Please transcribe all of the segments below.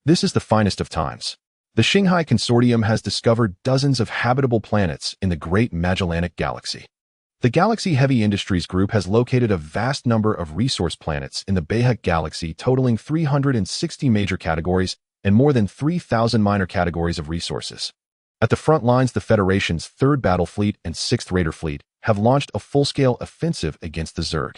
This is the finest of times. The Shanhai Consortium has discovered dozens of habitable planets in the Great Magellanic Galaxy. The Galaxy Heavy Industries Group has located a vast number of resource planets in the Bayhek Galaxy totaling 360 major categories and more than 3,000 minor categories of resources. At the front lines, the Federation's 3rd Battle Fleet and 6th Raider Fleet have launched a full-scale offensive against the Zerg.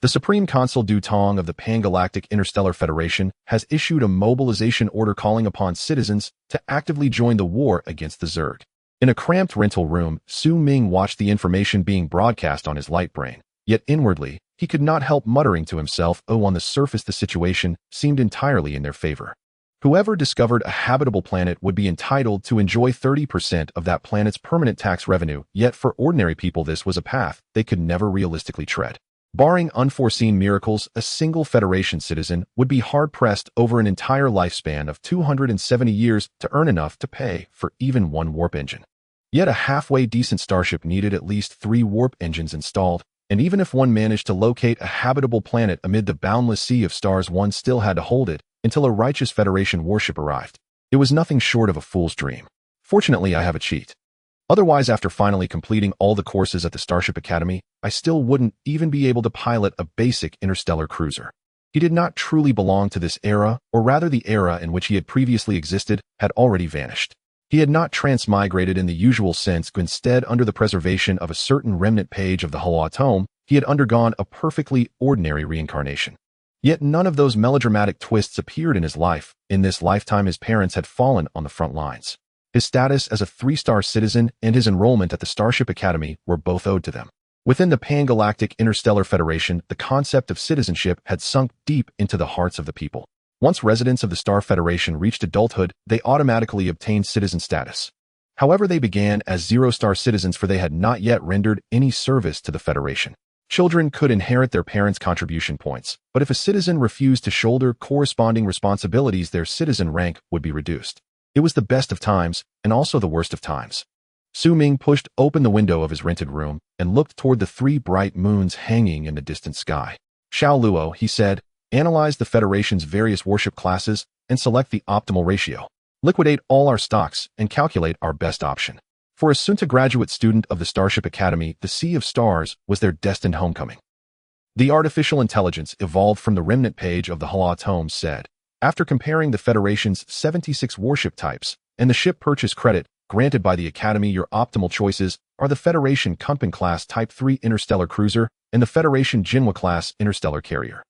The Supreme Consul Du Tong of the Pan-Galactic Interstellar Federation has issued a mobilization order calling upon citizens to actively join the war against the Zerg. In a cramped rental room, Su Ming watched the information being broadcast on his light brain, yet inwardly, he could not help muttering to himself, oh, on the surface the situation seemed entirely in their favor. Whoever discovered a habitable planet would be entitled to enjoy 30% of that planet's permanent tax revenue, yet for ordinary people this was a path they could never realistically tread. Barring unforeseen miracles, a single Federation citizen would be hard-pressed over an entire lifespan of 270 years to earn enough to pay for even one warp engine. Yet a halfway decent starship needed at least 3 warp engines installed, and even if one managed to locate a habitable planet amid the boundless sea of stars, one still had to hold it until a righteous Federation warship arrived. It was nothing short of a fool's dream. Fortunately, I have a cheat. Otherwise, after finally completing all the courses at the Starship Academy, I still wouldn't even be able to pilot a basic interstellar cruiser. He did not truly belong to this era, or rather the era in which he had previously existed had already vanished. He had not transmigrated in the usual sense. Instead, under the preservation of a certain remnant page of the holoatome, he had undergone a perfectly ordinary reincarnation. Yet none of those melodramatic twists appeared in his life. In this lifetime, his parents had fallen on the front lines. His status as a 3-star citizen and his enrollment at the Starship Academy were both owed to them. Within the Pan-Galactic Interstellar Federation, the concept of citizenship had sunk deep into the hearts of the people. Once residents of the Star Federation reached adulthood, they automatically obtained citizen status. However, they began as 0-star citizens, for they had not yet rendered any service to the Federation. Children could inherit their parents' contribution points, but if a citizen refused to shoulder corresponding responsibilities, their citizen rank would be reduced. It was the best of times, and also the worst of times. Su Ming pushed open the window of his rented room and looked toward the 3 bright moons hanging in the distant sky. Xiao Luo, he said, analyze the Federation's various warship classes and select the optimal ratio. Liquidate all our stocks and calculate our best option. For a Sunta graduate student of the Starship Academy, the Sea of Stars was their destined homecoming. The artificial intelligence evolved from the remnant page of the holoatome said, after comparing the Federation's 76 warship types and the ship purchase credit granted by the Academy, your optimal choices are the Federation Kumpan-class Type 3 interstellar cruiser and the Federation Jinhua-class interstellar carrier,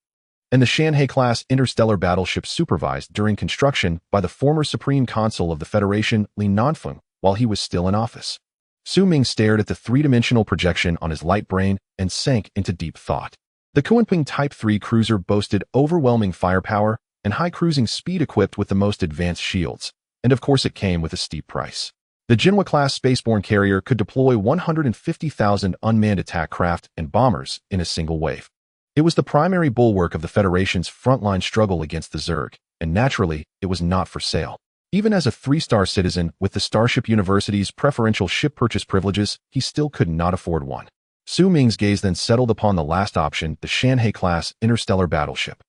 and the Shanhai-class interstellar battleship supervised during construction by the former Supreme Consul of the Federation, Li Nanfeng, while he was still in office. Su Ming stared at the 3-dimensional projection on his light brain and sank into deep thought. The Kunping Type 3 cruiser boasted overwhelming firepower and high cruising speed equipped with the most advanced shields, and of course it came with a steep price. The Jinhua-class spaceborne carrier could deploy 150,000 unmanned attack craft and bombers in a single wave. It was the primary bulwark of the Federation's frontline struggle against the Zerg, and naturally, it was not for sale. Even as a 3-star citizen with the Starship University's preferential ship purchase privileges, he still could not afford one. Su Ming's gaze then settled upon the last option, the Shanhai-class interstellar battleship.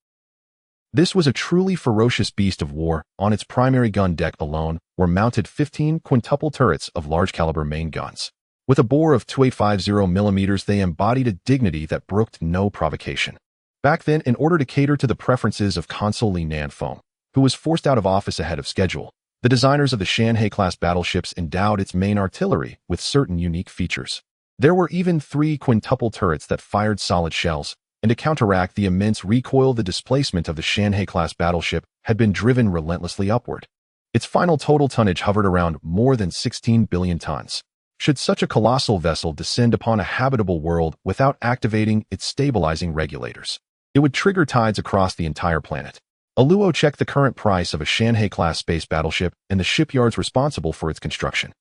This was a truly ferocious beast of war. On its primary gun deck alone were mounted 15 quintuple turrets of large-caliber main guns. With a bore of 2850 millimeters, they embodied a dignity that brooked no provocation. Back then, in order to cater to the preferences of Consul Li Nanfeng, who was forced out of office ahead of schedule, the designers of the Shanhai-class battleships endowed its main artillery with certain unique features. There were even 3 quintuple turrets that fired solid shells, and to counteract the immense recoil, the displacement of the Shanhai-class battleship had been driven relentlessly upward. Its final total tonnage hovered around more than 16 billion tons. Should such a colossal vessel descend upon a habitable world without activating its stabilizing regulators, it would trigger tides across the entire planet. Aluo checked the current price of a Shanhai-class space battleship and the shipyards responsible for its construction.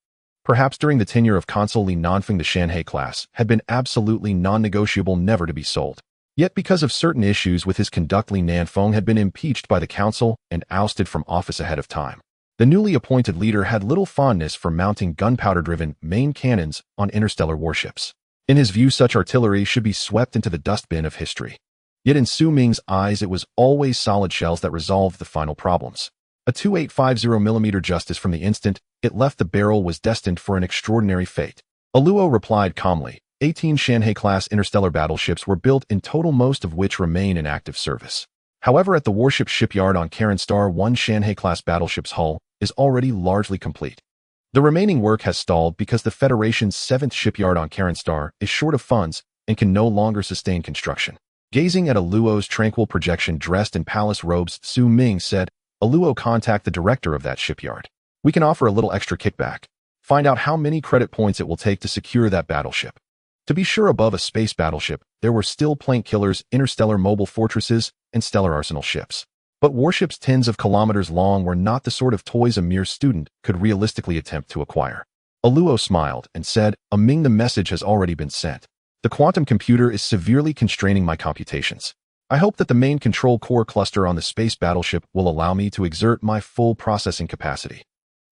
Perhaps during the tenure of Consul Li Nanfeng, the Shanhai-class had been absolutely non-negotiable, never to be sold. Yet because of certain issues with his conduct, Li Nanfeng had been impeached by the council and ousted from office ahead of time. The newly appointed leader had little fondness for mounting gunpowder-driven main cannons on interstellar warships. In his view, such artillery should be swept into the dustbin of history. Yet in Su Ming's eyes, it was always solid shells that resolved the final problems. A 2850mm justice from the instant it left the barrel was destined for an extraordinary fate. Aluo replied calmly. 18 Shanhai-class interstellar battleships were built in total, most of which remain in active service. However, at the warship shipyard on Karen Star, one Shanhai-class battleship's hull is already largely complete. The remaining work has stalled because the Federation's 7th shipyard on Karen Star is short of funds and can no longer sustain construction. Gazing at Aluo's tranquil projection dressed in palace robes, Su Ming said, Aluo, contact the director of that shipyard. We can offer a little extra kickback. Find out how many credit points it will take to secure that battleship. To be sure, above a space battleship, there were still plank killers, interstellar mobile fortresses, and stellar arsenal ships. But warships tens of kilometers long were not the sort of toys a mere student could realistically attempt to acquire. Aluo smiled and said, Ming, the message has already been sent. The quantum computer is severely constraining my computations. I hope that the main control core cluster on the space battleship will allow me to exert my full processing capacity.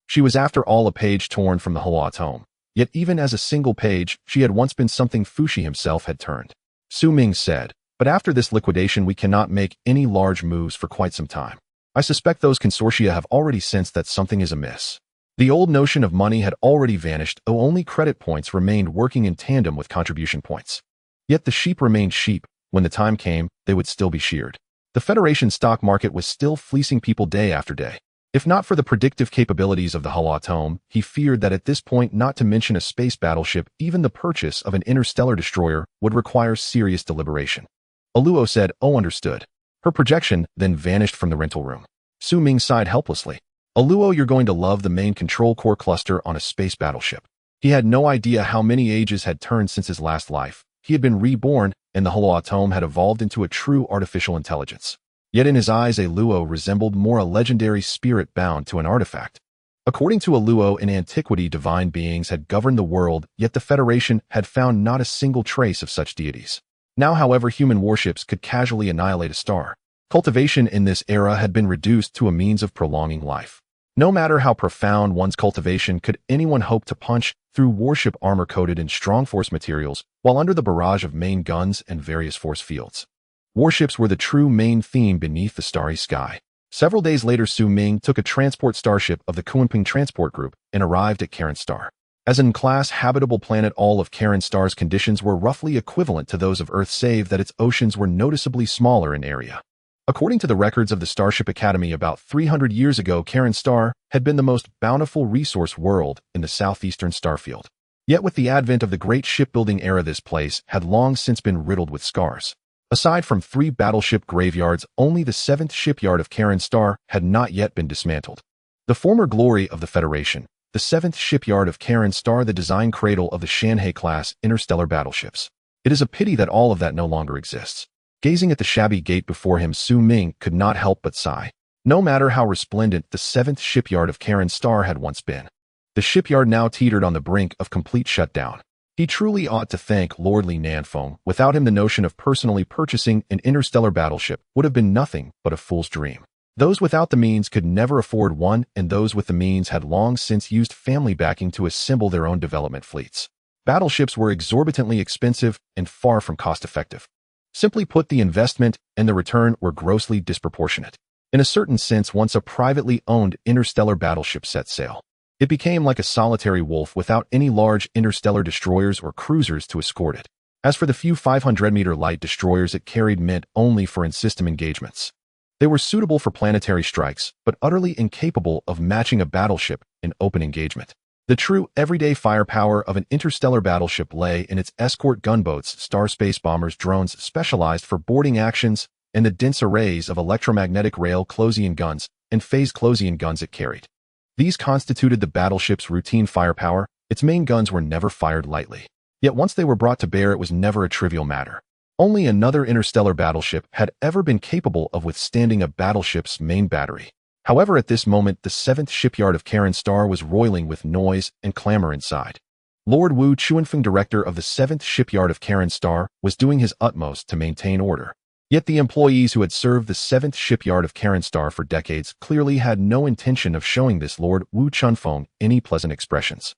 She was after all a page torn from the holotome. Yet even as a single page, she had once been something Fushi himself had turned. Su Ming said, but after this liquidation we cannot make any large moves for quite some time. I suspect those consortia have already sensed that something is amiss. The old notion of money had already vanished, though only credit points remained working in tandem with contribution points. Yet the sheep remained sheep. When the time came, they would still be sheared. The Federation stock market was still fleecing people day after day. If not for the predictive capabilities of the holotome, he feared that at this point, not to mention a space battleship, even the purchase of an interstellar destroyer would require serious deliberation. Aluo said, oh, understood. Her projection then vanished from the rental room. Su Ming sighed helplessly. Aluo, you're going to love the main control core cluster on a space battleship. He had no idea how many ages had turned since his last life. He had been reborn, and the holotome had evolved into a true artificial intelligence. Yet in his eyes, Aluo resembled more a legendary spirit bound to an artifact. According to Aluo, in antiquity divine beings had governed the world, yet the Federation had found not a single trace of such deities. Now, however, human warships could casually annihilate a star. Cultivation in this era had been reduced to a means of prolonging life. No matter how profound one's cultivation, could anyone hope to punch through warship armor coated in strong force materials while under the barrage of main guns and various force fields. Warships were the true main theme beneath the starry sky. Several days later, Su Ming took a transport starship of the Kunping Transport Group and arrived at Karen Star. As an class habitable planet, all of Karen Star's conditions were roughly equivalent to those of Earth, save that its oceans were noticeably smaller in area. According to the records of the Starship Academy, about 300 years ago, Karen Star had been the most bountiful resource world in the southeastern starfield. Yet with the advent of the great shipbuilding era, this place had long since been riddled with scars. Aside from 3 battleship graveyards, only the 7th shipyard of Karen Star had not yet been dismantled. The former glory of the Federation, the 7th shipyard of Karen Star, the design cradle of the Shanhai-class interstellar battleships. It is a pity that all of that no longer exists. Gazing at the shabby gate before him, Su Ming could not help but sigh. No matter how resplendent the 7th shipyard of Karen Star had once been, the shipyard now teetered on the brink of complete shutdown. He truly ought to thank Lord Li Nanfeng. Without him, the notion of personally purchasing an interstellar battleship would have been nothing but a fool's dream. Those without the means could never afford one, and those with the means had long since used family backing to assemble their own development fleets. Battleships were exorbitantly expensive and far from cost-effective. Simply put, the investment and the return were grossly disproportionate. In a certain sense, once a privately owned interstellar battleship set sail, it became like a solitary wolf without any large interstellar destroyers or cruisers to escort it. As for the few 500-meter light destroyers it carried, meant only for in-system engagements. They were suitable for planetary strikes, but utterly incapable of matching a battleship in open engagement. The true everyday firepower of an interstellar battleship lay in its escort gunboats, starspace bombers, drones specialized for boarding actions, and the dense arrays of electromagnetic rail Closian guns and phased Closian guns it carried. These constituted the battleship's routine firepower. Its main guns were never fired lightly. Yet once they were brought to bear, it was never a trivial matter. Only another interstellar battleship had ever been capable of withstanding a battleship's main battery. However, at this moment, the 7th shipyard of Karen Star was roiling with noise and clamor inside. Lord Wu Chuanfeng, director of the 7th shipyard of Karen Star, was doing his utmost to maintain order. Yet the employees who had served the 7th shipyard of Karen Star for decades clearly had no intention of showing this Lord Wu Chuanfeng any pleasant expressions.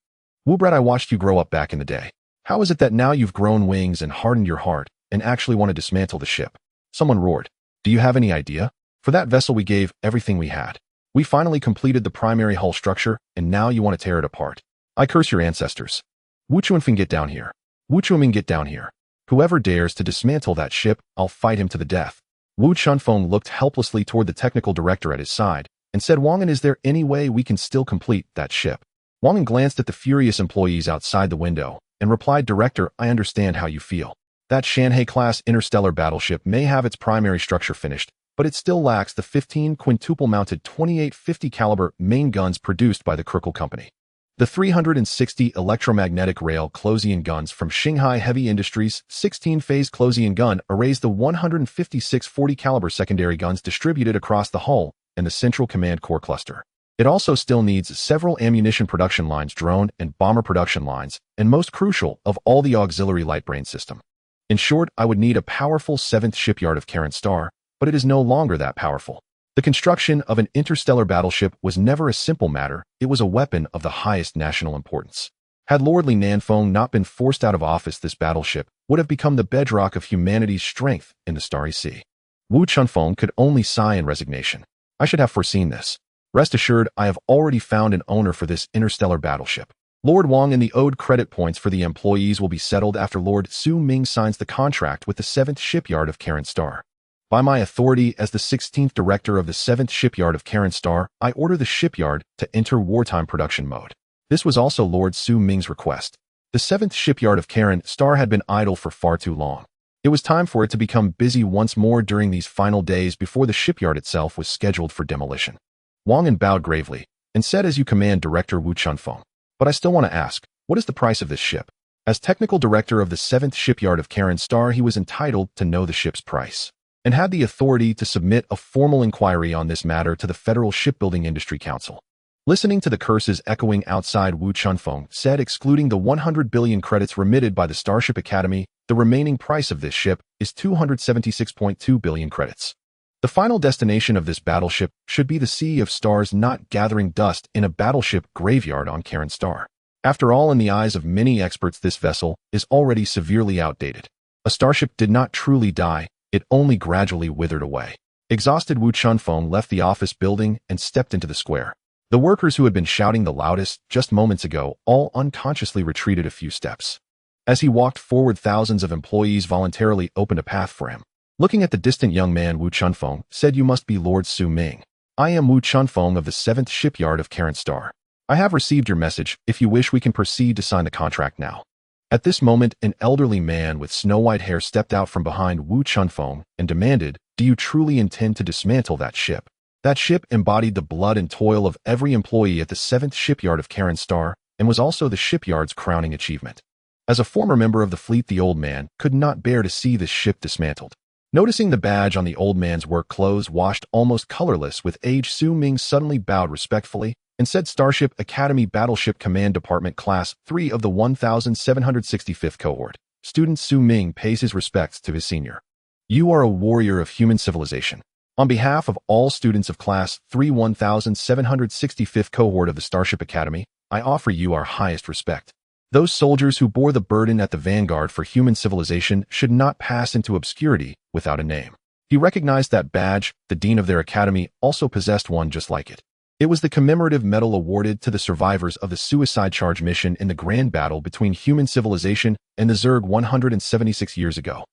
Wu Brat, I watched you grow up back in the day. How is it that now you've grown wings and hardened your heart and actually want to dismantle the ship? Someone roared. Do you have any idea? For that vessel we gave everything we had. We finally completed the primary hull structure, and now you want to tear it apart. I curse your ancestors. Wu Chuanfeng, get down here. Wu Chuanming, get down here. Whoever dares to dismantle that ship, I'll fight him to the death. Wu Chuanfeng looked helplessly toward the technical director at his side and said, Wangan, is there any way we can still complete that ship? Wangan glanced at the furious employees outside the window and replied, Director, I understand how you feel. That Shanhai-class interstellar battleship may have its primary structure finished, but it still lacks the 15 quintuple-mounted 2850 caliber main guns produced by the Kirkle Company. The 360 electromagnetic rail Closian guns from Shanghai Heavy Industries' 16-phase Closian gun arrays the 156 40 caliber secondary guns distributed across the hull and the Central Command Core cluster. It also still needs several ammunition production lines, drone and bomber production lines, and most crucial of all, the auxiliary light brain system. In short, I would need a powerful 7th shipyard of Karen Star, but it is no longer that powerful. The construction of an interstellar battleship was never a simple matter, it was a weapon of the highest national importance. Had Lord Li Nanfeng not been forced out of office, this battleship would have become the bedrock of humanity's strength in the Starry Sea. Wu Chuanfeng could only sigh in resignation. I should have foreseen this. Rest assured, I have already found an owner for this interstellar battleship. Lord Wang, and the owed credit points for the employees will be settled after Lord Su Ming signs the contract with the 7th shipyard of Karen Star. By my authority as the 16th director of the 7th shipyard of Karen Star, I order the shipyard to enter wartime production mode. This was also Lord Su Ming's request. The 7th shipyard of Karen Star had been idle for far too long. It was time for it to become busy once more during these final days before the shipyard itself was scheduled for demolition. Wang bowed gravely and said, As you command, Director Wu Chuanfeng. But I still want to ask, what is the price of this ship? As technical director of the 7th shipyard of Karen Star, he was entitled to know the ship's price, and had the authority to submit a formal inquiry on this matter to the Federal Shipbuilding Industry Council. Listening to the curses echoing outside, Wu Chuanfeng said, excluding the 100 billion credits remitted by the Starship Academy, the remaining price of this ship is 276.2 billion credits. The final destination of this battleship should be the Sea of Stars, not gathering dust in a battleship graveyard on Karen Star. After all, in the eyes of many experts, this vessel is already severely outdated. A starship did not truly die, it only gradually withered away. Exhausted, Wu Chuanfeng left the office building and stepped into the square. The workers who had been shouting the loudest just moments ago all unconsciously retreated a few steps. As he walked forward, thousands of employees voluntarily opened a path for him. Looking at the distant young man, Wu Chuanfeng said, You must be Lord Su Ming. I am Wu Chuanfeng of the 7th shipyard of Karen Star. I have received your message. If you wish, we can proceed to sign the contract now. At this moment, an elderly man with snow-white hair stepped out from behind Wu Chuanfeng and demanded, Do you truly intend to dismantle that ship? That ship embodied the blood and toil of every employee at the 7th shipyard of Karen Star and was also the shipyard's crowning achievement. As a former member of the fleet, the old man could not bear to see this ship dismantled. Noticing the badge on the old man's work clothes, washed almost colorless with age, Su Ming suddenly bowed respectfully and said, Starship Academy Battleship Command Department Class 3 of the 1765th cohort. Student Su Ming pays his respects to his senior. You are a warrior of human civilization. On behalf of all students of Class 3 1765th cohort of the Starship Academy, I offer you our highest respect. Those soldiers who bore the burden at the vanguard for human civilization should not pass into obscurity without a name. He recognized that badge. The dean of their academy also possessed one just like it. It was the commemorative medal awarded to the survivors of the suicide charge mission in the grand battle between human civilization and the Zerg 176 years ago.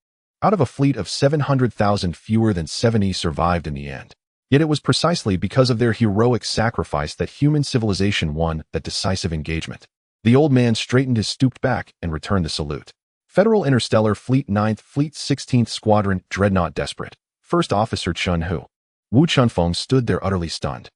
Out of a fleet of 700,000, fewer than 70 survived in the end. Yet it was precisely because of their heroic sacrifice that human civilization won that decisive engagement. The old man straightened his stooped back and returned the salute. Federal Interstellar Fleet 9th Fleet 16th Squadron Dreadnought Desperate. First Officer Chun Hu. Wu Chuanfeng stood there utterly stunned.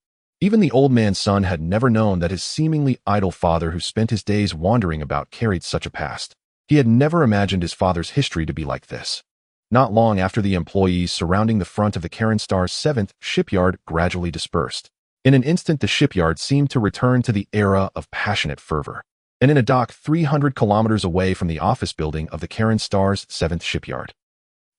Even the old man's son had never known that his seemingly idle father, who spent his days wandering about, carried such a past. He had never imagined his father's history to be like this. Not long after, the employees surrounding the front of the Karen Star's 7th shipyard gradually dispersed. In an instant, the shipyard seemed to return to the era of passionate fervor. And in a dock 300 kilometers away from the office building of the Karen Star's 7th shipyard,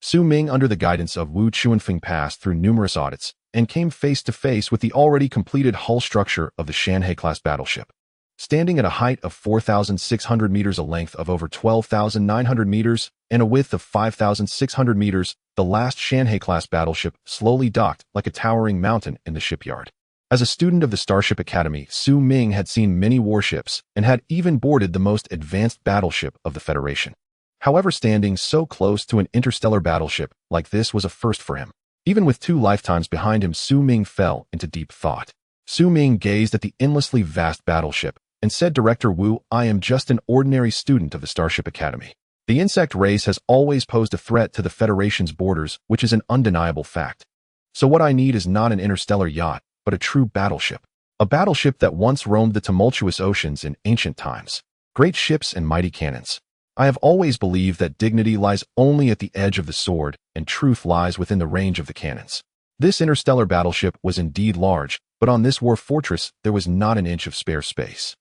Su Ming, under the guidance of Wu Chuanfeng, passed through numerous audits and came face to face with the already completed hull structure of the Shanhai-class battleship. Standing at a height of 4,600 meters, a length of over 12,900 meters, and a width of 5,600 meters, the last Shanhai-class battleship slowly docked like a towering mountain in the shipyard. As a student of the Starship Academy, Su Ming had seen many warships and had even boarded the most advanced battleship of the Federation. However, standing so close to an interstellar battleship like this was a first for him. Even with 2 lifetimes behind him, Su Ming fell into deep thought. Su Ming gazed at the endlessly vast battleship and said, "Director Wu, I am just an ordinary student of the Starship Academy. The insect race has always posed a threat to the Federation's borders, which is an undeniable fact. So what I need is not an interstellar yacht, but a true battleship. A battleship that once roamed the tumultuous oceans in ancient times. Great ships and mighty cannons. I have always believed that dignity lies only at the edge of the sword, and truth lies within the range of the cannons." This interstellar battleship was indeed large, but on this war fortress there was not an inch of spare space.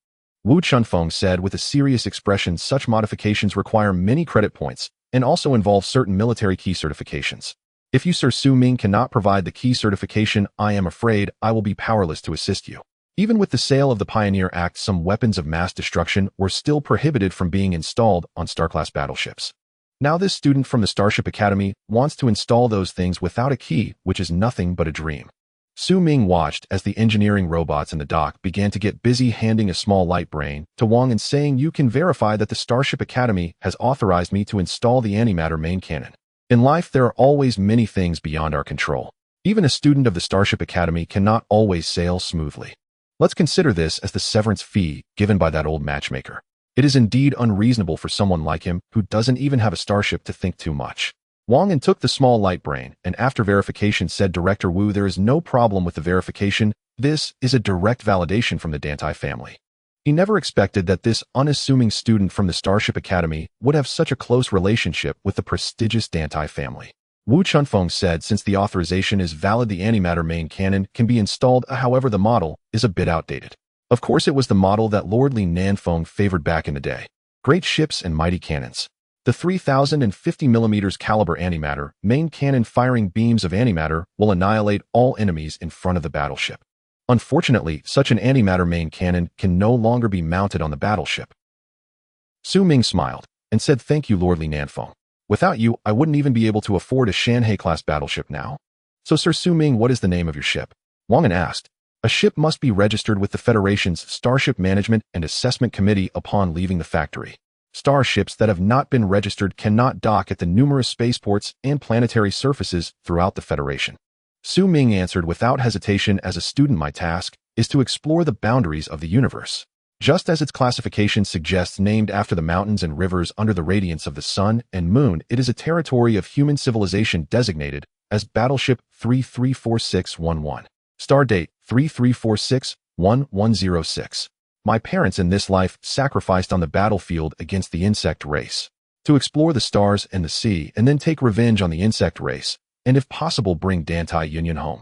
Wu Chunfeng said with a serious expression, "Such modifications require many credit points, and also involve certain military key certifications. If you, Sir Su Ming, cannot provide the key certification, I am afraid I will be powerless to assist you." Even with the sale of the Pioneer Act, some weapons of mass destruction were still prohibited from being installed on Star-class battleships. Now this student from the Starship Academy wants to install those things without a key, which is nothing but a dream. Su Ming watched as the engineering robots in the dock began to get busy handing a small light brain to Wang and saying, "You can verify that the Starship Academy has authorized me to install the antimatter main cannon. In life, there are always many things beyond our control. Even a student of the Starship Academy cannot always sail smoothly. Let's consider this as the severance fee given by that old matchmaker. It is indeed unreasonable for someone like him, who doesn't even have a starship, to think too much." Wang took the small light brain and after verification said, "Director Wu, there is no problem with the verification. This is a direct validation from the Dantai family." He never expected that this unassuming student from the Starship Academy would have such a close relationship with the prestigious Dantai family. Wu Chunfeng said, "Since the authorization is valid, the antimatter main cannon can be installed, however the model is a bit outdated. Of course, it was the model that Lord Li Nanfeng favored back in the day. Great ships and mighty cannons. The 3,050mm caliber antimatter main cannon firing beams of antimatter will annihilate all enemies in front of the battleship. Unfortunately, such an antimatter main cannon can no longer be mounted on the battleship." Su Ming smiled and said, "Thank you, Lord Li Nanfeng. Without you, I wouldn't even be able to afford a Shanhai-class battleship now. So, Sir Su Ming, what is the name of your ship?" Wang asked. "A ship must be registered with the Federation's Starship Management and Assessment Committee upon leaving the factory. Starships that have not been registered cannot dock at the numerous spaceports and planetary surfaces throughout the Federation." Su Ming answered without hesitation, "As a student, my task is to explore the boundaries of the universe. Just as its classification suggests, named after the mountains and rivers under the radiance of the sun and moon, it is a territory of human civilization designated as Battleship 334611. Star date 33461106. My parents in this life sacrificed on the battlefield against the insect race. To explore the stars and the sea, and then take revenge on the insect race, and if possible bring Dantai Union home."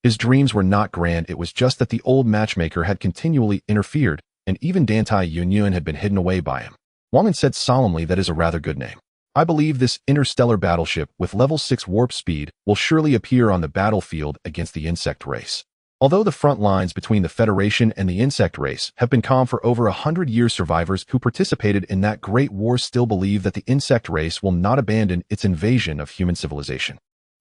His dreams were not grand, it was just that the old matchmaker had continually interfered, and even Dantai Union had been hidden away by him. Wang said solemnly, "That is a rather good name. I believe this interstellar battleship with level 6 warp speed will surely appear on the battlefield against the insect race. Although the front lines between the Federation and the insect race have been calm for over 100 years, survivors who participated in that great war still believe that the insect race will not abandon its invasion of human civilization.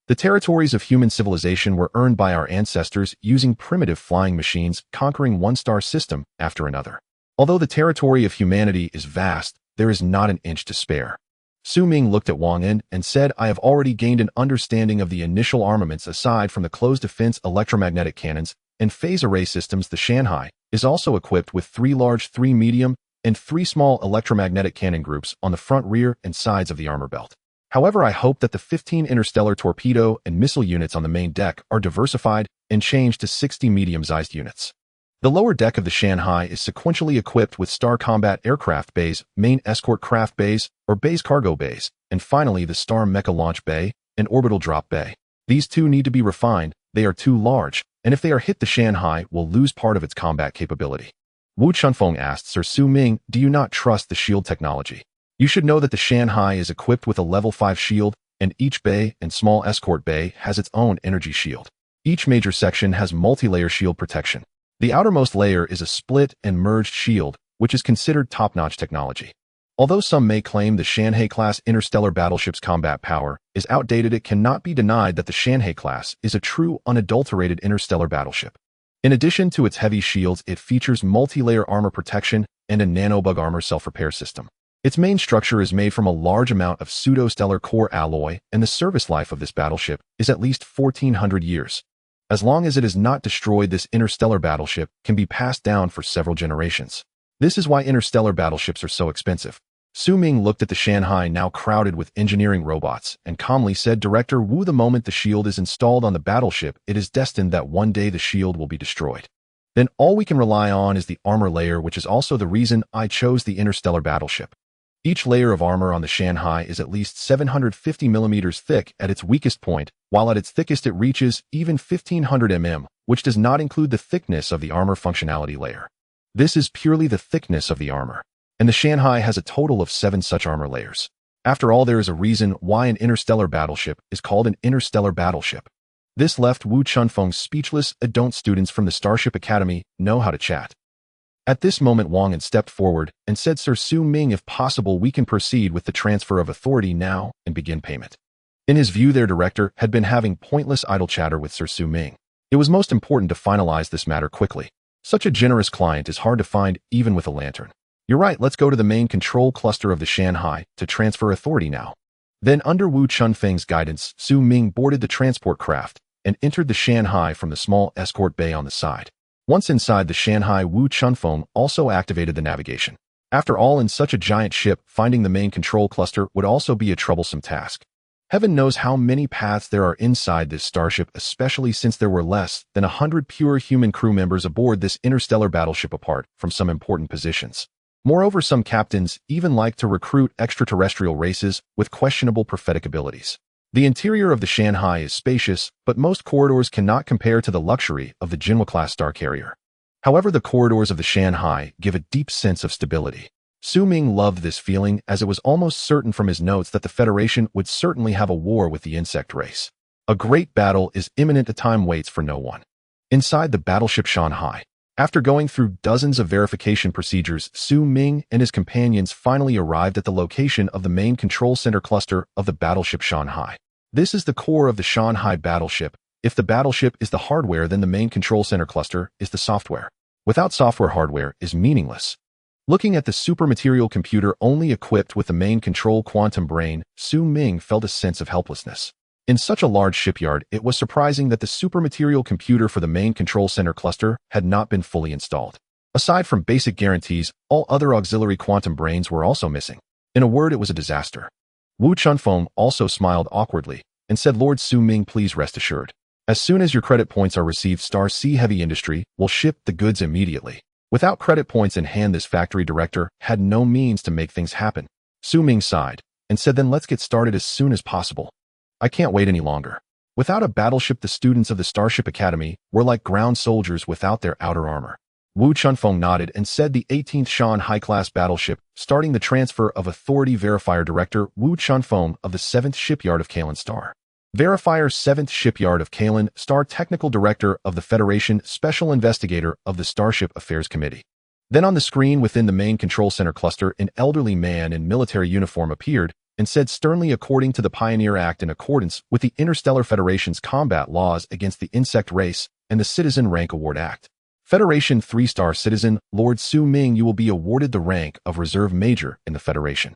The territories of human civilization were earned by our ancestors using primitive flying machines, conquering one star system after another. Although the territory of humanity is vast, there is not an inch to spare." Su Ming looked at Wang and said, "I have already gained an understanding of the initial armaments. Aside from the closed defense electromagnetic cannons and phase array systems, the Shanhai is also equipped with 3 large, 3 medium, and 3 small electromagnetic cannon groups on the front, rear, and sides of the armor belt. However, I hope that the 15 interstellar torpedo and missile units on the main deck are diversified and changed to 60 medium-sized units. The lower deck of the Shanhai is sequentially equipped with star combat aircraft bays, main escort craft bays, or base cargo bays, and finally the star mecha launch bay and orbital drop bay. These 2 need to be refined, they are too large, and if they are hit, the Shanhai will lose part of its combat capability." Wu Chunfeng asked, "Sir Su Ming, do you not trust the shield technology? You should know that the Shanhai is equipped with a level 5 shield, and each bay and small escort bay has its own energy shield. Each major section has multi-layer shield protection. The outermost layer is a split and merged shield, which is considered top-notch technology. Although some may claim the Shanhai-class interstellar battleship's combat power is outdated, it cannot be denied that the Shanhai class is a true, unadulterated interstellar battleship. In addition to its heavy shields, it features multi-layer armor protection and a nanobug armor self-repair system. Its main structure is made from a large amount of pseudo-stellar core alloy, and the service life of this battleship is at least 1,400 years. As long as it is not destroyed, this interstellar battleship can be passed down for several generations. This is why interstellar battleships are so expensive. Su Ming looked at the Shanhai, now crowded with engineering robots, and calmly said, "Director Wu, the moment the shield is installed on the battleship, it is destined that one day the shield will be destroyed. Then all we can rely on is the armor layer, which is also the reason I chose the interstellar battleship. Each layer of armor on the Shanhai is at least 750 millimeters thick at its weakest point, while at its thickest it reaches even 1,500 mm, which does not include the thickness of the armor functionality layer. This is purely the thickness of the armor, and the Shanhai has a total of 7 such armor layers. After all, there is a reason why an interstellar battleship is called an interstellar battleship." This left Wu Chunfeng speechless. Don't students from the Starship Academy know how to chat? At this moment, Wang An stepped forward and said, "Sir Su Ming, if possible, we can proceed with the transfer of authority now and begin payment." In his view, their director had been having pointless idle chatter with Sir Su Ming. It was most important to finalize this matter quickly. Such a generous client is hard to find even with a lantern. "You're right, let's go to the main control cluster of the Shanhai to transfer authority now." Then, under Wu Chunfeng's guidance, Su Ming boarded the transport craft and entered the Shanhai from the small escort bay on the side. Once inside the Shanhai, Wu Chunfeng also activated the navigation. After all, in such a giant ship, finding the main control cluster would also be a troublesome task. Heaven knows how many paths there are inside this starship, especially since there were less than 100 pure human crew members aboard this interstellar battleship, apart from some important positions. Moreover, some captains even like to recruit extraterrestrial races with questionable prophetic abilities. The interior of the Shanhai is spacious, but most corridors cannot compare to the luxury of the Jinhua-class star carrier. However, the corridors of the Shanhai give a deep sense of stability. Su Ming loved this feeling, as it was almost certain from his notes that the Federation would certainly have a war with the insect race. A great battle is imminent. The time waits for no one. Inside the battleship Shanhai, after going through dozens of verification procedures, Su Ming and his companions finally arrived at the location of the main control center cluster of the battleship Shanhai. This is the core of the Shanhai battleship. If the battleship is the hardware, then the main control center cluster is the software. Without software, hardware is meaningless. Looking at the supermaterial computer only equipped with the main control quantum brain, Su Ming felt a sense of helplessness. In such a large shipyard, it was surprising that the supermaterial computer for the main control center cluster had not been fully installed. Aside from basic guarantees, all other auxiliary quantum brains were also missing. In a word, it was a disaster. Wu Chunfeng also smiled awkwardly and said, "Lord Su Ming, please rest assured. As soon as your credit points are received, Star Sea Heavy Industry will ship the goods immediately." Without credit points in hand, this factory director had no means to make things happen. Su Ming sighed and said, "Then let's get started as soon as possible. I can't wait any longer." Without a battleship, the students of the Starship Academy were like ground soldiers without their outer armor. Wu Chunfeng nodded and said, "The 18th Shanhai class battleship, starting the transfer of authority." Verifier Director Wu Chunfeng of the 7th Shipyard of Kalen Star. Verifier 7th Shipyard of Kalen Star. Technical Director of the Federation, Special Investigator of the Starship Affairs Committee. Then on the screen within the main control center cluster, an elderly man in military uniform appeared and said sternly, "According to the Pioneer Act, in accordance with the Interstellar Federation's combat laws against the insect race and the Citizen Rank Award Act, Federation 3-star citizen, Lord Su Ming, you will be awarded the rank of Reserve Major in the Federation.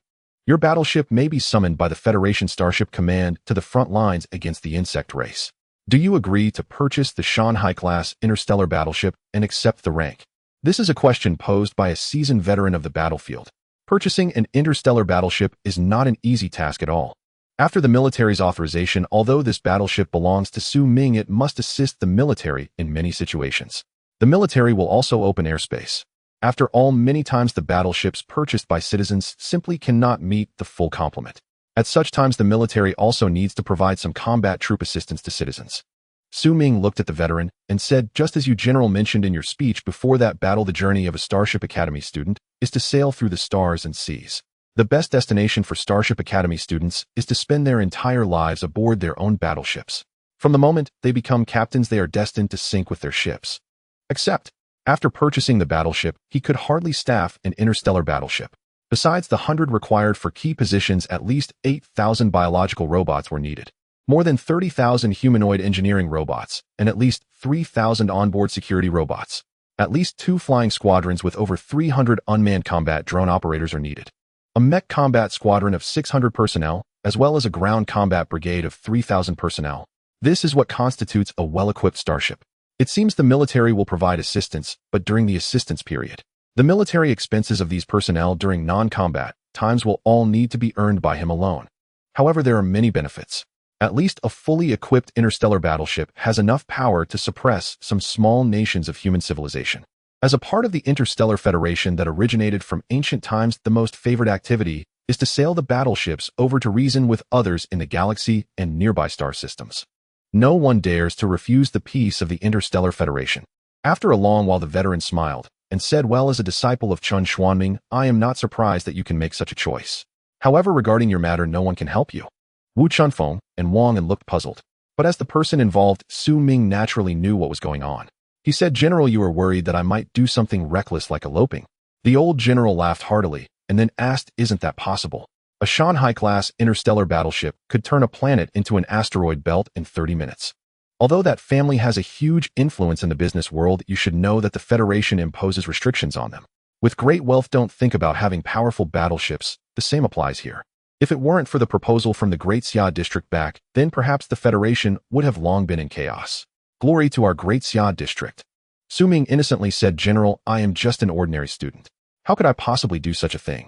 Your battleship may be summoned by the Federation Starship Command to the front lines against the insect race. Do you agree to purchase the Shanhai-class interstellar battleship and accept the rank?" This is a question posed by a seasoned veteran of the battlefield. Purchasing an interstellar battleship is not an easy task at all. After the military's authorization, although this battleship belongs to Su Ming, it must assist the military in many situations. The military will also open airspace. After all, many times the battleships purchased by citizens simply cannot meet the full complement. At such times, the military also needs to provide some combat troop assistance to citizens. Su Ming looked at the veteran and said, "Just as you, General, mentioned in your speech before that battle, the journey of a Starship Academy student is to sail through the stars and seas. The best destination for Starship Academy students is to spend their entire lives aboard their own battleships. From the moment they become captains, they are destined to sink with their ships. Except, after purchasing the battleship, he could hardly staff an interstellar battleship. Besides the 100 required for key positions, at least 8,000 biological robots were needed. more than 30,000 humanoid engineering robots, and at least 3,000 onboard security robots. At least 2 flying squadrons with over 300 unmanned combat drone operators are needed. A mech combat squadron of 600 personnel, as well as a ground combat brigade of 3,000 personnel. This is what constitutes a well-equipped starship. It seems the military will provide assistance, but during the assistance period. The military expenses of these personnel during non-combat times will all need to be earned by him alone. However, there are many benefits. At least a fully equipped interstellar battleship has enough power to suppress some small nations of human civilization. As a part of the Interstellar Federation that originated from ancient times, the most favored activity is to sail the battleships over to reason with others in the galaxy and nearby star systems. No one dares to refuse the peace of the Interstellar Federation. After a long while the veteran smiled and said, well, as a disciple of Su Ming, I am not surprised that you can make such a choice. However, regarding your matter, no one can help you. Wu Chunfeng and Wang and looked puzzled. But as the person involved, Su Ming naturally knew what was going on. He said, General, you are worried that I might do something reckless like eloping. The old general laughed heartily and then asked, isn't that possible? A Shanhai-class interstellar battleship could turn a planet into an asteroid belt in 30 minutes. Although that family has a huge influence in the business world, you should know that the Federation imposes restrictions on them. With great wealth, don't think about having powerful battleships. The same applies here. If it weren't for the proposal from the Great Xia District back, then perhaps the Federation would have long been in chaos. Glory to our Great Xia District. Su Ming innocently said, General, I am just an ordinary student. How could I possibly do such a thing?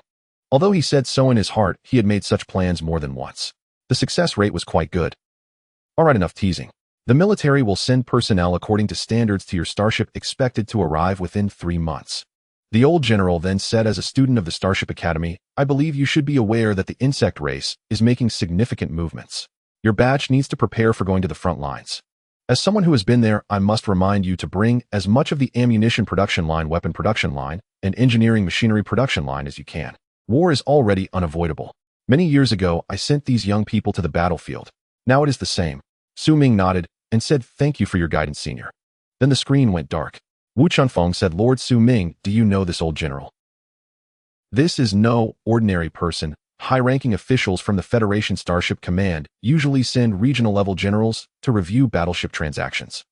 Although he said so in his heart, he had made such plans more than once. The success rate was quite good. Alright, enough teasing. The military will send personnel according to standards to your starship, expected to arrive within 3 months. The old general then said, as a student of the Starship Academy, I believe you should be aware that the insect race is making significant movements. Your batch needs to prepare for going to the front lines. As someone who has been there, I must remind you to bring as much of the ammunition production line, weapon production line, and engineering machinery production line as you can. War is already unavoidable. Many years ago, I sent these young people to the battlefield. Now it is the same. Su Ming nodded and said, thank you for your guidance, senior. Then the screen went dark. Wu Chunfeng said, Lord Su Ming, do you know this old general? This is no ordinary person. High-ranking officials from the Federation Starship Command usually send regional-level generals to review battleship transactions.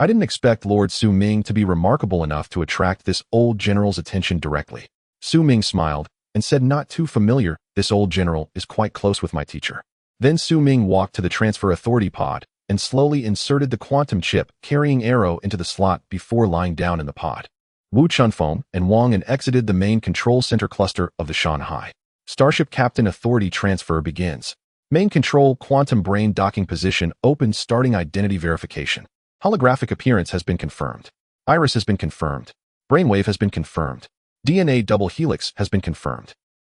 I didn't expect Lord Su Ming to be remarkable enough to attract this old general's attention directly. Su Ming smiled and said, not too familiar, this old general is quite close with my teacher. Then Su Ming walked to the transfer authority pod and slowly inserted the quantum chip carrying Aro into the slot before lying down in the pod. Wu Chunfeng and Wang exited the main control center cluster of the Shanhai. Starship Captain Authority transfer begins. Main control quantum brain docking position opened, starting identity verification. Holographic appearance has been confirmed. Iris has been confirmed. Brainwave has been confirmed. DNA double helix has been confirmed.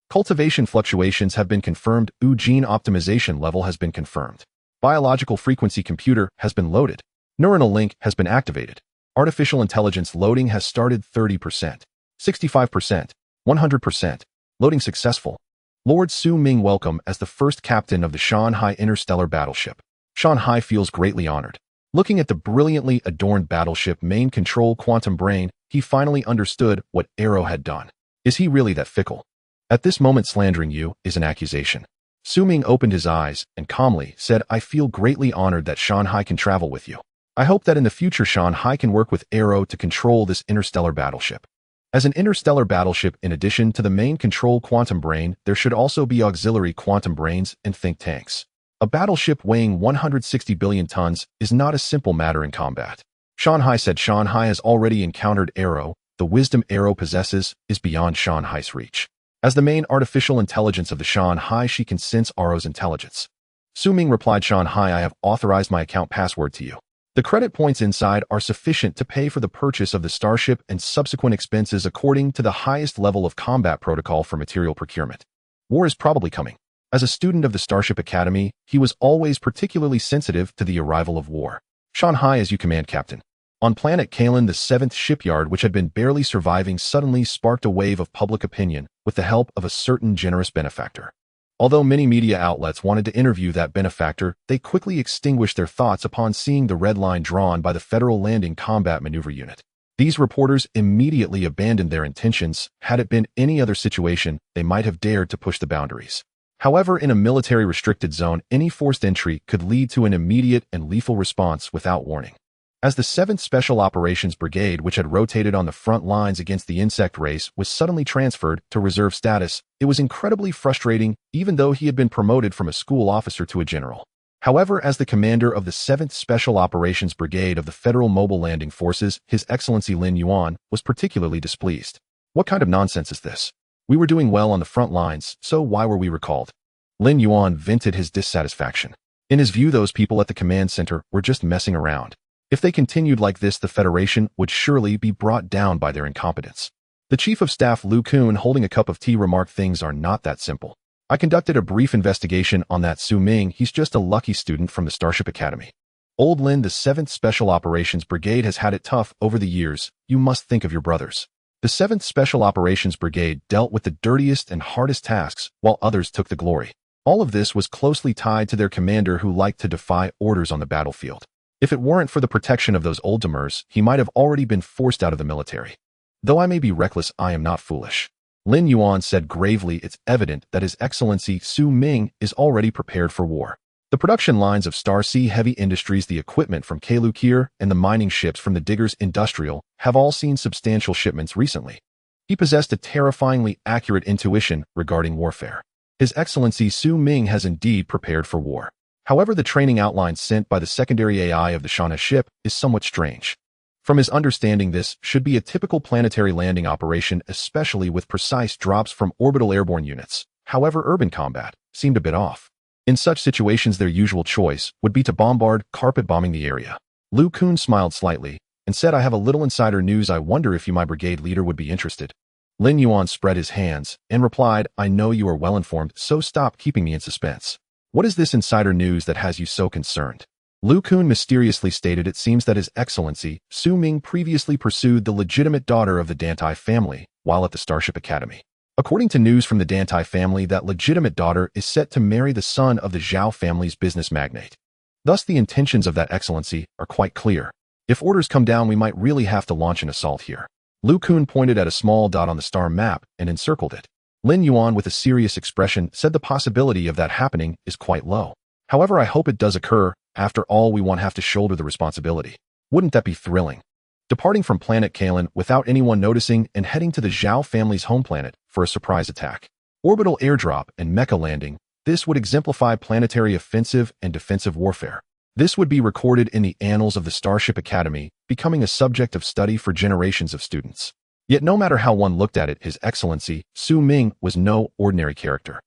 Cultivation fluctuations have been confirmed. Gene optimization level has been confirmed. Biological frequency computer has been loaded. Neuronal link has been activated. Artificial intelligence loading has started. 30%, 65%, 100%. Loading successful. Lord Su Ming, welcome as the first captain of the Shanhai Interstellar Battleship. Shanhai feels greatly honored. Looking at the brilliantly adorned battleship main control quantum brain, he finally understood what Aro had done. Is he really that fickle? At this moment, slandering you is an accusation. Su Ming opened his eyes and calmly said, I feel greatly honored that Shanhai can travel with you. I hope that in the future Shanhai can work with Aro to control this interstellar battleship. As an interstellar battleship, in addition to the main control quantum brain, there should also be auxiliary quantum brains and think tanks. A battleship weighing 160 billion tons is not a simple matter in combat. Shanhai said Shanhai has already encountered Aro. The wisdom Aro possesses is beyond Shanhai's reach. As the main artificial intelligence of the Shanhai, she can sense Aro's intelligence. Su Ming replied, Shanhai, I have authorized my account password to you. The credit points inside are sufficient to pay for the purchase of the starship and subsequent expenses according to the highest level of combat protocol for material procurement. War is probably coming. As a student of the Starship Academy, he was always particularly sensitive to the arrival of war. Shanhai, as you command, Captain. On planet Kalen, the 7th shipyard, which had been barely surviving, suddenly sparked a wave of public opinion with the help of a certain generous benefactor. Although many media outlets wanted to interview that benefactor, they quickly extinguished their thoughts upon seeing the red line drawn by the Federal Landing Combat Maneuver Unit. These reporters immediately abandoned their intentions. Had it been any other situation, they might have dared to push the boundaries. However, in a military-restricted zone, any forced entry could lead to an immediate and lethal response without warning. As the 7th Special Operations Brigade, which had rotated on the front lines against the insect race, was suddenly transferred to reserve status, it was incredibly frustrating, even though he had been promoted from a school officer to a general. However, as the commander of the 7th Special Operations Brigade of the Federal Mobile Landing Forces, His Excellency Lin Yuan was particularly displeased. What kind of nonsense is this? We were doing well on the front lines, so why were we recalled? Lin Yuan vented his dissatisfaction. In his view, those people at the command center were just messing around. If they continued like this, the Federation would surely be brought down by their incompetence. The Chief of Staff Lu Kun, holding a cup of tea, remarked, "Things are not that simple. I conducted a brief investigation on that Su Ming. He's just a lucky student from the Starship Academy. Old Lin, the 7th Special Operations Brigade has had it tough over the years. You must think of your brothers." The 7th Special Operations Brigade dealt with the dirtiest and hardest tasks, while others took the glory. All of this was closely tied to their commander, who liked to defy orders on the battlefield. If it weren't for the protection of those old timers, he might have already been forced out of the military. Though I may be reckless, I am not foolish. Lin Yuan said gravely, "It's evident that His Excellency Su Ming is already prepared for war. The production lines of Star Sea Heavy Industries, the equipment from Kalukir, and the mining ships from the Diggers Industrial have all seen substantial shipments recently." He possessed a terrifyingly accurate intuition regarding warfare. His Excellency Su Ming has indeed prepared for war. However, the training outline sent by the secondary AI of the Shanha ship is somewhat strange. From his understanding, this should be a typical planetary landing operation, especially with precise drops from orbital airborne units. However, urban combat seemed a bit off. In such situations, their usual choice would be to bombard, carpet bombing the area. Lu Kun smiled slightly and said, "I have a little insider news. I wonder if you, my brigade leader, would be interested." Lin Yuan spread his hands and replied, "I know you are well informed, so stop keeping me in suspense. What is this insider news that has you so concerned?" Lu Kun mysteriously stated, "It seems that His Excellency Su Ming previously pursued the legitimate daughter of the Dantai family while at the Starship Academy. According to news from the Dantai family, that legitimate daughter is set to marry the son of the Zhao family's business magnate. Thus, the intentions of that Excellency are quite clear. If orders come down, we might really have to launch an assault here." Lu Kun pointed at a small dot on the star map and encircled it. Lin Yuan, with a serious expression, said, "The possibility of that happening is quite low. However, I hope it does occur. After all, we won't have to shoulder the responsibility. Wouldn't that be thrilling?" Departing from planet Kalen without anyone noticing and heading to the Zhao family's home planet for a surprise attack. Orbital airdrop and mecha landing. This would exemplify planetary offensive and defensive warfare. This would be recorded in the annals of the Starship Academy, becoming a subject of study for generations of students. Yet no matter how one looked at it, His Excellency Su Ming was no ordinary character.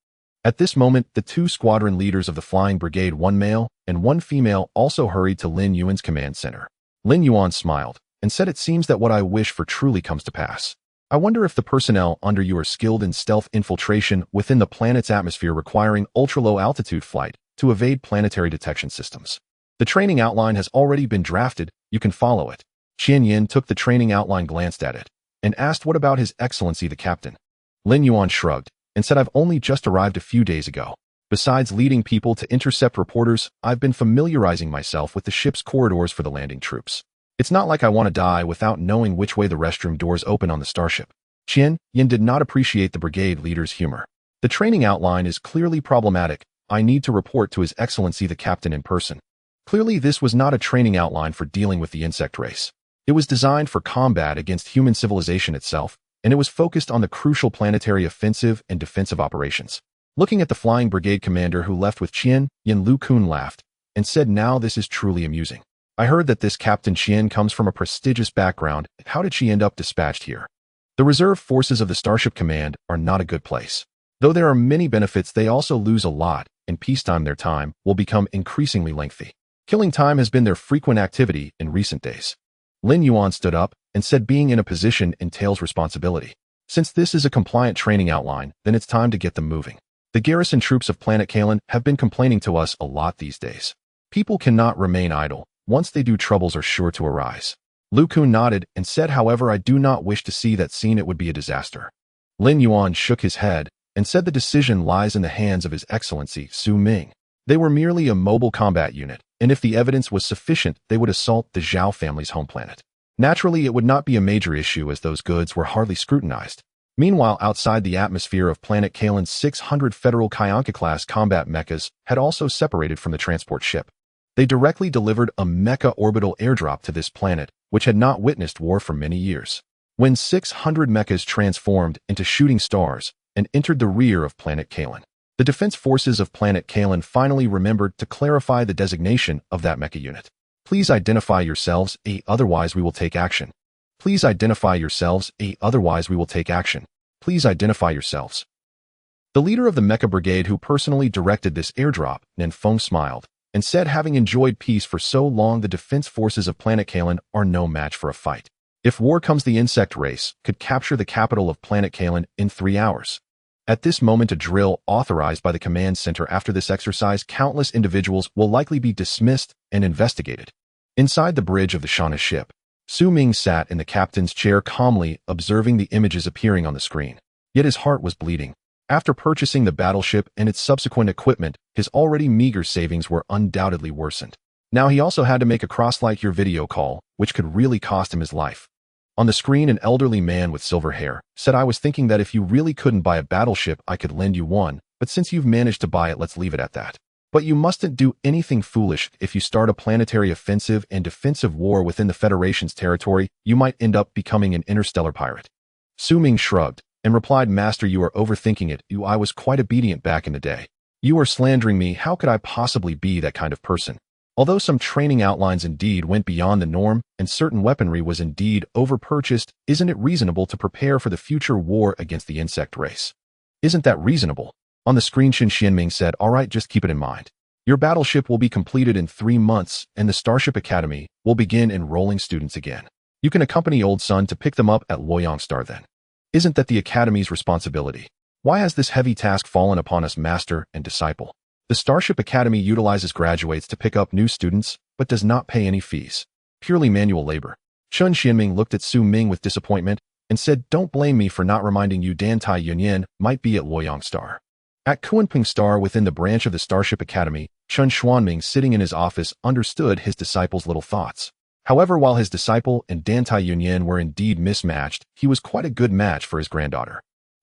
At this moment, the 2 squadron leaders of the Flying Brigade, 1 male and 1 female, also hurried to Lin Yuan's command center. Lin Yuan smiled and said, "It seems that what I wish for truly comes to pass. I wonder if the personnel under you are skilled in stealth infiltration within the planet's atmosphere, requiring ultra-low altitude flight to evade planetary detection systems. The training outline has already been drafted. You can follow it." Qian Yin took the training outline, glanced at it, and asked, "What about His Excellency the Captain?" Lin Yuan shrugged and said, "I've only just arrived a few days ago. Besides leading people to intercept reporters, I've been familiarizing myself with the ship's corridors for the landing troops. It's not like I want to die without knowing which way the restroom doors open on the starship." Qian Yin did not appreciate the brigade leader's humor. "The training outline is clearly problematic. I need to report to His Excellency the Captain in person." Clearly, this was not a training outline for dealing with the insect race. It was designed for combat against human civilization itself, and it was focused on the crucial planetary offensive and defensive operations. Looking at the Flying Brigade commander who left with Qian Yin, Lu Kun laughed and said, "Now this is truly amusing. I heard that this Captain Qian comes from a prestigious background. How did she end up dispatched here?" The reserve forces of the Starship Command are not a good place. Though there are many benefits, they also lose a lot. In peacetime, their time will become increasingly lengthy. Killing time has been their frequent activity in recent days. Lin Yuan stood up and said, "Being in a position entails responsibility. Since this is a compliant training outline, then it's time to get them moving. The garrison troops of planet Kalen have been complaining to us a lot these days. People cannot remain idle. Once they do, troubles are sure to arise." Lu Kun nodded and said, "However, I do not wish to see that scene. It would be a disaster." Lin Yuan shook his head and said, "The decision lies in the hands of His Excellency Su Ming. They were merely a mobile combat unit, and if the evidence was sufficient, they would assault the Zhao family's home planet. Naturally, it would not be a major issue, as those goods were hardly scrutinized. Meanwhile, outside the atmosphere of planet Kalen's 600 Federal Kyanka-class combat mechas had also separated from the transport ship. They directly delivered a mecha orbital airdrop to this planet, which had not witnessed war for many years. When 600 mechas transformed into shooting stars and entered the rear of planet Kalen, the defense forces of planet Kalen finally remembered to clarify the designation of that mecha unit. Please identify yourselves, otherwise we will take action. Please identify yourselves, otherwise we will take action. Please identify yourselves. The leader of the mecha brigade who personally directed this airdrop, Ninfeng, smiled and said, having enjoyed peace for so long, the defense forces of planet Kalen are no match for a fight. If war comes, the insect race could capture the capital of planet Kalen in 3 hours. At this moment, a drill authorized by the command center after this exercise, countless individuals will likely be dismissed and investigated. Inside the bridge of the Shanha ship, Su Ming sat in the captain's chair calmly observing the images appearing on the screen. Yet his heart was bleeding. After purchasing the battleship and its subsequent equipment, his already meager savings were undoubtedly worsened. Now he also had to make a cross-like-ear video call, which could really cost him his life. On the screen, an elderly man with silver hair said, "I was thinking that if you really couldn't buy a battleship, I could lend you one, but since you've managed to buy it, let's leave it at that. But you mustn't do anything foolish. If you start a planetary offensive and defensive war within the Federation's territory, you might end up becoming an interstellar pirate." Su Ming shrugged and replied, "Master, you are overthinking it. I was quite obedient back in the day. You are slandering me. How could I possibly be that kind of person? Although some training outlines indeed went beyond the norm and certain weaponry was indeed overpurchased, isn't it reasonable to prepare for the future war against the insect race? Isn't that reasonable?" On the screen, Xianming said, "All right, just keep it in mind. Your battleship will be completed in 3 months and the Starship Academy will begin enrolling students again. You can accompany old son to pick them up at Luoyang Star then. Isn't that the Academy's responsibility? Why has this heavy task fallen upon us, master and disciple? The Starship Academy utilizes graduates to pick up new students, but does not pay any fees. Purely manual labor." Chun Xianming looked at Su Ming with disappointment and said, "Don't blame me for not reminding you. Dan Tai Yunyan might be at Luoyang Star." At Kunping Star within the branch of the Starship Academy, Chun Xuanming, sitting in his office, understood his disciple's little thoughts. However, while his disciple and Dan Tai Yunyan were indeed mismatched, he was quite a good match for his granddaughter.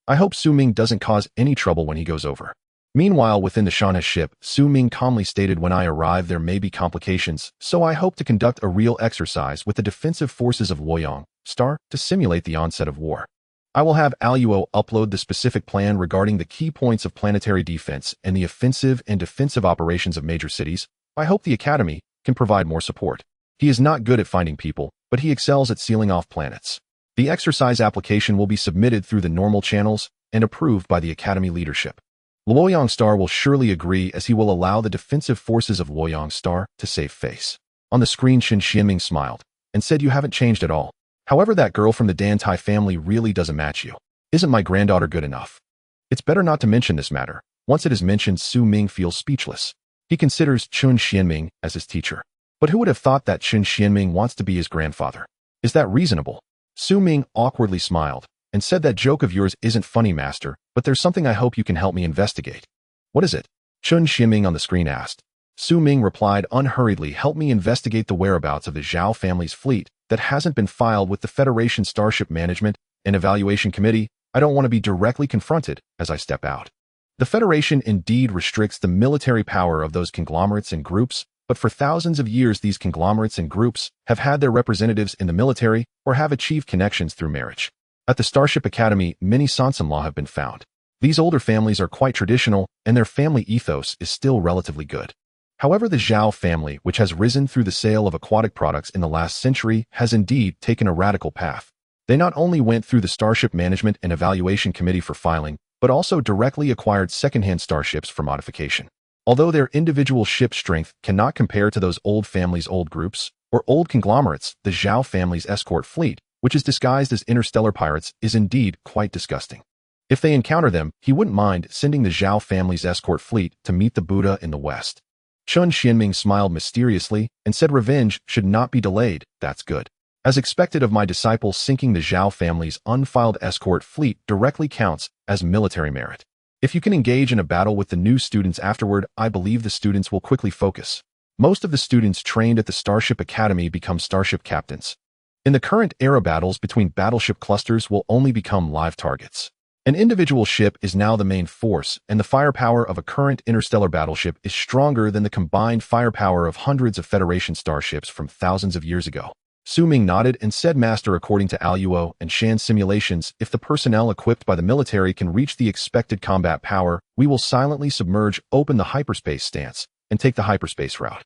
"I hope Su Ming doesn't cause any trouble when he goes over." Meanwhile, within the Shanha ship, Su Ming calmly stated, "When I arrive, there may be complications, so I hope to conduct a real exercise with the defensive forces of Luoyang Star to simulate the onset of war. I will have Aluo upload the specific plan regarding the key points of planetary defense and the offensive and defensive operations of major cities. I hope the Academy can provide more support. He is not good at finding people, but he excels at sealing off planets. The exercise application will be submitted through the normal channels and approved by the Academy leadership. Luoyang Star will surely agree, as he will allow the defensive forces of Luoyang Star to save face." On the screen, Shin Xianming smiled and said, "You haven't changed at all. However, that girl from the Dan Tai family really doesn't match you. Isn't my granddaughter good enough? It's better not to mention this matter." Once it is mentioned, Su Ming feels speechless. He considers Chun Xianming as his teacher. But who would have thought that Chun Xianming wants to be his grandfather? Is that reasonable? Su Ming awkwardly smiled and said, "That joke of yours isn't funny, master, but there's something I hope you can help me investigate." "What is it?" Chun Xianming on the screen asked. Su Ming replied unhurriedly, "Help me investigate the whereabouts of the Zhao family's fleet that hasn't been filed with the Federation Starship Management and Evaluation Committee. I don't want to be directly confronted as I step out." The Federation indeed restricts the military power of those conglomerates and groups, but for thousands of years these conglomerates and groups have had their representatives in the military or have achieved connections through marriage. At the Starship Academy, many sons-in-law have been found. These older families are quite traditional, and their family ethos is still relatively good. However, the Zhao family, which has risen through the sale of aquatic products in the last century, has indeed taken a radical path. They not only went through the Starship Management and Evaluation Committee for filing, but also directly acquired second-hand starships for modification. Although their individual ship strength cannot compare to those old families' old groups, or old conglomerates, the Zhao family's escort fleet, which is disguised as interstellar pirates, is indeed quite disgusting. If they encounter them, he wouldn't mind sending the Zhao family's escort fleet to meet the Buddha in the West. Chun Xianming smiled mysteriously and said, "Revenge should not be delayed. That's good. As expected of my disciple, sinking the Zhao family's unfiled escort fleet directly counts as military merit. If you can engage in a battle with the new students afterward, I believe the students will quickly focus. Most of the students trained at the Starship Academy become starship captains. In the current era, battles between battleship clusters will only become live targets. An individual ship is now the main force, and the firepower of a current interstellar battleship is stronger than the combined firepower of hundreds of Federation starships from thousands of years ago. Su Ming nodded and said, Master, according to Aro and Shanhai's simulations, if the personnel equipped by the military can reach the expected combat power, we will silently submerge, open the hyperspace stance, and take the hyperspace route.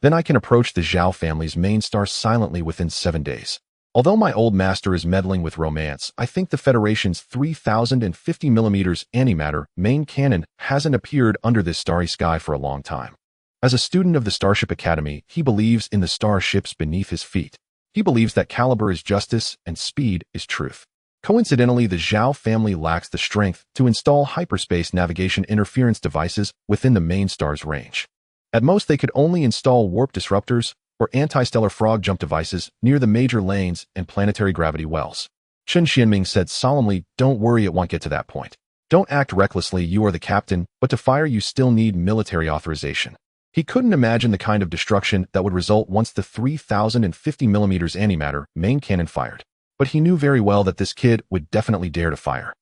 Then I can approach the Zhao family's main star silently within 7 days. Although my old master is meddling with romance, I think the Federation's 3050mm antimatter main cannon hasn't appeared under this starry sky for a long time. As a student of the Starship Academy, he believes in the starships beneath his feet. He believes that caliber is justice and speed is truth. Coincidentally, the Zhao family lacks the strength to install hyperspace navigation interference devices within the main star's range. At most, they could only install warp disruptors or anti-stellar frog jump devices near the major lanes and planetary gravity wells. Su Ming said solemnly, Don't worry, it won't get to that point. Don't act recklessly, you are the captain, but to fire you still need military authorization. He couldn't imagine the kind of destruction that would result once the 3050mm antimatter main cannon fired. But he knew very well that this kid would definitely dare to fire.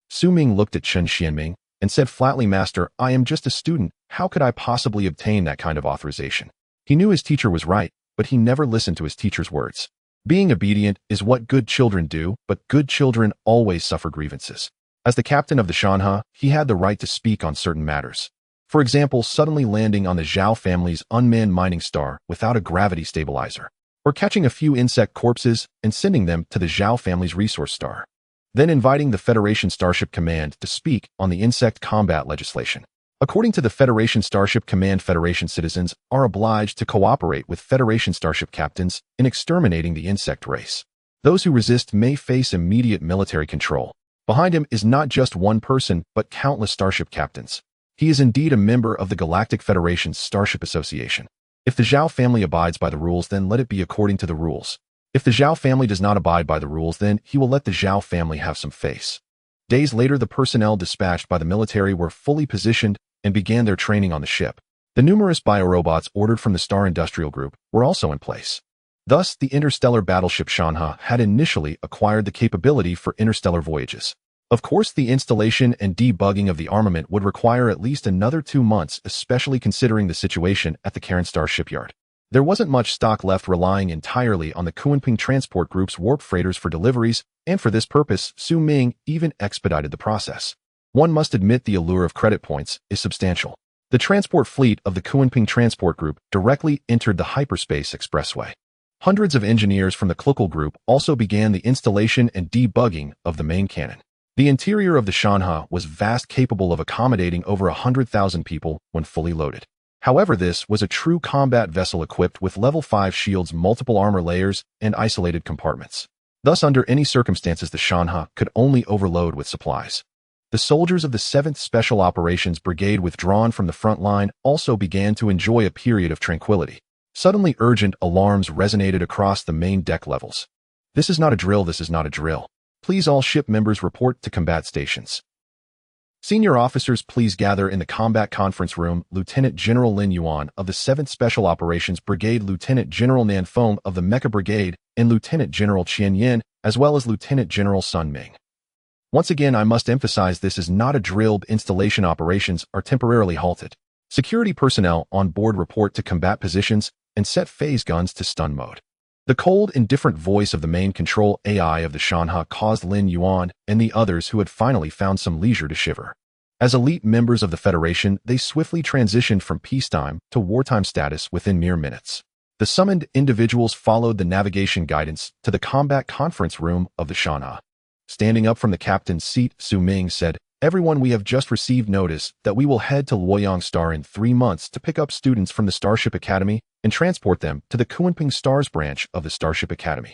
Su Ming looked at Su Ming and said flatly, Master, I am just a student. How could I possibly obtain that kind of authorization? He knew his teacher was right, but he never listened to his teacher's words. Being obedient is what good children do, but good children always suffer grievances. As the captain of the Shanha, he had the right to speak on certain matters. For example, suddenly landing on the Zhao family's unmanned mining star without a gravity stabilizer, or catching a few insect corpses and sending them to the Zhao family's resource star. Then inviting the Federation Starship Command to speak on the insect combat legislation. According to the Federation Starship Command, Federation citizens are obliged to cooperate with Federation starship captains in exterminating the insect race. Those who resist may face immediate military control. Behind him is not just one person, but countless starship captains. He is indeed a member of the Galactic Federation's Starship Association. If the Zhao family abides by the rules, then let it be according to the rules. If the Zhao family does not abide by the rules, then he will let the Zhao family have some face. Days later, the personnel dispatched by the military were fully positioned and began their training on the ship. The numerous biorobots ordered from the Star Industrial Group were also in place. Thus, the interstellar battleship Shanha had initially acquired the capability for interstellar voyages. Of course, the installation and debugging of the armament would require at least another 2 months, especially considering the situation at the Karen Star Shipyard. There wasn't much stock left, relying entirely on the Kunping Transport Group's warp freighters for deliveries, and for this purpose, Su Ming even expedited the process. One must admit the allure of credit points is substantial. The transport fleet of the Kunping Transport Group directly entered the Hyperspace Expressway. Hundreds of engineers from the Kluckl Group also began the installation and debugging of the main cannon. The interior of the Shanha was vast, capable of accommodating over 100,000 people when fully loaded. However, this was a true combat vessel equipped with level 5 shields, multiple armor layers, and isolated compartments. Thus, under any circumstances, the Shanha could only overload with supplies. The soldiers of the 7th Special Operations Brigade, withdrawn from the front line, also began to enjoy a period of tranquility. Suddenly, urgent alarms resonated across the main deck levels. This is not a drill, this is not a drill. Please, all ship members, report to combat stations. Senior officers, please gather in the combat conference room. Lieutenant General Lin Yuan of the 7th Special Operations Brigade, Lieutenant General Nan Feng of the Mecha Brigade, and Lieutenant General Qian Yin, as well as Lieutenant General Su Ming. Once again, I must emphasize, this is not a drill. Installation operations are temporarily halted. Security personnel on board report to combat positions and set phase guns to stun mode. The cold, indifferent voice of the main control AI of the Shanha caused Lin Yuan and the others, who had finally found some leisure, to shiver. As elite members of the Federation, they swiftly transitioned from peacetime to wartime status within mere minutes. The summoned individuals followed the navigation guidance to the combat conference room of the Shanha. Standing up from the captain's seat, Su Ming said, Everyone, we have just received notice that we will head to Luoyang Star in 3 months to pick up students from the Starship Academy and transport them to the Kunping Stars branch of the Starship Academy.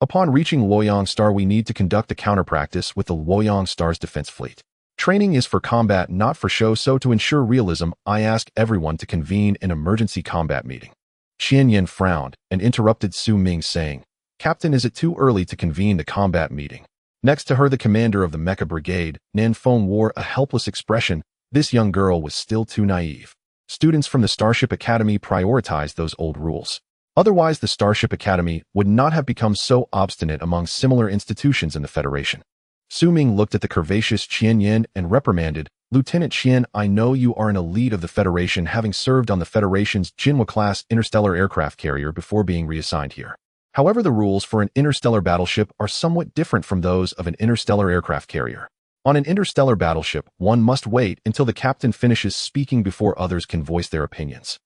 Upon reaching Luoyang Star, we need to conduct a counter-practice with the Luoyang Star's defense fleet. Training is for combat, not for show, so to ensure realism, I ask everyone to convene an emergency combat meeting. Qian Yin frowned and interrupted Su Ming, saying, Captain, is it too early to convene the combat meeting? Next to her, the commander of the Mecha Brigade, Nan Feng, wore a helpless expression. This young girl was still too naive. Students from the Starship Academy prioritized those old rules. Otherwise, the Starship Academy would not have become so obstinate among similar institutions in the Federation. Su Ming looked at the curvaceous Qian Yin and reprimanded, "Lieutenant Qian, I know you are an elite of the Federation, having served on the Federation's Jinhua-class interstellar aircraft carrier before being reassigned here. However, the rules for an interstellar battleship are somewhat different from those of an interstellar aircraft carrier. On an interstellar battleship, one must wait until the captain finishes speaking before others can voice their opinions.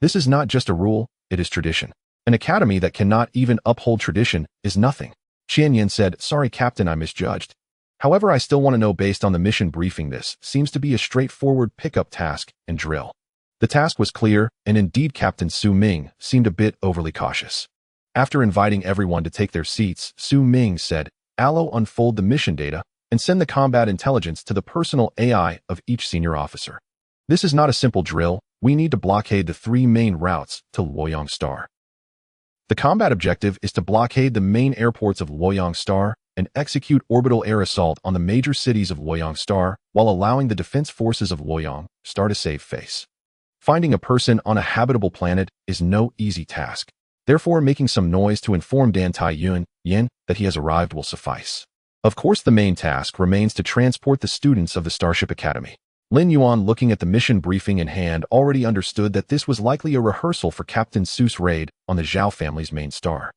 This is not just a rule, it is tradition. An academy that cannot even uphold tradition is nothing." Qian Yin said, "Sorry, Captain, I misjudged. However, I still want to know, based on the mission briefing, this seems to be a straightforward pickup task and drill." The task was clear, and indeed Captain Su Ming seemed a bit overly cautious. After inviting everyone to take their seats, Su Ming said, "Allo, unfold the mission data and send the combat intelligence to the personal AI of each senior officer. This is not a simple drill. We need to blockade the 3 main routes to Luoyang Star. The combat objective is to blockade the main airports of Luoyang Star and execute orbital air assault on the major cities of Luoyang Star while allowing the defense forces of Luoyang Star to save face. Finding a person on a habitable planet is no easy task. Therefore, making some noise to inform Dan Tai Yin that he has arrived will suffice. Of course, the main task remains to transport the students of the Starship Academy." Lin Yuan, looking at the mission briefing in hand, already understood that this was likely a rehearsal for Captain Su's raid on the Zhao family's main star.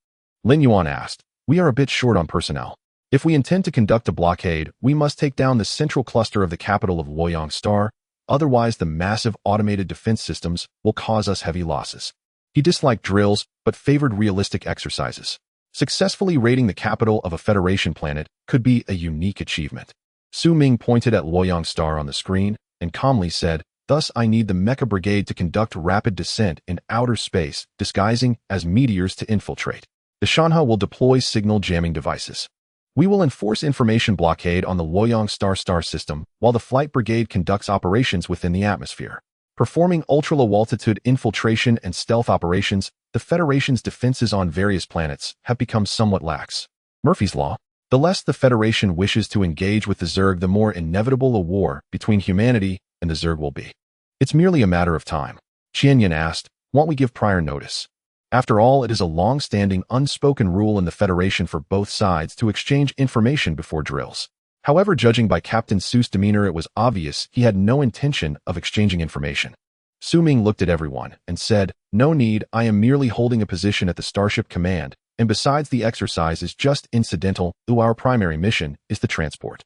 Lin Yuan asked, "We are a bit short on personnel. If we intend to conduct a blockade, we must take down the central cluster of the capital of Luoyang Star, otherwise the massive automated defense systems will cause us heavy losses." He disliked drills, but favored realistic exercises. Successfully raiding the capital of a Federation planet could be a unique achievement. Su Ming pointed at Luoyang Star on the screen and calmly said, "Thus I need the Mecha Brigade to conduct rapid descent in outer space, disguising as meteors to infiltrate. The Shanha will deploy signal jamming devices. We will enforce information blockade on the Luoyang Star system, while the Flight Brigade conducts operations within the atmosphere. Performing ultra-low-altitude infiltration and stealth operations, the Federation's defenses on various planets have become somewhat lax. Murphy's Law. The less the Federation wishes to engage with the Zerg, the more inevitable a war between humanity and the Zerg will be. It's merely a matter of time." Qian Yin asked, "Won't we give prior notice? After all, it is a long-standing unspoken rule in the Federation for both sides to exchange information before drills." However, judging by Captain Su's demeanor, it was obvious he had no intention of exchanging information. Su Ming looked at everyone and said, "No need, I am merely holding a position at the Starship Command, and besides, the exercise is just incidental, though our primary mission is the transport."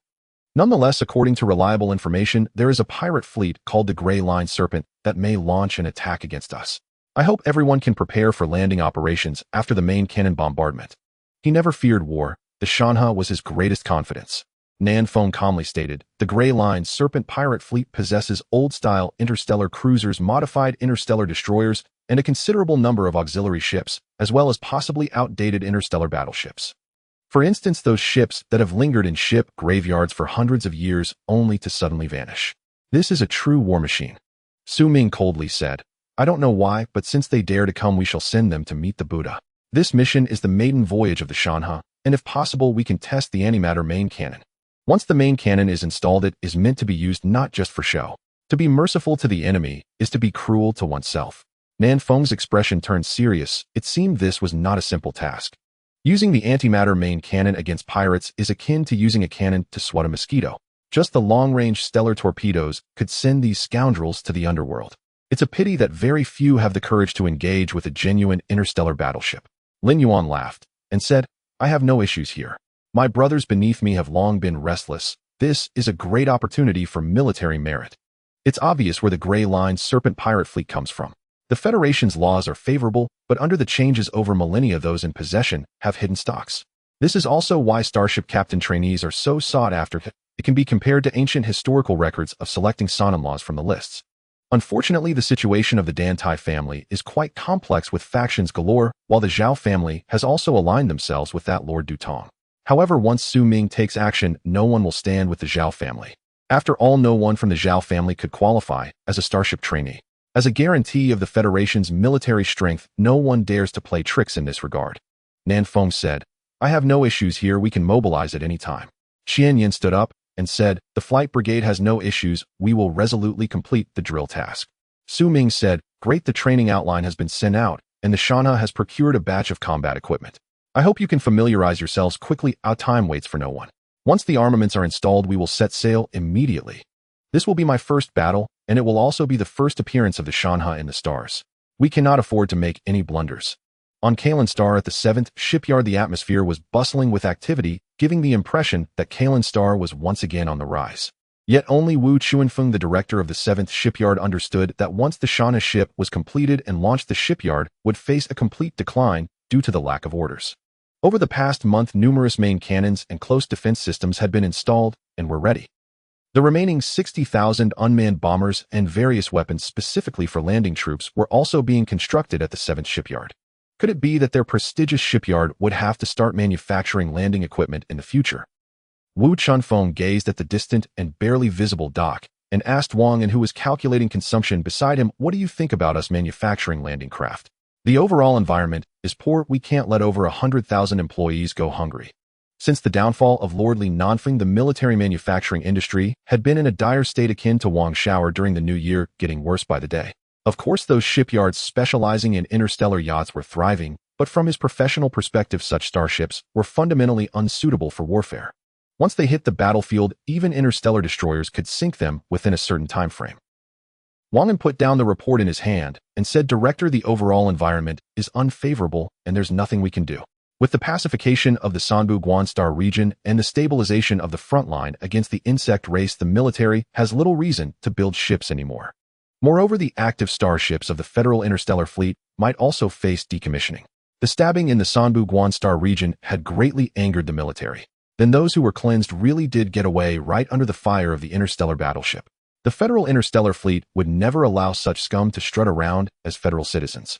Nonetheless, according to reliable information, there is a pirate fleet called the Grey Line Serpent that may launch an attack against us. I hope everyone can prepare for landing operations after the main cannon bombardment. He never feared war. The Shanha was his greatest confidence. Nan Feng calmly stated, "The Grey Line Serpent pirate fleet possesses old-style interstellar cruisers, modified interstellar destroyers, and a considerable number of auxiliary ships, as well as possibly outdated interstellar battleships. For instance, those ships that have lingered in ship graveyards for hundreds of years only to suddenly vanish. This is a true war machine." Su Ming coldly said, "I don't know why, but since they dare to come, we shall send them to meet the Buddha. This mission is the maiden voyage of the Shanha, and if possible, we can test the antimatter main cannon. Once the main cannon is installed, it is meant to be used not just for show. To be merciful to the enemy is to be cruel to oneself." Nan Feng's expression turned serious. It seemed this was not a simple task. Using the antimatter main cannon against pirates is akin to using a cannon to swat a mosquito. Just the long-range stellar torpedoes could send these scoundrels to the underworld. It's a pity that very few have the courage to engage with a genuine interstellar battleship. Lin Yuan laughed and said, "I have no issues here. My brothers beneath me have long been restless. This is a great opportunity for military merit. It's obvious where the Grey Line Serpent pirate fleet comes from. The Federation's laws are favorable, but under the changes over millennia, those in possession have hidden stocks. This is also why Starship Captain trainees are so sought after. It can be compared to ancient historical records of selecting son-in-laws from the lists. Unfortunately, the situation of the Dan Tai family is quite complex with factions galore, while the Zhao family has also aligned themselves with that Lord Dutong. However, once Su Ming takes action, no one will stand with the Zhao family. After all, no one from the Zhao family could qualify as a Starship trainee. As a guarantee of the Federation's military strength, no one dares to play tricks in this regard." Nan Feng said, "I have no issues here. We can mobilize at any time." Qian Yin stood up and said, "The Flight Brigade has no issues. We will resolutely complete the drill task." Su Ming said, "Great, the training outline has been sent out, and the Shanha has procured a batch of combat equipment. I hope you can familiarize yourselves quickly. Our time waits for no one. Once the armaments are installed, we will set sail immediately. This will be my first battle, and it will also be the first appearance of the Shanha in the stars. We cannot afford to make any blunders. On Kalen Star at the 7th Shipyard, the atmosphere was bustling with activity, giving the impression that Kalen Star was once again on the rise. Yet only Wu Chuanfeng, the director of the 7th Shipyard, understood that once the Shanha ship was completed and launched, the shipyard would face a complete decline due to the lack of orders. Over the past month, numerous main cannons and close defense systems had been installed and were ready. The remaining 60,000 unmanned bombers and various weapons specifically for landing troops were also being constructed at the 7th Shipyard. Could it be that their prestigious shipyard would have to start manufacturing landing equipment in the future? Wu Chunfeng gazed at the distant and barely visible dock and asked Wang, and who was calculating consumption beside him, "What do you think about us manufacturing landing craft? The overall environment is poor. We can't let over 100,000 employees go hungry." Since the downfall of Lord Li Nanfeng, the military manufacturing industry had been in a dire state akin to Wang's shower during the new year, getting worse by the day. Of course, those shipyards specializing in interstellar yachts were thriving, but from his professional perspective, such starships were fundamentally unsuitable for warfare. Once they hit the battlefield, even interstellar destroyers could sink them within a certain time frame. Wang put down the report in his hand and said, "Director, the overall environment is unfavorable and there's nothing we can do. With the pacification of the Sanbu Guanstar region and the stabilization of the front line against the insect race, the military has little reason to build ships anymore. Moreover, the active starships of the Federal Interstellar Fleet might also face decommissioning. The stabbing in the Sanbu Guanstar region had greatly angered the military. Then those who were cleansed really did get away right under the fire of the Interstellar Battleship. The Federal Interstellar Fleet would never allow such scum to strut around as federal citizens.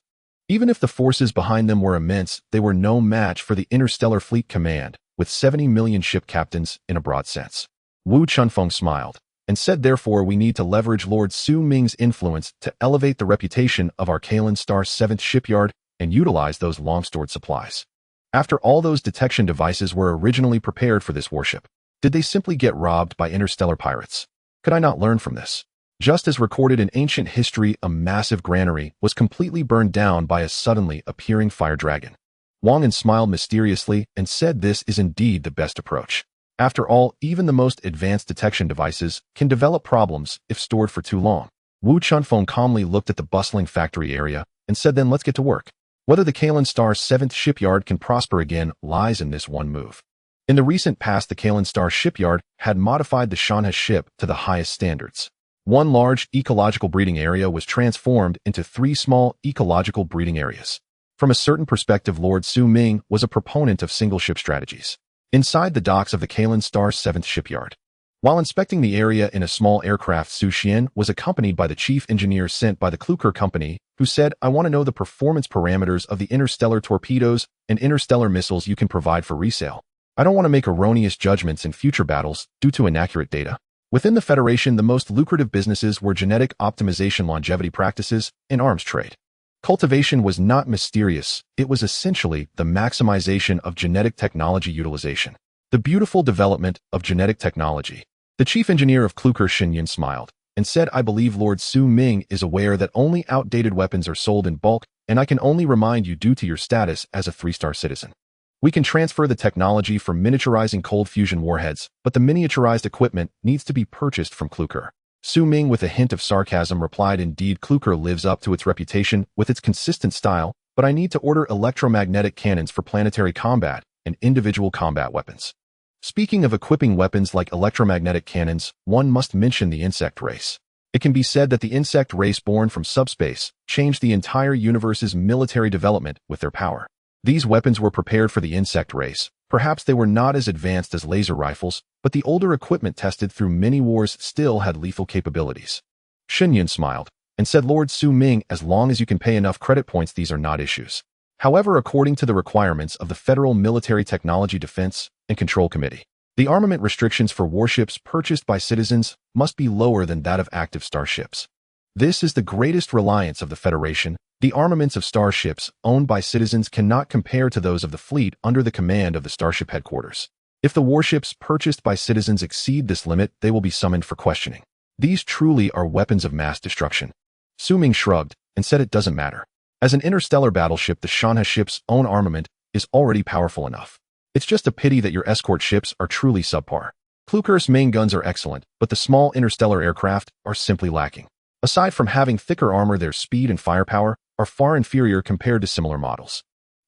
Even if the forces behind them were immense, they were no match for the Interstellar Fleet Command, with 70 million ship captains in a broad sense." Wu Chunfeng smiled and said, "Therefore, we need to leverage Lord Su Ming's influence to elevate the reputation of our Kalen Star 7th Shipyard and utilize those long-stored supplies. After all, those detection devices were originally prepared for this warship. Did they simply get robbed by interstellar pirates? Could I not learn from this? Just as recorded in ancient history, a massive granary was completely burned down by a suddenly appearing fire dragon." Wang smiled mysteriously and said, "This is indeed the best approach. After all, even the most advanced detection devices can develop problems if stored for too long." Wu Chunfeng calmly looked at the bustling factory area and said, "Then let's get to work. Whether the Kalen Star 7th Shipyard can prosper again lies in this one move." In the recent past, the Kalen Star Shipyard had modified the Shanha ship to the highest standards. One large ecological breeding area was transformed into 3 small ecological breeding areas. From a certain perspective, Lord Su Ming was a proponent of single-ship strategies. Inside the docks of the Kalen Star 7th Shipyard, while inspecting the area in a small aircraft, Su Xian was accompanied by the chief engineer sent by the Kluker Company, who said, "I want to know the performance parameters of the interstellar torpedoes and interstellar missiles you can provide for resale. I don't want to make erroneous judgments in future battles due to inaccurate data." Within the Federation, the most lucrative businesses were genetic optimization, longevity practices, and arms trade. Cultivation was not mysterious. It was essentially the maximization of genetic technology utilization. The beautiful development of genetic technology. The chief engineer of Kluker, Shinyan, smiled and said, "I believe Lord Su Ming is aware that only outdated weapons are sold in bulk, and I can only remind you, due to your status as a 3-star citizen, we can transfer the technology for miniaturizing cold fusion warheads, but the miniaturized equipment needs to be purchased from Kluker." Su Ming, with a hint of sarcasm, replied, "Indeed, Kluker lives up to its reputation with its consistent style, but I need to order electromagnetic cannons for planetary combat and individual combat weapons." Speaking of equipping weapons like electromagnetic cannons, one must mention the insect race. It can be said that the insect race born from subspace changed the entire universe's military development with their power. These weapons were prepared for the insect race. Perhaps they were not as advanced as laser rifles, but the older equipment tested through many wars still had lethal capabilities. Shinyan smiled and said, "Lord Su Ming, as long as you can pay enough credit points, these are not issues. However, according to the requirements of the Federal Military Technology Defense and Control Committee, the armament restrictions for warships purchased by citizens must be lower than that of active starships. This is the greatest reliance of the Federation. The armaments of starships owned by citizens cannot compare to those of the fleet under the command of the Starship Headquarters. If the warships purchased by citizens exceed this limit, they will be summoned for questioning. These truly are weapons of mass destruction." Su Ming shrugged and said, "It doesn't matter. As an interstellar battleship, the Shanha ship's own armament is already powerful enough. It's just a pity that your escort ships are truly subpar. Kluker's main guns are excellent, but the small interstellar aircraft are simply lacking. Aside from having thicker armor, their speed and firepower are far inferior compared to similar models.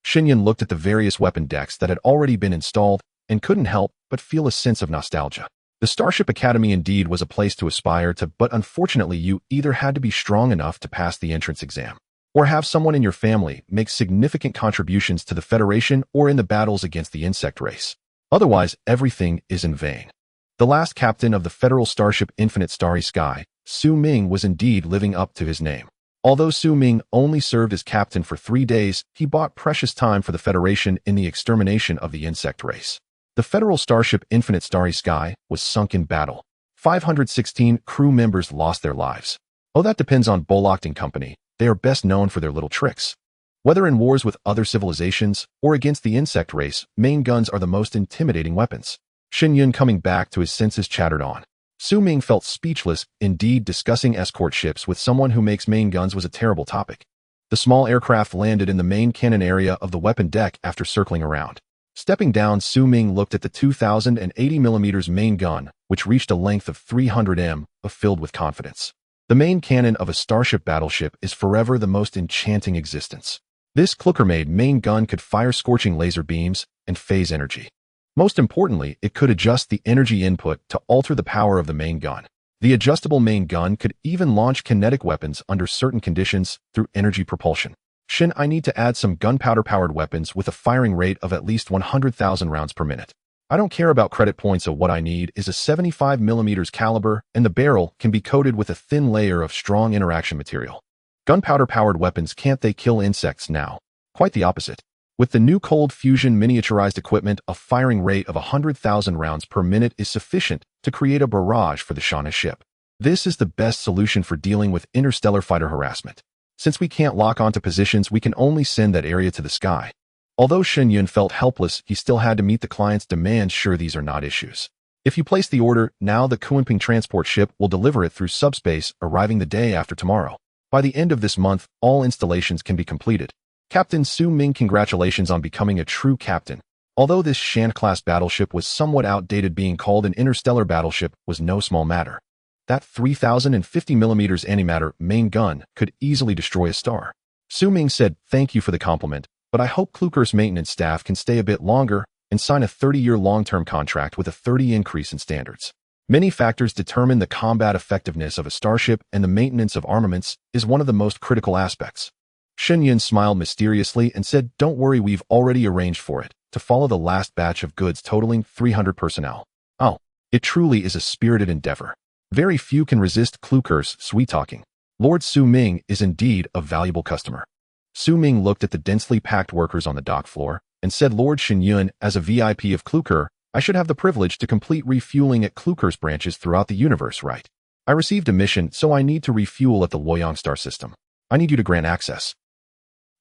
Shinyan looked at the various weapon decks that had already been installed and couldn't help but feel a sense of nostalgia. The Starship Academy indeed was a place to aspire to, but unfortunately you either had to be strong enough to pass the entrance exam, or have someone in your family make significant contributions to the Federation or in the battles against the insect race. Otherwise, everything is in vain. The last captain of the Federal Starship Infinite Starry Sky, Su Ming, was indeed living up to his name. Although Su Ming only served as captain for 3 days, he bought precious time for the Federation in the extermination of the insect race. The Federal Starship Infinite Starry Sky was sunk in battle. 516 crew members lost their lives. Oh, that depends on Bullock and Company. They are best known for their little tricks. Whether in wars with other civilizations or against the insect race, main guns are the most intimidating weapons. Shinyan, coming back to his senses, chattered on. Su Ming felt speechless. Indeed, discussing escort ships with someone who makes main guns was a terrible topic. The small aircraft landed in the main cannon area of the weapon deck after circling around. Stepping down, Su Ming looked at the 2,080mm main gun, which reached a length of 300 m, filled with confidence. The main cannon of a starship battleship is forever the most enchanting existence. This Kluker-made main gun could fire scorching laser beams and phase energy. Most importantly, it could adjust the energy input to alter the power of the main gun. The adjustable main gun could even launch kinetic weapons under certain conditions through energy propulsion. Shin, I need to add some gunpowder-powered weapons with a firing rate of at least 100,000 rounds per minute. I don't care about credit points, so what I need is a 75mm caliber, and the barrel can be coated with a thin layer of strong interaction material. Gunpowder-powered weapons, can't they kill insects now? Quite the opposite. With the new cold fusion miniaturized equipment, a firing rate of 100,000 rounds per minute is sufficient to create a barrage for the Shanha ship. This is the best solution for dealing with interstellar fighter harassment. Since we can't lock onto positions, we can only send that area to the sky. Although Shinyan felt helpless, he still had to meet the client's demands. Sure, these are not issues. If you place the order, now the Kunping transport ship will deliver it through subspace, arriving the day after tomorrow. By the end of this month, all installations can be completed. Captain Su Ming, congratulations on becoming a true captain. Although this Shan-class battleship was somewhat outdated, being called an interstellar battleship was no small matter. That 3,050mm antimatter main gun could easily destroy a star. Su Ming said, "Thank you for the compliment, but I hope Kluker's maintenance staff can stay a bit longer and sign a 30-year long-term contract with a 30% increase in standards." Many factors determine the combat effectiveness of a starship, and the maintenance of armaments is one of the most critical aspects. Shinyan smiled mysteriously and said, "Don't worry, we've already arranged for it to follow the last batch of goods totaling 300 personnel. Oh, it truly is a spirited endeavor. Very few can resist Kluker's sweet-talking. Lord Su Ming is indeed a valuable customer." Su Ming looked at the densely packed workers on the dock floor and said, "Lord Shinyan, as a VIP of Kluker, I should have the privilege to complete refueling at Kluker's branches throughout the universe, right? I received a mission, so I need to refuel at the Luoyang star system. I need you to grant access.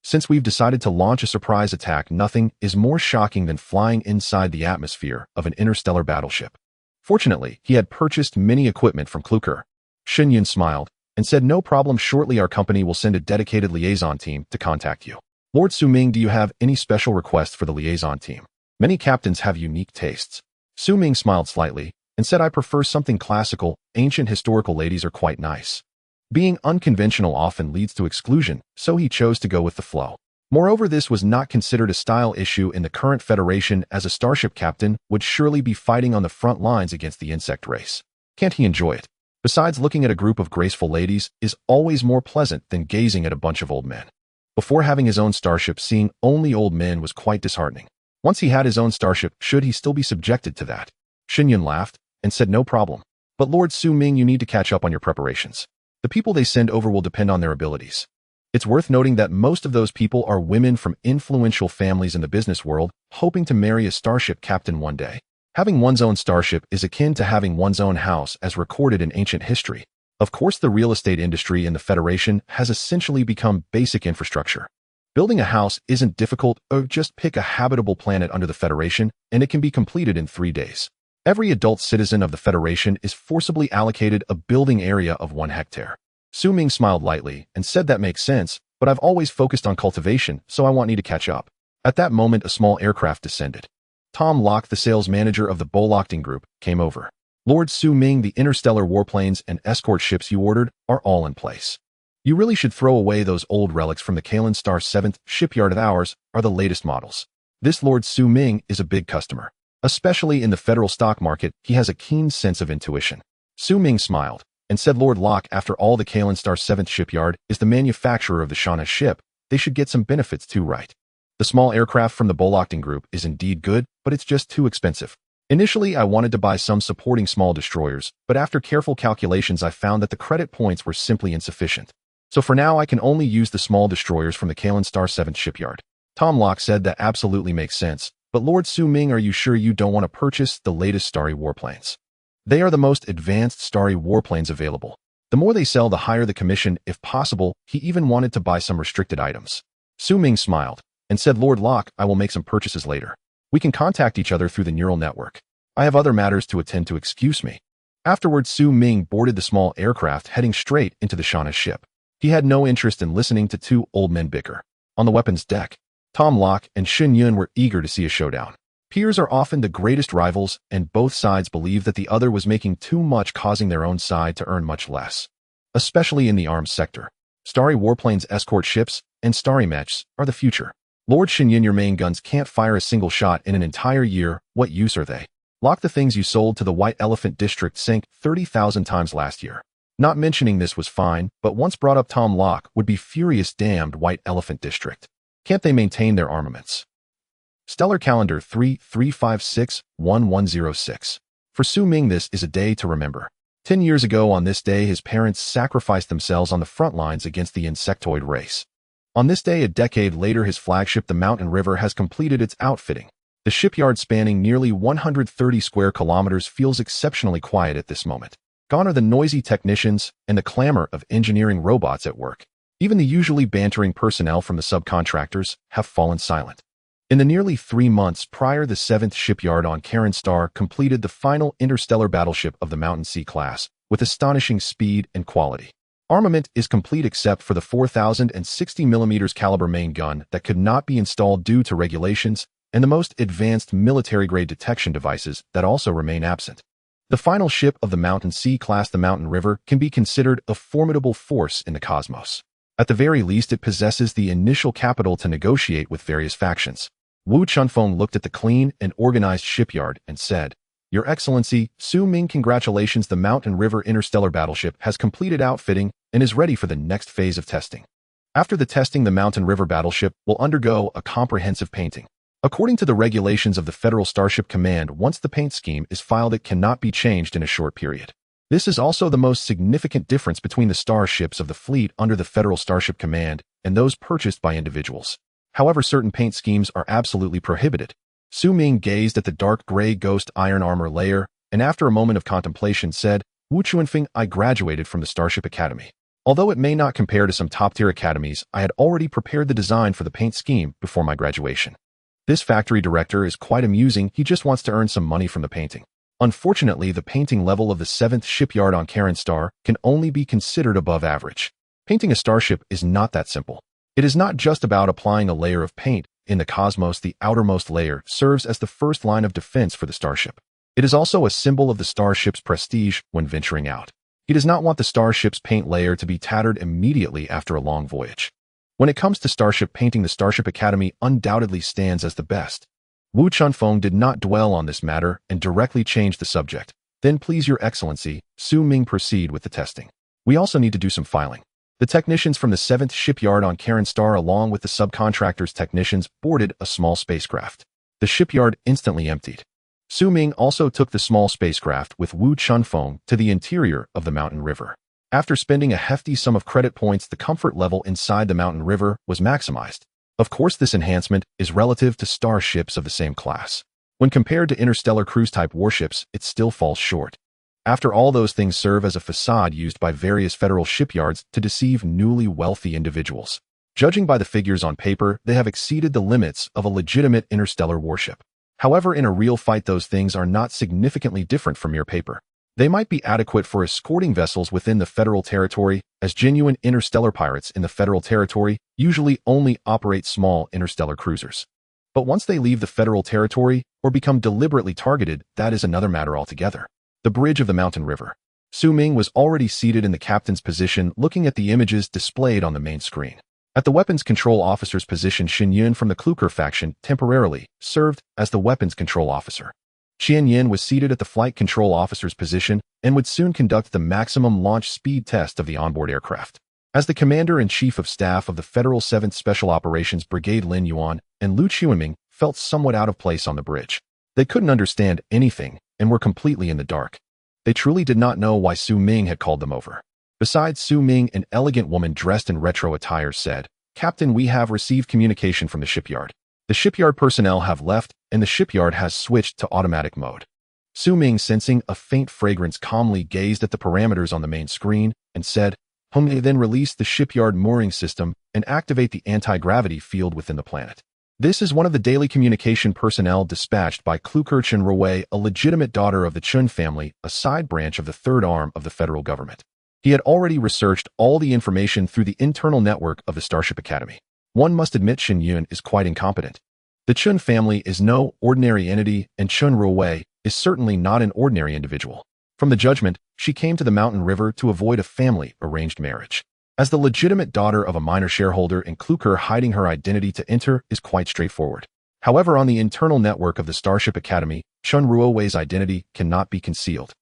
Since we've decided to launch a surprise attack, nothing is more shocking than flying inside the atmosphere of an interstellar battleship." Fortunately, he had purchased many equipment from Kluker. Shinyan smiled and said, "No problem, shortly our company will send a dedicated liaison team to contact you." Lord Su Ming, do you have any special requests for the liaison team? Many captains have unique tastes. Su Ming smiled slightly and said, "I prefer something classical. Ancient historical ladies are quite nice. Being unconventional often leads to exclusion, so he chose to go with the flow." Moreover, this was not considered a style issue in the current Federation, as a starship captain would surely be fighting on the front lines against the insect race. Can't he enjoy it? Besides, looking at a group of graceful ladies is always more pleasant than gazing at a bunch of old men. Before having his own starship, seeing only old men was quite disheartening. Once he had his own starship, should he still be subjected to that? Shinyan laughed and said, "No problem. But Lord Su Ming, you need to catch up on your preparations. The people they send over will depend on their abilities. It's worth noting that most of those people are women from influential families in the business world, hoping to marry a starship captain one day. Having one's own starship is akin to having one's own house, as recorded in ancient history. Of course, the real estate industry in the Federation has essentially become basic infrastructure. Building a house isn't difficult, or just pick a habitable planet under the Federation, and it can be completed in 3 days. Every adult citizen of the Federation is forcibly allocated a building area of 1 hectare. Su Ming smiled lightly and said, "That makes sense. but I've always focused on cultivation, so I want need to catch up. At that moment, a small aircraft descended. Tom Locke, the sales manager of the Bolocting Group, came over. Lord Su Ming, the interstellar warplanes and escort ships you ordered are all in place. You really should throw away those old relics from the Kalen Star 7th shipyard of ours are the latest models. This Lord Su Ming is a big customer. Especially in the federal stock market, he has a keen sense of intuition. Su Ming smiled and said, Lord Locke, after all, the Kalen Star 7th shipyard is the manufacturer of the Shanha ship. They should get some benefits too, right? The small aircraft from the Bolocting Group is indeed good, but it's just too expensive. Initially, I wanted to buy some supporting small destroyers, but after careful calculations, I found that the credit points were simply insufficient. So for now, I can only use the small destroyers from the Kalen Star 7th shipyard. Tom Locke said that absolutely makes sense, but Lord Su Ming, are you sure you don't want to purchase the latest starry warplanes? They are the most advanced starry warplanes available. The more they sell, the higher the commission. If possible, he even wanted to buy some restricted items. Su Ming smiled and said, Lord Locke, I will make some purchases later. We can contact each other through the neural network. I have other matters to attend to, excuse me. Afterwards, Su Ming boarded the small aircraft, heading straight into the Shanha ship. He had no interest in listening to two old men bicker. On the weapons deck, Tom Locke and Shin Yun were eager to see a showdown. Peers are often the greatest rivals, and both sides believed that the other was making too much, causing their own side to earn much less. Especially in the arms sector. Starry warplanes, escort ships, and starry mechs are the future. Lord Shin Yun, your main guns can't fire a single shot in an entire year. What use are they? Locke, the things you sold to the White Elephant District sank 30,000 times last year. Not mentioning this was fine, but once brought up, Tom Locke would be furious. Damned White Elephant District. Can't they maintain their armaments? Stellar Calendar 33561106. For Su Ming, this is a day to remember. 10 years ago on this day, his parents sacrificed themselves on the front lines against the insectoid race. On this day, a decade later, his flagship, the Mountain River, has completed its outfitting. The shipyard, spanning nearly 130 square kilometers, feels exceptionally quiet at this moment. Gone are the noisy technicians and the clamor of engineering robots at work. Even the usually bantering personnel from the subcontractors have fallen silent. In the nearly 3 months prior, the 7th shipyard on Karen Star completed the final interstellar battleship of the Mountain Sea class with astonishing speed and quality. Armament is complete except for the 4,060mm caliber main gun that could not be installed due to regulations, and the most advanced military-grade detection devices that also remain absent. The final ship of the Mountain Sea class, the Mountain River, can be considered a formidable force in the cosmos. At the very least, it possesses the initial capital to negotiate with various factions. Wu Chunfeng looked at the clean and organized shipyard and said, Your Excellency, Su Ming, congratulations, the Mountain River Interstellar Battleship has completed outfitting and is ready for the next phase of testing. After the testing, the Mountain River Battleship will undergo a comprehensive painting. According to the regulations of the Federal Starship Command, once the paint scheme is filed, it cannot be changed in a short period. This is also the most significant difference between the starships of the fleet under the Federal Starship Command and those purchased by individuals. However, certain paint schemes are absolutely prohibited. Su Ming gazed at the dark gray ghost iron armor layer and after a moment of contemplation said, Wu Chuanfeng, I graduated from the Starship Academy. Although it may not compare to some top-tier academies, I had already prepared the design for the paint scheme before my graduation. This factory director is quite amusing. He just wants to earn some money from the painting. Unfortunately, the painting level of the 7th shipyard on Karen Star can only be considered above average. Painting a starship is not that simple. It is not just about applying a layer of paint. In the cosmos, the outermost layer serves as the first line of defense for the starship. It is also a symbol of the starship's prestige when venturing out. He does not want the starship's paint layer to be tattered immediately after a long voyage. When it comes to starship painting, the Starship Academy undoubtedly stands as the best. Wu Chunfeng did not dwell on this matter and directly changed the subject. Then, please, Your Excellency, Su Ming, proceed with the testing. We also need to do some filing. The technicians from the 7th shipyard on Karen Star along with the subcontractors' technicians boarded a small spacecraft. The shipyard instantly emptied. Su Ming also took the small spacecraft with Wu Chunfeng to the interior of the Mountain River. After spending a hefty sum of credit points, the comfort level inside the Mountain River was maximized. Of course, this enhancement is relative to starships of the same class. When compared to interstellar cruise-type warships, it still falls short. After all, those things serve as a facade used by various federal shipyards to deceive newly wealthy individuals. Judging by the figures on paper, they have exceeded the limits of a legitimate interstellar warship. However, in a real fight, those things are not significantly different from mere paper. They might be adequate for escorting vessels within the federal territory, as genuine interstellar pirates in the federal territory usually only operate small interstellar cruisers. But once they leave the federal territory or become deliberately targeted, that is another matter altogether. The bridge of the mountain river. Su Ming was already seated in the captain's position looking at the images displayed on the main screen. At the weapons control officer's position, Xin Yun from the Kluker faction temporarily served as the weapons control officer. Qian Yin was seated at the flight control officer's position and would soon conduct the maximum launch speed test of the onboard aircraft. As the commander-in-chief of staff of the Federal 7th Special Operations Brigade, Lin Yuan and Lu Qianming felt somewhat out of place on the bridge. They couldn't understand anything and were completely in the dark. They truly did not know why Su Ming had called them over. Besides Su Ming, an elegant woman dressed in retro attire said, "Captain, we have received communication from the shipyard. The shipyard personnel have left, and the shipyard has switched to automatic mode." Su Ming, sensing a faint fragrance, calmly gazed at the parameters on the main screen and said, "They then release the shipyard mooring system and activate the anti-gravity field within the planet." This is one of the daily communication personnel dispatched by Kluker Chen Ruwei, a legitimate daughter of the Chun family, a side branch of the third arm of the federal government. He had already researched all the information through the internal network of the Starship Academy. One must admit Xin Yun is quite incompetent. The Chun family is no ordinary entity, and Chun Ruwei is certainly not an ordinary individual. From the judgment, she came to the mountain river to avoid a family-arranged marriage. As the legitimate daughter of a minor shareholder in Kluker, hiding her identity to enter is quite straightforward. However, on the internal network of the Starship Academy, Chun Ruowei's identity cannot be concealed.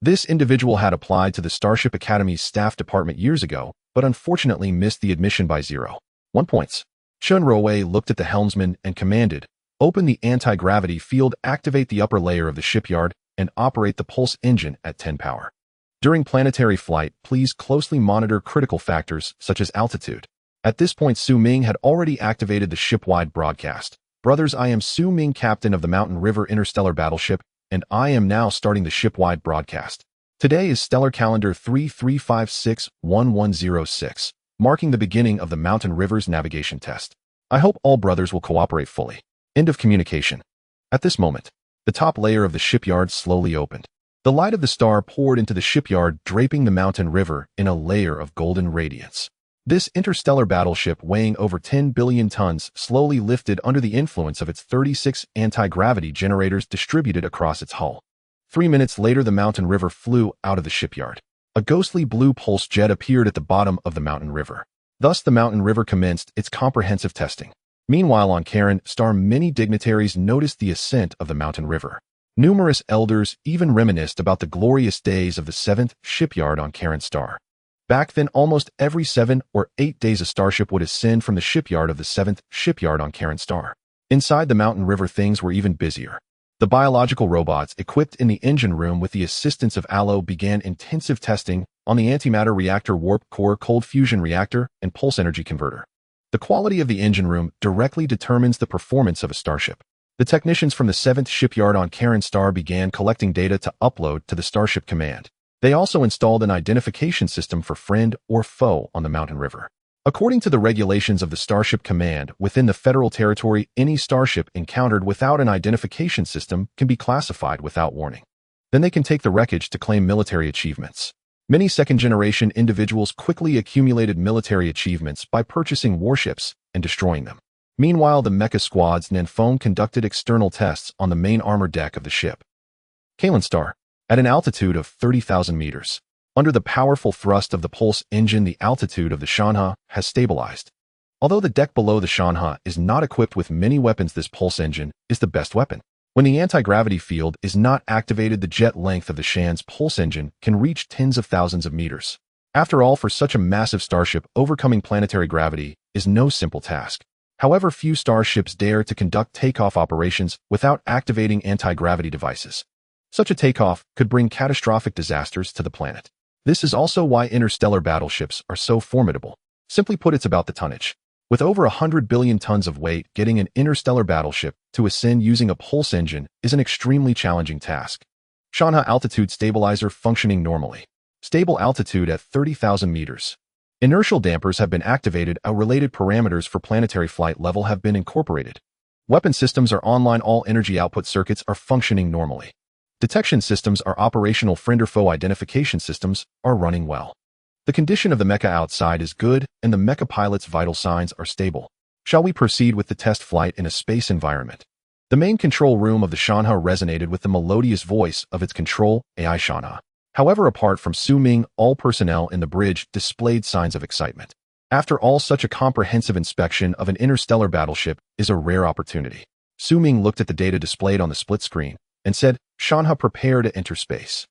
This individual had applied to the Starship Academy's staff department years ago, but unfortunately missed the admission by 0.1 points. Chun Ruowei looked at the helmsman and commanded, "Open the anti-gravity field, activate the upper layer of the shipyard, and operate the pulse engine at 10 power. During planetary flight, please closely monitor critical factors such as altitude." At this point, Su Ming had already activated the ship-wide broadcast. "Brothers, I am Su Ming, captain of the Mountain River Interstellar Battleship, and I am now starting the ship-wide broadcast. Today is stellar calendar 33561106, marking the beginning of the Mountain River's navigation test. I hope all brothers will cooperate fully. End of communication." At this moment, the top layer of the shipyard slowly opened. The light of the star poured into the shipyard, draping the mountain river in a layer of golden radiance. This interstellar battleship, weighing over 10 billion tons, slowly lifted under the influence of its 36 anti-gravity generators distributed across its hull. 3 minutes later, the mountain river flew out of the shipyard. A ghostly blue pulse jet appeared at the bottom of the mountain river. Thus, the mountain river commenced its comprehensive testing. Meanwhile, on Karen Star, many dignitaries noticed the ascent of the mountain river. Numerous elders even reminisced about the glorious days of the 7th shipyard on Karen Star. Back then, almost every 7 or 8 days a starship would ascend from the shipyard of the 7th shipyard on Karen Star. Inside the mountain river, things were even busier. The biological robots equipped in the engine room with the assistance of Allo began intensive testing on the antimatter reactor, warp core, cold fusion reactor, and pulse energy converter. The quality of the engine room directly determines the performance of a starship. The technicians from the 7th shipyard on Karen Star began collecting data to upload to the Starship Command. They also installed an identification system for friend or foe on the mountain river. According to the regulations of the Starship Command, within the federal territory, any starship encountered without an identification system can be classified without warning. Then they can take the wreckage to claim military achievements. Many second-generation individuals quickly accumulated military achievements by purchasing warships and destroying them. Meanwhile, the mecha squads Nanfone conducted external tests on the main armor deck of the ship. Kalen Star, at an altitude of 30,000 meters. Under the powerful thrust of the pulse engine, the altitude of the Shanha has stabilized. Although the deck below the Shanha is not equipped with many weapons, this pulse engine is the best weapon. When the anti-gravity field is not activated, the jet length of the Shan's pulse engine can reach tens of thousands of meters. After all, for such a massive starship, overcoming planetary gravity is no simple task. However, few starships dare to conduct takeoff operations without activating anti-gravity devices. Such a takeoff could bring catastrophic disasters to the planet. This is also why interstellar battleships are so formidable. Simply put, it's about the tonnage. With over 100 billion tons of weight, getting an interstellar battleship to ascend using a pulse engine is an extremely challenging task. Shanha altitude stabilizer functioning normally. Stable altitude at 30,000 meters. Inertial dampers have been activated. Related parameters for planetary flight level have been incorporated. Weapon systems are online. All energy output circuits are functioning normally. Detection systems are operational. Friend or foe identification systems are running well. The condition of the mecha outside is good, and the mecha pilot's vital signs are stable. Shall we proceed with the test flight in a space environment? The main control room of the Shanha resonated with the melodious voice of its control AI Shanha. However, apart from Su Ming, all personnel in the bridge displayed signs of excitement. After all, such a comprehensive inspection of an interstellar battleship is a rare opportunity. Su Ming looked at the data displayed on the split screen and said, Shanha, prepare to enter space.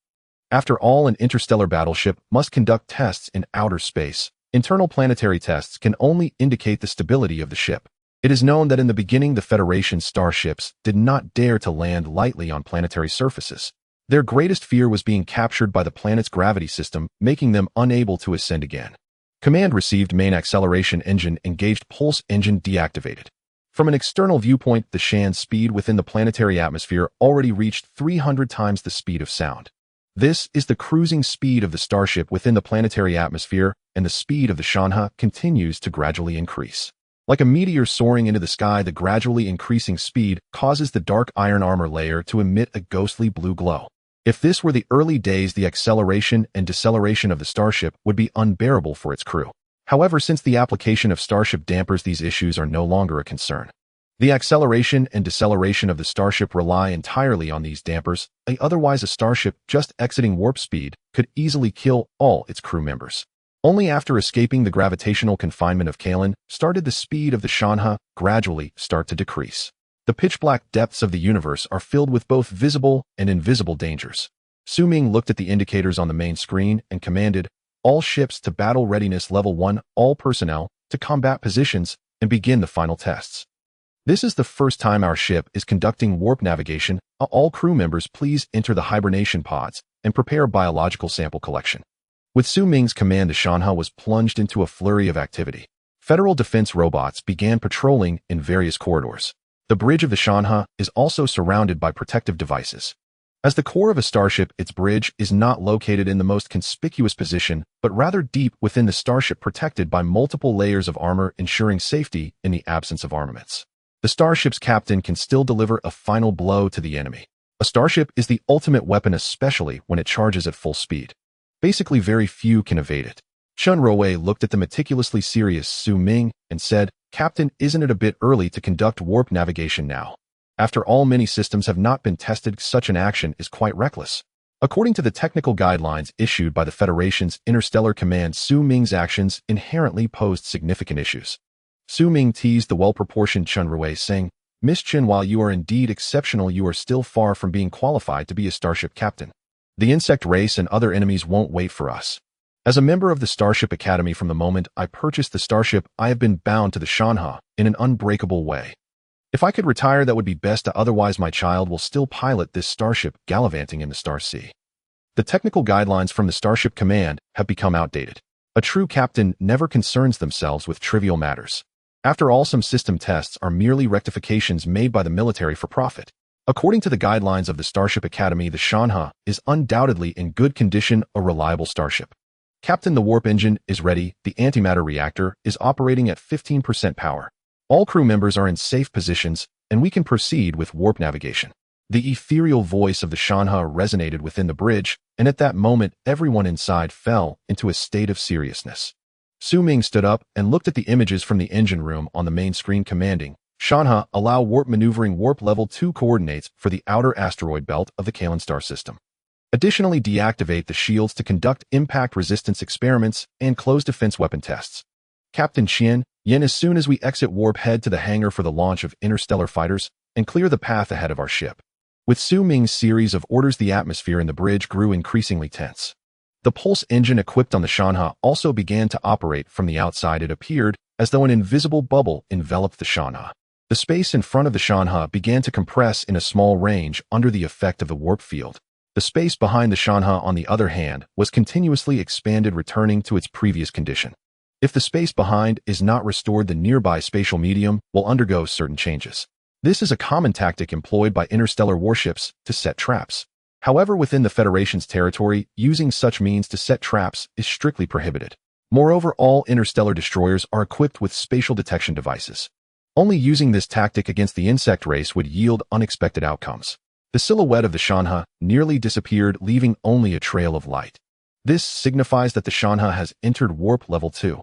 After all, an interstellar battleship must conduct tests in outer space. Internal planetary tests can only indicate the stability of the ship. It is known that in the beginning, the Federation's starships did not dare to land lightly on planetary surfaces. Their greatest fear was being captured by the planet's gravity system, making them unable to ascend again. Command received. Main acceleration engine engaged. Pulse engine deactivated. From an external viewpoint, the Shan's speed within the planetary atmosphere already reached 300 times the speed of sound. This is the cruising speed of the starship within the planetary atmosphere, and the speed of the Shanha continues to gradually increase. Like a meteor soaring into the sky, the gradually increasing speed causes the dark iron armor layer to emit a ghostly blue glow. If this were the early days, the acceleration and deceleration of the starship would be unbearable for its crew. However, since the application of starship dampers, these issues are no longer a concern. The acceleration and deceleration of the starship rely entirely on these dampers. Otherwise, a starship just exiting warp speed could easily kill all its crew members. Only after escaping the gravitational confinement of Kalen started the speed of the Shanha gradually start to decrease. The pitch-black depths of the universe are filled with both visible and invisible dangers. Su Ming looked at the indicators on the main screen and commanded, all ships to battle readiness level 1, all personnel to combat positions, and begin the final tests. This is the first time our ship is conducting warp navigation. All crew members please enter the hibernation pods and prepare biological sample collection. With Su Ming's command, the Shanha was plunged into a flurry of activity. Federal defense robots began patrolling in various corridors. The bridge of the Shanha is also surrounded by protective devices. As the core of a starship, its bridge is not located in the most conspicuous position, but rather deep within the starship, protected by multiple layers of armor, ensuring safety in the absence of armaments. The starship's captain can still deliver a final blow to the enemy. A starship is the ultimate weapon, especially when it charges at full speed. Basically, very few can evade it. Chun Roe looked at the meticulously serious Su Ming and said, Captain, isn't it a bit early to conduct warp navigation now? After all, many systems have not been tested. Such an action is quite reckless. According to the technical guidelines issued by the Federation's Interstellar Command, Su Ming's actions inherently posed significant issues. Su Ming teased the well-proportioned Chun Roe, saying, Miss Chen, while you are indeed exceptional, you are still far from being qualified to be a starship captain. The insect race and other enemies won't wait for us. As a member of the Starship Academy, from the moment I purchased the starship, I have been bound to the Shanha in an unbreakable way. If I could retire, that would be best. Otherwise, my child will still pilot this starship, gallivanting in the Star Sea. The technical guidelines from the Starship Command have become outdated. A true captain never concerns themselves with trivial matters. After all, some system tests are merely rectifications made by the military for profit. According to the guidelines of the Starship Academy, the Shanha is undoubtedly in good condition, a reliable starship. Captain, the warp engine is ready. The antimatter reactor is operating at 15% power. All crew members are in safe positions, and we can proceed with warp navigation. The ethereal voice of the Shanha resonated within the bridge, and at that moment, everyone inside fell into a state of seriousness. Su Ming stood up and looked at the images from the engine room on the main screen, commanding, Shanha, allow warp maneuvering. Warp level 2 coordinates for the outer asteroid belt of the Kalen star system. Additionally, deactivate the shields to conduct impact resistance experiments and close defense weapon tests. Captain Yen, as soon as we exit warp, head to the hangar for the launch of interstellar fighters and clear the path ahead of our ship. With Su Ming's series of orders, the atmosphere in the bridge grew increasingly tense. The pulse engine equipped on the Shanha also began to operate from the outside. It appeared as though an invisible bubble enveloped the Shanha. The space in front of the Shanha began to compress in a small range under the effect of the warp field. The space behind the Shanha, on the other hand, was continuously expanded, returning to its previous condition. If the space behind is not restored, the nearby spatial medium will undergo certain changes. This is a common tactic employed by interstellar warships to set traps. However, within the Federation's territory, using such means to set traps is strictly prohibited. Moreover, all interstellar destroyers are equipped with spatial detection devices. Only using this tactic against the insect race would yield unexpected outcomes. The silhouette of the Shanha nearly disappeared, leaving only a trail of light. This signifies that the Shanha has entered warp level 2.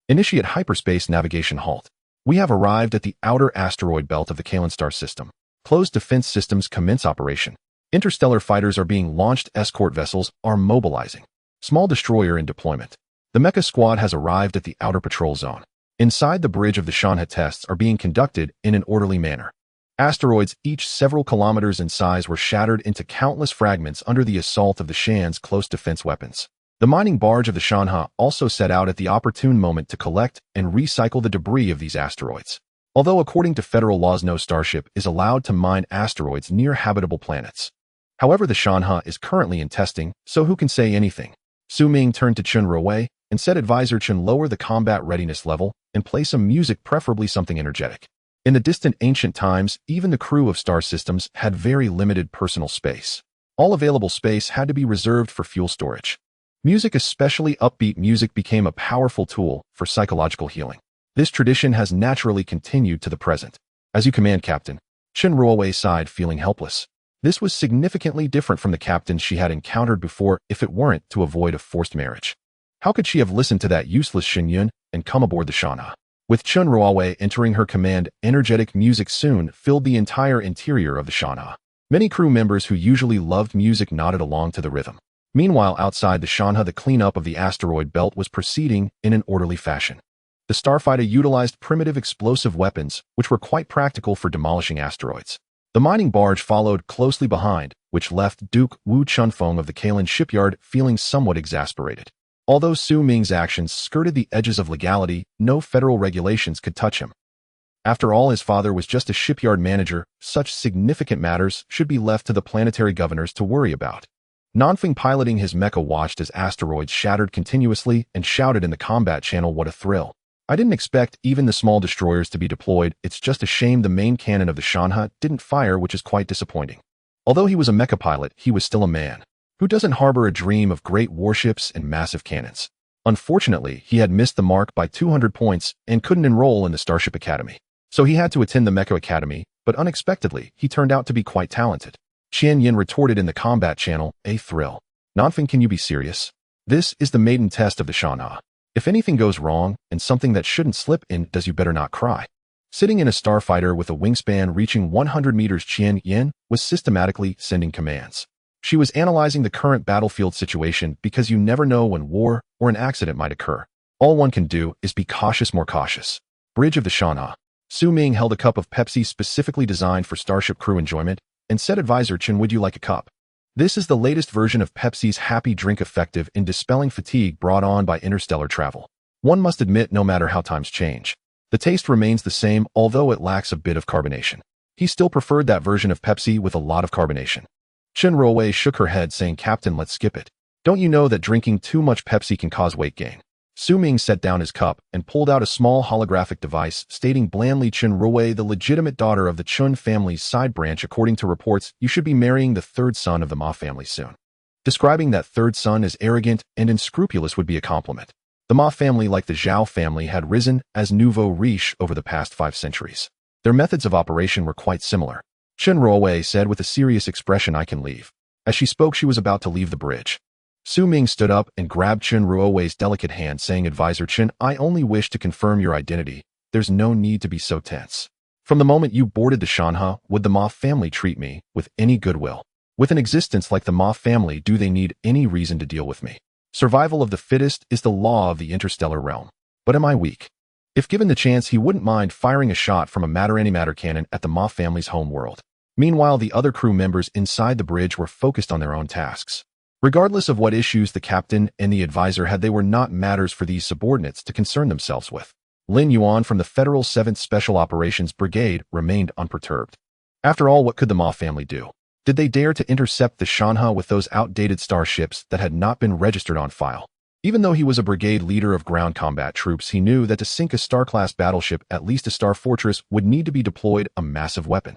Initiate hyperspace navigation halt. We have arrived at the outer asteroid belt of the Kalan star system. Closed defense systems commence operation. Interstellar fighters are being launched. Escort vessels are mobilizing. Small destroyer in deployment. The mecha squad has arrived at the outer patrol zone. Inside the bridge of the Shanha, tests are being conducted in an orderly manner. Asteroids, each several kilometers in size, were shattered into countless fragments under the assault of the Shan's close defense weapons. The mining barge of the Shanha also set out at the opportune moment to collect and recycle the debris of these asteroids. Although according to federal laws no starship is allowed to mine asteroids near habitable planets. However, the Shanha is currently in testing, so who can say anything? Su Ming turned to Chen Ruowei and said, Advisor Chen, lower the combat readiness level and play some music, preferably something energetic. In the distant ancient times, even the crew of star systems had very limited personal space. All available space had to be reserved for fuel storage. Music, especially upbeat music, became a powerful tool for psychological healing. This tradition has naturally continued to the present. As you command, Captain. Chen Ruowei sighed, feeling helpless. This was significantly different from the captain she had encountered before, if it weren't to avoid a forced marriage. How could she have listened to that useless Shen Yun and come aboard the Shanha? With Chen Ruowei entering her command, energetic music soon filled the entire interior of the Shanha. Many crew members who usually loved music nodded along to the rhythm. Meanwhile, outside the Shanha, the cleanup of the asteroid belt was proceeding in an orderly fashion. The starfighter utilized primitive explosive weapons, which were quite practical for demolishing asteroids. The mining barge followed closely behind, which left Duke Wu Chunfeng of the Kalan Shipyard feeling somewhat exasperated. Although Su Ming's actions skirted the edges of legality, no federal regulations could touch him. After all, his father was just a shipyard manager. Such significant matters should be left to the planetary governors to worry about. Nanfeng, piloting his mecha, watched as asteroids shattered continuously and shouted in the combat channel, "What a thrill. I didn't expect even the small destroyers to be deployed. It's just a shame the main cannon of the Shanha didn't fire, which is quite disappointing." Although he was a mecha pilot, he was still a man. Who doesn't harbor a dream of great warships and massive cannons? Unfortunately, he had missed the mark by 200 points and couldn't enroll in the Starship Academy. So he had to attend the Mecha Academy, but unexpectedly, he turned out to be quite talented. Qian Yin retorted in the combat channel, "A thrill. Nanfeng, can you be serious? This is the maiden test of the Shanha. If anything goes wrong, and something that shouldn't slip in does, you better not cry." Sitting in a starfighter with a wingspan reaching 100 meters, Qian Yin was systematically sending commands. She was analyzing the current battlefield situation because you never know when war or an accident might occur. All one can do is be cautious, more cautious. Bridge of the Shanha. Su Ming held a cup of Pepsi specifically designed for Starship crew enjoyment and said, "Advisor Chen, would you like a cup?" This is the latest version of Pepsi's happy drink, effective in dispelling fatigue brought on by interstellar travel. One must admit, no matter how times change, the taste remains the same, although it lacks a bit of carbonation. He still preferred that version of Pepsi with a lot of carbonation. Chen Ruowei shook her head, saying, "Captain, let's skip it. Don't you know that drinking too much Pepsi can cause weight gain?" Su Ming set down his cup and pulled out a small holographic device, stating blandly, "Chen Ruowei, the legitimate daughter of the Chun family's side branch. According to reports, you should be marrying the third son of the Ma family soon." Describing that third son as arrogant and unscrupulous would be a compliment. The Ma family, like the Zhao family, had risen as nouveau riche over the past 5 centuries. Their methods of operation were quite similar. Chen Ruowei said with a serious expression, "I can leave." As she spoke, she was about to leave the bridge. Su Ming stood up and grabbed Chen Ruowei's delicate hand, saying, "Advisor Chen, I only wish to confirm your identity. There's no need to be so tense. From the moment you boarded the Shanha, would the Ma family treat me with any goodwill? With an existence like the Ma family, do they need any reason to deal with me? Survival of the fittest is the law of the interstellar realm. But am I weak?" If given the chance, he wouldn't mind firing a shot from a matter cannon at the Ma family's home world. Meanwhile, the other crew members inside the bridge were focused on their own tasks. Regardless of what issues the captain and the advisor had, they were not matters for these subordinates to concern themselves with. Lin Yuan from the Federal 7th Special Operations Brigade remained unperturbed. After all, what could the Ma family do? Did they dare to intercept the Shanha with those outdated starships that had not been registered on file? Even though he was a brigade leader of ground combat troops, he knew that to sink a star-class battleship, at least a star fortress, would need to be deployed a massive weapon.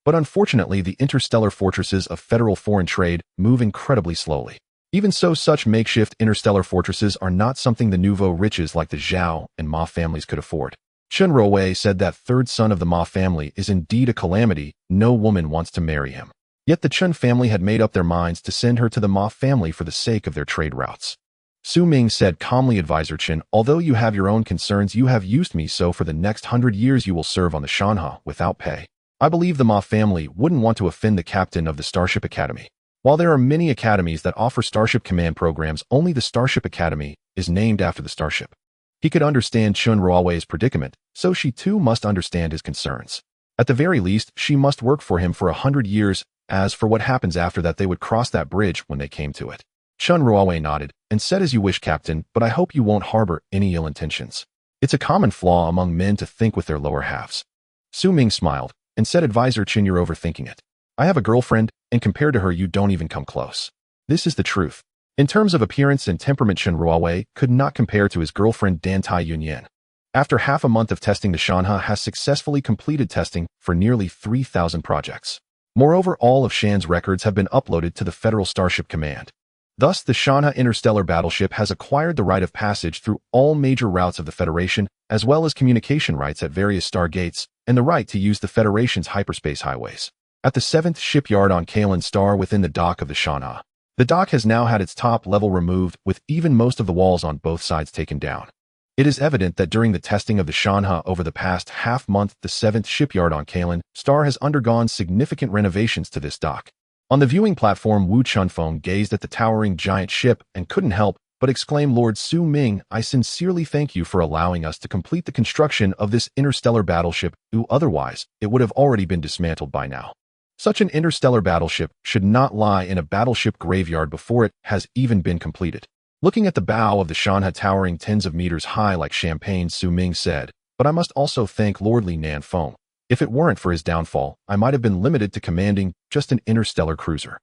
But unfortunately, the interstellar fortresses of federal foreign trade move incredibly slowly. Even so, such makeshift interstellar fortresses are not something the nouveau riches like the Zhao and Ma families could afford. Chen Ruowei said that third son of the Ma family is indeed a calamity. No woman wants to marry him. Yet the Chun family had made up their minds to send her to the Ma family for the sake of their trade routes. Su Ming said calmly, Advisor Chen, although you have your own concerns, you have used me, so for the next 100 years you will serve on the Shanha without pay. I believe the Ma family wouldn't want to offend the captain of the Starship Academy. While there are many academies that offer Starship Command programs, only the Starship Academy is named after the starship. He could understand Chun Ruowei's predicament, so she too must understand his concerns. At the very least, she must work for him for 100 years. As for what happens after that, they would cross that bridge when they came to it. Chun Ruowei nodded and said, as you wish, Captain, but I hope you won't harbor any ill intentions. It's a common flaw among men to think with their lower halves. Su Ming smiled and said, Advisor Chen, you're overthinking it. I have a girlfriend, and compared to her, you don't even come close. This is the truth. In terms of appearance and temperament, Chun Ruowei could not compare to his girlfriend Dan Tai Yunyan. After half a month of testing, the Shanha has successfully completed testing for nearly 3,000 projects. Moreover, all of Shan's records have been uploaded to the Federal Starship Command. Thus, the Shanha Interstellar Battleship has acquired the right of passage through all major routes of the Federation, as well as communication rights at various stargates, and the right to use the Federation's hyperspace highways. At the 7th Shipyard on Kalen Star within the dock of the Shanha, the dock has now had its top level removed, with even most of the walls on both sides taken down. It is evident that during the testing of the Shanha over the past half-month, the 7th Shipyard on Kalen Star has undergone significant renovations to this dock. On the viewing platform, Wu Chunfeng gazed at the towering giant ship and couldn't help but exclaim, Lord Su Ming, I sincerely thank you for allowing us to complete the construction of this interstellar battleship, otherwise it would have already been dismantled by now. Such an interstellar battleship should not lie in a battleship graveyard before it has even been completed. Looking at the bow of the Shanha towering tens of meters high like champagne, Su Ming said, but I must also thank Lord Li Nanfeng. If it weren't for his downfall, I might have been limited to commanding just an interstellar cruiser.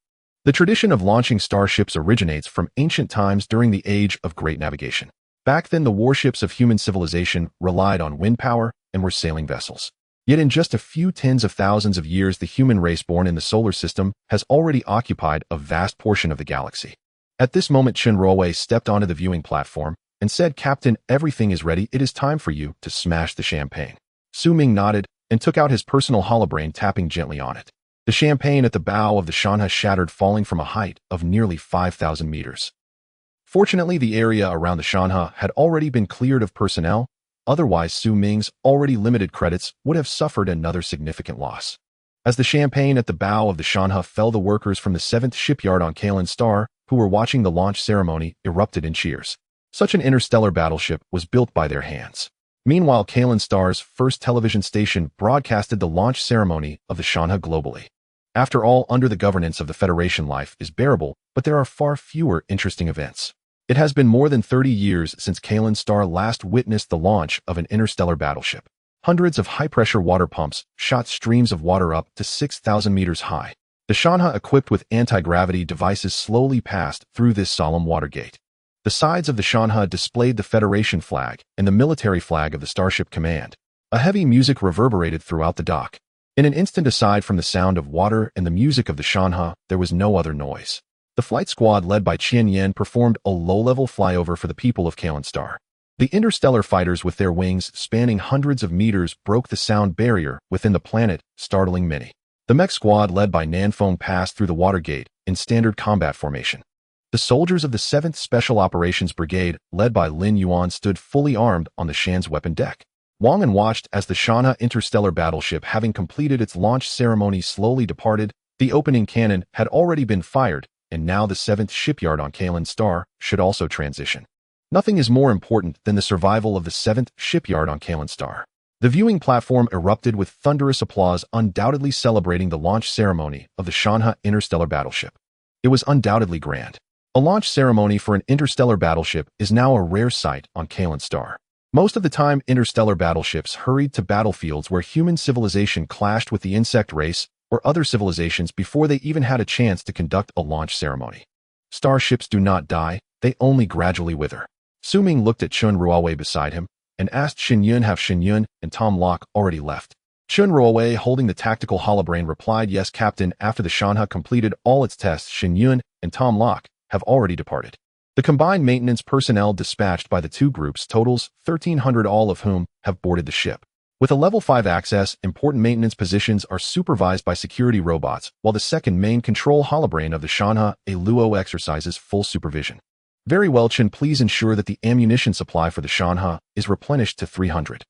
The tradition of launching starships originates from ancient times during the age of great navigation. Back then, the warships of human civilization relied on wind power and were sailing vessels. Yet in just a few tens of thousands of years, the human race born in the solar system has already occupied a vast portion of the galaxy. At this moment, Chun Ruowei stepped onto the viewing platform and said, Captain, everything is ready. It is time for you to smash the champagne. Su Ming nodded and took out his personal holobrain, tapping gently on it. The champagne at the bow of the Shanha shattered, falling from a height of nearly 5,000 meters. Fortunately, the area around the Shanha had already been cleared of personnel, otherwise Su Ming's already limited credits would have suffered another significant loss. As the champagne at the bow of the Shanha fell, the workers from the 7th Shipyard on Kalen Star, who were watching the launch ceremony, erupted in cheers. Such an interstellar battleship was built by their hands. Meanwhile, Kalen Star's first television station broadcasted the launch ceremony of the Shanha globally. After all, under the governance of the Federation, life is bearable, but there are far fewer interesting events. It has been more than 30 years since Kalen Star last witnessed the launch of an interstellar battleship. Hundreds of high-pressure water pumps shot streams of water up to 6,000 meters high. The Shanha, equipped with anti-gravity devices, slowly passed through this solemn water gate. The sides of the Shanha displayed the Federation flag and the military flag of the Starship Command. A heavy music reverberated throughout the dock. In an instant, aside from the sound of water and the music of the Shanha, there was no other noise. The flight squad led by Qian Yan performed a low-level flyover for the people of Kalen Star. The interstellar fighters, with their wings spanning hundreds of meters, broke the sound barrier within the planet, startling many. The mech squad led by Nanfeng passed through the water gate in standard combat formation. The soldiers of the 7th Special Operations Brigade, led by Lin Yuan, stood fully armed on the Shan's weapon deck. Wang An watched as the Shanha interstellar battleship, having completed its launch ceremony, slowly departed. The opening cannon had already been fired, and now the 7th Shipyard on Kalen Star should also transition. Nothing is more important than the survival of the 7th Shipyard on Kalen Star. The viewing platform erupted with thunderous applause, undoubtedly celebrating the launch ceremony of the Shanha interstellar battleship. It was undoubtedly grand. A launch ceremony for an interstellar battleship is now a rare sight on Kalen Star. Most of the time, interstellar battleships hurried to battlefields where human civilization clashed with the insect race or other civilizations before they even had a chance to conduct a launch ceremony. Starships do not die, they only gradually wither. Su Ming looked at Chun Ruowei beside him and asked Shin Yun, have Shin Yun and Tom Locke already left? Chun Ruowei, holding the tactical holobrain, replied, yes, Captain. After the Shanha completed all its tests, Shin Yun and Tom Locke have already departed. The combined maintenance personnel dispatched by the two groups totals 1,300, all of whom have boarded the ship. With a level 5 access, important maintenance positions are supervised by security robots, while the second main control holobrain of the Shanha, a Luo, exercises full supervision. Very well, Chen, please ensure that the ammunition supply for the Shanha is replenished to 300.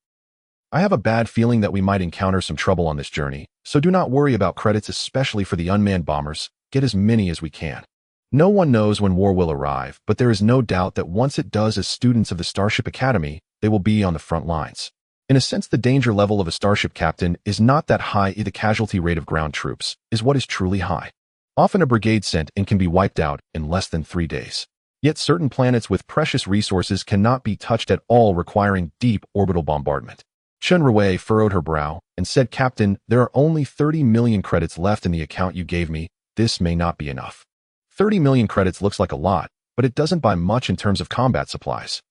I have a bad feeling that we might encounter some trouble on this journey, so do not worry about credits, especially for the unmanned bombers. Get as many as we can. No one knows when war will arrive, but there is no doubt that once it does, as students of the Starship Academy, they will be on the front lines. In a sense, the danger level of a starship captain is not that high. The casualty rate of ground troops is what is truly high. Often a brigade sent in can be wiped out in less than 3 days. Yet certain planets with precious resources cannot be touched at all, requiring deep orbital bombardment. Chen Rui furrowed her brow and said, Captain, there are only 30 million credits left in the account you gave me. This may not be enough. 30 million credits looks like a lot, but it doesn't buy much in terms of combat supplies.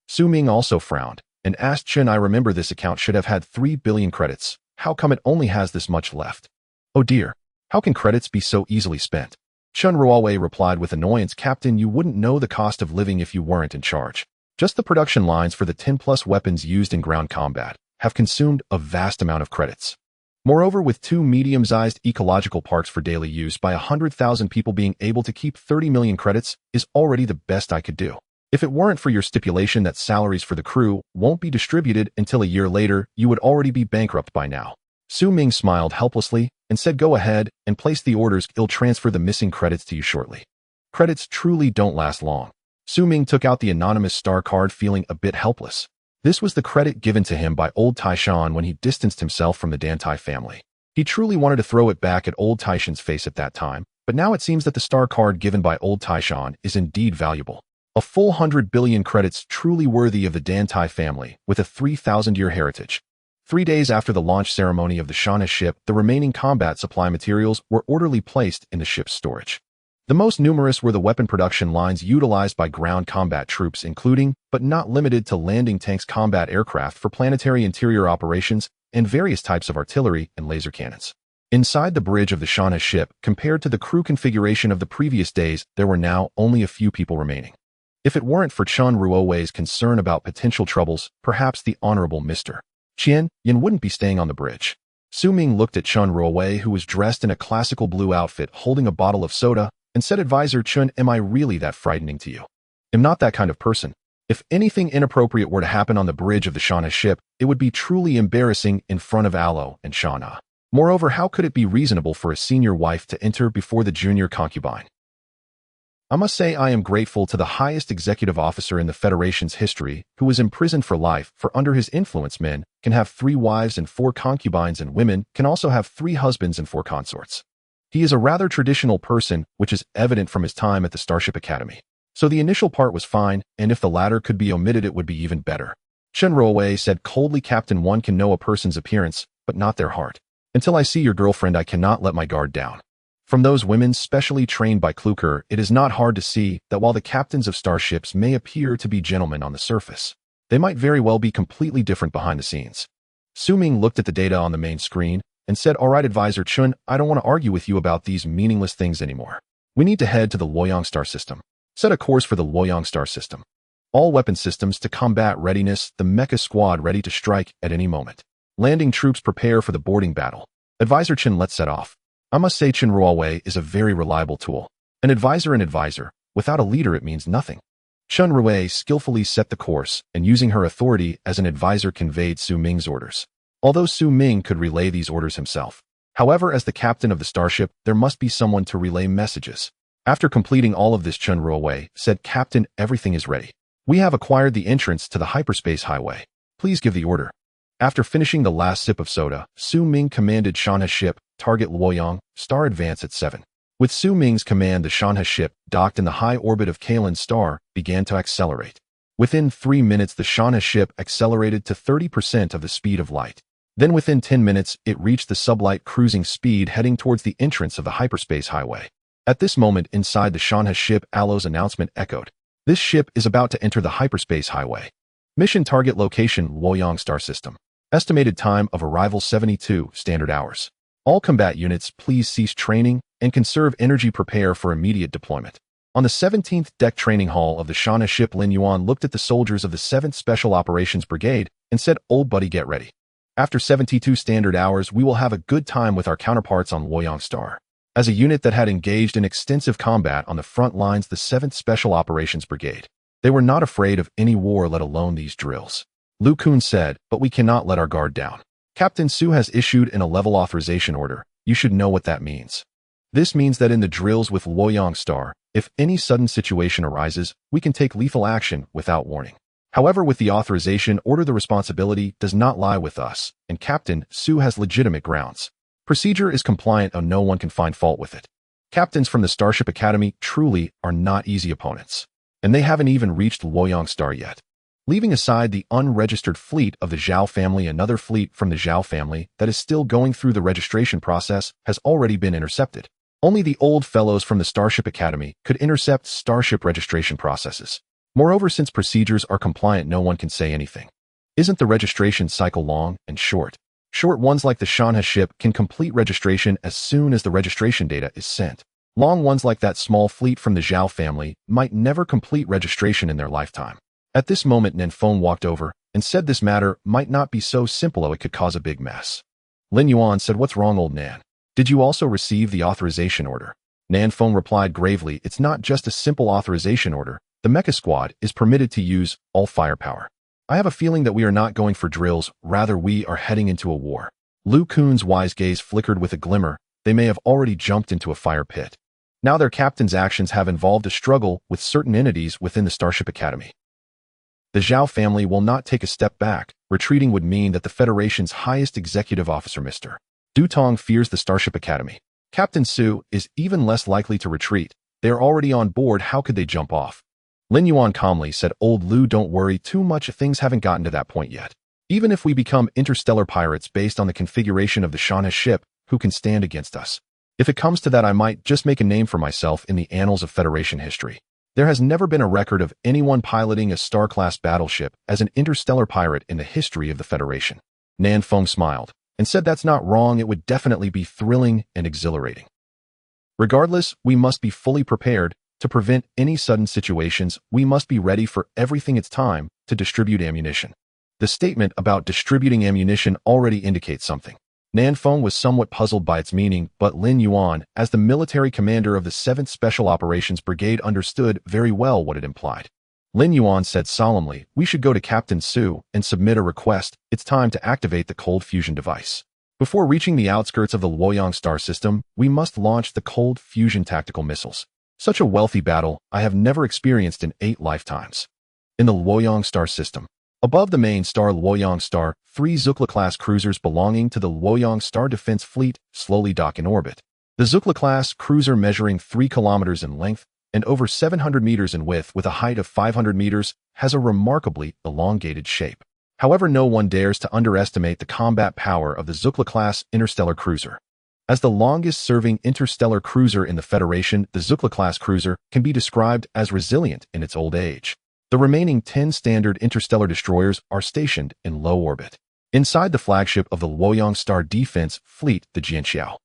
Su Ming also frowned and asked Chen, I remember this account should have had 3 billion credits. How come it only has this much left? Oh dear, how can credits be so easily spent? Chen Ruowei replied with annoyance, Captain, you wouldn't know the cost of living if you weren't in charge. Just the production lines for the 10+ weapons used in ground combat have consumed a vast amount of credits. Moreover, with 2 medium-sized ecological parks for daily use by 100,000 people, being able to keep 30 million credits is already the best I could do. If it weren't for your stipulation that salaries for the crew won't be distributed until a year later, you would already be bankrupt by now. Su Ming smiled helplessly and said, go ahead and place the orders. I'll transfer the missing credits to you shortly. Credits truly don't last long. Su Ming took out the anonymous star card, feeling a bit helpless. This was the credit given to him by old Taishan when he distanced himself from the Dantai family. He truly wanted to throw it back at old Taishan's face at that time, but now it seems that the star card given by old Taishan is indeed valuable. A full 100 billion credits, truly worthy of the Dantai family, with a 3,000-year heritage. 3 days after the launch ceremony of the Shanha ship, the remaining combat supply materials were orderly placed in the ship's storage. The most numerous were the weapon production lines utilized by ground combat troops, including, but not limited to, landing tanks, combat aircraft for planetary interior operations, and various types of artillery and laser cannons. Inside the bridge of the Shanha ship, compared to the crew configuration of the previous days, there were now only a few people remaining. If it weren't for Chen Ruowei's concern about potential troubles, perhaps the Honorable Mr. Qian Yin wouldn't be staying on the bridge. Su Ming looked at Chen Ruowei, who was dressed in a classical blue outfit holding a bottle of soda, and said, Advisor Chen, am I really that frightening to you? I'm not that kind of person. If anything inappropriate were to happen on the bridge of the Shanha ship, it would be truly embarrassing in front of Aro and Shanhai. Moreover, how could it be reasonable for a senior wife to enter before the junior concubine? I must say I am grateful to the highest executive officer in the Federation's history, who was imprisoned for life, for under his influence men can have 3 wives and 4 concubines, and women can also have 3 husbands and 4 consorts. He is a rather traditional person, which is evident from his time at the Starship Academy. So the initial part was fine, and if the latter could be omitted it would be even better. Chen Ruowei said coldly, Captain, one can know a person's appearance, but not their heart. Until I see your girlfriend, I cannot let my guard down. From those women specially trained by Kluker, it is not hard to see that while the captains of starships may appear to be gentlemen on the surface, they might very well be completely different behind the scenes. Su Ming looked at the data on the main screen and said, All right, Advisor Chun, I don't want to argue with you about these meaningless things anymore. We need to head to the Luoyang star system. Set a course for the Luoyang star system. All weapon systems to combat readiness, the mecha squad ready to strike at any moment. Landing troops prepare for the boarding battle. Advisor Chen, let's set off. I must say Chen Ruowei is a very reliable tool. An advisor, without a leader it means nothing. Chen Ruowei skillfully set the course and using her authority as an advisor conveyed Su Ming's orders. Although Su Ming could relay these orders himself. However, as the captain of the starship, there must be someone to relay messages. After completing all of this, Chen Ruowei said, Captain, everything is ready. We have acquired the entrance to the hyperspace highway. Please give the order. After finishing the last sip of soda, Su Ming commanded Shanha ship, target Luoyang, star advance at 7. With Su Ming's command, the Shanha ship, docked in the high orbit of Kalen star, began to accelerate. Within 3 minutes, the Shanha ship accelerated to 30% of the speed of light. Then within 10 minutes, it reached the sublight cruising speed heading towards the entrance of the hyperspace highway. At this moment, inside the Shanha ship, Alo's announcement echoed. This ship is about to enter the hyperspace highway. Mission target location, Luoyang star system. Estimated time of arrival 72 standard hours. All combat units, please cease training and conserve energy. Prepare for immediate deployment. On the 17th deck training hall of the Shanha ship, Lin Yuan looked at the soldiers of the 7th Special Operations Brigade and said, "Old buddy, get ready. After 72 standard hours, we will have a good time with our counterparts on Luoyang Star." As a unit that had engaged in extensive combat on the front lines, the 7th Special Operations Brigade, they were not afraid of any war, let alone these drills. Lu Kun said, "But we cannot let our guard down. Captain Su has issued a level authorization order. You should know what that means. This means that in the drills with Luoyang Star, if any sudden situation arises, we can take lethal action without warning. However, with the authorization order, the responsibility does not lie with us, and Captain Su has legitimate grounds. Procedure is compliant and no one can find fault with it. Captains from the Starship Academy truly are not easy opponents, and they haven't even reached Luoyang Star yet." Leaving aside the unregistered fleet of the Zhao family, another fleet from the Zhao family that is still going through the registration process has already been intercepted. Only the old fellows from the Starship Academy could intercept starship registration processes. Moreover, since procedures are compliant, no one can say anything. Isn't the registration cycle long and short? Short ones like the Shanha ship can complete registration as soon as the registration data is sent. Long ones like that small fleet from the Zhao family might never complete registration in their lifetime. At this moment, Nanfeng walked over and said this matter might not be so simple, or it could cause a big mess. Lin Yuan said, "What's wrong, old Nan? Did you also receive the authorization order?" Nanfeng replied gravely, "It's not just a simple authorization order. The mecha squad is permitted to use all firepower. I have a feeling that we are not going for drills, rather we are heading into a war." Lu Kun's wise gaze flickered with a glimmer. They may have already jumped into a fire pit. Now their captain's actions have involved a struggle with certain entities within the Starship Academy. The Zhao family will not take a step back. Retreating would mean that the Federation's highest executive officer, Mr. Du Tong, fears the Starship Academy. Captain Su is even less likely to retreat. They are already on board. How could they jump off? Lin Yuan calmly said, "Old Lu, don't worry too much. Things haven't gotten to that point yet. Even if we become interstellar pirates based on the configuration of the Shanha ship, who can stand against us? If it comes to that, I might just make a name for myself in the annals of Federation history. There has never been a record of anyone piloting a star-class battleship as an interstellar pirate in the history of the Federation." Nanfeng smiled and said, "That's not wrong. It would definitely be thrilling and exhilarating. Regardless, we must be fully prepared to prevent any sudden situations. We must be ready for everything. It's time to distribute ammunition." The statement about distributing ammunition already indicates something. Nanfeng was somewhat puzzled by its meaning, but Lin Yuan, as the military commander of the 7th Special Operations Brigade, understood very well what it implied. Lin Yuan said solemnly, "We should go to Captain Su and submit a request. It's time to activate the cold fusion device. Before reaching the outskirts of the Luoyang Star system, we must launch the cold fusion tactical missiles. Such a wealthy battle I have never experienced in 8 lifetimes." In the Luoyang Star system, above the main star Luoyang Star, 3 Zukla-class cruisers belonging to the Luoyang Star Defense Fleet slowly dock in orbit. The Zukla-class cruiser, measuring 3 kilometers in length and over 700 meters in width with a height of 500 meters, has a remarkably elongated shape. However, no one dares to underestimate the combat power of the Zukla-class interstellar cruiser. As the longest-serving interstellar cruiser in the Federation, the Zukla-class cruiser can be described as resilient in its old age. The remaining 10 standard interstellar destroyers are stationed in low orbit inside the flagship of the Luoyang Star Defense Fleet, the Jianxiao.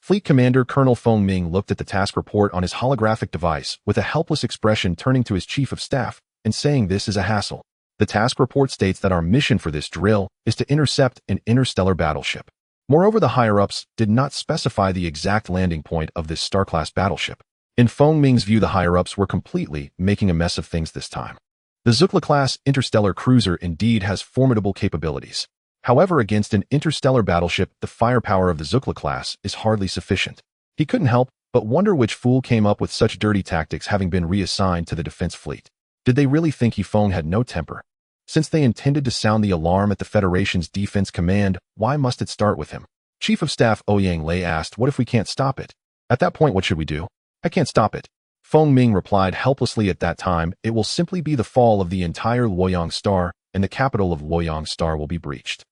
Fleet Commander Colonel Su Ming looked at the task report on his holographic device with a helpless expression, turning to his chief of staff and saying, "This is a hassle. The task report states that our mission for this drill is to intercept an interstellar battleship. Moreover, the higher-ups did not specify the exact landing point of this star-class battleship." In Su Ming's view, the higher-ups were completely making a mess of things this time. The Zukla-class interstellar cruiser indeed has formidable capabilities. However, against an interstellar battleship, the firepower of the Zukla class is hardly sufficient. He couldn't help but wonder which fool came up with such dirty tactics, having been reassigned to the defense fleet. Did they really think Yifeng had no temper? Since they intended to sound the alarm at the Federation's defense command, why must it start with him? Chief of Staff Ouyang Lei asked, "What if we can't stop it? At that point, what should we do?" "I can't stop it." Su Ming replied helplessly. "At that time, it will simply be the fall of the entire Luoyang Star, and the capital of Luoyang Star will be breached.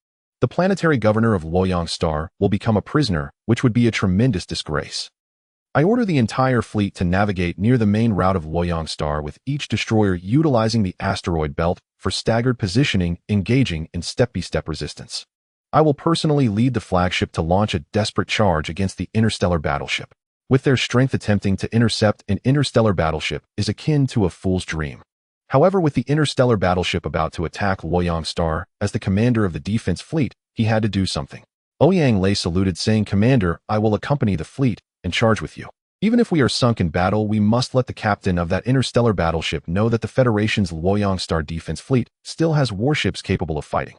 The planetary governor of Luoyang Star will become a prisoner, which would be a tremendous disgrace. I order the entire fleet to navigate near the main route of Luoyang Star, with each destroyer utilizing the asteroid belt for staggered positioning, engaging in step-by-step resistance. I will personally lead the flagship to launch a desperate charge against the interstellar battleship. With their strength, attempting to intercept an interstellar battleship is akin to a fool's dream. However, with the interstellar battleship about to attack Luoyang Star, as the commander of the defense fleet, he had to do something. Ouyang Lei saluted, saying, "Commander, I will accompany the fleet and charge with you. Even if we are sunk in battle, we must let the captain of that interstellar battleship know that the Federation's Luoyang Star defense fleet still has warships capable of fighting.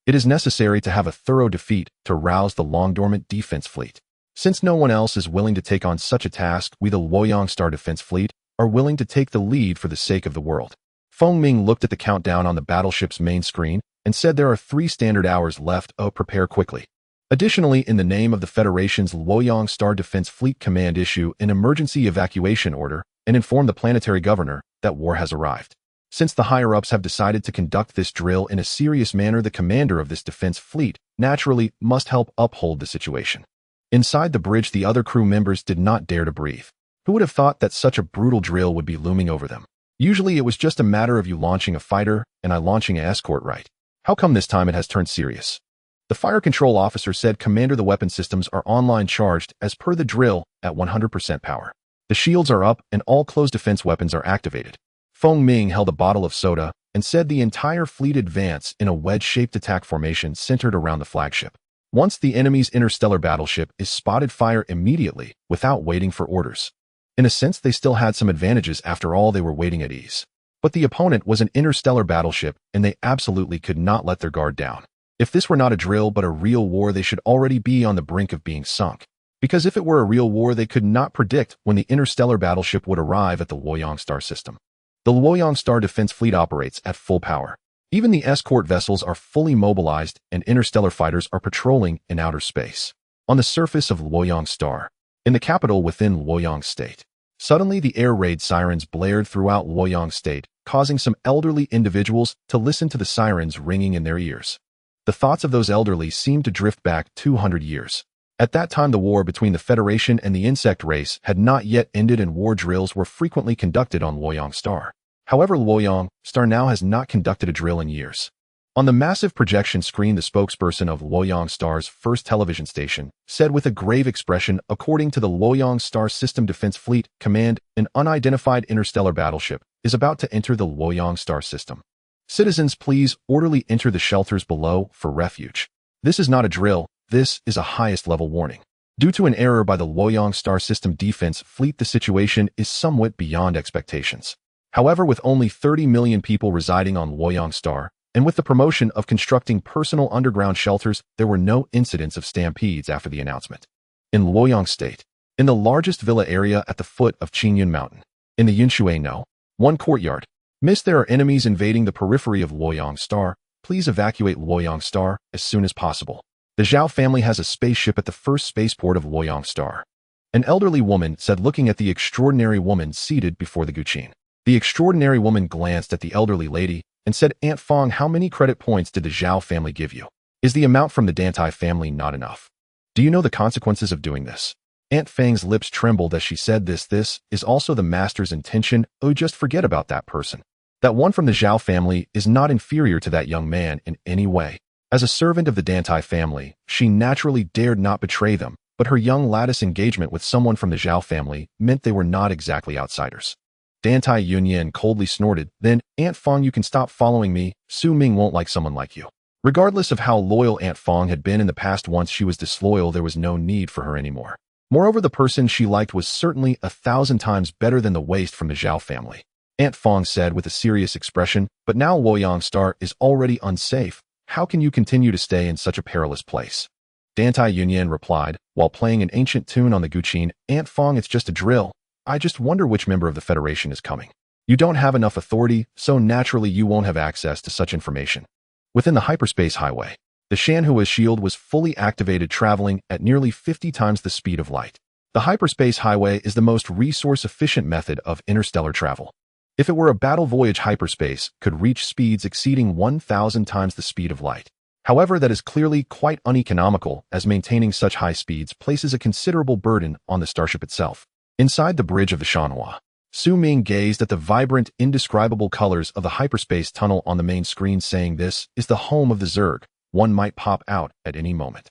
It is necessary to have a thorough defeat to rouse the long-dormant defense fleet. Since no one else is willing to take on such a task, we, the Luoyang Star defense fleet, are willing to take the lead for the sake of the world." Su Ming looked at the countdown on the battleship's main screen and said, "There are 3 standard hours left. Oh, prepare quickly." Additionally, in the name of the Federation's Luoyang Star Defense Fleet Command, issue an emergency evacuation order and inform the planetary governor that war has arrived. Since the higher-ups have decided to conduct this drill in a serious manner, the commander of this defense fleet naturally must help uphold the situation. Inside the bridge, the other crew members did not dare to breathe. Who would have thought that such a brutal drill would be looming over them? Usually it was just a matter of you launching a fighter and I launching an escort, right? How come this time it has turned serious? The fire control officer said, "Commander, the weapon systems are online, charged as per the drill at 100% power. The shields are up and all closed defense weapons are activated." Su Ming held a bottle of soda and said, "The entire fleet advance in a wedge-shaped attack formation centered around the flagship. Once the enemy's interstellar battleship is spotted, fire immediately without waiting for orders." In a sense, they still had some advantages. After all, they were waiting at ease. But the opponent was an interstellar battleship, and they absolutely could not let their guard down. If this were not a drill but a real war, they should already be on the brink of being sunk. Because if it were a real war, they could not predict when the interstellar battleship would arrive at the Luoyang Star system. The Luoyang Star defense fleet operates at full power. Even the escort vessels are fully mobilized, and interstellar fighters are patrolling in outer space. On the surface of Luoyang Star, in the capital within Luoyang State, suddenly the air raid sirens blared throughout Luoyang State, causing some elderly individuals to listen to the sirens ringing in their ears. The thoughts of those elderly seemed to drift back 200 years. At that time, the war between the Federation and the insect race had not yet ended, and war drills were frequently conducted on Luoyang Star. However, Luoyang Star now has not conducted a drill in years. On the massive projection screen, the spokesperson of Luoyang Star's first television station said with a grave expression, "According to the Luoyang Star System Defense Fleet Command, an unidentified interstellar battleship is about to enter the Luoyang Star system. Citizens, please orderly enter the shelters below for refuge. This is not a drill, this is a highest-level warning. Due to an error by the Luoyang Star System Defense Fleet, the situation is somewhat beyond expectations." However, with only 30 million people residing on Luoyang Star, and with the promotion of constructing personal underground shelters, there were no incidents of stampedes after the announcement. In Luoyang State, in the largest villa area at the foot of Qingyun Mountain, in the Yunshui No. 1 courtyard, "Miss, there are enemies invading the periphery of Luoyang Star. Please evacuate Luoyang Star as soon as possible. The Zhao family has a spaceship at the first spaceport of Luoyang Star." An elderly woman said, looking at the extraordinary woman seated before the Guqin. The extraordinary woman glanced at the elderly lady and said, "Aunt Fong, how many credit points did the Zhao family give you? Is the amount from the Dantai family not enough? Do you know the consequences of doing this?" Aunt Fang's lips trembled as she said this. "This is also the master's intention. Oh, just forget about that person. That one from the Zhao family is not inferior to that young man in any way. As a servant of the Dantai family, she naturally dared not betray them, but her young lattice engagement with someone from the Zhao family meant they were not exactly outsiders." Dantai Yunyan coldly snorted, "Then, Aunt Fong, you can stop following me. Su Ming won't like someone like you." Regardless of how loyal Aunt Fong had been in the past, once she was disloyal, there was no need for her anymore. Moreover, the person she liked was certainly 1,000 times better than the waste from the Zhao family. Aunt Fong said with a serious expression, "But now Luoyang Star is already unsafe. How can you continue to stay in such a perilous place?" Dantai Yunyan replied, while playing an ancient tune on the Guqin, "Aunt Fong, it's just a drill. I just wonder which member of the Federation is coming. You don't have enough authority, so naturally you won't have access to such information." Within the hyperspace highway, the Shanhua shield was fully activated, traveling at nearly 50 times the speed of light. The hyperspace highway is the most resource-efficient method of interstellar travel. If it were a battle voyage, hyperspace could reach speeds exceeding 1,000 times the speed of light. However, that is clearly quite uneconomical, as maintaining such high speeds places a considerable burden on the starship itself. Inside the bridge of the Shanhua, Su Ming gazed at the vibrant, indescribable colors of the hyperspace tunnel on the main screen, saying, "This is the home of the Zerg. One might pop out at any moment."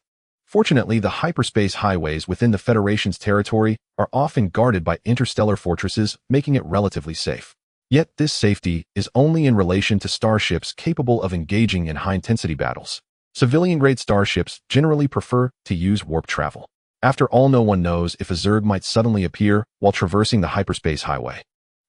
Fortunately, the hyperspace highways within the Federation's territory are often guarded by interstellar fortresses, making it relatively safe. Yet this safety is only in relation to starships capable of engaging in high-intensity battles. Civilian-grade starships generally prefer to use warp travel. After all, no one knows if a Zerg might suddenly appear while traversing the hyperspace highway.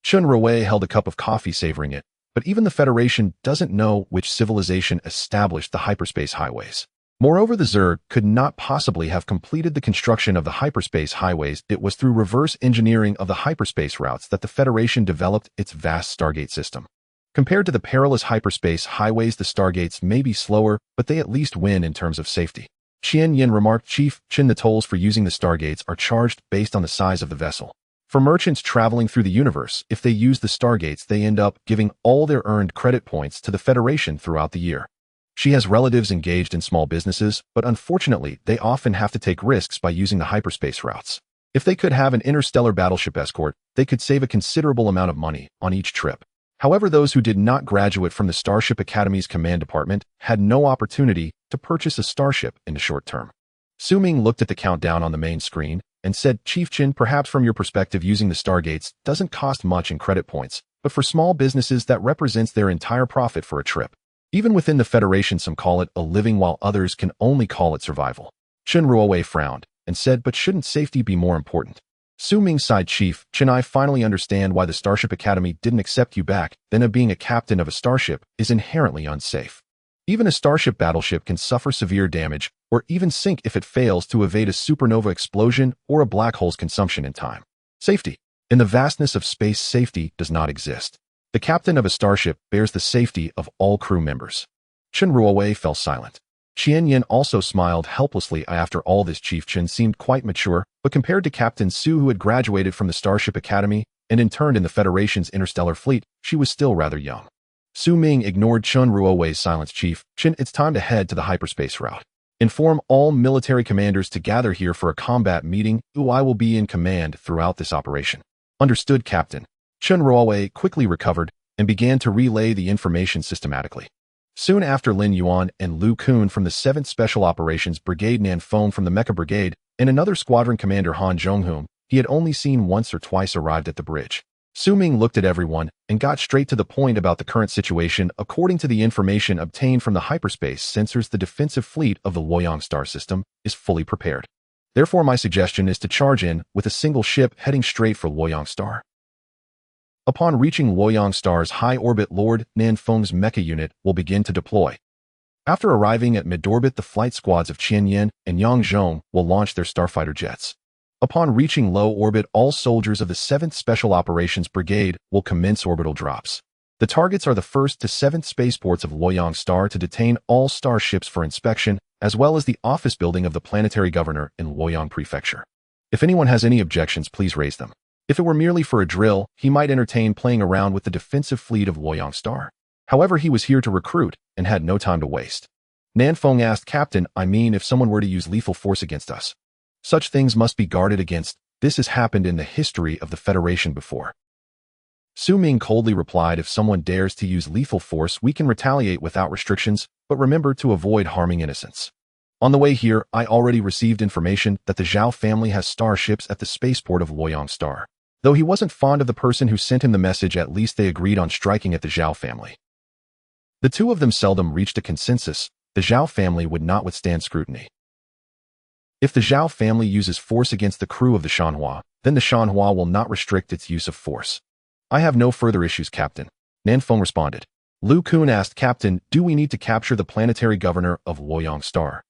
Chun Ruwei held a cup of coffee, savoring it, but even the Federation doesn't know which civilization established the hyperspace highways. Moreover, the Zerg could not possibly have completed the construction of the hyperspace highways. It was through reverse engineering of the hyperspace routes that the Federation developed its vast Stargate system. Compared to the perilous hyperspace highways, the Stargates may be slower, but they at least win in terms of safety. Qian Yin remarked, Chief Chin, the tolls for using the Stargates are charged based on the size of the vessel. For merchants traveling through the universe, if they use the Stargates, they end up giving all their earned credit points to the Federation throughout the year. She has relatives engaged in small businesses, but unfortunately, they often have to take risks by using the hyperspace routes. If they could have an interstellar battleship escort, they could save a considerable amount of money on each trip. However, those who did not graduate from the Starship Academy's command department had no opportunity to purchase a starship in the short term. Su Ming looked at the countdown on the main screen and said, Chief Chin, perhaps from your perspective, using the Stargates doesn't cost much in credit points, but for small businesses that represents their entire profit for a trip. Even within the Federation, some call it a living while others can only call it survival. Chun Ruowei frowned and said, but shouldn't safety be more important? Su Ming sighed. Chief Chin, I finally understand why the Starship Academy didn't accept you back. Then being a captain of a starship is inherently unsafe. Even a starship battleship can suffer severe damage or even sink if it fails to evade a supernova explosion or a black hole's consumption in time. Safety. In the vastness of space, safety does not exist. The captain of a starship bears the safety of all crew members. Chun Ruowei fell silent. Qian Yin also smiled helplessly. After all this, Chief Chin seemed quite mature, but compared to Captain Su, who had graduated from the Starship Academy and interned in the Federation's interstellar fleet, she was still rather young. Su Ming ignored Chun Ruowei's silence. Chief Chin, it's time to head to the hyperspace route. Inform all military commanders to gather here for a combat meeting. I will be in command throughout this operation. Understood, Captain. Chun Ruowei quickly recovered and began to relay the information systematically. Soon after, Lin Yuan and Lu Kun from the 7th Special Operations Brigade, Nan Feng from the Mecha Brigade, and another squadron commander, Han Zhong, whom he had only seen once or twice, arrived at the bridge. Su Ming looked at everyone and got straight to the point about the current situation. According to the information obtained from the hyperspace sensors, the defensive fleet of the Luoyang star system is fully prepared. Therefore, my suggestion is to charge in with a single ship heading straight for Luoyang star. Upon reaching Luoyang star's high orbit, Lord Nan Feng's mecha unit will begin to deploy. After arriving at mid-orbit, the flight squads of Qian Yin and Yang Zhong will launch their starfighter jets. Upon reaching low orbit, all soldiers of the 7th Special Operations Brigade will commence orbital drops. The targets are the 1st to 7th spaceports of Luoyang star to detain all starships for inspection, as well as the office building of the planetary governor in Luoyang Prefecture. If anyone has any objections, please raise them. If it were merely for a drill, he might entertain playing around with the defensive fleet of Luoyang star. However, he was here to recruit and had no time to waste. Nan Feng asked, Captain, I mean, if someone were to use lethal force against us. Such things must be guarded against. This has happened in the history of the Federation before. Su Ming coldly replied, if someone dares to use lethal force, we can retaliate without restrictions, but remember to avoid harming innocents. On the way here, I already received information that the Zhao family has starships at the spaceport of Luoyang star. Though he wasn't fond of the person who sent him the message, at least they agreed on striking at the Zhao family. The two of them seldom reached a consensus. The Zhao family would not withstand scrutiny. If the Zhao family uses force against the crew of the Shanhua, then the Shanhua will not restrict its use of force. I have no further issues, Captain. Nan Feng responded. Lu Kun asked, Captain, do we need to capture the planetary governor of Luoyang star?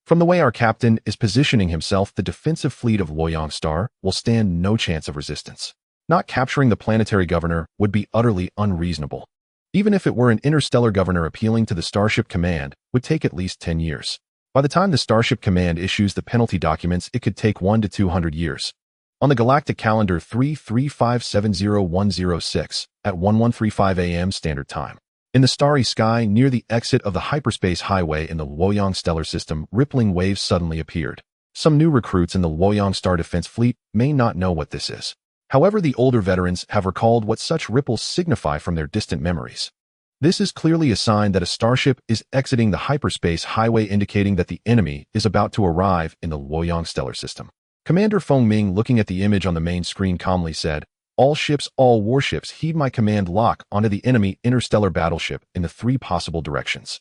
From the way our captain is positioning himself, the defensive fleet of Luoyang star will stand no chance of resistance. Not capturing the planetary governor would be utterly unreasonable. Even if it were an interstellar governor, appealing to the Starship Command would take at least 10 years. By the time the Starship Command issues the penalty documents, it could take 1 to 200 years. On the galactic calendar 33570-106 at 1135 a.m. Standard Time. In the starry sky near the exit of the hyperspace highway in the Luoyang stellar system, rippling waves suddenly appeared. Some new recruits in the Luoyang star defense fleet may not know what this is. However, the older veterans have recalled what such ripples signify from their distant memories. This is clearly a sign that a starship is exiting the hyperspace highway, indicating that the enemy is about to arrive in the Luoyang stellar system. Commander Su Ming, looking at the image on the main screen, calmly said, "All ships, all warships, heed my command, lock onto the enemy interstellar battleship in the 3 possible directions.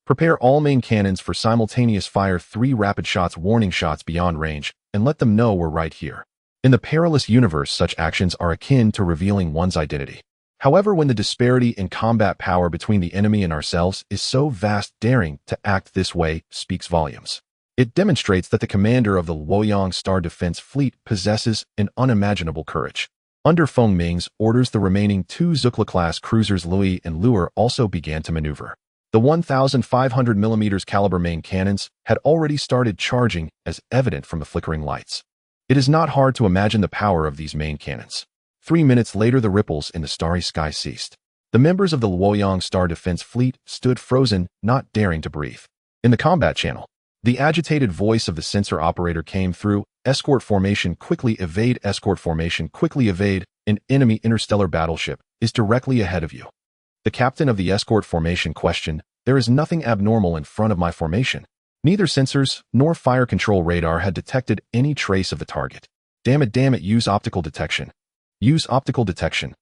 Prepare all main cannons for simultaneous fire, 3 rapid shots, warning shots beyond range, and let them know we're right here." In the perilous universe, such actions are akin to revealing one's identity. However, when the disparity in combat power between the enemy and ourselves is so vast, daring to act this way speaks volumes. It demonstrates that the commander of the Luoyang Star Defense Fleet possesses an unimaginable courage. Under Su Ming's orders, the remaining 2 Zukla-class cruisers Louis and Lure also began to maneuver. The 1,500mm caliber main cannons had already started charging, as evident from the flickering lights. It is not hard to imagine the power of these main cannons. 3 minutes later, the ripples in the starry sky ceased. The members of the Luoyang Star Defense Fleet stood frozen, not daring to breathe. In the combat channel, the agitated voice of the sensor operator came through. "Escort formation, quickly evade. Escort formation, quickly evade. An enemy interstellar battleship is directly ahead of you." The captain of the escort formation questioned, "There is nothing abnormal in front of my formation." Neither sensors nor fire control radar had detected any trace of the target. Damn it, use optical detection. Use optical detection.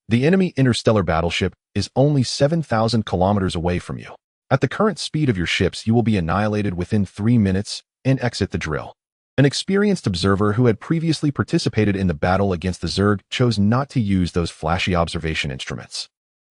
The enemy interstellar battleship is only 7,000 kilometers away from you. At the current speed of your ships, you will be annihilated within 3 minutes and exit the drill. An experienced observer who had previously participated in the battle against the Zerg chose not to use those flashy observation instruments.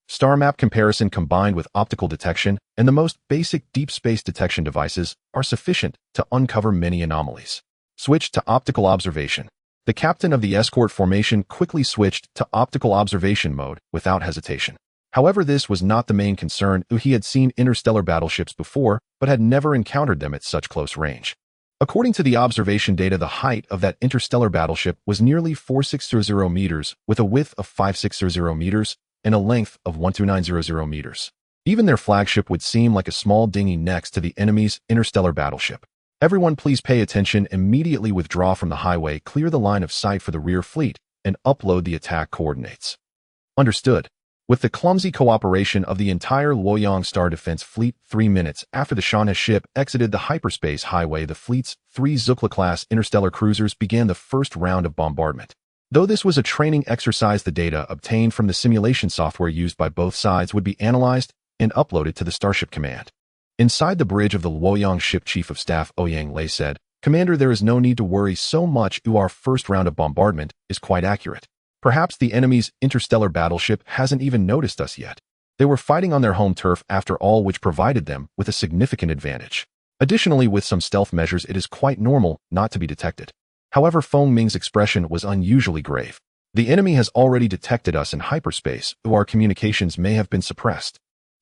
Star map comparison combined with optical detection and the most basic deep space detection devices are sufficient to uncover many anomalies. Switch to optical observation. The captain of the escort formation quickly switched to optical observation mode without hesitation. However, this was not the main concern. He had seen interstellar battleships before, but had never encountered them at such close range. According to the observation data, the height of that interstellar battleship was nearly 4600 meters, with a width of 5600 meters and a length of 12900 meters. Even their flagship would seem like a small dinghy next to the enemy's interstellar battleship. "Everyone please pay attention. Immediately withdraw from the highway, clear the line of sight for the rear fleet, and upload the attack coordinates." Understood. With the clumsy cooperation of the entire Luoyang Star Defense Fleet, 3 minutes after the Shanha ship exited the hyperspace highway, the fleet's 3 Zukla-class interstellar cruisers began the first round of bombardment. Though this was a training exercise, the data obtained from the simulation software used by both sides would be analyzed and uploaded to the Starship Command. Inside the bridge of the Luoyang ship, Chief of Staff Ouyang Lei said, "Commander, there is no need to worry so much. Our first round of bombardment is quite accurate. Perhaps the enemy's interstellar battleship hasn't even noticed us yet. They were fighting on their home turf after all, which provided them with a significant advantage. Additionally, with some stealth measures, it is quite normal not to be detected." However, Su Ming's expression was unusually grave. "The enemy has already detected us in hyperspace, though our communications may have been suppressed."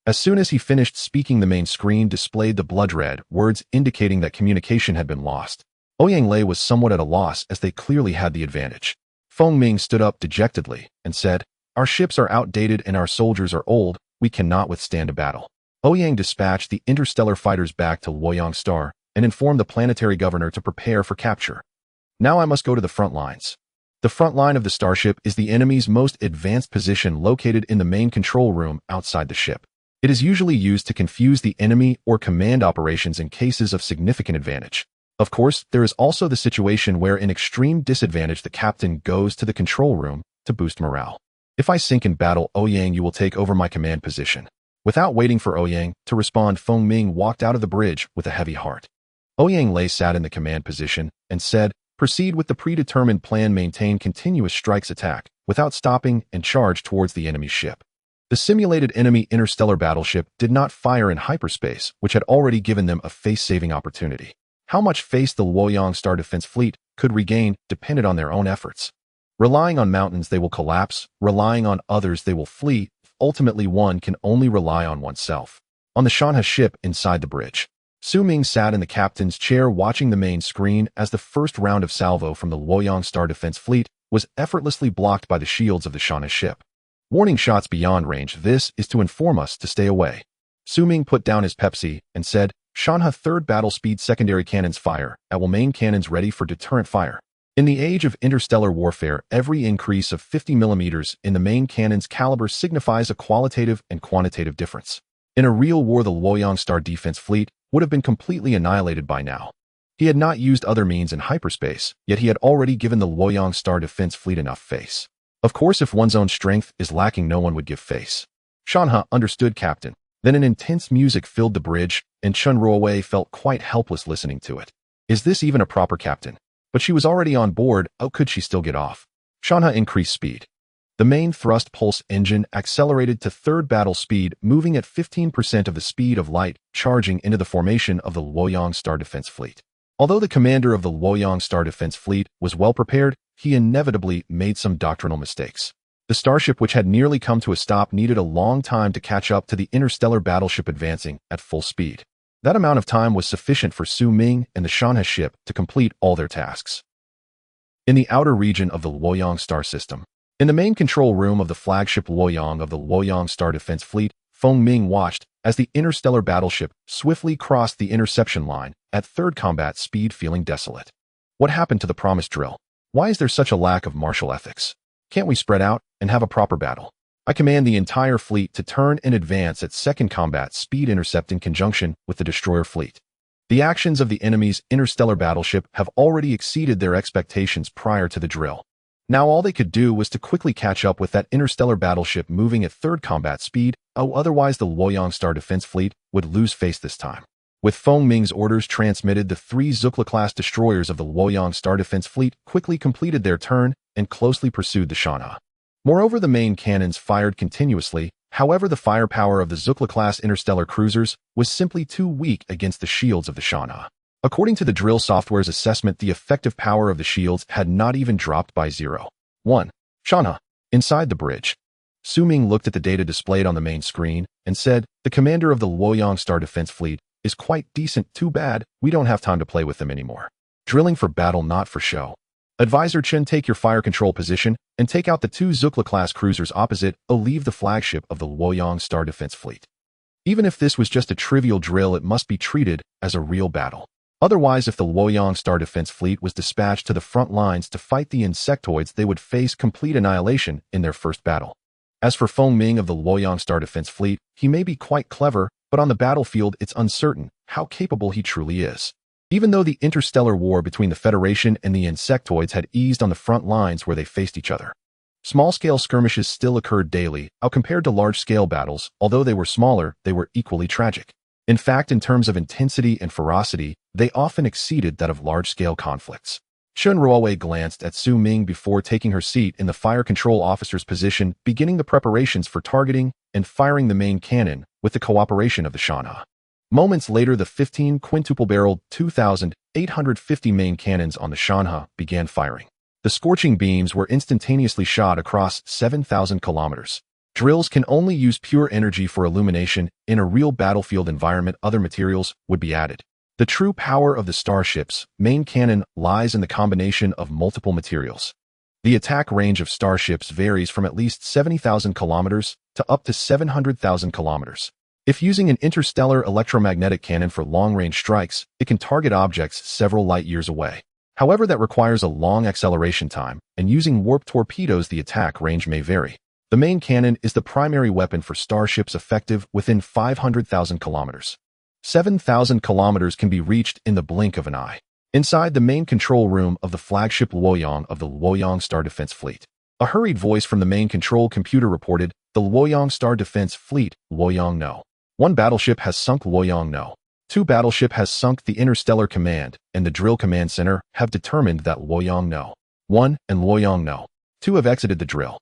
As soon as he finished speaking, the main screen displayed the blood red words indicating that communication had been lost. Ouyang Lei was somewhat at a loss, as they clearly had the advantage. Su Ming stood up dejectedly and said, "Our ships are outdated and our soldiers are old. We cannot withstand a battle." Ouyang dispatched the interstellar fighters back to Luoyang Star and informed the planetary governor to prepare for capture. "Now I must go to the front lines." The front line of the starship is the enemy's most advanced position, located in the main control room outside the ship. It is usually used to confuse the enemy or command operations in cases of significant advantage. Of course, there is also the situation where in extreme disadvantage the captain goes to the control room to boost morale. "If I sink in battle, Ouyang, you will take over my command position." Without waiting for Ouyang to respond, Su Ming walked out of the bridge with a heavy heart. Ouyang Lei sat in the command position and said, "Proceed with the predetermined plan. Maintain continuous strikes, attack without stopping, and charge towards the enemy's ship." The simulated enemy interstellar battleship did not fire in hyperspace, which had already given them a face-saving opportunity. How much face the Luoyang Star Defense Fleet could regain depended on their own efforts. Relying on mountains, they will collapse. Relying on others, they will flee. Ultimately, one can only rely on oneself. On the Shanha ship inside the bridge, Su Ming sat in the captain's chair watching the main screen as the first round of salvo from the Luoyang Star Defense Fleet was effortlessly blocked by the shields of the Shanha ship. "Warning shots beyond range. This is to inform us to stay away." Su Ming put down his Pepsi and said, "Shanha 3rd battle speed secondary cannons fire. At will main cannons ready for deterrent fire." In the age of interstellar warfare, every increase of 50 millimeters in the main cannon's caliber signifies a qualitative and quantitative difference. In a real war, the Luoyang Star defense fleet would have been completely annihilated by now. He had not used other means in hyperspace, yet he had already given the Luoyang Star defense fleet enough face. Of course, if one's own strength is lacking, no one would give face. Shanha understood, Captain. Then an intense music filled the bridge, and Chun Ruowei felt quite helpless listening to it. Is this even a proper captain? But she was already on board. How could she still get off? Shanha increased speed. The main thrust pulse engine accelerated to third battle speed, moving at 15% of the speed of light, charging into the formation of the Luoyang Star Defense Fleet. Although the commander of the Luoyang Star Defense Fleet was well prepared, he inevitably made some doctrinal mistakes. The starship, which had nearly come to a stop, needed a long time to catch up to the interstellar battleship advancing at full speed. That amount of time was sufficient for Su Ming and the Shanha ship to complete all their tasks. In the outer region of the Luoyang Star System, in the main control room of the flagship Luoyang of the Luoyang Star Defense Fleet, Feng Ming watched as the interstellar battleship swiftly crossed the interception line at third combat speed, feeling desolate. What happened to the promised drill? Why is there such a lack of martial ethics? Can't we spread out and have a proper battle? I command the entire fleet to turn and advance at second combat speed, intercept in conjunction with the destroyer fleet. The actions of the enemy's interstellar battleship have already exceeded their expectations prior to the drill. Now all they could do was to quickly catch up with that interstellar battleship moving at third combat speed, otherwise the Luoyang Star Defense Fleet would lose face this time. With Feng Ming's orders transmitted, the 3 Zukla-class destroyers of the Luoyang Star Defense Fleet quickly completed their turn and closely pursued the Shanha. Moreover, the main cannons fired continuously. However, the firepower of the Zukla-class interstellar cruisers was simply too weak against the shields of the Shanha. According to the drill software's assessment, the effective power of the shields had not even dropped by 0.1. Shanha. Inside the bridge, Su Ming looked at the data displayed on the main screen and said, "The commander of the Luoyang Star Defense Fleet is quite decent. Too bad we don't have time to play with them anymore. Drilling for battle, not for show. Advisor Chen, take your fire control position and take out the 2 Zukla-class cruisers opposite. Leave the flagship of the Luoyang Star Defense Fleet. Even if this was just a trivial drill, it must be treated as a real battle. Otherwise, if the Luoyang Star Defense Fleet was dispatched to the front lines to fight the insectoids, they would face complete annihilation in their first battle." As for Feng Ming of the Luoyang Star Defense Fleet, he may be quite clever, but on the battlefield it's uncertain how capable he truly is. Even though the interstellar war between the Federation and the insectoids had eased on the front lines where they faced each other, small-scale skirmishes still occurred daily. Compared to large-scale battles, although they were smaller, they were equally tragic. In fact, in terms of intensity and ferocity, they often exceeded that of large-scale conflicts. Chun Ruowei glanced at Su Ming before taking her seat in the fire control officer's position, beginning the preparations for targeting and firing the main cannon with the cooperation of the Shanha. Moments later, the 15 quintuple-barreled 2,850 main cannons on the Shanha began firing. The scorching beams were instantaneously shot across 7,000 kilometers. Drills can only use pure energy for illumination. In a real battlefield environment, other materials would be added. The true power of the starship's main cannon lies in the combination of multiple materials. The attack range of starships varies from at least 70,000 kilometers to up to 700,000 kilometers. If using an interstellar electromagnetic cannon for long-range strikes, it can target objects several light years away. However, that requires a long acceleration time, and using warp torpedoes, the attack range may vary. The main cannon is the primary weapon for starships, effective within 500,000 kilometers. 7,000 kilometers can be reached in the blink of an eye. Inside the main control room of the flagship Luoyang of the Luoyang Star Defense Fleet, a hurried voice from the main control computer reported, "The Luoyang Star Defense Fleet, Luoyang No. 1 battleship has sunk. Luoyang No. 2 battleship has sunk. The Interstellar Command and the Drill Command Center have determined that Luoyang No. 1 and Luoyang No. 2 have exited the drill."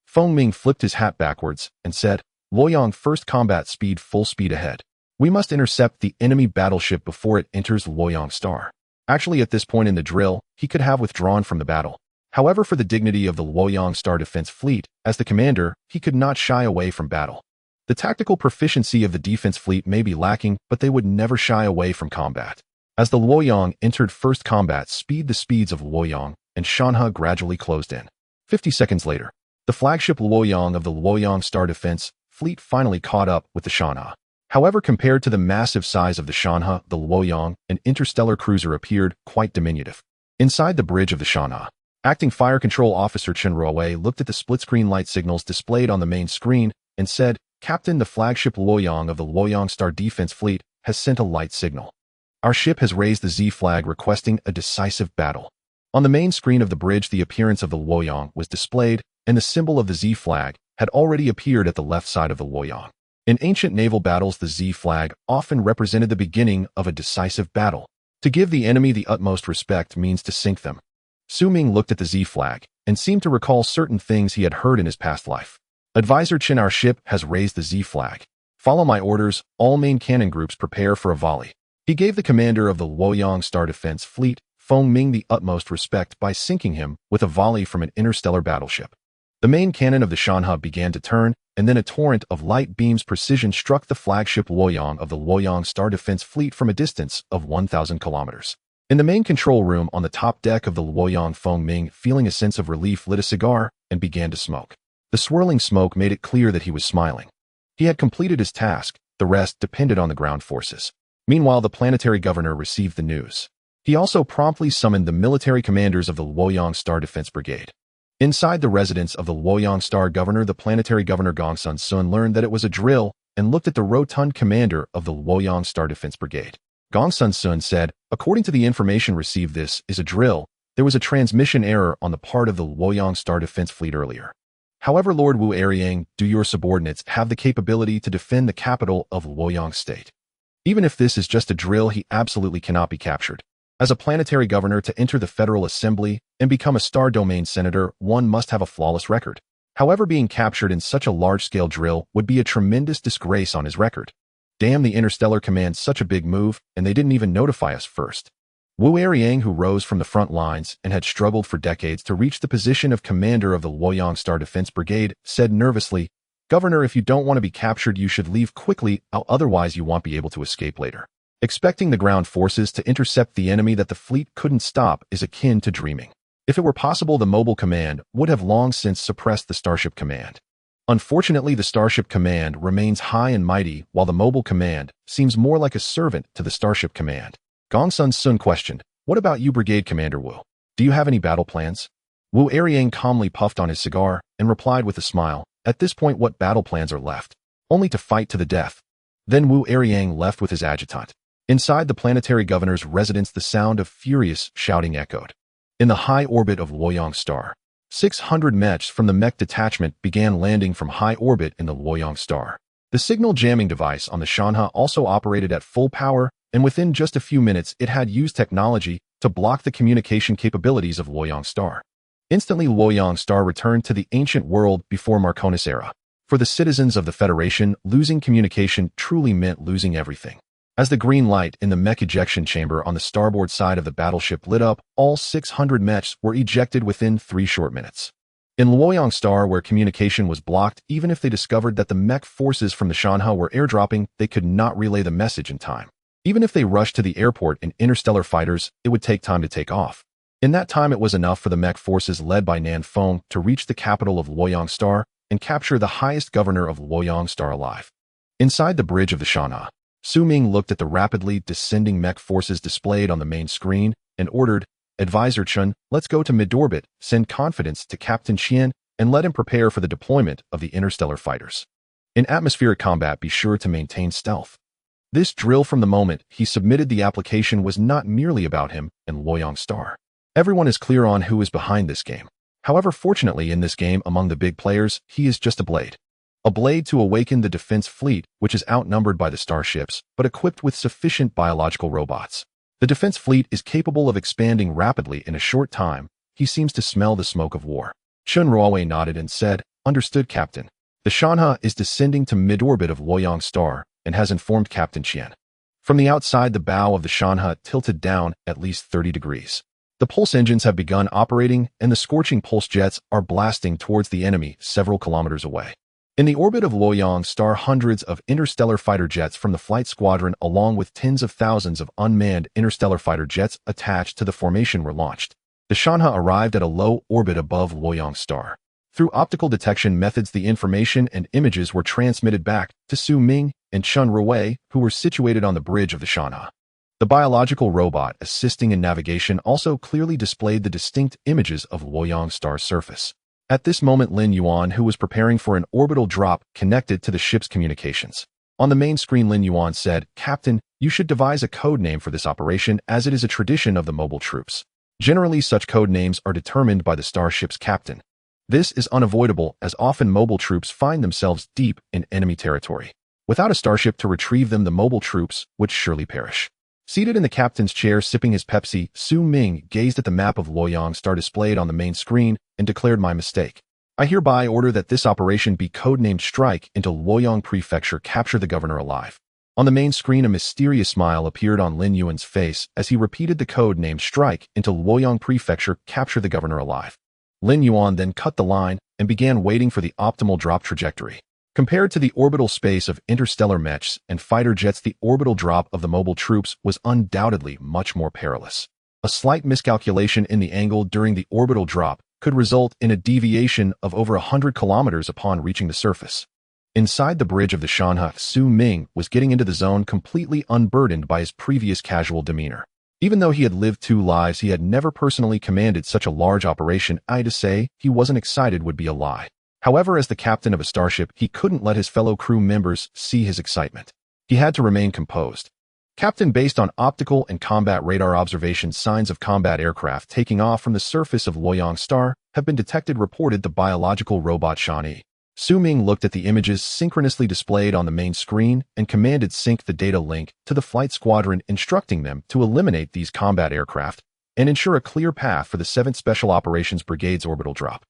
Feng Ming flipped his hat backwards and said, "Luoyang, first combat speed, full speed ahead. We must intercept the enemy battleship before it enters Luoyang Star." Actually, at this point in the drill, he could have withdrawn from the battle. However, for the dignity of the Luoyang Star Defense Fleet, as the commander, he could not shy away from battle. The tactical proficiency of the defense fleet may be lacking, but they would never shy away from combat. As the Luoyang entered first combat speed, the speeds of Luoyang and Shanha gradually closed in. 50 seconds later, the flagship Luoyang of the Luoyang Star Defense Fleet finally caught up with the Shanha. However, compared to the massive size of the Shanha, the Luoyang, an interstellar cruiser, appeared quite diminutive. Inside the bridge of the Shanha, Acting Fire Control Officer Chen Ruowei looked at the split-screen light signals displayed on the main screen and said, "Captain, the flagship Luoyang of the Luoyang Star Defense Fleet has sent a light signal. Our ship has raised the Z flag requesting a decisive battle." On the main screen of the bridge, the appearance of the Luoyang was displayed, and the symbol of the Z flag had already appeared at the left side of the Luoyang. In ancient naval battles, the Z flag often represented the beginning of a decisive battle. To give the enemy the utmost respect means to sink them. Su Ming looked at the Z flag and seemed to recall certain things he had heard in his past life. "Advisor Chen, our ship has raised the Z flag. Follow my orders, all main cannon groups prepare for a volley." He gave the commander of the Luoyang Star Defense Fleet, Feng Ming, the utmost respect by sinking him with a volley from an interstellar battleship. The main cannon of the Shanha began to turn, and then a torrent of light beams precision struck the flagship Luoyang of the Luoyang Star Defense Fleet from a distance of 1,000 kilometers. In the main control room on the top deck of the Luoyang, Feng Ming, feeling a sense of relief, lit a cigar and began to smoke. The swirling smoke made it clear that he was smiling. He had completed his task, the rest depended on the ground forces. Meanwhile, the planetary governor received the news. He also promptly summoned the military commanders of the Luoyang Star Defense Brigade. Inside the residence of the Luoyang Star Governor, the planetary governor Gongsun Sun learned that it was a drill and looked at the rotund commander of the Luoyang Star Defense Brigade. Gongsun Sun said, "According to the information received, this is a drill. There was a transmission error on the part of the Luoyang Star Defense Fleet earlier. However, Lord Wu Eriang, do your subordinates have the capability to defend the capital of Luoyang State? Even if this is just a drill, he absolutely cannot be captured. As a planetary governor, to enter the Federal Assembly and become a star domain senator, one must have a flawless record. However, being captured in such a large-scale drill would be a tremendous disgrace on his record. Damn, the Interstellar Command, such a big move, and they didn't even notify us first." Wu Eriang, who rose from the front lines and had struggled for decades to reach the position of commander of the Luoyang Star Defense Brigade, said nervously, "Governor, if you don't want to be captured, you should leave quickly, otherwise you won't be able to escape later. Expecting the ground forces to intercept the enemy that the fleet couldn't stop is akin to dreaming. If it were possible, the Mobile Command would have long since suppressed the Starship Command. Unfortunately, the Starship Command remains high and mighty, while the Mobile Command seems more like a servant to the Starship Command." Gongsun Sun questioned, "What about you, Brigade Commander Wu? Do you have any battle plans?" Wu Eriang calmly puffed on his cigar and replied with a smile, "At this point, what battle plans are left? Only to fight to the death." Then Wu Eriang left with his adjutant. Inside the planetary governor's residence, the sound of furious shouting echoed. In the high orbit of Luoyang Star, 600 mechs from the mech detachment began landing from high orbit in the Luoyang Star. The signal jamming device on the Shanha also operated at full power, and within just a few minutes it had used technology to block the communication capabilities of Luoyang Star. Instantly, Luoyang Star returned to the ancient world before Marconis era. For the citizens of the Federation, losing communication truly meant losing everything. As the green light in the mech ejection chamber on the starboard side of the battleship lit up, all 600 mechs were ejected within 3 short minutes. In Luoyang Star, where communication was blocked, even if they discovered that the mech forces from the Shanha were airdropping, they could not relay the message in time. Even if they rushed to the airport in interstellar fighters, it would take time to take off. In that time, it was enough for the mech forces led by Nan Feng to reach the capital of Luoyang Star and capture the highest governor of Luoyang Star alive. Inside the bridge of the Shanha, Su Ming looked at the rapidly descending mech forces displayed on the main screen and ordered, "Advisor Chen, let's go to mid-orbit, send confidence to Captain Qian, and let him prepare for the deployment of the interstellar fighters. In atmospheric combat, be sure to maintain stealth." This drill, from the moment he submitted the application, was not merely about him and Luoyang Star. Everyone is clear on who is behind this game. However, fortunately in this game, among the big players, he is just a blade. A blade to awaken the defense fleet, which is outnumbered by the starships, but equipped with sufficient biological robots. The defense fleet is capable of expanding rapidly in a short time. He seems to smell the smoke of war. Chen Ruowei nodded and said, "Understood, Captain. The Shanha is descending to mid-orbit of Luoyang Star and has informed Captain Qian." From the outside, the bow of the Shanha tilted down at least 30 degrees. The pulse engines have begun operating, and the scorching pulse jets are blasting towards the enemy several kilometers away. In the orbit of Luoyang Star, hundreds of interstellar fighter jets from the flight squadron, along with tens of thousands of unmanned interstellar fighter jets attached to the formation, were launched. The Shanha arrived at a low orbit above Luoyang Star. Through optical detection methods, the information and images were transmitted back to Su Ming and Chen Ruowei, who were situated on the bridge of the Shanha. The biological robot assisting in navigation also clearly displayed the distinct images of Luoyang Star's surface. At this moment, Lin Yuan, who was preparing for an orbital drop, connected to the ship's communications. On the main screen, Lin Yuan said, "Captain, you should devise a code name for this operation, as it is a tradition of the mobile troops. Generally, such code names are determined by the starship's captain. This is unavoidable, as often mobile troops find themselves deep in enemy territory. Without a starship to retrieve them, the mobile troops would surely perish." Seated in the captain's chair sipping his Pepsi, Su Ming gazed at the map of Luoyang Star displayed on the main screen and declared, "My mistake. I hereby order that this operation be codenamed Strike into Luoyang Prefecture, capture the governor alive." On the main screen, a mysterious smile appeared on Lin Yuan's face as he repeated the code name Strike into Luoyang Prefecture, capture the governor alive. Lin Yuan then cut the line and began waiting for the optimal drop trajectory. Compared to the orbital space of interstellar mechs and fighter jets, the orbital drop of the mobile troops was undoubtedly much more perilous. A slight miscalculation in the angle during the orbital drop could result in a deviation of over 100 kilometers upon reaching the surface. Inside the bridge of the Shanha, Su Ming was getting into the zone completely unburdened by his previous casual demeanor. Even though he had lived 2 lives, he had never personally commanded such a large operation. To say he wasn't excited would be a lie. However, as the captain of a starship, he couldn't let his fellow crew members see his excitement. He had to remain composed. "Captain, based on optical and combat radar observations, signs of combat aircraft taking off from the surface of Luoyang Star have been detected," reported the biological robot Shanha. Su Ming looked at the images synchronously displayed on the main screen and commanded sync the data link to the flight squadron, instructing them to eliminate these combat aircraft and ensure a clear path for the 7th Special Operations Brigade's orbital drop.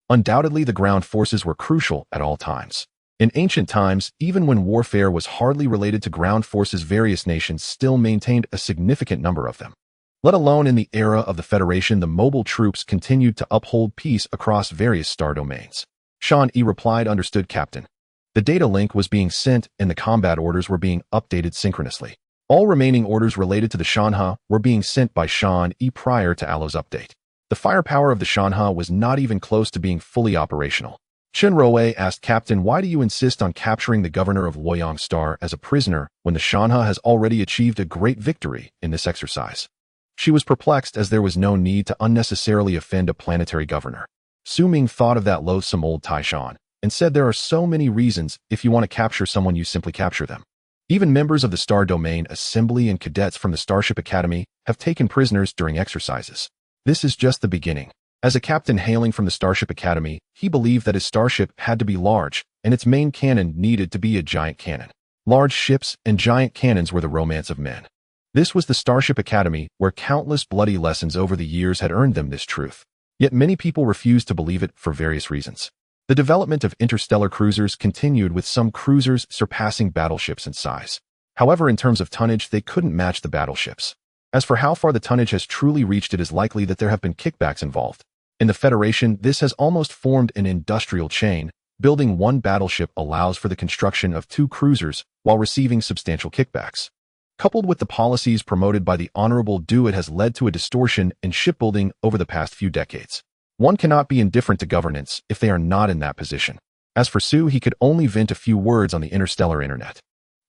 Undoubtedly, the ground forces were crucial at all times. In ancient times, even when warfare was hardly related to ground forces, various nations still maintained a significant number of them. Let alone in the era of the Federation, the mobile troops continued to uphold peace across various star domains. Shanha replied, "Understood, Captain." The data link was being sent and the combat orders were being updated synchronously. All remaining orders related to the Shanha were being sent by Shanha prior to Alo's update. The firepower of the Shanha was not even close to being fully operational. Chen Roe asked, "Captain, why do you insist on capturing the governor of Luoyang Star as a prisoner when the Shanha has already achieved a great victory in this exercise?" She was perplexed, as there was no need to unnecessarily offend a planetary governor. Su Ming thought of that loathsome old Taishan and said, "There are so many reasons. If you want to capture someone, you simply capture them. Even members of the Star Domain Assembly and cadets from the Starship Academy have taken prisoners during exercises. This is just the beginning." As a captain hailing from the Starship Academy, he believed that his starship had to be large, and its main cannon needed to be a giant cannon. Large ships and giant cannons were the romance of men. This was the Starship Academy, where countless bloody lessons over the years had earned them this truth. Yet many people refused to believe it for various reasons. The development of interstellar cruisers continued, with some cruisers surpassing battleships in size. However, in terms of tonnage, they couldn't match the battleships. As for how far the tonnage has truly reached, it is likely that there have been kickbacks involved. In the Federation, this has almost formed an industrial chain. Building 1 battleship allows for the construction of 2 cruisers while receiving substantial kickbacks. Coupled with the policies promoted by the Honorable Du, it has led to a distortion in shipbuilding over the past few decades. One cannot be indifferent to governance if they are not in that position. As for Su, he could only vent a few words on the interstellar internet.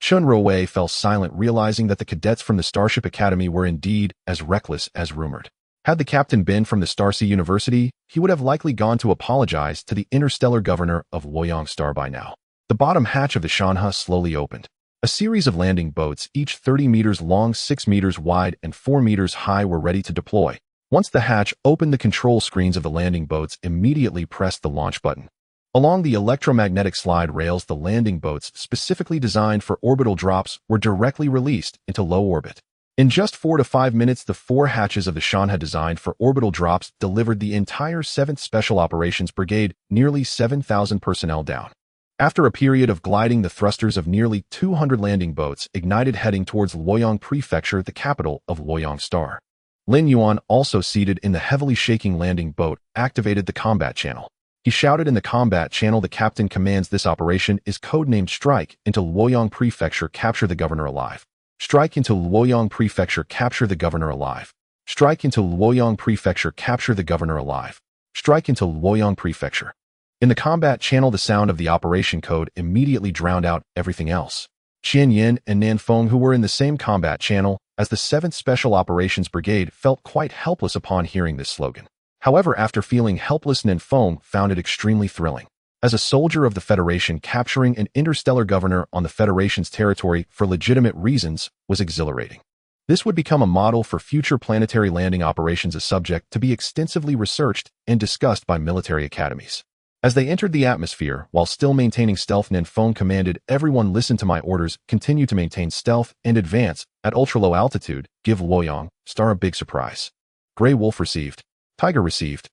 Chen Roe fell silent, realizing that the cadets from the Starship Academy were indeed as reckless as rumored. Had the captain been from the Starsea University, he would have likely gone to apologize to the interstellar governor of Luoyang Star by now. The bottom hatch of the Shanha slowly opened. A series of landing boats, each 30 meters long, 6 meters wide, and 4 meters high, were ready to deploy. Once the hatch opened, the control screens of the landing boats immediately pressed the launch button. Along the electromagnetic slide rails, the landing boats, specifically designed for orbital drops, were directly released into low orbit. In just 4 to 5 minutes, the 4 hatches of the Shanha designed for orbital drops delivered the entire 7th Special Operations Brigade, nearly 7,000 personnel down. After a period of gliding, the thrusters of nearly 200 landing boats ignited, heading towards Luoyang Prefecture, the capital of Luoyang Star. Lin Yuan, also seated in the heavily shaking landing boat, activated the combat channel. He shouted in the combat channel, "The captain commands this operation is codenamed Strike into Luoyang Prefecture, capture the governor alive. Strike into Luoyang Prefecture, capture the governor alive. Strike into Luoyang Prefecture, capture the governor alive. Strike into Luoyang Prefecture." In the combat channel, the sound of the operation code immediately drowned out everything else. Qian Yin and Nan Feng, who were in the same combat channel, as the 7th Special Operations Brigade felt quite helpless upon hearing this slogan. However, after feeling helpless, Ninfeng found it extremely thrilling. As a soldier of the Federation, capturing an interstellar governor on the Federation's territory for legitimate reasons was exhilarating. This would become a model for future planetary landing operations, a subject to be extensively researched and discussed by military academies. As they entered the atmosphere, while still maintaining stealth, Ninfeng commanded everyone listen to my orders, continue to maintain stealth and advance at ultra-low altitude, give Luoyang Star a big surprise. Grey Wolf received. Tiger received.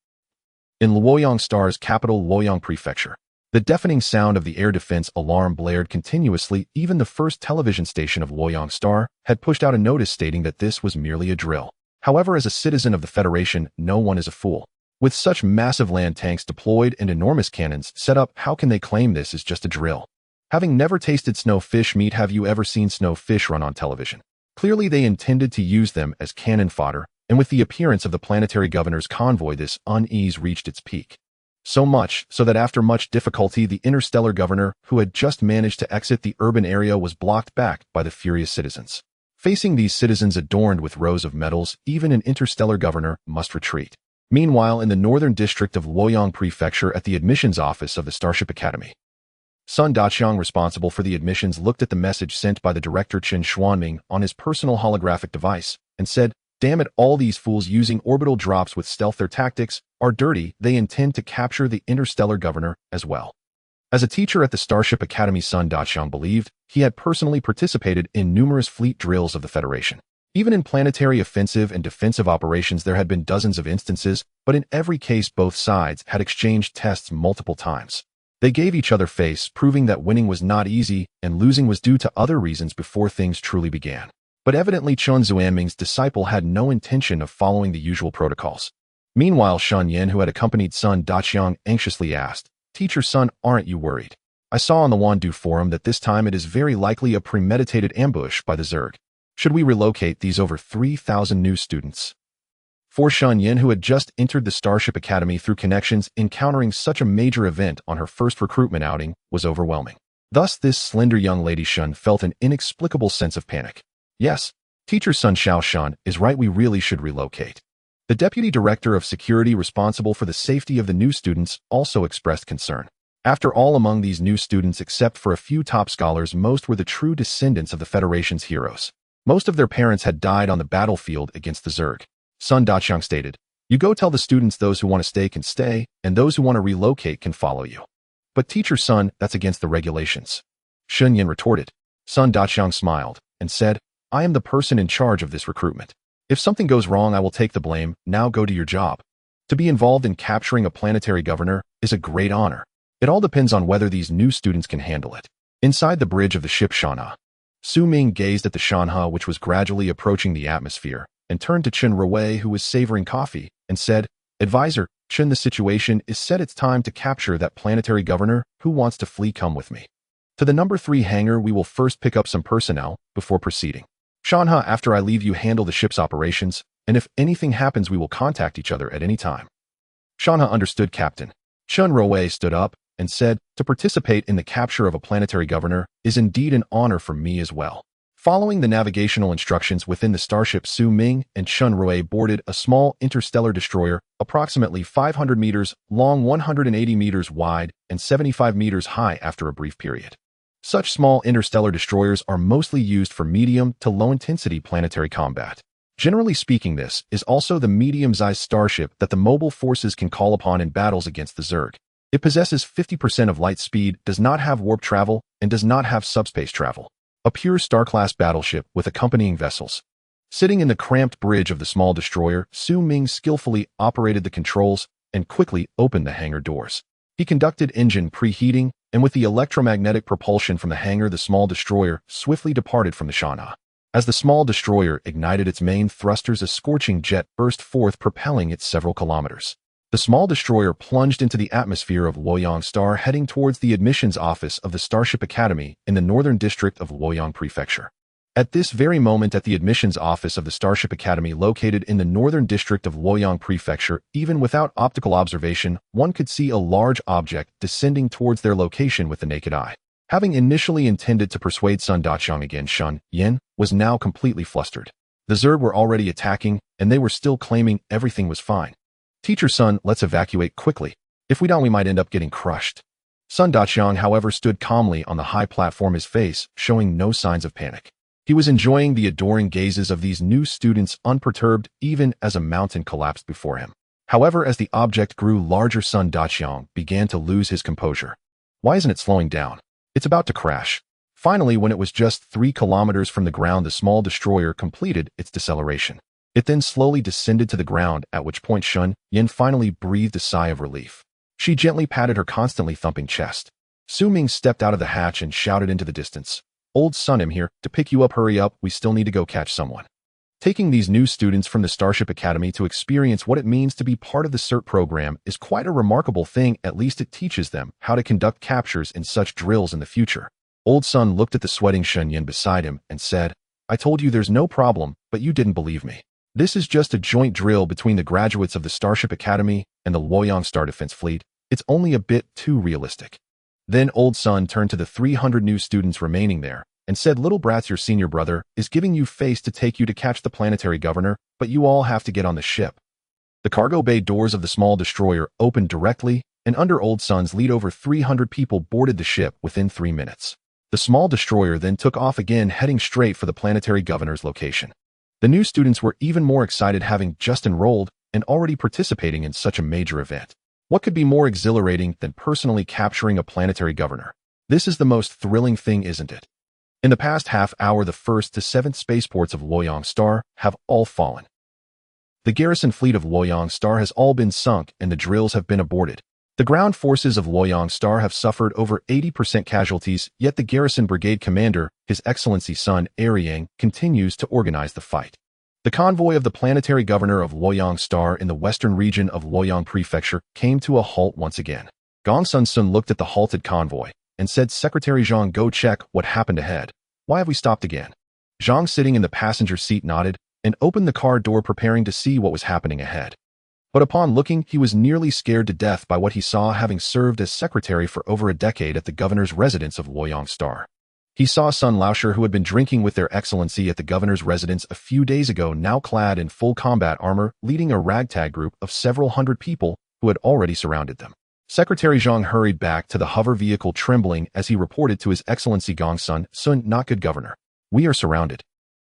In Luoyang Star's capital, Luoyang Prefecture, the deafening sound of the air defense alarm blared continuously. Even the first television station of Luoyang Star had pushed out a notice stating that this was merely a drill. However, as a citizen of the Federation, no one is a fool. With such massive land tanks deployed and enormous cannons set up, how can they claim this is just a drill? Having never tasted snowfish meat, have you ever seen snowfish run on television? Clearly they intended to use them as cannon fodder, and with the appearance of the planetary governor's convoy, this unease reached its peak. So much so that after much difficulty, the interstellar governor, who had just managed to exit the urban area, was blocked back by the furious citizens. Facing these citizens adorned with rows of medals, even an interstellar governor must retreat. Meanwhile, in the northern district of Luoyang Prefecture, at the admissions office of the Starship Academy, Sun Daqiang, responsible for the admissions, looked at the message sent by the director Chen Xuanming on his personal holographic device and said, "Damn it, all these fools using orbital drops with stealth. Their tactics are dirty. They intend to capture the interstellar governor as well." As a teacher at the Starship Academy, Sun Daqiang believed he had personally participated in numerous fleet drills of the Federation. Even in planetary offensive and defensive operations, there had been dozens of instances, but in every case both sides had exchanged tests multiple times. They gave each other face, proving that winning was not easy and losing was due to other reasons before things truly began. But evidently Chen Xuanming's disciple had no intention of following the usual protocols. Meanwhile, Shen Yin, who had accompanied Sun Daqiang, anxiously asked, "Teacher Sun, aren't you worried? I saw on the Wandu forum that this time it is very likely a premeditated ambush by the Zerg. Should we relocate these over 3,000 new students?" For Shen Yin, who had just entered the Starship Academy through connections, encountering such a major event on her first recruitment outing was overwhelming. Thus, this slender young lady Shen felt an inexplicable sense of panic. "Yes, Teacher Sun Xiaoshan is right, we really should relocate." The deputy director of security responsible for the safety of the new students also expressed concern. After all, among these new students, except for a few top scholars, most were the true descendants of the Federation's heroes. Most of their parents had died on the battlefield against the Zerg. Sun Daqiang stated, "You go tell the students those who want to stay can stay, and those who want to relocate can follow you." "But Teacher Sun, that's against the regulations." Shen Yin retorted. Sun Daqiang smiled and said, "I am the person in charge of this recruitment. If something goes wrong, I will take the blame. Now go to your job." To be involved in capturing a planetary governor is a great honor. It all depends on whether these new students can handle it. Inside the bridge of the ship Shanha, Su Ming gazed at the Shanha, which was gradually approaching the atmosphere, and turned to Chen Ruwei, who was savoring coffee, and said, "Advisor, Chen, the situation is set. It's time to capture that planetary governor. Who wants to flee? Come with me. To the number 3 hangar, we will first pick up some personnel before proceeding. Shanha, after I leave, you handle the ship's operations, and if anything happens, we will contact each other at any time." Shanha understood, Captain. Chen Ruwei stood up and said, "To participate in the capture of a planetary governor is indeed an honor for me as well." Following the navigational instructions within the starship, Su Ming and Chen Ruwei boarded a small interstellar destroyer, approximately 500 meters long, 180 meters wide, and 75 meters high. After a brief period, such small interstellar destroyers are mostly used for medium to low-intensity planetary combat. Generally speaking, this is also the medium-sized starship that the mobile forces can call upon in battles against the Zerg. It possesses 50% of light speed, does not have warp travel, and does not have subspace travel. A pure star-class battleship with accompanying vessels. Sitting in the cramped bridge of the small destroyer, Su Ming skillfully operated the controls and quickly opened the hangar doors. He conducted engine preheating, and with the electromagnetic propulsion from the hangar, the small destroyer swiftly departed from the Shanha. As the small destroyer ignited its main thrusters, a scorching jet burst forth, propelling it several kilometers. The small destroyer plunged into the atmosphere of Luoyang Star, heading towards the admissions office of the Starship Academy in the northern district of Luoyang Prefecture. At this very moment, at the admissions office of the Starship Academy located in the northern district of Luoyang Prefecture, even without optical observation, one could see a large object descending towards their location with the naked eye. Having initially intended to persuade Sun Daqiang again, Shen Yin was now completely flustered. The Zerg were already attacking, and they were still claiming everything was fine. Teacher Sun, let's evacuate quickly. If we don't, we might end up getting crushed. Sun Daqiang, however, stood calmly on the high platform, his face showing no signs of panic. He was enjoying the adoring gazes of these new students unperturbed even as a mountain collapsed before him. However, as the object grew larger, Sun Daqiang began to lose his composure. Why isn't it slowing down? It's about to crash. Finally, when it was just 3 kilometers from the ground, the small destroyer completed its deceleration. It then slowly descended to the ground, at which point Shun Yin finally breathed a sigh of relief. She gently patted her constantly thumping chest. Su Ming stepped out of the hatch and shouted into the distance. Old Sun, I'm here to pick you up. Hurry up, we still need to go catch someone. Taking these new students from the Starship Academy to experience what it means to be part of the CERT program is quite a remarkable thing. At least it teaches them how to conduct captures in such drills in the future. Old Sun looked at the sweating Shun Yin beside him and said, I told you there's no problem, but you didn't believe me. This is just a joint drill between the graduates of the Starship Academy and the Luoyang Star Defense Fleet. It's only a bit too realistic. Then Old Sun turned to the 300 new students remaining there and said, little brats, your senior brother is giving you face to take you to catch the planetary governor, but you all have to get on the ship. The cargo bay doors of the small destroyer opened directly, and under Old Sun's lead, over 300 people boarded the ship within 3 minutes. The small destroyer then took off again, heading straight for the planetary governor's location. The new students were even more excited, having just enrolled and already participating in such a major event. What could be more exhilarating than personally capturing a planetary governor? This is the most thrilling thing, isn't it? In the past half hour, the 1st to 7th spaceports of Luoyang Star have all fallen. The garrison fleet of Luoyang Star has all been sunk and the drills have been aborted. The ground forces of Luoyang Star have suffered over 80% casualties, yet the garrison brigade commander, His Excellency Sun Aryang, continues to organize the fight. The convoy of the planetary governor of Luoyang Star in the western region of Luoyang Prefecture came to a halt once again. Gong Sun Sun looked at the halted convoy and said, Secretary Zhang, go check what happened ahead. Why have we stopped again? Zhang, sitting in the passenger seat, nodded and opened the car door, preparing to see what was happening ahead. But upon looking, he was nearly scared to death by what he saw, having served as secretary for over a decade at the governor's residence of Luoyang Star. He saw Sun Laosher, who had been drinking with their excellency at the governor's residence a few days ago, now clad in full combat armor, leading a ragtag group of several hundred people who had already surrounded them. Secretary Zhang hurried back to the hover vehicle, trembling as he reported to His Excellency Gong Sun, not good, Governor. We are surrounded.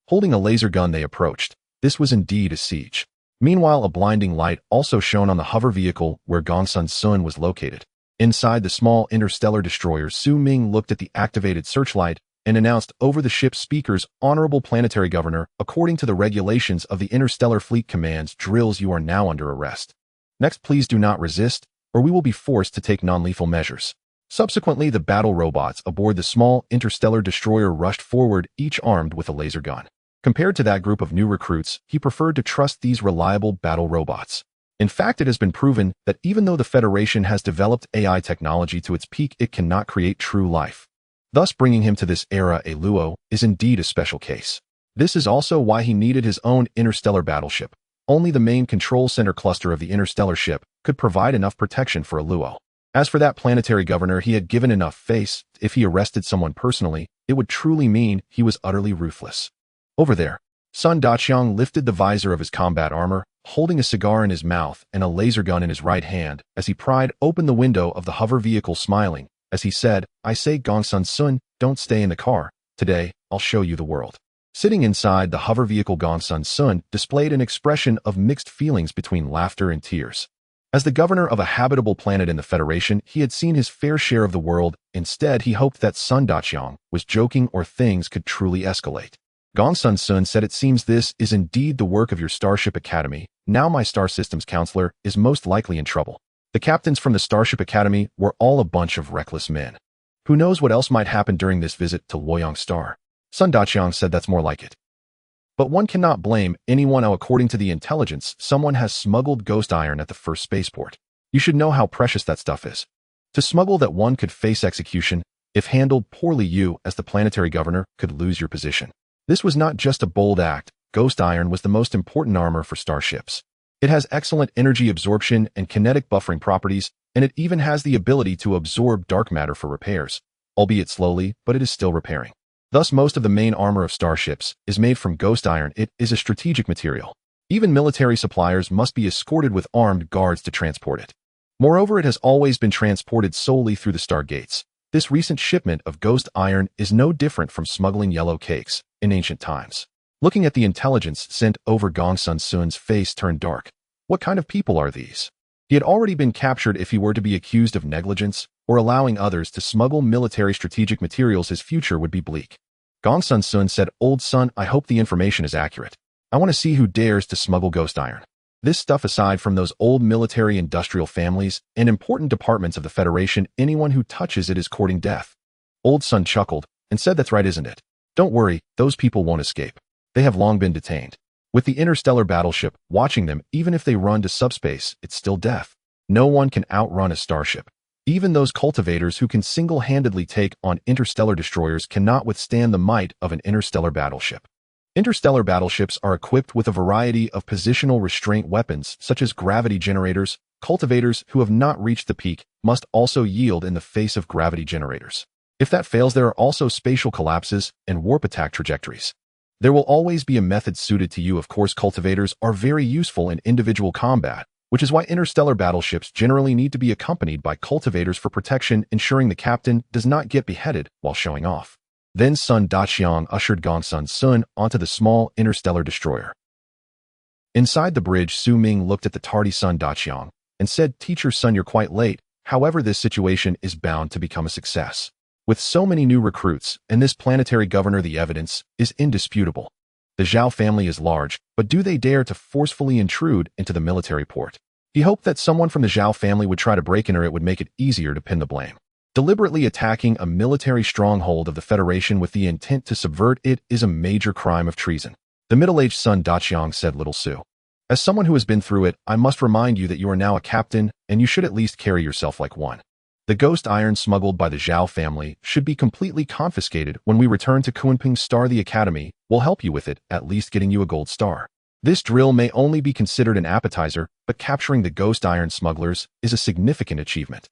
Holding a laser gun, they approached. This was indeed a siege. Meanwhile, a blinding light also shone on the hover vehicle where Gong Sun was located. Inside the small interstellar destroyer, Su Ming looked at the activated searchlight and announced over the ship's speakers, Honorable Planetary Governor, according to the regulations of the Interstellar Fleet Command's drills, you are now under arrest. Next, please do not resist, or we will be forced to take non-lethal measures. Subsequently, the battle robots aboard the small interstellar destroyer rushed forward, each armed with a laser gun. Compared to that group of new recruits, he preferred to trust these reliable battle robots. In fact, it has been proven that even though the Federation has developed AI technology to its peak, it cannot create true life. Thus, bringing him to this era, a Luo, is indeed a special case. This is also why he needed his own interstellar battleship. Only the main control center cluster of the interstellar ship could provide enough protection for a Luo. As for that planetary governor, he had given enough face. If he arrested someone personally, it would truly mean he was utterly ruthless. Over there, Sun Daqiang lifted the visor of his combat armor, holding a cigar in his mouth and a laser gun in his right hand, as he pried open the window of the hover vehicle, smiling, as he said, I say, Gong Sun, don't stay in the car. Today, I'll show you the world. Sitting inside the hover vehicle, Gong Sun displayed an expression of mixed feelings between laughter and tears. As the governor of a habitable planet in the Federation, he had seen his fair share of the world. Instead, he hoped that Sun Daqiang was joking or things could truly escalate. Gong Sun said, it seems this is indeed the work of your Starship Academy. Now my Star Systems counselor is most likely in trouble. The captains from the Starship Academy were all a bunch of reckless men. Who knows what else might happen during this visit to Luoyang Star? Sun Daqiang said, that's more like it. But one cannot blame anyone. According to the intelligence, someone has smuggled ghost iron at the first spaceport. You should know how precious that stuff is. To smuggle that, one could face execution. If handled poorly, you, as the planetary governor, could lose your position. This was not just a bold act. Ghost iron was the most important armor for starships. It has excellent energy absorption and kinetic buffering properties, and it even has the ability to absorb dark matter for repairs, albeit slowly, but it is still repairing. Thus, most of the main armor of starships is made from ghost iron. It is a strategic material. Even military suppliers must be escorted with armed guards to transport it. Moreover, it has always been transported solely through the stargates. This recent shipment of ghost iron is no different from smuggling yellow cakes in ancient times. Looking at the intelligence sent over Gongsun Sun's face turned dark. What kind of people are these? He had already been captured. If he were to be accused of negligence or allowing others to smuggle military strategic materials, his future would be bleak. Gongsun Sun said, "Old son, I hope the information is accurate. I want to see who dares to smuggle ghost iron. This stuff, aside from those old military industrial families and important departments of the Federation, anyone who touches it is courting death." Old son chuckled and said, "That's right, isn't it? Don't worry, those people won't escape. They have long been detained. With the Interstellar Battleship watching them, even if they run to subspace, it's still death. No one can outrun a starship. Even those cultivators who can single-handedly take on interstellar destroyers cannot withstand the might of an interstellar battleship." Interstellar battleships are equipped with a variety of positional restraint weapons, such as gravity generators. Cultivators who have not reached the peak must also yield in the face of gravity generators. If that fails, there are also spatial collapses and warp attack trajectories. There will always be a method suited to you. Of course, cultivators are very useful in individual combat, which is why interstellar battleships generally need to be accompanied by cultivators for protection, ensuring the captain does not get beheaded while showing off. Then Sun Daqiang ushered Gongsun Sun onto the small interstellar destroyer. Inside the bridge, Su Ming looked at the tardy Sun Daqiang and said, "Teacher Sun, you're quite late. However, this situation is bound to become a success. With so many new recruits and this planetary governor, the evidence is indisputable. The Zhao family is large, but do they dare to forcefully intrude into the military port?" He hoped that someone from the Zhao family would try to break in, or it would make it easier to pin the blame. Deliberately attacking a military stronghold of the Federation with the intent to subvert it is a major crime of treason. The middle-aged Sun Daqiang said, "Little Su, as someone who has been through it, I must remind you that you are now a captain, and you should at least carry yourself like one. The ghost iron smuggled by the Zhao family should be completely confiscated. When we return to Kunping Star, the Academy will help you with it, at least getting you a gold star. This drill may only be considered an appetizer, but capturing the ghost iron smugglers is a significant achievement."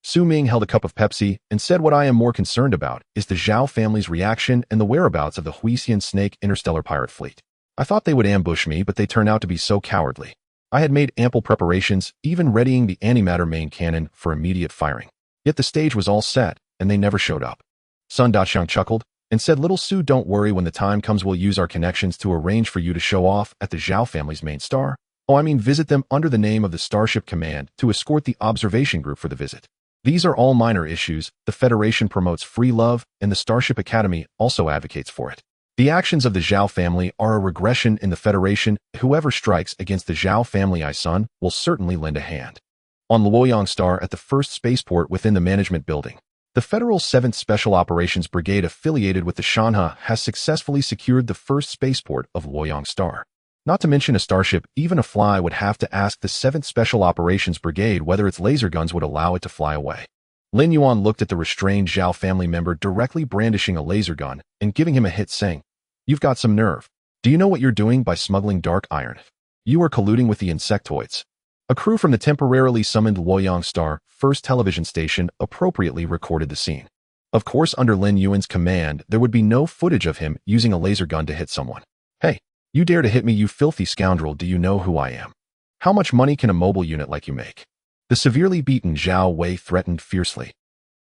Su Ming held a cup of Pepsi and said, "What I am more concerned about is the Zhao family's reaction and the whereabouts of the Huisian Snake interstellar pirate fleet. I thought they would ambush me, but they turned out to be so cowardly. I had made ample preparations, even readying the antimatter main cannon for immediate firing. Yet the stage was all set, and they never showed up." Sun Daqiang chuckled and said, "Little Su, don't worry. When the time comes, we'll use our connections to arrange for you to show off at the Zhao family's main star. Visit them under the name of the Starship Command to escort the observation group for the visit. These are all minor issues. The Federation promotes free love, and the Starship Academy also advocates for it. The actions of the Zhao family are a regression in the Federation. Whoever strikes against the Zhao family, son, will certainly lend a hand." On Luoyang Star, at the first spaceport within the management building, the Federal 7th Special Operations Brigade, affiliated with the Shanha, has successfully secured the first spaceport of Luoyang Star. Not to mention a starship, even a fly would have to ask the 7th Special Operations Brigade whether its laser guns would allow it to fly away. Lin Yuan looked at the restrained Zhao family member directly brandishing a laser gun and giving him a hit, saying, "You've got some nerve. Do you know what you're doing by smuggling dark iron? You are colluding with the insectoids." A crew from the temporarily summoned Luoyang Star first television station appropriately recorded the scene. Of course, under Lin Yuan's command, there would be no footage of him using a laser gun to hit someone. "Hey, you dare to hit me, you filthy scoundrel. Do you know who I am? How much money can a mobile unit like you make?" The severely beaten Zhao Wei threatened fiercely.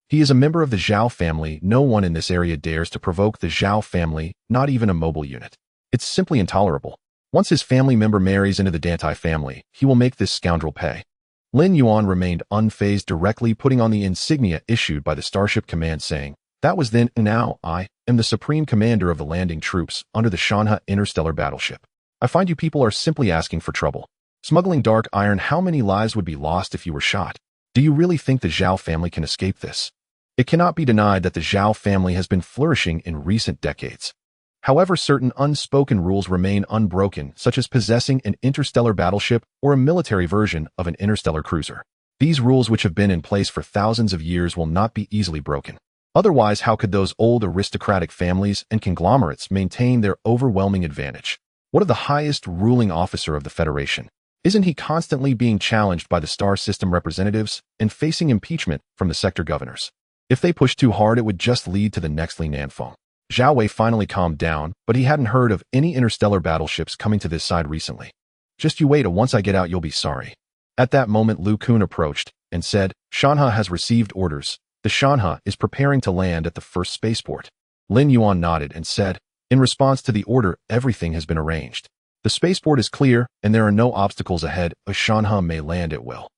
He is a member of the Zhao family. No one in this area dares to provoke the Zhao family, not even a mobile unit. It's simply intolerable. Once his family member marries into the Dantai family, he will make this scoundrel pay. Lin Yuan remained unfazed, directly putting on the insignia issued by the Starship Command, saying, "That was then, and now I am the Supreme Commander of the landing troops under the Shanha Interstellar Battleship. I find you people are simply asking for trouble. Smuggling dark iron, how many lives would be lost if you were shot? Do you really think the Zhao family can escape this?" It cannot be denied that the Zhao family has been flourishing in recent decades. However, certain unspoken rules remain unbroken, such as possessing an interstellar battleship or a military version of an interstellar cruiser. These rules, which have been in place for thousands of years, will not be easily broken. Otherwise, how could those old aristocratic families and conglomerates maintain their overwhelming advantage? What of the highest ruling officer of the Federation? Isn't he constantly being challenged by the star system representatives and facing impeachment from the sector governors? If they push too hard, it would just lead to the next Li Nanfeng. Zhao Wei finally calmed down, but he hadn't heard of any interstellar battleships coming to this side recently. Just you wait, once I get out you'll be sorry. At that moment Lu Kun approached and said, Shanha has received orders. The Shanha is preparing to land at the first spaceport. Lin Yuan nodded and said, in response to the order, everything has been arranged. The spaceport is clear, and there are no obstacles ahead. A Shanha may land at will.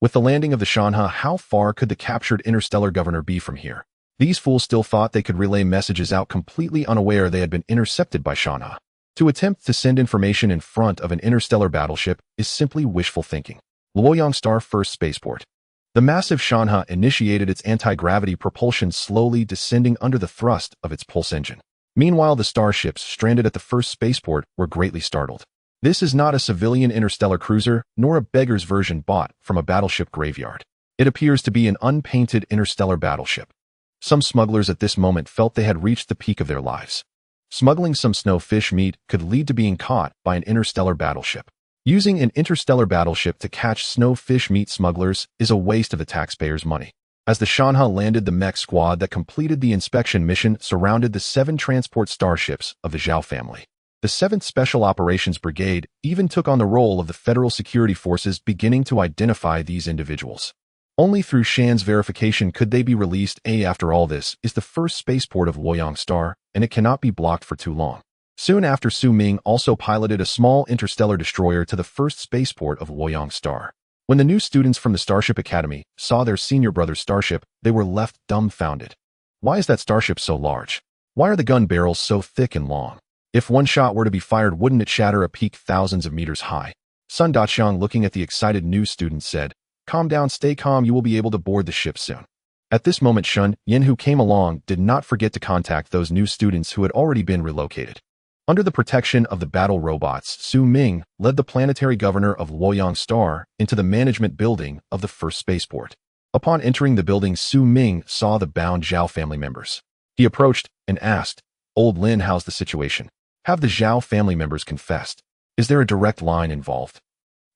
With the landing of the Shanha, how far could the captured interstellar governor be from here? These fools still thought they could relay messages out completely unaware they had been intercepted by Shanha. To attempt to send information in front of an interstellar battleship is simply wishful thinking. Luoyang Star First Spaceport. The massive Shanha initiated its anti-gravity propulsion, slowly descending under the thrust of its pulse engine. Meanwhile, the starships stranded at the first spaceport were greatly startled. This is not a civilian interstellar cruiser, nor a beggar's version bought from a battleship graveyard. It appears to be an unpainted interstellar battleship. Some smugglers at this moment felt they had reached the peak of their lives. Smuggling some snowfish meat could lead to being caught by an interstellar battleship. Using an interstellar battleship to catch snowfish meat smugglers is a waste of the taxpayers' money. As the Shanha landed, the mech squad that completed the inspection mission surrounded the 7 transport starships of the Zhao family. The 7th Special Operations Brigade even took on the role of the federal security forces, beginning to identify these individuals. Only through Shan's verification could they be released. After all, this is the first spaceport of Luoyang Star, and it cannot be blocked for too long. Soon after, Su Ming also piloted a small interstellar destroyer to the first spaceport of Luoyang Star. When the new students from the Starship Academy saw their senior brother's starship, they were left dumbfounded. Why is that starship so large? Why are the gun barrels so thick and long? If one shot were to be fired, wouldn't it shatter a peak thousands of meters high? Sun Daqiang, looking at the excited new students, said, calm down, stay calm, you will be able to board the ship soon. At this moment, Shun Yin, who came along, did not forget to contact those new students who had already been relocated. Under the protection of the battle robots, Su Ming led the planetary governor of Luoyang Star into the management building of the first spaceport. Upon entering the building, Su Ming saw the bound Zhao family members. He approached and asked, Old Lin, how's the situation? Have the Zhao family members confessed? Is there a direct line involved?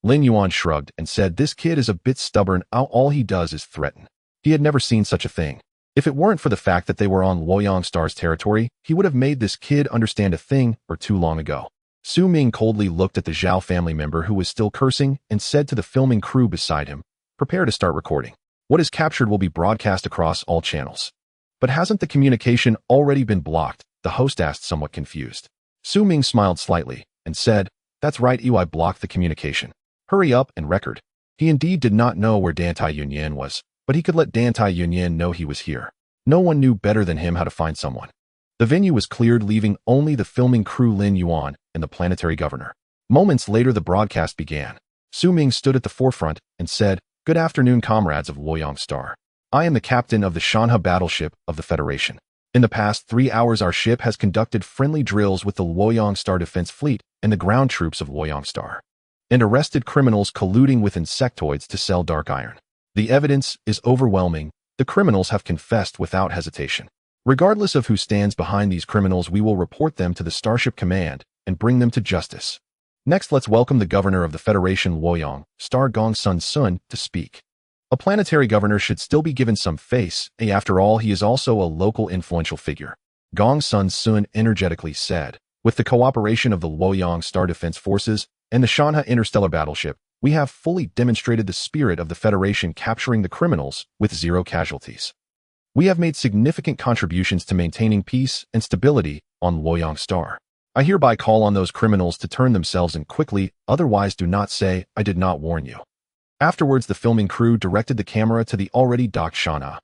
Lin Yuan shrugged and said, this kid is a bit stubborn. All he does is threaten. He had never seen such a thing. If it weren't for the fact that they were on Luoyang Star's territory, he would have made this kid understand a thing or two long ago. Su Ming coldly looked at the Zhao family member who was still cursing and said to the filming crew beside him, prepare to start recording. What is captured will be broadcast across all channels. But hasn't the communication already been blocked? The host asked, somewhat confused. Su Ming smiled slightly and said, that's right, I blocked the communication. Hurry up and record. He indeed did not know where Dantai Yunyan was, but he could let Dantai Yunyan know he was here. No one knew better than him how to find someone. The venue was cleared, leaving only the filming crew, Lin Yuan and the planetary governor. Moments later, the broadcast began. Su Ming stood at the forefront and said, good afternoon, comrades of Luoyang Star. I am the captain of the Shanha battleship of the Federation. In the past 3 hours, our ship has conducted friendly drills with the Luoyang Star Defense Fleet and the ground troops of Luoyang Star, and arrested criminals colluding with insectoids to sell dark iron. The evidence is overwhelming. The criminals have confessed without hesitation. Regardless of who stands behind these criminals, we will report them to the Starship Command and bring them to justice. Next, let's welcome the governor of the Federation, Luoyang Star, Gong Sun Sun, to speak. A planetary governor should still be given some face. After all, he is also a local influential figure. Gong Sun Sun energetically said, with the cooperation of the Luoyang Star Defense Forces and the Shanha Interstellar Battleship, we have fully demonstrated the spirit of the Federation, capturing the criminals with 0 casualties. We have made significant contributions to maintaining peace and stability on Luoyang Star. I hereby call on those criminals to turn themselves in quickly, otherwise do not say I did not warn you. Afterwards, the filming crew directed the camera to the already docked Shanha.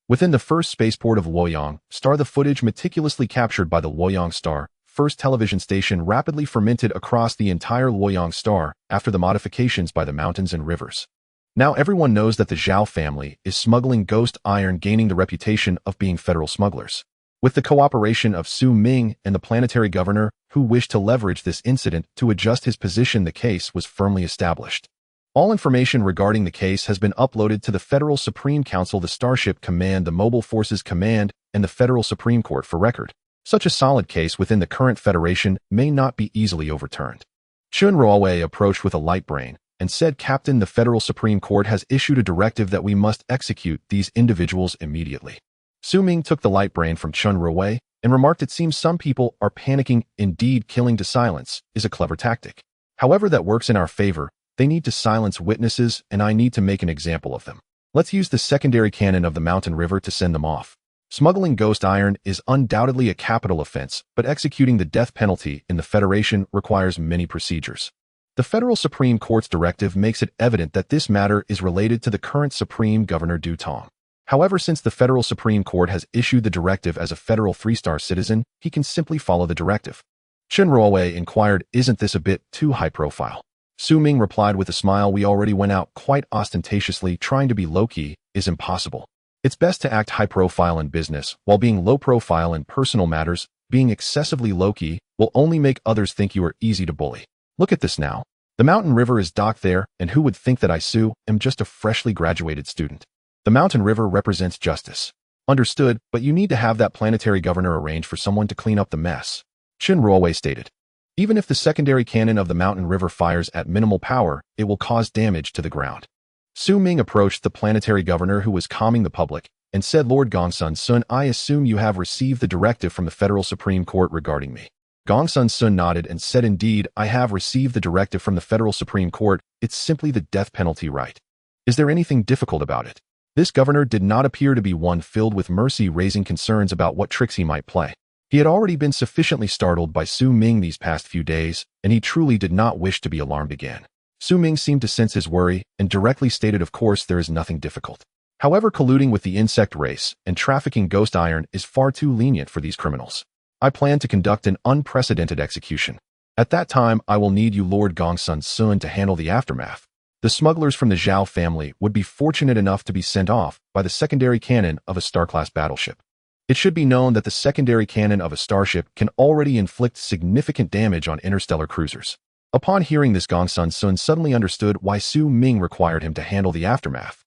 Within the first spaceport of Luoyang Star, the footage meticulously captured by the Luoyang Star first television station rapidly fermented across the entire Luoyang Star after the modifications by the mountains and rivers. Now everyone knows that the Zhao family is smuggling ghost iron, gaining the reputation of being federal smugglers. With the cooperation of Su Ming and the planetary governor, who wished to leverage this incident to adjust his position, the case was firmly established. All information regarding the case has been uploaded to the Federal Supreme Council, the Starship Command, the Mobile Forces Command, and the Federal Supreme Court for record. Such a solid case within the current Federation may not be easily overturned. Chun Ruowei approached with a light brain and said, Captain, the Federal Supreme Court has issued a directive that we must execute these individuals immediately. Su Ming took the light brain from Chun Ruowei and remarked it seems some people are panicking. Indeed, killing to silence is a clever tactic. However, that works in our favor. They need to silence witnesses, and I need to make an example of them. Let's use the secondary cannon of the mountain river to send them off. Smuggling ghost iron is undoubtedly a capital offense, but executing the death penalty in the Federation requires many procedures. The Federal Supreme Court's directive makes it evident that this matter is related to the current Supreme Governor Du Tong. However, since the Federal Supreme Court has issued the directive as a federal 3-star citizen, he can simply follow the directive. Chen Ruowei inquired, "Isn't this a bit too high profile?" Su Ming replied with a smile, "We already went out quite ostentatiously. Trying to be low-key is impossible. It's best to act high profile in business while being low profile in personal matters. Being excessively low-key will only make others think you are easy to bully. Look at this now. The mountain river is docked there, and who would think that I, Su, am just a freshly graduated student? The mountain river represents justice." "Understood, but you need to have that planetary governor arrange for someone to clean up the mess," Chen Ruowei stated. "Even if the secondary cannon of the mountain river fires at minimal power, it will cause damage to the ground." Su Ming approached the planetary governor, who was calming the public, and said, "Lord Gongsun Sun, I assume you have received the directive from the Federal Supreme Court regarding me." Gongsun Sun nodded and said, "Indeed, I have received the directive from the Federal Supreme Court. It's simply the death penalty, right? Is there anything difficult about it?" This governor did not appear to be one filled with mercy, raising concerns about what tricks he might play. He had already been sufficiently startled by Su Ming these past few days, and he truly did not wish to be alarmed again. Su Ming seemed to sense his worry and directly stated, "Of course, there is nothing difficult. However, colluding with the insect race and trafficking ghost iron is far too lenient for these criminals. I plan to conduct an unprecedented execution. At that time, I will need you, Lord Gongsun Sun, to handle the aftermath." The smugglers from the Zhao family would be fortunate enough to be sent off by the secondary cannon of a star-class battleship. It should be known that the secondary cannon of a starship can already inflict significant damage on interstellar cruisers. Upon hearing this, Gongsun Sun suddenly understood why Su Ming required him to handle the aftermath.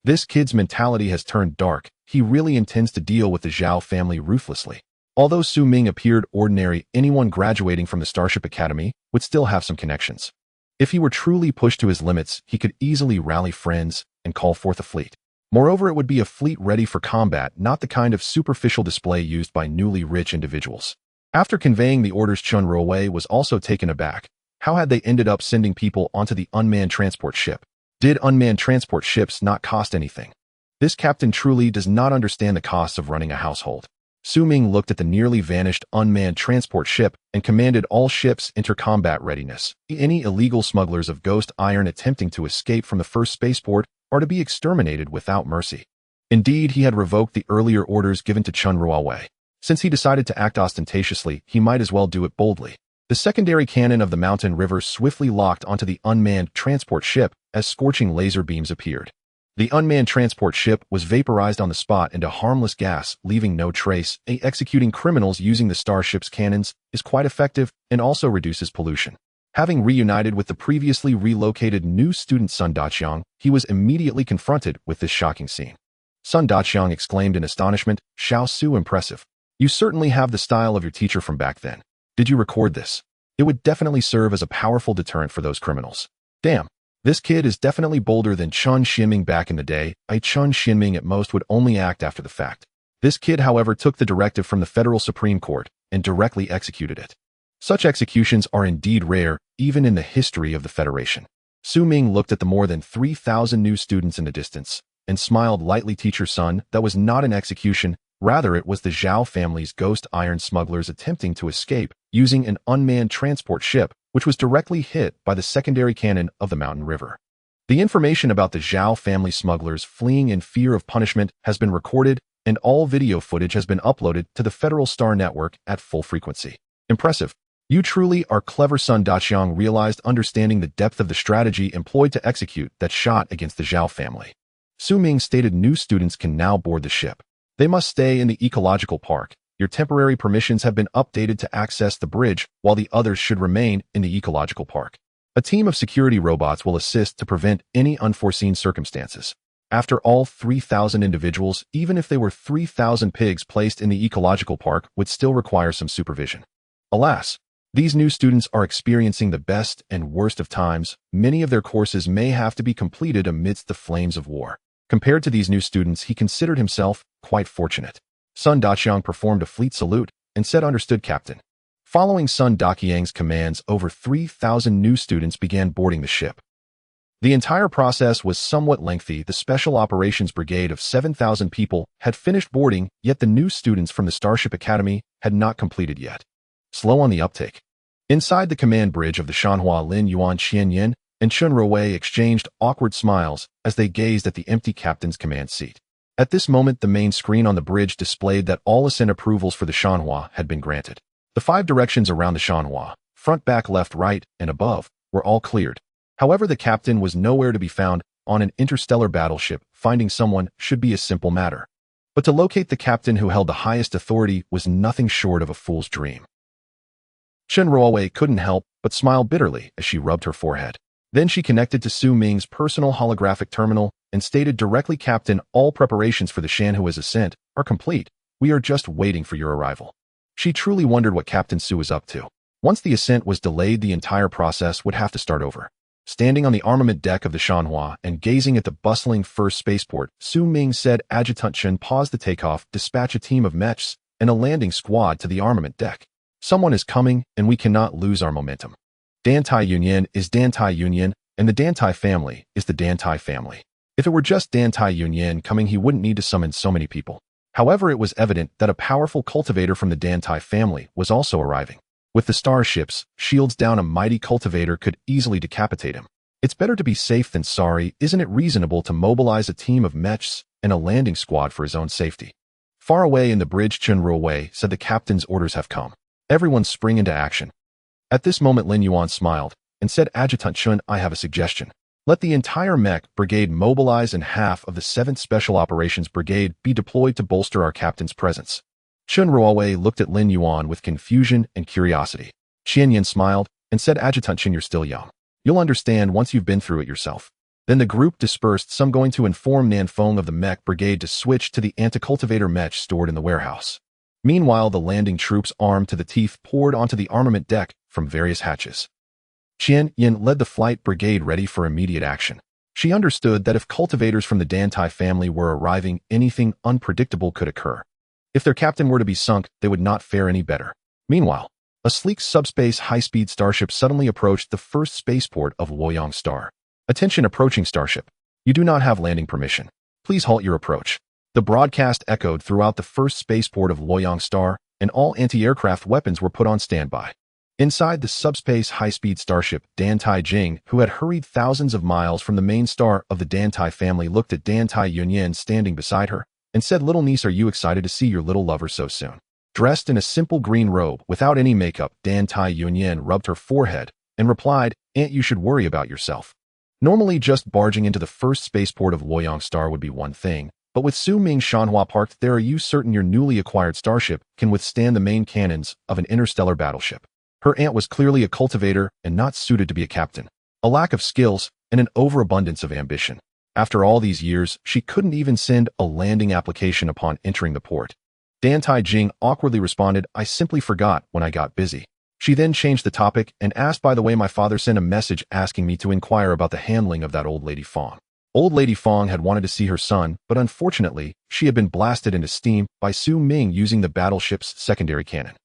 This kid's mentality has turned dark. He really intends to deal with the Zhao family ruthlessly. Although Su Ming appeared ordinary, anyone graduating from the Starship Academy would still have some connections. If he were truly pushed to his limits, he could easily rally friends and call forth a fleet. Moreover, it would be a fleet ready for combat, not the kind of superficial display used by newly rich individuals. After conveying the orders, Chen Ruowei was also taken aback. How had they ended up sending people onto the unmanned transport ship? Did unmanned transport ships not cost anything? This captain truly does not understand the costs of running a household. Su Ming looked at the nearly vanished unmanned transport ship and commanded all ships enter combat readiness. Any illegal smugglers of ghost iron attempting to escape from the first spaceport are to be exterminated without mercy. Indeed, he had revoked the earlier orders given to Chen Ruowei. Since he decided to act ostentatiously, he might as well do it boldly. The secondary cannon of the mountain river swiftly locked onto the unmanned transport ship as scorching laser beams appeared. The unmanned transport ship was vaporized on the spot into harmless gas, leaving no trace. Executing criminals using the starship's cannons is quite effective and also reduces pollution. Having reunited with the previously relocated new student Sun Daqiang, he was immediately confronted with this shocking scene. Sun Daqiang exclaimed in astonishment, "Xiao Su, impressive. You certainly have the style of your teacher from back then. Did you record this? It would definitely serve as a powerful deterrent for those criminals. Damn. This kid is definitely bolder than Chen Xinming back in the day. Chen Xinming at most would only act after the fact. This kid, however, took the directive from the Federal Supreme Court and directly executed it. Such executions are indeed rare, even in the history of the Federation." Su Ming looked at the more than 3,000 new students in the distance and smiled lightly. "Teacher Sun, that was not an execution. Rather, it was the Zhao family's ghost iron smugglers attempting to escape using an unmanned transport ship, which was directly hit by the secondary cannon of the mountain river. The information about the Zhao family smugglers fleeing in fear of punishment has been recorded, and all video footage has been uploaded to the Federal Star Network at full frequency. Impressive. You truly are clever." Sun Daqiang realized, understanding the depth of the strategy employed to execute that shot against the Zhao family. Su Ming stated, "New students can now board the ship. They must stay in the ecological park. Your temporary permissions have been updated to access the bridge, while the others should remain in the ecological park. A team of security robots will assist to prevent any unforeseen circumstances." After all, 3,000 individuals, even if they were 3,000 pigs placed in the ecological park, would still require some supervision. Alas, these new students are experiencing the best and worst of times. Many of their courses may have to be completed amidst the flames of war. Compared to these new students, he considered himself quite fortunate. Sun Daqiang performed a fleet salute and said, "Understood, Captain." Following Sun Daqiang's commands, over 3,000 new students began boarding the ship. The entire process was somewhat lengthy. The Special Operations Brigade of 7,000 people had finished boarding, yet the new students from the Starship Academy had not completed yet. Slow on the uptake. Inside the command bridge of the Shanhua, Lin Yuan, Qian Yin, and Chun Ruowei exchanged awkward smiles as they gazed at the empty captain's command seat. At this moment, the main screen on the bridge displayed that all ascent approvals for the Shanhua had been granted. The 5 directions around the Shanhua, front, back, left, right, and above, were all cleared. However, the captain was nowhere to be found. On an interstellar battleship, finding someone should be a simple matter. But to locate the captain who held the highest authority was nothing short of a fool's dream. Chun Ruowei couldn't help but smile bitterly as she rubbed her forehead. Then she connected to Su Ming's personal holographic terminal and stated directly, "Captain, all preparations for the Shanhua's ascent are complete. We are just waiting for your arrival." She truly wondered what Captain Su was up to. Once the ascent was delayed, the entire process would have to start over. Standing on the armament deck of the Shanhua and gazing at the bustling first spaceport, Su Ming said, "Adjutant Chen, pause the takeoff, dispatch a team of mechs and a landing squad to the armament deck. Someone is coming, and we cannot lose our momentum. Dantai Union is Dantai Union, and the Dantai family is the Dantai family. If it were just Dantai Union coming, he wouldn't need to summon so many people." However, it was evident that a powerful cultivator from the Dantai family was also arriving. With the starships shields down, a mighty cultivator could easily decapitate him. It's better to be safe than sorry. Isn't it reasonable to mobilize a team of mechs and a landing squad for his own safety? Far away in the bridge, Chun Ruowei said, "The captain's orders have come. Everyone spring into action." At this moment, Lin Yuan smiled and said, "Adjutant Chun, I have a suggestion. Let the entire mech brigade mobilize and half of the 7th Special Operations Brigade be deployed to bolster our captain's presence." Chun Ruowei looked at Lin Yuan with confusion and curiosity. Qian Yin smiled and said, "Adjutant Chen, you're still young. You'll understand once you've been through it yourself." Then the group dispersed, some going to inform Nanfeng of the mech brigade to switch to the anti-cultivator mech stored in the warehouse. Meanwhile, the landing troops armed to the teeth poured onto the armament deck from various hatches. Qian Yin led the flight brigade ready for immediate action. She understood that if cultivators from the Dantai family were arriving, anything unpredictable could occur. If their captain were to be sunk, they would not fare any better. Meanwhile, a sleek subspace high-speed starship suddenly approached the first spaceport of Luoyang Star. "Attention, approaching starship. You do not have landing permission. Please halt your approach." The broadcast echoed throughout the first spaceport of Luoyang Star, and all anti-aircraft weapons were put on standby. Inside the subspace high-speed starship, Dantai Jing, who had hurried thousands of miles from the main star of the Dantai family, looked at Dantai Yunyan standing beside her and said, "Little niece, are you excited to see your little lover so soon?" Dressed in a simple green robe without any makeup, Dantai Yunyan rubbed her forehead and replied, "Aunt, you should worry about yourself." Normally, just barging into the first spaceport of Luoyang Star would be one thing, but with Su Ming Shanhua parked there, are you certain your newly acquired starship can withstand the main cannons of an interstellar battleship? Her aunt was clearly a cultivator and not suited to be a captain. A lack of skills and an overabundance of ambition. After all these years, she couldn't even send a landing application upon entering the port. Dantai Jing awkwardly responded, "I simply forgot when I got busy." She then changed the topic and asked, "By the way, my father sent a message asking me to inquire about the handling of that old lady Fong." Old Lady Fong had wanted to see her son, but unfortunately, she had been blasted into steam by Su Ming using the battleship's secondary cannon.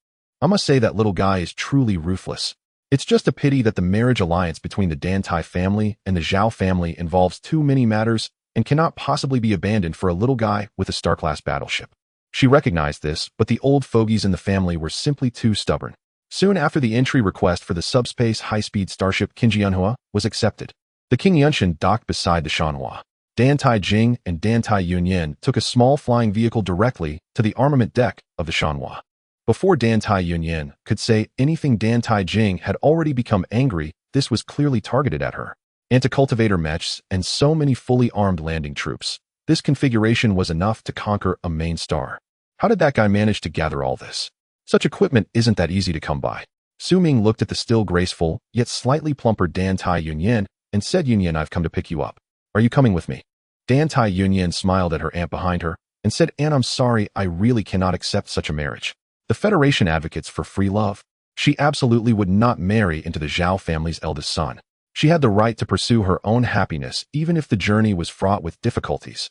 I must say that little guy is truly ruthless. It's just a pity that the marriage alliance between the Dantai family and the Zhao family involves too many matters and cannot possibly be abandoned for a little guy with a star-class battleship. She recognized this, but the old fogies in the family were simply too stubborn. Soon after, the entry request for the subspace high-speed starship Qingjianhua was accepted. The King Yunshan docked beside the Shanhua. Dantai Jing and Dantai Yunyan took a small flying vehicle directly to the armament deck of the Shanhua. Before Dantai Yunyan could say anything, Dantai Jing had already become angry. This was clearly targeted at her. Anti-cultivator mechs and so many fully armed landing troops. This configuration was enough to conquer a main star. How did that guy manage to gather all this? Such equipment isn't that easy to come by. Su Ming looked at the still graceful, yet slightly plumper Dantai Yunyan and said, "Yunyan, I've come to pick you up. Are you coming with me?" Dantai Yunyan smiled at her aunt behind her and said, "Aunt, I'm sorry, I really cannot accept such a marriage. The Federation advocates for free love. She absolutely would not marry into the Zhao family's eldest son. She had the right to pursue her own happiness, even if the journey was fraught with difficulties."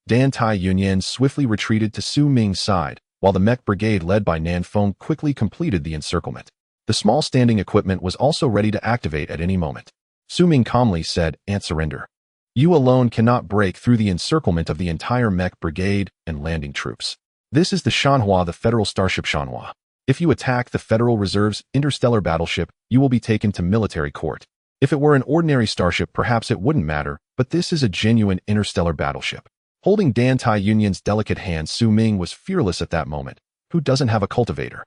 Dantai Yunyan swiftly retreated to Su Ming's side, while the mech brigade led by Nan Feng quickly completed the encirclement. The small standing equipment was also ready to activate at any moment. Su Ming calmly said, "Ant surrender. You alone cannot break through the encirclement of the entire mech brigade and landing troops. This is the Shanhua, the federal starship Shanhua. If you attack the Federal Reserve's interstellar battleship, you will be taken to military court. If it were an ordinary starship, perhaps it wouldn't matter, but this is a genuine interstellar battleship." Holding Dan Tai Yunyan's delicate hand, Su Ming was fearless at that moment. Who doesn't have a cultivator?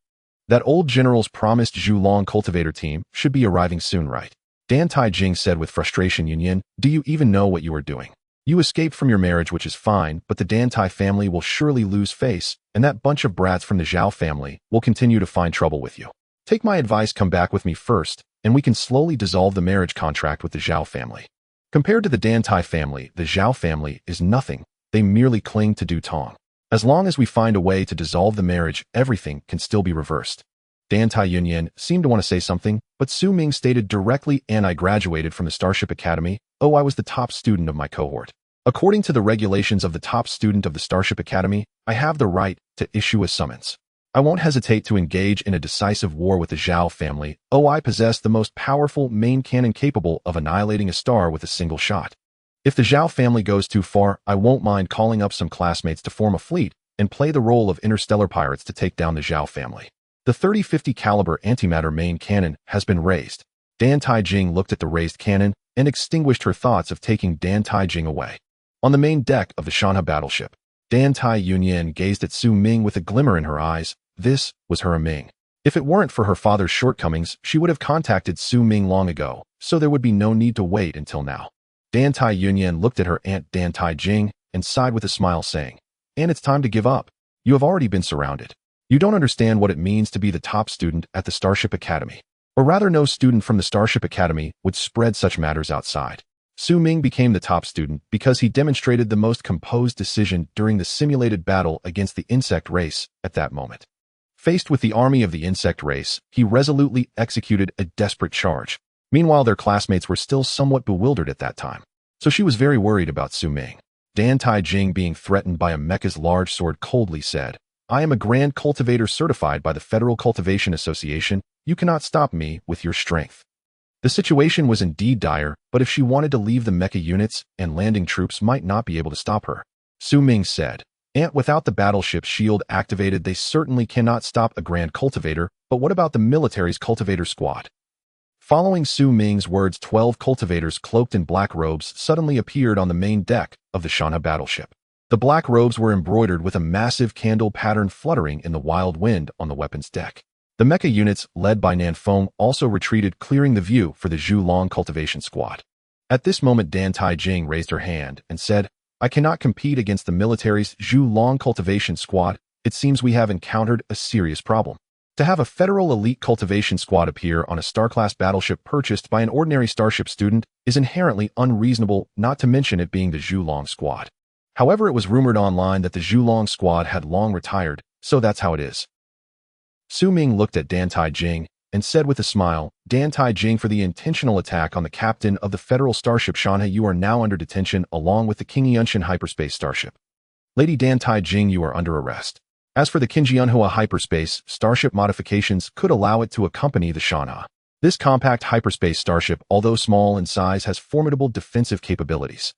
That old general's promised Zhulong cultivator team should be arriving soon, right? Dan Tai Jing said with frustration. "Yunyan, do you even know what you are doing? You escaped from your marriage, which is fine, but the Dan Tai family will surely lose face, and that bunch of brats from the Zhao family will continue to find trouble with you. Take my advice, come back with me first, and we can slowly dissolve the marriage contract with the Zhao family." Compared to the Dan Tai family, the Zhao family is nothing. They merely cling to Du Tong. As long as we find a way to dissolve the marriage, everything can still be reversed. Dan Tai Yunyan seemed to want to say something, but Su Ming stated directly, "And I graduated from the Starship Academy. Oh, I was the top student of my cohort. According to the regulations of the top student of the Starship Academy, I have the right to issue a summons. I won't hesitate to engage in a decisive war with the Zhao family. Oh, I possess the most powerful main cannon capable of annihilating a star with a single shot. If the Zhao family goes too far, I won't mind calling up some classmates to form a fleet and play the role of interstellar pirates to take down the Zhao family." The 3050 caliber antimatter main cannon has been raised. Dan Tai Jing looked at the raised cannon and extinguished her thoughts of taking Dan Tai Jing away. On the main deck of the Shanha battleship, Dan Tai Yunyan gazed at Su Ming with a glimmer in her eyes. This was her Ming. If it weren't for her father's shortcomings, she would have contacted Su Ming long ago, so there would be no need to wait until now. Dan Tai Yunyan looked at her aunt Dan Tai Jing and sighed with a smile, saying, "And it's time to give up. You have already been surrounded. You don't understand what it means to be the top student at the Starship Academy. Or rather, no student from the Starship Academy would spread such matters outside." Su Ming became the top student because he demonstrated the most composed decision during the simulated battle against the insect race at that moment. Faced with the army of the insect race, he resolutely executed a desperate charge. Meanwhile, their classmates were still somewhat bewildered at that time, so she was very worried about Su Ming. Dan Tai Jing, being threatened by a mecha's large sword, coldly said, "I am a Grand Cultivator certified by the Federal Cultivation Association. You cannot stop me with your strength." The situation was indeed dire, but if she wanted to leave, the mecha units and landing troops might not be able to stop her. Su Ming said, "And without the battleship's shield activated, they certainly cannot stop a Grand Cultivator, but what about the military's cultivator squad?" Following Su Ming's words, 12 cultivators cloaked in black robes suddenly appeared on the main deck of the Shanha battleship. The black robes were embroidered with a massive candle pattern fluttering in the wild wind on the weapons deck. The mecha units, led by Nan Feng, also retreated, clearing the view for the Zhulong cultivation squad. At this moment, Dan Tai Jing raised her hand and said, "I cannot compete against the military's Zhulong cultivation squad. It seems we have encountered a serious problem. To have a federal elite cultivation squad appear on a star-class battleship purchased by an ordinary starship student is inherently unreasonable, not to mention it being the Zhulong squad. However, it was rumored online that the Zhulong squad had long retired, so that's how it is." Su Ming looked at Dan Tai Jing and said with a smile, "Dan Tai Jing, for the intentional attack on the captain of the federal starship Shanha, you are now under detention along with the Qingyunshan hyperspace starship. Lady Dan Tai Jing, you are under arrest. As for the Qingyunhua hyperspace starship, modifications could allow it to accompany the Shanha. This compact hyperspace starship, although small in size, has formidable defensive capabilities.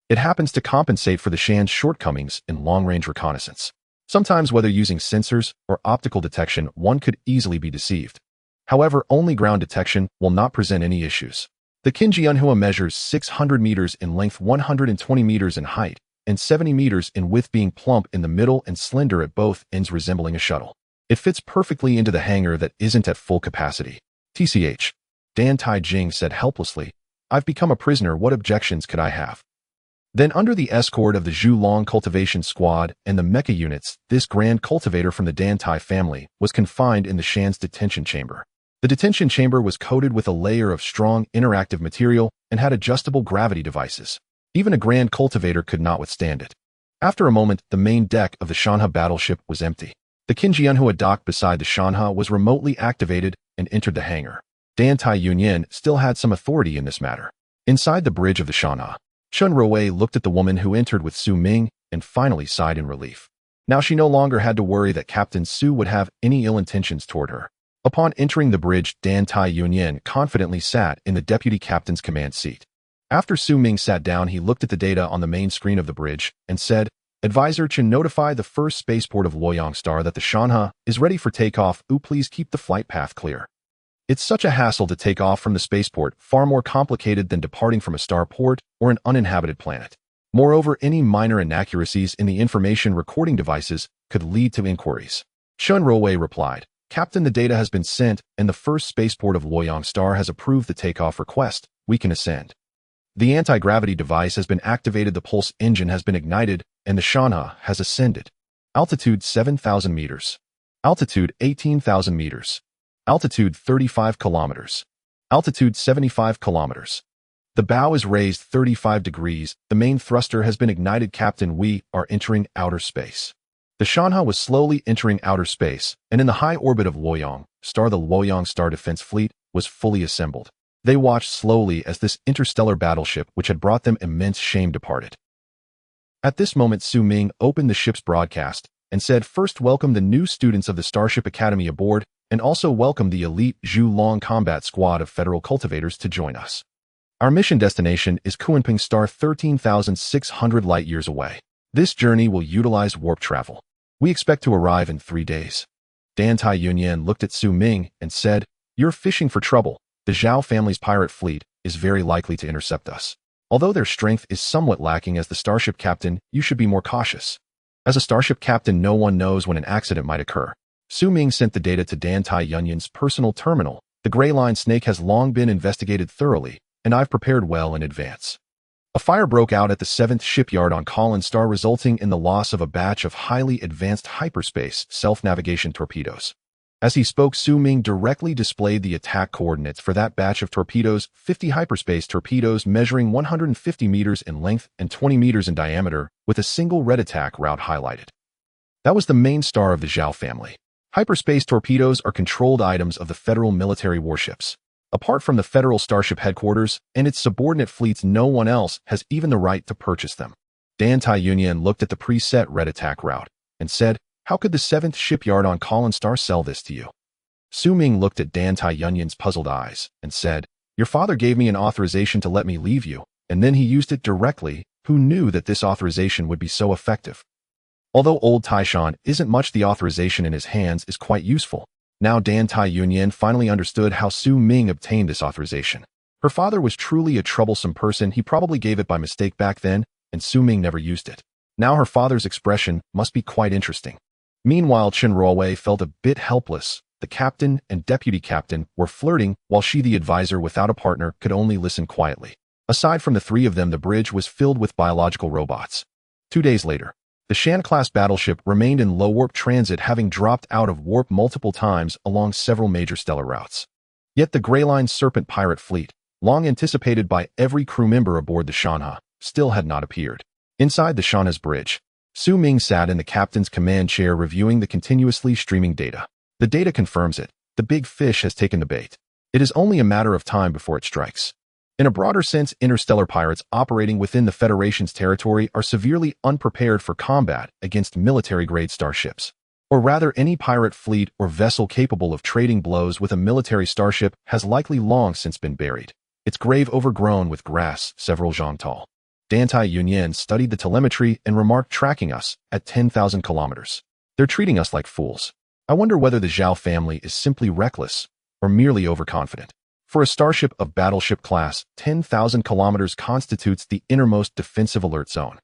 It happens to compensate for the Shan's shortcomings in long-range reconnaissance. Sometimes, whether using sensors or optical detection, one could easily be deceived. However, only ground detection will not present any issues. The Qingyunhua measures 600 meters in length, 120 meters in height, and 70 meters in width, being plump in the middle and slender at both ends, resembling a shuttle. It fits perfectly into the hangar that isn't at full capacity. TCH. Dan Tai Jing said helplessly, "I've become a prisoner. What objections could I have?" Then, under the escort of the Zhulong cultivation squad and the mecha units, this grand cultivator from the Dan Tai family was confined in the Shan's detention chamber. The detention chamber was coated with a layer of strong, interactive material and had adjustable gravity devices. Even a grand cultivator could not withstand it. After a moment, the main deck of the Shanha battleship was empty. The Qingyunhua dock beside the Shanha was remotely activated and entered the hangar. Dan Tai Yunyan still had some authority in this matter. Inside the bridge of the Shanha, Chun Roei looked at the woman who entered with Su Ming and finally sighed in relief. Now she no longer had to worry that Captain Su would have any ill intentions toward her. Upon entering the bridge, Dan Tai Yunyan confidently sat in the deputy captain's command seat. After Su Ming sat down, he looked at the data on the main screen of the bridge and said, "Advisor Chen, notify the first spaceport of Luoyang Star that the Shanha is ready for takeoff. Please keep the flight path clear. It's such a hassle to take off from the spaceport, far more complicated than departing from a star port or an uninhabited planet. Moreover, any minor inaccuracies in the information recording devices could lead to inquiries." Shun Ruowei replied, "Captain, the data has been sent and the first spaceport of Luoyang Star has approved the takeoff request. We can ascend. The anti-gravity device has been activated, the pulse engine has been ignited, and the Shanha has ascended. Altitude 7,000 meters. Altitude 18,000 meters. Altitude 35 kilometers. Altitude 75 kilometers. The bow is raised 35 degrees. The main thruster has been ignited. Captain, we are entering outer space." The Shanha was slowly entering outer space, and in the high orbit of Luoyang Star, the Luoyang Star Defense Fleet was fully assembled. They watched slowly as this interstellar battleship, which had brought them immense shame, departed. At this moment, Su Ming opened the ship's broadcast and said, "First, welcome the new students of the Starship Academy aboard, and also welcome the elite Zhu Long combat squad of federal cultivators to join us. Our mission destination is Kuanping Star, 13,600 light-years away. This journey will utilize warp travel. We expect to arrive in 3 days." Dan Tai Yunyan looked at Su Ming and said, "You're fishing for trouble. The Zhao family's pirate fleet is very likely to intercept us. Although their strength is somewhat lacking as the starship captain, you should be more cautious. As a starship captain, no one knows when an accident might occur." Su Ming sent the data to Dan Tai Yunyan's personal terminal. "The Gray Line Snake has long been investigated thoroughly, and I've prepared well in advance." A fire broke out at the 7th Shipyard on Colin Star, resulting in the loss of a batch of highly advanced hyperspace self-navigation torpedoes. As he spoke, Su Ming directly displayed the attack coordinates for that batch of torpedoes: 50 hyperspace torpedoes measuring 150 meters in length and 20 meters in diameter, with a single red attack route highlighted. That was the main star of the Zhao family. Hyperspace torpedoes are controlled items of the federal military warships. Apart from the federal Starship headquarters and its subordinate fleets, no one else has even the right to purchase them. Dan Tai Yunyan looked at the preset red attack route and said, "How could the 7th Shipyard on Colin Star sell this to you?" Su Ming looked at Dan Tai Yunyan's puzzled eyes and said, "Your father gave me an authorization to let me leave you, and then he used it directly. Who knew that this authorization would be so effective?" Although old Taishan isn't much, the authorization in his hands is quite useful. Now Dan Tai Yunyan finally understood how Su Ming obtained this authorization. Her father was truly a troublesome person. He probably gave it by mistake back then, and Su Ming never used it. Now her father's expression must be quite interesting. Meanwhile, Chen Ruowei felt a bit helpless. The captain and deputy captain were flirting, while she, the advisor without a partner, could only listen quietly. Aside from the three of them, the bridge was filled with biological robots. 2 days later, the Shan-class battleship remained in low-warp transit, having dropped out of warp multiple times along several major stellar routes. Yet the Gray Line Serpent pirate fleet, long anticipated by every crew member aboard the Shanha, still had not appeared. Inside the Shanha's bridge, Su Ming sat in the captain's command chair reviewing the continuously streaming data. The data confirms it. The big fish has taken the bait. It is only a matter of time before it strikes. In a broader sense, interstellar pirates operating within the Federation's territory are severely unprepared for combat against military-grade starships. Or rather, any pirate fleet or vessel capable of trading blows with a military starship has likely long since been buried, its grave overgrown with grass several zhang tall. Dan Tai Yunyan studied the telemetry and remarked, "Tracking us at 10,000 kilometers. They're treating us like fools. I wonder whether the Zhao family is simply reckless or merely overconfident." For a starship of battleship class, 10,000 kilometers constitutes the innermost defensive alert zone.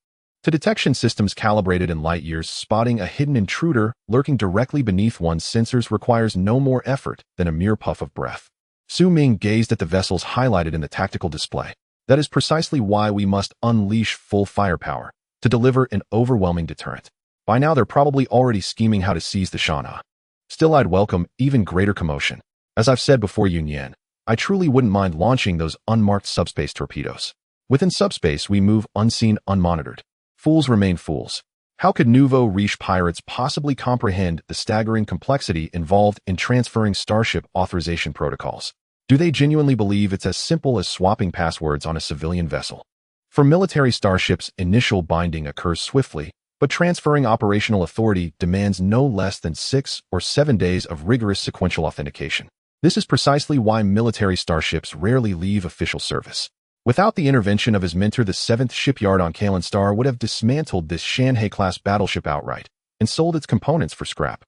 To detection systems calibrated in light years, spotting a hidden intruder lurking directly beneath one's sensors requires no more effort than a mere puff of breath. Su Ming gazed at the vessels highlighted in the tactical display. That is precisely why we must unleash full firepower to deliver an overwhelming deterrent. By now, they're probably already scheming how to seize the Shanha. Still, I'd welcome even greater commotion. As I've said before, Yunyan, I truly wouldn't mind launching those unmarked subspace torpedoes. Within subspace, we move unseen, unmonitored. Fools remain fools. How could nouveau riche pirates possibly comprehend the staggering complexity involved in transferring starship authorization protocols? Do they genuinely believe it's as simple as swapping passwords on a civilian vessel? For military starships, initial binding occurs swiftly, But transferring operational authority demands no less than 6 or 7 days of rigorous sequential authentication. This is precisely why military starships rarely leave official service. Without the intervention of his mentor, the 7th Shipyard on Kalen Star would have dismantled this Shanhai-class battleship outright and sold its components for scrap.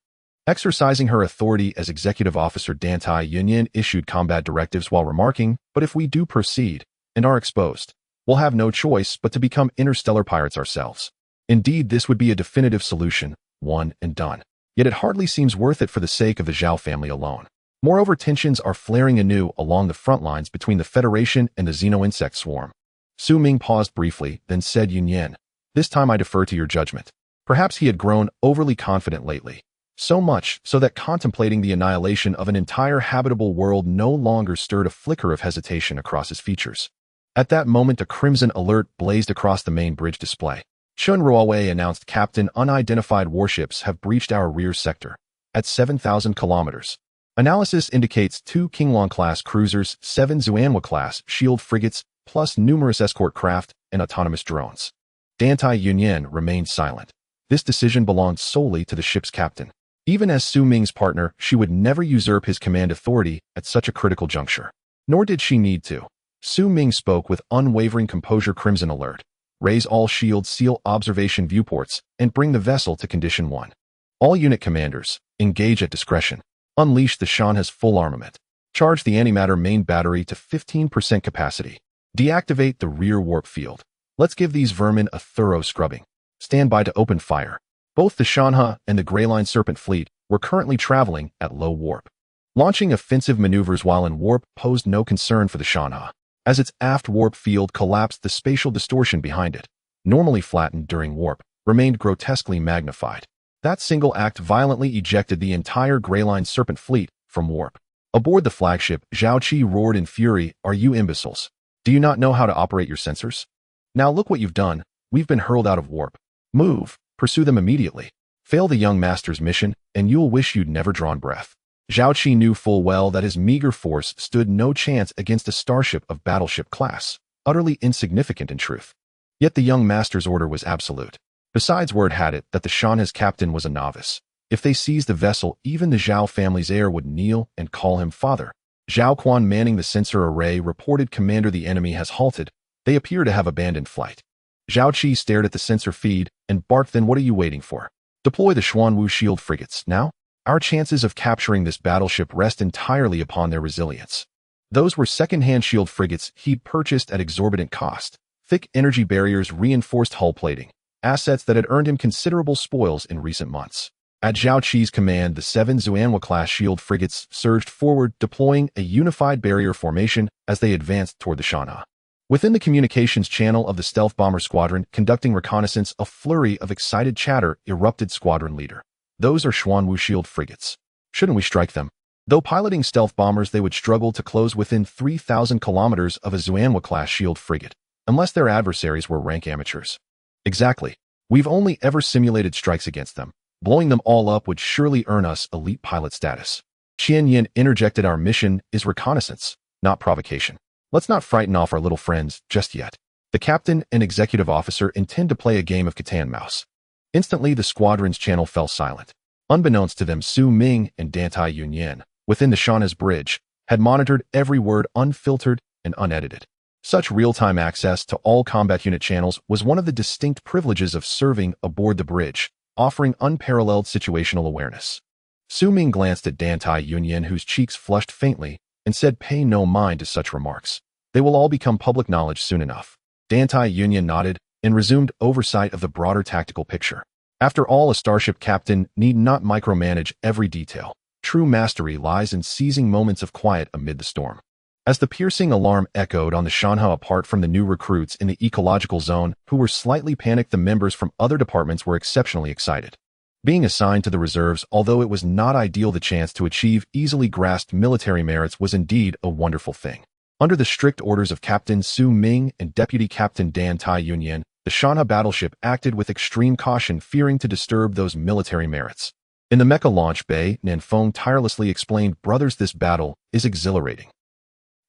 Exercising her authority as executive officer, Dantai Yunyan issued combat directives while remarking, "But if we do proceed and are exposed, we'll have no choice but to become interstellar pirates ourselves." Indeed, this would be a definitive solution, one and done. Yet it hardly seems worth it for the sake of the Zhao family alone. Moreover, tensions are flaring anew along the front lines between the Federation and the Xeno-insect swarm. Su Ming paused briefly, then said, "Yunyan, this time I defer to your judgment." Perhaps he had grown overly confident lately. So much so that contemplating the annihilation of an entire habitable world no longer stirred a flicker of hesitation across his features. At that moment, a crimson alert blazed across the main bridge display. Chun Ruowei announced, "Captain, unidentified warships have breached our rear sector at 7,000 kilometers. Analysis indicates 2 Qinglong-class cruisers, 7 Xuanhua-class shield frigates, plus numerous escort craft and autonomous drones." Dantai Yunyan remained silent. This decision belonged solely to the ship's captain. Even as Su Ming's partner, she would never usurp his command authority at such a critical juncture. Nor did she need to. Su Ming spoke with unwavering composure. "Crimson alert. Raise all shields, seal observation viewports, and bring the vessel to condition 1. All unit commanders, engage at discretion. Unleash the Shanha's full armament. Charge the antimatter main battery to 15% capacity. Deactivate the rear warp field. Let's give these vermin a thorough scrubbing. Stand by to open fire." Both the Shanha and the Grey Line Serpent fleet were currently traveling at low warp. Launching offensive maneuvers while in warp posed no concern for the Shanha. As its aft warp field collapsed, the spatial distortion behind it, normally flattened during warp, remained grotesquely magnified. That single act violently ejected the entire Grey Line Serpent fleet from warp. Aboard the flagship, Zhao Qi roared in fury, "Are you imbeciles? Do you not know how to operate your sensors? Now look what you've done. We've been hurled out of warp. Move, pursue them immediately. Fail the young master's mission, and you'll wish you'd never drawn breath." Zhao Qi knew full well that his meager force stood no chance against a starship of battleship class, utterly insignificant in truth. Yet the young master's order was absolute. Besides, word had it that the Shanha's captain was a novice. If they seized the vessel, even the Zhao family's heir would kneel and call him father. Zhao Quan, manning the sensor array, reported, "Commander, the enemy has halted. They appear to have abandoned flight." Zhao Qi stared at the sensor feed and barked, "Then what are you waiting for? Deploy the Xuanwu shield frigates, now? Our chances of capturing this battleship rest entirely upon their resilience." Those were second-hand shield frigates he'd purchased at exorbitant cost. Thick energy barriers, reinforced hull plating, assets that had earned him considerable spoils in recent months. At Zhao Qi's command, the 7 Xuanhua-class shield frigates surged forward, deploying a unified barrier formation as they advanced toward the Shanha. Within the communications channel of the stealth bomber squadron conducting reconnaissance, a flurry of excited chatter erupted. "Squadron leader, those are Xuanwu shield frigates. Shouldn't we strike them?" Though piloting stealth bombers, they would struggle to close within 3,000 kilometers of a Xuanhua-class shield frigate, unless their adversaries were rank amateurs. "Exactly. We've only ever simulated strikes against them. Blowing them all up would surely earn us elite pilot status." Qian Yin interjected, "Our mission is reconnaissance, not provocation. Let's not frighten off our little friends just yet. The captain and executive officer intend to play a game of cat and mouse." Instantly, the squadron's channel fell silent. Unbeknownst to them, Su Ming and Dantai Yunyan, within the Shanha's bridge, had monitored every word, unfiltered and unedited. Such real-time access to all combat unit channels was one of the distinct privileges of serving aboard the bridge, offering unparalleled situational awareness. Su Ming glanced at Dantai Yunyan, whose cheeks flushed faintly, and said, "Pay no mind to such remarks. They will all become public knowledge soon enough." Dantai Yunyan nodded and resumed oversight of the broader tactical picture. After all, a starship captain need not micromanage every detail. True mastery lies in seizing moments of quiet amid the storm. As the piercing alarm echoed on the Shanha, apart from the new recruits in the ecological zone, who were slightly panicked, the members from other departments were exceptionally excited. Being assigned to the reserves, although it was not ideal, the chance to achieve easily grasped military merits was indeed a wonderful thing. Under the strict orders of Captain Su Ming and Deputy Captain Dantai Yunyan, the Shanha battleship acted with extreme caution, fearing to disturb those military merits. In the mecha launch bay, Nanfeng tirelessly explained, "Brothers, this battle is exhilarating.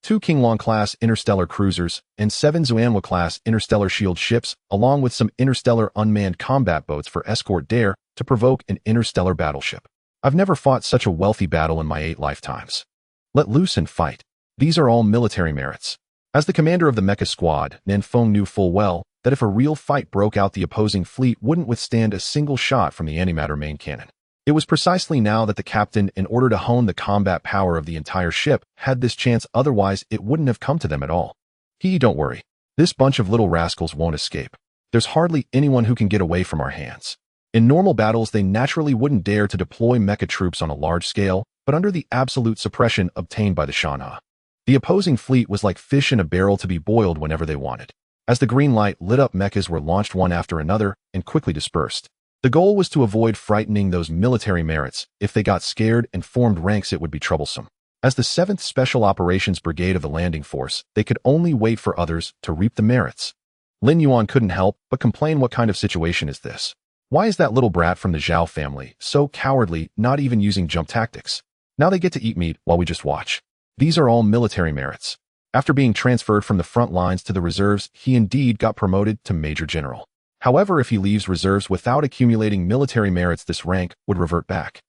2 Qinglong-class interstellar cruisers, and 7 Xuanhua-class interstellar shield ships, along with some interstellar unmanned combat boats for escort dare to provoke an interstellar battleship. I've never fought such a wealthy battle in my 8 lifetimes. Let loose and fight. These are all military merits. As the commander of the mecha squad, Nanfeng knew full well that if a real fight broke out, the opposing fleet wouldn't withstand a single shot from the antimatter main cannon. It was precisely now that the captain, in order to hone the combat power of the entire ship, had this chance, otherwise it wouldn't have come to them at all. Don't worry. This bunch of little rascals won't escape. There's hardly anyone who can get away from our hands. In normal battles, they naturally wouldn't dare to deploy mecha troops on a large scale, but under the absolute suppression obtained by the Shanha, the opposing fleet was like fish in a barrel to be boiled whenever they wanted. As the green light lit up, mechas were launched one after another and quickly dispersed. The goal was to avoid frightening those military merits. If they got scared and formed ranks, it would be troublesome. As the 7th Special Operations Brigade of the landing force, they could only wait for others to reap the merits. Lin Yuan couldn't help but complain, what kind of situation is this? Why is that little brat from the Zhao family so cowardly, not even using jump tactics? Now they get to eat meat while we just watch. These are all military merits. After being transferred from the front lines to the reserves, he indeed got promoted to Major General. However, if he leaves reserves without accumulating military merits, this rank would revert back.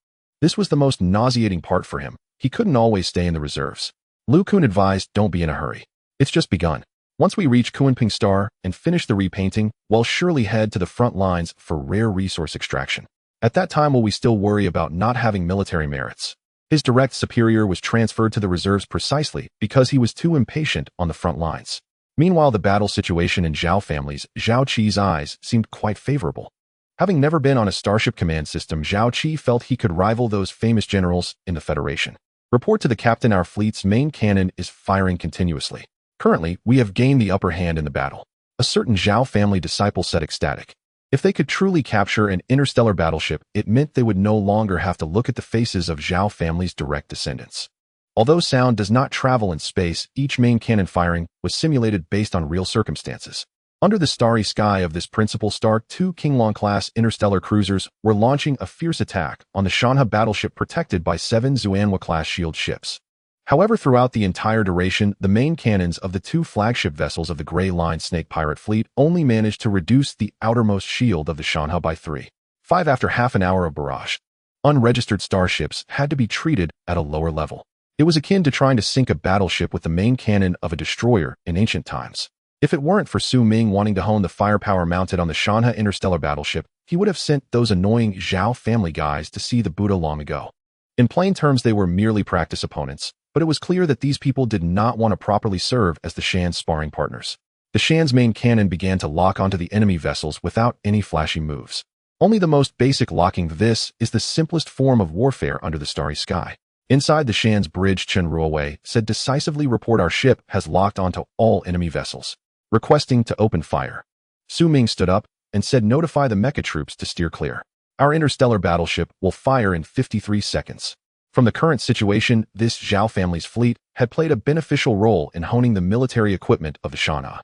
This was the most nauseating part for him. He couldn't always stay in the reserves. Lu Kun advised, don't be in a hurry. It's just begun. Once we reach Kunping Star and finish the repainting, we'll surely head to the front lines for rare resource extraction. At that time, will we still worry about not having military merits? His direct superior was transferred to the reserves precisely because he was too impatient on the front lines. Meanwhile, the battle situation in Zhao family's Zhao Qi's eyes seemed quite favorable. Having never been on a Starship command system, Zhao Qi felt he could rival those famous generals in the Federation. Report to the captain, our fleet's main cannon is firing continuously. Currently, we have gained the upper hand in the battle. A certain Zhao family disciple said, ecstatic. If they could truly capture an interstellar battleship, it meant they would no longer have to look at the faces of Zhao family's direct descendants. Although sound does not travel in space, each main cannon firing was simulated based on real circumstances. Under the starry sky of this principal star, 2 Qinglong-class interstellar cruisers were launching a fierce attack on the Shanha battleship protected by 7 Xuanhua-class shield ships. However, throughout the entire duration, the main cannons of the 2 flagship vessels of the Gray Line Snake pirate fleet only managed to reduce the outermost shield of the Shanha by 3.5 after half an hour of barrage. Unregistered starships had to be treated at a lower level. It was akin to trying to sink a battleship with the main cannon of a destroyer in ancient times. If it weren't for Su Ming wanting to hone the firepower mounted on the Shanha interstellar battleship, he would have sent those annoying Zhao family guys to see the Buddha long ago. In plain terms, they were merely practice opponents, but it was clear that these people did not want to properly serve as the Shan's sparring partners. The Shan's main cannon began to lock onto the enemy vessels without any flashy moves. Only the most basic locking. This is the simplest form of warfare under the starry sky. Inside the Shan's bridge, Chen Ruowei said, decisively report, our ship has locked onto all enemy vessels, requesting to open fire. Su Ming stood up and said, notify the mecha troops to steer clear. Our interstellar battleship will fire in 53 seconds. From the current situation, this Zhao family's fleet had played a beneficial role in honing the military equipment of the Shanha.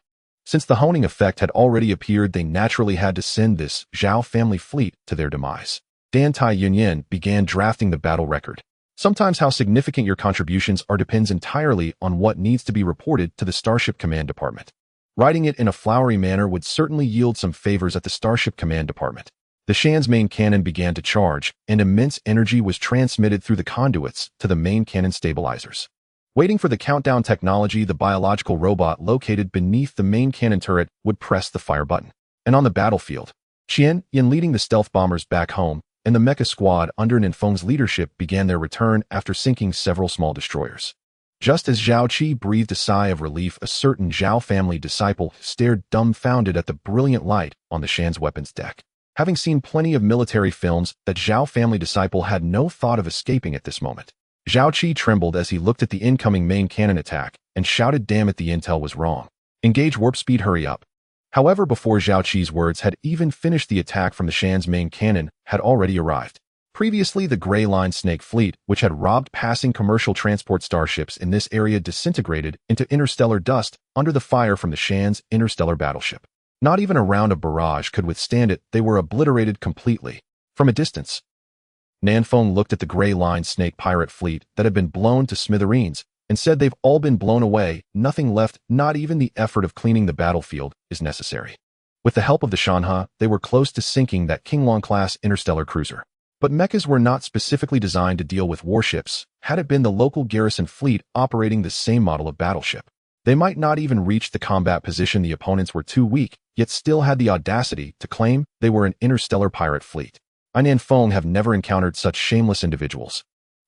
Since the honing effect had already appeared, they naturally had to send this Zhao family fleet to their demise. Dan Tai Yunyan began drafting the battle record. Sometimes how significant your contributions are depends entirely on what needs to be reported to the Starship Command Department. Writing it in a flowery manner would certainly yield some favors at the Starship Command Department. The Shan's main cannon began to charge, and immense energy was transmitted through the conduits to the main cannon stabilizers. Waiting for the countdown technology, the biological robot located beneath the main cannon turret would press the fire button. And on the battlefield, Qian Yin, leading the stealth bombers back home, and the mecha squad under Nanfeng's leadership began their return after sinking several small destroyers. Just as Zhao Qi breathed a sigh of relief, a certain Zhao family disciple stared dumbfounded at the brilliant light on the Shan's weapons deck. Having seen plenty of military films, that Zhao family disciple had no thought of escaping at this moment. Zhao Qi trembled as he looked at the incoming main cannon attack and shouted, damn it, the intel was wrong. Engage warp speed, hurry up. However, before Zhao Qi's words had even finished, the attack from the Shan's main cannon had already arrived. Previously, the Gray Line Snake fleet, which had robbed passing commercial transport starships in this area, disintegrated into interstellar dust under the fire from the Shan's interstellar battleship. Not even a round of barrage could withstand it. They were obliterated completely. From a distance, Nanfeng looked at the Gray Line Snake pirate fleet that had been blown to smithereens and said they've all been blown away, nothing left, not even the effort of cleaning the battlefield is necessary. With the help of the Shanha, they were close to sinking that Qinglong-class interstellar cruiser. But mechas were not specifically designed to deal with warships, had it been the local garrison fleet operating the same model of battleship. They might not even reach the combat position the opponents were too weak, yet still had the audacity to claim they were an interstellar pirate fleet. Ein and Feng have never encountered such shameless individuals.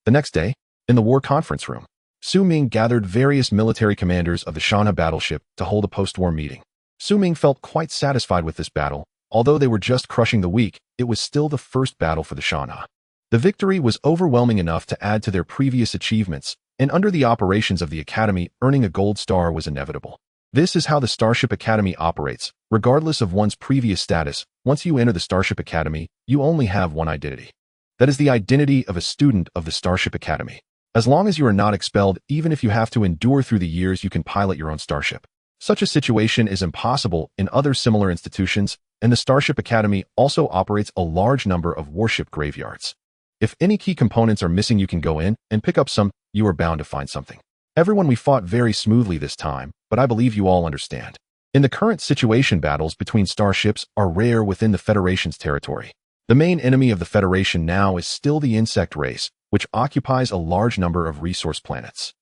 The next day, in the war conference room, Su Ming gathered various military commanders of the Shanha battleship to hold a post-war meeting. Su Ming felt quite satisfied with this battle. Although they were just crushing the weak, it was still the first battle for the Shanha. The victory was overwhelming enough to add to their previous achievements, and under the operations of the Academy, earning a gold star was inevitable. This is how the Starship Academy operates. Regardless of one's previous status, once you enter the Starship Academy, you only have one identity. That is the identity of a student of the Starship Academy. As long as you are not expelled, even if you have to endure through the years, you can pilot your own starship. Such a situation is impossible in other similar institutions, and the Starship Academy also operates a large number of warship graveyards. If any key components are missing, you can go in and pick up some. You are bound to find something. Everyone, we fought very smoothly this time, but I believe you all understand. In the current situation, battles between starships are rare within the Federation's territory. The main enemy of the Federation now is still the insect race, which occupies a large number of resource planets.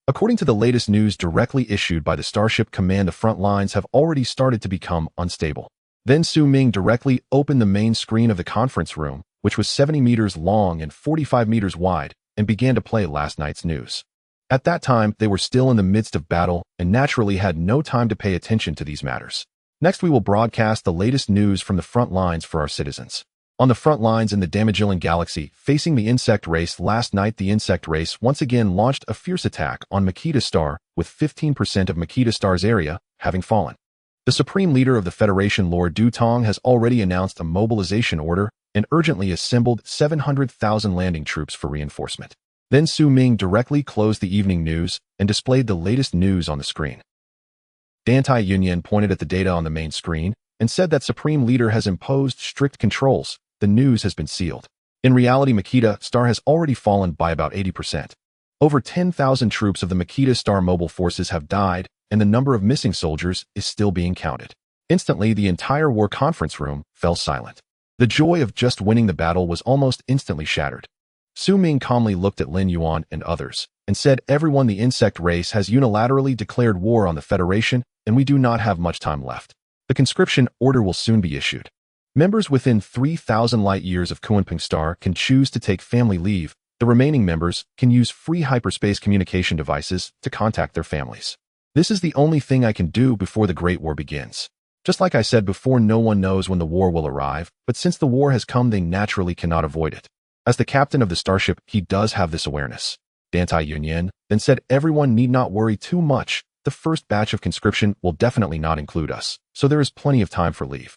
According to the latest news directly issued by the Starship Command, the front lines have already started to become unstable. Then Su Ming directly opened the main screen of the conference room, which was 70 meters long and 45 meters wide, and began to play last night's news. At that time, they were still in the midst of battle and naturally had no time to pay attention to these matters. Next, we will broadcast the latest news from the front lines for our citizens. On the front lines in the Magellanic Galaxy, facing the insect race, last night the insect race once again launched a fierce attack on Makita Star, with 15% of Makita Star's area having fallen. The Supreme Leader of the Federation, Lord Dutong, has already announced a mobilization order and urgently assembled 700,000 landing troops for reinforcement. Then Su Ming directly closed the evening news and displayed the latest news on the screen. Dantai Yunyan pointed at the data on the main screen and said that Supreme Leader has imposed strict controls. The news has been sealed. In reality, Makita Star has already fallen by about 80%. Over 10,000 troops of the Makita Star mobile forces have died, and the number of missing soldiers is still being counted. Instantly, the entire war conference room fell silent. The joy of just winning the battle was almost instantly shattered. Su Ming calmly looked at Lin Yuan and others and said, "Everyone, the insect race has unilaterally declared war on the Federation, and we do not have much time left. The conscription order will soon be issued. Members within 3,000 light-years of Kuanping Star can choose to take family leave. The remaining members can use free hyperspace communication devices to contact their families. This is the only thing I can do before the Great War begins. Just like I said before, no one knows when the war will arrive, but since the war has come, they naturally cannot avoid it. As the captain of the starship, he does have this awareness." Dantai Yunyan then said, "Everyone need not worry too much. The first batch of conscription will definitely not include us, so there is plenty of time for leave.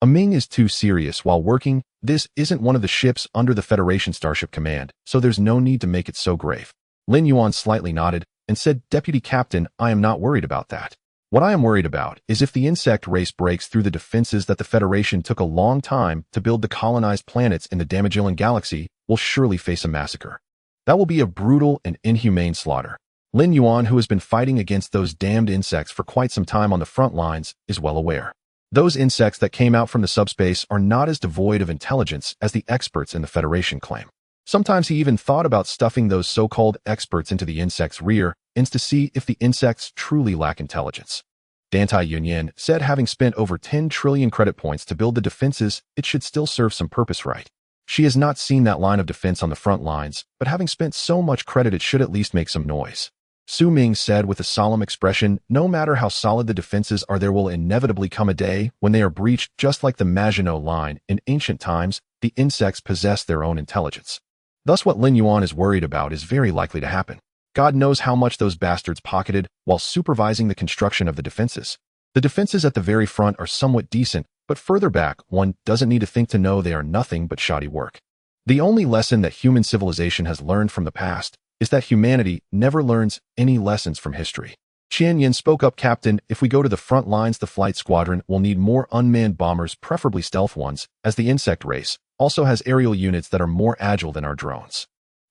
Ming is too serious while working. This isn't one of the ships under the Federation Starship Command, so there's no need to make it so grave." Lin Yuan slightly nodded and said, "Deputy Captain, I am not worried about that. What I am worried about is if the insect race breaks through the defenses that the Federation took a long time to build, the colonized planets in the Magellanic Galaxy will surely face a massacre. That will be a brutal and inhumane slaughter." Lin Yuan, who has been fighting against those damned insects for quite some time on the front lines, is well aware. Those insects that came out from the subspace are not as devoid of intelligence as the experts in the Federation claim. Sometimes he even thought about stuffing those so-called experts into the insects' rear ends to see if the insects truly lack intelligence. Dantai Yunyan said, having spent over 10 trillion credit points to build the defenses, it should still serve some purpose, right? She has not seen that line of defense on the front lines, but having spent so much credit, it should at least make some noise. Su Ming said with a solemn expression, "No matter how solid the defenses are, there will inevitably come a day when they are breached, just like the Maginot Line. In ancient times, the insects possessed their own intelligence. Thus what Lin Yuan is worried about is very likely to happen. God knows how much those bastards pocketed while supervising the construction of the defenses. The defenses at the very front are somewhat decent, but further back, one doesn't need to think to know they are nothing but shoddy work. The only lesson that human civilization has learned from the past is that humanity never learns any lessons from history." Qian Yin spoke up, "Captain, if we go to the front lines, the flight squadron will need more unmanned bombers, preferably stealth ones, as the insect race also has aerial units that are more agile than our drones.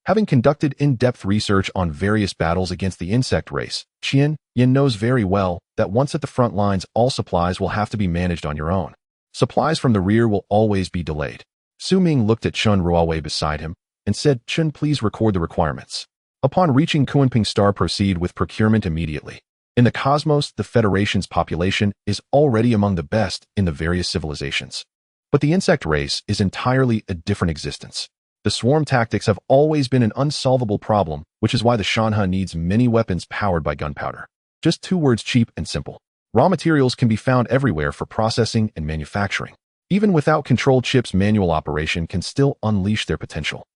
Having conducted in-depth research on various battles against the insect race, Yin knows very well that once at the front lines, all supplies will have to be managed on your own. Supplies from the rear will always be delayed. Su Ming looked at Chun Ruowei beside him and said, "Chun, please record the requirements. Upon reaching Kunping Star, proceed with procurement immediately. In the cosmos, the Federation's population is already among the best in the various civilizations. But the insect race is entirely a different existence. The swarm tactics have always been an unsolvable problem, which is why the Shanha needs many weapons powered by gunpowder. Just 2 words: cheap and simple. Raw materials can be found everywhere for processing and manufacturing. Even without controlled chips, manual operation can still unleash their potential."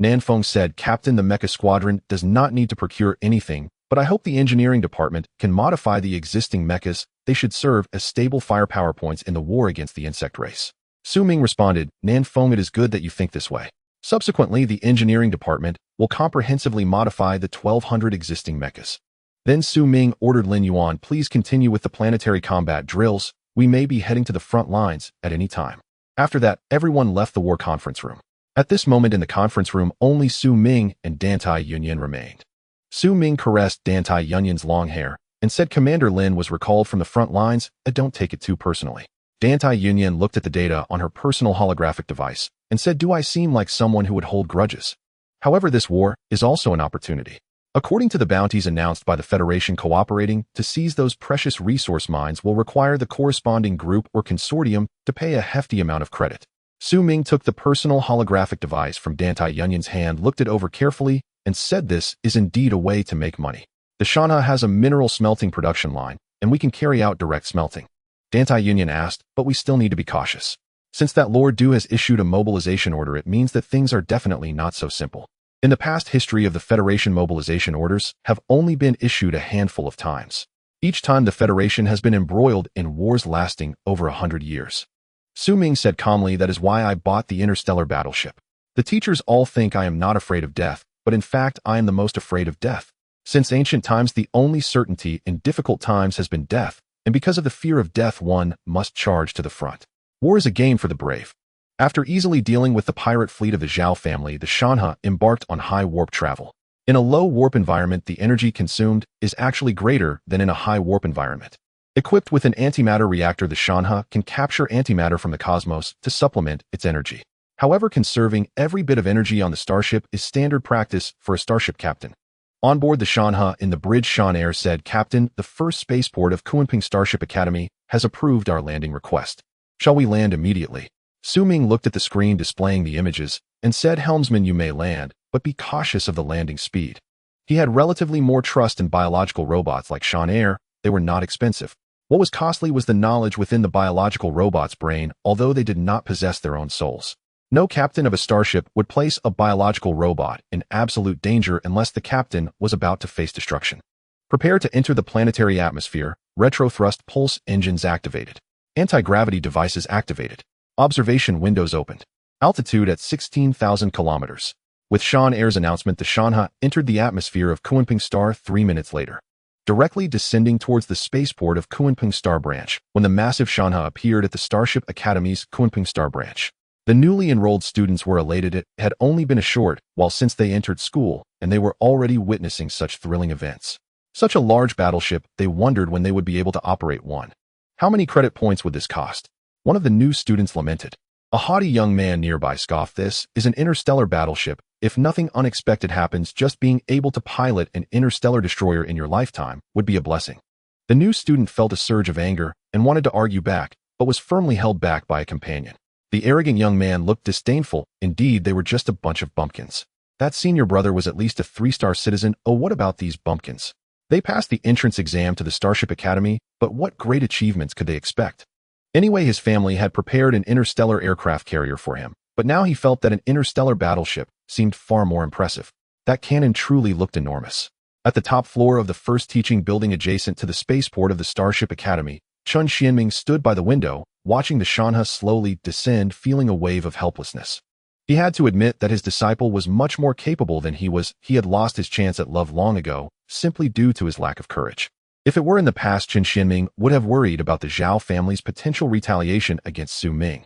Nanfeng said, "Captain, the mecha squadron does not need to procure anything, but I hope the engineering department can modify the existing mechas. They should serve as stable firepower points in the war against the insect race." Su Ming responded, "Nanfeng, it is good that you think this way. Subsequently, the engineering department will comprehensively modify the 1,200 existing mechas." Then Su Ming ordered Lin Yuan, "Please continue with the planetary combat drills. We may be heading to the front lines at any time." After that, everyone left the war conference room. At this moment in the conference room, only Su Ming and Dantai Yunyan remained. Su Ming caressed Dantai Yunyan's long hair and said, "Commander Lin was recalled from the front lines. Don't take it too personally." Dantai Yunyan looked at the data on her personal holographic device and said, "Do I seem like someone who would hold grudges? However, this war is also an opportunity. According to the bounties announced by the Federation, cooperating to seize those precious resource mines will require the corresponding group or consortium to pay a hefty amount of credit." Su Ming took the personal holographic device from Dantai Yunyan's hand, looked it over carefully, and said, "This is indeed a way to make money. The Shanha has a mineral smelting production line, and we can carry out direct smelting." Dantai Yunyan asked, "But we still need to be cautious. Since that Lord Du has issued a mobilization order, it means that things are definitely not so simple. In the past history of the Federation, mobilization orders have only been issued a handful of times. Each time the Federation has been embroiled in wars lasting over 100 years. Su Ming said calmly, "That is why I bought the Interstellar Battleship. The teachers all think I am not afraid of death, but in fact I am the most afraid of death. Since ancient times, the only certainty in difficult times has been death, and because of the fear of death, one must charge to the front. War is a game for the brave." After easily dealing with the pirate fleet of the Zhao family, the Shanha embarked on high warp travel. In a low warp environment, the energy consumed is actually greater than in a high warp environment. Equipped with an antimatter reactor, the Shanha can capture antimatter from the cosmos to supplement its energy. However, conserving every bit of energy on the starship is standard practice for a starship captain. On board the Shanha in the bridge, Shan Air said, "Captain, the first spaceport of Kunping Starship Academy has approved our landing request. Shall we land immediately?" Su Ming looked at the screen displaying the images and said, "Helmsman, you may land, but be cautious of the landing speed." He had relatively more trust in biological robots like Shan Air. They were not expensive. What was costly was the knowledge within the biological robot's brain, although they did not possess their own souls. No captain of a starship would place a biological robot in absolute danger unless the captain was about to face destruction. Prepare to enter the planetary atmosphere. Retro-thrust pulse engines activated. Anti-gravity devices activated. Observation windows opened. Altitude at 16,000 kilometers. With Shan Air's announcement, the Shanha entered the atmosphere of Kunping Star 3 minutes later, directly descending towards the spaceport of Kunping Star branch when the massive Shanha appeared at the Starship Academy's Kunping Star branch. The newly enrolled students were elated. It had only been a short while since they entered school, and they were already witnessing such thrilling events. Such a large battleship, they wondered when they would be able to operate one. How many credit points would this cost? One of the new students lamented. A haughty young man nearby scoffed, "This is an interstellar battleship. If nothing unexpected happens, just being able to pilot an interstellar destroyer in your lifetime would be a blessing." The new student felt a surge of anger and wanted to argue back, but was firmly held back by a companion. The arrogant young man looked disdainful. Indeed, they were just a bunch of bumpkins. That senior brother was at least a 3-star citizen. Oh, what about these bumpkins? They passed the entrance exam to the Starship Academy, but what great achievements could they expect? Anyway, his family had prepared an interstellar aircraft carrier for him, but now he felt that an interstellar battleship seemed far more impressive. That cannon truly looked enormous. At the top floor of the first teaching building adjacent to the spaceport of the Starship Academy, Chun Xianming stood by the window, watching the Shanha slowly descend, feeling a wave of helplessness. He had to admit that his disciple was much more capable than he was. He had lost his chance at love long ago, simply due to his lack of courage. If it were in the past, Chun Xianming would have worried about the Zhao family's potential retaliation against Su Ming.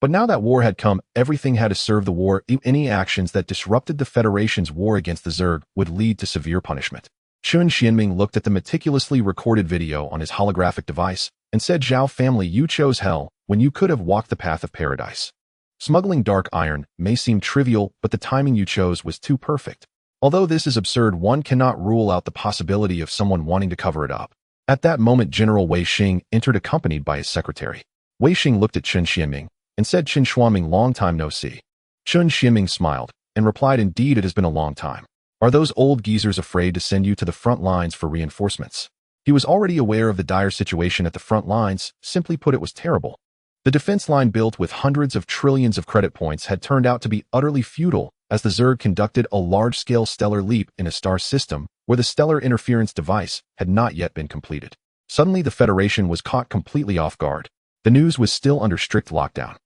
But now that war had come, everything had to serve the war. Any actions that disrupted the Federation's war against the Zerg would lead to severe punishment. Su Ming looked at the meticulously recorded video on his holographic device and said, Zhao family, you chose hell when you could have walked the path of paradise. Smuggling dark iron may seem trivial, but the timing you chose was too perfect. Although this is absurd, one cannot rule out the possibility of someone wanting to cover it up. At that moment, General Wei Xing entered accompanied by his secretary. Wei Xing looked at Chen Xianming and said, Chen Xuanming, long time no see. Chen Xianming smiled and replied, indeed, it has been a long time. Are those old geezers afraid to send you to the front lines for reinforcements? He was already aware of the dire situation at the front lines. Simply put, it was terrible. The defense line built with hundreds of trillions of credit points had turned out to be utterly futile as the Zerg conducted a large-scale stellar leap in a star system where the stellar interference device had not yet been completed. Suddenly, the Federation was caught completely off guard. The news was still under strict lockdown.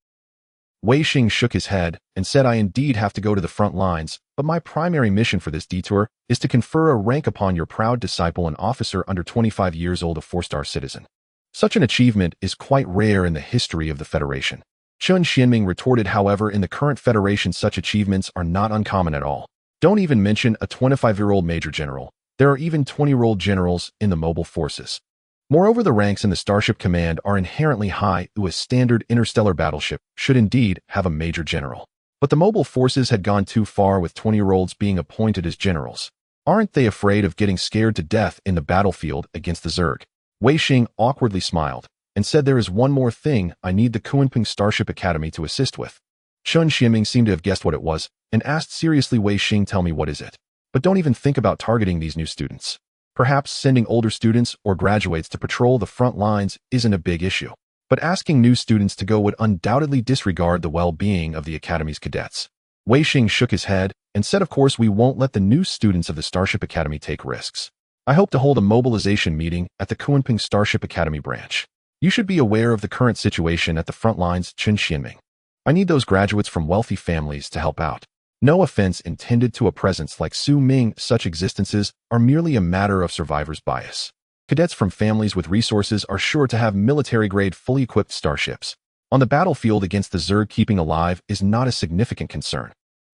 Wei Xing shook his head and said, I indeed have to go to the front lines, but my primary mission for this detour is to confer a rank upon your proud disciple and officer under 25 years old, a 4-star citizen. Such an achievement is quite rare in the history of the Federation. Chen Xianming retorted, however, in the current Federation such achievements are not uncommon at all. Don't even mention a 25-year-old major general. There are even 20-year-old generals in the mobile forces. Moreover, the ranks in the Starship Command are inherently high. A standard interstellar battleship should indeed have a major general. But the mobile forces had gone too far with 20-year-olds being appointed as generals. Aren't they afraid of getting scared to death in the battlefield against the Zerg? Wei Xing awkwardly smiled and said, there is one more thing I need the Kunping Starship Academy to assist with. Chen Xianming seemed to have guessed what it was and asked seriously, Wei Xing, tell me, what is it? But don't even think about targeting these new students. Perhaps sending older students or graduates to patrol the front lines isn't a big issue. But asking new students to go would undoubtedly disregard the well-being of the Academy's cadets. Wei Xing shook his head and said, of course we won't let the new students of the Starship Academy take risks. I hope to hold a mobilization meeting at the Kunping Starship Academy branch. You should be aware of the current situation at the front lines, Chen Xianming. I need those graduates from wealthy families to help out. No offense intended to a presence like Su Ming, such existences are merely a matter of survivor's bias. Cadets from families with resources are sure to have military-grade, fully equipped starships. On the battlefield against the Zerg, keeping alive is not a significant concern.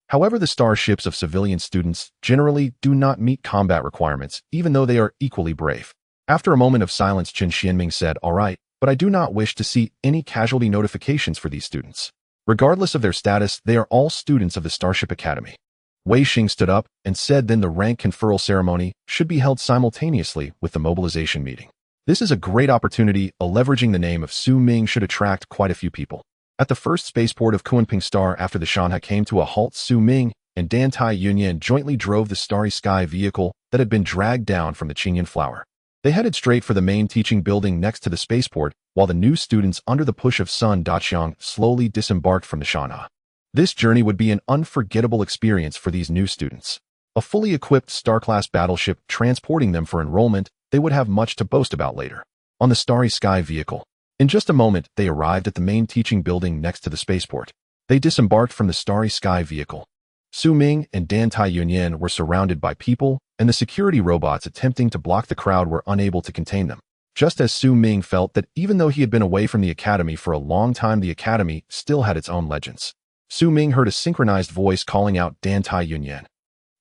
However, the starships of civilian students generally do not meet combat requirements, even though they are equally brave. After a moment of silence, Chen Xianming said, all right, but I do not wish to see any casualty notifications for these students. Regardless of their status, they are all students of the Starship Academy. Wei Xing stood up and said, then the rank conferral ceremony should be held simultaneously with the mobilization meeting. This is a great opportunity. Leveraging the name of Su Ming should attract quite a few people. At the first spaceport of Kunping Star, after the Shanha came to a halt, Su Ming and Dan Tai Yunyan jointly drove the Starry Sky vehicle that had been dragged down from the Qingyan Flower. They headed straight for the main teaching building next to the spaceport, while the new students, under the push of Sun Daqiang, slowly disembarked from the Shanha. This journey would be an unforgettable experience for these new students. A fully equipped star-class battleship transporting them for enrollment, they would have much to boast about later. On the Starry Sky vehicle. In just a moment, they arrived at the main teaching building next to the spaceport. They disembarked from the Starry Sky vehicle. Su Ming and Dan Tai Yunyan were surrounded by people, and the security robots attempting to block the crowd were unable to contain them. Just as Su Ming felt that even though he had been away from the Academy for a long time, the Academy still had its own legends. Su Ming heard a synchronized voice calling out Dan Tai Yunyan.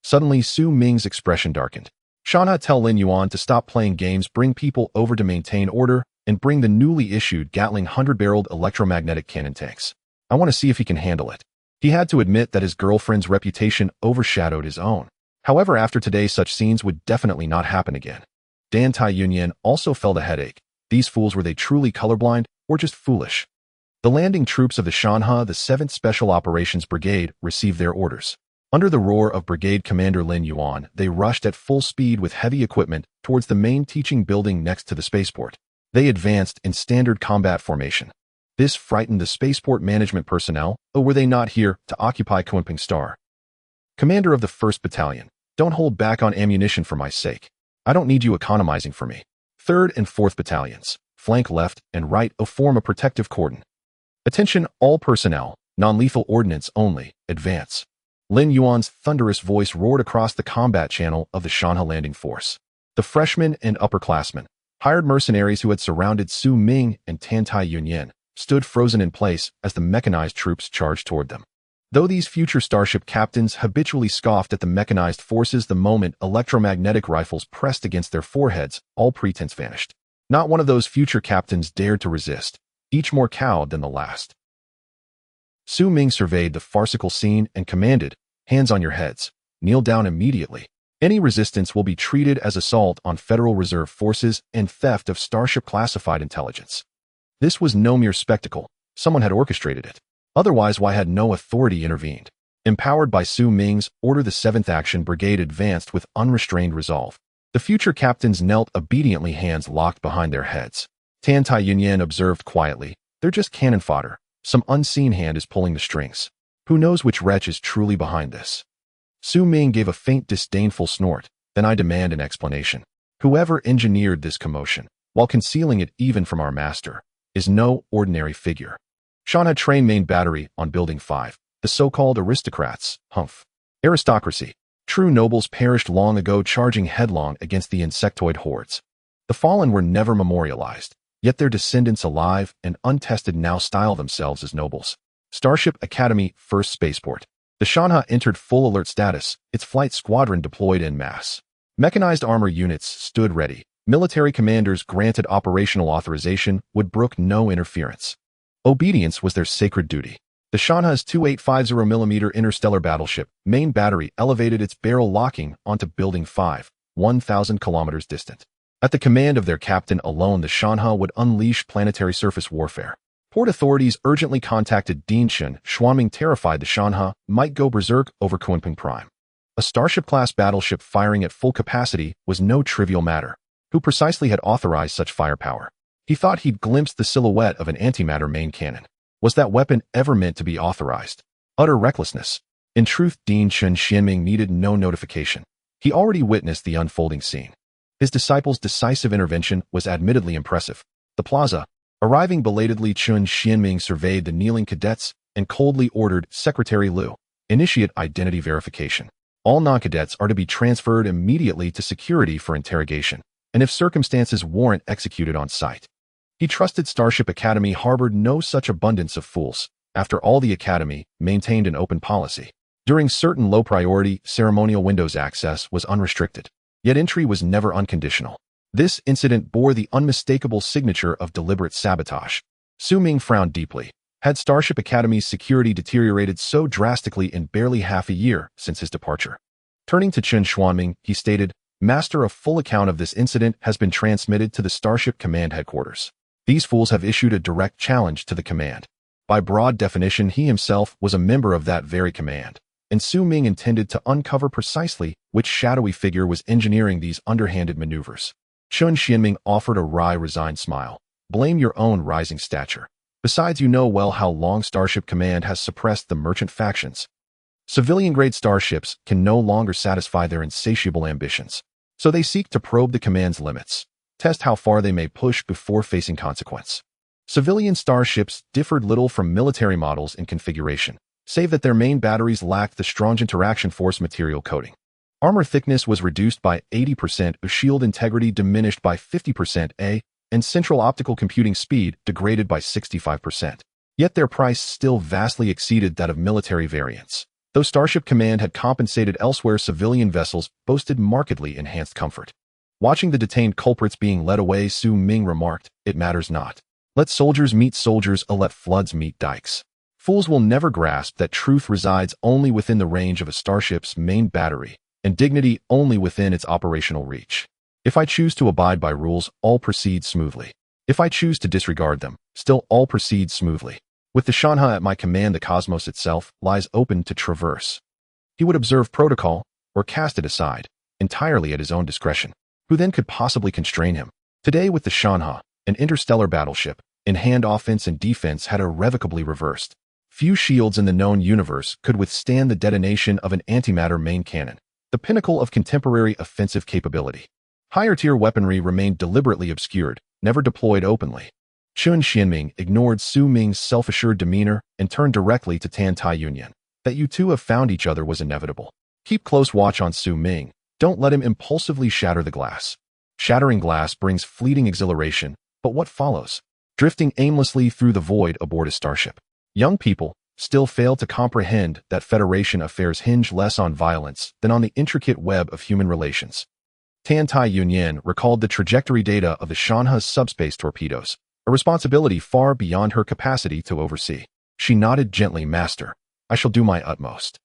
Suddenly, Su Ming's expression darkened. Shanha, tell Lin Yuan to stop playing games, bring people over to maintain order, and bring the newly issued Gatling 100-barreled electromagnetic cannon tanks. I want to see if he can handle it. He had to admit that his girlfriend's reputation overshadowed his own. However, after today, such scenes would definitely not happen again. Dan Tai Yunyan also felt a headache. These fools, were they truly colorblind or just foolish? The landing troops of the Shanha, the 7th Special Operations Brigade, received their orders. Under the roar of Brigade Commander Lin Yuan, they rushed at full speed with heavy equipment towards the main teaching building next to the spaceport. They advanced in standard combat formation. This frightened the spaceport management personnel. Oh, were they not here to occupy Kunping Star? Commander of the 1st Battalion, don't hold back on ammunition for my sake. I don't need you economizing for me. 3rd and 4th Battalions, flank left and right, form a protective cordon. Attention, all personnel, non-lethal ordnance only, advance. Lin Yuan's thunderous voice roared across the combat channel of the Shanha landing force. The freshmen and upperclassmen, hired mercenaries who had surrounded Su Ming and Dan Tai Yunyan, stood frozen in place as the mechanized troops charged toward them. Though these future starship captains habitually scoffed at the mechanized forces the moment electromagnetic rifles pressed against their foreheads, all pretense vanished. Not one of those future captains dared to resist, each more cowed than the last. Su Ming surveyed the farcical scene and commanded, "Hands on your heads. Kneel down immediately. Any resistance will be treated as assault on Federal Reserve forces and theft of Starship classified intelligence." This was no mere spectacle. Someone had orchestrated it. Otherwise, why had no authority intervened? Empowered by Su Ming's order, the 7th Action Brigade advanced with unrestrained resolve. The future captains knelt obediently, hands locked behind their heads. Tan Tai Yunyan observed quietly, "They're just cannon fodder. Some unseen hand is pulling the strings. Who knows which wretch is truly behind this?" Su Ming gave a faint disdainful snort. "Then I demand an explanation. Whoever engineered this commotion, while concealing it even from our master, is no ordinary figure. Shanha trained main battery on Building 5, the so-called aristocrats, humph. Aristocracy. True nobles perished long ago charging headlong against the insectoid hordes. The fallen were never memorialized, yet their descendants alive and untested now style themselves as nobles. Starship Academy, first spaceport. The Shanha entered full alert status, its flight squadron deployed en masse. Mechanized armor units stood ready. Military commanders granted operational authorization would brook no interference. Obedience was their sacred duty. The Shanha's 2850mm Interstellar Battleship main battery elevated its barrel locking onto Building 5, 1,000 kilometers distant. At the command of their captain alone, the Shanha would unleash planetary surface warfare. Port authorities urgently contacted Dinshan. Xuanming, terrified the Shanha might go berserk over Kunping Prime. A Starship-class battleship firing at full capacity was no trivial matter. Who precisely had authorized such firepower? He thought he'd glimpsed the silhouette of an antimatter main cannon. Was that weapon ever meant to be authorized? Utter recklessness. In truth, Dinshan Xianming needed no notification. He already witnessed the unfolding scene. His disciple's decisive intervention was admittedly impressive. The plaza. Arriving belatedly, Chun Xianming surveyed the kneeling cadets and coldly ordered Secretary Liu, "Initiate identity verification. All non-cadets are to be transferred immediately to security for interrogation, and if circumstances warrant, executed on site." He trusted Starship Academy harbored no such abundance of fools. After all, the Academy maintained an open policy. During certain low-priority ceremonial windows, access was unrestricted, yet entry was never unconditional. This incident bore the unmistakable signature of deliberate sabotage. Su Ming frowned deeply. Had Starship Academy's security deteriorated so drastically in barely half a year since his departure? Turning to Chen Xuanming, he stated, "Master, a full account of this incident has been transmitted to the Starship Command headquarters. These fools have issued a direct challenge to the command. By broad definition, he himself was a member of that very command, and Su Ming intended to uncover precisely which shadowy figure was engineering these underhanded maneuvers." Chun Xianming offered a wry, resigned smile. "Blame your own rising stature. Besides, you know well how long Starship Command has suppressed the merchant factions. Civilian-grade starships can no longer satisfy their insatiable ambitions, so they seek to probe the command's limits, test how far they may push before facing consequence. Civilian starships differed little from military models in configuration, save that their main batteries lacked the strong interaction force material coating. Armor thickness was reduced by 80%, shield integrity diminished by 50%, and central optical computing speed degraded by 65%. Yet their price still vastly exceeded that of military variants. Though Starship Command had compensated elsewhere, civilian vessels boasted markedly enhanced comfort. Watching the detained culprits being led away, Su Ming remarked, "It matters not. Let soldiers meet soldiers, let floods meet dikes." Fools will never grasp that truth resides only within the range of a starship's main battery, and dignity only within its operational reach. If I choose to abide by rules, all proceeds smoothly. If I choose to disregard them, still all proceeds smoothly. With the Shanha at my command, the cosmos itself lies open to traverse. He would observe protocol, or cast it aside, entirely at his own discretion. Who then could possibly constrain him? Today, with the Shanha, an interstellar battleship, in hand, offense and defense had irrevocably reversed. Few shields in the known universe could withstand the detonation of an antimatter main cannon, the pinnacle of contemporary offensive capability. Higher-tier weaponry remained deliberately obscured, never deployed openly. Chun Xianming ignored Su Ming's self-assured demeanor and turned directly to Tan Tai Yunyan. "That you two have found each other was inevitable. Keep close watch on Su Ming. Don't let him impulsively shatter the glass. Shattering glass brings fleeting exhilaration, but what follows? drifting aimlessly through the void aboard a starship. Young people still fail to comprehend that Federation affairs hinge less on violence than on the intricate web of human relations. Tiantai Yunyan recalled the trajectory data of the Shanha's subspace torpedoes, a responsibility far beyond her capacity to oversee. She nodded gently, Master. I shall do my utmost.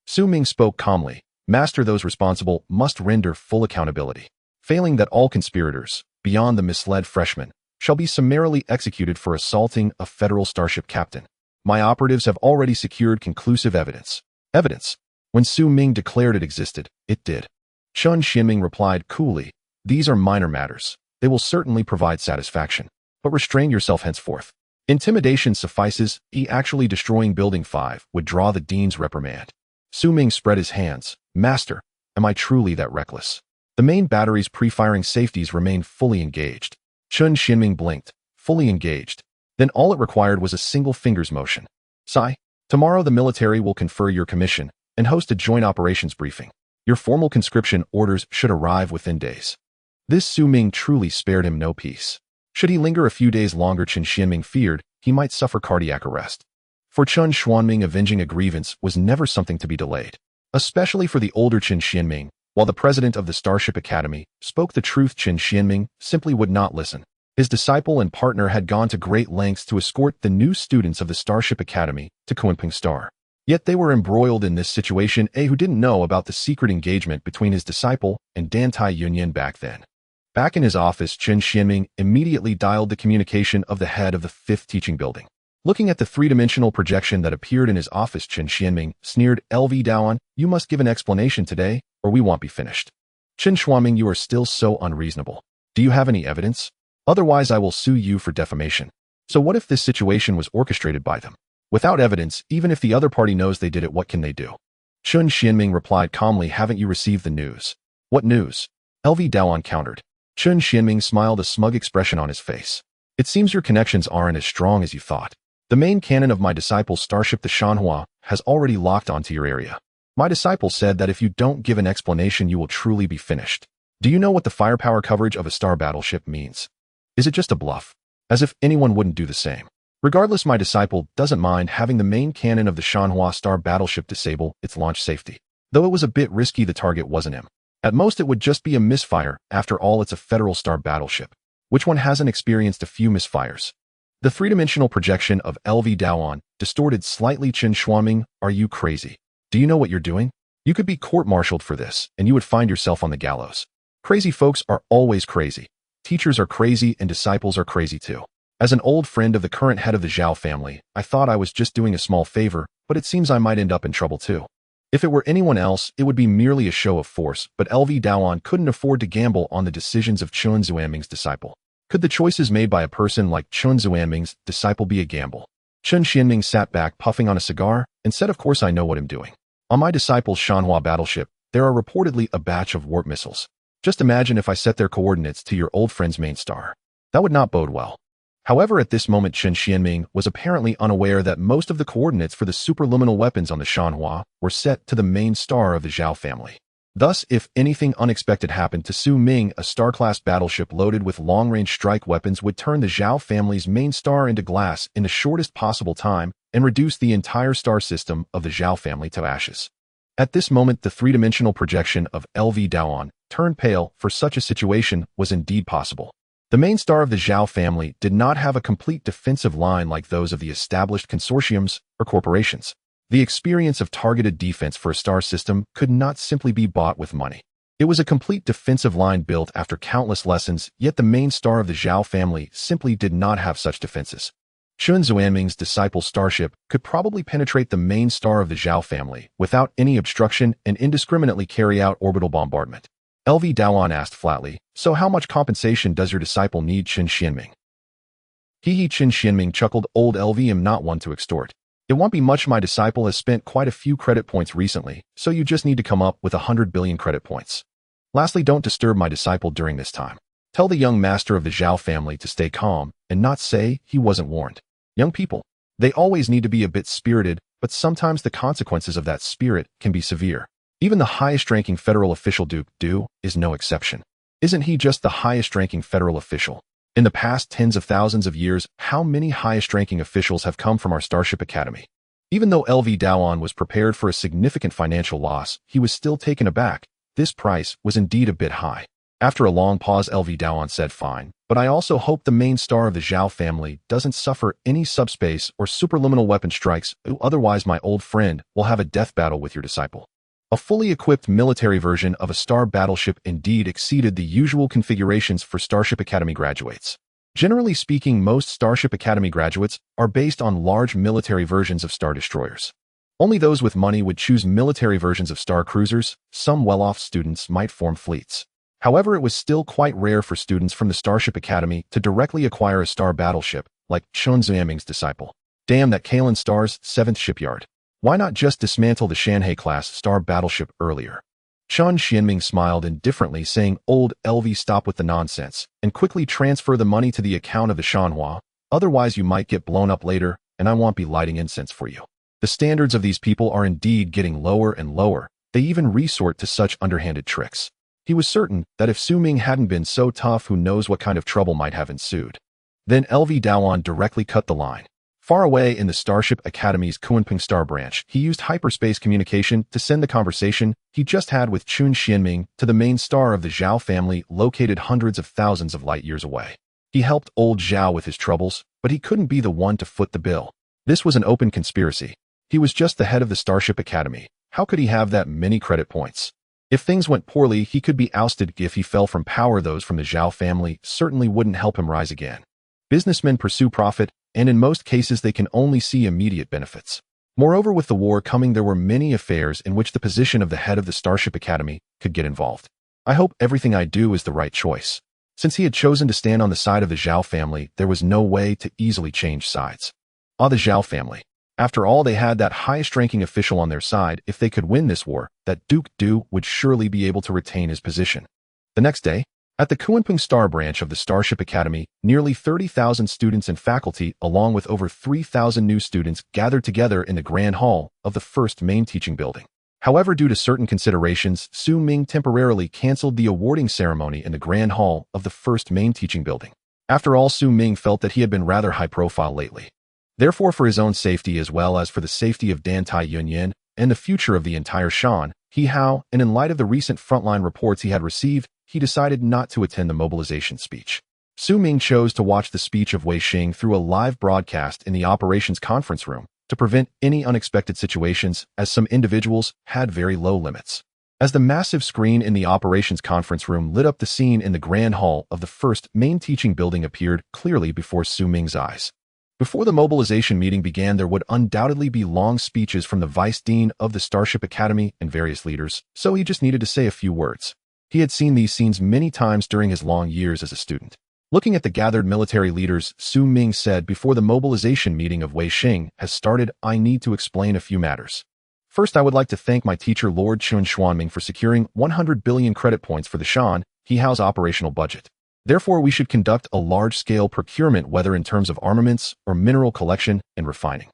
Su Ming spoke calmly. Master, those responsible must render full accountability. Failing that, all conspirators, beyond the misled freshman, shall be summarily executed for assaulting a federal starship captain. My operatives have already secured conclusive evidence. Evidence? When Su Ming declared it existed, it did. Chun Xianming replied coolly, these are minor matters. They will certainly provide satisfaction. But restrain yourself henceforth. Intimidation suffices. Actually destroying Building 5 would draw the Dean's reprimand. Su Ming spread his hands. Master, am I truly that reckless? The main battery's pre-firing safeties remained fully engaged. Chun Xianming blinked. Fully engaged. Then all it required was a single finger's motion. Tomorrow the military will confer your commission and host a joint operations briefing. Your formal conscription orders should arrive within days. This Su Ming truly spared him no peace. Should he linger a few days longer, Chun Xianming feared he might suffer cardiac arrest. For Chun Xianming, avenging a grievance was never something to be delayed. Especially for the older Chun Xianming, while the president of the Starship Academy spoke the truth, Chun Xianming simply would not listen. His disciple and partner had gone to great lengths to escort the new students of the Starship Academy to Kunping Star. Yet they were embroiled in this situation. Who didn't know about the secret engagement between his disciple and Tiantai Yunyan back then. Back in his office, Chun Xianming immediately dialed the communication of the head of the 5th teaching building. Looking at the three-dimensional projection that appeared in his office, Chun Xianming sneered, LV Dawan, you must give an explanation today, or we won't be finished. Chun Xianming, you are still so unreasonable. Do you have any evidence? Otherwise I will sue you for defamation. So what if this situation was orchestrated by them? Without evidence, even if the other party knows they did it, what can they do? Chun Xianming replied calmly, haven't you received the news? What news? LV Dawan countered. Chun Xianming smiled, a smug expression on his face. It seems your connections aren't as strong as you thought. The main cannon of my disciple's starship, the Shanha, has already locked onto your area. My disciple said that if you don't give an explanation, you will truly be finished. Do you know what the firepower coverage of a star battleship means? Is it just a bluff? As if anyone wouldn't do the same. Regardless, my disciple doesn't mind having the main cannon of the Shanha star battleship disable its launch safety. Though it was a bit risky, the target wasn't him. At most, it would just be a misfire. After all, it's a federal star battleship. Which one hasn't experienced a few misfires? The three-dimensional projection of LV Dawan distorted slightly. Chun Xianming, are you crazy? Do you know what you're doing? You could be court-martialed for this, and you would find yourself on the gallows. Crazy folks are always crazy. Teachers are crazy and disciples are crazy too. As an old friend of the current head of the Zhao family, I thought I was just doing a small favor, but it seems I might end up in trouble too. If it were anyone else, it would be merely a show of force, but LV Dawan couldn't afford to gamble on the decisions of Chun Xianming's disciple. Could the choices made by a person like Chun Xianming's disciple be a gamble? Chun Xianming sat back, puffing on a cigar, and said, of course I know what I'm doing. On my disciple's Shanha battleship, there are reportedly a batch of warp missiles. Just imagine if I set their coordinates to your old friend's main star. That would not bode well. However, at this moment, Chun Xianming was apparently unaware that most of the coordinates for the superluminal weapons on the Shanha were set to the main star of the Zhao family. Thus, if anything unexpected happened to Su Ming, a star-class battleship loaded with long-range strike weapons would turn the Zhao family's main star into glass in the shortest possible time and reduce the entire star system of the Zhao family to ashes. At this moment, the three-dimensional projection of LV Dawan turned pale, for such a situation was indeed possible. The main star of the Zhao family did not have a complete defensive line like those of the established consortiums or corporations. The experience of targeted defense for a star system could not simply be bought with money. It was a complete defensive line built after countless lessons, yet the main star of the Zhao family simply did not have such defenses. Chun Xianming's disciple starship could probably penetrate the main star of the Zhao family without any obstruction and indiscriminately carry out orbital bombardment. LV Dawan asked flatly, so how much compensation does your disciple need? Chun Xianming? Chun Xianming chuckled, old LV am not one to extort. It won't be much. My disciple has spent quite a few credit points recently, so you just need to come up with 100 billion credit points. Lastly, don't disturb my disciple during this time. Tell the young master of the Zhao family to stay calm and not say he wasn't warned. Young people, they always need to be a bit spirited, but sometimes the consequences of that spirit can be severe. Even the highest-ranking federal official Duke Du is no exception. Isn't he just the highest-ranking federal official? In the past tens of thousands of years, how many highest-ranking officials have come from our Starship Academy? Even though LV Dawan was prepared for a significant financial loss, he was still taken aback. This price was indeed a bit high. After a long pause, LV Dawan said, "Fine, but I also hope the main star of the Zhao family doesn't suffer any subspace or superliminal weapon strikes, otherwise my old friend will have a death battle with your disciple." A fully equipped military version of a star battleship indeed exceeded the usual configurations for Starship Academy graduates. Generally speaking, most Starship Academy graduates are based on large military versions of star destroyers. Only those with money would choose military versions of star cruisers. Some well-off students might form fleets. However, it was still quite rare for students from the Starship Academy to directly acquire a star battleship, like Su Ming's disciple. Damn, that Kalen Star's 7th Shipyard. Why not just dismantle the Shanhai-class star battleship earlier? Su Ming smiled indifferently, saying, "Old LV, stop with the nonsense, and quickly transfer the money to the account of the Shanhua, otherwise you might get blown up later, and I won't be lighting incense for you." The standards of these people are indeed getting lower and lower. They even resort to such underhanded tricks. He was certain that if Su Ming hadn't been so tough, who knows what kind of trouble might have ensued. Then LV Dawan directly cut the line. Far away in the Starship Academy's Kunping Star branch, he used hyperspace communication to send the conversation he just had with Su Ming to the main star of the Zhao family, located hundreds of thousands of light years away. He helped old Zhao with his troubles, but he couldn't be the one to foot the bill. This was an open conspiracy. He was just the head of the Starship Academy. How could he have that many credit points? If things went poorly, he could be ousted. If he fell from power, those from the Zhao family certainly wouldn't help him rise again. Businessmen pursue profit, and in most cases they can only see immediate benefits. Moreover, with the war coming, there were many affairs in which the position of the head of the Starship Academy could get involved. I hope everything I do is the right choice. Since he had chosen to stand on the side of the Zhao family, there was no way to easily change sides. The Zhao family. After all, they had that highest-ranking official on their side. If they could win this war, that Duke Du would surely be able to retain his position. The next day, at the Kunping Star branch of the Starship Academy, nearly 30,000 students and faculty, along with over 3,000 new students, gathered together in the Grand Hall of the first main teaching building. However, due to certain considerations, Su Ming temporarily canceled the awarding ceremony in the Grand Hall of the first main teaching building. After all, Su Ming felt that he had been rather high-profile lately. Therefore, for his own safety as well as for the safety of Dan Tai Yunyan and the future of the entire Shan, and in light of the recent frontline reports he had received, he decided not to attend the mobilization speech. Su Ming chose to watch the speech of Wei Xing through a live broadcast in the operations conference room to prevent any unexpected situations, as some individuals had very low limits. As the massive screen in the operations conference room lit up, the scene in the Grand Hall of the first main teaching building appeared clearly before Su Ming's eyes. Before the mobilization meeting began, there would undoubtedly be long speeches from the Vice Dean of the Starship Academy and various leaders, so he just needed to say a few words. He had seen these scenes many times during his long years as a student. Looking at the gathered military leaders, Su Ming said, "Before the mobilization meeting of Wei Xing has started, I need to explain a few matters. First, I would like to thank my teacher Lord Chun Xuanming for securing 100 billion credit points for the Shan Hehao's operational budget. Therefore, we should conduct a large-scale procurement, whether in terms of armaments or mineral collection and refining.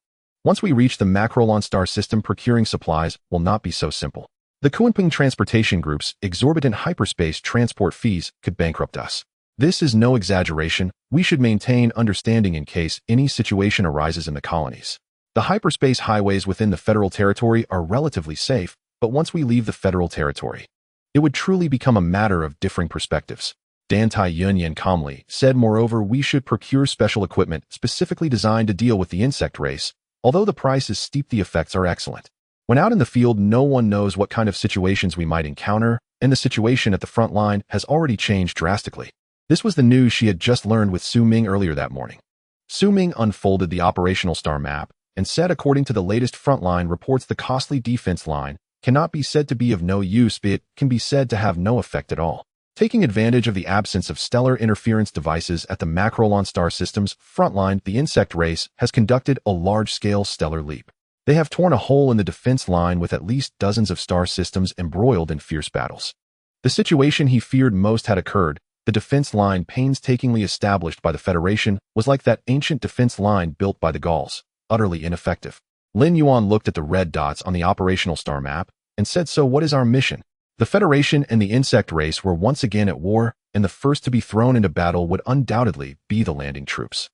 Once we reach the Magellanic star system, procuring supplies will not be so simple. The Kunping Transportation Group's exorbitant hyperspace transport fees could bankrupt us. This is no exaggeration. We should maintain understanding in case any situation arises in the colonies. The hyperspace highways within the federal territory are relatively safe, but once we leave the federal territory, it would truly become a matter of differing perspectives." Dan Tai Yunyan calmly said, "Moreover, we should procure special equipment specifically designed to deal with the insect race. Although the price is steep, the effects are excellent. When out in the field, no one knows what kind of situations we might encounter, and the situation at the front line has already changed drastically." This was the news she had just learned with Su Ming earlier that morning. Su Ming unfolded the operational star map and said, "According to the latest frontline reports, the costly defense line cannot be said to be of no use, but it can be said to have no effect at all. Taking advantage of the absence of stellar interference devices at the Magellanic star system's frontline, the insect race has conducted a large-scale stellar leap. They have torn a hole in the defense line with at least dozens of star systems embroiled in fierce battles." The situation he feared most had occurred. The defense line painstakingly established by the Federation was like that ancient defense line built by the Gauls, utterly ineffective. Lin Yuan looked at the red dots on the operational star map and said, "So what is our mission?" The Federation and the insect race were once again at war, and the first to be thrown into battle would undoubtedly be the landing troops.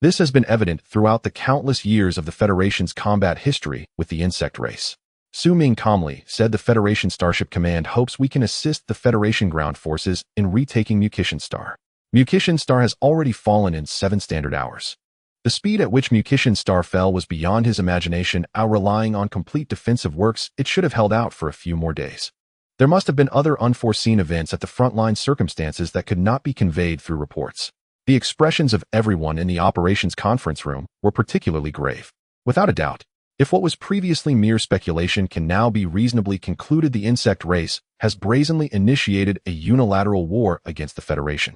This has been evident throughout the countless years of the Federation's combat history with the insect race. Su Ming calmly said the Federation Starship Command hopes we can assist the Federation ground forces in retaking Mucian Star. Mucian Star has already fallen in 7 standard hours. The speed at which Mucian Star fell was beyond his imagination. Relying on complete defensive works, it should have held out for a few more days. There must have been other unforeseen events at the frontline circumstances that could not be conveyed through reports. The expressions of everyone in the operations conference room were particularly grave. Without a doubt, if what was previously mere speculation can now be reasonably concluded, the insect race has brazenly initiated a unilateral war against the Federation.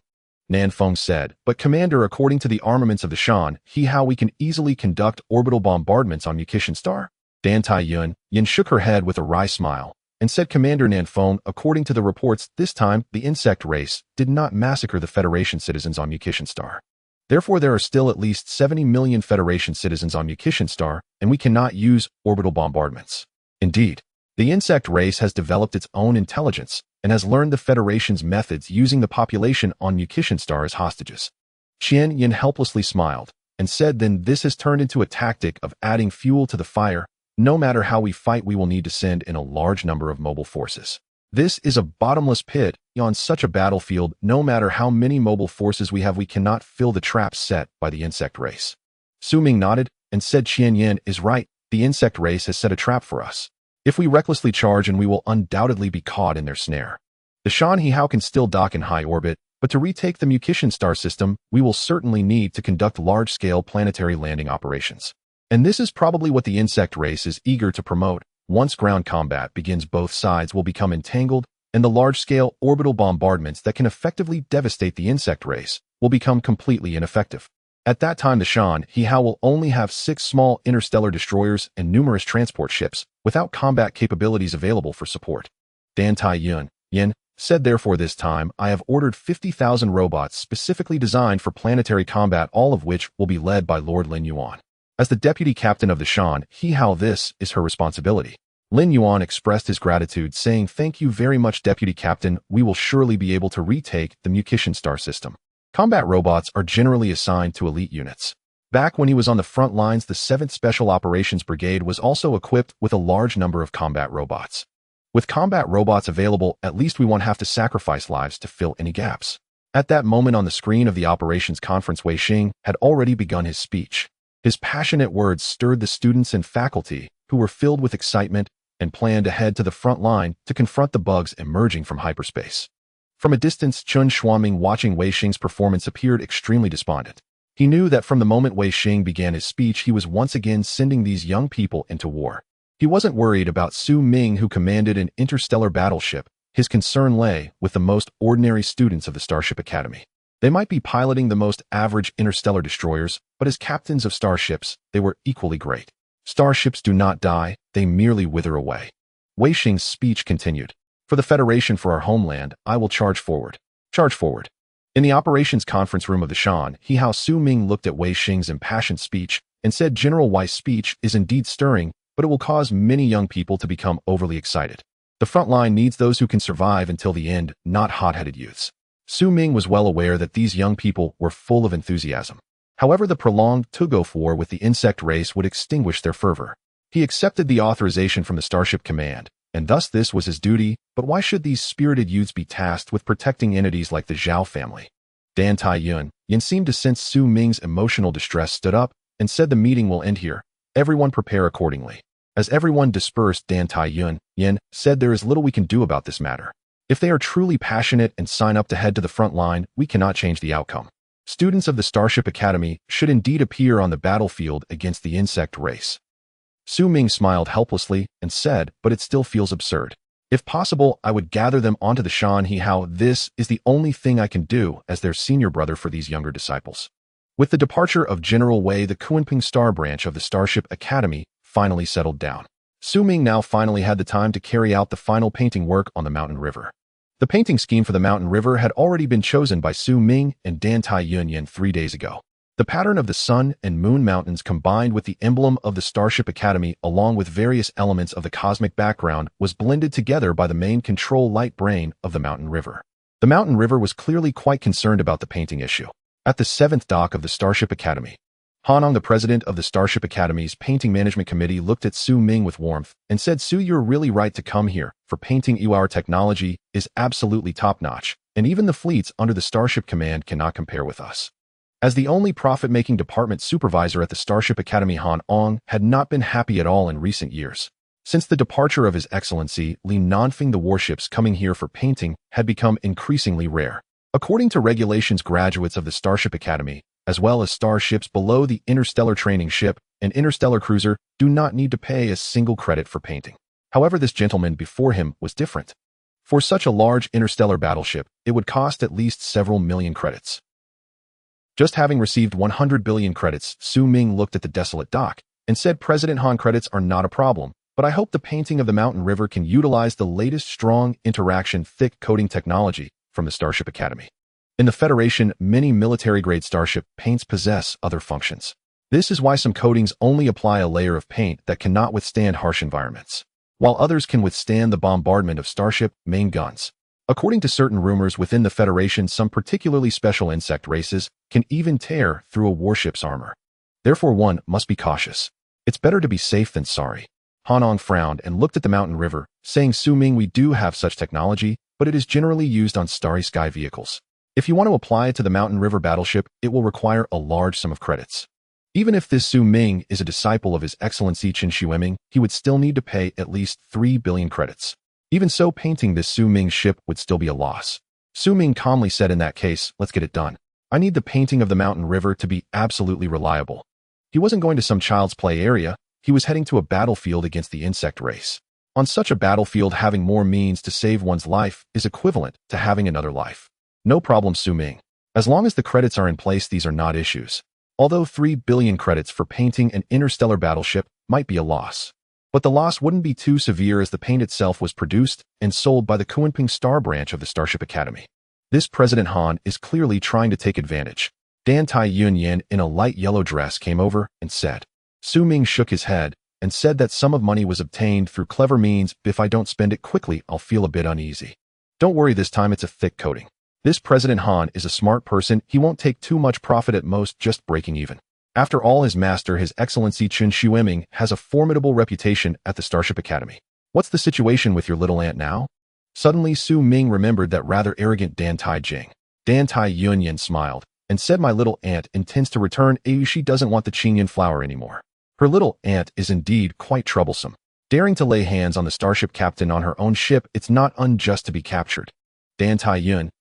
Nan Feng said, but Commander, according to the armaments of the Shan, how we can easily conduct orbital bombardments on Mucian Star? Dan Tai Yun shook her head with a wry smile and said, Commander Nan Feng, according to the reports, this time the insect race did not massacre the Federation citizens on Mucian Star. Therefore, there are still at least 70 million Federation citizens on Mucian Star, and we cannot use orbital bombardments. Indeed, the insect race has developed its own intelligence and has learned the Federation's methods using the population on Mucian Star as hostages. Qian Yin helplessly smiled and said, then this has turned into a tactic of adding fuel to the fire. No matter how we fight, we will need to send in a large number of mobile forces. This is a bottomless pit. On such a battlefield, no matter how many mobile forces we have, we cannot fill the traps set by the insect race. Su Ming nodded and said, Qian Yin is right. The insect race has set a trap for us. If we recklessly charge, and we will undoubtedly be caught in their snare. The Shanha can still dock in high orbit, but to retake the Mucian Star system, we will certainly need to conduct large-scale planetary landing operations. And this is probably what the insect race is eager to promote. Once ground combat begins, both sides will become entangled, and the large-scale orbital bombardments that can effectively devastate the insect race will become completely ineffective. At that time, the Shanha will only have 6 small interstellar destroyers and numerous transport ships, without combat capabilities available for support. Dan Tai Yun said, therefore this time I have ordered 50,000 robots specifically designed for planetary combat, all of which will be led by Lord Lin Yuan. As the deputy captain of the Shanha, this is her responsibility. Lin Yuan expressed his gratitude, saying, thank you very much, Deputy Captain. We will surely be able to retake the Mucian Star system. Combat robots are generally assigned to elite units. Back when he was on the front lines, the 7th Special Operations Brigade was also equipped with a large number of combat robots. With combat robots available, at least we won't have to sacrifice lives to fill any gaps. At that moment on the screen of the operations conference, Wei Xing had already begun his speech. His passionate words stirred the students and faculty, who were filled with excitement and planned to head to the front line to confront the bugs emerging from hyperspace. From a distance, Chun Xuanming, watching Wei Xing's performance, appeared extremely despondent. He knew that from the moment Wei Xing began his speech, he was once again sending these young people into war. He wasn't worried about Su Ming, who commanded an interstellar battleship. His concern lay with the most ordinary students of the Starship Academy. They might be piloting the most average interstellar destroyers, but as captains of starships, they were equally great. Starships do not die, they merely wither away. Wei Xing's speech continued. For the Federation, for our homeland, I will charge forward. Charge forward. In the operations conference room of the Shanha, Su Ming looked at Wei Xing's impassioned speech and said, General Wei's speech is indeed stirring, but it will cause many young people to become overly excited. The front line needs those who can survive until the end, not hot-headed youths. Su Ming was well aware that these young people were full of enthusiasm. However, the prolonged tug-of war with the insect race would extinguish their fervor. He accepted the authorization from the Starship Command, and thus this was his duty, but why should these spirited youths be tasked with protecting entities like the Zhao family? Dan Tai Yun seemed to sense Su Ming's emotional distress, stood up, and said, the meeting will end here. Everyone prepare accordingly. As everyone dispersed, Dan Tai Yun said, there is little we can do about this matter. If they are truly passionate and sign up to head to the front line, we cannot change the outcome. Students of the Starship Academy should indeed appear on the battlefield against the insect race. Su Ming smiled helplessly and said, but it still feels absurd. If possible, I would gather them onto the Shanha. This is the only thing I can do as their senior brother for these younger disciples. With the departure of General Wei, the Kunping Star branch of the Starship Academy finally settled down. Su Ming now finally had the time to carry out the final painting work on the mountain river. The painting scheme for the mountain river had already been chosen by Su Ming and Dan Tai Yun 3 days ago. The pattern of the sun and moon mountains combined with the emblem of the Starship Academy along with various elements of the cosmic background was blended together by the main control light brain of the mountain river. The mountain river was clearly quite concerned about the painting issue. At the 7th dock of the Starship Academy, Hanong, the president of the Starship Academy's painting management committee, looked at Su Ming with warmth and said, "Su, you're really right to come here. For painting, our technology is absolutely top-notch, and even the fleets under the Starship Command cannot compare with us." As the only profit-making department supervisor at the Starship Academy, Hanong had not been happy at all in recent years. Since the departure of His Excellency Li Nanfeng, the warships coming here for painting had become increasingly rare. According to regulations, graduates of the Starship Academy, as well as starships below the interstellar training ship and interstellar cruiser, do not need to pay a single credit for painting. However, this gentleman before him was different. For such a large interstellar battleship, it would cost at least several million credits. Just having received 100 billion credits, Su Ming looked at the desolate dock and said, "President Han, credits are not a problem, but I hope the painting of the mountain river can utilize the latest strong interaction thick coating technology from the Starship Academy." In the Federation, many military-grade starship paints possess other functions. This is why some coatings only apply a layer of paint that cannot withstand harsh environments, while others can withstand the bombardment of starship main guns. According to certain rumors within the Federation, some particularly special insect races can even tear through a warship's armor. Therefore, one must be cautious. It's better to be safe than sorry. Hanong frowned and looked at the mountain river, saying, "Su Ming, we do have such technology, but it is generally used on starry sky vehicles. If you want to apply it to the mountain river battleship, it will require a large sum of credits. Even if this Su Ming is a disciple of His Excellency Qin Shi Huiming, he would still need to pay at least 3 billion credits. Even so, painting this Su Ming ship would still be a loss." Su Ming calmly said, "In that case, let's get it done. I need the painting of the mountain river to be absolutely reliable." He wasn't going to some child's play area. He was heading to a battlefield against the insect race. On such a battlefield, having more means to save one's life is equivalent to having another life. "No problem, Su Ming. As long as the credits are in place, these are not issues. Although 3 billion credits for painting an interstellar battleship might be a loss. But the loss wouldn't be too severe, as the paint itself was produced and sold by the Kunping Star branch of the Starship Academy." This President Han is clearly trying to take advantage. Dan Tai Yunyan in a light yellow dress came over and said. Su Ming shook his head and said that sum of money was obtained through clever means. "If I don't spend it quickly, I'll feel a bit uneasy." "Don't worry, this time it's a thick coating. This President Han is a smart person. He won't take too much profit, at most just breaking even. After all, his master, His Excellency Qin Shi Huiming, has a formidable reputation at the Starship Academy." "What's the situation with your little aunt now?" Suddenly, Su Ming remembered that rather arrogant Dan Tai Jing. Dan Tai Yunyan smiled and said, "My little aunt intends to return. She doesn't want the Qingyan flower anymore. Her little aunt is indeed quite troublesome. Daring to lay hands on the starship captain on her own ship, it's not unjust to be captured." Dan Tai Yun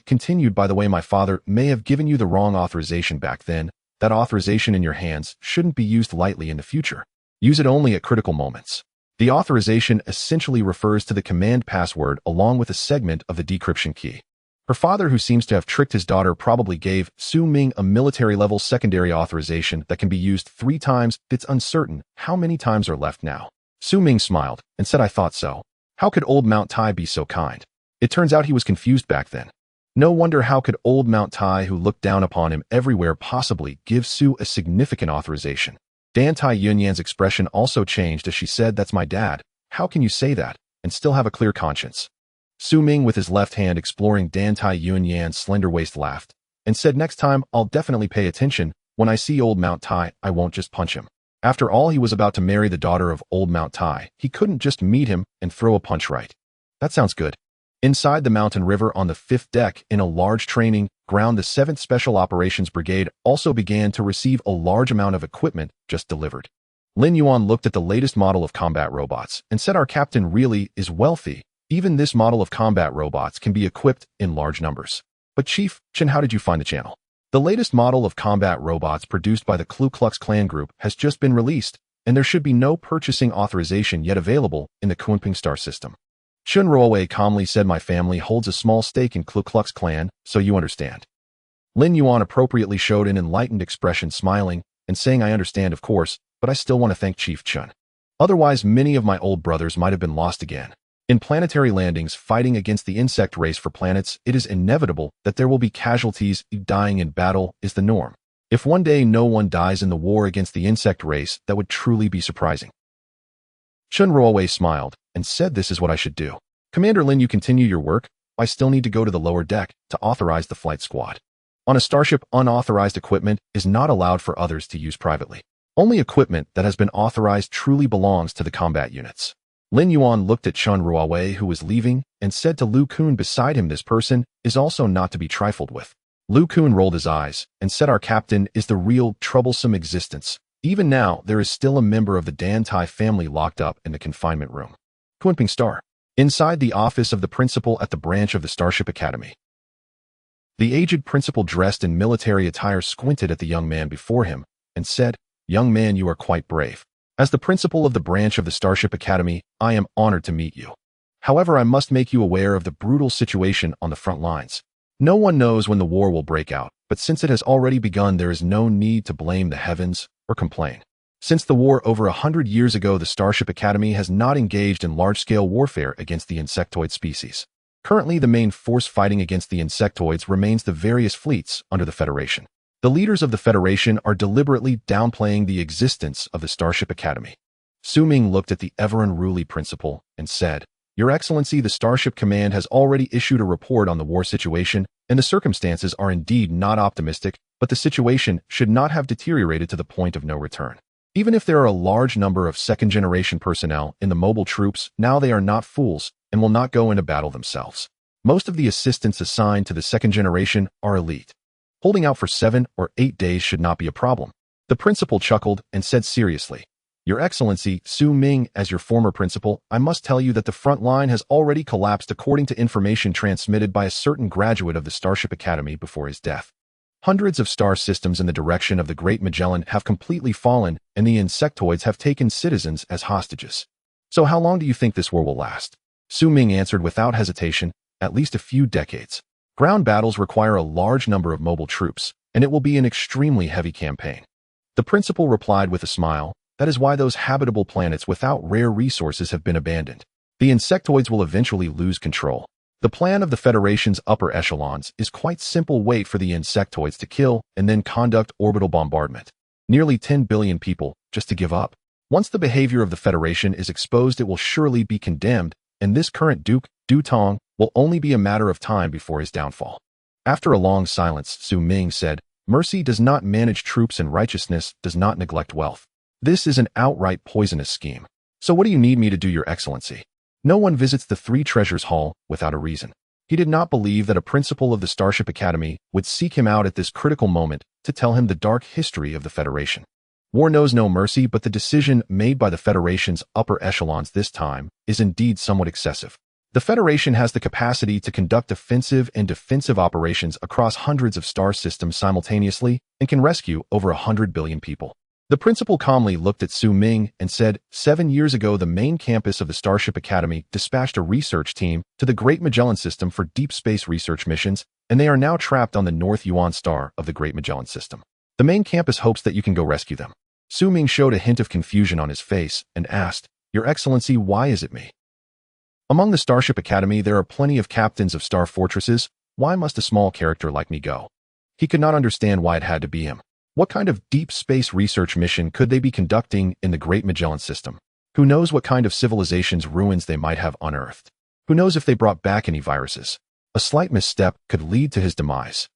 continued, "By the way, my father may have given you the wrong authorization back then. That authorization in your hands shouldn't be used lightly in the future. Use it only at critical moments." The authorization essentially refers to the command password along with a segment of the decryption key. Her father, who seems to have tricked his daughter, probably gave Su Ming a military-level secondary authorization that can be used 3 times. It's uncertain how many times are left now. Su Ming smiled and said, "I thought so. How could old Mount Tai be so kind?" It turns out he was confused back then. No wonder. How could old Mount Tai, who looked down upon him everywhere, possibly give Su a significant authorization? Dan Tai Yunyan's expression also changed as she said, "That's my dad. How can you say that and still have a clear conscience?" Su Ming, with his left hand exploring Dan Tai Yunyan's slender waist, laughed and said, "Next time, I'll definitely pay attention. When I see old Mount Tai, I won't just punch him." After all, he was about to marry the daughter of old Mount Tai. He couldn't just meet him and throw a punch, right? That sounds good. Inside the mountain river on the 5th deck in a large training ground, the 7th Special Operations Brigade also began to receive a large amount of equipment just delivered. Lin Yuan looked at the latest model of combat robots and said, "Our captain really is wealthy. Even this model of combat robots can be equipped in large numbers." "But Chief Chen, how did you find the channel?" "The latest model of combat robots produced by the Ku Klux Klan group has just been released, and there should be no purchasing authorization yet available in the Kunping Star system." Chun Ruowei calmly said, "My family holds a small stake in Ku Klux Klan, so you understand." Lin Yuan appropriately showed an enlightened expression, smiling and saying, "I understand, of course, but I still want to thank Chief Chun. Otherwise, many of my old brothers might have been lost again. In planetary landings fighting against the insect race for planets, it is inevitable that there will be casualties. Dying in battle is the norm. If one day no one dies in the war against the insect race, that would truly be surprising." Chun Ruowei smiled and said, "This is what I should do." "Commander Lin, you continue your work. I still need to go to the lower deck to authorize the flight squad. On a starship, unauthorized equipment is not allowed for others to use privately. Only equipment that has been authorized truly belongs to the combat units. Lin Yuan looked at Chun Ruawei, who was leaving, and said to Lu Kun beside him, this person is also not to be trifled with. Lu Kun rolled his eyes and said, our captain is the real troublesome existence. Even now, there is still a member of the Dan Tai family locked up in the confinement room. Kunping Star. Inside the office of the principal at the branch of the Starship Academy. The aged principal, dressed in military attire, squinted at the young man before him and said, young man, you are quite brave. As the principal of the branch of the Starship Academy, I am honored to meet you. However, I must make you aware of the brutal situation on the front lines. No one knows when the war will break out, but since it has already begun, there is no need to blame the heavens or complain. Since the war over 100 years ago, the Starship Academy has not engaged in large-scale warfare against the insectoid species. Currently, the main force fighting against the insectoids remains the various fleets under the Federation. The leaders of the Federation are deliberately downplaying the existence of the Starship Academy. Su Ming looked at the ever-unruly principal and said, Your Excellency, the Starship Command has already issued a report on the war situation, and the circumstances are indeed not optimistic, but the situation should not have deteriorated to the point of no return. Even if there are a large number of second-generation personnel in the mobile troops, now they are not fools and will not go into battle themselves. Most of the assistants assigned to the second generation are elite. Holding out for 7 or 8 days should not be a problem. The principal chuckled and said seriously, Your Excellency, Su Ming, as your former principal, I must tell you that the front line has already collapsed according to information transmitted by a certain graduate of the Starship Academy before his death. Hundreds of star systems in the direction of the Great Magellan have completely fallen, and the insectoids have taken citizens as hostages. So how long do you think this war will last? Su Ming answered without hesitation, at least a few decades. Ground battles require a large number of mobile troops, and it will be an extremely heavy campaign. The principal replied with a smile, that is why those habitable planets without rare resources have been abandoned. The insectoids will eventually lose control. The plan of the Federation's upper echelons is quite simple: wait for the insectoids to kill and then conduct orbital bombardment. Nearly 10 billion people, just to give up. Once the behavior of the Federation is exposed, it will surely be condemned, and this current Duke, Du Tong, will only be a matter of time before his downfall. After a long silence, Su Ming said, Mercy does not manage troops and righteousness does not neglect wealth. This is an outright poisonous scheme. So what do you need me to do, Your Excellency? No one visits the Three Treasures Hall without a reason. He did not believe that a principal of the Starship Academy would seek him out at this critical moment to tell him the dark history of the Federation. War knows no mercy, but the decision made by the Federation's upper echelons this time is indeed somewhat excessive. The Federation has the capacity to conduct offensive and defensive operations across hundreds of star systems simultaneously and can rescue over 100 billion people. The principal calmly looked at Su Ming and said, 7 years ago, the main campus of the Starship Academy dispatched a research team to the Great Magellan System for deep space research missions, and they are now trapped on the North Yuan star of the Great Magellan System. The main campus hopes that you can go rescue them. Su Ming showed a hint of confusion on his face and asked, Your Excellency, why is it me? Among the Starship Academy, there are plenty of captains of star fortresses. Why must a small character like me go? He could not understand why it had to be him. What kind of deep space research mission could they be conducting in the Great Magellan System? Who knows what kind of civilization's ruins they might have unearthed? Who knows if they brought back any viruses? A slight misstep could lead to his demise.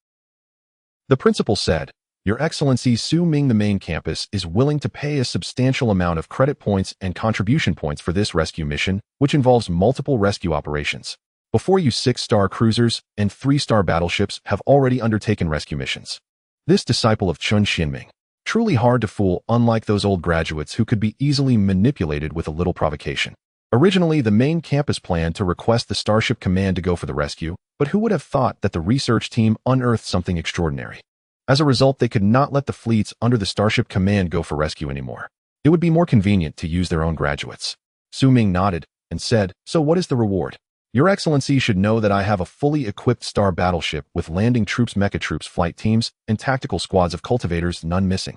The principal said, Your Excellency, Su Ming, the main campus is willing to pay a substantial amount of credit points and contribution points for this rescue mission, which involves multiple rescue operations. Before you, 6-star cruisers and 3-star battleships have already undertaken rescue missions. This disciple of Chun Xianming, truly hard to fool, unlike those old graduates who could be easily manipulated with a little provocation. Originally, the main campus planned to request the Starship Command to go for the rescue, but who would have thought that the research team unearthed something extraordinary? As a result, they could not let the fleets under the Starship Command go for rescue anymore. It would be more convenient to use their own graduates. Su Ming nodded and said, So what is the reward? Your Excellency should know that I have a fully equipped star battleship with landing troops, mecha troops, flight teams, and tactical squads of cultivators, none missing.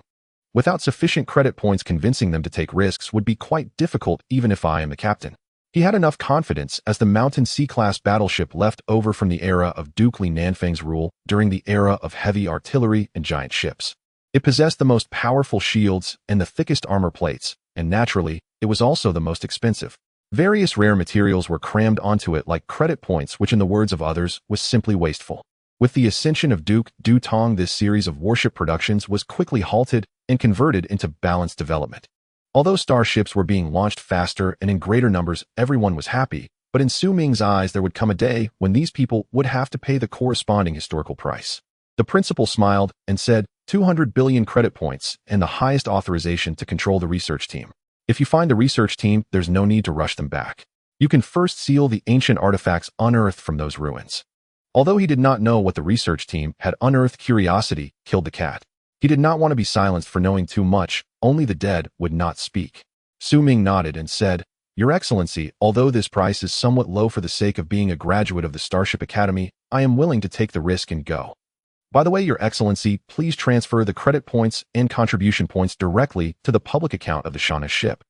Without sufficient credit points, convincing them to take risks would be quite difficult even if I am the captain. He had enough confidence as the Mountain C-class battleship left over from the era of Duke Li Nanfang's rule during the era of heavy artillery and giant ships. It possessed the most powerful shields and the thickest armor plates, and naturally, it was also the most expensive. Various rare materials were crammed onto it like credit points, which in the words of others was simply wasteful. With the ascension of Duke Du Tong, this series of warship productions was quickly halted and converted into balanced development. Although starships were being launched faster and in greater numbers, everyone was happy, but in Su Ming's eyes there would come a day when these people would have to pay the corresponding historical price. The principal smiled and said, 200 billion credit points and the highest authorization to control the research team. If you find the research team, there's no need to rush them back. You can first seal the ancient artifacts unearthed from those ruins. Although he did not know what the research team had unearthed, curiosity killed the cat. He did not want to be silenced for knowing too much, only the dead would not speak. Su Ming nodded and said, Your Excellency, although this price is somewhat low for the sake of being a graduate of the Starship Academy, I am willing to take the risk and go. By the way, Your Excellency, please transfer the credit points and contribution points directly to the public account of the Shanha ship.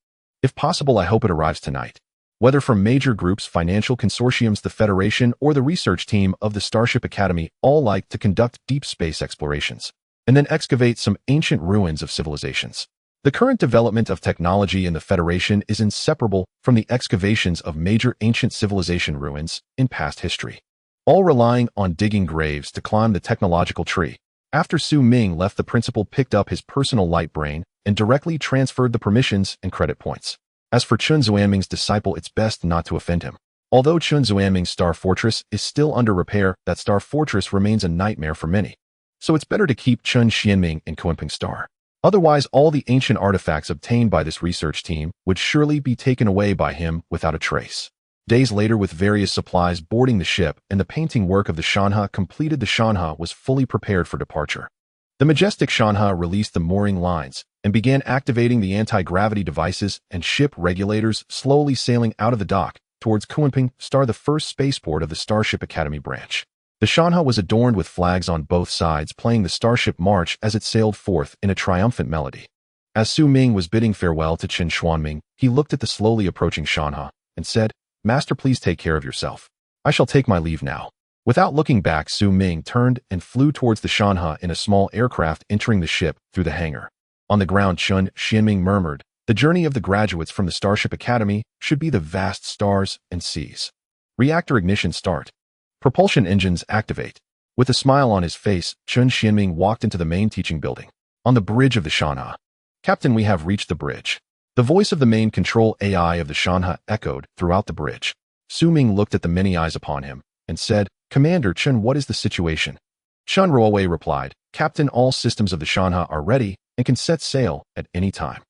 If possible, I hope it arrives tonight. Whether from major groups, financial consortiums, the Federation, or the research team of the Starship Academy, all like to conduct deep space explorations and then excavate some ancient ruins of civilizations. The current development of technology in the Federation is inseparable from the excavations of major ancient civilization ruins in past history, all relying on digging graves to climb the technological tree. After Su Ming left, the principal picked up his personal light brain and directly transferred the permissions and credit points. As for Chun Xuanming's disciple, it's best not to offend him. Although Chun Xuanming's Star Fortress is still under repair, that Star Fortress remains a nightmare for many. So it's better to keep Chun Xianming in Kunping Star. Otherwise, all the ancient artifacts obtained by this research team would surely be taken away by him without a trace. Days later, with various supplies boarding the ship and the painting work of the Shanha completed, the Shanha was fully prepared for departure. The majestic Shanha released the mooring lines and began activating the anti-gravity devices and ship regulators, slowly sailing out of the dock towards Kunping Star, the first spaceport of the Starship Academy branch. The Shanha was adorned with flags on both sides, playing the Starship March as it sailed forth in a triumphant melody. As Su Ming was bidding farewell to Chun Xuanming, he looked at the slowly approaching Shanha and said, Master, please take care of yourself. I shall take my leave now. Without looking back, Su Ming turned and flew towards the Shanha in a small aircraft, entering the ship through the hangar. On the ground, Chun Xianming murmured, The journey of the graduates from the Starship Academy should be the vast stars and seas. Reactor ignition start. Propulsion engines activate. With a smile on his face, Chun Xianming walked into the main teaching building. On the bridge of the Shanha. Captain, we have reached the bridge. The voice of the main control AI of the Shanha echoed throughout the bridge. Su Ming looked at the many eyes upon him and said, Commander Chun, what is the situation? Chun Ruowei replied, Captain, all systems of the Shanha are ready and can set sail at any time.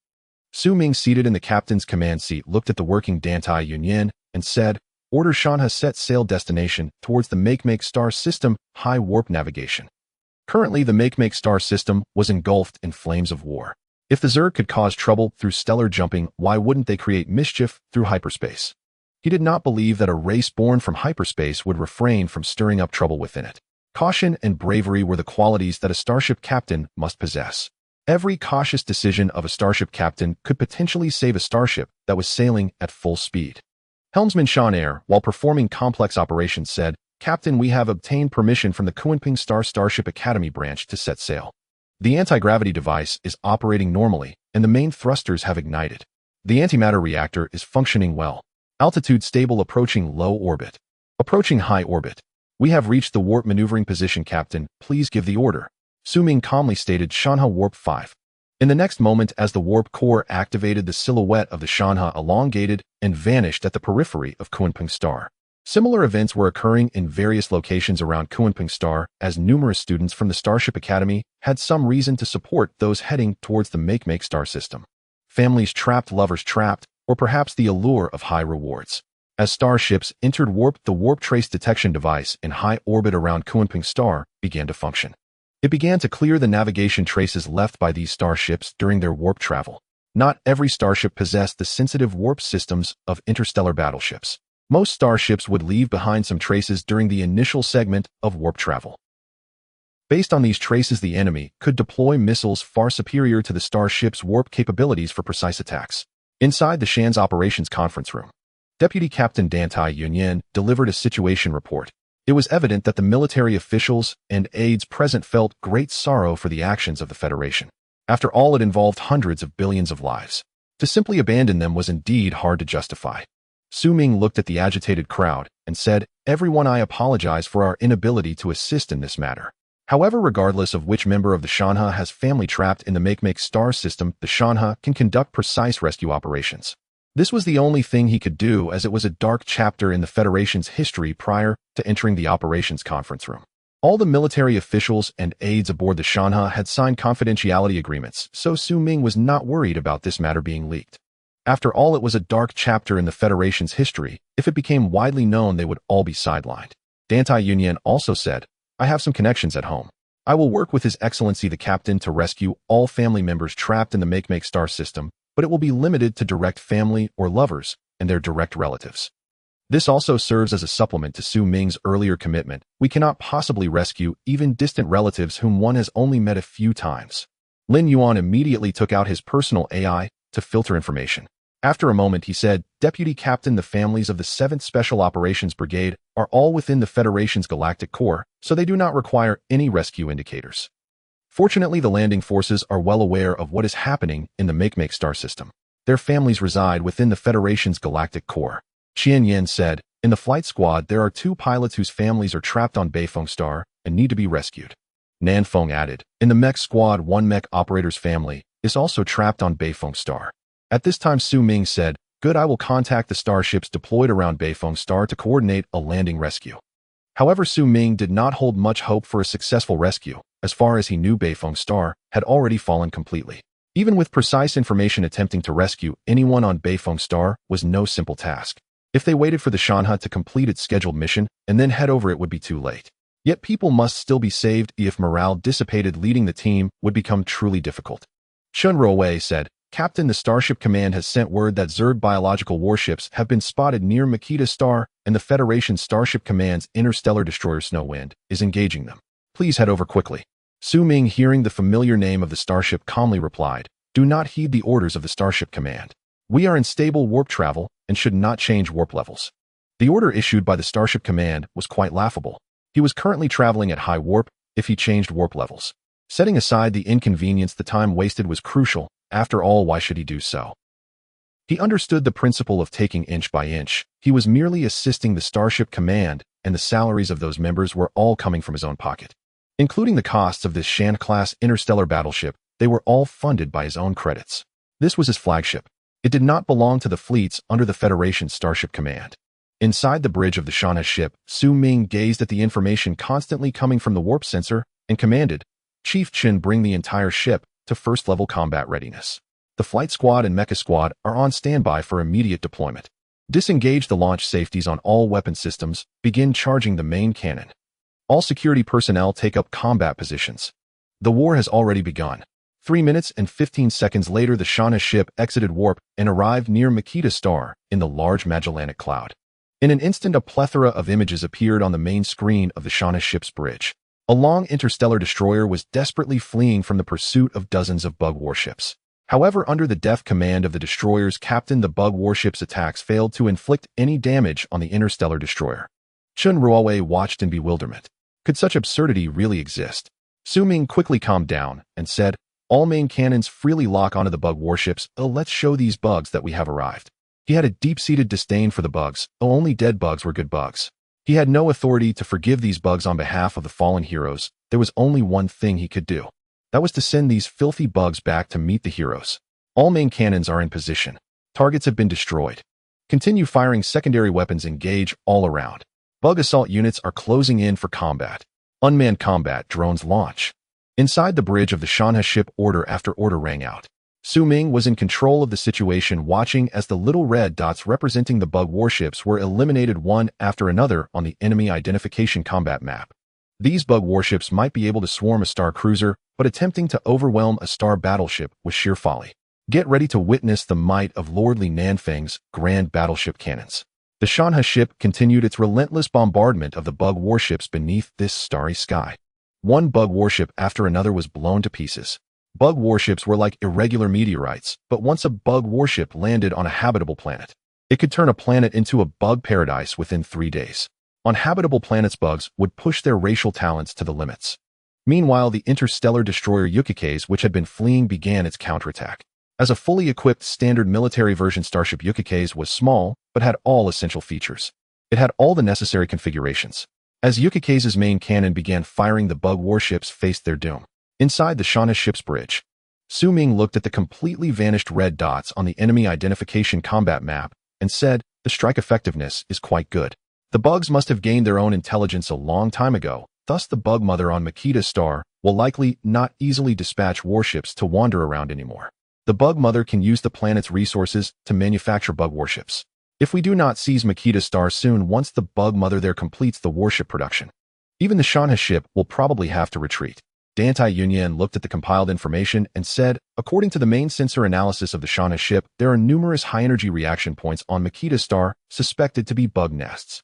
Su Ming, seated in the captain's command seat, looked at the working Dantai Yunyan and said, Order Shanha set sail destination towards the Make Star system, high warp navigation. Currently, the Make Star system was engulfed in flames of war. If the Zerg could cause trouble through stellar jumping, why wouldn't they create mischief through hyperspace? He did not believe that a race born from hyperspace would refrain from stirring up trouble within it. Caution and bravery were the qualities that a starship captain must possess. Every cautious decision of a starship captain could potentially save a starship that was sailing at full speed. Helmsman Shan, while performing complex operations, said, Captain, we have obtained permission from the Kunping Star Starship Academy branch to set sail. The anti-gravity device is operating normally, and the main thrusters have ignited. The antimatter reactor is functioning well. Altitude stable, approaching low orbit. Approaching high orbit. We have reached the warp maneuvering position, Captain. Please give the order. Su Ming calmly stated, Shanha warp 5. In the next moment, as the warp core activated, the silhouette of the Shanha elongated and vanished at the periphery of Kunping Star. Similar events were occurring in various locations around Kunping Star, as numerous students from the Starship Academy had some reason to support those heading towards the Make Star system. Families trapped, lovers trapped, or perhaps the allure of high rewards. As starships entered warp, the warp trace detection device in high orbit around Kunping Star began to function. It began to clear the navigation traces left by these starships during their warp travel. Not every starship possessed the sensitive warp systems of interstellar battleships. Most starships would leave behind some traces during the initial segment of warp travel. Based on these traces, the enemy could deploy missiles far superior to the starship's warp capabilities for precise attacks. Inside the Shan's operations conference room, Deputy Captain Dantai Yunyan delivered a situation report. It was evident that the military officials and aides present felt great sorrow for the actions of the Federation. After all, it involved hundreds of billions of lives. To simply abandon them was indeed hard to justify. Su Ming looked at the agitated crowd and said, "Everyone, I apologize for our inability to assist in this matter. However, regardless of which member of the Shanha has family trapped in the Make star system, the Shanha can conduct precise rescue operations." This was the only thing he could do, as it was a dark chapter in the Federation's history prior to entering the operations conference room. All the military officials and aides aboard the Shanha had signed confidentiality agreements, so Su Ming was not worried about this matter being leaked. After all, it was a dark chapter in the Federation's history. If it became widely known, they would all be sidelined. Dantai Yunyan also said, "I have some connections at home. I will work with His Excellency the Captain to rescue all family members trapped in the Make star system, but it will be limited to direct family or lovers and their direct relatives." This also serves as a supplement to Su Ming's earlier commitment. We cannot possibly rescue even distant relatives whom one has only met a few times. Lin Yuan immediately took out his personal AI to filter information. After a moment, he said, "Deputy Captain, the families of the 7th Special Operations Brigade are all within the Federation's galactic core, so they do not require any rescue indicators. Fortunately, the landing forces are well aware of what is happening in the Make star system. Their families reside within the Federation's galactic core." Qian Yan said, "In the flight squad, there are 2 pilots whose families are trapped on Beifeng Star and need to be rescued." Nan Feng added, "In the mech squad, 1 mech operator's family is also trapped on Beifeng Star." At this time, Su Ming said, "Good, I will contact the starships deployed around Beifeng Star to coordinate a landing rescue." However, Su Ming did not hold much hope for a successful rescue. As far as he knew, Beifeng Star had already fallen completely. Even with precise information, attempting to rescue anyone on Beifeng Star was no simple task. If they waited for the Shanha to complete its scheduled mission and then head over, it would be too late. Yet people must still be saved. If morale dissipated, leading the team would become truly difficult. Chun Ruowei said, "Captain, the Starship Command has sent word that Zerg biological warships have been spotted near Makita Star, and the Federation Starship Command's interstellar destroyer Snowwind is engaging them. Please head over quickly." Su Ming, hearing the familiar name of the starship, calmly replied, "Do not heed the orders of the Starship Command. We are in stable warp travel and should not change warp levels." The order issued by the Starship Command was quite laughable. He was currently traveling at high warp. If he changed warp levels, setting aside the inconvenience, the time wasted was crucial. After all, why should he do so? He understood the principle of taking inch by inch. He was merely assisting the Starship Command, and the salaries of those members were all coming from his own pocket. Including the costs of this Shan-class interstellar battleship, they were all funded by his own credits. This was his flagship. It did not belong to the fleets under the Federation's Starship Command. Inside the bridge of the Shanha ship, Su Ming gazed at the information constantly coming from the warp sensor and commanded, "Chief Chen, bring the entire ship to first-level combat readiness. The flight squad and mecha squad are on standby for immediate deployment. Disengage the launch safeties on all weapon systems. Begin charging the main cannon. All security personnel take up combat positions. The war has already begun." 3 minutes and 15 seconds later, the Shanha ship exited warp and arrived near Makita Star in the large Magellanic Cloud. In an instant, a plethora of images appeared on the main screen of the Shanha ship's bridge. A long interstellar destroyer was desperately fleeing from the pursuit of dozens of bug warships. However, under the deft command of the destroyer's captain, the bug warship's attacks failed to inflict any damage on the interstellar destroyer. Chun Ruowei watched in bewilderment. Could such absurdity really exist? Su Ming quickly calmed down and said, "All main cannons freely lock onto the bug warships. Let's show these bugs that we have arrived." He had a deep-seated disdain for the bugs. Only dead bugs were good bugs. He had no authority to forgive these bugs on behalf of the fallen heroes. There was only one thing he could do. That was to send these filthy bugs back to meet the heroes. All main cannons are in position. Targets have been destroyed. Continue firing secondary weapons. Engage all around. Bug assault units are closing in for combat. Unmanned combat drones launch. Inside the bridge of the Shanha ship, order after order rang out. Su Ming was in control of the situation, watching as the little red dots representing the bug warships were eliminated one after another on the enemy identification combat map. These bug warships might be able to swarm a star cruiser, but attempting to overwhelm a star battleship was sheer folly. Get ready to witness the might of Lord Li Nanfeng's grand battleship cannons. The Shanha ship continued its relentless bombardment of the bug warships beneath this starry sky. One bug warship after another was blown to pieces. Bug warships were like irregular meteorites, but once a bug warship landed on a habitable planet, it could turn a planet into a bug paradise within 3 days. On habitable planets, bugs would push their racial talents to the limits. Meanwhile, the interstellar destroyer Yukikes, which had been fleeing, began its counterattack. As a fully equipped standard military version, Starship Yukikaze was small, but had all essential features. It had all the necessary configurations. As Yukikaze's main cannon began firing, the bug warships faced their doom. Inside the Shanha ship's bridge, Su Ming looked at the completely vanished red dots on the enemy identification combat map and said, "The strike effectiveness is quite good. The bugs must have gained their own intelligence a long time ago, thus the bug mother on Makita's star will likely not easily dispatch warships to wander around anymore. The bug mother can use the planet's resources to manufacture bug warships. If we do not seize Makita's star soon, once the bug mother there completes the warship production, even the Shanha ship will probably have to retreat." Dantai Yunyan looked at the compiled information and said, "According to the main sensor analysis of the Shanha ship, there are numerous high-energy reaction points on Makita's star suspected to be bug nests.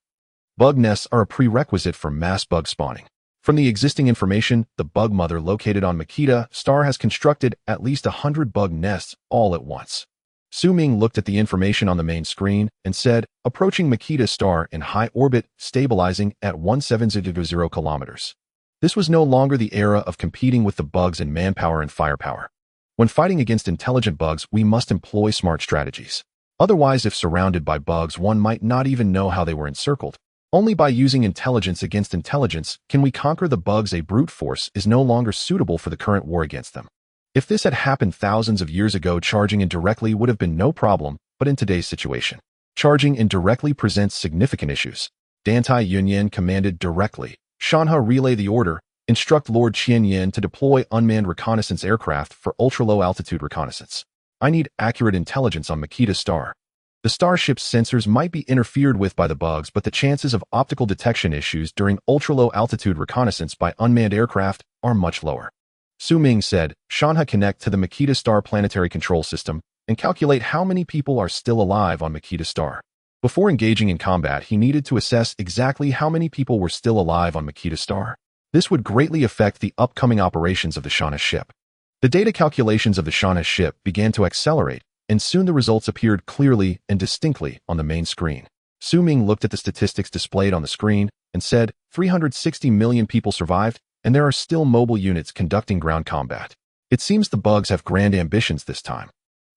Bug nests are a prerequisite for mass bug spawning. From the existing information, the bug mother located on Makita star has constructed at least 100 bug nests all at once." Su Ming looked at the information on the main screen and said, "Approaching Makita star in high orbit, stabilizing at 1700 kilometers. This was no longer the era of competing with the bugs in manpower and firepower. When fighting against intelligent bugs, we must employ smart strategies. Otherwise, if surrounded by bugs, one might not even know how they were encircled. Only by using intelligence against intelligence can we conquer the bugs. A brute force is no longer suitable for the current war against them. If this had happened thousands of years ago, charging indirectly would have been no problem, but in today's situation, charging indirectly presents significant issues." Dantai Yunyan commanded directly. "Shanha, relay the order. Instruct Lord Qianyan to deploy unmanned reconnaissance aircraft for ultra-low altitude reconnaissance. I need accurate intelligence on Makita star. The starship's sensors might be interfered with by the bugs, but the chances of optical detection issues during ultra-low altitude reconnaissance by unmanned aircraft are much lower." Su Ming said, "Shanha, connect to the Makita star planetary control system and calculate how many people are still alive on Makita star." Before engaging in combat, he needed to assess exactly how many people were still alive on Makita star. This would greatly affect the upcoming operations of the Shanha ship. The data calculations of the Shanha ship began to accelerate, and soon the results appeared clearly and distinctly on the main screen. Su Ming looked at the statistics displayed on the screen and said, 360 million people survived, and there are still mobile units conducting ground combat. It seems the bugs have grand ambitions this time.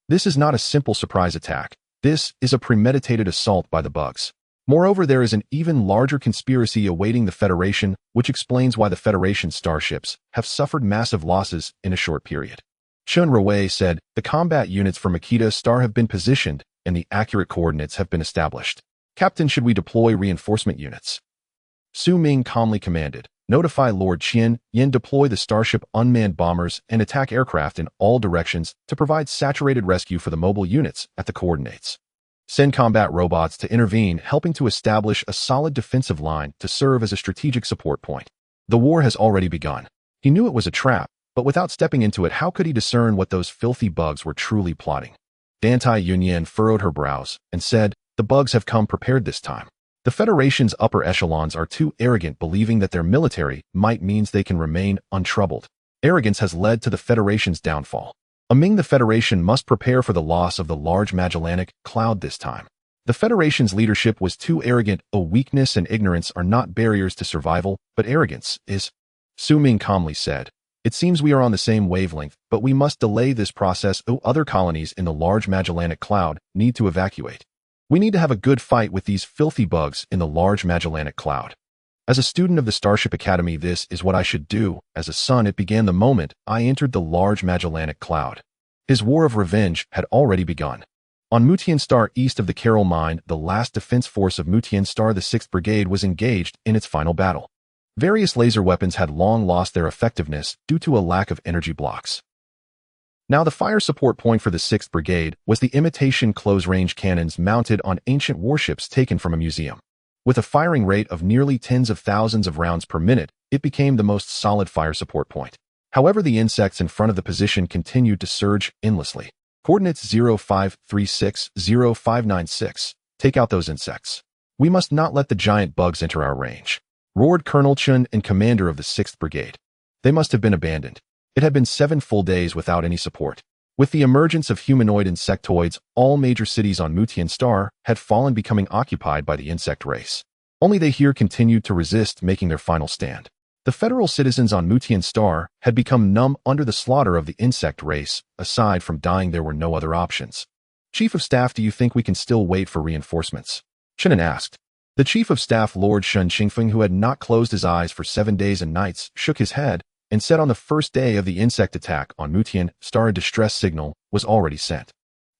This is not a simple surprise attack. This is a premeditated assault by the bugs. Moreover, there is an even larger conspiracy awaiting the Federation, which explains why the Federation's starships have suffered massive losses in a short period. Chun Rui said, "The combat units for Makita star have been positioned, and the accurate coordinates have been established. Captain, should we deploy reinforcement units?" Su Ming calmly commanded, "Notify Lord Qian Yin, deploy the Starship unmanned bombers and attack aircraft in all directions to provide saturated rescue for the mobile units at the coordinates. Send combat robots to intervene, helping to establish a solid defensive line to serve as a strategic support point." The war has already begun. He knew it was a trap, but without stepping into it, how could he discern what those filthy bugs were truly plotting? Dantai Yunyan furrowed her brows and said, "The bugs have come prepared this time. The Federation's upper echelons are too arrogant, believing that their military might means they can remain untroubled. Arrogance has led to the Federation's downfall. Among the Federation must prepare for the loss of the large Magellanic Cloud this time. The Federation's leadership was too arrogant. Weakness and ignorance are not barriers to survival, but arrogance is." Su Ming calmly said, "It seems we are on the same wavelength, but we must delay this process. Other colonies in the large Magellanic Cloud need to evacuate. We need to have a good fight with these filthy bugs in the large Magellanic Cloud. As a student of the Starship Academy, this is what I should do. As a son, it began the moment I entered the large Magellanic Cloud." His war of revenge had already begun. On Mucian star east of the Carol mine, the last defense force of Mucian star, the 6th Brigade, was engaged in its final battle. Various laser weapons had long lost their effectiveness due to a lack of energy blocks. Now the fire support point for the 6th Brigade was the imitation close-range cannons mounted on ancient warships taken from a museum. With a firing rate of nearly tens of thousands of rounds per minute, it became the most solid fire support point. However, the insects in front of the position continued to surge endlessly. Coordinates 0536, 0596. Take out those insects. We must not let the giant bugs enter our range," roared Colonel Chun and commander of the 6th Brigade. They must have been abandoned. It had been 7 full days without any support. With the emergence of humanoid insectoids, all major cities on Mucian star had fallen, becoming occupied by the insect race. Only they here continued to resist, making their final stand. The federal citizens on Mucian Star had become numb under the slaughter of the insect race. Aside from dying, there were no other options. Chief of Staff, do you think we can still wait for reinforcements? Shanha asked. The Chief of Staff, Lord Shun Qingfeng, who had not closed his eyes for 7 days and nights, shook his head and said on the first day of the insect attack on Mucian Star, a distress signal was already sent.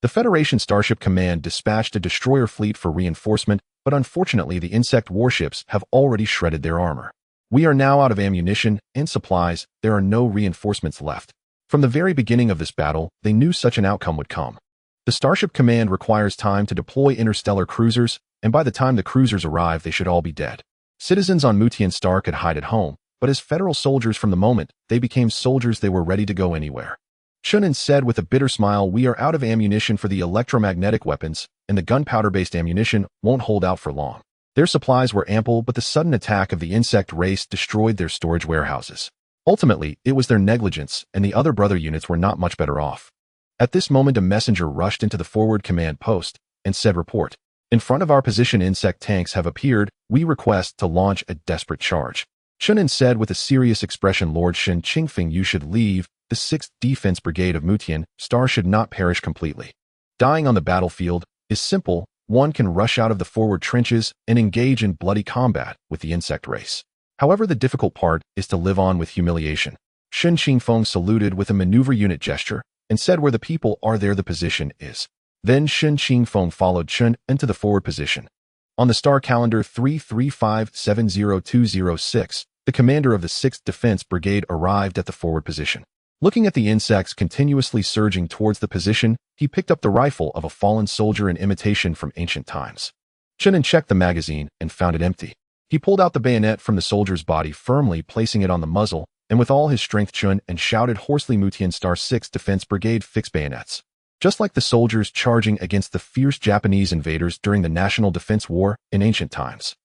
The Federation Starship Command dispatched a destroyer fleet for reinforcement, but unfortunately the insect warships have already shredded their armor. We are now out of ammunition and supplies. There are no reinforcements left. From the very beginning of this battle, they knew such an outcome would come. The Starship Command requires time to deploy interstellar cruisers, and by the time the cruisers arrive, they should all be dead. Citizens on Mucian Star could hide at home, but as federal soldiers from the moment they became soldiers, they were ready to go anywhere. Shunin said with a bitter smile, we are out of ammunition for the electromagnetic weapons, and the gunpowder-based ammunition won't hold out for long. Their supplies were ample, but the sudden attack of the insect race destroyed their storage warehouses. Ultimately, it was their negligence, and the other brother units were not much better off. At this moment, a messenger rushed into the forward command post and said, report. In front of our position, insect tanks have appeared. We request to launch a desperate charge. Shunin said with a serious expression, Lord Shin Qingfeng, you should leave. The 6th Defense Brigade of Mucian Star should not perish completely. Dying on the battlefield is simple. One can rush out of the forward trenches and engage in bloody combat with the insect race. However, the difficult part is to live on with humiliation. Shin Qingfeng saluted with a maneuver unit gesture and said, where the people are, there the position is. Then Shin Qingfeng followed Chun into the forward position. On the star calendar 335-70206, the commander of the 6th Defense Brigade arrived at the forward position. Looking at the insects continuously surging towards the position, he picked up the rifle of a fallen soldier in imitation from ancient times. Shannon checked the magazine and found it empty. He pulled out the bayonet from the soldier's body, firmly placing it on the muzzle, and with all his strength Chun and shouted hoarsely, Mucian Star 6th Defense Brigade, fix bayonets. Just like the soldiers charging against the fierce Japanese invaders during the National Defense War in ancient times.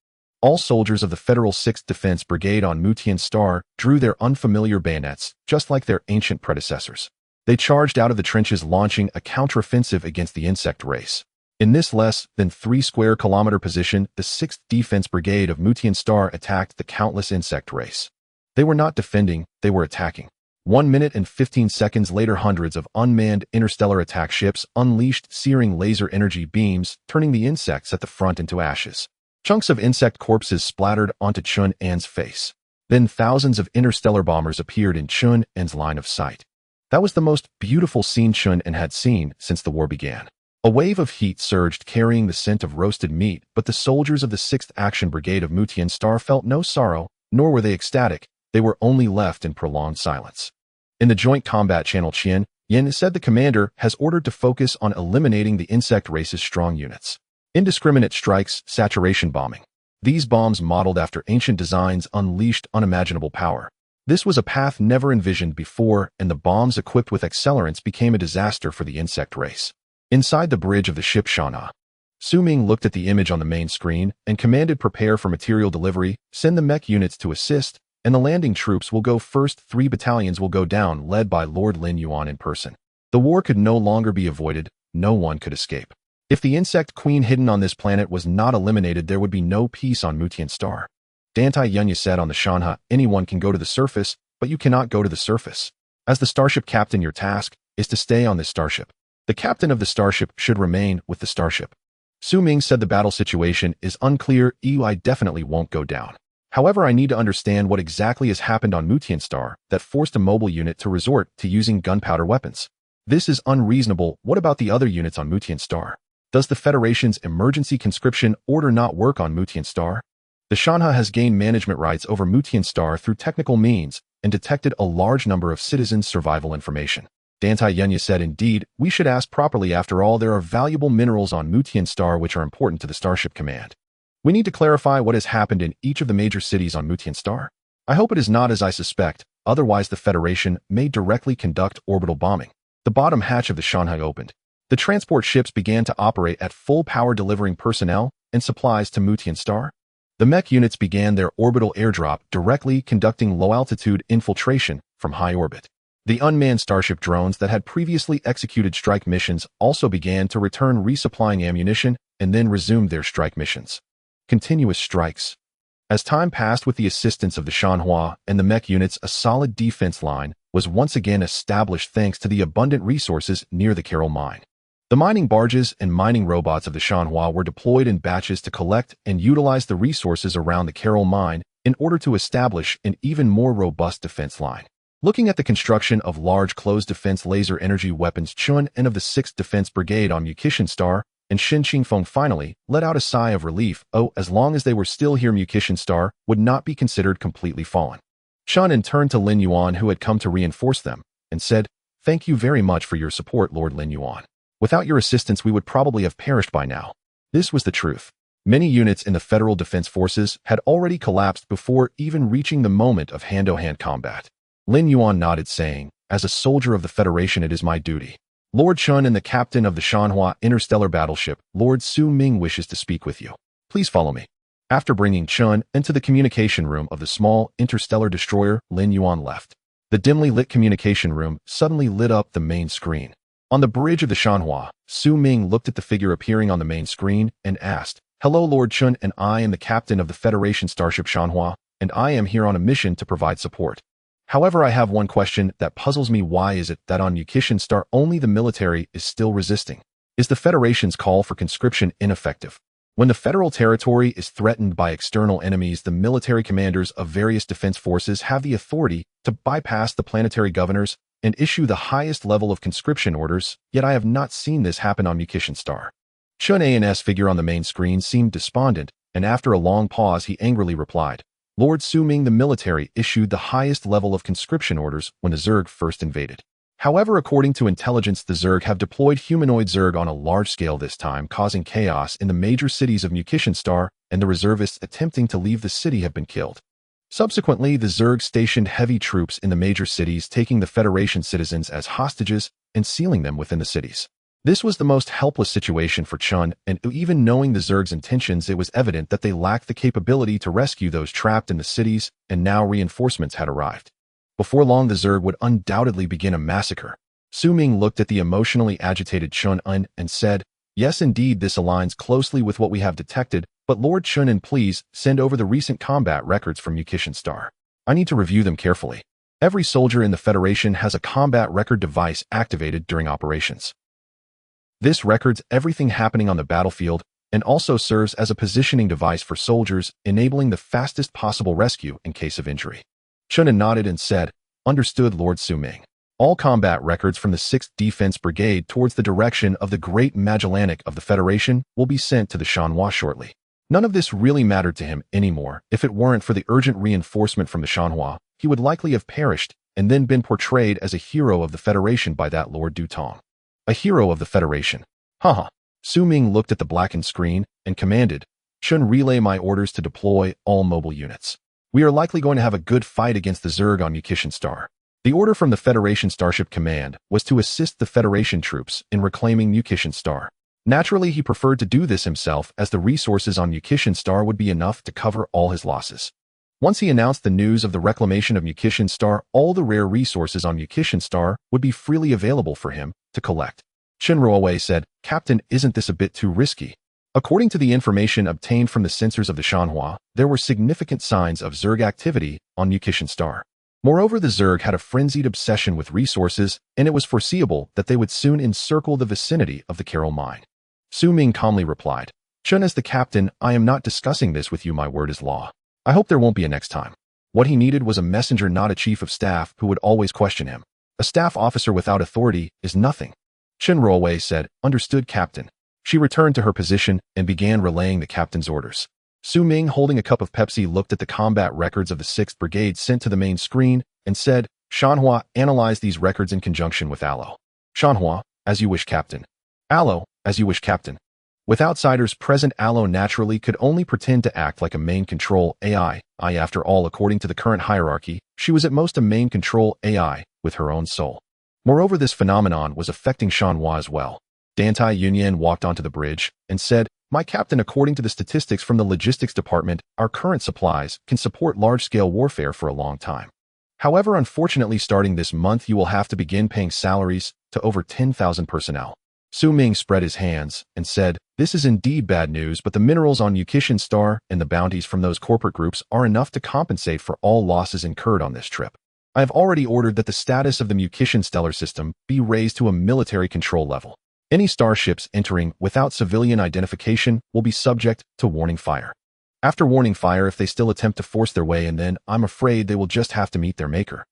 All soldiers of the Federal 6th Defense Brigade on Mucian Star drew their unfamiliar bayonets, just like their ancient predecessors. They charged out of the trenches, launching a counteroffensive against the insect race. In this less than 3 square kilometer position, the 6th Defense Brigade of Mucian Star attacked the countless insect race. They were not defending, they were attacking. 1 minute and 15 seconds later, hundreds of unmanned interstellar attack ships unleashed searing laser energy beams, turning the insects at the front into ashes. Chunks of insect corpses splattered onto Chun An's face. Then thousands of interstellar bombers appeared in Chun An's line of sight. That was the most beautiful scene Chun An had seen since the war began. A wave of heat surged, carrying the scent of roasted meat, but the soldiers of the 6th Action Brigade of Mucian Star felt no sorrow, nor were they ecstatic. They were only left in prolonged silence. In the Joint Combat Channel, Qian Yin said the commander has ordered to focus on eliminating the insect race's strong units. Indiscriminate strikes, saturation bombing. These bombs, modeled after ancient designs, unleashed unimaginable power. This was a path never envisioned before, and the bombs equipped with accelerants became a disaster for the insect race. Inside the bridge of the ship Shanha, Su Ming looked at the image on the main screen and commanded, prepare for material delivery, send the mech units to assist, and the landing troops will go first. 3 battalions will go down, led by Lord Lin Yuan in person. The war could no longer be avoided. No one could escape. If the insect queen hidden on this planet was not eliminated, there would be no peace on Mucian Star. Dantai Yunya said on the Shanha, anyone can go to the surface, but you cannot go to the surface. As the starship captain, your task is to stay on this starship. The captain of the starship should remain with the starship. Su Ming said the battle situation is unclear. I definitely won't go down. However, I need to understand what exactly has happened on Mucian Star that forced a mobile unit to resort to using gunpowder weapons. This is unreasonable. What about the other units on Mucian Star? Does the Federation's emergency conscription order not work on Mucian Star? The Shanha has gained management rights over Mucian Star through technical means and detected a large number of citizens' survival information. Dantai Yunya said, indeed, we should ask properly. After all, there are valuable minerals on Mucian Star which are important to the Starship Command. We need to clarify what has happened in each of the major cities on Mucian Star. I hope it is not as I suspect, otherwise the Federation may directly conduct orbital bombing. The bottom hatch of the Shanhai opened. The transport ships began to operate at full power, delivering personnel and supplies to Mucian Star. The mech units began their orbital airdrop, directly conducting low-altitude infiltration from high orbit. The unmanned starship drones that had previously executed strike missions also began to return, resupplying ammunition, and then resumed their strike missions. Continuous strikes. As time passed with the assistance of the Shanhua and the mech units, a solid defense line was once again established thanks to the abundant resources near the Carol mine. The mining barges and mining robots of the Shanhua were deployed in batches to collect and utilize the resources around the Carol mine in order to establish an even more robust defense line. Looking at the construction of large closed defense laser energy weapons, Chun and of the 6th Defense Brigade on Mucian Star and Shin Qingfeng finally let out a sigh of relief. Oh, as long as they were still here, Mucian Star would not be considered completely fallen. Chun and turned to Lin Yuan, who had come to reinforce them, and said, "Thank you very much for your support, Lord Lin Yuan. Without your assistance, we would probably have perished by now." This was the truth. Many units in the Federal Defense Forces had already collapsed before even reaching the moment of hand-to-hand combat. Lin Yuan nodded, saying, "As a soldier of the Federation, it is my duty. Lord Chun and the captain of the Shanhua Interstellar Battleship, Lord Su Ming, wishes to speak with you. Please follow me." After bringing Chun into the communication room of the small interstellar destroyer, Lin Yuan left. The dimly lit communication room suddenly lit up the main screen. On the bridge of the Shanhua, Su Ming looked at the figure appearing on the main screen and asked, "Hello, Lord Chun, and I am the captain of the Federation Starship Shanhua, and I am here on a mission to provide support. However, I have one question that puzzles me. Why is it that on Mucian Star only the military is still resisting? Is the Federation's call for conscription ineffective? When the federal territory is threatened by external enemies, the military commanders of various defense forces have the authority to bypass the planetary governors and issue the highest level of conscription orders, yet I have not seen this happen on Mucian Star." Chun An's figure on the main screen seemed despondent, and after a long pause he angrily replied, "Lord Su Ming, the military issued the highest level of conscription orders when the Zerg first invaded. However, according to intelligence, the Zerg have deployed humanoid Zerg on a large scale this time, causing chaos in the major cities of Mucian Star, and the reservists attempting to leave the city have been killed. Subsequently, the Zerg stationed heavy troops in the major cities, taking the Federation citizens as hostages and sealing them within the cities." This was the most helpless situation for Chun, and even knowing the Zerg's intentions, it was evident that they lacked the capability to rescue those trapped in the cities, and now reinforcements had arrived. Before long, the Zerg would undoubtedly begin a massacre. Su Ming looked at the emotionally agitated Chun and said, "Yes, indeed, this aligns closely with what we have detected, but Lord Chun, please send over the recent combat records from Mucian Star. I need to review them carefully. Every soldier in the Federation has a combat record device activated during operations. This records everything happening on the battlefield and also serves as a positioning device for soldiers, enabling the fastest possible rescue in case of injury." Chun nodded and said, "Understood, Lord Su Ming. All combat records from the 6th Defense Brigade towards the direction of the Great Magellanic of the Federation will be sent to the Shanhua shortly." None of this really mattered to him anymore. If it weren't for the urgent reinforcement from the Shanhua, he would likely have perished and then been portrayed as a hero of the Federation by that Lord Dutong. A hero of the Federation. Haha. Su Ming looked at the blackened screen and commanded, "Chun, relay my orders to deploy all mobile units. We are likely going to have a good fight against the Zerg on Mucian Star." The order from the Federation Starship Command was to assist the Federation troops in reclaiming Mucian Star. Naturally, he preferred to do this himself, as the resources on Mucian Star would be enough to cover all his losses. Once he announced the news of the reclamation of Mucian Star, all the rare resources on Mucian Star would be freely available for him to collect. Chen Ruowei said, "Captain, isn't this a bit too risky?" According to the information obtained from the sensors of the Shanhua, there were significant signs of Zerg activity on Mucian Star. Moreover, the Zerg had a frenzied obsession with resources, and it was foreseeable that they would soon encircle the vicinity of the Carol mine. Su Ming calmly replied, "Chun, as the captain, I am not discussing this with you. My word is law. I hope there won't be a next time." What he needed was a messenger, not a chief of staff who would always question him. A staff officer without authority is nothing. Chen Ruowei said, "Understood, Captain." She returned to her position and began relaying the captain's orders. Su Ming, holding a cup of Pepsi, looked at the combat records of the 6th Brigade sent to the main screen and said, "Shanhua, analyze these records in conjunction with Alo." "Shanhua, as you wish, Captain." "Alo, as you wish, Captain." With outsiders present, Alo naturally could only pretend to act like a main control AI. After all, according to the current hierarchy, she was at most a main control AI with her own soul. Moreover, this phenomenon was affecting Shanhua as well. Dantai Yunyan walked onto the bridge and said, "My captain, according to the statistics from the logistics department, our current supplies can support large-scale warfare for a long time. However, unfortunately, starting this month, you will have to begin paying salaries to over 10,000 personnel." Su Ming spread his hands and said, This is indeed bad news, but the minerals on Mucian Star and the bounties from those corporate groups are enough to compensate for all losses incurred on this trip. I have already ordered that the status of the Mucian stellar system be raised to a military control level. Any starships entering without civilian identification will be subject to warning fire. After warning fire, if they still attempt to force their way in, then I'm afraid they will just have to meet their maker.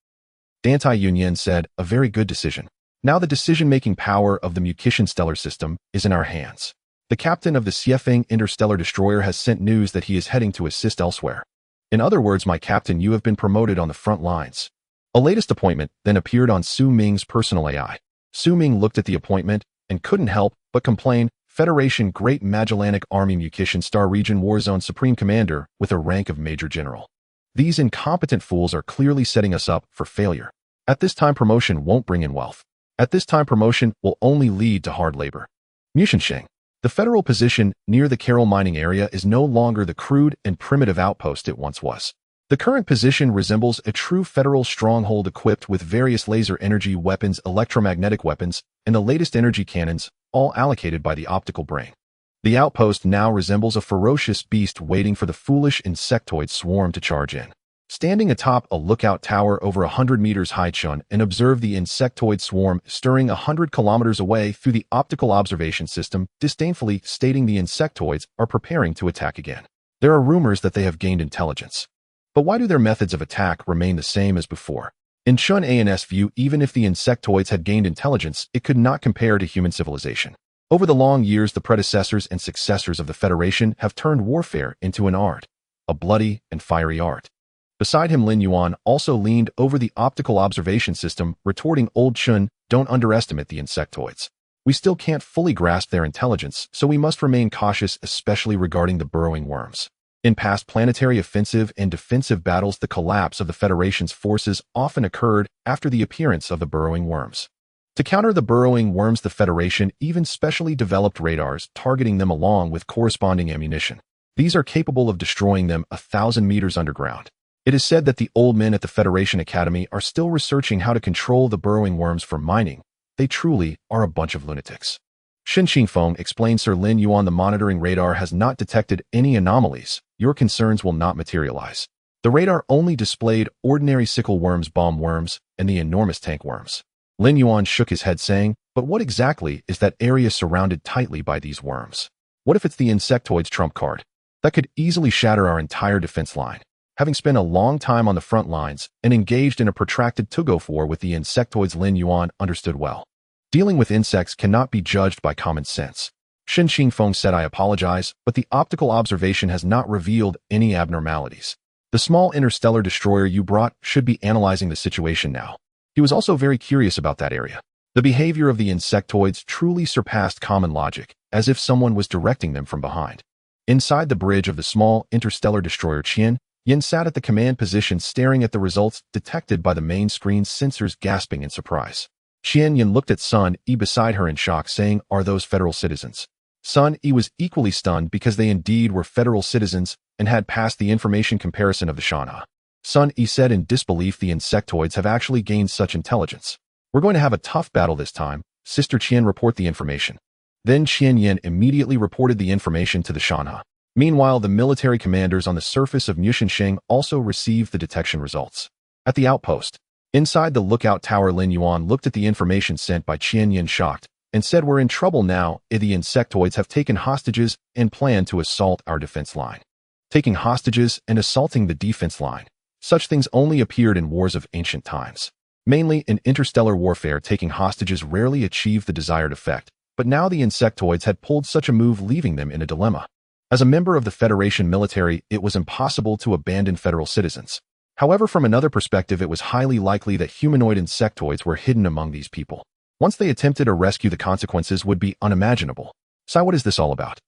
Yunyan said, a very good decision. Now the decision-making power of the Mucian stellar system is in our hands. The captain of the Sci-Fi interstellar destroyer has sent news that he is heading to assist elsewhere. In other words, my captain, you have been promoted on the front lines. A latest appointment then appeared on Su Ming's personal AI. Su Ming looked at the appointment and couldn't help but complain. Federation Great Magellanic Army Mucian Star Region Warzone Supreme Commander with a rank of Major General. These incompetent fools are clearly setting us up for failure. At this time, promotion won't bring in wealth. At this time, promotion will only lead to hard labor. Mucian. The federal position near the Carroll mining area is no longer the crude and primitive outpost it once was. The current position resembles a true federal stronghold equipped with various laser energy weapons, electromagnetic weapons, and the latest energy cannons, all allocated by the optical brain. The outpost now resembles a ferocious beast waiting for the foolish insectoid swarm to charge in. Standing atop a lookout tower over 100 meters high, Chun and observe the insectoid swarm stirring 100 kilometers away through the optical observation system, disdainfully stating the insectoids are preparing to attack again. There are rumors that they have gained intelligence. But why do their methods of attack remain the same as before? In Chun An's view, even if the insectoids had gained intelligence, it could not compare to human civilization. Over the long years, the predecessors and successors of the Federation have turned warfare into an art, a bloody and fiery art. Beside him, Lin Yuan also leaned over the optical observation system, retorting, Old Chun, don't underestimate the insectoids. We still can't fully grasp their intelligence, so we must remain cautious, especially regarding the burrowing worms. In past planetary offensive and defensive battles, the collapse of the Federation's forces often occurred after the appearance of the burrowing worms. To counter the burrowing worms, the Federation even specially developed radars targeting them along with corresponding ammunition. These are capable of destroying them 1,000 meters underground. It is said that the old men at the Federation Academy are still researching how to control the burrowing worms for mining. They truly are a bunch of lunatics. Shin Xingfeng explained, Sir Lin Yuan, the monitoring radar has not detected any anomalies. Your concerns will not materialize. The radar only displayed ordinary sickle worms, bomb worms, and the enormous tank worms. Lin Yuan shook his head, saying, but what exactly is that area surrounded tightly by these worms? What if it's the insectoid's trump card? That could easily shatter our entire defense line. Having spent a long time on the front lines and engaged in a protracted tug-of war with the insectoids, Lin Yuan understood well. Dealing with insects cannot be judged by common sense. Shin Xingfeng said, I apologize, but the optical observation has not revealed any abnormalities. The small interstellar destroyer you brought should be analyzing the situation now. He was also very curious about that area. The behavior of the insectoids truly surpassed common logic, as if someone was directing them from behind. Inside the bridge of the small interstellar destroyer, Qian Yin sat at the command position, staring at the results detected by the main screen's sensors, gasping in surprise. Qian Yin looked at Sun Yi beside her in shock, saying, are those federal citizens? Sun Yi was equally stunned because they indeed were federal citizens and had passed the information comparison of the Shanha. Sun Yi said in disbelief, the insectoids have actually gained such intelligence. We're going to have a tough battle this time. Sister Qian, report the information. Then Qian Yin immediately reported the information to the Shanha. Meanwhile, the military commanders on the surface of Mucian also received the detection results. At the outpost, inside the lookout tower, Lin Yuan looked at the information sent by Qian Yin, shocked, and said, we're in trouble now. The insectoids have taken hostages and plan to assault our defense line. Taking hostages and assaulting the defense line. Such things only appeared in wars of ancient times. Mainly in interstellar warfare, taking hostages rarely achieved the desired effect, but now the insectoids had pulled such a move, leaving them in a dilemma. As a member of the Federation military, it was impossible to abandon federal citizens. However, from another perspective, it was highly likely that humanoid insectoids were hidden among these people. Once they attempted a rescue, the consequences would be unimaginable. So what is this all about?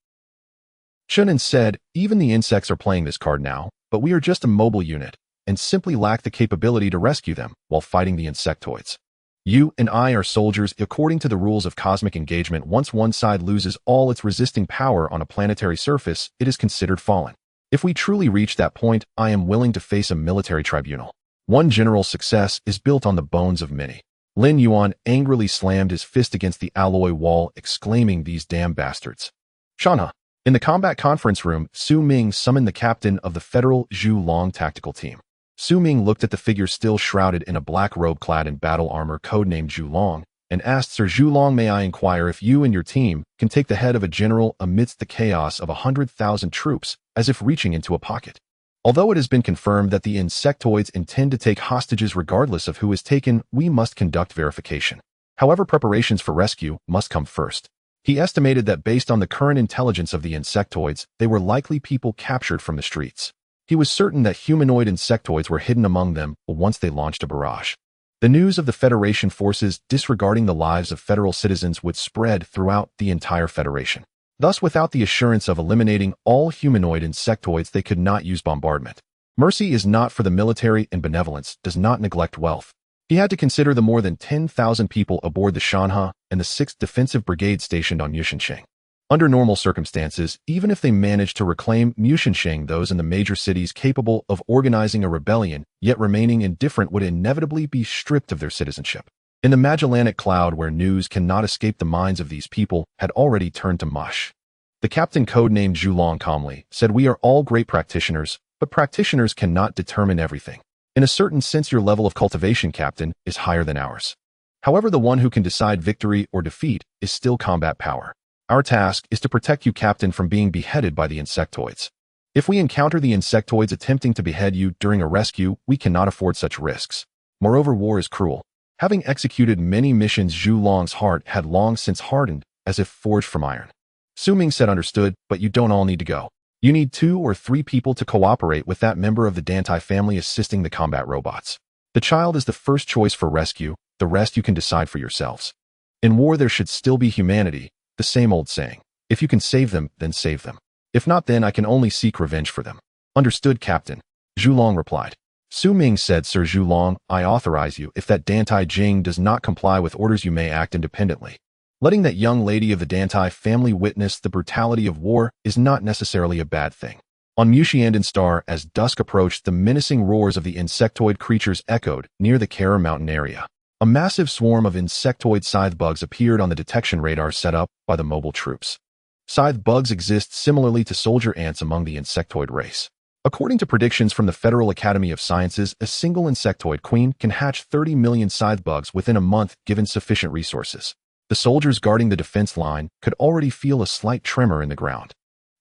Shunan said, even the insects are playing this card now, but we are just a mobile unit and simply lack the capability to rescue them while fighting the insectoids. You and I are soldiers according to the rules of cosmic engagement. Once one side loses all its resisting power on a planetary surface, it is considered fallen. If we truly reach that point, I am willing to face a military tribunal. One general's success is built on the bones of many. Lin Yuan angrily slammed his fist against the alloy wall, exclaiming, these damn bastards. Shanha. In the combat conference room, Su Ming summoned the captain of the Federal Zhu Long tactical team. Su Ming looked at the figure still shrouded in a black robe clad in battle armor codenamed Zhu Long, and asked, Sir Zhu Long, may I inquire if you and your team can take the head of a general amidst the chaos of 100,000 troops, as if reaching into a pocket? Although it has been confirmed that the insectoids intend to take hostages regardless of who is taken, we must conduct verification. However, preparations for rescue must come first. He estimated that based on the current intelligence of the insectoids, they were likely people captured from the streets. He was certain that humanoid insectoids were hidden among them once they launched a barrage. The news of the Federation forces disregarding the lives of federal citizens would spread throughout the entire Federation. Thus, without the assurance of eliminating all humanoid insectoids, they could not use bombardment. Mercy is not for the military, and benevolence does not neglect wealth. He had to consider the more than 10,000 people aboard the Shanha and the 6th Defensive Brigade stationed on Mucian. Under normal circumstances, even if they managed to reclaim Mucian, those in the major cities capable of organizing a rebellion, yet remaining indifferent, would inevitably be stripped of their citizenship. In the Magellanic Cloud, where news cannot escape the minds of these people, had already turned to mush. The captain, codenamed Zhu Long, calmly said, We are all great practitioners, but practitioners cannot determine everything. In a certain sense, your level of cultivation, Captain, is higher than ours. However, the one who can decide victory or defeat is still combat power. Our task is to protect you, Captain, from being beheaded by the insectoids. If we encounter the insectoids attempting to behead you during a rescue, we cannot afford such risks. Moreover, war is cruel. Having executed many missions, Zhu Long's heart had long since hardened, as if forged from iron. Su Ming said, Understood, but you don't all need to go. You need 2 or 3 people to cooperate with that member of the Dantai family assisting the combat robots. The child is the first choice for rescue, the rest you can decide for yourselves. In war, there should still be humanity, the same old saying. If you can save them, then save them. If not, then I can only seek revenge for them. Understood, Captain. Zhu Long replied. Su Ming said, Sir Zhu Long, I authorize you. If that Dantai Jing does not comply with orders, you may act independently. Letting that young lady of the Dantai family witness the brutality of war is not necessarily a bad thing. On Mucian and Star, as dusk approached, the menacing roars of the insectoid creatures echoed near the Kara Mountain area. A massive swarm of insectoid scythe bugs appeared on the detection radar set up by the mobile troops. Scythe bugs exist similarly to soldier ants among the insectoid race. According to predictions from the Federal Academy of Sciences, a single insectoid queen can hatch 30 million scythe bugs within a month given sufficient resources. The soldiers guarding the defense line could already feel a slight tremor in the ground.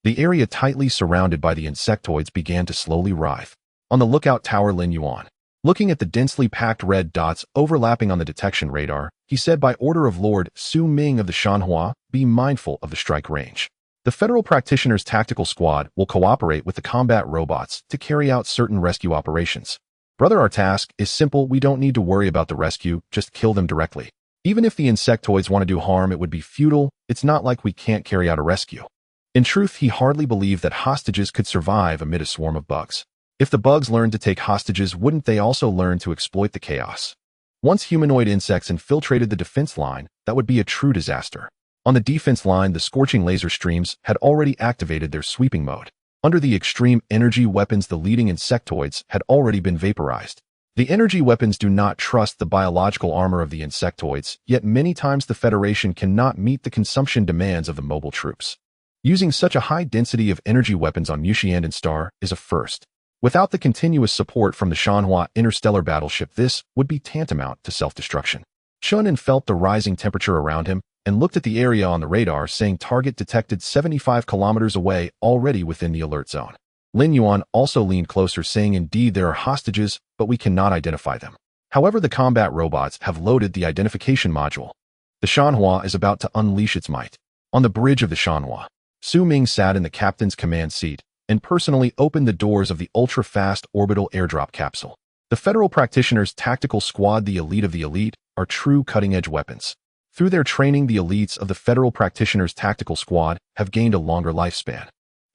The area tightly surrounded by the insectoids began to slowly writhe. On the lookout tower, Lin Yuan, looking at the densely packed red dots overlapping on the detection radar, he said, By order of Lord Su Ming of the Shanhua, be mindful of the strike range. The Federal Practitioners Tactical Squad will cooperate with the combat robots to carry out certain rescue operations. Brother, our task is simple. We don't need to worry about the rescue, just kill them directly. Even if the insectoids want to do harm, it would be futile. It's not like we can't carry out a rescue. In truth, he hardly believed that hostages could survive amid a swarm of bugs. If the bugs learned to take hostages, wouldn't they also learn to exploit the chaos? Once humanoid insects infiltrated the defense line, that would be a true disaster. On the defense line, the scorching laser streams had already activated their sweeping mode. Under the extreme energy weapons, the leading insectoids had already been vaporized. The energy weapons do not trust the biological armor of the insectoids, yet many times the Federation cannot meet the consumption demands of the mobile troops. Using such a high density of energy weapons on Mucian and Star is a first. Without the continuous support from the Shanhua Interstellar Battleship, this would be tantamount to self-destruction. Shunan felt the rising temperature around him and looked at the area on the radar, saying target detected 75 kilometers away, already within the alert zone. Lin Yuan also leaned closer, saying, Indeed, there are hostages, but we cannot identify them. However, the combat robots have loaded the identification module. The Shanhua is about to unleash its might. On the bridge of the Shanhua, Su Ming sat in the captain's command seat and personally opened the doors of the ultra-fast orbital airdrop capsule. The Federal Practitioners Tactical Squad, the elite of the elite, are true cutting-edge weapons. Through their training, the elites of the Federal Practitioners Tactical Squad have gained a longer lifespan.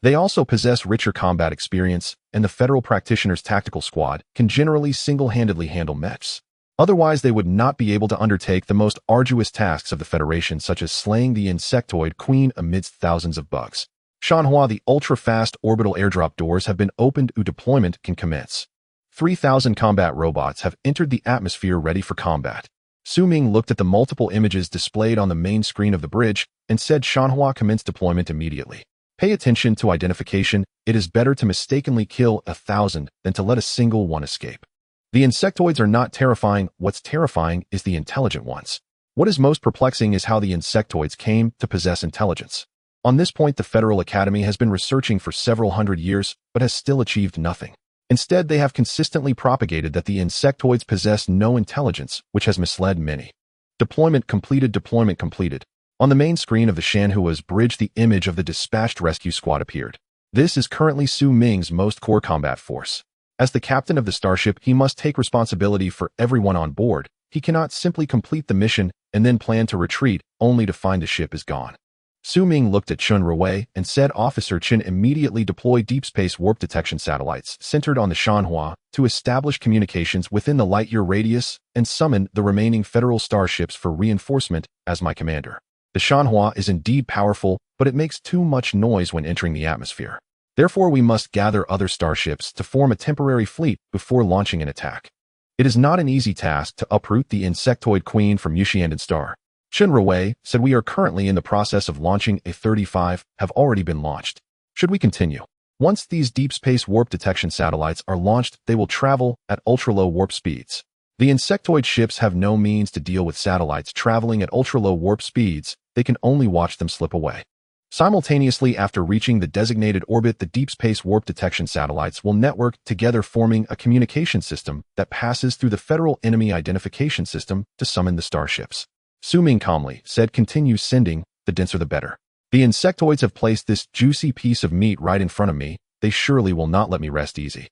They also possess richer combat experience, and the Federal Practitioners Tactical Squad can generally single-handedly handle mechs. Otherwise, they would not be able to undertake the most arduous tasks of the Federation, such as slaying the insectoid queen amidst thousands of bugs. Shanhua, the ultra-fast orbital airdrop doors have been opened. Deployment can commence. 3,000 combat robots have entered the atmosphere ready for combat. Su Ming looked at the multiple images displayed on the main screen of the bridge and said Shanhua commence deployment immediately. Pay attention to identification. It is better to mistakenly kill 1,000 than to let a single one escape. The insectoids are not terrifying. What's terrifying is the intelligent ones. What is most perplexing is how the insectoids came to possess intelligence. On this point, the Federal Academy has been researching for several hundred years, but has still achieved nothing. Instead, they have consistently propagated that the insectoids possess no intelligence, which has misled many. Deployment completed. Deployment completed. On the main screen of the Shanhua's bridge, the image of the dispatched rescue squad appeared. This is currently Su Ming's most core combat force. As the captain of the starship, he must take responsibility for everyone on board. He cannot simply complete the mission and then plan to retreat, only to find the ship is gone. Su Ming looked at Chun Ruwei and said, Officer Chen, immediately deploy deep space warp detection satellites centered on the Shanhua to establish communications within the light-year radius and summon the remaining federal starships for reinforcement as my commander. The Shanhua is indeed powerful, but it makes too much noise when entering the atmosphere. Therefore, we must gather other starships to form a temporary fleet before launching an attack. It is not an easy task to uproot the insectoid queen from Mucian star. Chun Ruwei said we are currently in the process of launching A-35, have already been launched. Should we continue? Once these deep space warp detection satellites are launched, they will travel at ultra-low warp speeds. The insectoid ships have no means to deal with satellites traveling at ultra-low warp speeds. They can only watch them slip away. Simultaneously, after reaching the designated orbit, the deep space warp detection satellites will network together, forming a communication system that passes through the Federal Enemy Identification System to summon the starships. Su Ming calmly said, continue sending, the denser the better. The insectoids have placed this juicy piece of meat right in front of me. They surely will not let me rest easy.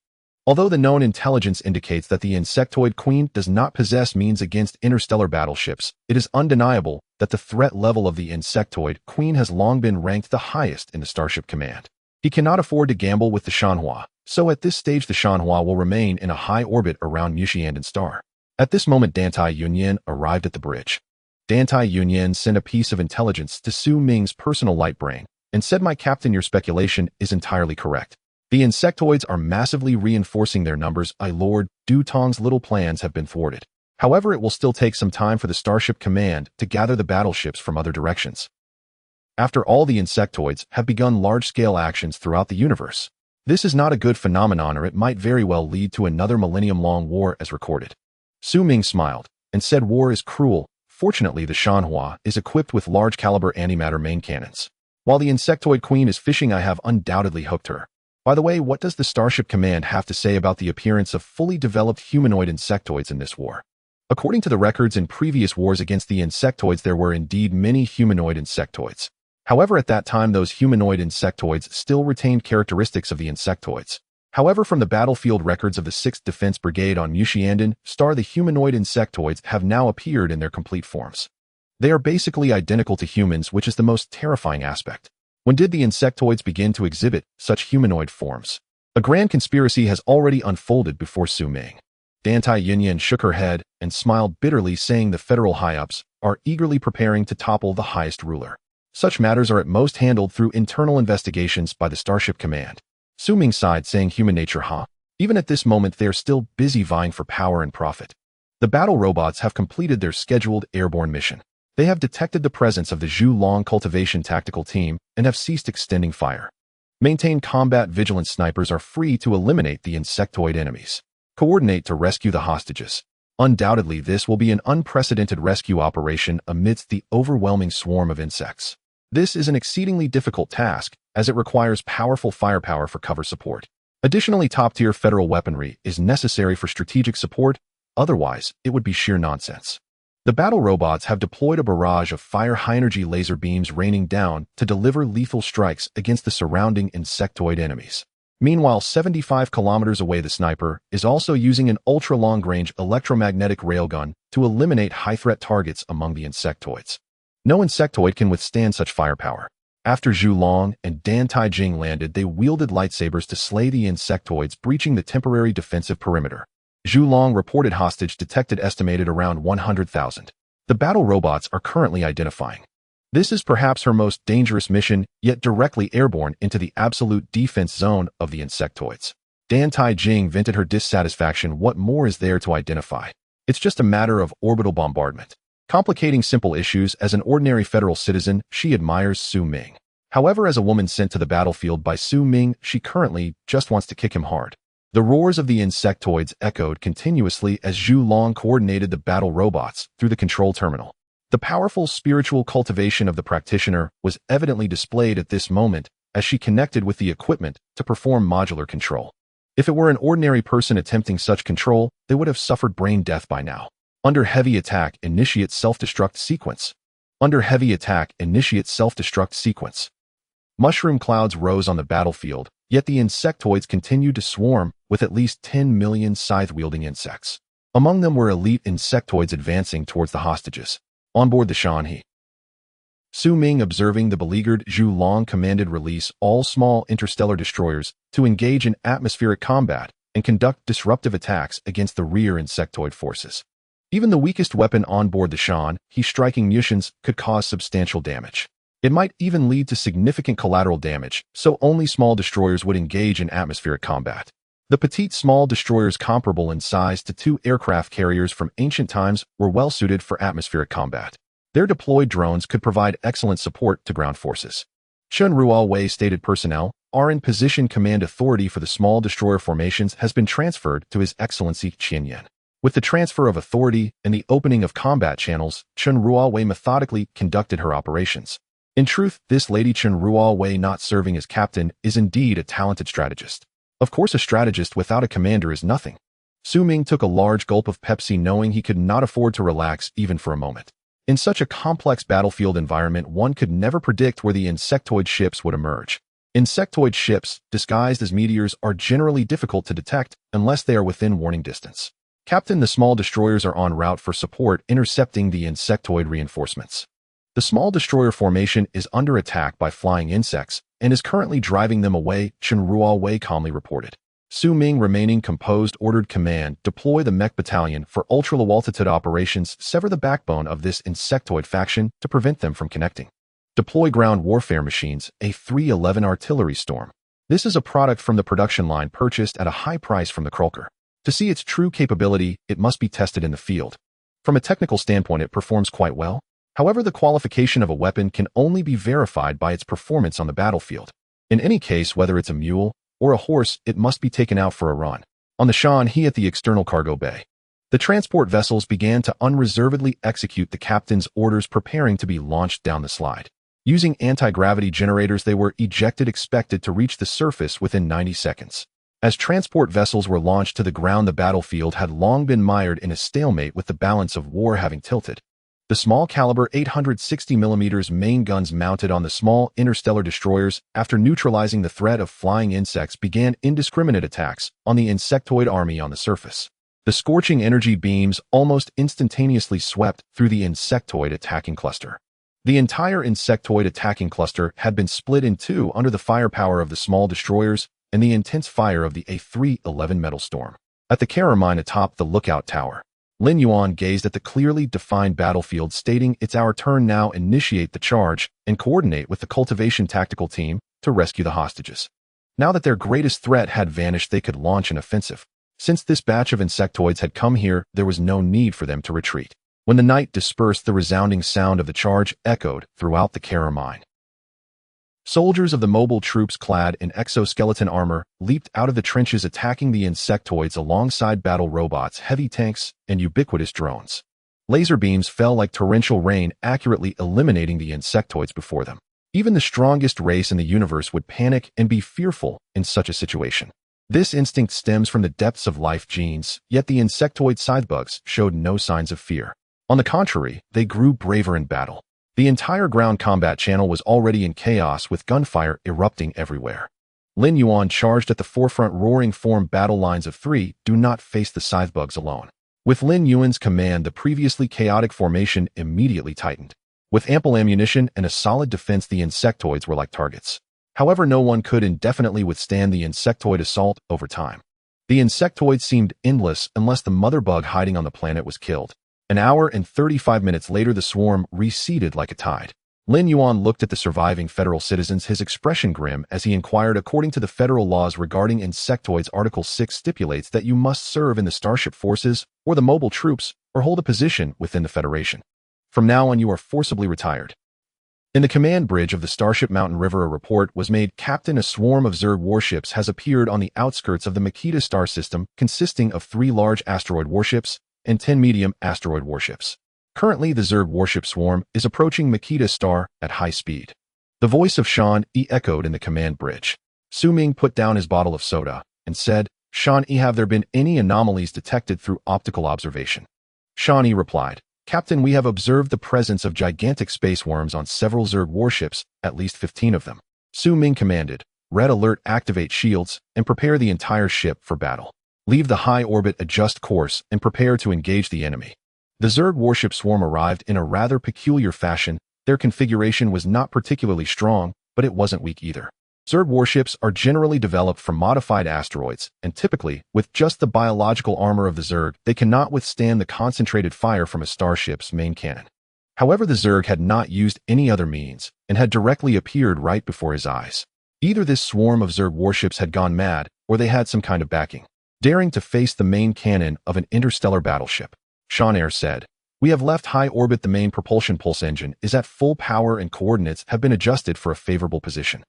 Although the known intelligence indicates that the insectoid queen does not possess means against interstellar battleships, it is undeniable that the threat level of the insectoid queen has long been ranked the highest in the Starship Command. He cannot afford to gamble with the Shanhua, so at this stage the Shanhua will remain in a high orbit around Mucian star. At this moment, Dantai Yunyan arrived at the bridge. Dantai Yunyan sent a piece of intelligence to Su Ming's personal light brain and said, my captain, your speculation is entirely correct. The insectoids are massively reinforcing their numbers. Lord Du Tong's little plans have been thwarted. However, it will still take some time for the Starship Command to gather the battleships from other directions. After all, the insectoids have begun large-scale actions throughout the universe. This is not a good phenomenon, or it might very well lead to another millennium-long war as recorded. Su Ming smiled and said, war is cruel. Fortunately, the Shanhua is equipped with large-caliber antimatter main cannons. While the insectoid queen is fishing, I have undoubtedly hooked her. By the way, what does the Starship Command have to say about the appearance of fully developed humanoid insectoids in this war? According to the records in previous wars against the insectoids, there were indeed many humanoid insectoids. However, at that time, those humanoid insectoids still retained characteristics of the insectoids. However, from the battlefield records of the 6th Defense Brigade on Mucian star, the humanoid insectoids have now appeared in their complete forms. They are basically identical to humans, which is the most terrifying aspect. When did the insectoids begin to exhibit such humanoid forms? A grand conspiracy has already unfolded before Su Ming. Dantai Yunyan shook her head and smiled bitterly, saying the federal high-ups are eagerly preparing to topple the highest ruler. Such matters are at most handled through internal investigations by the Starship Command. Su Ming sighed, saying, human nature, huh? Even at this moment, they are still busy vying for power and profit. The battle robots have completed their scheduled airborne mission. They have detected the presence of the Zhu Long cultivation tactical team and have ceased extending fire. Maintain combat vigilance. Snipers are free to eliminate the insectoid enemies. Coordinate to rescue the hostages. Undoubtedly, this will be an unprecedented rescue operation amidst the overwhelming swarm of insects. This is an exceedingly difficult task, as it requires powerful firepower for cover support. Additionally, top-tier federal weaponry is necessary for strategic support, otherwise it would be sheer nonsense. The battle robots have deployed a barrage of fire-high-energy laser beams raining down to deliver lethal strikes against the surrounding insectoid enemies. Meanwhile, 75 kilometers away, the sniper is also using an ultra-long-range electromagnetic railgun to eliminate high-threat targets among the insectoids. No insectoid can withstand such firepower. After Zhu Long and Dan Taijing landed, they wielded lightsabers to slay the insectoids, breaching the temporary defensive perimeter. Zhu Long reported hostage detected, estimated around 100,000. The battle robots are currently identifying. This is perhaps her most dangerous mission, yet directly airborne into the absolute defense zone of the insectoids. Dan Taijing vented her dissatisfaction. What more is there to identify? It's just a matter of orbital bombardment. Complicating simple issues, as an ordinary federal citizen, she admires Su Ming. However, as a woman sent to the battlefield by Su Ming, she currently just wants to kick him hard. The roars of the insectoids echoed continuously as Zhu Long coordinated the battle robots through the control terminal. The powerful spiritual cultivation of the practitioner was evidently displayed at this moment as she connected with the equipment to perform modular control. If it were an ordinary person attempting such control, they would have suffered brain death by now. Under heavy attack, initiate self-destruct sequence. Under heavy attack, initiate self-destruct sequence. Mushroom clouds rose on the battlefield, yet the insectoids continued to swarm with at least 10 million scythe-wielding insects. Among them were elite insectoids advancing towards the hostages. On board the Shanhai, Su Ming, observing the beleaguered Zhu Long, commanded release all small interstellar destroyers to engage in atmospheric combat and conduct disruptive attacks against the rear insectoid forces. Even the weakest weapon on board the Shanhai, striking Mucians, could cause substantial damage. It might even lead to significant collateral damage, so only small destroyers would engage in atmospheric combat. The petite small destroyers, comparable in size to two aircraft carriers from ancient times, were well suited for atmospheric combat. Their deployed drones could provide excellent support to ground forces. Chen Ruowei stated personnel are in position. Command authority for the small destroyer formations has been transferred to His Excellency Qianyan. With the transfer of authority and the opening of combat channels, Chen Ruowei methodically conducted her operations. In truth, this Lady Chen Ruowei, not serving as captain, is indeed a talented strategist. Of course, a strategist without a commander is nothing. Su Ming took a large gulp of Pepsi, knowing he could not afford to relax even for a moment. In such a complex battlefield environment, one could never predict where the insectoid ships would emerge. Insectoid ships, disguised as meteors, are generally difficult to detect unless they are within warning distance. Captain, the small destroyers are en route for support, intercepting the insectoid reinforcements. The small destroyer formation is under attack by flying insects and is currently driving them away, Chen Ruowei calmly reported. Su Ming, remaining composed, ordered command, deploy the mech battalion for ultra-low-altitude operations, sever the backbone of this insectoid faction to prevent them from connecting. Deploy ground warfare machines, A311 artillery storm. This is a product from the production line purchased at a high price from the Krulker. To see its true capability, it must be tested in the field. From a technical standpoint, it performs quite well. However, the qualification of a weapon can only be verified by its performance on the battlefield. In any case, whether it's a mule or a horse, it must be taken out for a run. On the Shanhai at the external cargo bay, the transport vessels began to unreservedly execute the captain's orders, preparing to be launched down the slide. Using anti-gravity generators, they were ejected, expected to reach the surface within 90 seconds. As transport vessels were launched to the ground, the battlefield had long been mired in a stalemate, with the balance of war having tilted. The small caliber 860mm main guns mounted on the small interstellar destroyers, after neutralizing the threat of flying insects, began indiscriminate attacks on the insectoid army on the surface. The scorching energy beams almost instantaneously swept through the insectoid attacking cluster. The entire insectoid attacking cluster had been split in two under the firepower of the small destroyers and the intense fire of the A311 metal storm. At the carrier mine atop the lookout tower, Lin Yuan gazed at the clearly defined battlefield, stating, "It's our turn now. Initiate the charge and coordinate with the cultivation tactical team to rescue the hostages." Now that their greatest threat had vanished, they could launch an offensive. Since this batch of insectoids had come here, there was no need for them to retreat. When the night dispersed, the resounding sound of the charge echoed throughout the carrier mine. Soldiers of the mobile troops, clad in exoskeleton armor, leaped out of the trenches, attacking the insectoids alongside battle robots, heavy tanks, and ubiquitous drones. Laser beams fell like torrential rain, accurately eliminating the insectoids before them. Even the strongest race in the universe would panic and be fearful in such a situation. This instinct stems from the depths of life genes, yet the insectoid scythebugs showed no signs of fear. On the contrary, they grew braver in battle. The entire ground combat channel was already in chaos, with gunfire erupting everywhere. Lin Yuan charged at the forefront, roaring, "Form battle lines of three, do not face the scythebugs alone." With Lin Yuan's command, the previously chaotic formation immediately tightened. With ample ammunition and a solid defense, the insectoids were like targets. However, no one could indefinitely withstand the insectoid assault over time. The insectoids seemed endless unless the mother bug hiding on the planet was killed. An hour and 35 minutes later, the swarm receded like a tide. Lin Yuan looked at the surviving federal citizens, his expression grim, as he inquired, "According to the federal laws regarding insectoids, Article 6 stipulates that you must serve in the Starship forces or the mobile troops or hold a position within the Federation." From now on, you are forcibly retired. In the command bridge of the Starship Mountain River, a report was made. Captain, a swarm of Zerg warships has appeared on the outskirts of the Makita star system, consisting of 3 large asteroid warships and 10 medium asteroid warships. Currently, the Zerg warship swarm is approaching Makita star at high speed. The voice of Shan E echoed in the command bridge. Su Ming put down his bottle of soda and said, "Shan E, have there been any anomalies detected through optical observation?" Shan E replied, "Captain, we have observed the presence of gigantic space worms on several Zerg warships, at least 15 of them." Su Ming commanded, "Red alert, activate shields, and prepare the entire ship for battle. Leave the high orbit, adjust course, and prepare to engage the enemy." The Zerg warship swarm arrived in a rather peculiar fashion. Their configuration was not particularly strong, but it wasn't weak either. Zerg warships are generally developed from modified asteroids, and typically, with just the biological armor of the Zerg, they cannot withstand the concentrated fire from a starship's main cannon. However, the Zerg had not used any other means, and had directly appeared right before his eyes. Either this swarm of Zerg warships had gone mad, or they had some kind of backing. Daring to face the main cannon of an interstellar battleship, Shanha said, "We have left high orbit. The main propulsion pulse engine is at full power and coordinates have been adjusted for a favorable position."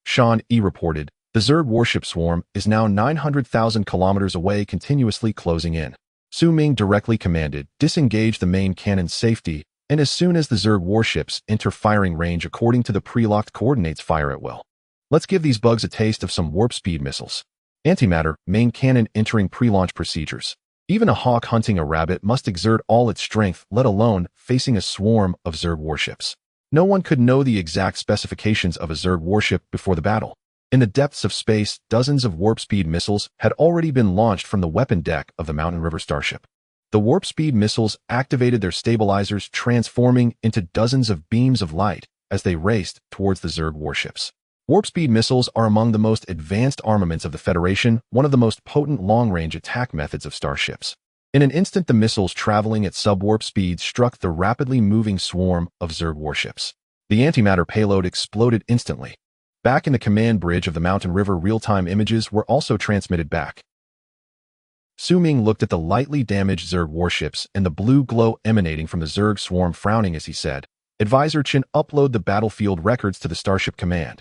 Shan E reported, "The Zerg warship swarm is now 900,000 kilometers away, continuously closing in." Su Ming directly commanded, "Disengage the main cannon safety, and as soon as the Zerg warships enter firing range according to the pre-locked coordinates, fire at will. Let's give these bugs a taste of some warp speed missiles." Antimatter, main cannon entering pre-launch procedures. Even a hawk hunting a rabbit must exert all its strength, let alone facing a swarm of Zerg warships. No one could know the exact specifications of a Zerg warship before the battle. In the depths of space, dozens of warp speed missiles had already been launched from the weapon deck of the Mountain River starship. The warp speed missiles activated their stabilizers, transforming into dozens of beams of light as they raced towards the Zerg warships. Warp speed missiles are among the most advanced armaments of the Federation, one of the most potent long-range attack methods of starships. In an instant, the missiles traveling at subwarp speeds struck the rapidly moving swarm of Zerg warships. The antimatter payload exploded instantly. Back in the command bridge of the Mountain River, real-time images were also transmitted back. Su Ming looked at the lightly damaged Zerg warships and the blue glow emanating from the Zerg swarm, frowning as he said, "Advisor Chen, upload the battlefield records to the Starship Command.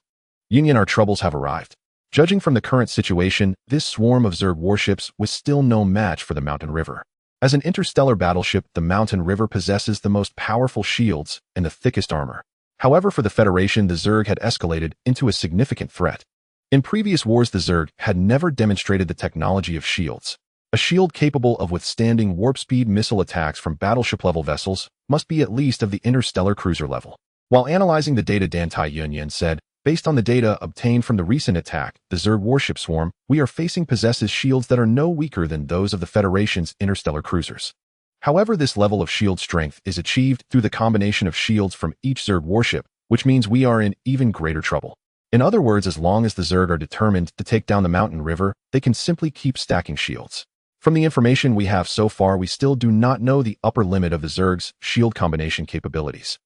Union, our troubles have arrived." Judging from the current situation, this swarm of Zerg warships was still no match for the Mountain River. As an interstellar battleship, the Mountain River possesses the most powerful shields and the thickest armor. However, for the Federation, the Zerg had escalated into a significant threat. In previous wars, the Zerg had never demonstrated the technology of shields. A shield capable of withstanding warp-speed missile attacks from battleship-level vessels must be at least of the interstellar cruiser level. While analyzing the data, Dan Tai Yunyan said, "Based on the data obtained from the recent attack, the Zerg warship swarm we are facing possesses shields that are no weaker than those of the Federation's interstellar cruisers. However, this level of shield strength is achieved through the combination of shields from each Zerg warship, which means we are in even greater trouble. In other words, as long as the Zerg are determined to take down the Mountain River, they can simply keep stacking shields. From the information we have so far, we still do not know the upper limit of the Zerg's shield combination capabilities."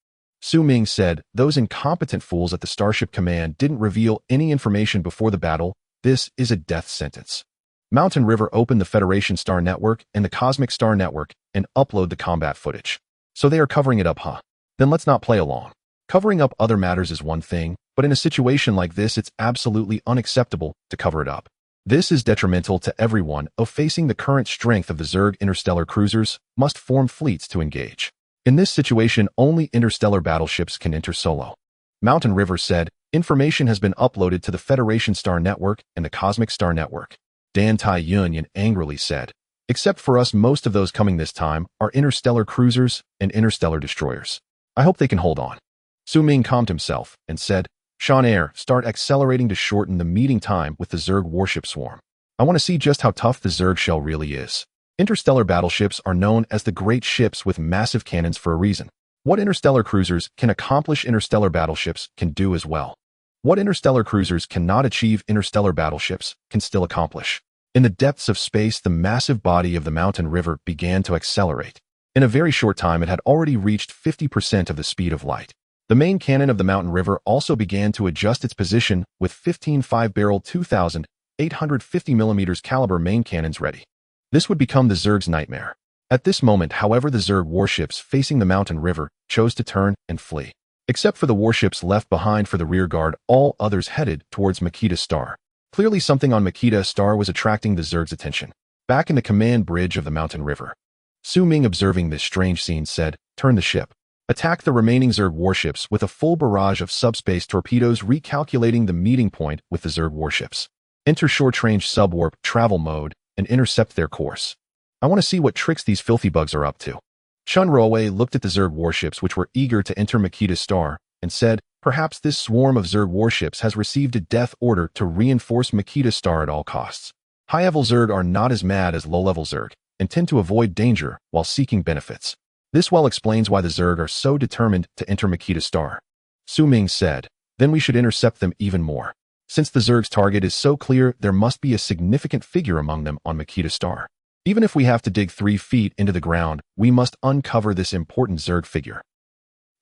Su Ming said, "Those incompetent fools at the Starship Command didn't reveal any information before the battle. This is a death sentence." Mountain River opened the Federation Star Network and the Cosmic Star Network and upload the combat footage. "So they are covering it up, huh? Then let's not play along. Covering up other matters is one thing, but in a situation like this, it's absolutely unacceptable to cover it up. This is detrimental to everyone. Facing the current strength of the Zerg interstellar cruisers must form fleets to engage. In this situation, only interstellar battleships can enter solo." Mountain River said, "Information has been uploaded to the Federation Star Network and the Cosmic Star Network." Dan Tai Yunyan angrily said, "Except for us, most of those coming this time are interstellar cruisers and interstellar destroyers. I hope they can hold on." Su Ming calmed himself and said, "Shanha, start accelerating to shorten the meeting time with the Zerg warship swarm. I want to see just how tough the Zerg shell really is." Interstellar battleships are known as the great ships with massive cannons for a reason. What interstellar cruisers can accomplish, interstellar battleships can do as well. What interstellar cruisers cannot achieve, interstellar battleships can still accomplish. In the depths of space, the massive body of the Mountain River began to accelerate. In a very short time, it had already reached 50% of the speed of light. The main cannon of the Mountain River also began to adjust its position with 15 5-barrel 2,850 mm caliber main cannons ready. This would become the Zerg's nightmare. At this moment, however, the Zerg warships facing the mountain river chose to turn and flee. Except for the warships left behind for the rear guard, all others headed towards Makita Star. Clearly something on Makita Star was attracting the Zerg's attention. Back in the command bridge of the mountain river, Su Ming, observing this strange scene, said, "Turn the ship. Attack the remaining Zerg warships with a full barrage of subspace torpedoes, recalculating the meeting point with the Zerg warships. Enter short-range subwarp travel mode and intercept their course. I want to see what tricks these filthy bugs are up to." Shunroe looked at the Zerg warships, which were eager to enter Makita Star, and said, "Perhaps this swarm of Zerg warships has received a death order to reinforce Makita Star at all costs. High-level Zerg are not as mad as low-level Zerg and tend to avoid danger while seeking benefits. This well explains why the Zerg are so determined to enter Makita Star." Su Ming said, "Then we should intercept them even more. Since the Zerg's target is so clear, there must be a significant figure among them on Makita Star. Even if we have to dig 3 feet into the ground, we must uncover this important Zerg figure."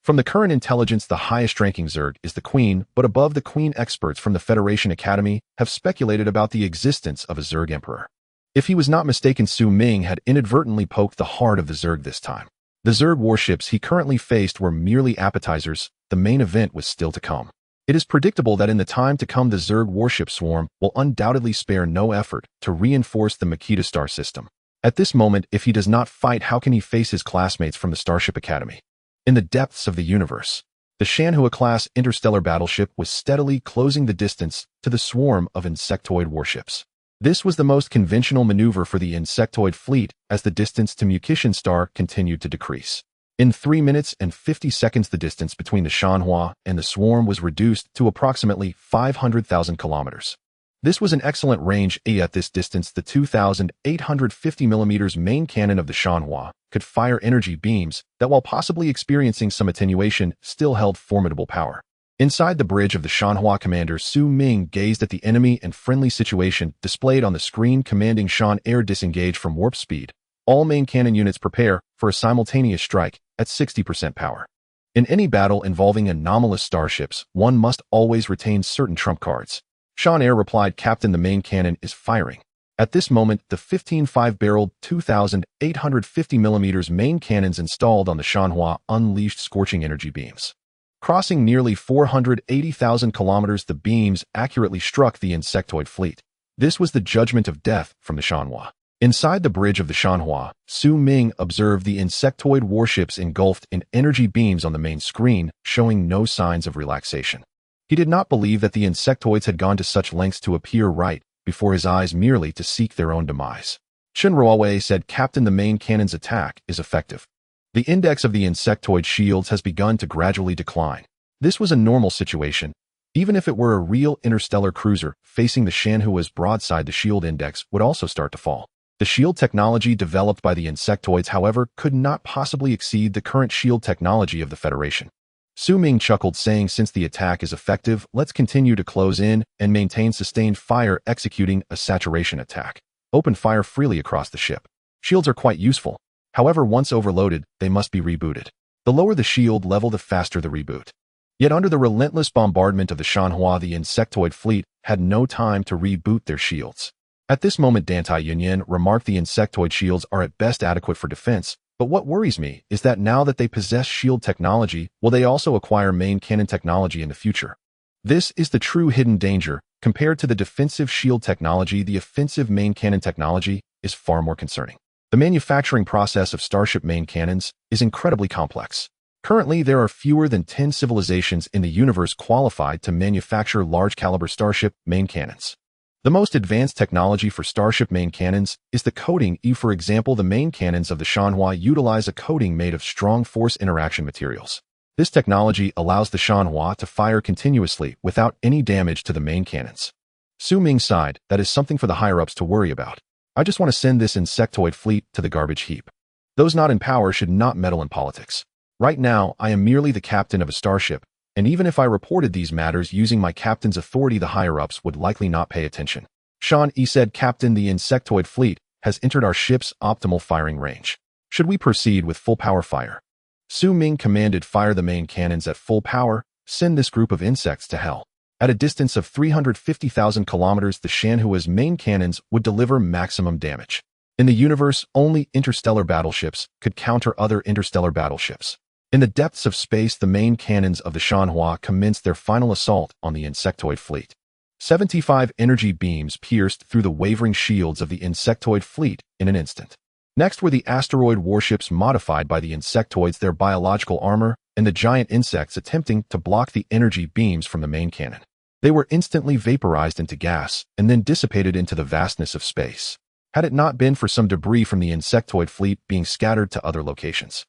From the current intelligence, the highest-ranking Zerg is the Queen, but above the Queen, experts from the Federation Academy have speculated about the existence of a Zerg Emperor. If he was not mistaken, Su Ming had inadvertently poked the heart of the Zerg this time. The Zerg warships he currently faced were merely appetizers. The main event was still to come. It is predictable that in the time to come, the Zerg warship swarm will undoubtedly spare no effort to reinforce the Makita Star system. At this moment, if he does not fight, how can he face his classmates from the Starship Academy? In the depths of the universe, the Shanha-class interstellar battleship was steadily closing the distance to the swarm of insectoid warships. This was the most conventional maneuver for the insectoid fleet as the distance to Mucian Star continued to decrease. In 3 minutes and 50 seconds, the distance between the Shanhua and the swarm was reduced to approximately 500,000 kilometers. This was an excellent range. At this distance, the 2,850 mm main cannon of the Shanhua could fire energy beams that, while possibly experiencing some attenuation, still held formidable power. Inside the bridge of the Shanhua, Commander Su Ming gazed at the enemy and friendly situation displayed on the screen, commanding Shan Air disengage from warp speed. All main cannon units prepare for a simultaneous strike at 60% power. In any battle involving anomalous starships, one must always retain certain trump cards. Shan Air replied, "Captain, the main cannon is firing." At this moment, the 15 5-barreled 2,850 mm main cannons installed on the Shanhua unleashed scorching energy beams. Crossing nearly 480,000 kilometers, the beams accurately struck the insectoid fleet. This was the judgment of death from the Shanhua. Inside the bridge of the Shanhua, Su Ming observed the insectoid warships engulfed in energy beams on the main screen, showing no signs of relaxation. He did not believe that the insectoids had gone to such lengths to appear right before his eyes, merely to seek their own demise. Shinroe said, "Captain, the main cannon's attack is effective. The index of the insectoid shields has begun to gradually decline." This was a normal situation. Even if it were a real interstellar cruiser facing the Shanhua's broadside, the shield index would also start to fall. The shield technology developed by the insectoids, however, could not possibly exceed the current shield technology of the Federation. Su Ming chuckled, saying, "Since the attack is effective, let's continue to close in and maintain sustained fire, executing a saturation attack. Open fire freely across the ship. Shields are quite useful. However, once overloaded, they must be rebooted. The lower the shield level, the faster the reboot." Yet under the relentless bombardment of the Shanhua, the insectoid fleet had no time to reboot their shields. At this moment, Dantai Yunyan remarked, "The insectoid shields are at best adequate for defense, but what worries me is that now that they possess shield technology, will they also acquire main cannon technology in the future? This is the true hidden danger. Compared to the defensive shield technology, the offensive main cannon technology is far more concerning. The manufacturing process of Starship main cannons is incredibly complex. Currently, there are fewer than 10 civilizations in the universe qualified to manufacture large-caliber Starship main cannons. The most advanced technology for Starship main cannons is the coating. For example, the main cannons of the Shanhua utilize a coating made of strong force interaction materials. This technology allows the Shanhua to fire continuously without any damage to the main cannons. Su Ming sighed, "That is something for the higher-ups to worry about. I just want to send this insectoid fleet to the garbage heap. Those not in power should not meddle in politics. Right now, I am merely the captain of a starship, and even if I reported these matters using my captain's authority, the higher-ups would likely not pay attention." Shan Yi said, "Captain, the insectoid fleet has entered our ship's optimal firing range. Should we proceed with full power fire?" Su Ming commanded, "Fire the main cannons at full power. Send this group of insects to hell." At a distance of 350,000 kilometers, the Shanhua's main cannons would deliver maximum damage. In the universe, only interstellar battleships could counter other interstellar battleships. In the depths of space, the main cannons of the Shanha commenced their final assault on the insectoid fleet. 75 energy beams pierced through the wavering shields of the insectoid fleet in an instant. Next were the asteroid warships modified by the insectoids, their biological armor, and the giant insects attempting to block the energy beams from the main cannon. They were instantly vaporized into gas and then dissipated into the vastness of space, had it not been for some debris from the insectoid fleet being scattered to other locations.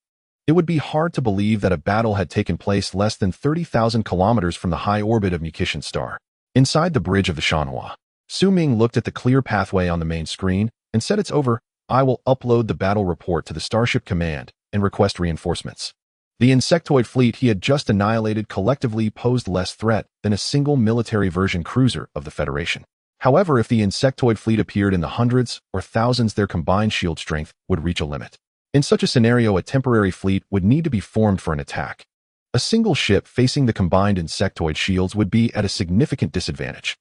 It would be hard to believe that a battle had taken place less than 30,000 kilometers from the high orbit of Mucian star. Inside the bridge of the Shanha, Su Ming looked at the clear pathway on the main screen and said, "It's over. I will upload the battle report to the Starship Command and request reinforcements." The insectoid fleet he had just annihilated collectively posed less threat than a single military version cruiser of the Federation. However, if the insectoid fleet appeared in the hundreds or thousands, their combined shield strength would reach a limit. In such a scenario, a temporary fleet would need to be formed for an attack. A single ship facing the combined insectoid shields would be at a significant disadvantage.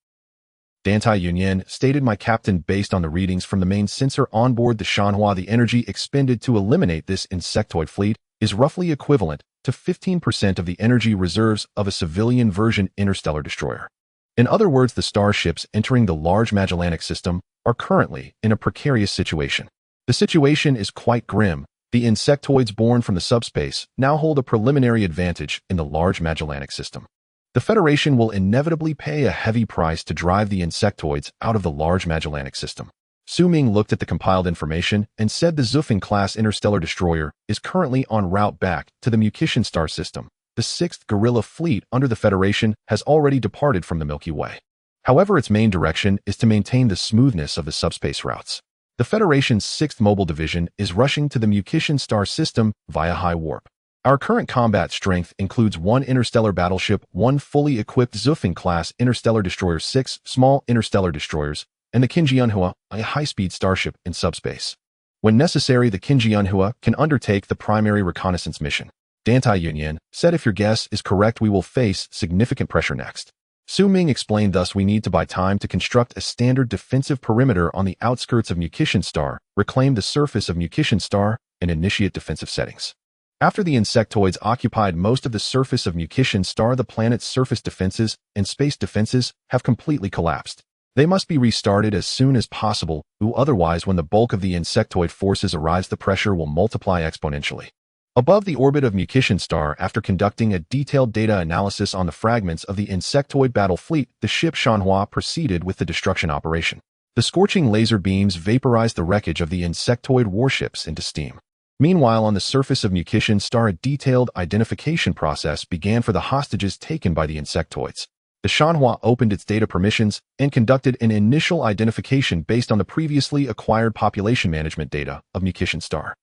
Dantai Yunyan stated, "My captain, based on the readings from the main sensor on board the Shanha, the energy expended to eliminate this insectoid fleet is roughly equivalent to 15% of the energy reserves of a civilian version interstellar destroyer." In other words, the starships entering the large Magellanic system are currently in a precarious situation. The situation is quite grim. The insectoids born from the subspace now hold a preliminary advantage in the large Magellanic system. The Federation will inevitably pay a heavy price to drive the insectoids out of the large Magellanic system. Su Ming looked at the compiled information and said the Zufeng-class interstellar destroyer is currently en route back to the Mucian star system. The 6th guerrilla fleet under the Federation has already departed from the Milky Way. However, its main direction is to maintain the smoothness of the subspace routes. The Federation's 6th Mobile Division is rushing to the Mucian star system via high warp. Our current combat strength includes 1 interstellar battleship, 1 fully equipped Zufeng-class interstellar destroyer, 6 small interstellar destroyers, and the Qinjianhua, a high-speed starship in subspace. When necessary, the Qinjianhua can undertake the primary reconnaissance mission. Dantai Yunyan said, "If your guess is correct, we will face significant pressure next." Su Ming explained, "Thus we need to buy time to construct a standard defensive perimeter on the outskirts of Mucian star, reclaim the surface of Mucian star, and initiate defensive settings." After the insectoids occupied most of the surface of Mucian star, the planet's surface defenses and space defenses have completely collapsed. They must be restarted as soon as possible, otherwise when the bulk of the insectoid forces arrives, the pressure will multiply exponentially. Above the orbit of Mucian star, after conducting a detailed data analysis on the fragments of the insectoid battle fleet, the ship Shanha proceeded with the destruction operation. The scorching laser beams vaporized the wreckage of the insectoid warships into steam. Meanwhile, on the surface of Mucian star, a detailed identification process began for the hostages taken by the insectoids. The Shanha opened its data permissions and conducted an initial identification based on the previously acquired population management data of Mucian star.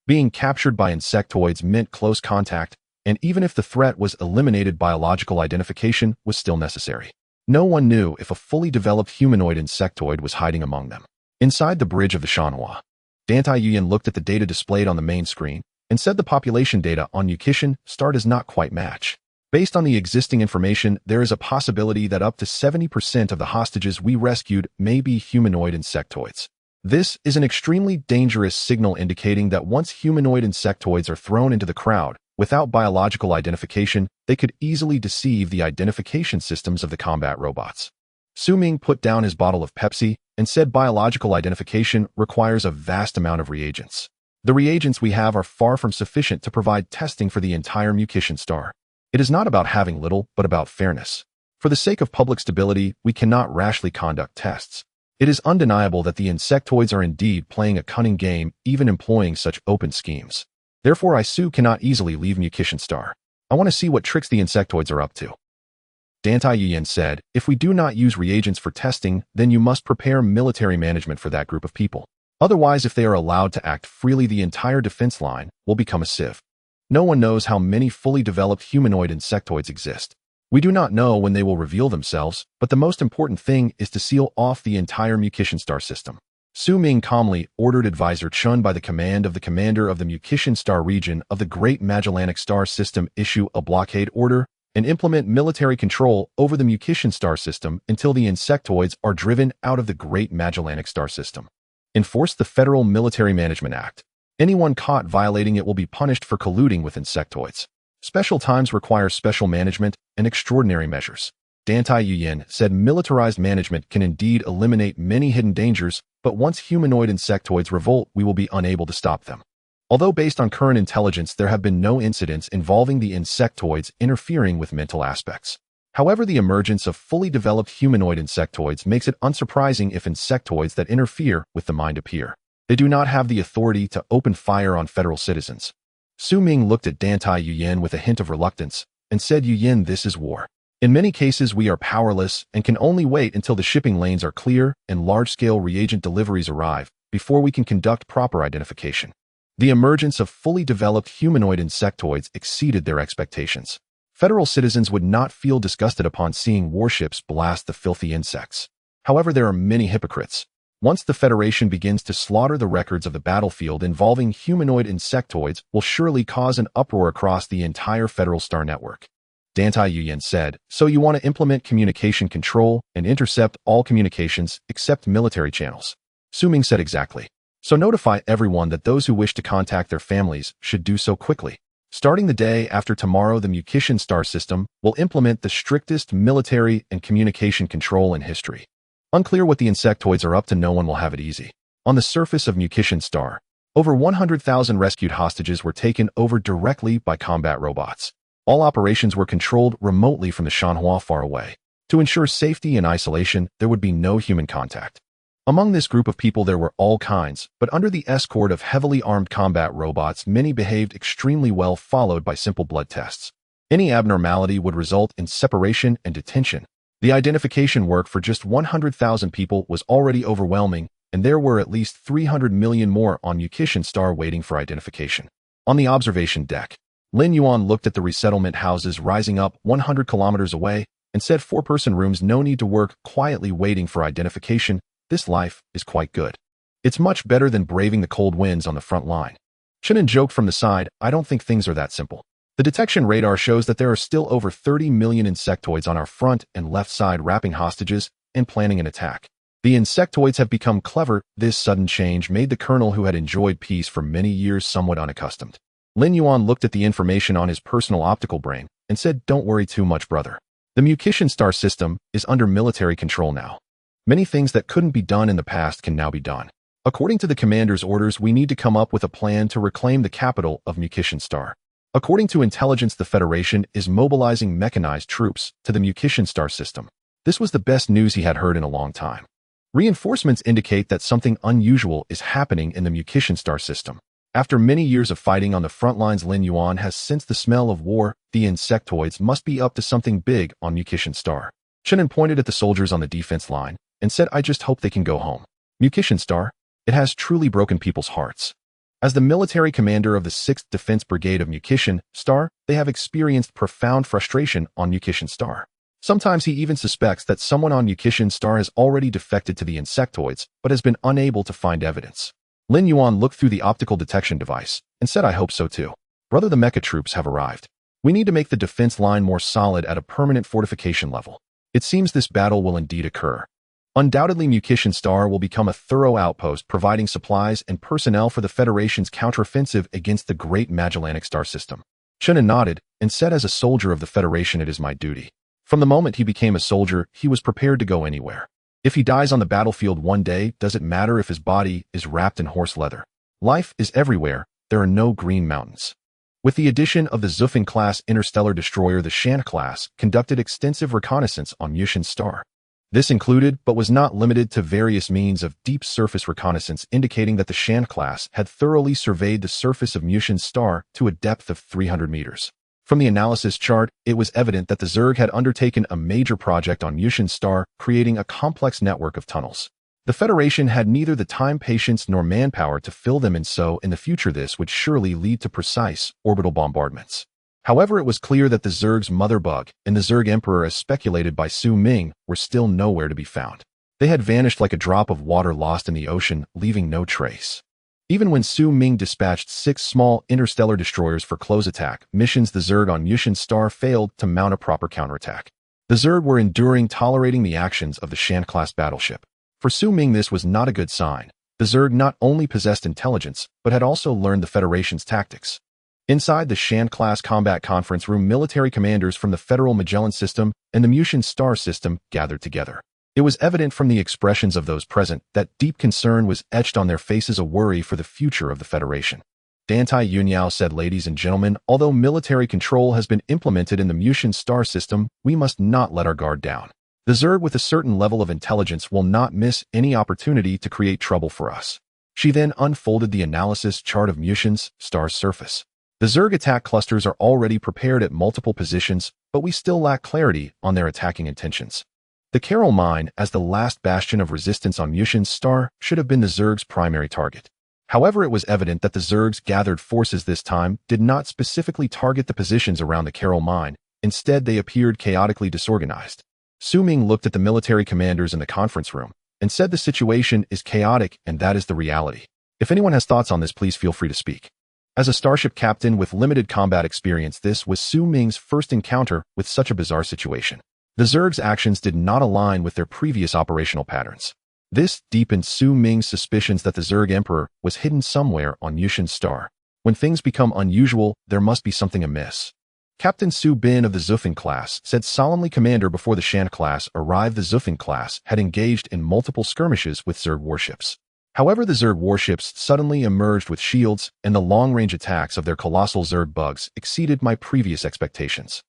Being captured by insectoids meant close contact, and even if the threat was eliminated, biological identification was still necessary. No one knew if a fully developed humanoid insectoid was hiding among them. Inside the bridge of the Shanha, Dantai Yunyan looked at the data displayed on the main screen and said the population data on Mucian star does not quite match. Based on the existing information, there is a possibility that up to 70% of the hostages we rescued may be humanoid insectoids. This is an extremely dangerous signal indicating that once humanoid insectoids are thrown into the crowd, without biological identification, they could easily deceive the identification systems of the combat robots. Su Ming put down his bottle of Pepsi and said biological identification requires a vast amount of reagents. The reagents we have are far from sufficient to provide testing for the entire Mucian star. It is not about having little, but about fairness. For the sake of public stability, we cannot rashly conduct tests. It is undeniable that the insectoids are indeed playing a cunning game, even employing such open schemes. Therefore, Isu cannot easily leave Mucian star. I want to see what tricks the insectoids are up to. Dantai Yunyan said, "If we do not use reagents for testing, then you must prepare military management for that group of people. Otherwise, if they are allowed to act freely, the entire defense line will become a sieve. No one knows how many fully developed humanoid insectoids exist. We do not know when they will reveal themselves, but the most important thing is to seal off the entire Mucian star system." Su Ming calmly ordered Advisor Chun by the command of the commander of the Mucian star region of the Great Magellanic Star System issue a blockade order and implement military control over the Mucian star system until the insectoids are driven out of the Great Magellanic Star System. Enforce the Federal Military Management Act. Anyone caught violating it will be punished for colluding with insectoids. Special times require special management and extraordinary measures. Dantai Yuyin said militarized management can indeed eliminate many hidden dangers, but once humanoid insectoids revolt, we will be unable to stop them. Although based on current intelligence, there have been no incidents involving the insectoids interfering with mental aspects. However, the emergence of fully developed humanoid insectoids makes it unsurprising if insectoids that interfere with the mind appear. They do not have the authority to open fire on federal citizens. Su Ming looked at Dantai Yuyin with a hint of reluctance and said, Yuyin, this is war. In many cases, we are powerless and can only wait until the shipping lanes are clear and large-scale reagent deliveries arrive before we can conduct proper identification. The emergence of fully developed humanoid insectoids exceeded their expectations. Federal citizens would not feel disgusted upon seeing warships blast the filthy insects. However, there are many hypocrites. Once the Federation begins to slaughter the records of the battlefield involving humanoid insectoids will surely cause an uproar across the entire Federal Star Network. Dantai Yuyin said, so you want to implement communication control and intercept all communications except military channels. Su Ming said exactly. So notify everyone that those who wish to contact their families should do so quickly. Starting the day after tomorrow, the Mucian star system will implement the strictest military and communication control in history. Unclear what the insectoids are up to, no one will have it easy. On the surface of Mucian star, over 100,000 rescued hostages were taken over directly by combat robots. All operations were controlled remotely from the Shanha far away. To ensure safety and isolation, there would be no human contact. Among this group of people there were all kinds, but under the escort of heavily armed combat robots, many behaved extremely well, followed by simple blood tests. Any abnormality would result in separation and detention. The identification work for just 100,000 people was already overwhelming, and there were at least 300 million more on Mucian star waiting for identification. On the observation deck, Lin Yuan looked at the resettlement houses rising up 100 kilometers away and said, 4-person rooms, no need to work, quietly waiting for identification. This life is quite good. It's much better than braving the cold winds on the front line. Shanha joked from the side, I don't think things are that simple. The detection radar shows that there are still over 30 million insectoids on our front and left side wrapping hostages and planning an attack. The insectoids have become clever. This sudden change made the colonel, who had enjoyed peace for many years, somewhat unaccustomed. Lin Yuan looked at the information on his personal optical brain and said, don't worry too much, brother. The Mucian star system is under military control now. Many things that couldn't be done in the past can now be done. According to the commander's orders, we need to come up with a plan to reclaim the capital of Mucian star. According to intelligence, the Federation is mobilizing mechanized troops to the Mucian star system. This was the best news he had heard in a long time. Reinforcements indicate that something unusual is happening in the Mucian star system. After many years of fighting on the front lines, Lin Yuan has sensed the smell of war. The insectoids must be up to something big on Mucian star. Shanha pointed at the soldiers on the defense line and said, I just hope they can go home. Mucian star, it has truly broken people's hearts. As the military commander of the 6th Defense Brigade of Mucian star, they have experienced profound frustration on Mucian star. Sometimes he even suspects that someone on Mucian star has already defected to the insectoids, but has been unable to find evidence. Lin Yuan looked through the optical detection device and said, I hope so too. Brother, the mecha troops have arrived. We need to make the defense line more solid at a permanent fortification level. It seems this battle will indeed occur. Undoubtedly, Mucian star will become a thorough outpost, providing supplies and personnel for the Federation's counteroffensive against the great Magellanic star system. Shanha nodded and said, as a soldier of the Federation, it is my duty. From the moment he became a soldier, he was prepared to go anywhere. If he dies on the battlefield one day, does it matter if his body is wrapped in horse leather? Life is everywhere. There are no green mountains. With the addition of the Zufeng-class interstellar destroyer, the Shanha class conducted extensive reconnaissance on Mucian star. This included, but was not limited to, various means of deep surface reconnaissance, indicating that the Shanha class had thoroughly surveyed the surface of Mucian star to a depth of 300 meters. From the analysis chart, it was evident that the Zerg had undertaken a major project on Mucian star, creating a complex network of tunnels. The Federation had neither the time, patience, nor manpower to fill them, and so, in the future, this would surely lead to precise orbital bombardments. However, it was clear that the Zerg's mother bug and the Zerg Emperor, as speculated by Su Ming, were still nowhere to be found. They had vanished like a drop of water lost in the ocean, leaving no trace. Even when Su Ming dispatched 6 small interstellar destroyers for close attack missions, the Zerg on Mucian star failed to mount a proper counterattack. The Zerg were tolerating the actions of the Shanha-class battleship. For Su Ming, this was not a good sign. The Zerg not only possessed intelligence, but had also learned the Federation's tactics. Inside the Shan-class combat conference room, military commanders from the Federal Magellan system and the Mucian star system gathered together. It was evident from the expressions of those present that deep concern was etched on their faces, a worry for the future of the Federation. Dantai Yunyao said, "Ladies and gentlemen, although military control has been implemented in the Mucian star system, we must not let our guard down. The Zerg with a certain level of intelligence will not miss any opportunity to create trouble for us." She then unfolded the analysis chart of Mucian's star's surface. The Zerg attack clusters are already prepared at multiple positions, but we still lack clarity on their attacking intentions. The Carol Mine, as the last bastion of resistance on Mucian's star, should have been the Zerg's primary target. However, it was evident that the Zerg's gathered forces this time did not specifically target the positions around the Carol Mine. Instead, they appeared chaotically disorganized. Su Ming looked at the military commanders in the conference room and said, "The situation is chaotic, and that is the reality. If anyone has thoughts on this, please feel free to speak." As a starship captain with limited combat experience, this was Su Ming's first encounter with such a bizarre situation. The Zerg's actions did not align with their previous operational patterns. This deepened Su Ming's suspicions that the Zerg Emperor was hidden somewhere on Mucian's star. When things become unusual, there must be something amiss. Captain Su Bin of the Zufeng class said solemnly, "Commander, before the Shan class arrived, the Zufeng class had engaged in multiple skirmishes with Zerg warships. However, the Zerg warships suddenly emerged with shields, and the long-range attacks of their colossal Zerg bugs exceeded my previous expectations.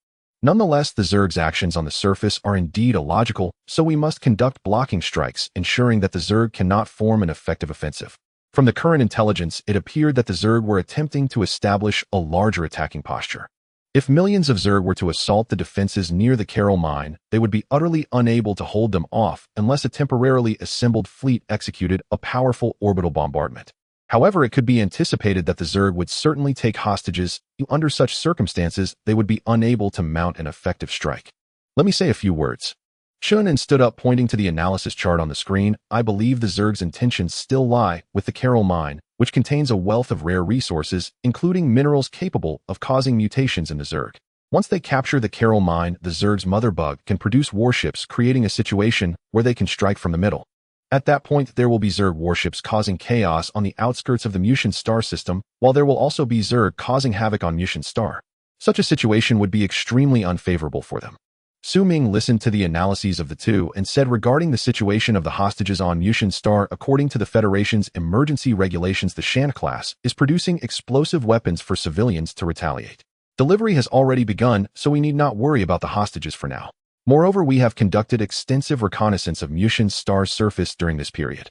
Nonetheless, the Zerg's actions on the surface are indeed illogical, so we must conduct blocking strikes, ensuring that the Zerg cannot form an effective offensive. From the current intelligence, it appeared that the Zerg were attempting to establish a larger attacking posture. If millions of Zerg were to assault the defenses near the Carol Mine, they would be utterly unable to hold them off unless a temporarily assembled fleet executed a powerful orbital bombardment. However, it could be anticipated that the Zerg would certainly take hostages. Under such circumstances, they would be unable to mount an effective strike. Let me say a few words." Shanha stood up, pointing to the analysis chart on the screen. "I believe the Zerg's intentions still lie with the Carol Mine, which contains a wealth of rare resources, including minerals capable of causing mutations in the Zerg. Once they capture the Carol Mine, the Zerg's mother bug can produce warships, creating a situation where they can strike from the middle. At that point, there will be Zerg warships causing chaos on the outskirts of the Mucian star system, while there will also be Zerg causing havoc on Mucian star. Such a situation would be extremely unfavorable for them." Su Ming listened to the analyses of the two and said, "Regarding the situation of the hostages on Mucian star, according to the Federation's emergency regulations, the Shan class is producing explosive weapons for civilians to retaliate. Delivery has already begun, so we need not worry about the hostages for now. Moreover, we have conducted extensive reconnaissance of Mucian star's surface during this period.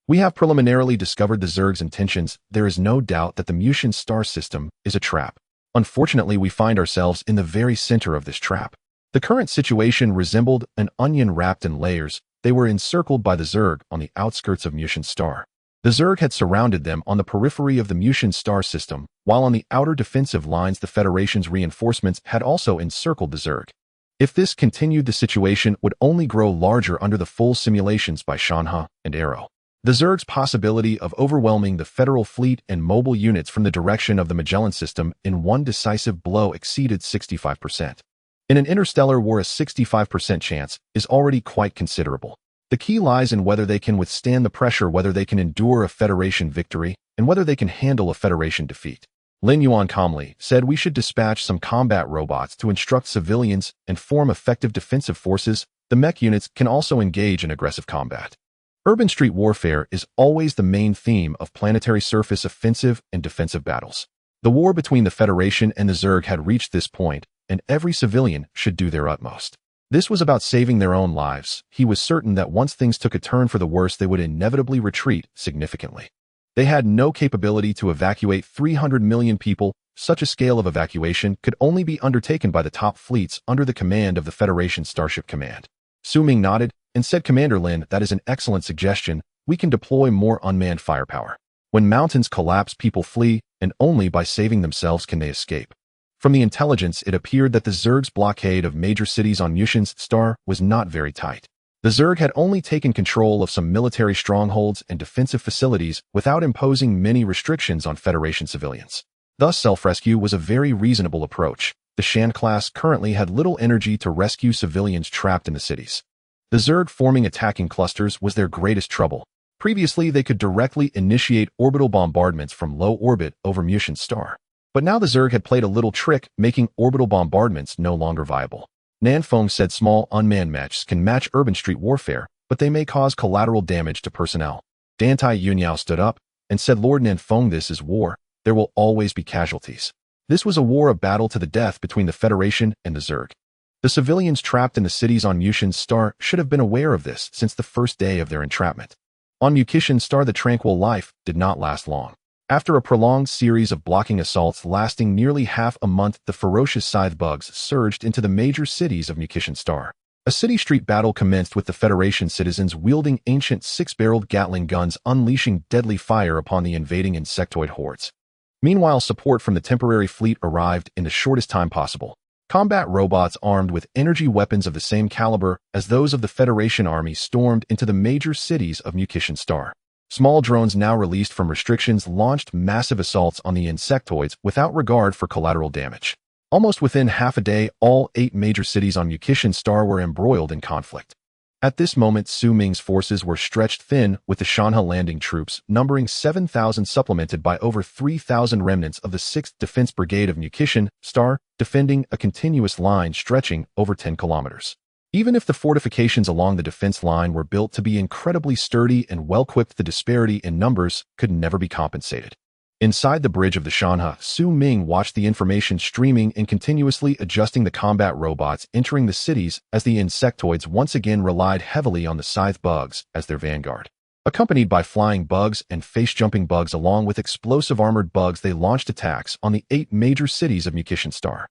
We have preliminarily discovered the Zerg's intentions. There is no doubt that the Mucian star system is a trap. Unfortunately, we find ourselves in the very center of this trap. The current situation resembled an onion wrapped in layers. They were encircled by the Zerg on the outskirts of Mucian star. The Zerg had surrounded them on the periphery of the Mucian star system, while on the outer defensive lines the Federation's reinforcements had also encircled the Zerg. If this continued, the situation would only grow larger under the full simulations by Shanha and Aro. The Zerg's possibility of overwhelming the Federal fleet and mobile units from the direction of the Magellan system in one decisive blow exceeded 65%. In an interstellar war, a 65% chance is already quite considerable. The key lies in whether they can withstand the pressure, whether they can endure a Federation victory, and whether they can handle a Federation defeat. Lin Yuan calmly said, "We should dispatch some combat robots to instruct civilians and form effective defensive forces. The mech units can also engage in aggressive combat." Urban street warfare is always the main theme of planetary surface offensive and defensive battles. The war between the Federation and the Zerg had reached this point, and every civilian should do their utmost. This was about saving their own lives. He was certain that once things took a turn for the worse, they would inevitably retreat significantly. They had no capability to evacuate 300 million people. Such a scale of evacuation could only be undertaken by the top fleets under the command of the Federation Starship Command. Su Ming nodded and said, "Commander Lin, that is an excellent suggestion. We can deploy more unmanned firepower. When mountains collapse, people flee, and only by saving themselves can they escape." From the intelligence, it appeared that the Zerg's blockade of major cities on Mucian's star was not very tight. The Zerg had only taken control of some military strongholds and defensive facilities without imposing many restrictions on Federation civilians. Thus, self-rescue was a very reasonable approach. The Shan class currently had little energy to rescue civilians trapped in the cities. The Zerg forming attacking clusters was their greatest trouble. Previously, they could directly initiate orbital bombardments from low orbit over Mucian's star. But now the Zerg had played a little trick, making orbital bombardments no longer viable. Nanfeng said small unmanned mechs can match urban street warfare, but they may cause collateral damage to personnel. Dantai Yunyao stood up and said, Lord Nanfeng, this is war. There will always be casualties. This was a war of battle to the death between the Federation and the Zerg. The civilians trapped in the cities on Mucian's star should have been aware of this since the first day of their entrapment. On Mucian's star, the tranquil life did not last long. After a prolonged series of blocking assaults lasting nearly half a month, the ferocious scythe bugs surged into the major cities of Mucian's star. A city street battle commenced with the Federation citizens wielding ancient six-barreled Gatling guns unleashing deadly fire upon the invading insectoid hordes. Meanwhile, support from the temporary fleet arrived in the shortest time possible. Combat robots armed with energy weapons of the same caliber as those of the Federation army stormed into the major cities of Mucian's star. Small drones now released from restrictions launched massive assaults on the insectoids without regard for collateral damage. Almost within half a day, all 8 major cities on Mucian's star were embroiled in conflict. At this moment, Su Ming's forces were stretched thin, with the Shanha landing troops numbering 7,000 supplemented by over 3,000 remnants of the 6th Defense Brigade of Mucian star, defending a continuous line stretching over 10 kilometers. Even if the fortifications along the defense line were built to be incredibly sturdy and well-equipped, the disparity in numbers could never be compensated. Inside the bridge of the Shanha, Su Ming watched the information streaming and continuously adjusting the combat robots entering the cities as the insectoids once again relied heavily on the scythe bugs as their vanguard. Accompanied by flying bugs and face-jumping bugs along with explosive armored bugs, they launched attacks on the 8 major cities of Mucian's star.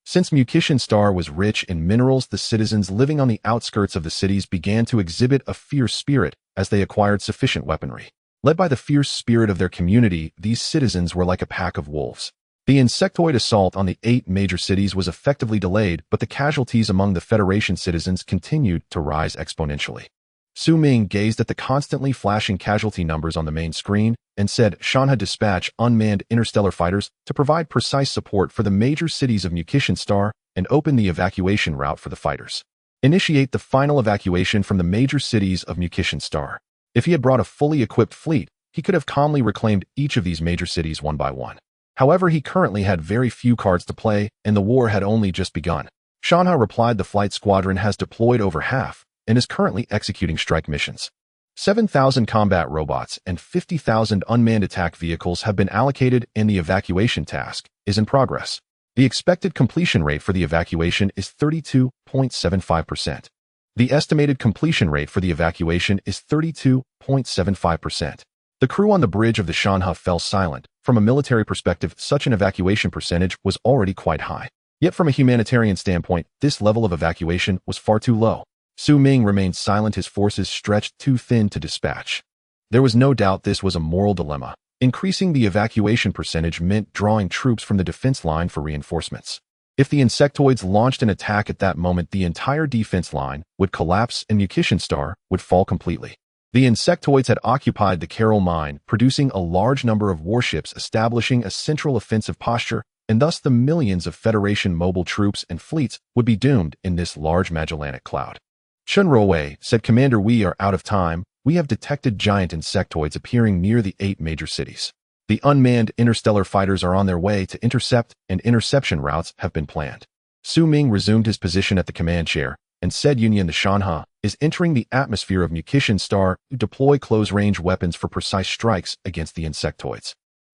Since Mucian's star was rich in minerals, the citizens living on the outskirts of the cities began to exhibit a fierce spirit as they acquired sufficient weaponry. Led by the fierce spirit of their community, these citizens were like a pack of wolves. The insectoid assault on the 8 major cities was effectively delayed, but the casualties among the Federation citizens continued to rise exponentially. Su Ming gazed at the constantly flashing casualty numbers on the main screen and said, Shanha, dispatch unmanned interstellar fighters to provide precise support for the major cities of Mucian's star and open the evacuation route for the fighters. Initiate the final evacuation from the major cities of Mucian's star. If he had brought a fully equipped fleet, he could have calmly reclaimed each of these major cities one by one. However, he currently had very few cards to play, and the war had only just begun. Shanha replied, the flight squadron has deployed over half and is currently executing strike missions. 7,000 combat robots and 50,000 unmanned attack vehicles have been allocated, and the evacuation task is in progress. The expected completion rate for the evacuation is 32.75%. The estimated completion rate for the evacuation is 32.75%. The crew on the bridge of the Shanha fell silent. From a military perspective, such an evacuation percentage was already quite high. Yet from a humanitarian standpoint, this level of evacuation was far too low. Su Ming remained silent, his forces stretched too thin to dispatch. There was no doubt this was a moral dilemma. Increasing the evacuation percentage meant drawing troops from the defense line for reinforcements. If the insectoids launched an attack at that moment, the entire defense line would collapse and Mucian's star would fall completely. The insectoids had occupied the Carol mine, producing a large number of warships, establishing a central offensive posture, and thus the millions of Federation mobile troops and fleets would be doomed in this large Magellanic Cloud. Chunroe said, Commander, we are out of time. We have detected giant insectoids appearing near the 8 major cities. The unmanned interstellar fighters are on their way to intercept, and interception routes have been planned. Su Ming resumed his position at the command chair and said, Union, the Shanha is entering the atmosphere of Mucian's star to deploy close-range weapons for precise strikes against the insectoids.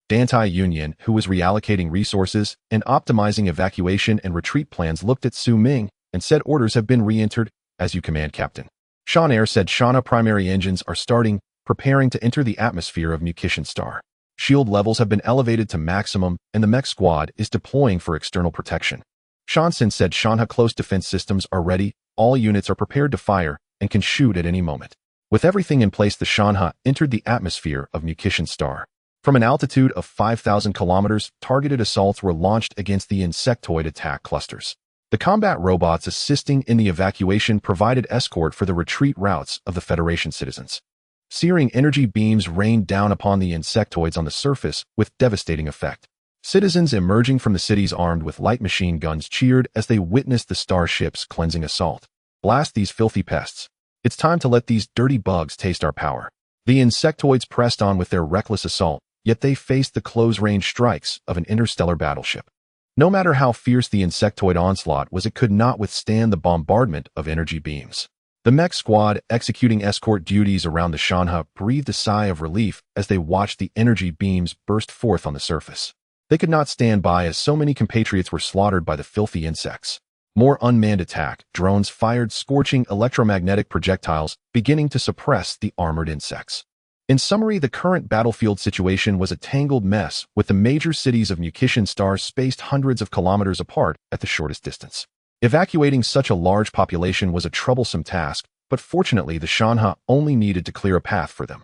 Dantai Union, who was reallocating resources and optimizing evacuation and retreat plans, looked at Su Ming and said, orders have been re-entered as you command, Captain. Shanair said, Shanha primary engines are starting, preparing to enter the atmosphere of Mucian's star. Shield levels have been elevated to maximum, and the mech squad is deploying for external protection. Shansen said, Shanha close defense systems are ready, all units are prepared to fire and can shoot at any moment. With everything in place, the Shanha entered the atmosphere of Mucian's star. From an altitude of 5,000 kilometers, targeted assaults were launched against the insectoid attack clusters. The combat robots assisting in the evacuation provided escort for the retreat routes of the Federation citizens. Searing energy beams rained down upon the insectoids on the surface with devastating effect. Citizens emerging from the cities armed with light machine guns cheered as they witnessed the starship's cleansing assault. Blast these filthy pests. It's time to let these dirty bugs taste our power. The insectoids pressed on with their reckless assault, yet they faced the close-range strikes of an interstellar battleship. No matter how fierce the insectoid onslaught was, it could not withstand the bombardment of energy beams. The mech squad executing escort duties around the Shanha breathed a sigh of relief as they watched the energy beams burst forth on the surface. They could not stand by as so many compatriots were slaughtered by the filthy insects. More unmanned attack drones fired scorching electromagnetic projectiles, beginning to suppress the armored insects. In summary, the current battlefield situation was a tangled mess, with the major cities of Mucian stars spaced hundreds of kilometers apart at the shortest distance. Evacuating such a large population was a troublesome task, but fortunately the Shanha only needed to clear a path for them.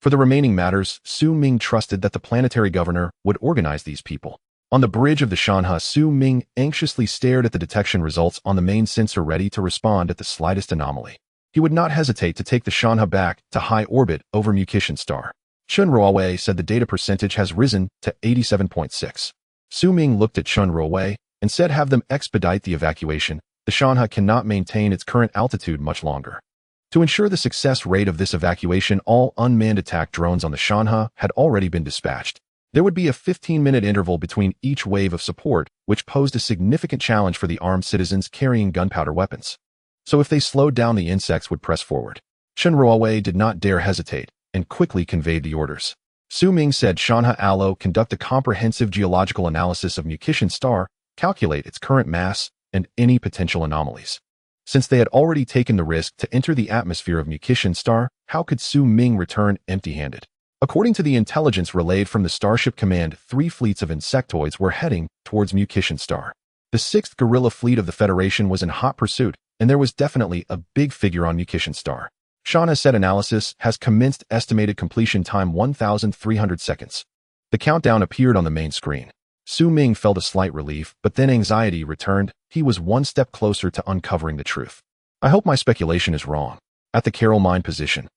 For the remaining matters, Su Ming trusted that the planetary governor would organize these people. On the bridge of the Shanha, Su Ming anxiously stared at the detection results on the main sensor, ready to respond at the slightest anomaly. He would not hesitate to take the Shanha back to high orbit over Mucian star. Chun Ruowei said the data percentage has risen to 87.6. Su Ming looked at Chun Ruowei and said, have them expedite the evacuation. The Shanha cannot maintain its current altitude much longer. To ensure the success rate of this evacuation, all unmanned attack drones on the Shanha had already been dispatched. There would be a 15-minute interval between each wave of support, which posed a significant challenge for the armed citizens carrying gunpowder weapons. So if they slowed down, the insects would press forward. Chun Ruowei did not dare hesitate and quickly conveyed the orders. Su Ming said, Shanha Allo, conduct a comprehensive geological analysis of Mucian star, calculate its current mass and any potential anomalies. Since they had already taken the risk to enter the atmosphere of Mucian star, how could Su Ming return empty-handed? According to the intelligence relayed from the Starship Command, 3 fleets of insectoids were heading towards Mucian star. The 6th guerrilla fleet of the Federation was in hot pursuit, and there was definitely a big figure on Mucian star. Shanha said analysis has commenced, estimated completion time 1,300 seconds. The countdown appeared on the main screen. Su Ming felt a slight relief, but then anxiety returned. He was one step closer to uncovering the truth. I hope my speculation is wrong. At the Carol mine position,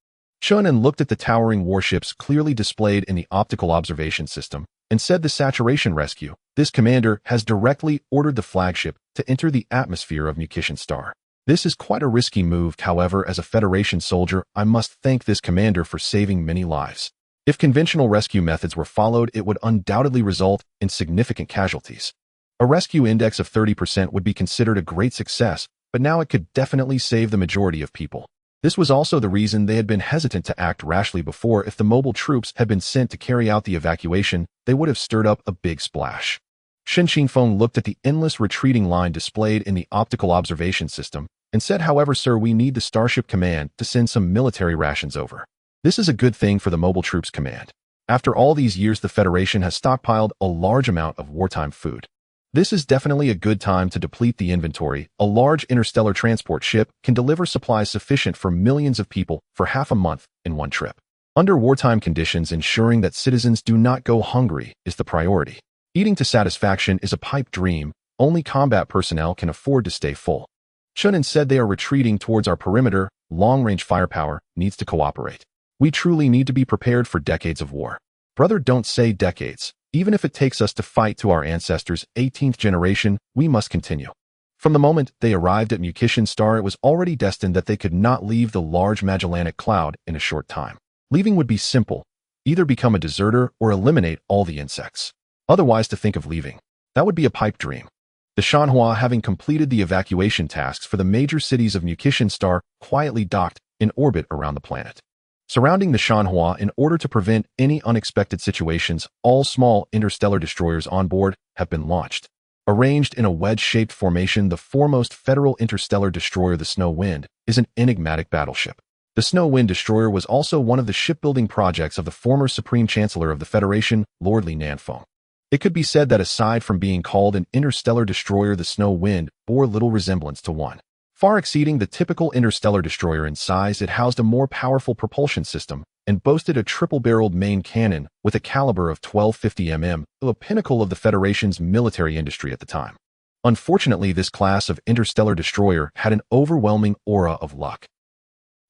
Chun looked at the towering warships clearly displayed in the optical observation system and said, the saturation rescue. This commander has directly ordered the flagship to enter the atmosphere of Mucian star. This is quite a risky move. However, as a Federation soldier, I must thank this commander for saving many lives. If conventional rescue methods were followed, it would undoubtedly result in significant casualties. A rescue index of 30% would be considered a great success, but now it could definitely save the majority of people. This was also the reason they had been hesitant to act rashly before. If the mobile troops had been sent to carry out the evacuation, they would have stirred up a big splash. Shen Qingfeng looked at the endless retreating line displayed in the optical observation system and said, however, sir, we need the Starship Command to send some military rations over. This is a good thing for the Mobile Troops Command. After all these years, the Federation has stockpiled a large amount of wartime food. This is definitely a good time to deplete the inventory. A large interstellar transport ship can deliver supplies sufficient for millions of people for half a month in one trip. Under wartime conditions, ensuring that citizens do not go hungry is the priority. Eating to satisfaction is a pipe dream. Only combat personnel can afford to stay full. Chunin said, they are retreating towards our perimeter. Long-range firepower needs to cooperate. We truly need to be prepared for decades of war. Brother, don't say decades. Even if it takes us to fight to our ancestors' 18th generation, we must continue. From the moment they arrived at Mucian star, it was already destined that they could not leave the large Magellanic Cloud in a short time. Leaving would be simple. Either become a deserter or eliminate all the insects. Otherwise, to think of leaving, that would be a pipe dream. The Shanhua, having completed the evacuation tasks for the major cities of Mucian star, quietly docked in orbit around the planet. Surrounding the Shanhua, in order to prevent any unexpected situations, all small interstellar destroyers on board have been launched. Arranged in a wedge-shaped formation, the foremost federal interstellar destroyer, the Snow Wind, is an enigmatic battleship. The Snow Wind destroyer was also one of the shipbuilding projects of the former Supreme Chancellor of the Federation, Lord Li Nanfeng. It could be said that aside from being called an interstellar destroyer, the Snow Wind bore little resemblance to one. Far exceeding the typical interstellar destroyer in size, it housed a more powerful propulsion system and boasted a triple-barreled main cannon with a caliber of 1250 mm, a pinnacle of the Federation's military industry at the time. Unfortunately, this class of interstellar destroyer had an overwhelming aura of luck.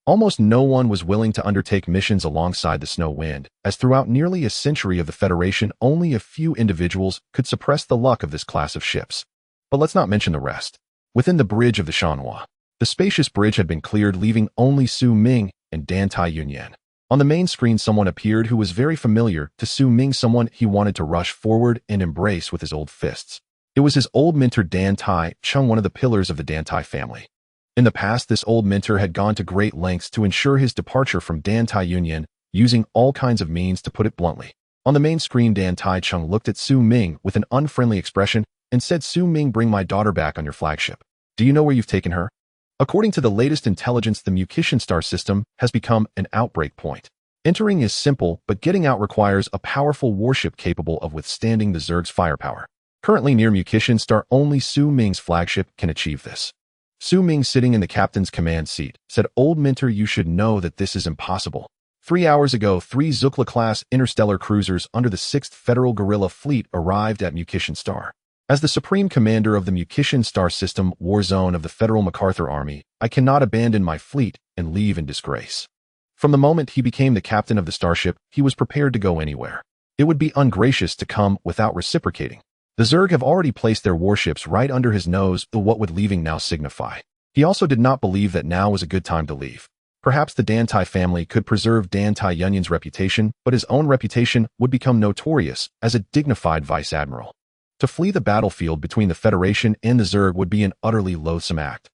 Almost no one was willing to undertake missions alongside the Snow Wind, as throughout nearly a century of the Federation, only a few individuals could suppress the luck of this class of ships. But let's not mention the rest. Within the bridge of the Shanhua, the spacious bridge had been cleared, leaving only Su Ming and Dan Tai Yunyan. On the main screen, someone appeared who was very familiar to Su Ming, someone he wanted to rush forward and embrace with his old fists. It was his old mentor Dan Tai Chung, one of the pillars of the Dan Tai family. In the past, this old mentor had gone to great lengths to ensure his departure from Dan Tai Union, using all kinds of means, to put it bluntly. On the main screen, Dan Tai Chung looked at Su Ming with an unfriendly expression and said, "Su Ming, bring my daughter back on your flagship. Do you know where you've taken her?" According to the latest intelligence, the Mucian star system has become an outbreak point. Entering is simple, but getting out requires a powerful warship capable of withstanding the Zerg's firepower. Currently near Mucian star, only Su Ming's flagship can achieve this. Su Ming, sitting in the captain's command seat, said, "Old mentor, you should know that this is impossible. 3 hours ago, 3 Zukla-class interstellar cruisers under the 6th Federal Guerrilla Fleet arrived at Mucian star. As the supreme commander of the Mucian star system war zone of the Federal MacArthur Army, I cannot abandon my fleet and leave in disgrace." From the moment he became the captain of the starship, he was prepared to go anywhere. It would be ungracious to come without reciprocating. The Zerg have already placed their warships right under his nose, so what would leaving now signify? He also did not believe that now was a good time to leave. Perhaps the Dan Tai family could preserve Dan Tai Union's reputation, but his own reputation would become notorious as a dignified vice admiral. To flee the battlefield between the Federation and the Zerg would be an utterly loathsome act.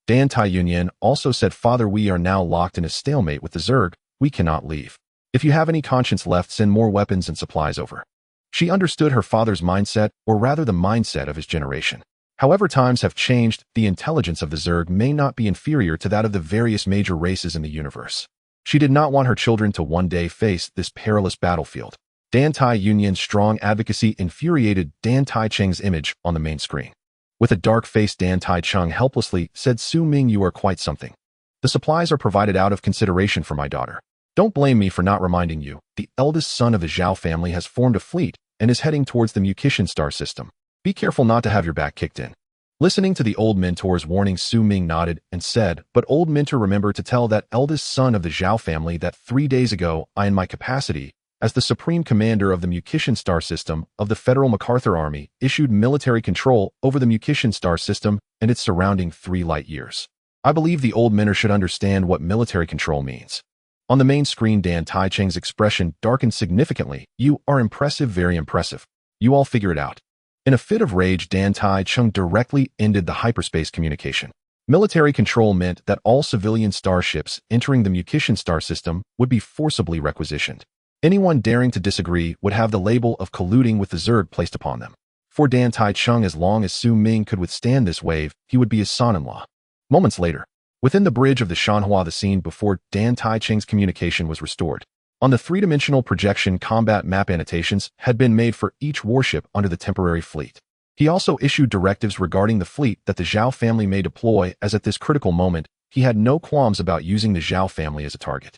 Dan Tai Union also said, "Father, we are now locked in a stalemate with the Zerg. We cannot leave. If you have any conscience left, send more weapons and supplies over." She understood her father's mindset, or rather the mindset of his generation. However, times have changed, the intelligence of the Zerg may not be inferior to that of the various major races in the universe. She did not want her children to one day face this perilous battlefield. Dan Tai Union's strong advocacy infuriated Dan Tai Cheng's image on the main screen. With a dark face, Dan Tai Chung helplessly said, "Su Ming, you are quite something. The supplies are provided out of consideration for my daughter. Don't blame me for not reminding you. The eldest son of the Zhao family has formed a fleet and is heading towards the Mucian star system. Be careful not to have your back kicked in." Listening to the old mentor's warning, Su Ming nodded and said, "But old mentor, remember to tell that eldest son of the Zhao family that 3 days ago, I, in my capacity as the supreme commander of the Mucian star system of the Federal MacArthur Army, issued military control over the Mucian star system and its surrounding 3 light years. I believe the old mentor should understand what military control means." On the main screen, Dan Tai Cheng's expression darkened significantly. "You are impressive, very impressive. You all figure it out." In a fit of rage, Dan Tai Chung directly ended the hyperspace communication. Military control meant that all civilian starships entering the Mucian star system would be forcibly requisitioned. Anyone daring to disagree would have the label of colluding with the Zerg placed upon them. For Dan Tai Chung, as long as Su Ming could withstand this wave, he would be his son-in-law. Moments later, within the bridge of the Shanha, the scene before Dan Tai Cheng's communication was restored. On the 3-dimensional projection, combat map annotations had been made for each warship under the temporary fleet. He also issued directives regarding the fleet that the Zhao family may deploy, as at this critical moment, he had no qualms about using the Zhao family as a target.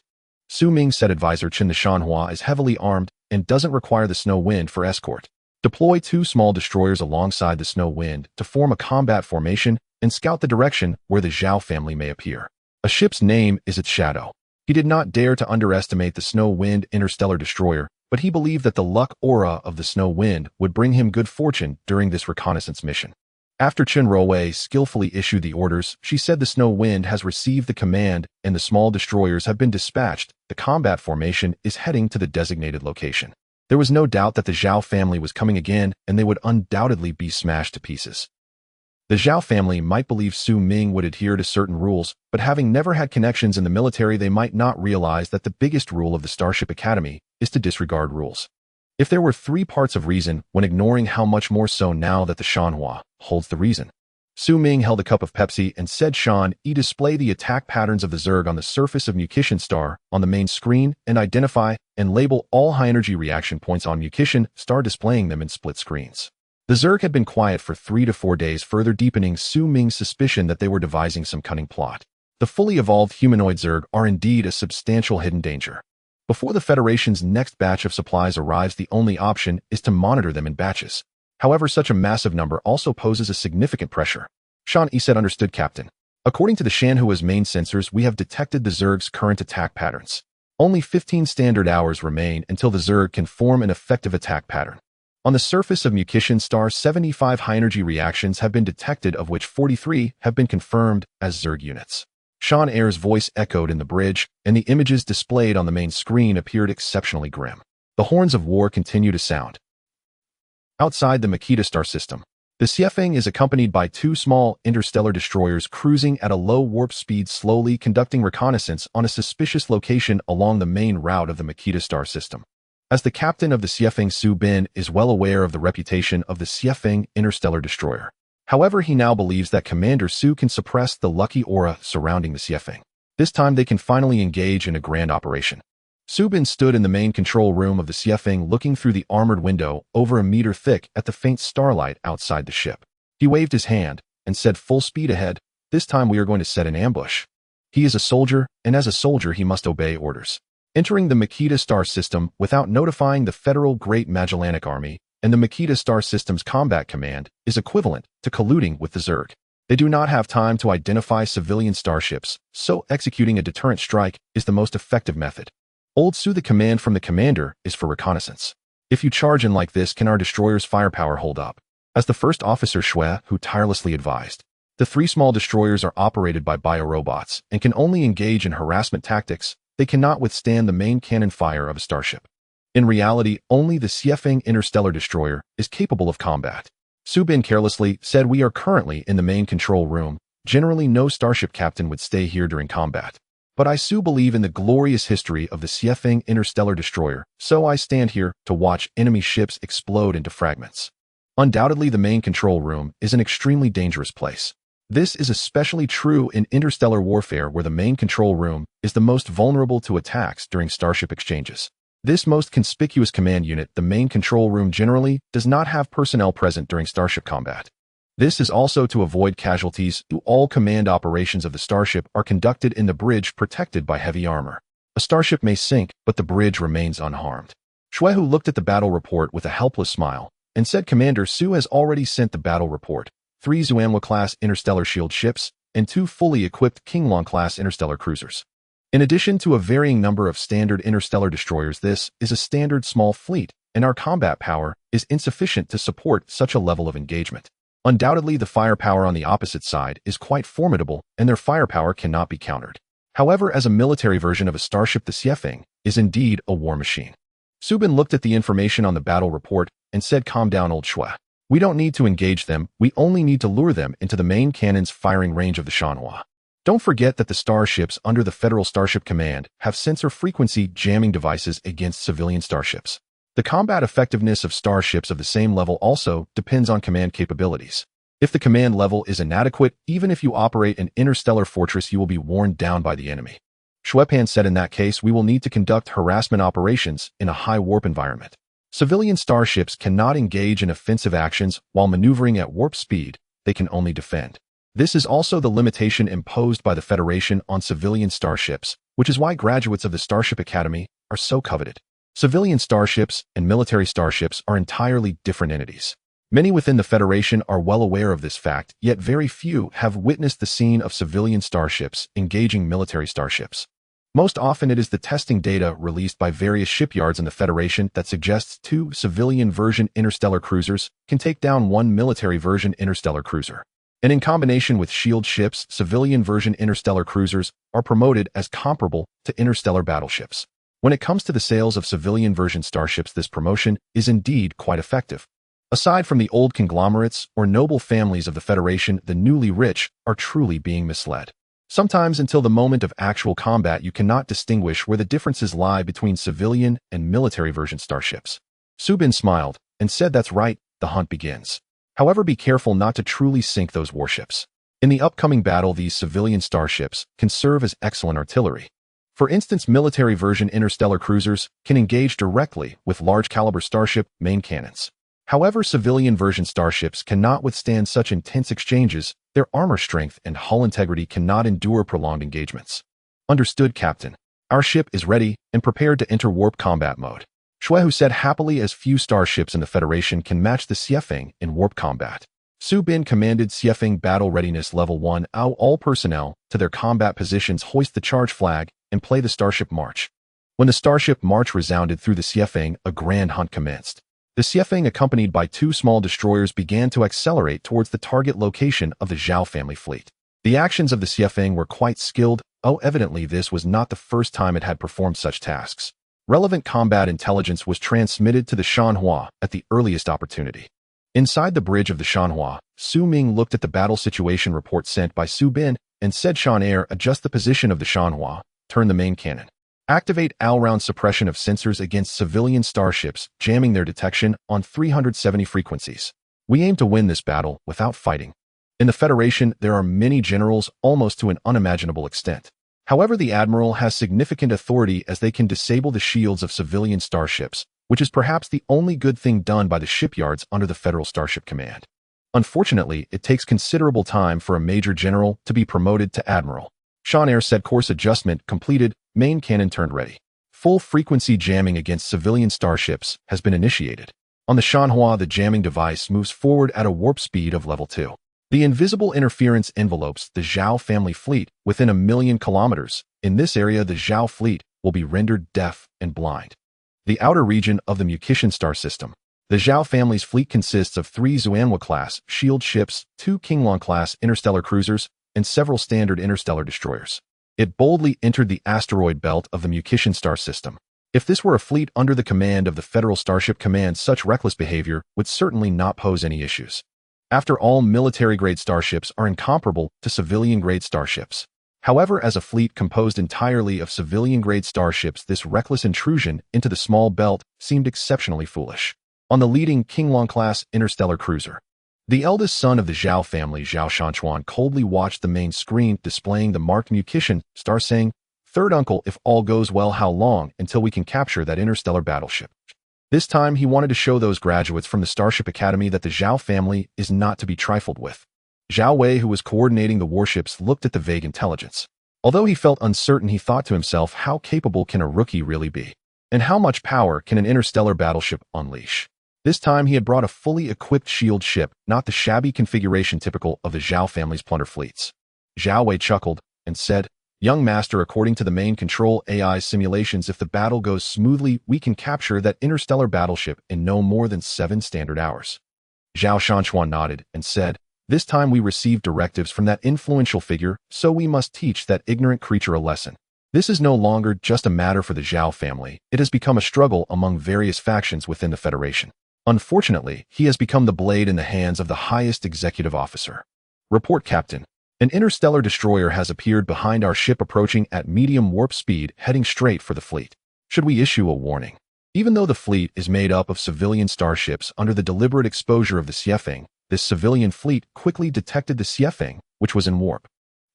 Su Ming said, "Advisor Chen, the Shanhua is heavily armed and doesn't require the Snow Wind for escort. Deploy 2 small destroyers alongside the Snow Wind to form a combat formation and scout the direction where the Zhao family may appear. A ship's name is its shadow." He did not dare to underestimate the Snow Wind interstellar destroyer, but he believed that the luck aura of the Snow Wind would bring him good fortune during this reconnaissance mission. After Chen Ruowei skillfully issued the orders, she said, "The Snow Wind has received the command and the small destroyers have been dispatched. The combat formation is heading to the designated location." There was no doubt that the Zhao family was coming again, and they would undoubtedly be smashed to pieces. The Zhao family might believe Su Ming would adhere to certain rules, but having never had connections in the military, they might not realize that the biggest rule of the Starship Academy is to disregard rules. If there were 3 parts of reason, when ignoring, how much more so now that the Shanhua holds the reason. Su Ming held a cup of Pepsi and said, "Shan, display the attack patterns of the Zerg on the surface of Mucian star on the main screen and identify and label all high-energy reaction points on Mucian star, displaying them in split screens." The Zerg had been quiet for 3 to 4 days, further deepening Su Ming's suspicion that they were devising some cunning plot. The fully evolved humanoid Zerg are indeed a substantial hidden danger. Before the Federation's next batch of supplies arrives, the only option is to monitor them in batches. However, such a massive number also poses a significant pressure. Shan said, "Understood, Captain. According to the Shanhua's main sensors, we have detected the Zerg's current attack patterns. Only 15 standard hours remain until the Zerg can form an effective attack pattern. On the surface of Mucian star, 75 high-energy reactions have been detected, of which 43 have been confirmed as Zerg units. Sean Ayre's voice echoed in the bridge, and the images displayed on the main screen appeared exceptionally grim. The horns of war continue to sound. Outside the Makita star system, the Xiefeng is accompanied by two small interstellar destroyers cruising at a low warp speed, slowly conducting reconnaissance on a suspicious location along the main route of the Makita star system. As the captain of the Xiefeng, Su Bin is well aware of the reputation of the Xiefeng interstellar destroyer. However, he now believes that Commander Su can suppress the lucky aura surrounding the Xiefeng. This time they can finally engage in a grand operation. Su Bin stood in the main control room of the Xiefeng, looking through the armored window over a meter thick at the faint starlight outside the ship. He waved his hand and said, "Full speed ahead. This time we are going to set an ambush." He is a soldier, and as a soldier he must obey orders. Entering the Makita star system without notifying the Federal Great Magellanic Army and the Makita star system's combat command is equivalent to colluding with the Zerg. They do not have time to identify civilian starships, so executing a deterrent strike is the most effective method. Old Su, the command from the commander is for reconnaissance. If you charge in like this, can our destroyer's firepower hold up? As the first officer Shui, who tirelessly advised, the three small destroyers are operated by biorobots and can only engage in harassment tactics. They cannot withstand the main cannon fire of a starship. In reality, only the Xiefeng interstellar destroyer is capable of combat. Su Bin carelessly said, "We are currently in the main control room. Generally, no starship captain would stay here during combat. But I so believe in the glorious history of the Xiefeng interstellar destroyer, so I stand here to watch enemy ships explode into fragments." Undoubtedly, the main control room is an extremely dangerous place. This is especially true in interstellar warfare, where the main control room is the most vulnerable to attacks during starship exchanges. This most conspicuous command unit, the main control room, generally does not have personnel present during starship combat. This is also to avoid casualties. All command operations of the starship are conducted in the bridge, protected by heavy armor. A starship may sink, but the bridge remains unharmed. Shui, who looked at the battle report with a helpless smile, and said, "Commander Su has already sent the battle report. 3 Xuanhua-class interstellar shield ships and 2 fully equipped Qinglong-class interstellar cruisers. In addition to a varying number of standard interstellar destroyers, this is a standard small fleet, and our combat power is insufficient to support such a level of engagement. Undoubtedly, the firepower on the opposite side is quite formidable, and their firepower cannot be countered. However, as a military version of a starship, the Xiefeng is indeed a war machine." Su Bin looked at the information on the battle report and said, "Calm down, old Shui. We don't need to engage them, we only need to lure them into the main cannon's firing range of the Shanha. Don't forget that the starships under the Federal Starship Command have sensor frequency jamming devices against civilian starships. The combat effectiveness of starships of the same level also depends on command capabilities. If the command level is inadequate, even if you operate an interstellar fortress, you will be worn down by the enemy." Shuepan said, "In that case, we will need to conduct harassment operations in a high warp environment. Civilian starships cannot engage in offensive actions while maneuvering at warp speed. They can only defend. This is also the limitation imposed by the Federation on civilian starships, which is why graduates of the Starship Academy are so coveted. Civilian starships and military starships are entirely different entities. Many within the Federation are well aware of this fact, yet very few have witnessed the scene of civilian starships engaging military starships. Most often it is the testing data released by various shipyards in the Federation that suggests 2 civilian version interstellar cruisers can take down 1 military version interstellar cruiser. And in combination with shield ships, civilian version interstellar cruisers are promoted as comparable to interstellar battleships. When it comes to the sales of civilian version starships, this promotion is indeed quite effective. Aside from the old conglomerates or noble families of the Federation, the newly rich are truly being misled. Sometimes until the moment of actual combat, you cannot distinguish where the differences lie between civilian and military version starships." Su Bin smiled and said, "That's right, the hunt begins. However, be careful not to truly sink those warships. In the upcoming battle, these civilian starships can serve as excellent artillery. For instance, military version interstellar cruisers can engage directly with large caliber starship main cannons. However, civilian version starships cannot withstand such intense exchanges. Their armor strength and hull integrity cannot endure prolonged engagements." "Understood, Captain. Our ship is ready and prepared to enter warp combat mode." Shui, who said happily, as few starships in the Federation can match the Xiefeng in warp combat. Su Bin commanded Xiefeng Battle Readiness Level 1. All personnel to their combat positions, hoist the charge flag, and play the Starship March. When the Starship March resounded through the Xiefeng, a grand hunt commenced. The Xiefeng, accompanied by 2 small destroyers, began to accelerate towards the target location of the Zhao family fleet. The actions of the Xiefeng were quite skilled, evidently this was not the first time it had performed such tasks. Relevant combat intelligence was transmitted to the Shanhua at the earliest opportunity. Inside the bridge of the Shanhua, Su Ming looked at the battle situation report sent by Su Bin and said, Shan adjust the position of the Shanhua, turn the main cannon. Activate all-round suppression of sensors against civilian starships, jamming their detection on 370 frequencies. We aim to win this battle without fighting. In the Federation, there are many generals almost to an unimaginable extent. However, the Admiral has significant authority as they can disable the shields of civilian starships, which is perhaps the only good thing done by the shipyards under the Federal Starship Command. Unfortunately, it takes considerable time for a Major General to be promoted to Admiral. Shan said course adjustment completed, main cannon turned ready. Full frequency jamming against civilian starships has been initiated. On the Shanhua, the jamming device moves forward at a warp speed of level 2. The invisible interference envelopes the Zhao family fleet within 1,000,000 kilometers. In this area, the Zhao fleet will be rendered deaf and blind. The outer region of the Mucian star system. The Zhao family's fleet consists of 3 Xuanhua-class shield ships, 2 Qinglong-class interstellar cruisers, and several standard interstellar destroyers. It boldly entered the asteroid belt of the Mucian star system. If this were a fleet under the command of the Federal Starship Command, such reckless behavior would certainly not pose any issues. After all, military-grade starships are incomparable to civilian-grade starships. However, as a fleet composed entirely of civilian-grade starships, this reckless intrusion into the small belt seemed exceptionally foolish. On the leading Qinglong-class interstellar cruiser, the eldest son of the Zhao family, Zhao Shanchuan, coldly watched the main screen displaying the marked Mucian star, saying, "Third uncle, if all goes well, how long until we can capture that interstellar battleship?" This time, he wanted to show those graduates from the Starship Academy that the Zhao family is not to be trifled with. Zhao Wei, who was coordinating the warships, looked at the vague intelligence. Although he felt uncertain, he thought to himself, how capable can a rookie really be? And how much power can an interstellar battleship unleash? This time, he had brought a fully equipped shield ship, not the shabby configuration typical of the Zhao family's plunder fleets. Zhao Wei chuckled and said, "Young master, according to the main control AI simulations, if the battle goes smoothly, we can capture that interstellar battleship in no more than 7 standard hours." Zhao Shanchuan nodded and said, "This time we received directives from that influential figure, so we must teach that ignorant creature a lesson. This is no longer just a matter for the Zhao family, it has become a struggle among various factions within the Federation. Unfortunately, he has become the blade in the hands of the highest executive officer. Report, Captain. An interstellar destroyer has appeared behind our ship, approaching at medium warp speed, heading straight for the fleet. Should we issue a warning?" Even though the fleet is made up of civilian starships under the deliberate exposure of the Xiefeng, this civilian fleet quickly detected the Xiefeng, which was in warp.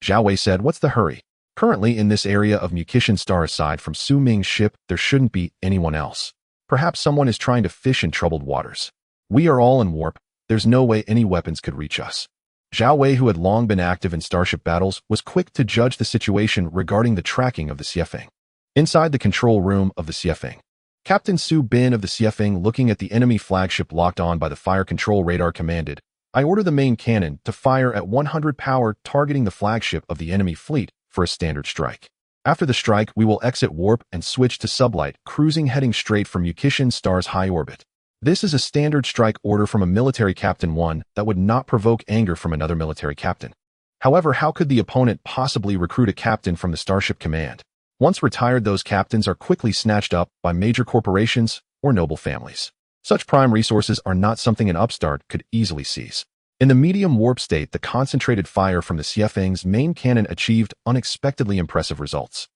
Zhao Wei said, "What's the hurry? Currently in this area of Mucian star, aside from Su Ming's ship, there shouldn't be anyone else. Perhaps someone is trying to fish in troubled waters. We are all in warp. There's no way any weapons could reach us." Zhao Wei, who had long been active in starship battles, was quick to judge the situation regarding the tracking of the Xiefeng. Inside the control room of the Xiefeng, Captain Su Bin of the Xiefeng, looking at the enemy flagship locked on by the fire control radar, commanded, "I order the main cannon to fire at 100 power, targeting the flagship of the enemy fleet for a standard strike. After the strike, we will exit warp and switch to sublight, cruising heading straight for Mucian star's high orbit. This is a standard strike order from a military captain, one that would not provoke anger from another military captain. However, how could the opponent possibly recruit a captain from the Starship Command? Once retired, those captains are quickly snatched up by major corporations or noble families. Such prime resources are not something an upstart could easily seize." In the medium warp state, the concentrated fire from the Xiefeng's main cannon achieved unexpectedly impressive results.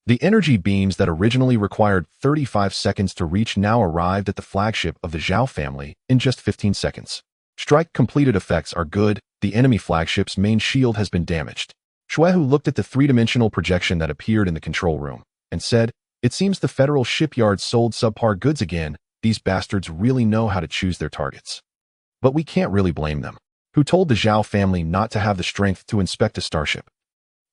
The energy beams that originally required 35 seconds to reach now arrived at the flagship of the Zhao family in just 15 seconds. Strike completed. Effects are good. The enemy flagship's main shield has been damaged. Shuehu looked at the three-dimensional projection that appeared in the control room and said, "It seems the Federal Shipyard sold subpar goods again. These bastards really know how to choose their targets. But we can't really blame them. Who told the Zhao family not to have the strength to inspect a starship?"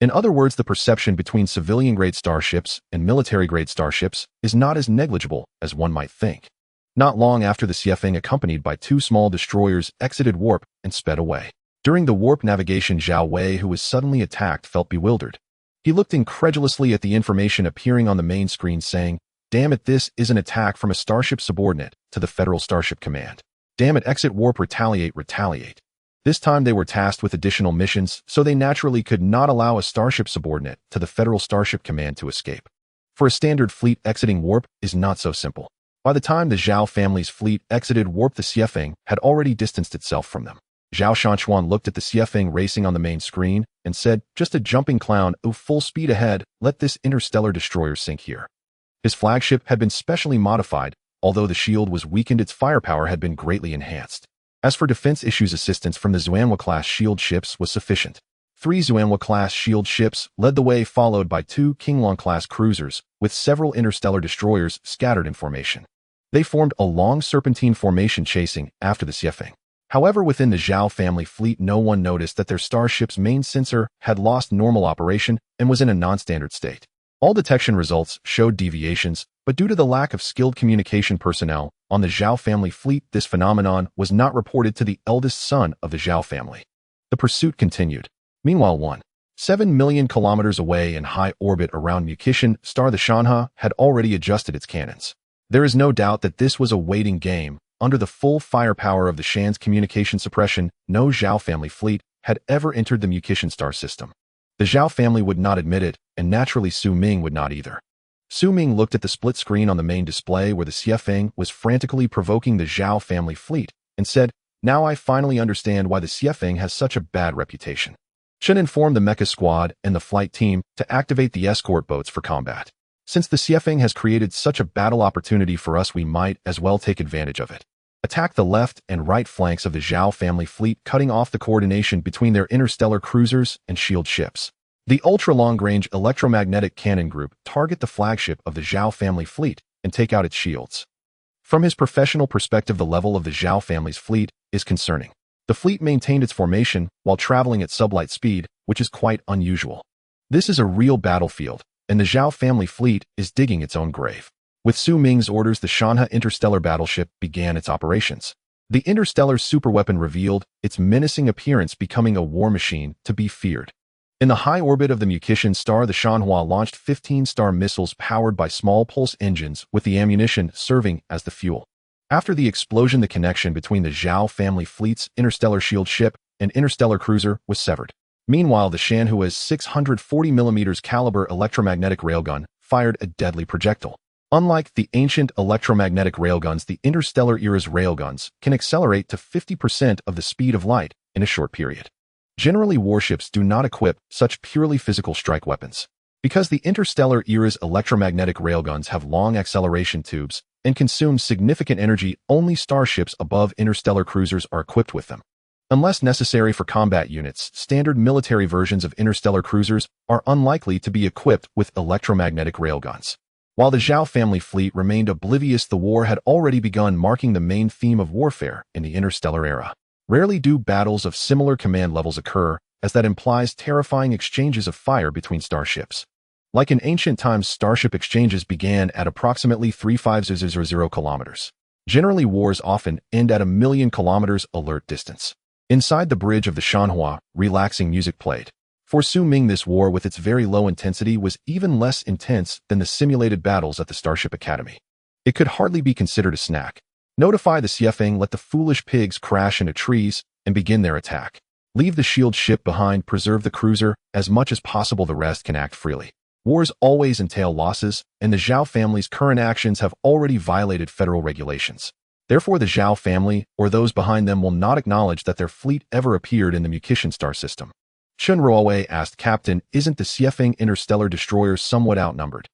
In other words, the perception between civilian-grade starships and military-grade starships is not as negligible as one might think. Not long after, the Xiefeng, accompanied by 2 small destroyers, exited warp and sped away. During the warp navigation, Zhao Wei, who was suddenly attacked, felt bewildered. He looked incredulously at the information appearing on the main screen, saying, "Damn it, this is an attack from a starship subordinate to the Federal Starship Command. Damn it, exit warp, retaliate, retaliate." This time they were tasked with additional missions, so they naturally could not allow a starship subordinate to the Federal Starship Command to escape. For a standard fleet, exiting warp is not so simple. By the time the Zhao family's fleet exited warp, the Xiefeng had already distanced itself from them. Zhao Shanchuan looked at the Xiefeng racing on the main screen and said, "Just a jumping clown, full speed ahead, let this interstellar destroyer sink here." His flagship had been specially modified, although the shield was weakened, its firepower had been greatly enhanced. As for defense issues, assistance from the Xuanhua-class shield ships was sufficient. 3 Xuanhua-class shield ships led the way, followed by 2 Qinglong-class cruisers, with several interstellar destroyers scattered in formation. They formed a long serpentine formation chasing after the Xiefeng. However, within the Zhao family fleet, no one noticed that their starship's main sensor had lost normal operation and was in a non-standard state. All detection results showed deviations, but due to the lack of skilled communication personnel on the Zhao family fleet, this phenomenon was not reported to the eldest son of the Zhao family. The pursuit continued. Meanwhile, 1.7 million kilometers away in high orbit around Mucian star, the Shanha had already adjusted its cannons. There is no doubt that this was a waiting game. Under the full firepower of the Shan's communication suppression, no Zhao family fleet had ever entered the Mucian star system. The Zhao family would not admit it, and naturally Su Ming would not either. Su Ming looked at the split screen on the main display where the Xiefeng was frantically provoking the Zhao family fleet and said, "Now I finally understand why the Xiefeng has such a bad reputation." Chen informed the mecha squad and the flight team to activate the escort boats for combat. Since the Xiefeng has created such a battle opportunity for us, we might as well take advantage of it. Attack the left and right flanks of the Zhao family fleet, cutting off the coordination between their interstellar cruisers and shield ships. The ultra-long-range electromagnetic cannon group target the flagship of the Zhao family fleet and take out its shields. From his professional perspective, the level of the Zhao family's fleet is concerning. The fleet maintained its formation while traveling at sublight speed, which is quite unusual. This is a real battlefield, and the Zhao family fleet is digging its own grave. With Su Ming's orders, the Shanha Interstellar Battleship began its operations. The interstellar superweapon revealed its menacing appearance, becoming a war machine to be feared. In the high orbit of the Mucian star, the Shanhua launched 15-star missiles powered by small pulse engines, with the ammunition serving as the fuel. After the explosion, the connection between the Zhao family fleet's interstellar shield ship and interstellar cruiser was severed. Meanwhile, the Shanhua's 640mm caliber electromagnetic railgun fired a deadly projectile. Unlike the ancient electromagnetic railguns, the interstellar era's railguns can accelerate to 50% of the speed of light in a short period. Generally, warships do not equip such purely physical strike weapons. Because the interstellar era's electromagnetic railguns have long acceleration tubes and consume significant energy, only starships above interstellar cruisers are equipped with them. Unless necessary for combat units, standard military versions of interstellar cruisers are unlikely to be equipped with electromagnetic railguns. While the Zhao family fleet remained oblivious, the war had already begun, marking the main theme of warfare in the interstellar era. Rarely do battles of similar command levels occur, as that implies terrifying exchanges of fire between starships. Like in ancient times, starship exchanges began at approximately 3,500 kilometers. Generally, wars often end at 1,000,000 kilometers alert distance. Inside the bridge of the Shanhua, relaxing music played. For Su Ming, this war, with its very low intensity, was even less intense than the simulated battles at the Starship Academy. It could hardly be considered a snack. Notify the Xiefeng, let the foolish pigs crash into trees and begin their attack. Leave the shield ship behind, preserve the cruiser as much as possible, the rest can act freely. Wars always entail losses, and the Zhao family's current actions have already violated federal regulations. Therefore, the Zhao family, or those behind them, will not acknowledge that their fleet ever appeared in the Mucian star system. Chen Ruowei asked, "Captain, isn't the Xiefeng interstellar destroyers somewhat outnumbered?"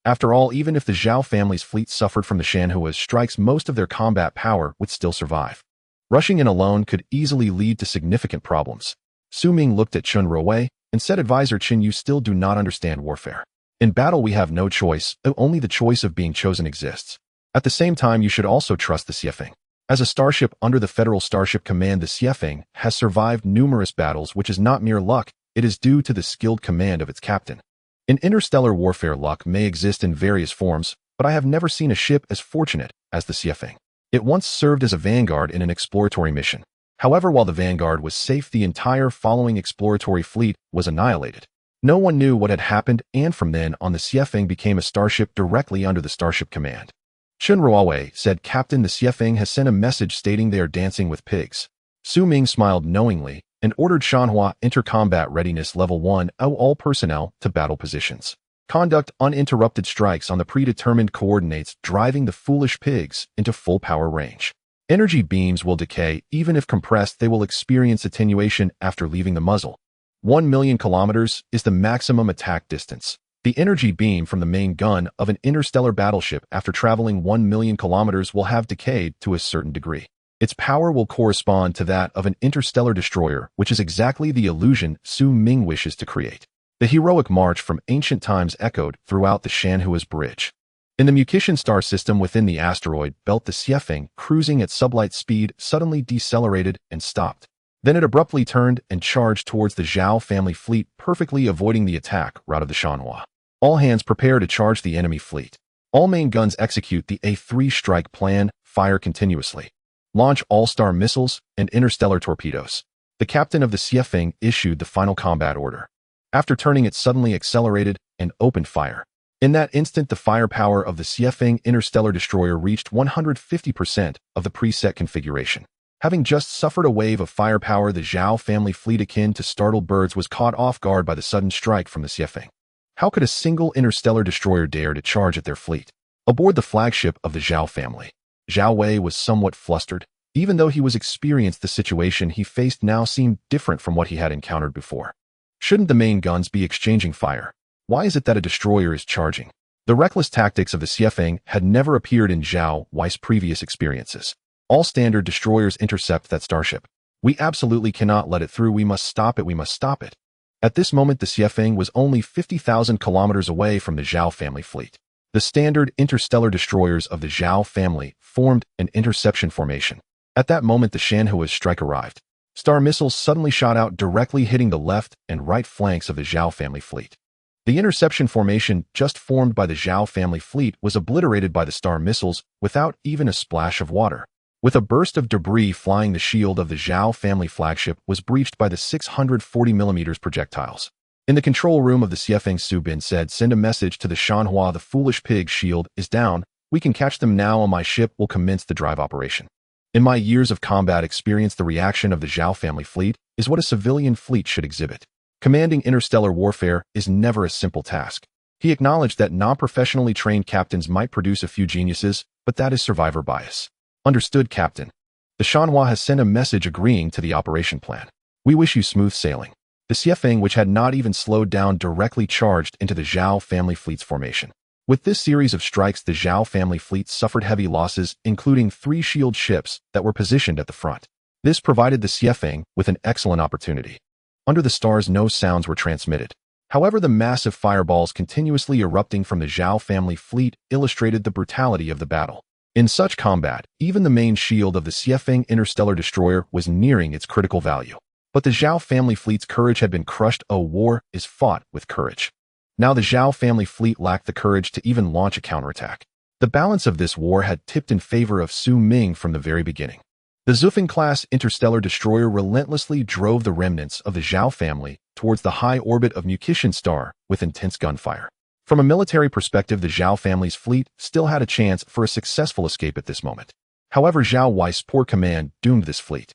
After all, even if the Zhao family's fleet suffered from the Shanhua's strikes, most of their combat power would still survive. Rushing in alone could easily lead to significant problems. Su Ming looked at Chen Ruowei and said, "Advisor Chen, you still do not understand warfare. In battle, we have no choice, only the choice of being chosen exists. At the same time, you should also trust the Xiefeng. As a starship under the Federal Starship Command, the Xiefeng has survived numerous battles, which is not mere luck, it is due to the skilled command of its captain. In interstellar warfare, luck may exist in various forms, but I have never seen a ship as fortunate as the Xiefeng. It once served as a vanguard in an exploratory mission. However, while the vanguard was safe, the entire following exploratory fleet was annihilated. No one knew what had happened, and from then on, the Xiefeng became a starship directly under the Starship Command." Chen Ruowei said, "Captain, the Xiefeng has sent a message stating they are dancing with pigs. Su Ming smiled knowingly and ordered Shanhua Inter-Combat Readiness Level 1 all personnel to battle positions. Conduct uninterrupted strikes on the predetermined coordinates, driving the foolish pigs into full power range. Energy beams will decay. Even if compressed, they will experience attenuation after leaving the muzzle. 1 million kilometers is the maximum attack distance. The energy beam from the main gun of an interstellar battleship after traveling 1 million kilometers will have decayed to a certain degree. Its power will correspond to that of an interstellar destroyer, which is exactly the illusion Su Ming wishes to create. The heroic march from ancient times echoed throughout the Shanhua's bridge. In the Mucian star system within the asteroid belt, the Xiefeng, cruising at sublight speed, suddenly decelerated and stopped. Then it abruptly turned and charged towards the Zhao family fleet, perfectly avoiding the attack route of the Shanhua. All hands prepare to charge the enemy fleet. All main guns execute the A3 strike plan, fire continuously. Launch all-star missiles and interstellar torpedoes. The captain of the Xiefeng issued the final combat order. After turning, it suddenly accelerated and opened fire. In that instant, the firepower of the Xiefeng interstellar destroyer reached 150% of the preset configuration. Having just suffered a wave of firepower, the Zhao family fleet, akin to startled birds, was caught off guard by the sudden strike from the Xiefeng. How could a single interstellar destroyer dare to charge at their fleet? Aboard the flagship of the Zhao family, Zhao Wei was somewhat flustered. Even though he was experienced, the situation he faced now seemed different from what he had encountered before. Shouldn't the main guns be exchanging fire? Why is it that a destroyer is charging? The reckless tactics of the Xiefeng had never appeared in Zhao Wei's previous experiences. All standard destroyers intercept that starship. We absolutely cannot let it through. We must stop it. We must stop it. At this moment, the Xiefeng was only 50,000 kilometers away from the Zhao family fleet. The standard interstellar destroyers of the Zhao family formed an interception formation. At that moment, the Shanhua's strike arrived. Star missiles suddenly shot out, directly hitting the left and right flanks of the Zhao family fleet. The interception formation just formed by the Zhao family fleet was obliterated by the star missiles without even a splash of water. With a burst of debris flying, the shield of the Zhao family flagship was breached by the 640mm projectiles. In the control room of the Xiefeng, Su Bin said, "Send a message to the Shanhua. The foolish pig shield is down. We can catch them now. On my ship will commence the drive operation." In my years of combat experience, the reaction of the Zhao family fleet is what a civilian fleet should exhibit. Commanding interstellar warfare is never a simple task. He acknowledged that non-professionally trained captains might produce a few geniuses, but that is survivor bias. Understood, Captain. The Shanhua has sent a message agreeing to the operation plan. We wish you smooth sailing. The Xiefeng, which had not even slowed down, directly charged into the Zhao family fleet's formation. With this series of strikes, the Zhao family fleet suffered heavy losses, including 3 shield ships that were positioned at the front. This provided the Xiefeng with an excellent opportunity. Under the stars, no sounds were transmitted. However, the massive fireballs continuously erupting from the Zhao family fleet illustrated the brutality of the battle. In such combat, even the main shield of the Xiefeng interstellar destroyer was nearing its critical value. But the Zhao family fleet's courage had been crushed. Oh, war is fought with courage. Now the Zhao family fleet lacked the courage to even launch a counterattack. The balance of this war had tipped in favor of Su Ming from the very beginning. The Zufeng-class interstellar destroyer relentlessly drove the remnants of the Zhao family towards the high orbit of Mucian star with intense gunfire. From a military perspective, the Zhao family's fleet still had a chance for a successful escape at this moment. However, Zhao Wei's poor command doomed this fleet.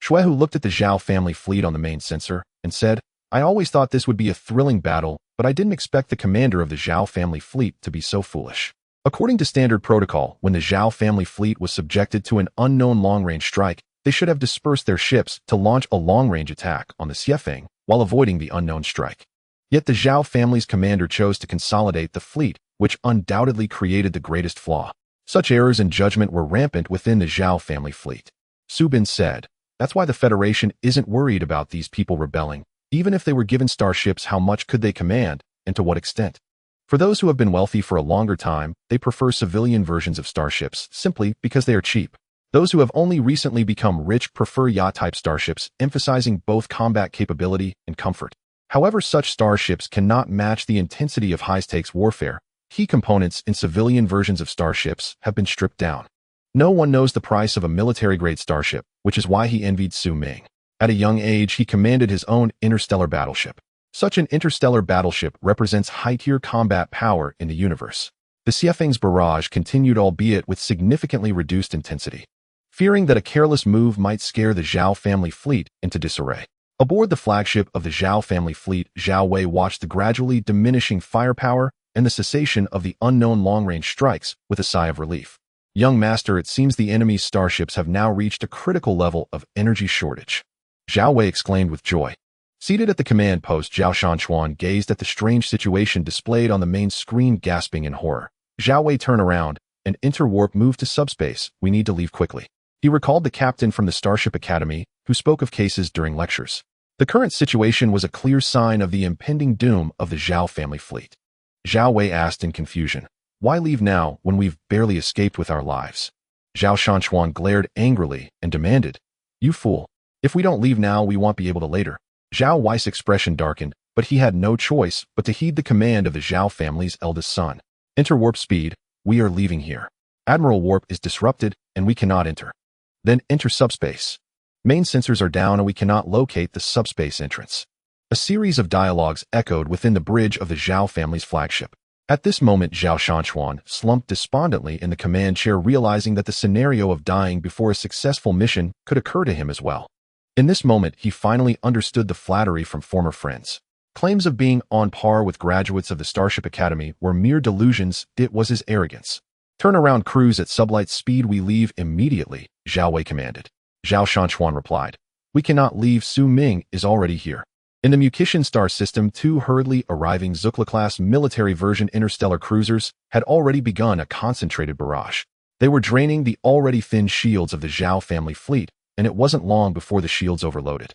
Shuehu looked at the Zhao family fleet on the main sensor and said, "I always thought this would be a thrilling battle, but I didn't expect the commander of the Zhao family fleet to be so foolish." According to standard protocol, when the Zhao family fleet was subjected to an unknown long-range strike, they should have dispersed their ships to launch a long-range attack on the Xiefeng while avoiding the unknown strike. Yet the Zhao family's commander chose to consolidate the fleet, which undoubtedly created the greatest flaw. Such errors in judgment were rampant within the Zhao family fleet. Su Bin said, "That's why the Federation isn't worried about these people rebelling. Even if they were given starships, how much could they command, and to what extent? For those who have been wealthy for a longer time, they prefer civilian versions of starships simply because they are cheap. Those who have only recently become rich prefer yacht-type starships, emphasizing both combat capability and comfort. However, such starships cannot match the intensity of high-stakes warfare. Key components in civilian versions of starships have been stripped down. No one knows the price of a military-grade starship, which is why he envied Su Ming. At a young age, he commanded his own interstellar battleship. Such an interstellar battleship represents high-tier combat power in the universe. The Xiefeng's barrage continued, albeit with significantly reduced intensity. fearing that a careless move might scare the Zhao family fleet into disarray. Aboard the flagship of the Zhao family fleet, Zhao Wei watched the gradually diminishing firepower and the cessation of the unknown long-range strikes with a sigh of relief. Young master, it seems the enemy's starships have now reached a critical level of energy shortage. Zhao Wei exclaimed with joy. Seated at the command post, Zhao Shanchuan gazed at the strange situation displayed on the main screen, gasping in horror. Zhao Wei turned around and interwarp moved to subspace. We need to leave quickly. He recalled the captain from the Starship Academy, who spoke of cases during lectures. The current situation was a clear sign of the impending doom of the Zhao family fleet. Zhao Wei asked in confusion, "Why leave now when we've barely escaped with our lives?" Zhao Shanchuan glared angrily and demanded, "You fool. If we don't leave now, we won't be able to later." Zhao Wei's expression darkened, but he had no choice but to heed the command of the Zhao family's eldest son. "Enter warp speed. We are leaving here. Admiral warp is disrupted and we cannot enter." "Then enter subspace. Main sensors are down and we cannot locate the subspace entrance." A series of dialogues echoed within the bridge of the Zhao family's flagship. At this moment, Zhao Shanchuan slumped despondently in the command chair, realizing that the scenario of dying before a successful mission could occur to him as well. In this moment, he finally understood the flattery from former friends. Claims of being on par with graduates of the Starship Academy were mere delusions. It was his arrogance. "Turn around, cruise at sublight speed. We leave immediately," Zhao Wei commanded. Zhao Shanchuan replied, "We cannot leave. Su Ming is already here." In the Mucian star system, 2 hurriedly arriving Zukla-class military version interstellar cruisers had already begun a concentrated barrage. They were draining the already thin shields of the Zhao family fleet, and it wasn't long before the shields overloaded.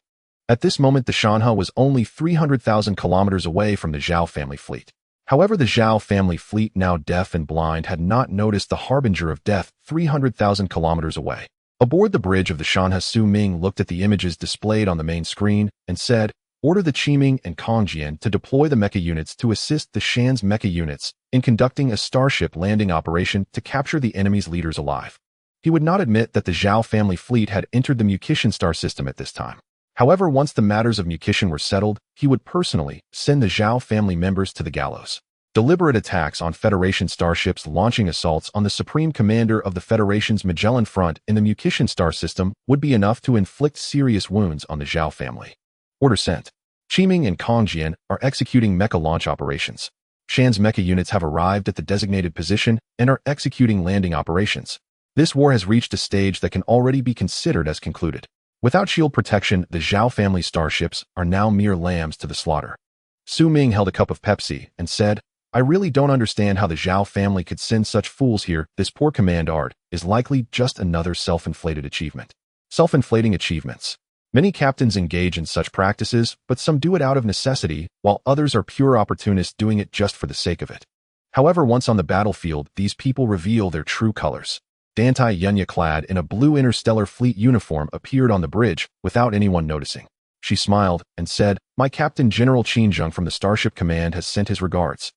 At this moment, the Shanha was only 300,000 kilometers away from the Zhao family fleet. However, the Zhao family fleet, now deaf and blind, had not noticed the harbinger of death 300,000 kilometers away. Aboard the bridge of the Shanha, Su Ming looked at the images displayed on the main screen and said, "Order the Qiming and Kongjian to deploy the mecha units to assist the Shan's mecha units in conducting a starship landing operation to capture the enemy's leaders alive." He would not admit that the Zhao family fleet had entered the Mucian star system at this time. However, once the matters of Mucian were settled, he would personally send the Zhao family members to the gallows. Deliberate attacks on Federation starships launching assaults on the Supreme Commander of the Federation's Magellan Front in the Mucian star system would be enough to inflict serious wounds on the Zhao family. Order sent. Qiming and Kongjian are executing mecha launch operations. Shan's mecha units have arrived at the designated position and are executing landing operations. This war has reached a stage that can already be considered as concluded. Without shield protection, the Zhao family starships are now mere lambs to the slaughter. Su Ming held a cup of Pepsi and said, "I really don't understand how the Zhao family could send such fools here. This poor command art is likely just another self-inflated achievement." Self-inflating achievements. Many captains engage in such practices, but some do it out of necessity, while others are pure opportunists doing it just for the sake of it. However, once on the battlefield, these people reveal their true colors. Dantai Yunya, clad in a blue interstellar fleet uniform, appeared on the bridge without anyone noticing. She smiled and said, "My Captain General Qinzheng from the Starship Command has sent his regards.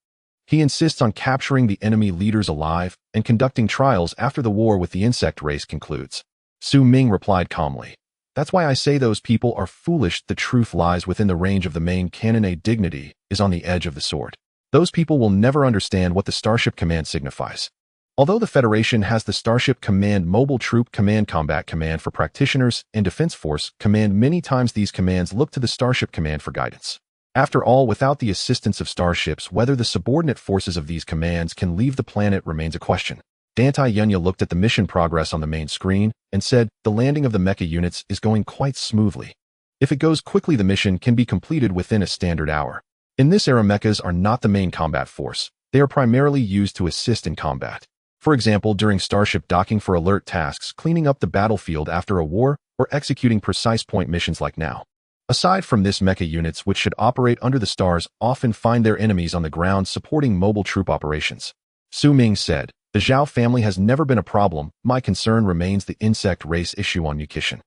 He insists on capturing the enemy leaders alive and conducting trials after the war with the insect race concludes." Su Ming replied calmly, "That's why I say those people are foolish. The truth lies within the range of the main cannon. A dignity is on the edge of the sword. Those people will never understand what the Starship Command signifies. Although the Federation has the Starship Command Mobile Troop Command, Combat Command for Practitioners, and Defense Force Command, many times these commands look to the Starship Command for guidance. After all, without the assistance of starships, whether the subordinate forces of these commands can leave the planet remains a question." Dantai Yunya looked at the mission progress on the main screen and said, "The landing of the mecha units is going quite smoothly. If it goes quickly, the mission can be completed within a standard hour." In this era, mechas are not the main combat force. They are primarily used to assist in combat. For example, during starship docking for alert tasks, cleaning up the battlefield after a war, or executing precise point missions like now. Aside from this, mecha units, which should operate under the stars, often find their enemies on the ground supporting mobile troop operations. Su Ming said, "The Zhao family has never been a problem. My concern remains the insect race issue on Mucian.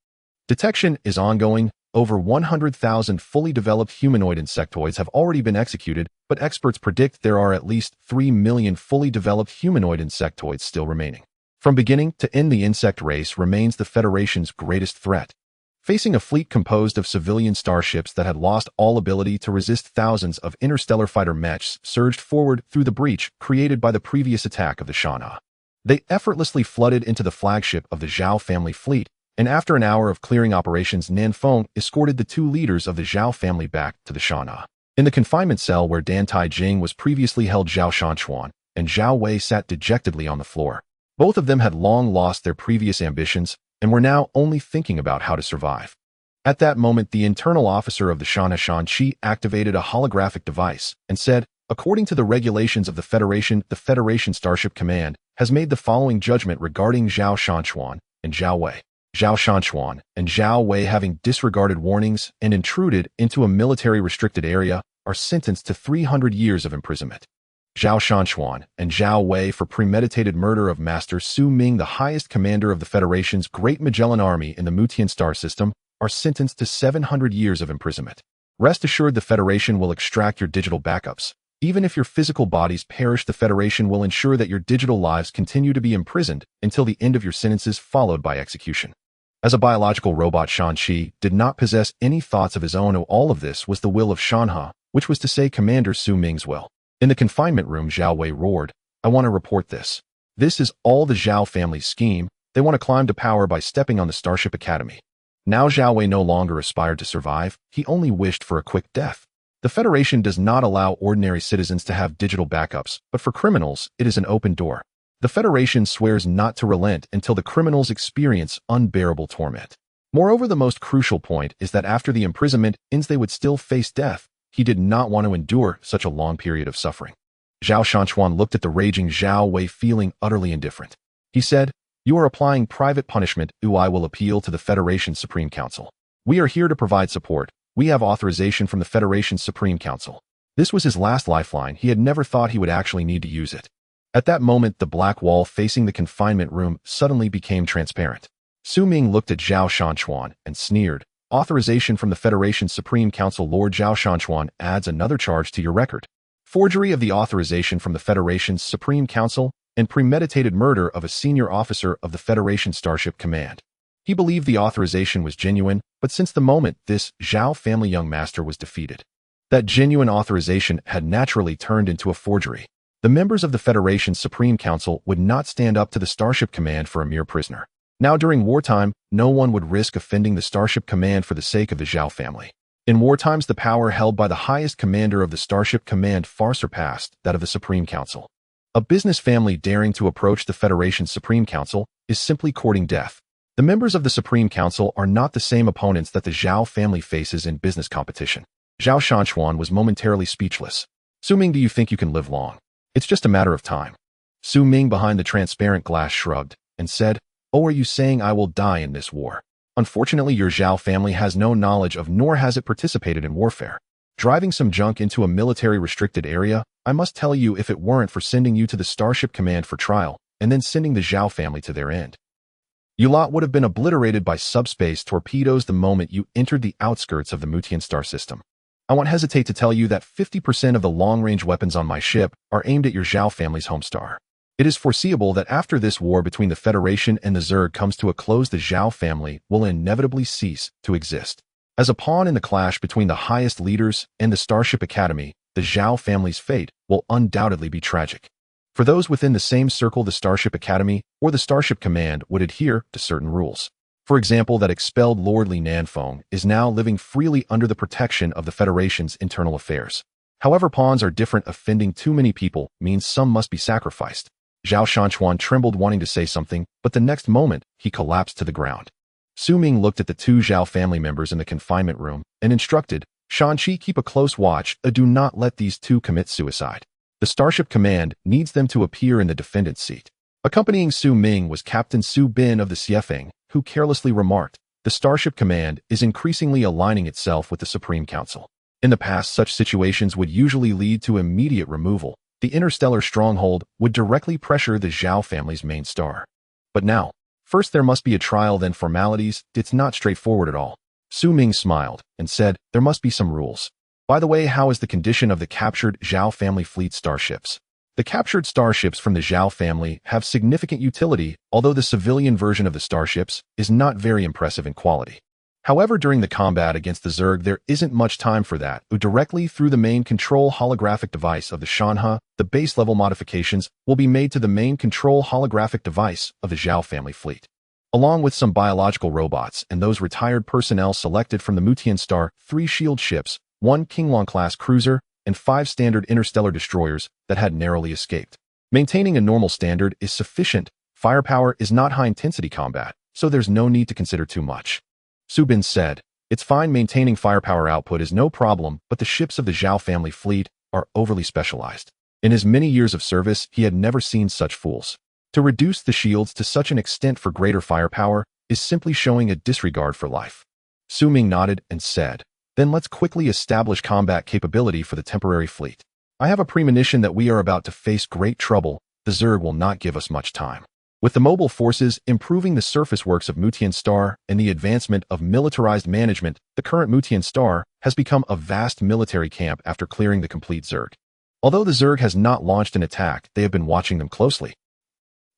Detection is ongoing. Over 100,000 fully developed humanoid insectoids have already been executed, but experts predict there are at least 3 million fully developed humanoid insectoids still remaining. From beginning to end, the insect race remains the Federation's greatest threat." Facing a fleet composed of civilian starships that had lost all ability to resist, thousands of interstellar fighter mechs surged forward through the breach created by the previous attack of the Shanha. They effortlessly flooded into the flagship of the Zhao family fleet, and after an hour of clearing operations, Nanfeng escorted the two leaders of the Zhao family back to the Shanha. In the confinement cell where Dan Taijing was previously held, Zhao Shanchuan and Zhao Wei sat dejectedly on the floor. Both of them had long lost their previous ambitions and were now only thinking about how to survive. At that moment, the internal officer of the Shanha, Shan Qi, activated a holographic device and said, "According to the regulations of the Federation Starship Command has made the following judgment regarding Zhao Shanchuan and Zhao Wei. Zhao Shanchuan and Zhao Wei, having disregarded warnings and intruded into a military-restricted area, are sentenced to 300 years of imprisonment. Zhao Shanchuan and Zhao Wei for premeditated murder of Master Su Ming, the highest commander of the Federation's Great Magellan Army in the Mucian star system, are sentenced to 700 years of imprisonment. Rest assured, the Federation will extract your digital backups. Even if your physical bodies perish, the Federation will ensure that your digital lives continue to be imprisoned until the end of your sentences, followed by execution." As a biological robot, Shan Qi did not possess any thoughts of his own. All of this was the will of Shanha, which was to say Commander Su Ming's will. In the confinement room, Zhao Wei roared, "I want to report this. This is all the Zhao family's scheme. They want to climb to power by stepping on the Starship Academy." Now Zhao Wei no longer aspired to survive, he only wished for a quick death. The Federation does not allow ordinary citizens to have digital backups, but for criminals, it is an open door. The Federation swears not to relent until the criminals experience unbearable torment. Moreover, the most crucial point is that after the imprisonment ends, they would still face death. He did not want to endure such a long period of suffering. Zhao Shanchuan looked at the raging Zhao Wei, feeling utterly indifferent. He said, "You are applying private punishment. I will appeal to the Federation's Supreme Council. We are here to provide support. We have authorization from the Federation's Supreme Council." This was his last lifeline. He had never thought he would actually need to use it. At that moment, the black wall facing the confinement room suddenly became transparent. Su Ming looked at Zhao Shanchuan and sneered, "Authorization from the Federation's Supreme Council. Lord Zhao Shanchuan adds another charge to your record. Forgery of the authorization from the Federation's Supreme Council and premeditated murder of a senior officer of the Federation Starship Command." He believed the authorization was genuine, but since the moment this Zhao family young master was defeated, that genuine authorization had naturally turned into a forgery. The members of the Federation's Supreme Council would not stand up to the Starship Command for a mere prisoner. Now, during wartime, no one would risk offending the Starship Command for the sake of the Zhao family. In wartimes, the power held by the highest commander of the Starship Command far surpassed that of the Supreme Council. A business family daring to approach the Federation's Supreme Council is simply courting death. The members of the Supreme Council are not the same opponents that the Zhao family faces in business competition. Zhao Shanchuan was momentarily speechless. "Su Ming, do you think you can live long? It's just a matter of time." Su Ming, behind the transparent glass, shrugged and said, "Oh, are you saying I will die in this war? Unfortunately, your Zhao family has no knowledge of nor has it participated in warfare. Driving some junk into a military-restricted area, I must tell you, if it weren't for sending you to the Starship Command for trial and then sending the Zhao family to their end, you lot would have been obliterated by subspace torpedoes the moment you entered the outskirts of the Mucian star system. I won't hesitate to tell you that 50% of the long-range weapons on my ship are aimed at your Zhao family's home star. It is foreseeable that after this war between the Federation and the Zerg comes to a close, the Zhao family will inevitably cease to exist. As a pawn in the clash between the highest leaders and the Starship Academy, the Zhao family's fate will undoubtedly be tragic. For those within the same circle, the Starship Academy or the Starship Command would adhere to certain rules. For example, that expelled Lord Li Nanfeng is now living freely under the protection of the Federation's internal affairs. However, pawns are different. Offending too many people means some must be sacrificed. Zhao Shanchuan trembled, wanting to say something, but the next moment, he collapsed to the ground. Su Ming looked at the two Zhao family members in the confinement room and instructed, "Shan Qi, keep a close watch. Do not let these two commit suicide. The Starship Command needs them to appear in the defendant's seat." Accompanying Su Ming was Captain Su Bin of the Xiefeng, who carelessly remarked, "The Starship Command is increasingly aligning itself with the Supreme Council. In the past, such situations would usually lead to immediate removal. The interstellar stronghold would directly pressure the Zhao family's main star. But now, first there must be a trial, then formalities. It's not straightforward at all." Su Ming smiled and said, "There must be some rules. By the way, how is the condition of the captured Zhao family fleet starships?" The captured starships from the Zhao family have significant utility, although the civilian version of the starships is not very impressive in quality. However, during the combat against the Zerg, there isn't much time for that. Directly through the main control holographic device of the Shanha, the base-level modifications will be made to the main control holographic device of the Zhao family fleet. Along with some biological robots and those retired personnel selected from the Mucian Star, 3 shield ships, 1 Qinglong-class cruiser, and 5 standard interstellar destroyers that had narrowly escaped. Maintaining a normal standard is sufficient. Firepower is not high-intensity combat, so there's no need to consider too much. Su Ming said, "It's fine, maintaining firepower output is no problem, but the ships of the Zhao family fleet are overly specialized." In his many years of service, he had never seen such fools. To reduce the shields to such an extent for greater firepower is simply showing a disregard for life. Su Ming nodded and said, "Then let's quickly establish combat capability for the temporary fleet. I have a premonition that we are about to face great trouble. The Zerg will not give us much time." With the mobile forces improving the surface works of Mucian Star and the advancement of militarized management, the current Mucian Star has become a vast military camp after clearing the complete Zerg. Although the Zerg has not launched an attack, they have been watching them closely.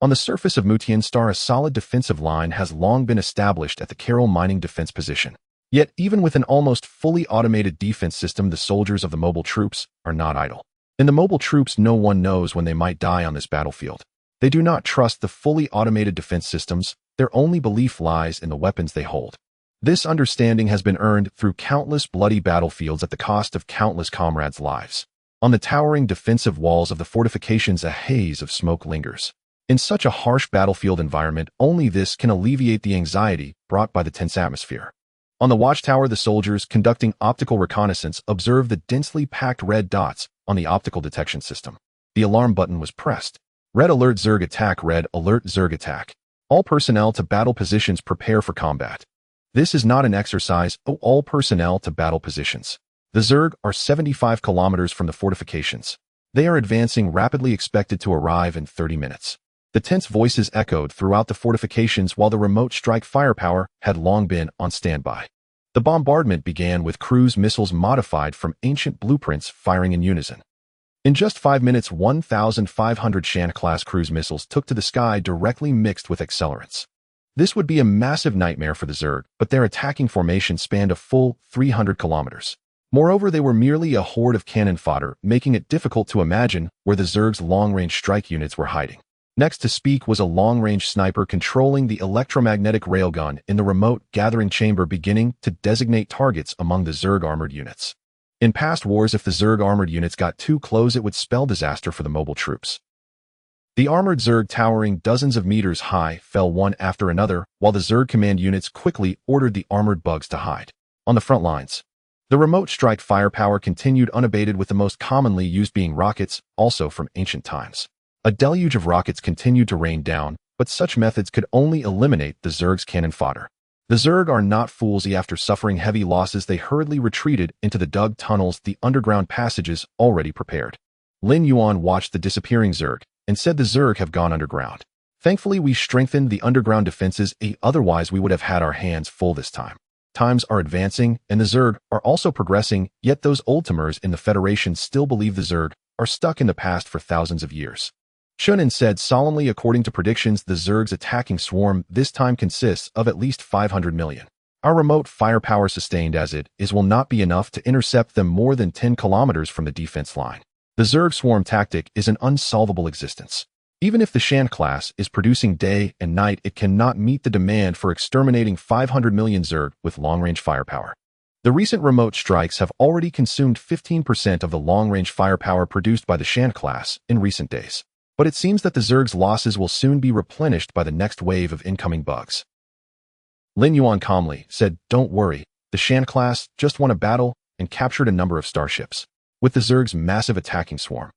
On the surface of Mucian Star, a solid defensive line has long been established at the Carol mining defense position. Yet, even with an almost fully automated defense system, the soldiers of the mobile troops are not idle. In the mobile troops, no one knows when they might die on this battlefield. They do not trust the fully automated defense systems. Their only belief lies in the weapons they hold. This understanding has been earned through countless bloody battlefields at the cost of countless comrades' lives. On the towering defensive walls of the fortifications, a haze of smoke lingers. In such a harsh battlefield environment, only this can alleviate the anxiety brought by the tense atmosphere. On the watchtower, the soldiers conducting optical reconnaissance observed the densely packed red dots on the optical detection system. The alarm button was pressed. Red alert Zerg attack, red alert Zerg attack. All personnel to battle positions, prepare for combat. This is not an exercise. All personnel to battle positions. The Zerg are 75 kilometers from the fortifications. They are advancing rapidly, expected to arrive in 30 minutes. The tense voices echoed throughout the fortifications while the remote strike firepower had long been on standby. The bombardment began with cruise missiles modified from ancient blueprints firing in unison. In just 5 minutes, 1,500 Shanha-class cruise missiles took to the sky, directly mixed with accelerants. This would be a massive nightmare for the Zerg, but their attacking formation spanned a full 300 kilometers. Moreover, they were merely a horde of cannon fodder, making it difficult to imagine where the Zerg's long-range strike units were hiding. Next to speak was a long-range sniper controlling the electromagnetic railgun in the remote gathering chamber, beginning to designate targets among the Zerg armored units. In past wars, if the Zerg armored units got too close, it would spell disaster for the mobile troops. The armored Zerg, towering dozens of meters high, fell one after another, while the Zerg command units quickly ordered the armored bugs to hide. On the front lines, the remote strike firepower continued unabated, with the most commonly used being rockets, also from ancient times. A deluge of rockets continued to rain down, but such methods could only eliminate the Zerg's cannon fodder. The Zerg are not fools. After suffering heavy losses, they hurriedly retreated into the dug tunnels, the underground passages already prepared. Lin Yuan watched the disappearing Zerg and said, "The Zerg have gone underground. Thankfully, we strengthened the underground defenses. Otherwise, we would have had our hands full this time. Times are advancing, and the Zerg are also progressing, yet those old-timers in the Federation still believe the Zerg are stuck in the past for thousands of years." Shanha said solemnly, "According to predictions, the Zerg's attacking swarm this time consists of at least 500 million. Our remote firepower, sustained as it is, will not be enough to intercept them more than 10 kilometers from the defense line. The Zerg swarm tactic is an unsolvable existence. Even if the Shan class is producing day and night, it cannot meet the demand for exterminating 500 million Zerg with long-range firepower. The recent remote strikes have already consumed 15% of the long-range firepower produced by the Shan class in recent days. But it seems that the Zerg's losses will soon be replenished by the next wave of incoming bugs." Lin Yuan calmly said, "Don't worry, the Shan class just won a battle and captured a number of starships. With the Zerg's massive attacking swarm,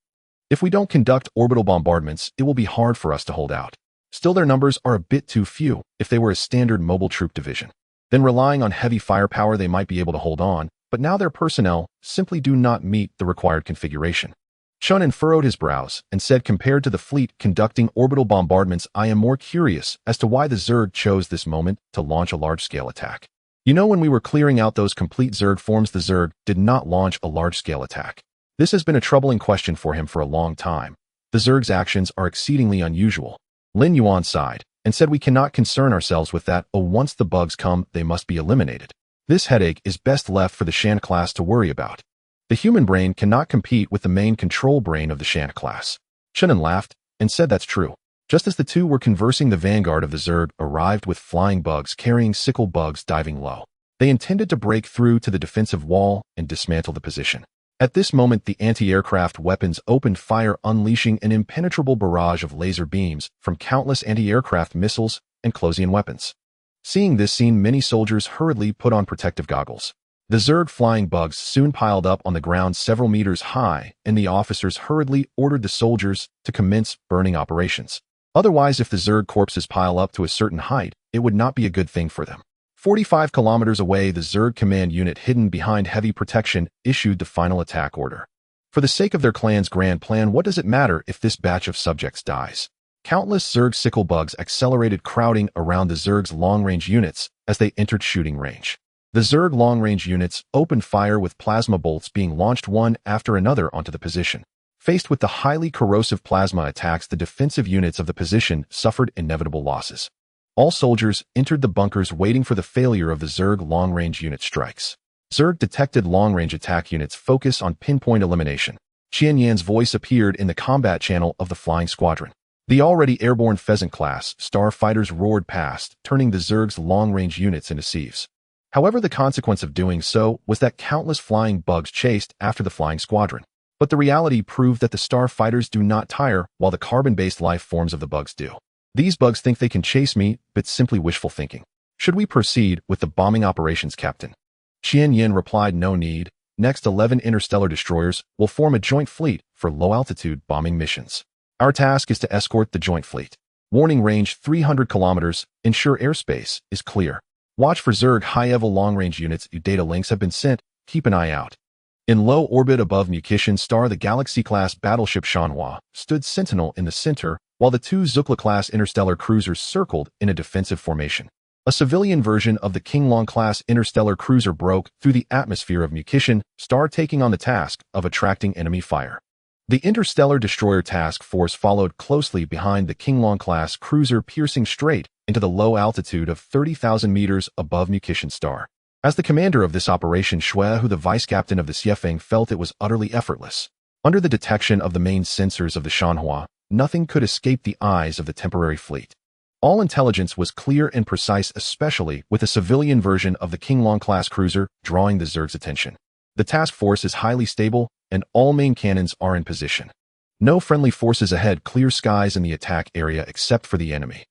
if we don't conduct orbital bombardments, it will be hard for us to hold out. Still, their numbers are a bit too few. If they were a standard mobile troop division, then relying on heavy firepower, they might be able to hold on, but now their personnel simply do not meet the required configuration." Shanha furrowed his brows and said, "Compared to the fleet conducting orbital bombardments, I am more curious as to why the Zerg chose this moment to launch a large-scale attack. You know, when we were clearing out those complete Zerg forms, the Zerg did not launch a large-scale attack. This has been a troubling question for him for a long time. The Zerg's actions are exceedingly unusual." Lin Yuan sighed and said we cannot concern ourselves with that. Oh, once the bugs come, they must be eliminated. This headache is best left for the Shanha class to worry about. The human brain cannot compete with the main control brain of the Shanha class. Shanha laughed and said that's true. Just as the two were conversing, the vanguard of the Zerg arrived with flying bugs carrying sickle bugs diving low. They intended to break through to the defensive wall and dismantle the position. At this moment, the anti-aircraft weapons opened fire, unleashing an impenetrable barrage of laser beams from countless anti-aircraft missiles and Closian weapons. Seeing this scene, many soldiers hurriedly put on protective goggles. The Zerg flying bugs soon piled up on the ground several meters high, and the officers hurriedly ordered the soldiers to commence burning operations. Otherwise, if the Zerg corpses pile up to a certain height, it would not be a good thing for them. 45 kilometers away, the Zerg command unit, hidden behind heavy protection, issued the final attack order. For the sake of their clan's grand plan, what does it matter if this batch of subjects dies? Countless Zerg sickle bugs accelerated, crowding around the Zerg's long-range units as they entered shooting range. The Zerg long-range units opened fire with plasma bolts being launched one after another onto the position. Faced with the highly corrosive plasma attacks, the defensive units of the position suffered inevitable losses. All soldiers entered the bunkers, waiting for the failure of the Zerg long-range unit strikes. Zerg detected long-range attack units focus on pinpoint elimination. Qian Yan's voice appeared in the combat channel of the flying squadron. The already airborne Pheasant-class starfighters roared past, turning the Zerg's long-range units into sieves. However, the consequence of doing so was that countless flying bugs chased after the flying squadron. But the reality proved that the starfighters do not tire, while the carbon-based life forms of the bugs do. These bugs think they can chase me, but simply wishful thinking. Should we proceed with the bombing operations, Captain? Qian Yin replied, no need. Next, 11 interstellar destroyers will form a joint fleet for low-altitude bombing missions. Our task is to escort the joint fleet. Warning range 300 kilometers. Ensure airspace is clear. Watch for Zerg high-level long-range units. Data links have been sent. Keep an eye out. In low orbit above Mucian star, the Galaxy-class battleship Shanha stood sentinel in the center, while the two Zukla-class interstellar cruisers circled in a defensive formation. A civilian version of the Qinglong-class interstellar cruiser broke through the atmosphere of Mucian star, taking on the task of attracting enemy fire. The interstellar destroyer task force followed closely behind the Qinglong-class cruiser, piercing straight into the low altitude of 30,000 meters above Mucian star. As the commander of this operation, Shui, who the vice-captain of the Xiefeng, felt it was utterly effortless. Under the detection of the main sensors of the Shanha, nothing could escape the eyes of the temporary fleet. All intelligence was clear and precise, especially with a civilian version of the Qinglong-class cruiser drawing the Zerg's attention. The task force is highly stable, and all main cannons are in position. No friendly forces ahead, clear skies in the attack area except for the enemy.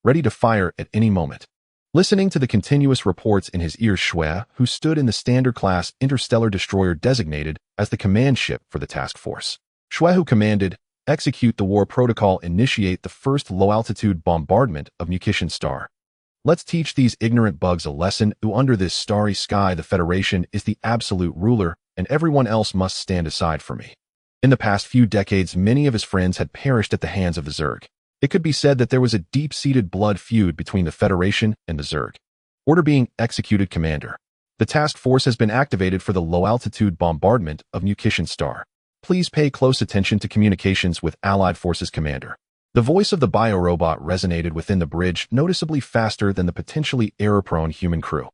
Ready to fire at any moment. Listening to the continuous reports in his ears, Shui, who stood in the Standard-class interstellar destroyer designated as the command ship for the task force. Shui, who commanded, execute the war protocol, initiate the first low-altitude bombardment of Mucian star. Let's teach these ignorant bugs a lesson. Under this starry sky, the Federation is the absolute ruler, and everyone else must stand aside for me. In the past few decades, many of his friends had perished at the hands of the Zerg. It could be said that there was a deep-seated blood feud between the Federation and the Zerg. Order being executed, Commander. The task force has been activated for the low-altitude bombardment of Mucian star. Please pay close attention to communications with Allied Forces, Commander. The voice of the biorobot resonated within the bridge, noticeably faster than the potentially error-prone human crew.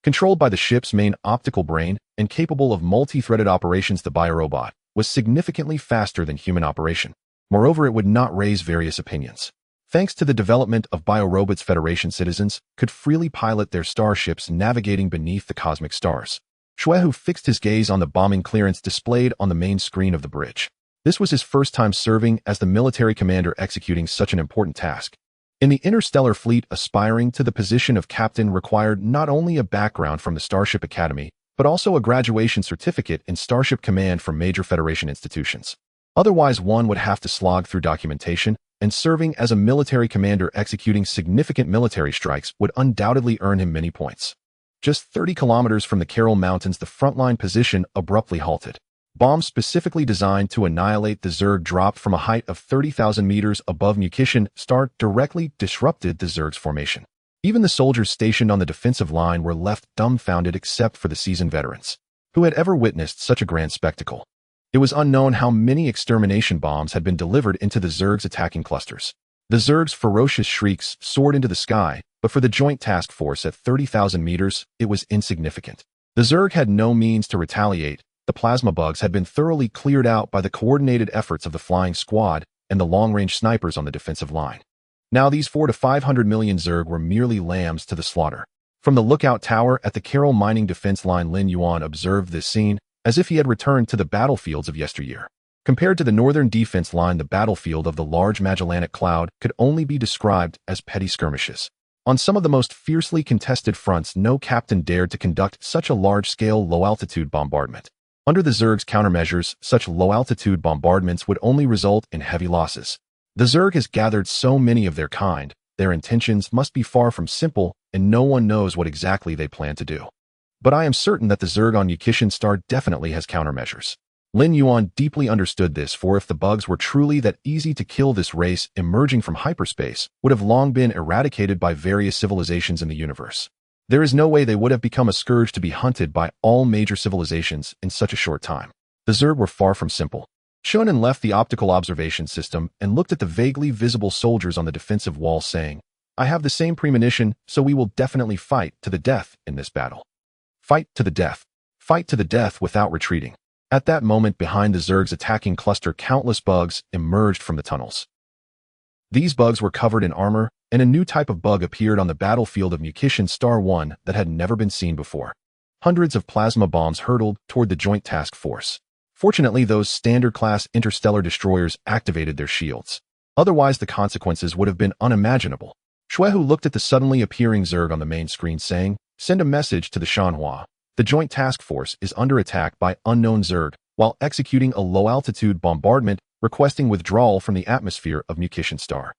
Controlled by the ship's main optical brain and capable of multi-threaded operations, the biorobot was significantly faster than human operation. Moreover, it would not raise various opinions. Thanks to the development of biorobots, Federation citizens could freely pilot their starships navigating beneath the cosmic stars. Shui, who fixed his gaze on the bombing clearance displayed on the main screen of the bridge. This was his first time serving as the military commander executing such an important task. In the interstellar fleet, aspiring to the position of captain required not only a background from the Starship Academy, but also a graduation certificate in Starship Command from major Federation institutions. Otherwise, one would have to slog through documentation, and serving as a military commander executing significant military strikes would undoubtedly earn him many points. Just 30 kilometers from the Carol Mountains, the frontline position abruptly halted. Bombs specifically designed to annihilate the Zerg dropped from a height of 30,000 meters above Mucian star directly disrupted the Zerg's formation. Even the soldiers stationed on the defensive line were left dumbfounded except for the seasoned veterans, who had ever witnessed such a grand spectacle. It was unknown how many extermination bombs had been delivered into the Zerg's attacking clusters. The Zerg's ferocious shrieks soared into the sky, but for the Joint Task Force at 30,000 meters, it was insignificant. The Zerg had no means to retaliate. The plasma bugs had been thoroughly cleared out by the coordinated efforts of the flying squad and the long-range snipers on the defensive line. Now these 400 to 500 million Zerg were merely lambs to the slaughter. From the lookout tower at the Carroll mining defense line, Lin Yuan observed this scene as if he had returned to the battlefields of yesteryear. Compared to the northern defense line, the battlefield of the large Magellanic Cloud could only be described as petty skirmishes. On some of the most fiercely contested fronts, no captain dared to conduct such a large-scale low-altitude bombardment. Under the Zerg's countermeasures, such low-altitude bombardments would only result in heavy losses. The Zerg has gathered so many of their kind, their intentions must be far from simple, and no one knows what exactly they plan to do. But I am certain that the Zerg on Mucian Star definitely has countermeasures. Lin Yuan deeply understood this, for if the bugs were truly that easy to kill, this race, emerging from hyperspace, would have long been eradicated by various civilizations in the universe. There is no way they would have become a scourge to be hunted by all major civilizations in such a short time. The Zerg were far from simple. Shonen left the optical observation system and looked at the vaguely visible soldiers on the defensive wall, saying, "I have the same premonition, so we will definitely fight to the death in this battle. Fight to the death. Fight to the death without retreating." At that moment, behind the Zerg's attacking cluster, countless bugs emerged from the tunnels. These bugs were covered in armor, and a new type of bug appeared on the battlefield of Mucian Star 1 that had never been seen before. Hundreds of plasma bombs hurtled toward the Joint Task Force. Fortunately, those standard-class interstellar destroyers activated their shields. Otherwise, the consequences would have been unimaginable. Shuehu looked at the suddenly appearing Zerg on the main screen, saying, "Send a message to the Shanha. The Joint Task Force is under attack by unknown Zerg while executing a low-altitude bombardment, requesting withdrawal from the atmosphere of Mucian Star."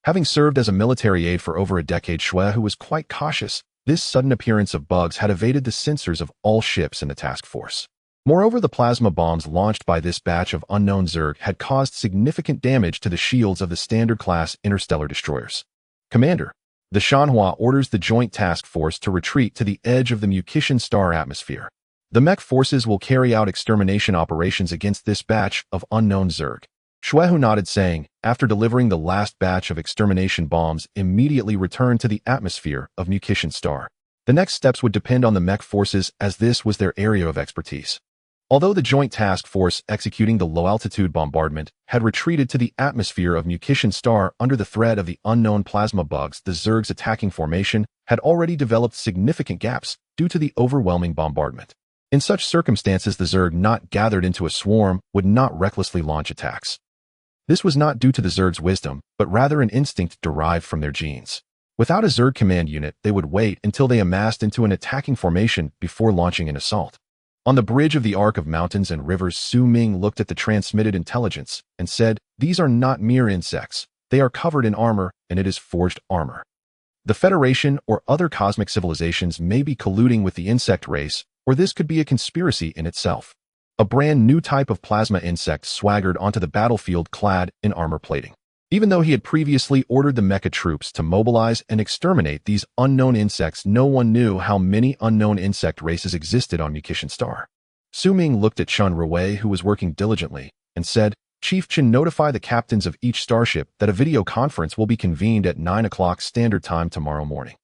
Having served as a military aide for over a decade, Shuehu was quite cautious. This sudden appearance of bugs had evaded the sensors of all ships in the task force. Moreover, the plasma bombs launched by this batch of unknown Zerg had caused significant damage to the shields of the standard-class interstellar destroyers. "Commander, the Shanha orders the Joint Task Force to retreat to the edge of the Mucian Star atmosphere. The mech forces will carry out extermination operations against this batch of unknown Zerg." Shuehu nodded, saying, "After delivering the last batch of extermination bombs, immediately return to the atmosphere of Mucian Star. The next steps would depend on the mech forces, as this was their area of expertise." Although the Joint Task Force executing the low-altitude bombardment had retreated to the atmosphere of Mucian Star under the threat of the unknown plasma bugs, the Zerg's attacking formation had already developed significant gaps due to the overwhelming bombardment. In such circumstances, the Zerg not gathered into a swarm would not recklessly launch attacks. This was not due to the Zerg's wisdom, but rather an instinct derived from their genes. Without a Zerg command unit, they would wait until they amassed into an attacking formation before launching an assault. On the bridge of the Arc of Mountains and Rivers, Su Ming looked at the transmitted intelligence and said, "These are not mere insects. They are covered in armor, and it is forged armor. The Federation or other cosmic civilizations may be colluding with the insect race, or this could be a conspiracy in itself." A brand new type of plasma insect swaggered onto the battlefield clad in armor plating. Even though he had previously ordered the mecha troops to mobilize and exterminate these unknown insects, no one knew how many unknown insect races existed on Mucian Star. Su Ming looked at Chun Ruwei, who was working diligently, and said, "Chief Chen, notify the captains of each starship that a video conference will be convened at 9 o'clock Standard Time tomorrow morning.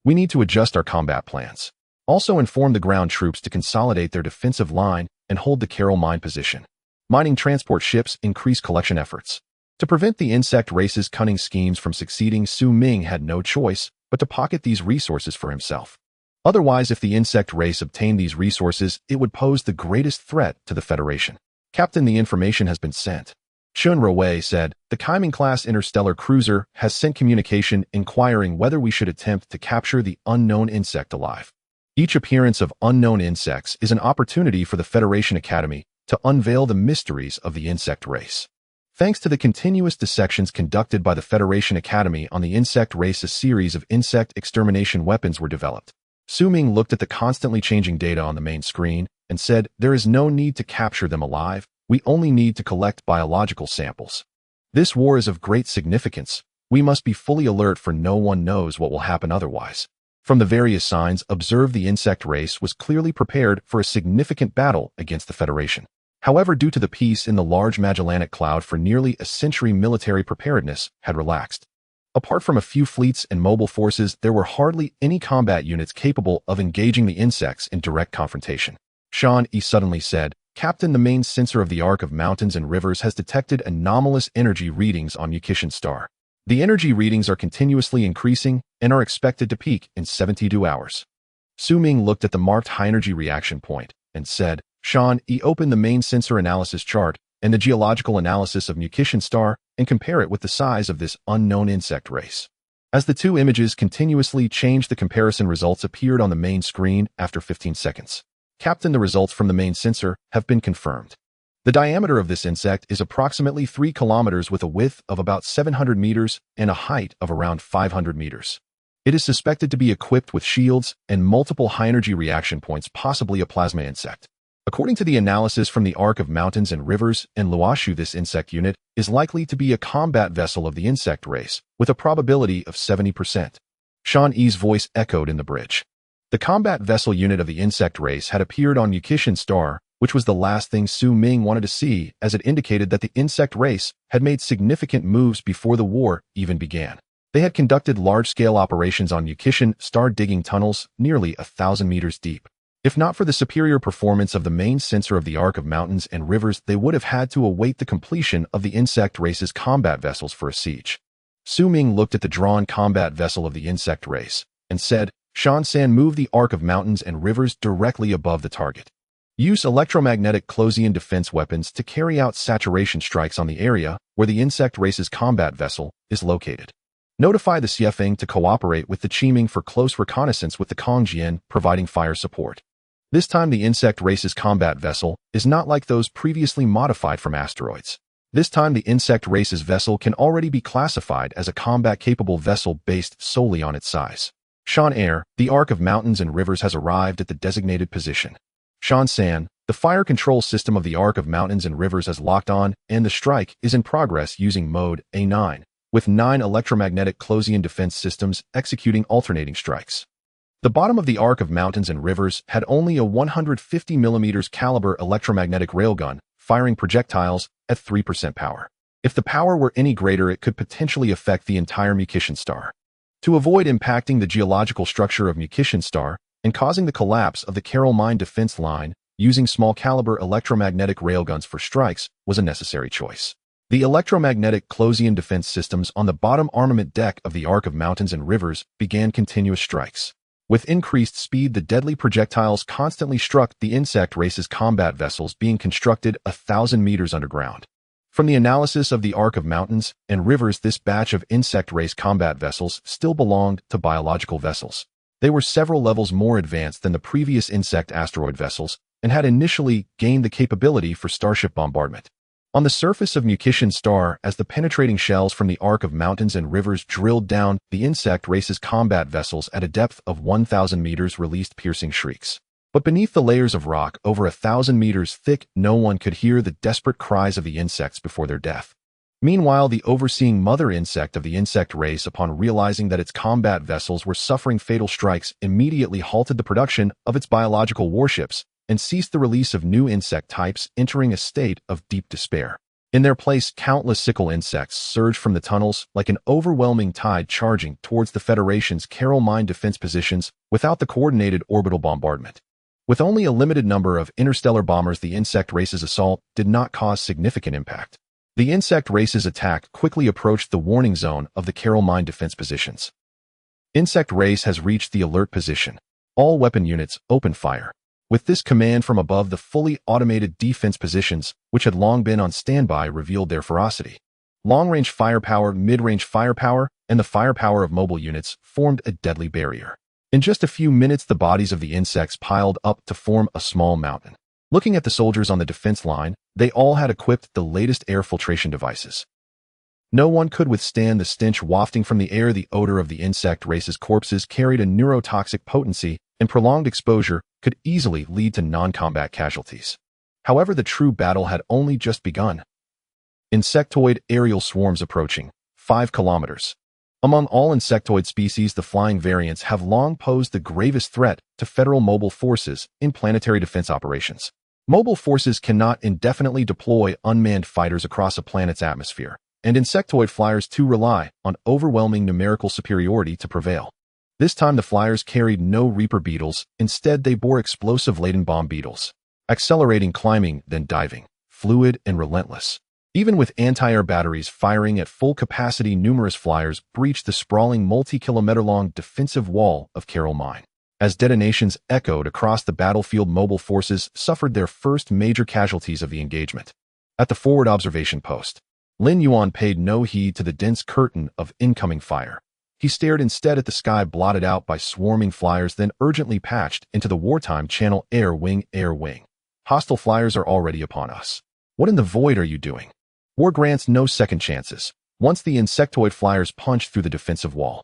We need to adjust our combat plans. Also inform the ground troops to consolidate their defensive line and hold the Carroll mine position. Mining transport ships, increase collection efforts." To prevent the insect race's cunning schemes from succeeding, Su Ming had no choice but to pocket these resources for himself. Otherwise, if the insect race obtained these resources, it would pose the greatest threat to the Federation. "Captain, the information has been sent." Chun Ruwei said, "The Kaiming-class interstellar cruiser has sent communication inquiring whether we should attempt to capture the unknown insect alive. Each appearance of unknown insects is an opportunity for the Federation Academy to unveil the mysteries of the insect race." Thanks to the continuous dissections conducted by the Federation Academy on the insect race, a series of insect extermination weapons were developed. Su Ming looked at the constantly changing data on the main screen and said, "There is no need to capture them alive. We only need to collect biological samples. This war is of great significance. We must be fully alert, for no one knows what will happen otherwise." From the various signs observed, the insect race was clearly prepared for a significant battle against the Federation. However, due to the peace in the large Magellanic Cloud for nearly a century, military preparedness had relaxed. Apart from a few fleets and mobile forces, there were hardly any combat units capable of engaging the insects in direct confrontation. Shanha suddenly said, "Captain, the main sensor of the Arc of Mountains and Rivers has detected anomalous energy readings on Mucian star. The energy readings are continuously increasing and are expected to peak in 72 hours. Su Ming looked at the marked high-energy reaction point and said, "Shanha, open the main sensor analysis chart and the geological analysis of Mucian star and compare it with the size of this unknown insect race." As the two images continuously changed, the comparison results appeared on the main screen after 15 seconds. "Captain, the results from the main sensor have been confirmed. The diameter of this insect is approximately 3 kilometers with a width of about 700 meters and a height of around 500 meters. It is suspected to be equipped with shields and multiple high-energy reaction points, possibly a plasma insect. According to the analysis from the Arc of Mountains and Rivers and Luoshu, this insect unit is likely to be a combat vessel of the insect race, with a probability of 70%. Shanha's voice echoed in the bridge. The combat vessel unit of the insect race had appeared on Mucian star, which was the last thing Su Ming wanted to see, as it indicated that the insect race had made significant moves before the war even began. They had conducted large-scale operations on Mucian star, digging tunnels nearly 1,000 meters deep. If not for the superior performance of the main sensor of the Arc of Mountains and Rivers, they would have had to await the completion of the insect race's combat vessels for a siege. Su Ming looked at the drawn combat vessel of the insect race and said, "Shan-san, move the Arc of Mountains and Rivers directly above the target. Use electromagnetic Closian defense weapons to carry out saturation strikes on the area where the insect race's combat vessel is located. Notify the Xiefeng to cooperate with the Qiming for close reconnaissance, with the Kongjian providing fire support. This time the insect race's combat vessel is not like those previously modified from asteroids. This time the insect race's vessel can already be classified as a combat-capable vessel based solely on its size. Shan, the Arc of Mountains and Rivers has arrived at the designated position. Shan-san, the fire control system of the Arc of Mountains and Rivers has locked on, and the strike is in progress using mode A9, with 9 electromagnetic Closian defense systems executing alternating strikes. The bottom of the Arc of Mountains and Rivers had only a 150 mm caliber electromagnetic railgun, firing projectiles at 3% power. If the power were any greater, it could potentially affect the entire Mucian star. To avoid impacting the geological structure of Mucian star and causing the collapse of the Carol Mine defense line, using small caliber electromagnetic railguns for strikes was a necessary choice. The electromagnetic Closian defense systems on the bottom armament deck of the Arc of Mountains and Rivers began continuous strikes. With increased speed, the deadly projectiles constantly struck the insect race's combat vessels being constructed 1,000 meters underground. From the analysis of the Arc of Mountains and Rivers, this batch of insect race combat vessels still belonged to biological vessels. They were several levels more advanced than the previous insect asteroid vessels and had initially gained the capability for starship bombardment. On the surface of Mucian star, as the penetrating shells from the Arc of Mountains and Rivers drilled down the insect race's combat vessels at a depth of 1,000 meters, released piercing shrieks. But beneath the layers of rock over 1,000 meters thick, no one could hear the desperate cries of the insects before their death. Meanwhile, the overseeing mother insect of the insect race, upon realizing that its combat vessels were suffering fatal strikes, immediately halted the production of its biological warships and ceased the release of new insect types, entering a state of deep despair. In their place, countless sickle insects surged from the tunnels like an overwhelming tide, charging towards the Federation's Carol Mine defense positions without the coordinated orbital bombardment. With only a limited number of interstellar bombers, the insect race's assault did not cause significant impact. The insect race's attack quickly approached the warning zone of the Carol Mine defense positions. Insect race has reached the alert position. All weapon units, open fire. With this command from above, the fully automated defense positions, which had long been on standby, revealed their ferocity. Long-range firepower, mid-range firepower, and the firepower of mobile units formed a deadly barrier. In just a few minutes, the bodies of the insects piled up to form a small mountain. Looking at the soldiers on the defense line, they all had equipped the latest air filtration devices. No one could withstand the stench wafting from the air. The odor of the insect race's corpses carried a neurotoxic potency, and prolonged exposure could easily lead to non-combat casualties. However, the true battle had only just begun. Insectoid aerial swarms approaching 5 kilometers. Among all insectoid species, the flying variants have long posed the gravest threat to federal mobile forces in planetary defense operations. Mobile forces cannot indefinitely deploy unmanned fighters across a planet's atmosphere, and insectoid flyers too rely on overwhelming numerical superiority to prevail. This time the flyers carried no Reaper beetles, instead they bore explosive-laden bomb beetles, accelerating, climbing, then diving, fluid and relentless. Even with anti-air batteries firing at full capacity, numerous flyers breached the sprawling multi-kilometer-long defensive wall of Carol Mine. As detonations echoed across the battlefield, mobile forces suffered their first major casualties of the engagement. At the forward observation post, Lin Yuan paid no heed to the dense curtain of incoming fire. He stared instead at the sky blotted out by swarming flyers, then urgently patched into the wartime channel. Air wing, air wing. Hostile flyers are already upon us. What in the void are you doing? War grants no second chances. Once the insectoid flyers punched through the defensive wall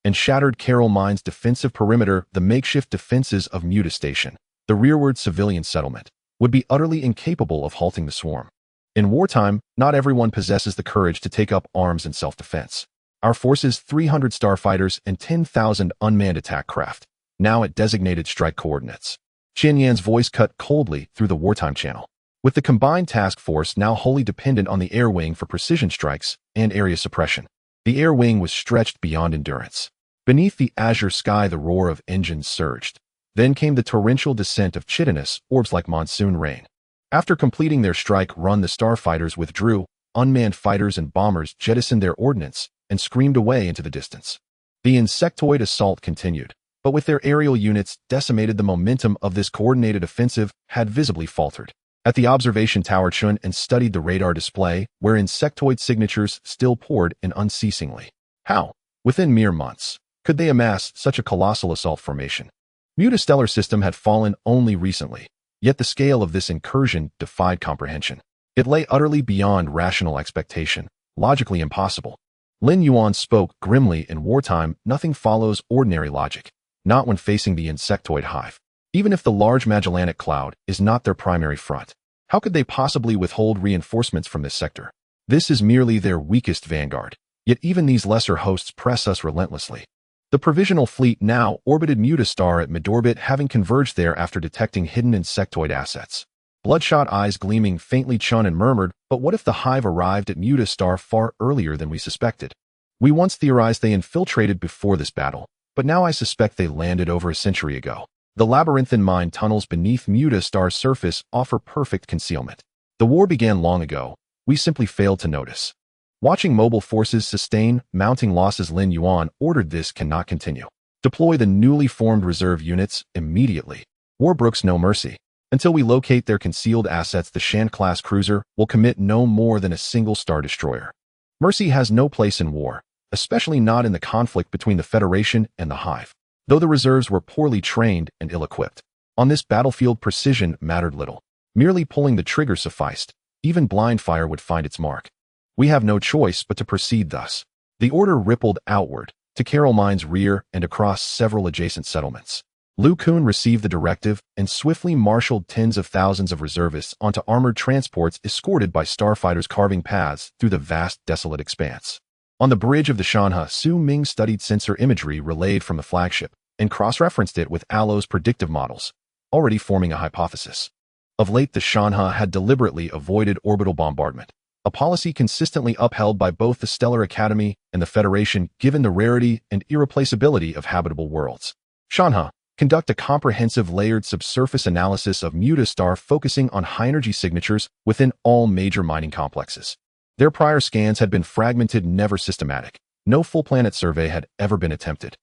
and shattered Carol Mine's defensive perimeter, the makeshift defenses of Muta Station, the rearward civilian settlement, would be utterly incapable of halting the swarm. In wartime, not everyone possesses the courage to take up arms in self-defense. Our forces, 300 starfighters and 10,000 unmanned attack craft, now at designated strike coordinates. Qian Yan's voice cut coldly through the wartime channel. With the combined task force now wholly dependent on the air wing for precision strikes and area suppression, the air wing was stretched beyond endurance. Beneath the azure sky, the roar of engines surged. Then came the torrential descent of chitinous orbs like monsoon rain. After completing their strike run, the starfighters withdrew. Unmanned fighters and bombers jettisoned their ordnance and screamed away into the distance. The insectoid assault continued, but with their aerial units decimated, the momentum of this coordinated offensive had visibly faltered. At the observation tower, Chun and studied the radar display, where insectoid signatures still poured in unceasingly. How, within mere months, could they amass such a colossal assault formation? Muta's stellar system had fallen only recently, yet the scale of this incursion defied comprehension. It lay utterly beyond rational expectation, logically impossible. Lin Yuan spoke grimly. In wartime, nothing follows ordinary logic, not when facing the insectoid hive. Even if the large Magellanic Cloud is not their primary front, how could they possibly withhold reinforcements from this sector? This is merely their weakest vanguard, yet even these lesser hosts press us relentlessly. The provisional fleet now orbited Muta Star at midorbit, having converged there after detecting hidden insectoid assets. Bloodshot eyes gleaming faintly, Chun and murmured, but what if the hive arrived at Muta Star far earlier than we suspected? We once theorized they infiltrated before this battle, but now I suspect they landed over a century ago. The labyrinthine mine tunnels beneath Muta Star's surface offer perfect concealment. The war began long ago. We simply failed to notice. Watching mobile forces sustain mounting losses, Lin Yuan ordered this cannot continue. Deploy the newly formed reserve units immediately. War brooks no mercy. Until we locate their concealed assets, the Shan-class cruiser will commit no more than a single star destroyer. Mercy has no place in war, especially not in the conflict between the Federation and the Hive. Though the reserves were poorly trained and ill-equipped, on this battlefield precision mattered little. Merely pulling the trigger sufficed. Even blind fire would find its mark. We have no choice but to proceed thus. The order rippled outward, to Carol Mine's rear and across several adjacent settlements. Lu Kun received the directive and swiftly marshaled tens of thousands of reservists onto armored transports escorted by starfighters carving paths through the vast, desolate expanse. On the bridge of the Shanha, Su Ming studied sensor imagery relayed from the flagship and cross-referenced it with Alo's predictive models, already forming a hypothesis. Of late, the Shanha had deliberately avoided orbital bombardment, a policy consistently upheld by both the Stellar Academy and the Federation given the rarity and irreplaceability of habitable worlds. Shanha, conduct a comprehensive layered subsurface analysis of Muta Star focusing on high-energy signatures within all major mining complexes. Their prior scans had been fragmented, never systematic. No full planet survey had ever been attempted.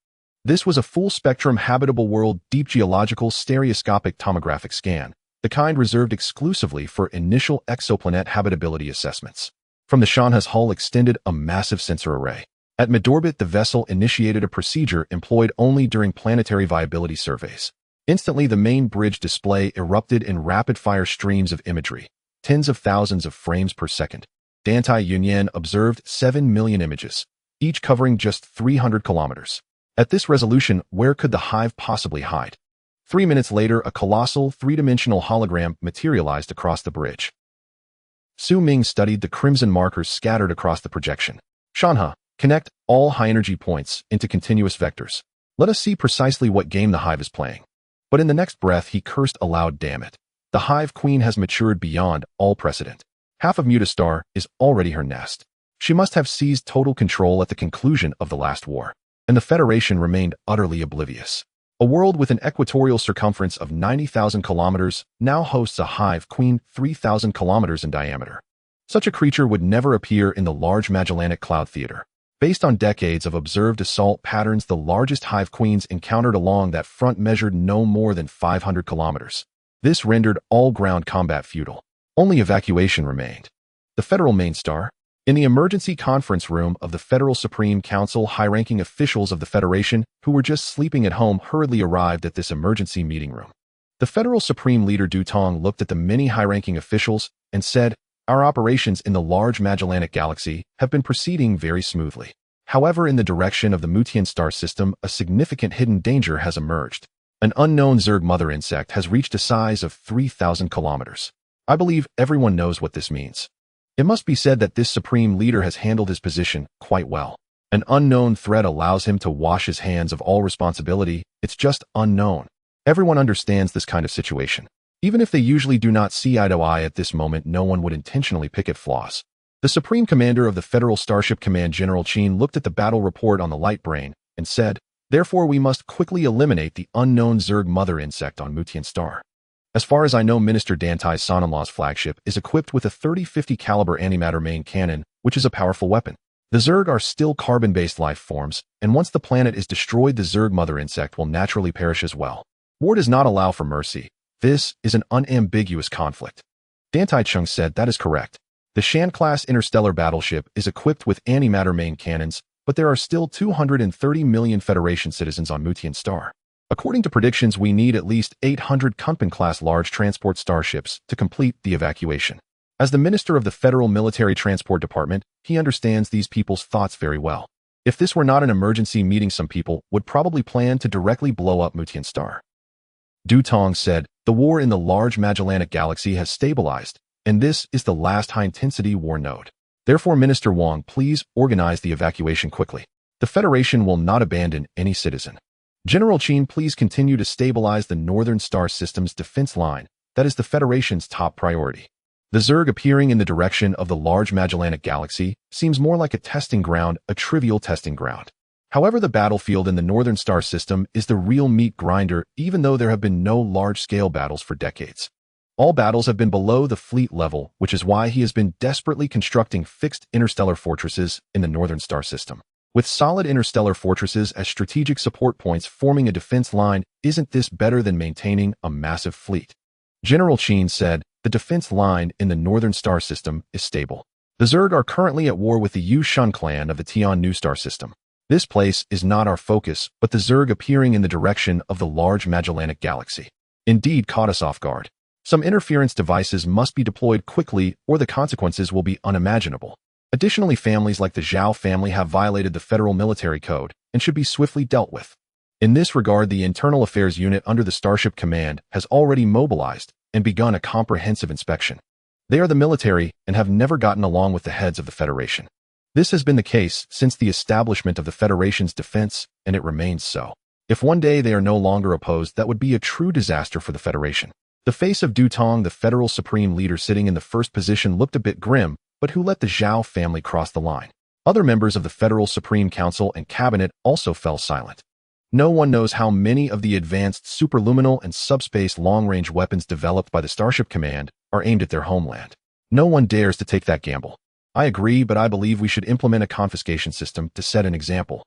This was a full-spectrum habitable world deep geological stereoscopic tomographic scan, the kind reserved exclusively for initial exoplanet habitability assessments. From the Shanha's hull extended a massive sensor array. At midorbit, the vessel initiated a procedure employed only during planetary viability surveys. Instantly, the main bridge display erupted in rapid-fire streams of imagery, tens of thousands of frames per second. Dantai Yunyan observed 7 million images, each covering just 300 kilometers. At this resolution, where could the hive possibly hide? 3 minutes later, a colossal, three-dimensional hologram materialized across the bridge. Su Ming studied the crimson markers scattered across the projection. Shanha, connect all high-energy points into continuous vectors. Let us see precisely what game the hive is playing. But in the next breath, he cursed aloud, damn it. The Hive Queen has matured beyond all precedent. Half of Mutastar is already her nest. She must have seized total control at the conclusion of the last war, and the Federation remained utterly oblivious. A world with an equatorial circumference of 90,000 kilometers now hosts a Hive Queen 3,000 kilometers in diameter. Such a creature would never appear in the large Magellanic Cloud theater. Based on decades of observed assault patterns, the largest Hive Queens encountered along that front measured no more than 500 kilometers. This rendered all ground combat futile. Only evacuation remained. The Federal Main Star. In the emergency conference room of the Federal Supreme Council, high-ranking officials of the Federation, who were just sleeping at home, hurriedly arrived at this emergency meeting room. The Federal Supreme Leader Du Tong looked at the many high-ranking officials and said, "Our operations in the large Magellanic Galaxy have been proceeding very smoothly. However, in the direction of the Mucian star system, a significant hidden danger has emerged. An unknown Zerg mother insect has reached a size of 3,000 kilometers. I believe everyone knows what this means." It must be said that this Supreme Leader has handled his position quite well. An unknown threat allows him to wash his hands of all responsibility. It's just unknown. Everyone understands this kind of situation. Even if they usually do not see eye to eye at this moment, no one would intentionally pick at flaws. The Supreme Commander of the Federal Starship Command, General Chin, looked at the battle report on the light brain and said, "Therefore, we must quickly eliminate the unknown Zerg mother insect on Mucian Star. As far as I know, Minister Dantai's son-in-law's flagship is equipped with a 30-50 caliber antimatter main cannon, which is a powerful weapon. The Zerg are still carbon-based life forms, and once the planet is destroyed, the Zerg mother insect will naturally perish as well. War does not allow for mercy. This is an unambiguous conflict." Dantai Chung said, "That is correct. The Shan-class interstellar battleship is equipped with antimatter main cannons, but there are still 230 million Federation citizens on Mucian Star. According to predictions, we need at least 800 Kunpin-class large transport starships to complete the evacuation." As the Minister of the Federal Military Transport Department, he understands these people's thoughts very well. If this were not an emergency meeting, some people would probably plan to directly blow up Mucian Star. Du Tong said, "The war in the large Magellanic Galaxy has stabilized, and this is the last high-intensity war node. Therefore, Minister Wang, please organize the evacuation quickly. The Federation will not abandon any citizen. General Chin, please continue to stabilize the Northern Star System's defense line. That is the Federation's top priority." The Zerg appearing in the direction of the large Magellanic Galaxy seems more like a testing ground, a trivial testing ground. However, the battlefield in the Northern Star System is the real meat grinder, even though there have been no large-scale battles for decades. All battles have been below the fleet level, which is why he has been desperately constructing fixed interstellar fortresses in the Northern Star System. With solid interstellar fortresses as strategic support points forming a defense line, isn't this better than maintaining a massive fleet? General Chin said, "The defense line in the Northern Star System is stable. The Zerg are currently at war with the Yu Shun clan of the Tian New Star System. This place is not our focus, but the Zerg appearing in the direction of the large Magellanic Galaxy indeed caught us off guard. Some interference devices must be deployed quickly or the consequences will be unimaginable. Additionally, families like the Zhao family have violated the Federal Military Code and should be swiftly dealt with. In this regard, the Internal Affairs Unit under the Starship Command has already mobilized and begun a comprehensive inspection. They are the military and have never gotten along with the heads of the Federation. This has been the case since the establishment of the Federation's defense, and it remains so. If one day they are no longer opposed, that would be a true disaster for the Federation." The face of Du Tong, the Federal Supreme Leader sitting in the first position, looked a bit grim, but who let the Zhao family cross the line? Other members of the Federal Supreme Council and Cabinet also fell silent. No one knows how many of the advanced superluminal and subspace long-range weapons developed by the Starship Command are aimed at their homeland. No one dares to take that gamble. I agree, but I believe we should implement a confiscation system to set an example,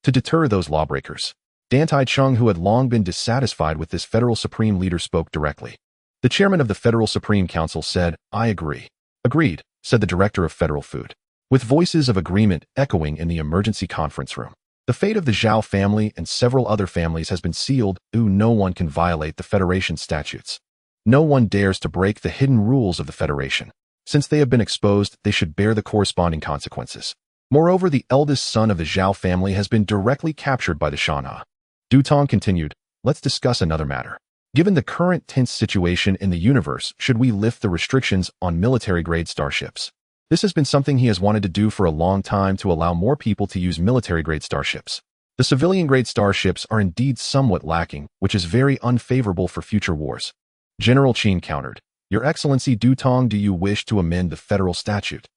to deter those lawbreakers. Dantai Chung, who had long been dissatisfied with this Federal Supreme Leader, spoke directly. The chairman of the Federal Supreme Council said, "I agree." "Agreed," said the director of Federal Food, with voices of agreement echoing in the emergency conference room. The fate of the Zhao family and several other families has been sealed. No one can violate the Federation statutes. No one dares to break the hidden rules of the Federation. Since they have been exposed, they should bear the corresponding consequences. Moreover, the eldest son of the Zhao family has been directly captured by the Shanha. Du Tong continued, "Let's discuss another matter. Given the current tense situation in the universe, should we lift the restrictions on military-grade starships? This has been something he has wanted to do for a long time, to allow more people to use military-grade starships. The civilian-grade starships are indeed somewhat lacking, which is very unfavorable for future wars. General Qin countered, Your Excellency Dutong, do you wish to amend the federal statute?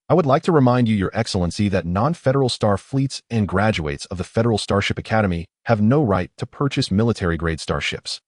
I would like to remind you, Your Excellency, that non-federal star fleets and graduates of the Federal Starship Academy have no right to purchase military-grade starships.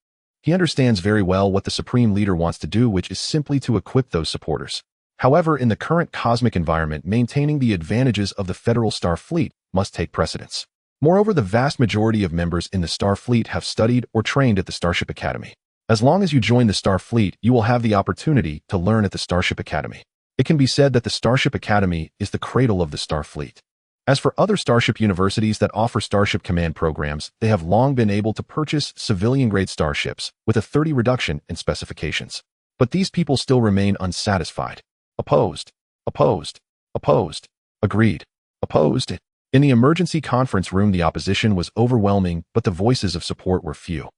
He understands very well what the Supreme Leader wants to do, which is simply to equip those supporters. However, in the current cosmic environment, maintaining the advantages of the Federal Star Fleet must take precedence. Moreover, the vast majority of members in the Star Fleet have studied or trained at the Starship Academy. As long as you join the Star Fleet, you will have the opportunity to learn at the Starship Academy. It can be said that the Starship Academy is the cradle of the Star Fleet. As for other Starship universities that offer Starship Command programs, they have long been able to purchase civilian-grade starships with a 30% reduction in specifications. But these people still remain unsatisfied. Opposed. Opposed. Opposed. Agreed. Opposed. In the emergency conference room, the opposition was overwhelming, but the voices of support were few.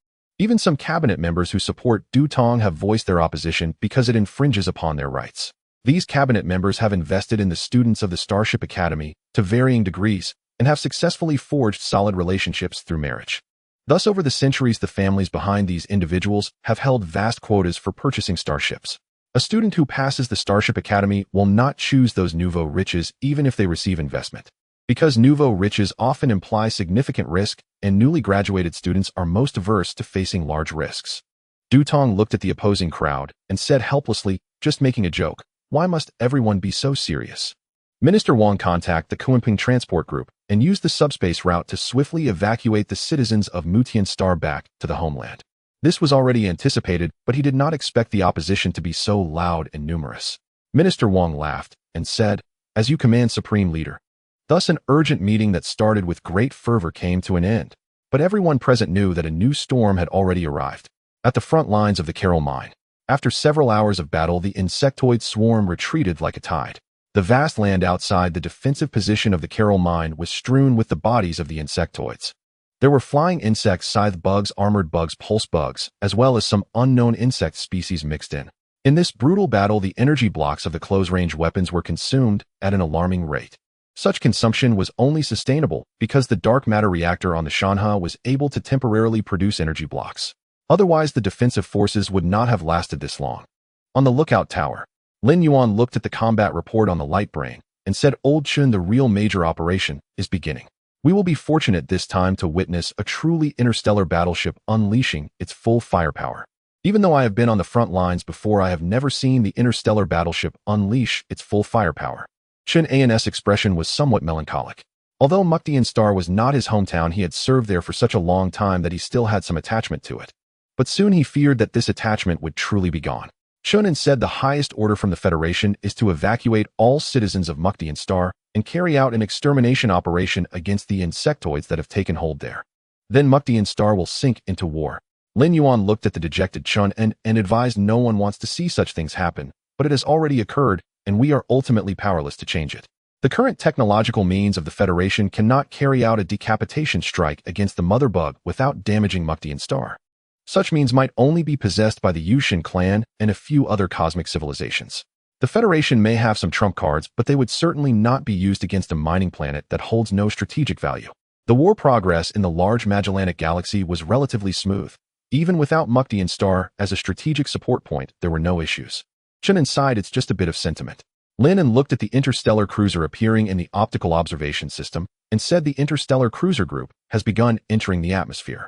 Even some cabinet members who support Dutong have voiced their opposition because it infringes upon their rights. These cabinet members have invested in the students of the Starship Academy to varying degrees and have successfully forged solid relationships through marriage. Thus, over the centuries, the families behind these individuals have held vast quotas for purchasing starships. A student who passes the Starship Academy will not choose those nouveau riches even if they receive investment. Because nouveau riches often imply significant risk, and newly graduated students are most averse to facing large risks. Dutong looked at the opposing crowd and said helplessly, just making a joke. Why must everyone be so serious? Minister Wang contacted the Kunping transport group and used the subspace route to swiftly evacuate the citizens of Mucian Star back to the homeland. This was already anticipated, but he did not expect the opposition to be so loud and numerous. Minister Wang laughed and said, As you command, Supreme Leader. Thus an urgent meeting that started with great fervor came to an end. But everyone present knew that a new storm had already arrived. At the front lines of the Carol mine, after several hours of battle, the insectoid swarm retreated like a tide. The vast land outside the defensive position of the Carol mine was strewn with the bodies of the insectoids. There were flying insects, scythe bugs, armored bugs, pulse bugs, as well as some unknown insect species mixed in. In this brutal battle, the energy blocks of the close-range weapons were consumed at an alarming rate. Such consumption was only sustainable because the dark matter reactor on the Shanha was able to temporarily produce energy blocks. Otherwise, the defensive forces would not have lasted this long. On the lookout tower, Lin Yuan looked at the combat report on the light brain and said, Old Chun, the real major operation is beginning. We will be fortunate this time to witness a truly interstellar battleship unleashing its full firepower. Even though I have been on the front lines before, I have never seen the interstellar battleship unleash its full firepower. Chun An's expression was somewhat melancholic. Although Muktian Star was not his hometown, he had served there for such a long time that he still had some attachment to it. But soon he feared that this attachment would truly be gone. Shunin said the highest order from the Federation is to evacuate all citizens of Muktian Star and carry out an extermination operation against the insectoids that have taken hold there. Then Muktian Star will sink into war. Lin Yuan looked at the dejected Chun and advised, no one wants to see such things happen, but it has already occurred, and we are ultimately powerless to change it. The current technological means of the Federation cannot carry out a decapitation strike against the Mother Bug without damaging Muktian Star. Such means might only be possessed by the Yushin clan and a few other cosmic civilizations. The Federation may have some trump cards, but they would certainly not be used against a mining planet that holds no strategic value. The war progress in the large Magellanic galaxy was relatively smooth. Even without Muktian Star as a strategic support point, there were no issues. Chun inside, it's just a bit of sentiment. Lin looked at the interstellar cruiser appearing in the optical observation system and said the interstellar cruiser group has begun entering the atmosphere.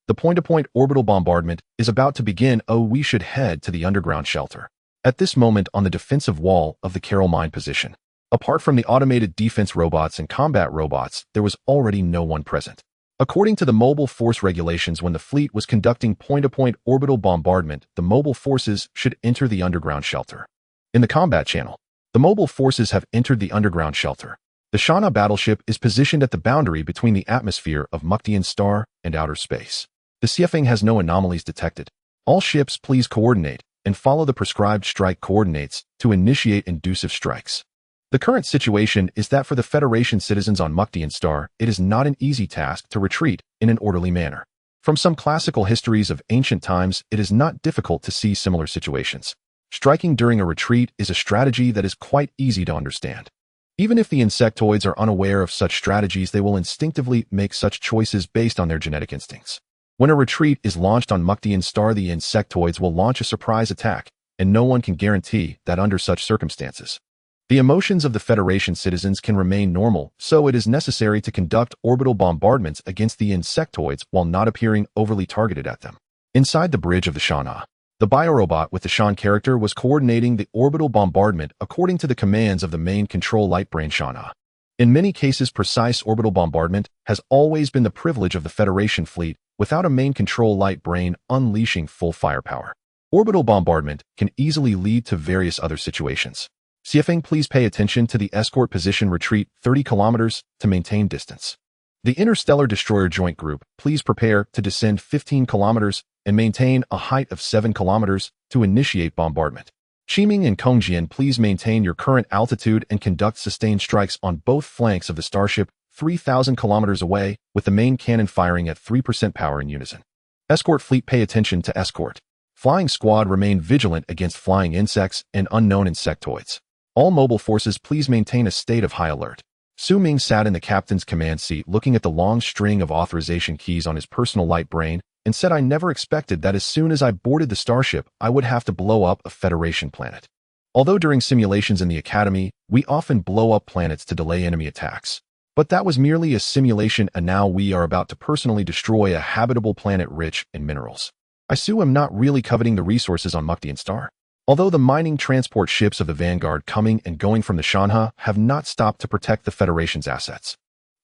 The point-to-point orbital bombardment is about to begin. We should head to the underground shelter. At this moment, on the defensive wall of the Carol mine position, apart from the automated defense robots and combat robots, there was already no one present. According to the mobile force regulations, when the fleet was conducting point-to-point orbital bombardment, the mobile forces should enter the underground shelter. In the combat channel, the mobile forces have entered the underground shelter. The Shanha battleship is positioned at the boundary between the atmosphere of Muktian Star and outer space. The CFing has no anomalies detected. All ships, please coordinate and follow the prescribed strike coordinates to initiate inducive strikes. The current situation is that for the Federation citizens on Muktian Star, it is not an easy task to retreat in an orderly manner. From some classical histories of ancient times, it is not difficult to see similar situations. Striking during a retreat is a strategy that is quite easy to understand. Even if the insectoids are unaware of such strategies, they will instinctively make such choices based on their genetic instincts. When a retreat is launched on Muktian Star, the insectoids will launch a surprise attack, and no one can guarantee that under such circumstances. The emotions of the Federation citizens can remain normal, so it is necessary to conduct orbital bombardments against the insectoids while not appearing overly targeted at them. Inside the bridge of the Shanha, the biorobot with the Shan character was coordinating the orbital bombardment according to the commands of the main control light brain Shanha. In many cases, precise orbital bombardment has always been the privilege of the Federation fleet without a main control light brain unleashing full firepower. Orbital bombardment can easily lead to various other situations. Xiefeng, please pay attention to the escort position. Retreat 30 kilometers to maintain distance. The Interstellar Destroyer Joint Group, please prepare to descend 15 kilometers and maintain a height of 7 kilometers to initiate bombardment. Su Ming and Kongjian, please maintain your current altitude and conduct sustained strikes on both flanks of the Starship 3,000 kilometers away, with the main cannon firing at 3% power in unison. Escort fleet, pay attention to escort. Flying squad, remain vigilant against flying insects and unknown insectoids. All mobile forces, please maintain a state of high alert. Su Ming sat in the captain's command seat looking at the long string of authorization keys on his personal light brain and said, I never expected that as soon as I boarded the Starship, I would have to blow up a Federation planet. Although during simulations in the Academy, we often blow up planets to delay enemy attacks. But that was merely a simulation, and now we are about to personally destroy a habitable planet rich in minerals. I am not really coveting the resources on Muktian Star. Although the mining transport ships of the Vanguard coming and going from the Shanha have not stopped to protect the Federation's assets.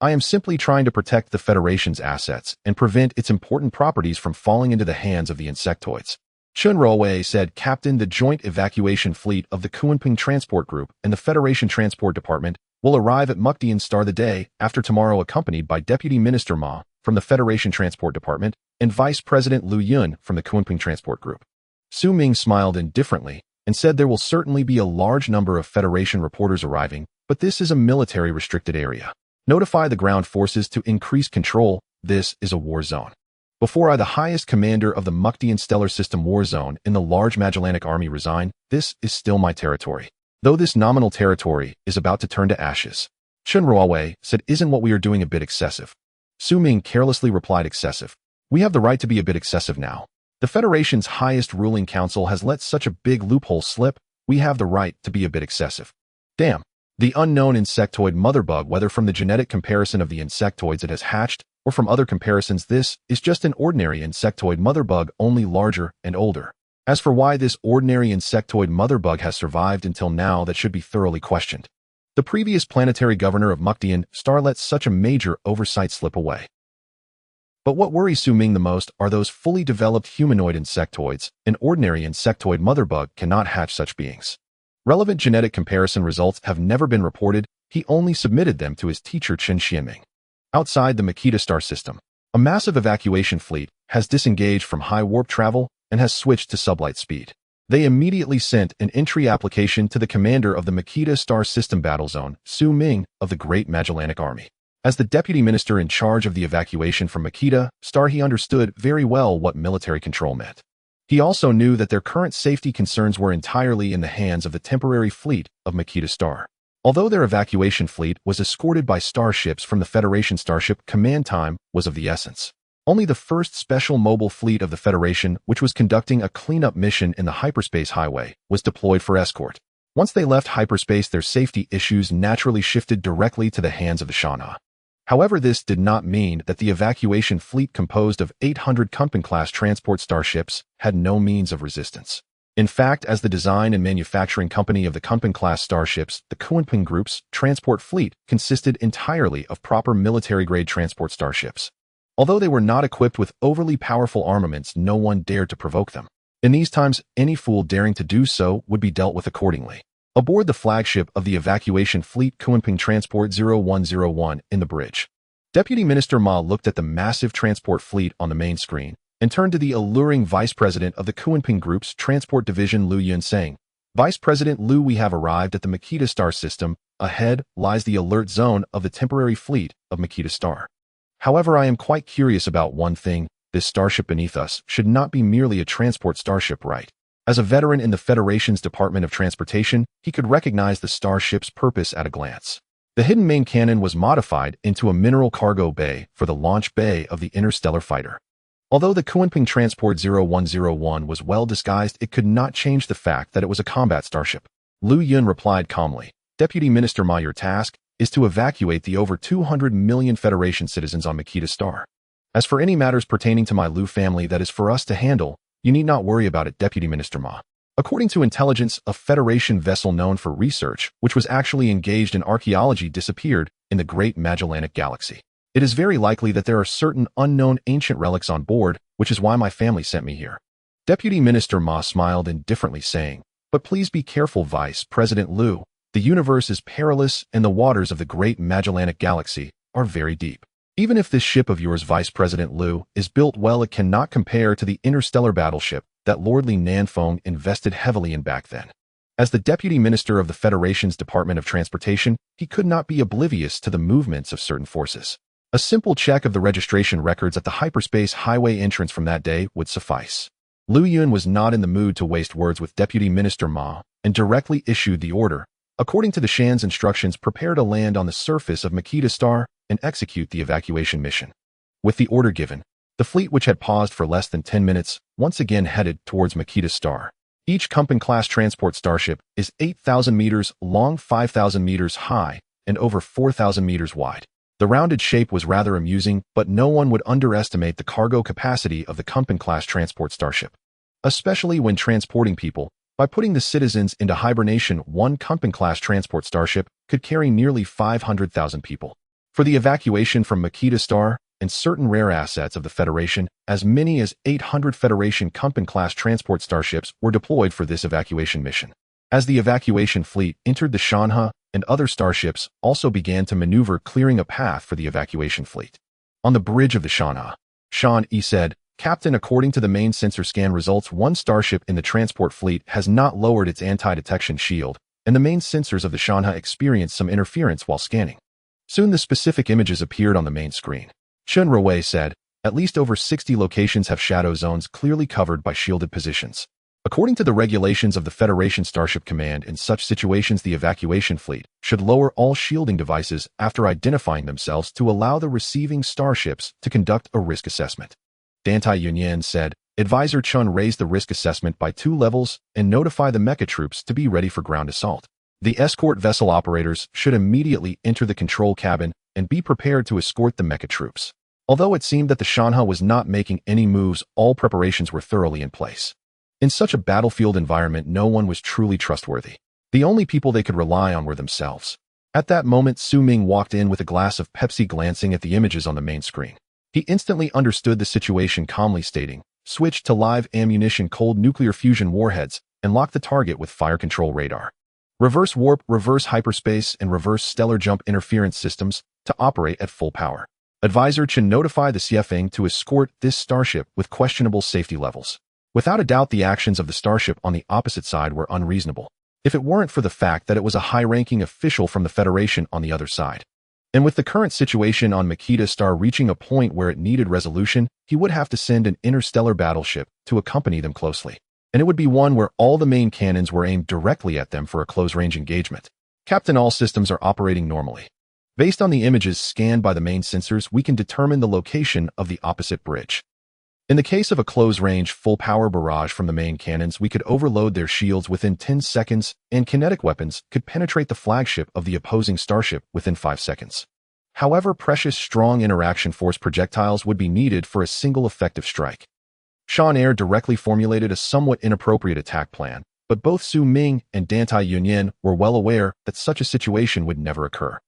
I am simply trying to protect the Federation's assets and prevent its important properties from falling into the hands of the insectoids. Chun Ruowei said, Captain, the joint evacuation fleet of the Kunping Transport Group and the Federation Transport Department will arrive at Muktian Star the day after tomorrow, accompanied by Deputy Minister Ma from the Federation Transport Department and Vice President Lu Yun from the Kunping Transport Group. Su Ming smiled indifferently and said there will certainly be a large number of Federation reporters arriving, but this is a military-restricted area. Notify the ground forces to increase control. This is a war zone. Before I, the highest commander of the Muktian Stellar System war zone in the large Magellanic army, resign, this is still my territory. Though this nominal territory is about to turn to ashes. Chun Ruowei said, isn't what we are doing a bit excessive? Su Ming carelessly replied, excessive. We have the right to be a bit excessive now. The Federation's highest ruling council has let such a big loophole slip. We have the right to be a bit excessive. Damn. The unknown insectoid motherbug, whether from the genetic comparison of the insectoids it has hatched or from other comparisons, this is just an ordinary insectoid motherbug, only larger and older. As for why this ordinary insectoid motherbug has survived until now, that should be thoroughly questioned. The previous planetary governor of Muktian Star let such a major oversight slip away. But what worries Su Ming the most are those fully developed humanoid insectoids. An ordinary insectoid motherbug cannot hatch such beings. Relevant genetic comparison results have never been reported. He only submitted them to his teacher Chen Xianming. Outside the Makita star system, a massive evacuation fleet has disengaged from high warp travel and has switched to sublight speed. They immediately sent an entry application to the commander of the Makita star system battle zone, Su Ming, of the Great Magellanic Army. As the deputy minister in charge of the evacuation from Makita Star, he understood very well what military control meant. He also knew that their current safety concerns were entirely in the hands of the temporary fleet of Makita Star. Although their evacuation fleet was escorted by starships from the Federation Starship, command time was of the essence. Only the first special mobile fleet of the Federation, which was conducting a cleanup mission in the Hyperspace highway, was deployed for escort. Once they left hyperspace, their safety issues naturally shifted directly to the hands of the Shanha. However, this did not mean that the evacuation fleet, composed of 800 Kunping-class transport starships, had no means of resistance. In fact, as the design and manufacturing company of the Kunping-class starships, the Kunping Group's transport fleet consisted entirely of proper military-grade transport starships. Although they were not equipped with overly powerful armaments, no one dared to provoke them. In these times, any fool daring to do so would be dealt with accordingly. Aboard the flagship of the evacuation fleet, Kunping Transport 0101, in the bridge, Deputy Minister Ma looked at the massive transport fleet on the main screen and turned to the alluring Vice President of the Kunping Group's Transport Division, Lu Yun, saying, Vice President Lu, we have arrived at the Makita Star system. Ahead lies the alert zone of the temporary fleet of Makita Star. However, I am quite curious about one thing. This starship beneath us should not be merely a transport starship, right? As a veteran in the Federation's Department of Transportation, he could recognize the starship's purpose at a glance. The hidden main cannon was modified into a mineral cargo bay for the launch bay of the interstellar fighter. Although the Kunping Transport 0101 was well disguised, it could not change the fact that it was a combat starship. Lu Yun replied calmly, Deputy Minister Ma, your task is to evacuate the over 200 million Federation citizens on Makita Star. As for any matters pertaining to my Lu family that is for us to handle, you need not worry about it, Deputy Minister Ma. According to intelligence, a Federation vessel known for research, which was actually engaged in archaeology, disappeared in the Great Magellanic Galaxy. It is very likely that there are certain unknown ancient relics on board, which is why my family sent me here. Deputy Minister Ma smiled indifferently, saying, But please be careful, Vice President Lu. The universe is perilous and the waters of the Great Magellanic Galaxy are very deep. Even if this ship of yours, Vice President Lu, is built well, it cannot compare to the Interstellar Battleship that Lord Li Nanfeng invested heavily in back then. As the Deputy Minister of the Federation's Department of Transportation, he could not be oblivious to the movements of certain forces. A simple check of the registration records at the Hyperspace highway entrance from that day would suffice. Lu Yun was not in the mood to waste words with Deputy Minister Ma and directly issued the order. According to the Shan's instructions, prepare to land on the surface of Makita Star and execute the evacuation mission. With the order given, the fleet, which had paused for less than 10 minutes, once again headed towards Makita Star. Each Kunping-class transport starship is 8,000 meters long, 5,000 meters high, and over 4,000 meters wide. The rounded shape was rather amusing, but no one would underestimate the cargo capacity of the Kunping-class transport starship, especially when transporting people. By putting the citizens into hibernation, one Kunping-class transport starship could carry nearly 500,000 people. For the evacuation from Makita Star and certain rare assets of the Federation, as many as 800 Federation Kunping-class transport starships were deployed for this evacuation mission. As the evacuation fleet entered the Shanha, and other starships also began to maneuver, clearing a path for the evacuation fleet. On the bridge of the Shanha, Shan Yi said, Captain, according to the main sensor scan results, one starship in the transport fleet has not lowered its anti-detection shield, and the main sensors of the Shanha experienced some interference while scanning. Soon the specific images appeared on the main screen. Chen Ruwei said, at least over 60 locations have shadow zones clearly covered by shielded positions. According to the regulations of the Federation Starship Command, in such situations the evacuation fleet should lower all shielding devices after identifying themselves to allow the receiving starships to conduct a risk assessment. Dantai Yunyan said, Advisor Chun raised the risk assessment by 2 levels and notify the mecha troops to be ready for ground assault. The escort vessel operators should immediately enter the control cabin and be prepared to escort the mecha troops. Although it seemed that the Shanha was not making any moves, all preparations were thoroughly in place. In such a battlefield environment, no one was truly trustworthy. The only people they could rely on were themselves. At that moment, Su Ming walked in with a glass of Pepsi, glancing at the images on the main screen. He instantly understood the situation, calmly stating, switch to live ammunition cold nuclear fusion warheads and lock the target with fire control radar. Reverse warp, reverse hyperspace, and reverse stellar jump interference systems to operate at full power. Advisor Chen notified the CFing to escort this starship with questionable safety levels. Without a doubt, the actions of the starship on the opposite side were unreasonable, if it weren't for the fact that it was a high-ranking official from the Federation on the other side. And with the current situation on Makita Star reaching a point where it needed resolution, he would have to send an interstellar battleship to accompany them closely. And it would be one where all the main cannons were aimed directly at them for a close-range engagement. Captain, all systems are operating normally. Based on the images scanned by the main sensors, we can determine the location of the opposite bridge. In the case of a close-range, full-power barrage from the main cannons, we could overload their shields within 10 seconds, and kinetic weapons could penetrate the flagship of the opposing starship within 5 seconds. However, precious strong interaction force projectiles would be needed for a single effective strike. Shan Air directly formulated a somewhat inappropriate attack plan, but both Su Ming and Dantai Yunyan were well aware that such a situation would never occur.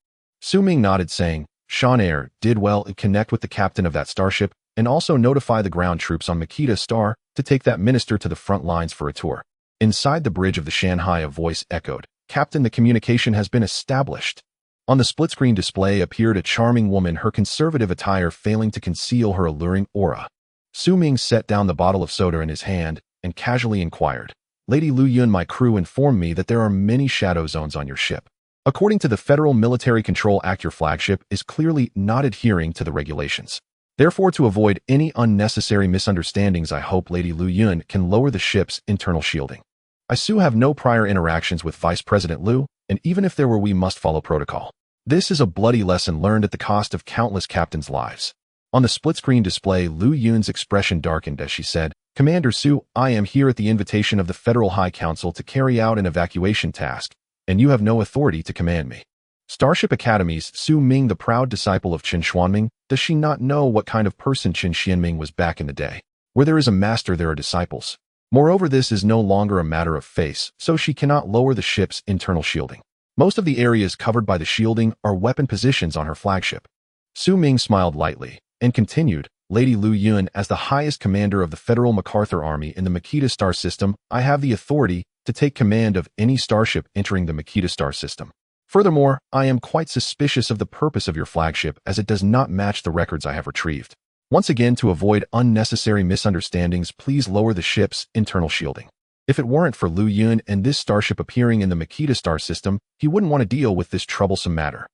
Su Ming nodded, saying, Shan Air did well to connect with the captain of that starship and also notify the ground troops on Makita Star to take that minister to the front lines for a tour. Inside the bridge of the Shanhai, a voice echoed, Captain, the communication has been established. On the split-screen display appeared a charming woman, her conservative attire failing to conceal her alluring aura. Su Ming set down the bottle of soda in his hand and casually inquired, Lady Lu Yun, my crew informed me that there are many shadow zones on your ship. According to the Federal Military Control Act, your flagship is clearly not adhering to the regulations. Therefore, to avoid any unnecessary misunderstandings, I hope Lady Lu Yun can lower the ship's internal shielding. I have no prior interactions with Vice President Lu, and even if there were, we must follow protocol. This is a bloody lesson learned at the cost of countless captains' lives. On the split-screen display, Lu Yun's expression darkened as she said, "Commander Su, I am here at the invitation of the Federal High Council to carry out an evacuation task, and you have no authority to command me." Starship Academy's Su Ming, the proud disciple of Qin Xuanming, does she not know what kind of person Qin Xianming was back in the day? Where there is a master, there are disciples. Moreover, this is no longer a matter of face, so she cannot lower the ship's internal shielding. Most of the areas covered by the shielding are weapon positions on her flagship. Su Ming smiled lightly and continued, "Lady Lu Yun, as the highest commander of the Federal MacArthur Army in the Makita star system, I have the authority to take command of any starship entering the Makita star system. Furthermore, I am quite suspicious of the purpose of your flagship as it does not match the records I have retrieved. Once again, to avoid unnecessary misunderstandings, please lower the ship's internal shielding." If it weren't for Lu Yun and this starship appearing in the Makita star system, he wouldn't want to deal with this troublesome matter.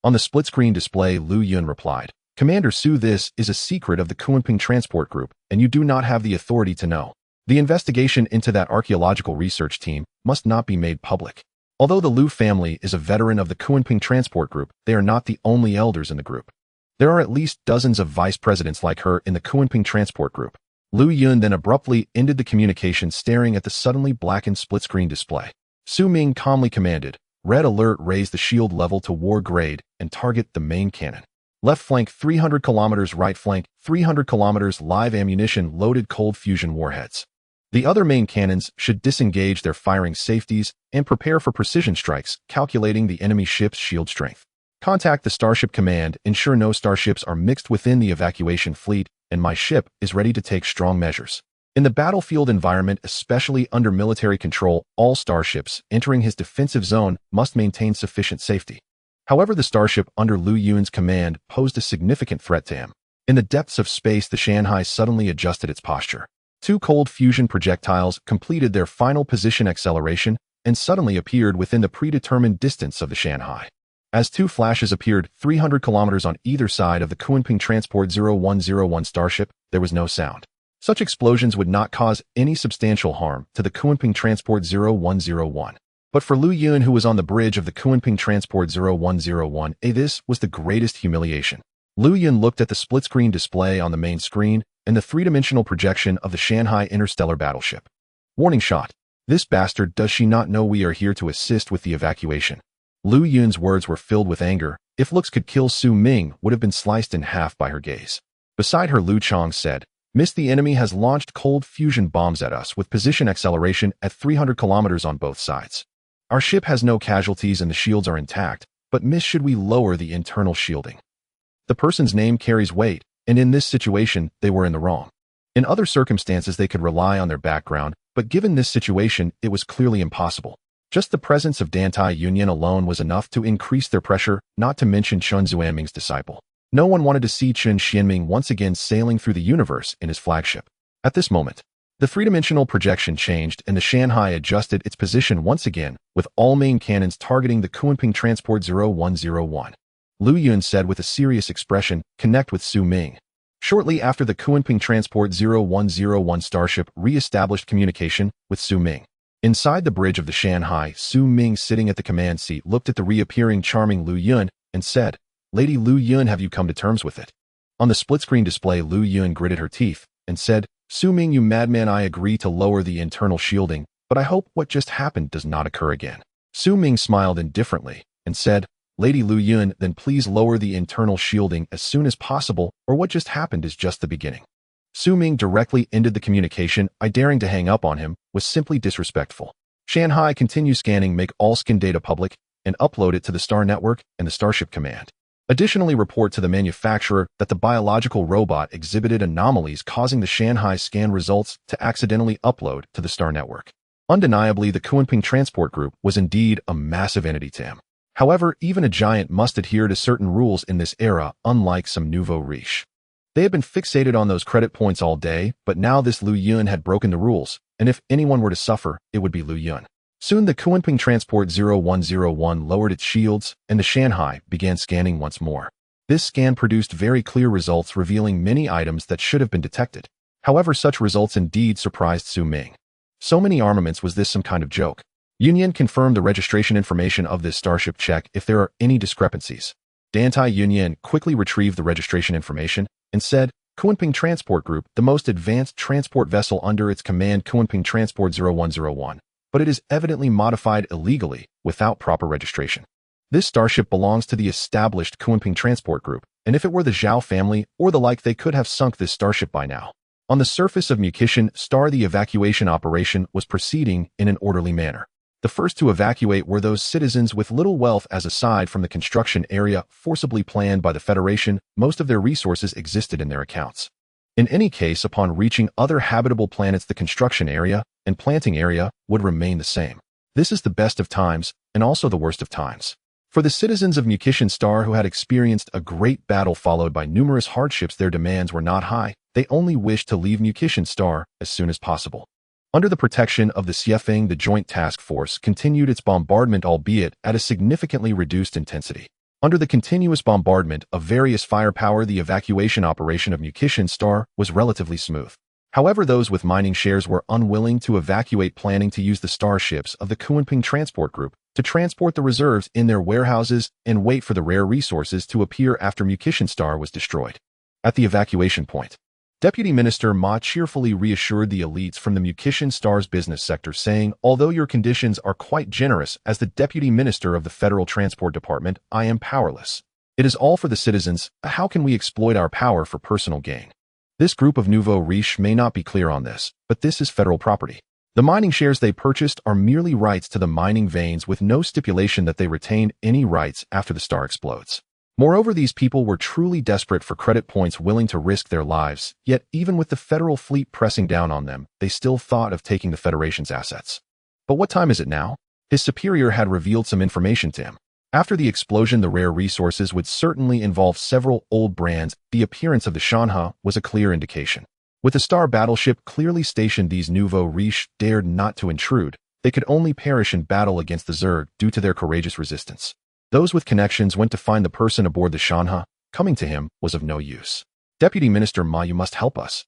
On the split-screen display, Lu Yun replied, "Commander Su, this is a secret of the Kunping Transport Group, and you do not have the authority to know. The investigation into that archaeological research team must not be made public. Although the Lu family is a veteran of the Kunping Transport Group, they are not the only elders in the group. There are at least dozens of vice presidents like her in the Kunping Transport Group." Lu Yun then abruptly ended the communication, staring at the suddenly blackened split-screen display. Su Ming calmly commanded, "Red alert, raise the shield level to war grade and target the main cannon. Left flank 300 kilometers, right flank 300 kilometers, live ammunition, loaded cold fusion warheads. The other main cannons should disengage their firing safeties and prepare for precision strikes, calculating the enemy ship's shield strength. Contact the Starship Command, ensure no starships are mixed within the evacuation fleet, and my ship is ready to take strong measures. In the battlefield environment, especially under military control, all starships entering his defensive zone must maintain sufficient safety." However, the starship under Lu Yun's command posed a significant threat to him. In the depths of space, the Shanhai suddenly adjusted its posture. Two cold fusion projectiles completed their final position acceleration and suddenly appeared within the predetermined distance of the Shanhai. As two flashes appeared 300 kilometers on either side of the Kunping Transport 0101 starship, there was no sound. Such explosions would not cause any substantial harm to the Kunping Transport 0101. But for Lu Yun, who was on the bridge of the Kunping Transport 0101, this was the greatest humiliation. Lu Yun looked at the split-screen display on the main screen and the three-dimensional projection of the Shanhai Interstellar Battleship. Warning shot. This bastard, does she not know we are here to assist with the evacuation? Lu Yun's words were filled with anger. If looks could kill, Su Ming would have been sliced in half by her gaze. Beside her, Lu Chong said, "Miss, the enemy has launched cold fusion bombs at us with position acceleration at 300 kilometers on both sides. Our ship has no casualties and the shields are intact, but miss, should we lower the internal shielding? The person's name carries weight, and in this situation, they were in the wrong. In other circumstances, they could rely on their background, but given this situation, it was clearly impossible. Just the presence of Dantai Union alone was enough to increase their pressure, not to mention Chen Zuanming's disciple. No one wanted to see Qin Xianming once again sailing through the universe in his flagship. At this moment, the three-dimensional projection changed and the Shanhai adjusted its position once again, with all main cannons targeting the Kunping Transport 0101. Lu Yun said with a serious expression, "Connect with Su Ming." Shortly after, the Kunping Transport 0101 starship re-established communication with Su Ming. Inside the bridge of the Shanhai, Su Ming, sitting at the command seat, looked at the reappearing charming Lu Yun and said, "Lady Lu Yun, have you come to terms with it?" On the split-screen display, Lu Yun gritted her teeth and said, "Su Ming, you madman, I agree to lower the internal shielding, but I hope what just happened does not occur again." Su Ming smiled indifferently and said, "Lady Lu Yun, then please lower the internal shielding as soon as possible, or what just happened is just the beginning." Su Ming directly ended the communication. Daring to hang up on him was simply disrespectful. Shanhai, continue scanning, make all scan data public, and upload it to the Star Network and the Starship Command. Additionally, report to the manufacturer that the biological robot exhibited anomalies causing the Shanhai scan results to accidentally upload to the Star Network. Undeniably, the Kunping Transport Group was indeed a massive entity to him. However, even a giant must adhere to certain rules in this era, unlike some nouveau riche. They had been fixated on those credit points all day, but now this Lu Yun had broken the rules, and if anyone were to suffer, it would be Lu Yun. Soon the Kunping Transport 0101 lowered its shields, and the Shanhai began scanning once more. This scan produced very clear results, revealing many items that should have been detected. However, such results indeed surprised Su Ming. So many armaments, was this some kind of joke? Union, confirmed the registration information of this starship, check if there are any discrepancies. Dantai Yunyan quickly retrieved the registration information and said, Kunping Transport Group, the most advanced transport vessel under its command Kunping Transport 0101, but it is evidently modified illegally without proper registration. This starship belongs to the established Kunping Transport Group, and if it were the Zhao family or the like, they could have sunk this starship by now. On the surface of Mucian Star, the evacuation operation was proceeding in an orderly manner. The first to evacuate were those citizens with little wealth, as aside from the construction area forcibly planned by the Federation, most of their resources existed in their accounts. In any case, upon reaching other habitable planets, the construction area and planting area would remain the same. This is the best of times and also the worst of times. For the citizens of Mucian Star who had experienced a great battle followed by numerous hardships, their demands were not high. They only wished to leave Mucian Star as soon as possible. Under the protection of the Xiefeng, the Joint Task Force continued its bombardment, albeit at a significantly reduced intensity. Under the continuous bombardment of various firepower, the evacuation operation of Mucian Star was relatively smooth. However, those with mining shares were unwilling to evacuate, planning to use the starships of the Kunping Transport Group to transport the reserves in their warehouses and wait for the rare resources to appear after Mucian Star was destroyed. At the evacuation point, Deputy Minister Ma cheerfully reassured the elites from the Mucian Star's business sector, saying, although your conditions are quite generous, as the Deputy Minister of the Federal Transport Department, I am powerless. It is all for the citizens. How can we exploit our power for personal gain? This group of nouveau riche may not be clear on this, but this is federal property. The mining shares they purchased are merely rights to the mining veins, with no stipulation that they retain any rights after the star explodes. Moreover, these people were truly desperate for credit points, willing to risk their lives, yet even with the federal fleet pressing down on them, they still thought of taking the Federation's assets. But what time is it now? His superior had revealed some information to him. After the explosion, the rare resources would certainly involve several old brands. The appearance of the Shanha was a clear indication. With the star battleship clearly stationed, these nouveau riche dared not to intrude. They could only perish in battle against the Zerg due to their courageous resistance. Those with connections went to find the person aboard the Shanha. Coming to him was of no use. Deputy Minister Ma, you must help us.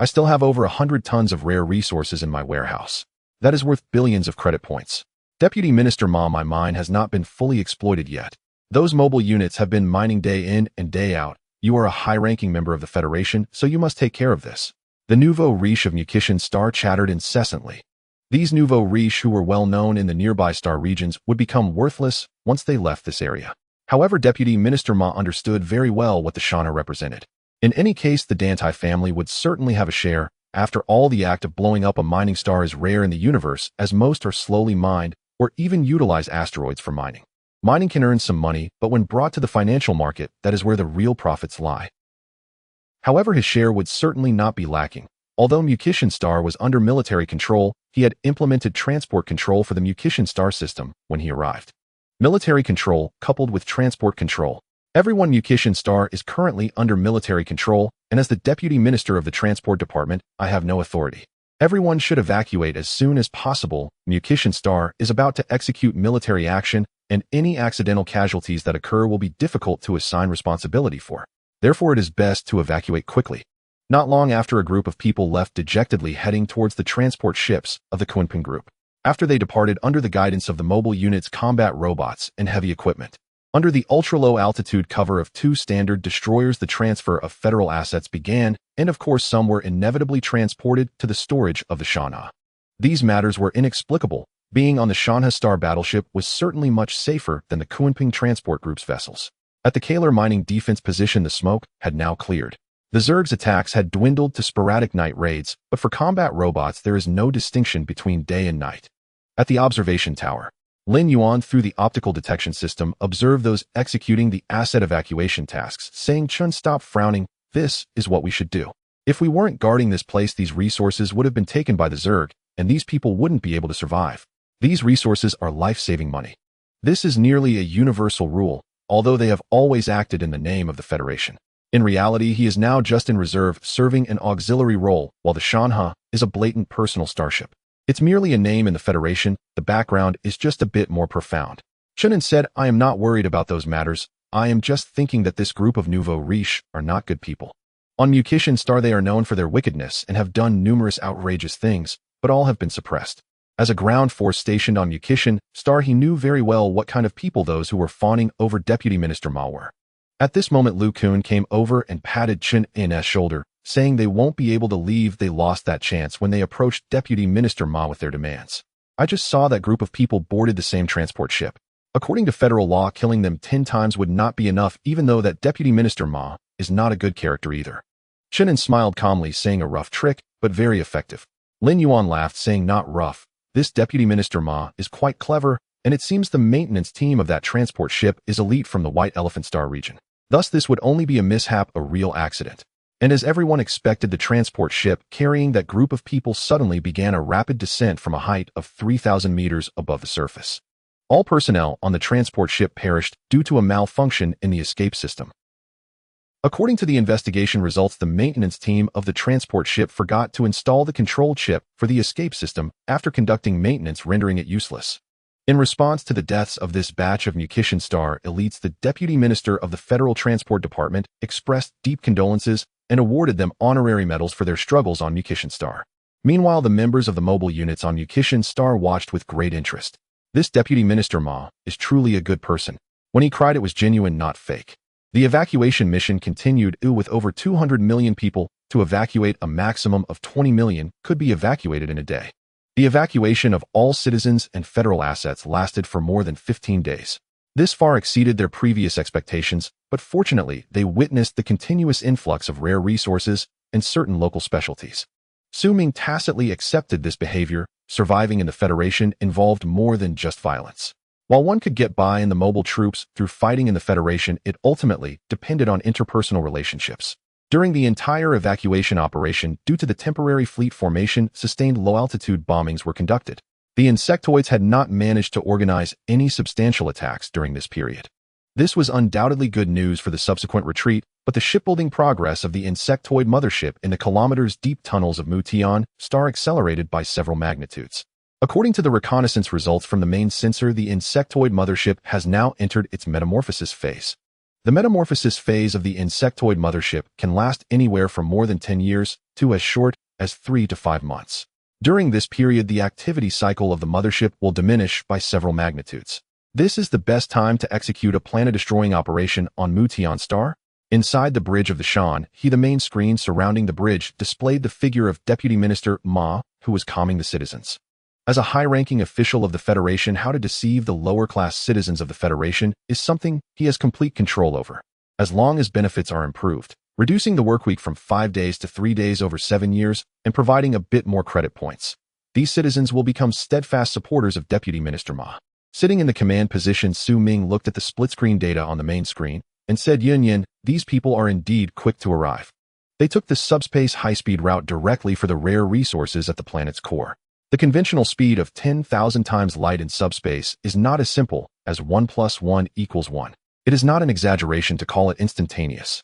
I still have over 100 tons of rare resources in my warehouse. That is worth billions of credit points. Deputy Minister Ma, my mine has not been fully exploited yet. Those mobile units have been mining day in and day out. You are a high-ranking member of the Federation, so you must take care of this. The nouveau riche of Mucian Star chattered incessantly. These nouveau riche, who were well known in the nearby star regions, would become worthless once they left this area. However, Deputy Minister Ma understood very well what the Shanha represented. In any case, the Dantai family would certainly have a share. After all, the act of blowing up a mining star is rare in the universe, as most are slowly mined or even utilize asteroids for mining. Mining can earn some money, but when brought to the financial market, that is where the real profits lie. However, his share would certainly not be lacking. Although Mucian Star was under military control, he had implemented transport control for the Mucian Star system when he arrived. Military control coupled with transport control. Everyone Mucian Star is currently under military control, and as the Deputy Minister of the Transport Department, I have no authority. Everyone should evacuate as soon as possible. Mucian Star is about to execute military action, and any accidental casualties that occur will be difficult to assign responsibility for. Therefore, it is best to evacuate quickly. Not long after, a group of people left dejectedly, heading towards the transport ships of the Kunping Group. After they departed under the guidance of the mobile units, combat robots, and heavy equipment. Under the ultra-low altitude cover of 2 standard destroyers, the transfer of federal assets began, and of course some were inevitably transported to the storage of the Shanha. These matters were inexplicable. Being on the Shanha Star battleship was certainly much safer than the Kunping Transport Group's vessels. At the Kaler mining defense position, the smoke had now cleared. The Zerg's attacks had dwindled to sporadic night raids, but for combat robots there is no distinction between day and night. At the observation tower, Lin Yuan, through the optical detection system, observed those executing the asset evacuation tasks, saying, Chun, stop frowning. This is what we should do. If we weren't guarding this place, these resources would have been taken by the Zerg, and these people wouldn't be able to survive. These resources are life-saving money. This is nearly a universal rule, although they have always acted in the name of the Federation. In reality, he is now just in reserve, serving an auxiliary role, while the Shanha is a blatant personal starship. It's merely a name in the Federation. The background is just a bit more profound. Shanha said, I am not worried about those matters. I am just thinking that this group of nouveau riche are not good people. On Mucian Star, they are known for their wickedness and have done numerous outrageous things, but all have been suppressed. As a ground force stationed on Mucian Star, he knew very well what kind of people those who were fawning over Deputy Minister Ma were. At this moment, Lu Kun came over and patted Chen In's shoulder, saying they won't be able to leave. They lost that chance when they approached Deputy Minister Ma with their demands. I just saw that group of people boarded the same transport ship. According to federal law, killing them 10 times would not be enough, even though that Deputy Minister Ma is not a good character either. Chen In smiled calmly, saying a rough trick, but very effective. Lin Yuan laughed, saying not rough. This Deputy Minister Ma is quite clever, and it seems the maintenance team of that transport ship is elite from the White Elephant Star region. Thus this would only be a mishap, a real accident. And as everyone expected, the transport ship carrying that group of people suddenly began a rapid descent from a height of 3,000 meters above the surface. All personnel on the transport ship perished due to a malfunction in the escape system. According to the investigation results, the maintenance team of the transport ship forgot to install the control chip for the escape system after conducting maintenance, rendering it useless. In response to the deaths of this batch of Mucian Star elites, the Deputy Minister of the Federal Transport Department expressed deep condolences and awarded them honorary medals for their struggles on Mucian Star. Meanwhile, the members of the mobile units on Mucian Star watched with great interest. This Deputy Minister Ma is truly a good person. When he cried, it was genuine, not fake. The evacuation mission continued, with over 200 million people to evacuate. A maximum of 20 million could be evacuated in a day. The evacuation of all citizens and federal assets lasted for more than 15 days. This far exceeded their previous expectations, but fortunately, they witnessed the continuous influx of rare resources and certain local specialties. Su Ming tacitly accepted this behavior. Surviving in the Federation involved more than just violence. While one could get by in the mobile troops through fighting in the Federation, it ultimately depended on interpersonal relationships. During the entire evacuation operation, due to the temporary fleet formation, sustained low-altitude bombings were conducted. The insectoids had not managed to organize any substantial attacks during this period. This was undoubtedly good news for the subsequent retreat, but the shipbuilding progress of the insectoid mothership in the kilometers-deep tunnels of Mucian Star accelerated by several magnitudes. According to the reconnaissance results from the main sensor, the insectoid mothership has now entered its metamorphosis phase. The metamorphosis phase of the insectoid mothership can last anywhere from more than 10 years to as short as 3 to 5 months. During this period, the activity cycle of the mothership will diminish by several magnitudes. This is the best time to execute a planet-destroying operation on Mucian Star. Inside the bridge of the Shanha, the main screen surrounding the bridge displayed the figure of Deputy Minister Ma, who was calming the citizens. As a high-ranking official of the Federation, how to deceive the lower-class citizens of the Federation is something he has complete control over, as long as benefits are improved, reducing the workweek from 5 days to 3 days over 7 years and providing a bit more credit points. These citizens will become steadfast supporters of Deputy Minister Ma. Sitting in the command position, Su Ming looked at the split-screen data on the main screen and said, Yin, these people are indeed quick to arrive. They took the subspace high-speed route directly for the rare resources at the planet's core. The conventional speed of 10,000 times light in subspace is not as simple as 1 + 1 = 1. It is not an exaggeration to call it instantaneous.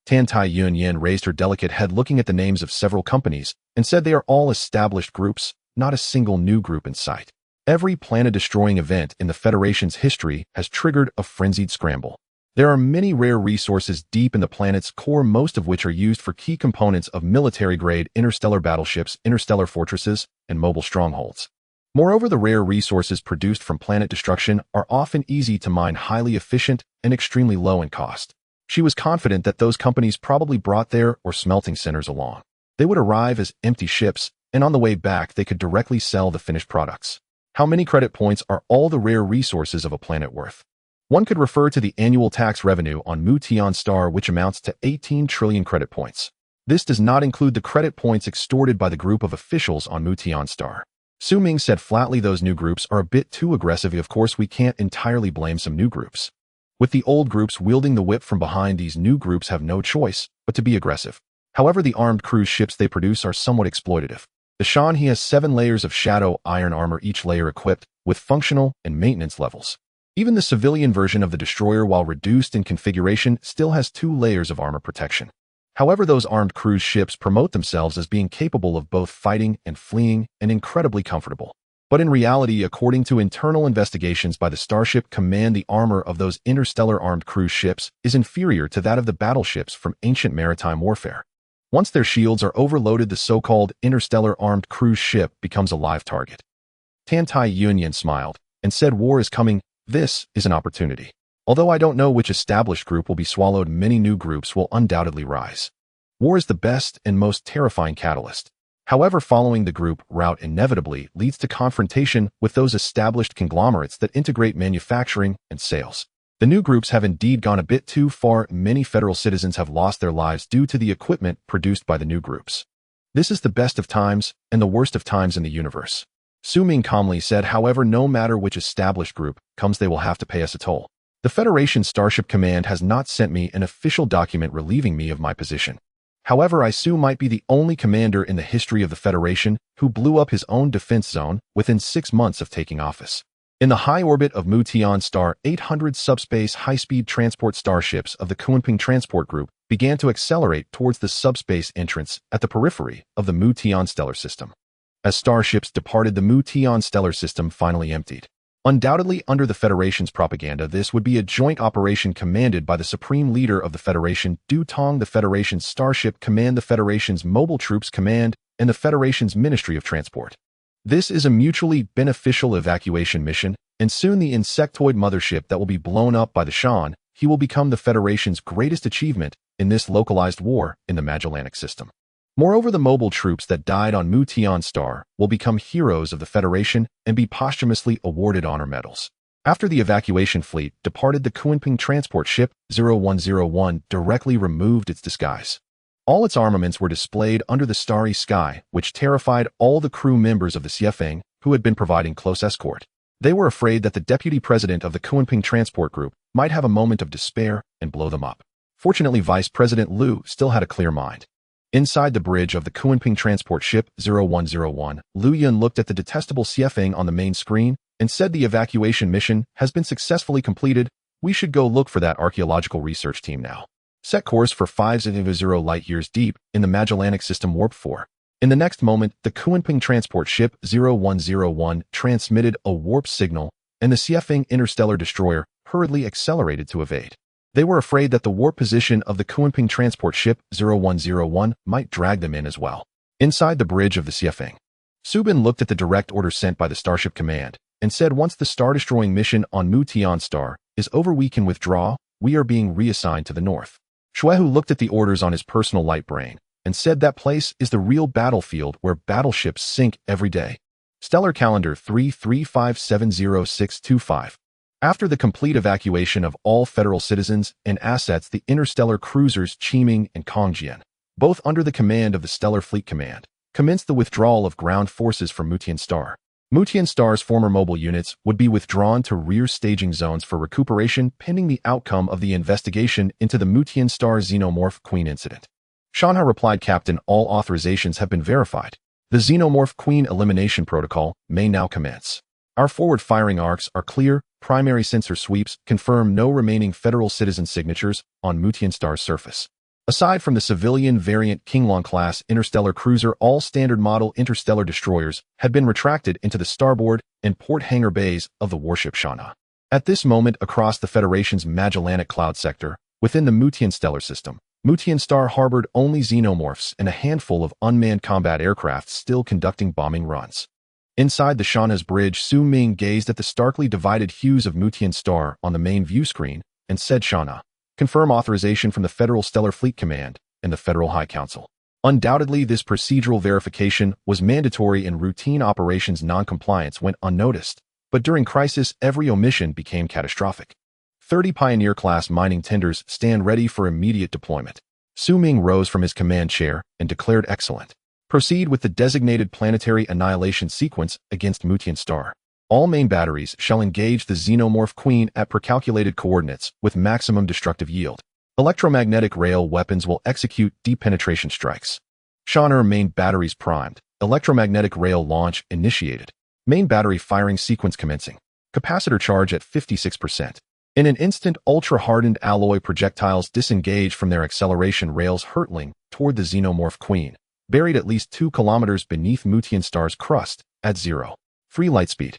Tantai Yunyan raised her delicate head, looking at the names of several companies, and said they are all established groups, not a single new group in sight. Every planet-destroying event in the Federation's history has triggered a frenzied scramble. There are many rare resources deep in the planet's core, most of which are used for key components of military-grade interstellar battleships, interstellar fortresses, and mobile strongholds. Moreover, the rare resources produced from planet destruction are often easy to mine, highly efficient, and extremely low in cost. She was confident that those companies probably brought their or smelting centers along. They would arrive as empty ships, and on the way back they could directly sell the finished products. How many credit points are all the rare resources of a planet worth? One could refer to the annual tax revenue on Mucian Star, which amounts to 18 trillion credit points. This does not include the credit points extorted by the group of officials on Mucian Star. Su Ming said flatly, those new groups are a bit too aggressive. Of course, we can't entirely blame some new groups. With the old groups wielding the whip from behind, these new groups have no choice but to be aggressive. However, the armed cruise ships they produce are somewhat exploitative. The Shanha has 7 layers of shadow iron armor, each layer equipped with functional and maintenance levels. Even the civilian version of the destroyer, while reduced in configuration, still has 2 layers of armor protection. However, those armed cruise ships promote themselves as being capable of both fighting and fleeing and incredibly comfortable. But in reality, according to internal investigations by the Starship Command, the armor of those interstellar armed cruise ships is inferior to that of the battleships from ancient maritime warfare. Once their shields are overloaded, the so-called interstellar armed cruise ship becomes a live target. Tantai Yunyan smiled and said, war is coming. This is an opportunity. Although I don't know which established group will be swallowed, many new groups will undoubtedly rise. War is the best and most terrifying catalyst. However, following the group route inevitably leads to confrontation with those established conglomerates that integrate manufacturing and sales. The new groups have indeed gone a bit too far. Many federal citizens have lost their lives due to the equipment produced by the new groups. This is the best of times and the worst of times in the universe. Su Ming calmly said, however, no matter which established group comes, they will have to pay us a toll. The Federation's Starship Command has not sent me an official document relieving me of my position. However, I might be the only commander in the history of the Federation who blew up his own defense zone within 6 months of taking office. In the high orbit of Mucian Star, 800 subspace high-speed transport starships of the Kunping Transport Group began to accelerate towards the subspace entrance at the periphery of the Mucian stellar system. As starships departed, the Mucian stellar system finally emptied. Undoubtedly, under the Federation's propaganda, this would be a joint operation commanded by the Supreme Leader of the Federation, Du Tong, the Federation's Starship Command, the Federation's Mobile Troops Command, and the Federation's Ministry of Transport. This is a mutually beneficial evacuation mission, and soon the insectoid mothership that will be blown up by the Shan, he will become the Federation's greatest achievement in this localized war in the Magellanic system. Moreover, the mobile troops that died on Mucian Star will become heroes of the Federation and be posthumously awarded honor medals. After the evacuation fleet departed, the Kunping transport ship 0101 directly removed its disguise. All its armaments were displayed under the starry sky, which terrified all the crew members of the Xiefeng who had been providing close escort. They were afraid that the deputy president of the Kunping Transport Group might have a moment of despair and blow them up. Fortunately, Vice President Liu still had a clear mind. Inside the bridge of the Kunping transport ship 0101, Liu Yun looked at the detestable Xiefeng on the main screen and said, the evacuation mission has been successfully completed. We should go look for that archaeological research team now. Set course for 50 light-years deep in the Magellanic System Warp 4. In the next moment, the Kunping transport ship 0101 transmitted a warp signal, and the Xiefeng interstellar destroyer hurriedly accelerated to evade. They were afraid that the warp position of the Kunping transport ship 0101 might drag them in as well. Inside the bridge of the Xiefeng, Su Bin looked at the direct order sent by the Starship Command and said, once the star-destroying mission on Mucian Star is over, we can withdraw. We are being reassigned to the north. Shuehu looked at the orders on his personal light brain and said, that place is the real battlefield where battleships sink every day. Stellar Calendar 335700625. After the complete evacuation of all federal citizens and assets, the interstellar cruisers Su Ming and Kongjian, both under the command of the Stellar Fleet Command, commenced the withdrawal of ground forces from Mucian Star. Mucian Star's former mobile units would be withdrawn to rear staging zones for recuperation pending the outcome of the investigation into the Mucian Star Xenomorph Queen incident. Shanha replied, Captain, all authorizations have been verified. The Xenomorph Queen elimination protocol may now commence. Our forward firing arcs are clear. Primary sensor sweeps confirm no remaining federal citizen signatures on Mucian Star's surface. Aside from the civilian variant Qinglong-class interstellar cruiser, all standard model interstellar destroyers had been retracted into the starboard and port hangar bays of the warship Shanha. At this moment, across the Federation's Magellanic Cloud sector, within the Mucian stellar system, Mucian Star harbored only xenomorphs and a handful of unmanned combat aircraft still conducting bombing runs. Inside the Shanha's bridge, Su Ming gazed at the starkly divided hues of Mucian Star on the main view screen and said, Shanha, confirm authorization from the Federal Stellar Fleet Command and the Federal High Council. Undoubtedly, this procedural verification was mandatory in routine operations. Non-compliance went unnoticed, but during crisis, every omission became catastrophic. 30 Pioneer-class mining tenders stand ready for immediate deployment. Su Ming rose from his command chair and declared, excellent. Proceed with the designated planetary annihilation sequence against Mucian Star. All main batteries shall engage the Xenomorph Queen at precalculated coordinates with maximum destructive yield. Electromagnetic rail weapons will execute deep penetration strikes. Shanha main batteries primed. Electromagnetic rail launch initiated. Main battery firing sequence commencing. Capacitor charge at 56%. In an instant, ultra-hardened alloy projectiles disengage from their acceleration rails, hurtling toward the Xenomorph Queen, buried at least 2 kilometers beneath Mucian Star's crust at 0. Free light speed.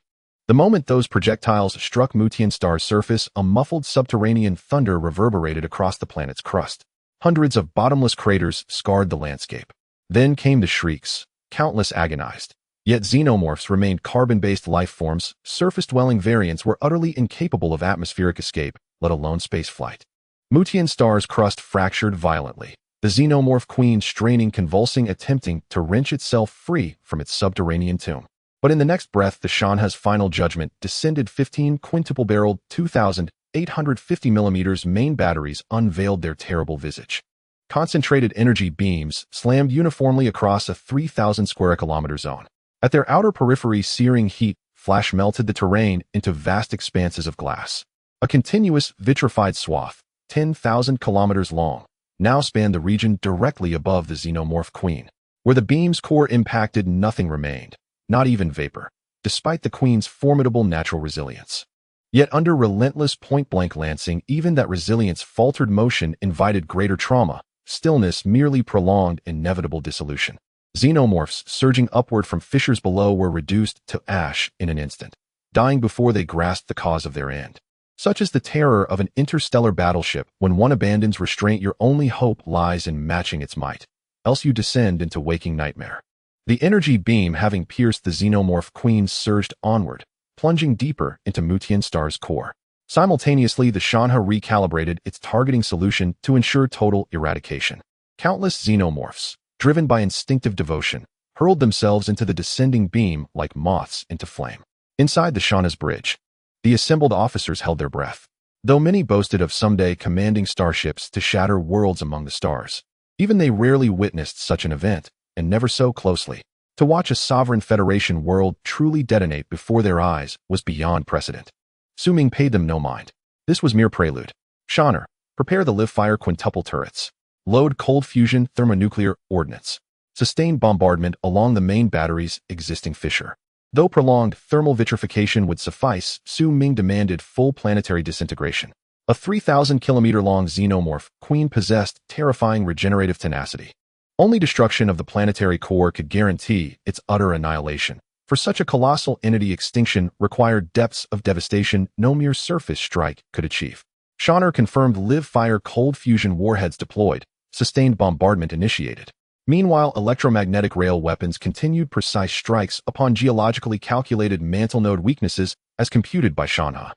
The moment those projectiles struck Mucian Star's surface, a muffled subterranean thunder reverberated across the planet's crust. Hundreds of bottomless craters scarred the landscape. Then came the shrieks, countless agonized. Yet xenomorphs remained carbon-based life forms. Surface-dwelling variants were utterly incapable of atmospheric escape, let alone spaceflight. Mucian star's crust fractured violently, the xenomorph queen straining, convulsing, attempting to wrench itself free from its subterranean tomb. But in the next breath, the Shanha's final judgment descended. 15 quintuple-barreled 2,850mm main batteries unveiled their terrible visage. Concentrated energy beams slammed uniformly across a 3,000 square kilometer zone. At their outer periphery, searing heat flash melted the terrain into vast expanses of glass. A continuous vitrified swath, 10,000 kilometers long, now spanned the region directly above the xenomorph queen. Where the beam's core impacted, nothing remained, not even vapor, despite the queen's formidable natural resilience. Yet under relentless point-blank lancing, even that resilience faltered. Motion invited greater trauma, stillness merely prolonged inevitable dissolution. Xenomorphs surging upward from fissures below were reduced to ash in an instant, dying before they grasped the cause of their end. Such is the terror of an interstellar battleship. When one abandons restraint, your only hope lies in matching its might, else you descend into waking nightmare. The energy beam, having pierced the xenomorph queen, surged onward, plunging deeper into Mucian star's core. Simultaneously, the Shanha recalibrated its targeting solution to ensure total eradication. Countless xenomorphs, driven by instinctive devotion, hurled themselves into the descending beam like moths into flame. Inside the Shanha's bridge, the assembled officers held their breath. Though many boasted of someday commanding starships to shatter worlds among the stars, even they rarely witnessed such an event, and never so closely. To watch a sovereign Federation world truly detonate before their eyes was beyond precedent. Su Ming paid them no mind. This was mere prelude. Shanha, prepare the live-fire quintuple turrets. Load cold fusion thermonuclear ordnance. Sustain bombardment along the main battery's existing fissure. Though prolonged thermal vitrification would suffice, Su Ming demanded full planetary disintegration. A 3,000-kilometer-long xenomorph queen possessed terrifying regenerative tenacity. Only destruction of the planetary core could guarantee its utter annihilation. For such a colossal entity, extinction required depths of devastation no mere surface strike could achieve. Shanha confirmed live-fire cold fusion warheads deployed, sustained bombardment initiated. Meanwhile, electromagnetic rail weapons continued precise strikes upon geologically calculated mantle node weaknesses as computed by Shanha.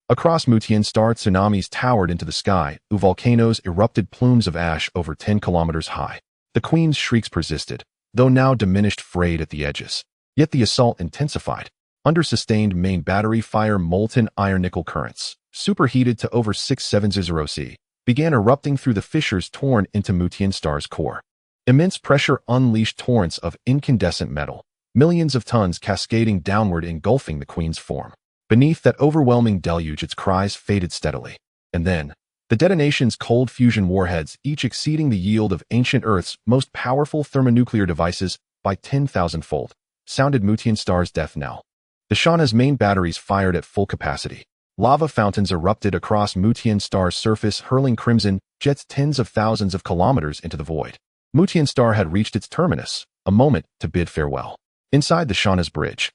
Across Mucian star, tsunamis towered into the sky, volcanoes erupted, plumes of ash over 10 kilometers high. The queen's shrieks persisted, though now diminished, frayed at the edges. Yet the assault intensified. Under sustained main battery fire, molten iron-nickel currents, superheated to over 670 C, began erupting through the fissures torn into Mucian star's core. Immense pressure unleashed torrents of incandescent metal, millions of tons cascading downward, engulfing the queen's form. Beneath that overwhelming deluge, its cries faded steadily. And then, the detonation's cold fusion warheads, each exceeding the yield of ancient Earth's most powerful thermonuclear devices by 10,000-fold, sounded Mucian star's death knell. The Shanha's main batteries fired at full capacity. Lava fountains erupted across Mucian star's surface, hurling crimson jets tens of thousands of kilometers into the void. Mucian star had reached its terminus, a moment to bid farewell. Inside the Shanha's bridge,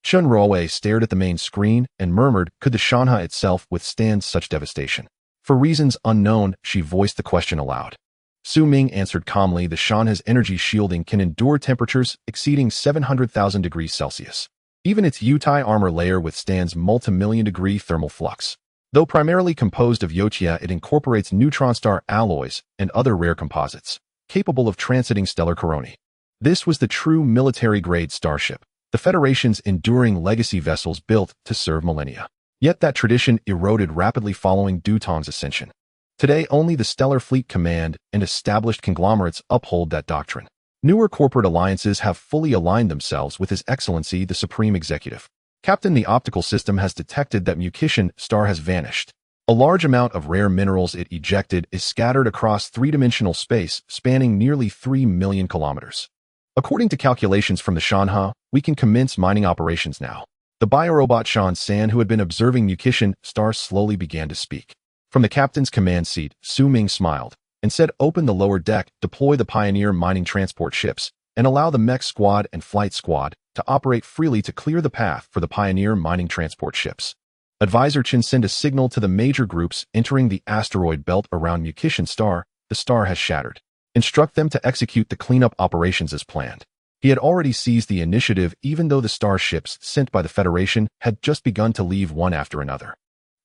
Chun Ruowei stared at the main screen and murmured, could the Shanha itself withstand such devastation? For reasons unknown, she voiced the question aloud. Su Ming answered calmly, the Shanha's energy shielding can endure temperatures exceeding 700,000 degrees Celsius. Even its Yutai armor layer withstands multi-million-degree thermal flux. Though primarily composed of yotia, it incorporates neutron star alloys and other rare composites, capable of transiting stellar coronae. This was the true military-grade starship, the Federation's enduring legacy vessels built to serve millennia. Yet that tradition eroded rapidly following Duton's ascension. Today, only the Stellar Fleet Command and established conglomerates uphold that doctrine. Newer corporate alliances have fully aligned themselves with His Excellency, the Supreme Executive. Captain, the optical system has detected that Mucian star has vanished. A large amount of rare minerals it ejected is scattered across three-dimensional space, spanning nearly 3 million kilometers. According to calculations from the Shanha, we can commence mining operations now. The biorobot Shan San, who had been observing Mucian star, slowly began to speak. From the captain's command seat, Su Ming smiled and said, open the lower deck, deploy the Pioneer mining transport ships, and allow the mech squad and flight squad to operate freely to clear the path for the Pioneer mining transport ships. Advisor Chen, send a signal to the major groups entering the asteroid belt around Mucian star. The star has shattered. Instruct them to execute the cleanup operations as planned. He had already seized the initiative, even though the starships sent by the Federation had just begun to leave one after another.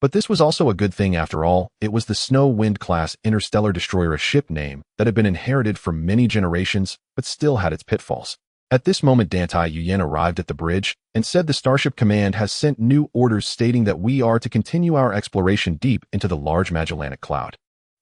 But this was also a good thing after all. It was the Snow Wind-class interstellar destroyer, a ship name that had been inherited for many generations, but still had its pitfalls. At this moment, Dantai Yuyen arrived at the bridge and said the Starship Command has sent new orders stating that we are to continue our exploration deep into the large Magellanic Cloud.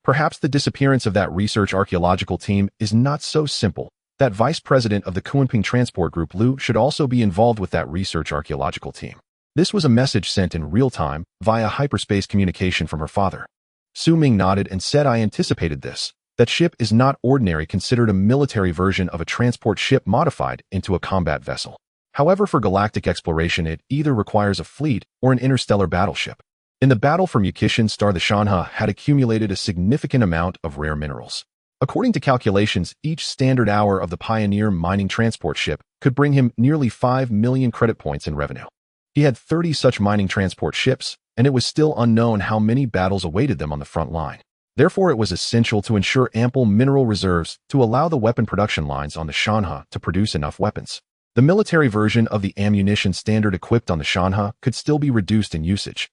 Perhaps the disappearance of that research archaeological team is not so simple. That vice president of the Kunping Transport Group, Liu, should also be involved with that research archaeological team. This was a message sent in real time via hyperspace communication from her father. Su Ming nodded and said, I anticipated this. That ship is not ordinary, considered a military version of a transport ship modified into a combat vessel. However, for galactic exploration, it either requires a fleet or an interstellar battleship. In the battle for Mucian star, the Shanha had accumulated a significant amount of rare minerals. According to calculations, each standard hour of the Pioneer mining transport ship could bring him nearly 5 million credit points in revenue. He had 30 such mining transport ships, and it was still unknown how many battles awaited them on the front line. Therefore, it was essential to ensure ample mineral reserves to allow the weapon production lines on the Shanha to produce enough weapons. The military version of the ammunition standard equipped on the Shanha could still be reduced in usage.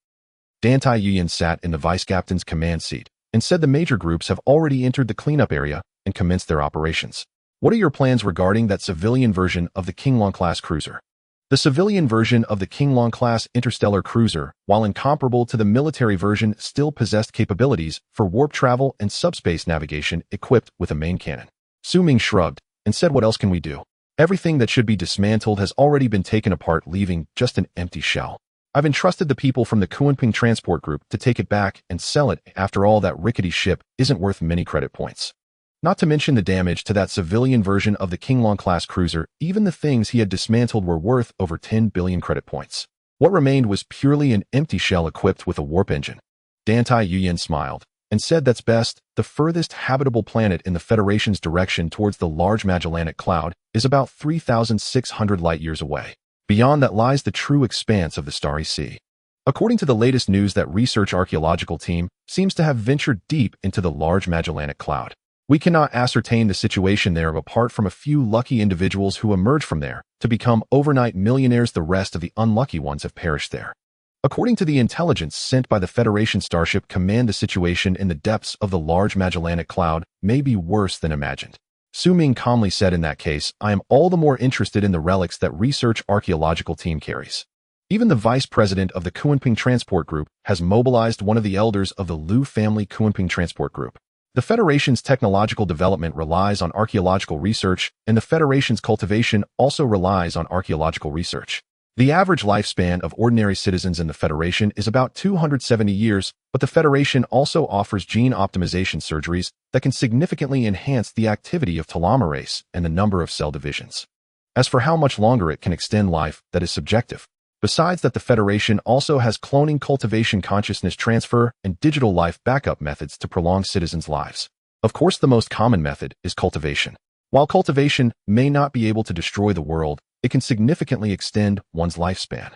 Dantai Yuyen sat in the vice captain's command seat and said the major groups have already entered the cleanup area and commenced their operations. What are your plans regarding that civilian version of the Qinglong-class cruiser? The civilian version of the Qinglong-class interstellar cruiser, while incomparable to the military version, still possessed capabilities for warp travel and subspace navigation equipped with a main cannon. Su Ming shrugged and said, what else can we do? Everything that should be dismantled has already been taken apart, leaving just an empty shell. I've entrusted the people from the Kunping Transport Group to take it back and sell it. After all, that rickety ship isn't worth many credit points. Not to mention the damage to that civilian version of the Qinglong-class cruiser, even the things he had dismantled were worth over 10 billion credit points. What remained was purely an empty shell equipped with a warp engine. Dantai Yuyen smiled and said, that's best. The furthest habitable planet in the Federation's direction towards the large Magellanic Cloud is about 3,600 light-years away. Beyond that lies the true expanse of the Starry Sea. According to the latest news, that research archaeological team seems to have ventured deep into the large Magellanic Cloud. We cannot ascertain the situation there apart from a few lucky individuals who emerge from there to become overnight millionaires. The rest of the unlucky ones have perished there. According to the intelligence sent by the Federation Starship Command, the situation in the depths of the large Magellanic Cloud may be worse than imagined. Su Ming calmly said, in that case, I am all the more interested in the relics that research archaeological team carries. Even the vice president of the Kunping Transport Group has mobilized one of the elders of the Liu family Kunping Transport Group. The Federation's technological development relies on archaeological research, and the Federation's cultivation also relies on archaeological research. The average lifespan of ordinary citizens in the Federation is about 270 years, but the Federation also offers gene optimization surgeries that can significantly enhance the activity of telomerase and the number of cell divisions. As for how much longer it can extend life, that is subjective. Besides that, the Federation also has cloning, cultivation, consciousness transfer, and digital life backup methods to prolong citizens' lives. Of course, the most common method is cultivation. While cultivation may not be able to destroy the world, it can significantly extend one's lifespan.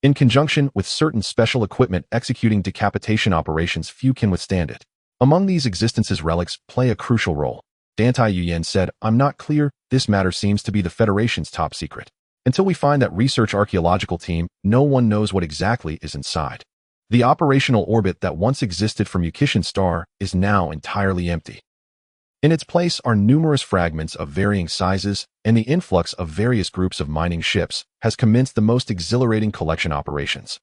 In conjunction with certain special equipment executing decapitation operations, few can withstand it. Among these existences, relics play a crucial role. Dantai Yuyen said, I'm not clear. This matter seems to be the Federation's top secret. Until we find that research archaeological team, no one knows what exactly is inside. The operational orbit that once existed for Mucian star is now entirely empty. In its place are numerous fragments of varying sizes, and the influx of various groups of mining ships has commenced the most exhilarating collection operations.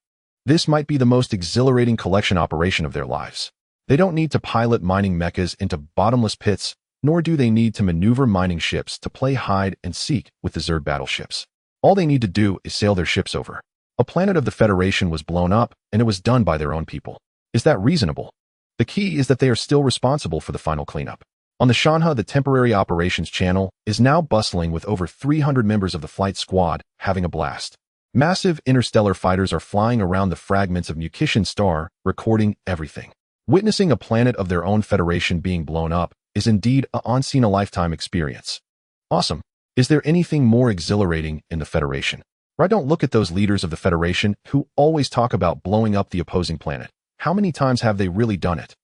This might be the most exhilarating collection operation of their lives. They don't need to pilot mining mechas into bottomless pits, nor do they need to maneuver mining ships to play hide and seek with the Zerg battleships. All they need to do is sail their ships over. A planet of the Federation was blown up, and it was done by their own people. Is that reasonable? The key is that they are still responsible for the final cleanup. On the Shanha, the temporary operations channel is now bustling with over 300 members of the flight squad having a blast. Massive interstellar fighters are flying around the fragments of Mucian star, recording everything. Witnessing a planet of their own Federation being blown up is indeed a once-in-a-lifetime experience. Awesome. Is there anything more exhilarating in the Federation? Right? Don't look at those leaders of the Federation who always talk about blowing up the opposing planet. How many times have they really done it?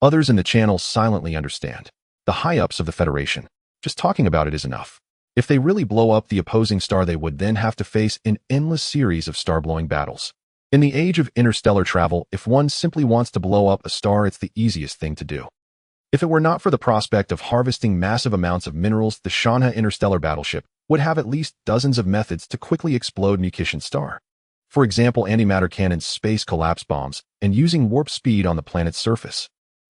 Others in the channel silently understand. The high-ups of the Federation. Just talking about it is enough. If they really blow up the opposing star, they would then have to face an endless series of star-blowing battles. In the age of interstellar travel, if one simply wants to blow up a star, it's the easiest thing to do. If it were not for the prospect of harvesting massive amounts of minerals, the Shanha interstellar battleship would have at least dozens of methods to quickly explode Mucian's star. For example, antimatter cannons, space collapse bombs, and using warp speed on the planet's surface.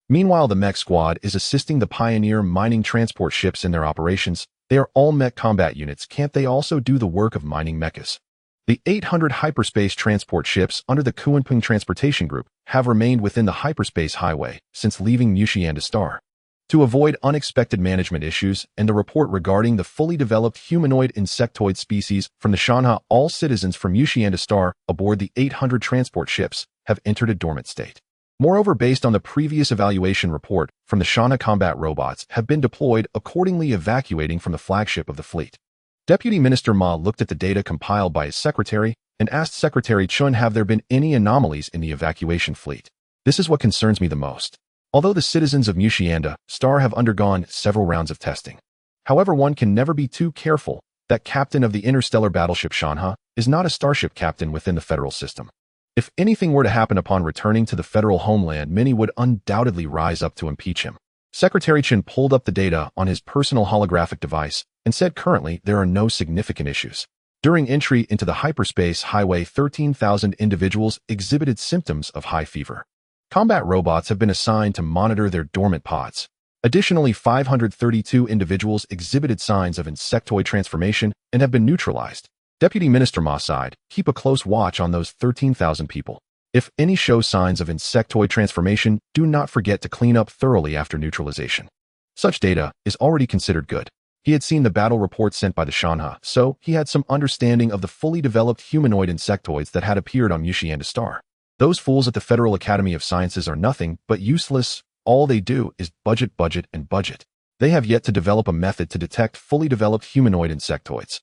Meanwhile, the mech squad is assisting the pioneer mining transport ships in their operations. They are all mech combat units. Can't they also do the work of mining mechas? The 800 hyperspace transport ships under the Kuanping Transportation Group have remained within the hyperspace highway since leaving Mucian star. To avoid unexpected management issues and the report regarding the fully developed humanoid insectoid species from the Shanha, all citizens from Mucian star aboard the 800 transport ships have entered a dormant state. Moreover, based on the previous evaluation report from the Shanha, combat robots have been deployed, accordingly evacuating from the flagship of the fleet. Deputy Minister Ma looked at the data compiled by his secretary and asked Secretary Chun, have there been any anomalies in the evacuation fleet? This is what concerns me the most. Although the citizens of Mucian star have undergone several rounds of testing. However, one can never be too careful. That captain of the interstellar battleship Shanha is not a starship captain within the federal system. If anything were to happen upon returning to the federal homeland, many would undoubtedly rise up to impeach him. Secretary Chen pulled up the data on his personal holographic device and said currently there are no significant issues. During entry into the hyperspace highway, 13,000 individuals exhibited symptoms of high fever. Combat robots have been assigned to monitor their dormant pods. Additionally, 532 individuals exhibited signs of insectoid transformation and have been neutralized. Deputy Minister Ma sighed, keep a close watch on those 13,000 people. If any show signs of insectoid transformation, do not forget to clean up thoroughly after neutralization. Such data is already considered good. He had seen the battle report sent by the Shanha, so he had some understanding of the fully developed humanoid insectoids that had appeared on Mucian star. Those fools at the Federal Academy of Sciences are nothing but useless. All they do is budget, and budget. They have yet to develop a method to detect fully developed humanoid insectoids.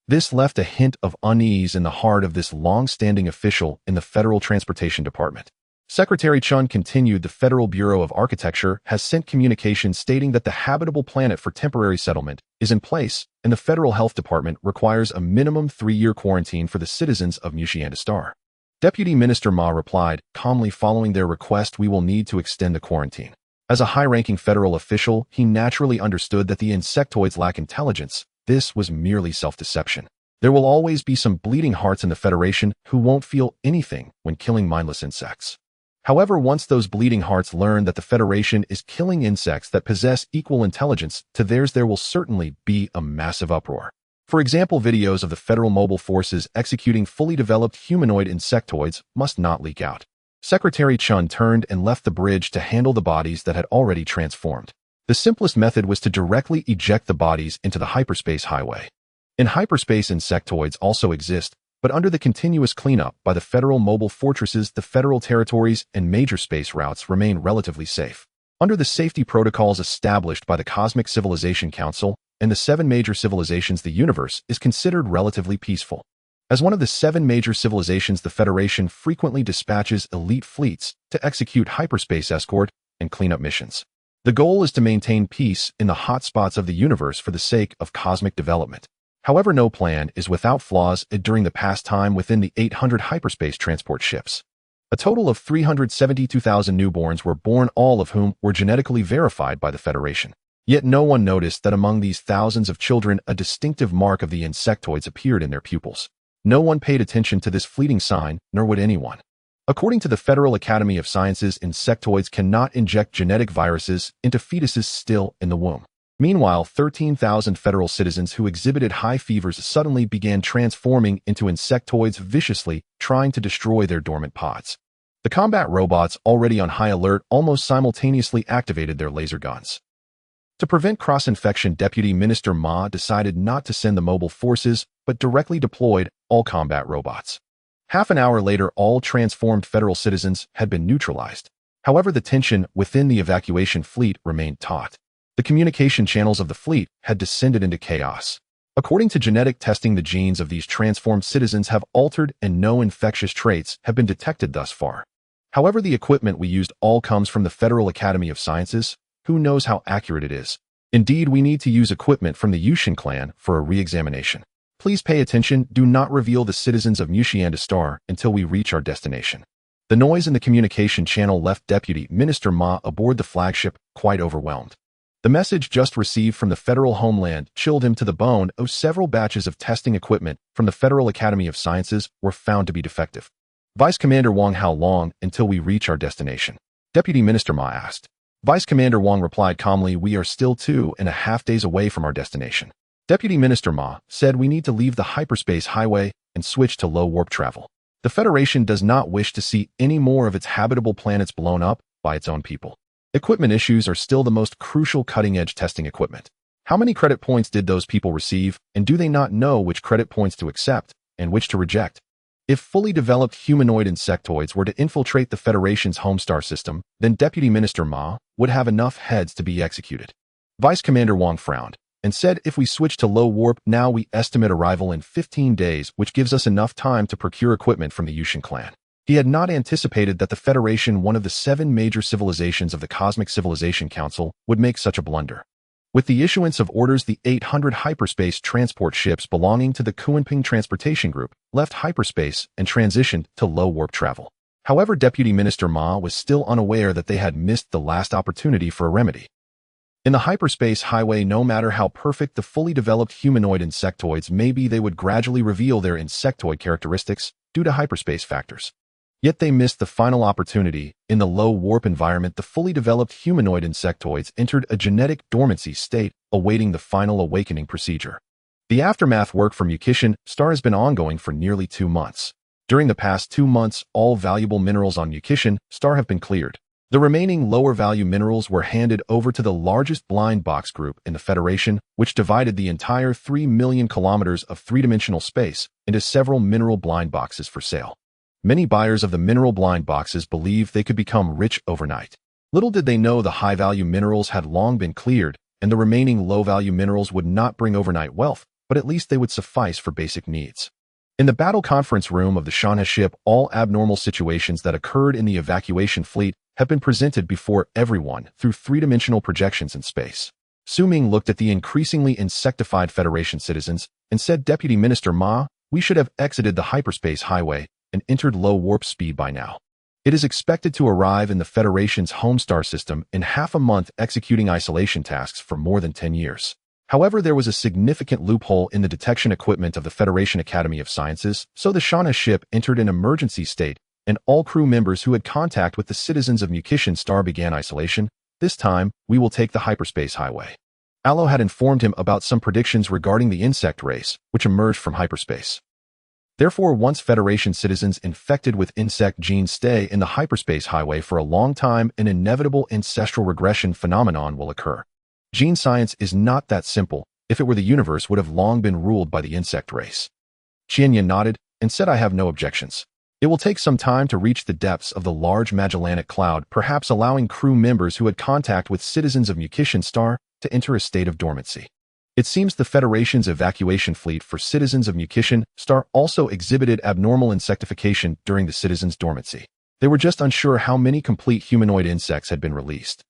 This left a hint of unease in the heart of this long-standing official in the Federal Transportation Department. Secretary Chun continued, the Federal Bureau of Architecture has sent communications stating that the habitable planet for temporary settlement is in place, and the Federal Health Department requires a minimum 3-year quarantine for the citizens of Mucian star. Deputy Minister Ma replied, calmly, following their request, we will need to extend the quarantine. As a high-ranking federal official, he naturally understood that the insectoids lack intelligence. This was merely self-deception. There will always be some bleeding hearts in the Federation who won't feel anything when killing mindless insects. However, once those bleeding hearts learn that the Federation is killing insects that possess equal intelligence to theirs, there will certainly be a massive uproar. For example, videos of the Federal Mobile Forces executing fully developed humanoid insectoids must not leak out. Secretary Chun turned and left the bridge to handle the bodies that had already transformed. The simplest method was to directly eject the bodies into the hyperspace highway. In hyperspace, insectoids also exist, but under the continuous cleanup by the federal mobile fortresses, the federal territories and major space routes remain relatively safe. Under the safety protocols established by the Cosmic Civilization Council and the 7 major civilizations, the universe is considered relatively peaceful. As one of the 7 major civilizations, the Federation frequently dispatches elite fleets to execute hyperspace escort and cleanup missions. The goal is to maintain peace in the hotspots of the universe for the sake of cosmic development. However, no plan is without flaws during the past time within the 800 hyperspace transport ships. A total of 372,000 newborns were born, all of whom were genetically verified by the Federation. Yet no one noticed that among these thousands of children, a distinctive mark of the insectoids appeared in their pupils. No one paid attention to this fleeting sign, nor would anyone. According to the Federal Academy of Sciences, insectoids cannot inject genetic viruses into fetuses still in the womb. Meanwhile, 13,000 federal citizens who exhibited high fevers suddenly began transforming into insectoids, viciously trying to destroy their dormant pods. The combat robots, already on high alert, almost simultaneously activated their laser guns. To prevent cross-infection, Deputy Minister Ma decided not to send the mobile forces, but directly deployed all combat robots. Half an hour later, all transformed federal citizens had been neutralized. However, the tension within the evacuation fleet remained taut. The communication channels of the fleet had descended into chaos. According to genetic testing, the genes of these transformed citizens have altered and no infectious traits have been detected thus far. However, the equipment we used all comes from the Federal Academy of Sciences. Who knows how accurate it is? Indeed, we need to use equipment from the Mucian clan for a re-examination. Please pay attention, do not reveal the citizens of Mucian to Star until we reach our destination. The noise in the communication channel left Deputy Minister Ma aboard the flagship, quite overwhelmed. The message just received from the federal homeland chilled him to the bone. Several batches of testing equipment from the Federal Academy of Sciences were found to be defective. Vice Commander Wang, how long until we reach our destination? Deputy Minister Ma asked. Vice Commander Wang replied calmly, we are still 2.5 days away from our destination. Deputy Minister Ma said we need to leave the hyperspace highway and switch to low warp travel. The Federation does not wish to see any more of its habitable planets blown up by its own people. Equipment issues are still the most crucial cutting-edge testing equipment. How many credit points did those people receive, and do they not know which credit points to accept and which to reject? If fully developed humanoid insectoids were to infiltrate the Federation's home star system, then Deputy Minister Ma would have enough heads to be executed. Vice Commander Wang frowned and said, if we switch to low warp now, we estimate arrival in 15 days, which gives us enough time to procure equipment from the Mucian clan. He had not anticipated that the Federation, one of the 7 major civilizations of the Cosmic Civilization Council, would make such a blunder. With the issuance of orders, the 800 hyperspace transport ships belonging to the Kunping Transportation Group left hyperspace and transitioned to low warp travel. However, Deputy Minister Ma was still unaware that they had missed the last opportunity for a remedy. In the hyperspace highway, no matter how perfect the fully developed humanoid insectoids may be, they would gradually reveal their insectoid characteristics due to hyperspace factors. Yet they missed the final opportunity. In the low warp environment, the fully developed humanoid insectoids entered a genetic dormancy state, awaiting the final awakening procedure. The aftermath work for Mucian Star has been ongoing for nearly 2 months. During the past 2 months, all valuable minerals on Mucian Star have been cleared. The remaining lower-value minerals were handed over to the largest blind box group in the Federation, which divided the entire 3 million kilometers of three-dimensional space into several mineral blind boxes for sale. Many buyers of the mineral blind boxes believed they could become rich overnight. Little did they know the high-value minerals had long been cleared, and the remaining low-value minerals would not bring overnight wealth, but at least they would suffice for basic needs. In the battle conference room of the Shanha ship, all abnormal situations that occurred in the evacuation fleet have been presented before everyone through three-dimensional projections in space. Su Ming looked at the increasingly insectified Federation citizens and said, Deputy Minister Ma, we should have exited the hyperspace highway and entered low warp speed by now. It is expected to arrive in the Federation's home star system in half a month, executing isolation tasks for more than 10 years. However, there was a significant loophole in the detection equipment of the Federation Academy of Sciences, so the Shanha ship entered an emergency state, and all crew members who had contact with the citizens of Mucian Star began isolation. This time, we will take the hyperspace highway. Alo had informed him about some predictions regarding the insect race, which emerged from hyperspace. Therefore, once Federation citizens infected with insect genes stay in the hyperspace highway for a long time, an inevitable ancestral regression phenomenon will occur. Gene science is not that simple. If it were, the universe would have long been ruled by the insect race. Qianyan nodded and said, I have no objections. It will take some time to reach the depths of the large Magellanic Cloud, perhaps allowing crew members who had contact with citizens of Mucian Star to enter a state of dormancy. It seems the Federation's evacuation fleet for citizens of Mucian Star also exhibited abnormal insectification during the citizens' dormancy. They were just unsure how many complete humanoid insects had been released.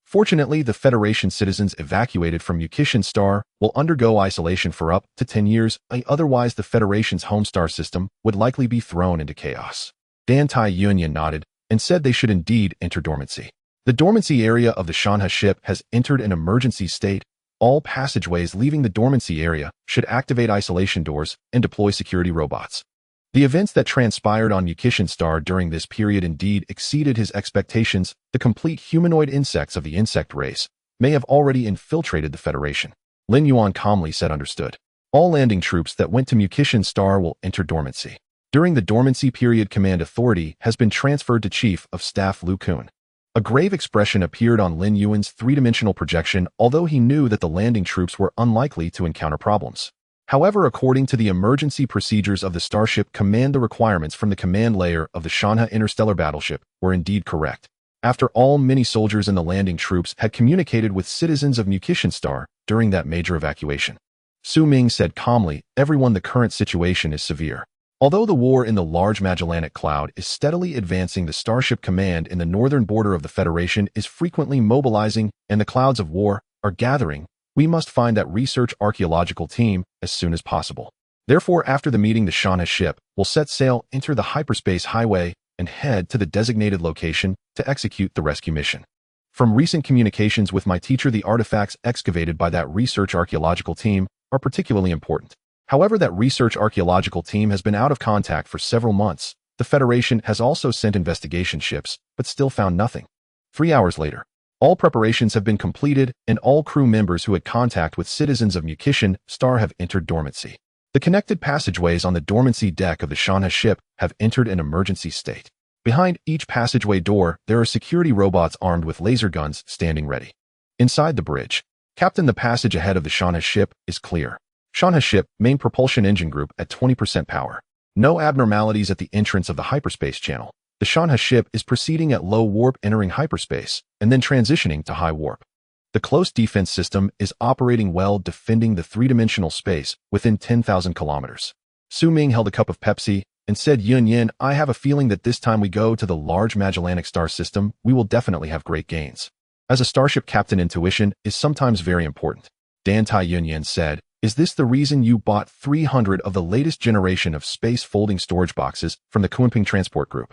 Fortunately, the Federation citizens evacuated from Mucian Star will undergo isolation for up to 10 years, otherwise the Federation's home star system would likely be thrown into chaos. Dan Tai Yunyan nodded and said they should indeed enter dormancy. The dormancy area of the Shanha ship has entered an emergency state. All passageways leaving the dormancy area should activate isolation doors and deploy security robots. The events that transpired on Mucian Star during this period indeed exceeded his expectations. The complete humanoid insects of the insect race may have already infiltrated the Federation. Lin Yuan calmly said, understood. All landing troops that went to Mucian Star will enter dormancy. During the dormancy period, command authority has been transferred to Chief of Staff Lu Kun. A grave expression appeared on Lin Yuan's three-dimensional projection, although he knew that the landing troops were unlikely to encounter problems. However, according to the emergency procedures of the Starship Command, the requirements from the command layer of the Shanha Interstellar Battleship were indeed correct. After all, many soldiers in the landing troops had communicated with citizens of Mucian Star during that major evacuation. Su Ming said calmly, everyone, the current situation is severe. Although the war in the large Magellanic Cloud is steadily advancing, the Starship Command in the northern border of the Federation is frequently mobilizing, and the clouds of war are gathering. We must find that research archaeological team as soon as possible. Therefore, after the meeting, the Shanha ship will set sail, enter the hyperspace highway, and head to the designated location to execute the rescue mission. From recent communications with my teacher, the artifacts excavated by that research archaeological team are particularly important. However, that research archaeological team has been out of contact for several months. The Federation has also sent investigation ships, but still found nothing. 3 hours later, all preparations have been completed, and all crew members who had contact with citizens of Mucian Star have entered dormancy. The connected passageways on the dormancy deck of the Shanha ship have entered an emergency state. Behind each passageway door, there are security robots armed with laser guns standing ready. Inside the bridge, Captain, the passage ahead of the Shanha ship is clear. Shanha ship, main propulsion engine group at 20% power. No abnormalities at the entrance of the hyperspace channel. The Shanha ship is proceeding at low warp, entering hyperspace, and then transitioning to high warp. The close defense system is operating well, defending the three-dimensional space within 10,000 kilometers. Su Ming held a cup of Pepsi and said, Yun, I have a feeling that this time we go to the large Magellanic star system, we will definitely have great gains. As a starship captain, intuition is sometimes very important. Dan Tai Yun said, is this the reason you bought 300 of the latest generation of space folding storage boxes from the Kunping transport group?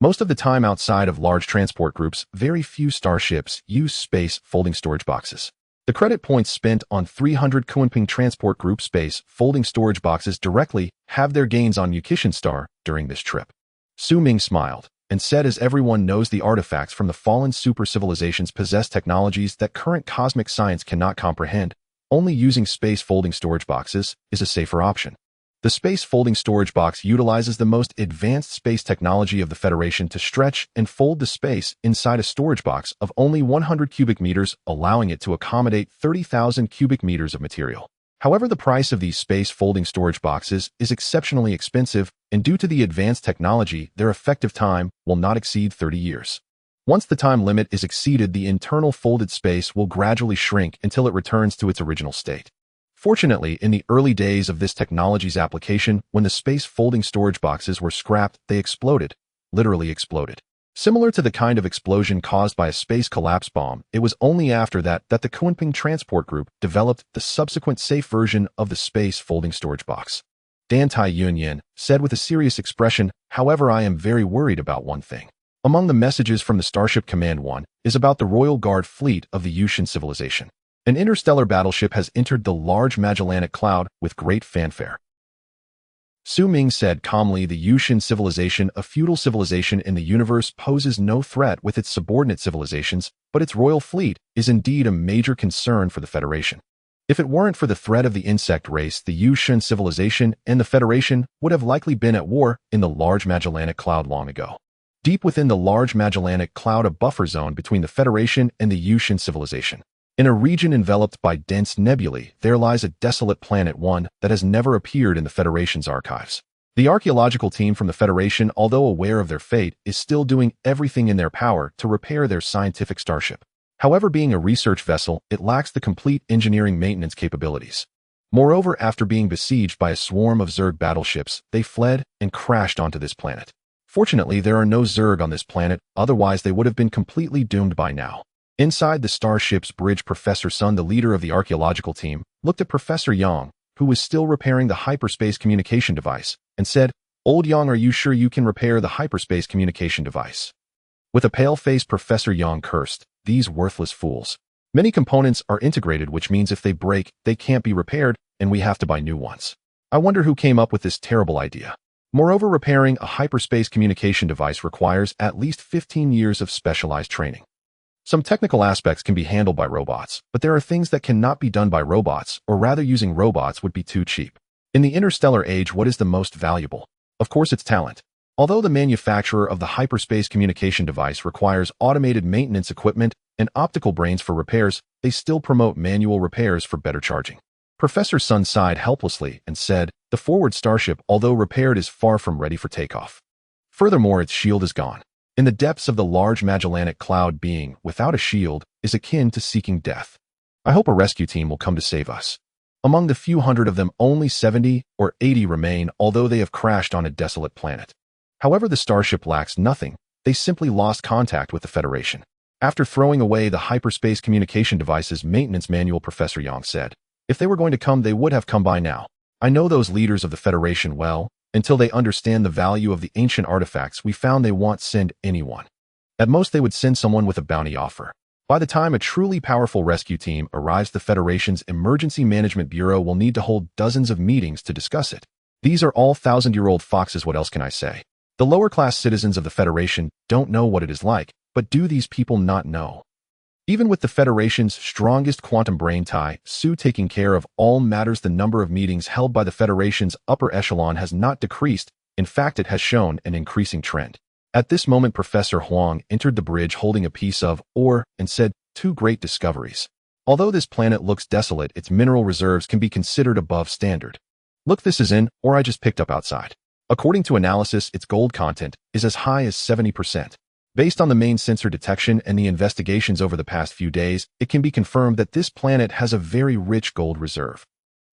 Most of the time outside of large transport groups, very few starships use space folding storage boxes. The credit points spent on 300 Kunping transport group space folding storage boxes directly have their gains on Mucian Star during this trip. Su Ming smiled and said, as everyone knows, the artifacts from the fallen super civilizations possess technologies that current cosmic science cannot comprehend. Only using space folding storage boxes is a safer option. The space folding storage box utilizes the most advanced space technology of the Federation to stretch and fold the space inside a storage box of only 100 cubic meters, allowing it to accommodate 30,000 cubic meters of material. However, the price of these space folding storage boxes is exceptionally expensive, and due to the advanced technology, their effective time will not exceed 30 years. Once the time limit is exceeded, the internal folded space will gradually shrink until it returns to its original state. Fortunately, in the early days of this technology's application, when the space folding storage boxes were scrapped, they exploded, literally exploded. Similar to the kind of explosion caused by a space collapse bomb, it was only after that the Kunping transport group developed the subsequent safe version of the space folding storage box. Dan Tai Yun said with a serious expression, however, I am very worried about one thing. Among the messages from the Starship Command 1 is about the Royal Guard fleet of the Mucian civilization. An interstellar battleship has entered the large Magellanic Cloud with great fanfare. Su Ming said calmly, the Mucian civilization, a feudal civilization in the universe, poses no threat with its subordinate civilizations, but its royal fleet is indeed a major concern for the Federation. If it weren't for the threat of the insect race, the Mucian civilization and the Federation would have likely been at war in the large Magellanic Cloud long ago. Deep within the large Magellanic Cloud, a buffer zone between the Federation and the Mucian civilization. In a region enveloped by dense nebulae, there lies a desolate planet, one that has never appeared in the Federation's archives. The archaeological team from the Federation, although aware of their fate, is still doing everything in their power to repair their scientific starship. However, being a research vessel, it lacks the complete engineering maintenance capabilities. Moreover, after being besieged by a swarm of Zerg battleships, they fled and crashed onto this planet. Fortunately, there are no Zerg on this planet, otherwise they would have been completely doomed by now. Inside the starship's bridge, Professor Sun, the leader of the archaeological team, looked at Professor Yang, who was still repairing the hyperspace communication device, and said, Old Yang, are you sure you can repair the hyperspace communication device? With a pale face, Professor Yang cursed, these worthless fools. Many components are integrated, which means if they break, they can't be repaired, and we have to buy new ones. I wonder who came up with this terrible idea. Moreover, repairing a hyperspace communication device requires at least 15 years of specialized training. Some technical aspects can be handled by robots, but there are things that cannot be done by robots, or rather using robots would be too cheap. In the interstellar age, what is the most valuable? Of course, it's talent. Although the manufacturer of the hyperspace communication device requires automated maintenance equipment and optical brains for repairs, they still promote manual repairs for better charging. Professor Sun sighed helplessly and said, the forward starship, although repaired, is far from ready for takeoff. Furthermore, its shield is gone. In the depths of the large Magellanic Cloud, being without a shield is akin to seeking death. I hope a rescue team will come to save us. Among the few hundred of them, only 70 or 80 remain, although they have crashed on a desolate planet. However, the starship lacks nothing. They simply lost contact with the Federation. After throwing away the hyperspace communication device's maintenance manual, Professor Yang said, if they were going to come, they would have come by now. I know those leaders of the Federation well. Until they understand the value of the ancient artifacts we found, they won't send anyone. At most, they would send someone with a bounty offer. By the time a truly powerful rescue team arrives, the Federation's Emergency Management Bureau will need to hold dozens of meetings to discuss it. These are all thousand-year-old foxes, what else can I say? The lower-class citizens of the Federation don't know what it is like, but do these people not know? Even with the Federation's strongest quantum brain tie, Su taking care of all matters, the number of meetings held by the Federation's upper echelon has not decreased. In fact, it has shown an increasing trend. At this moment, Professor Huang entered the bridge holding a piece of ore and said, "Two great discoveries. Although this planet looks desolate, its mineral reserves can be considered above standard. Look, this is in ore I just picked up outside. According to analysis, its gold content is as high as 70%. Based on the main sensor detection and the investigations over the past few days, it can be confirmed that this planet has a very rich gold reserve.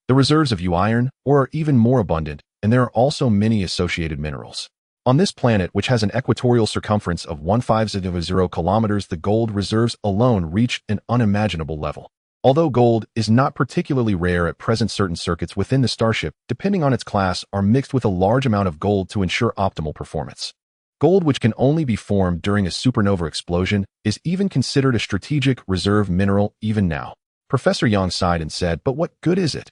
The reserves of iron ore are even more abundant, and there are also many associated minerals. On this planet, which has an equatorial circumference of 150 kilometers, the gold reserves alone reach an unimaginable level. Although gold is not particularly rare at present, certain circuits within the Starship, depending on its class, are mixed with a large amount of gold to ensure optimal performance. Gold, which can only be formed during a supernova explosion, is even considered a strategic reserve mineral even now. Professor Yang sighed and said, "But what good is it?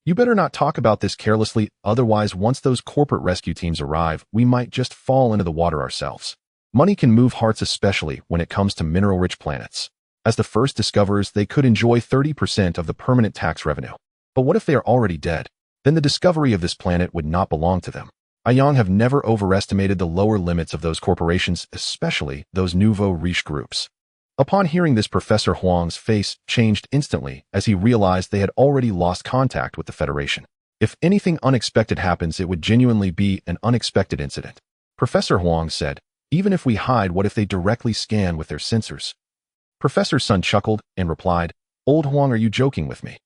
You better not talk about this carelessly, otherwise once those corporate rescue teams arrive, we might just fall into the water ourselves. Money can move hearts, especially when it comes to mineral-rich planets. As the first discoverers, they could enjoy 30% of the permanent tax revenue. But what if they are already dead? Then the discovery of this planet would not belong to them." Yang have never overestimated the lower limits of those corporations, especially those nouveau riche groups. Upon hearing this, Professor Huang's face changed instantly as he realized they had already lost contact with the Federation. If anything unexpected happens, it would genuinely be an unexpected incident. Professor Huang said, "Even if we hide, what if they directly scan with their sensors?" Professor Sun chuckled and replied, "Old Huang, are you joking with me?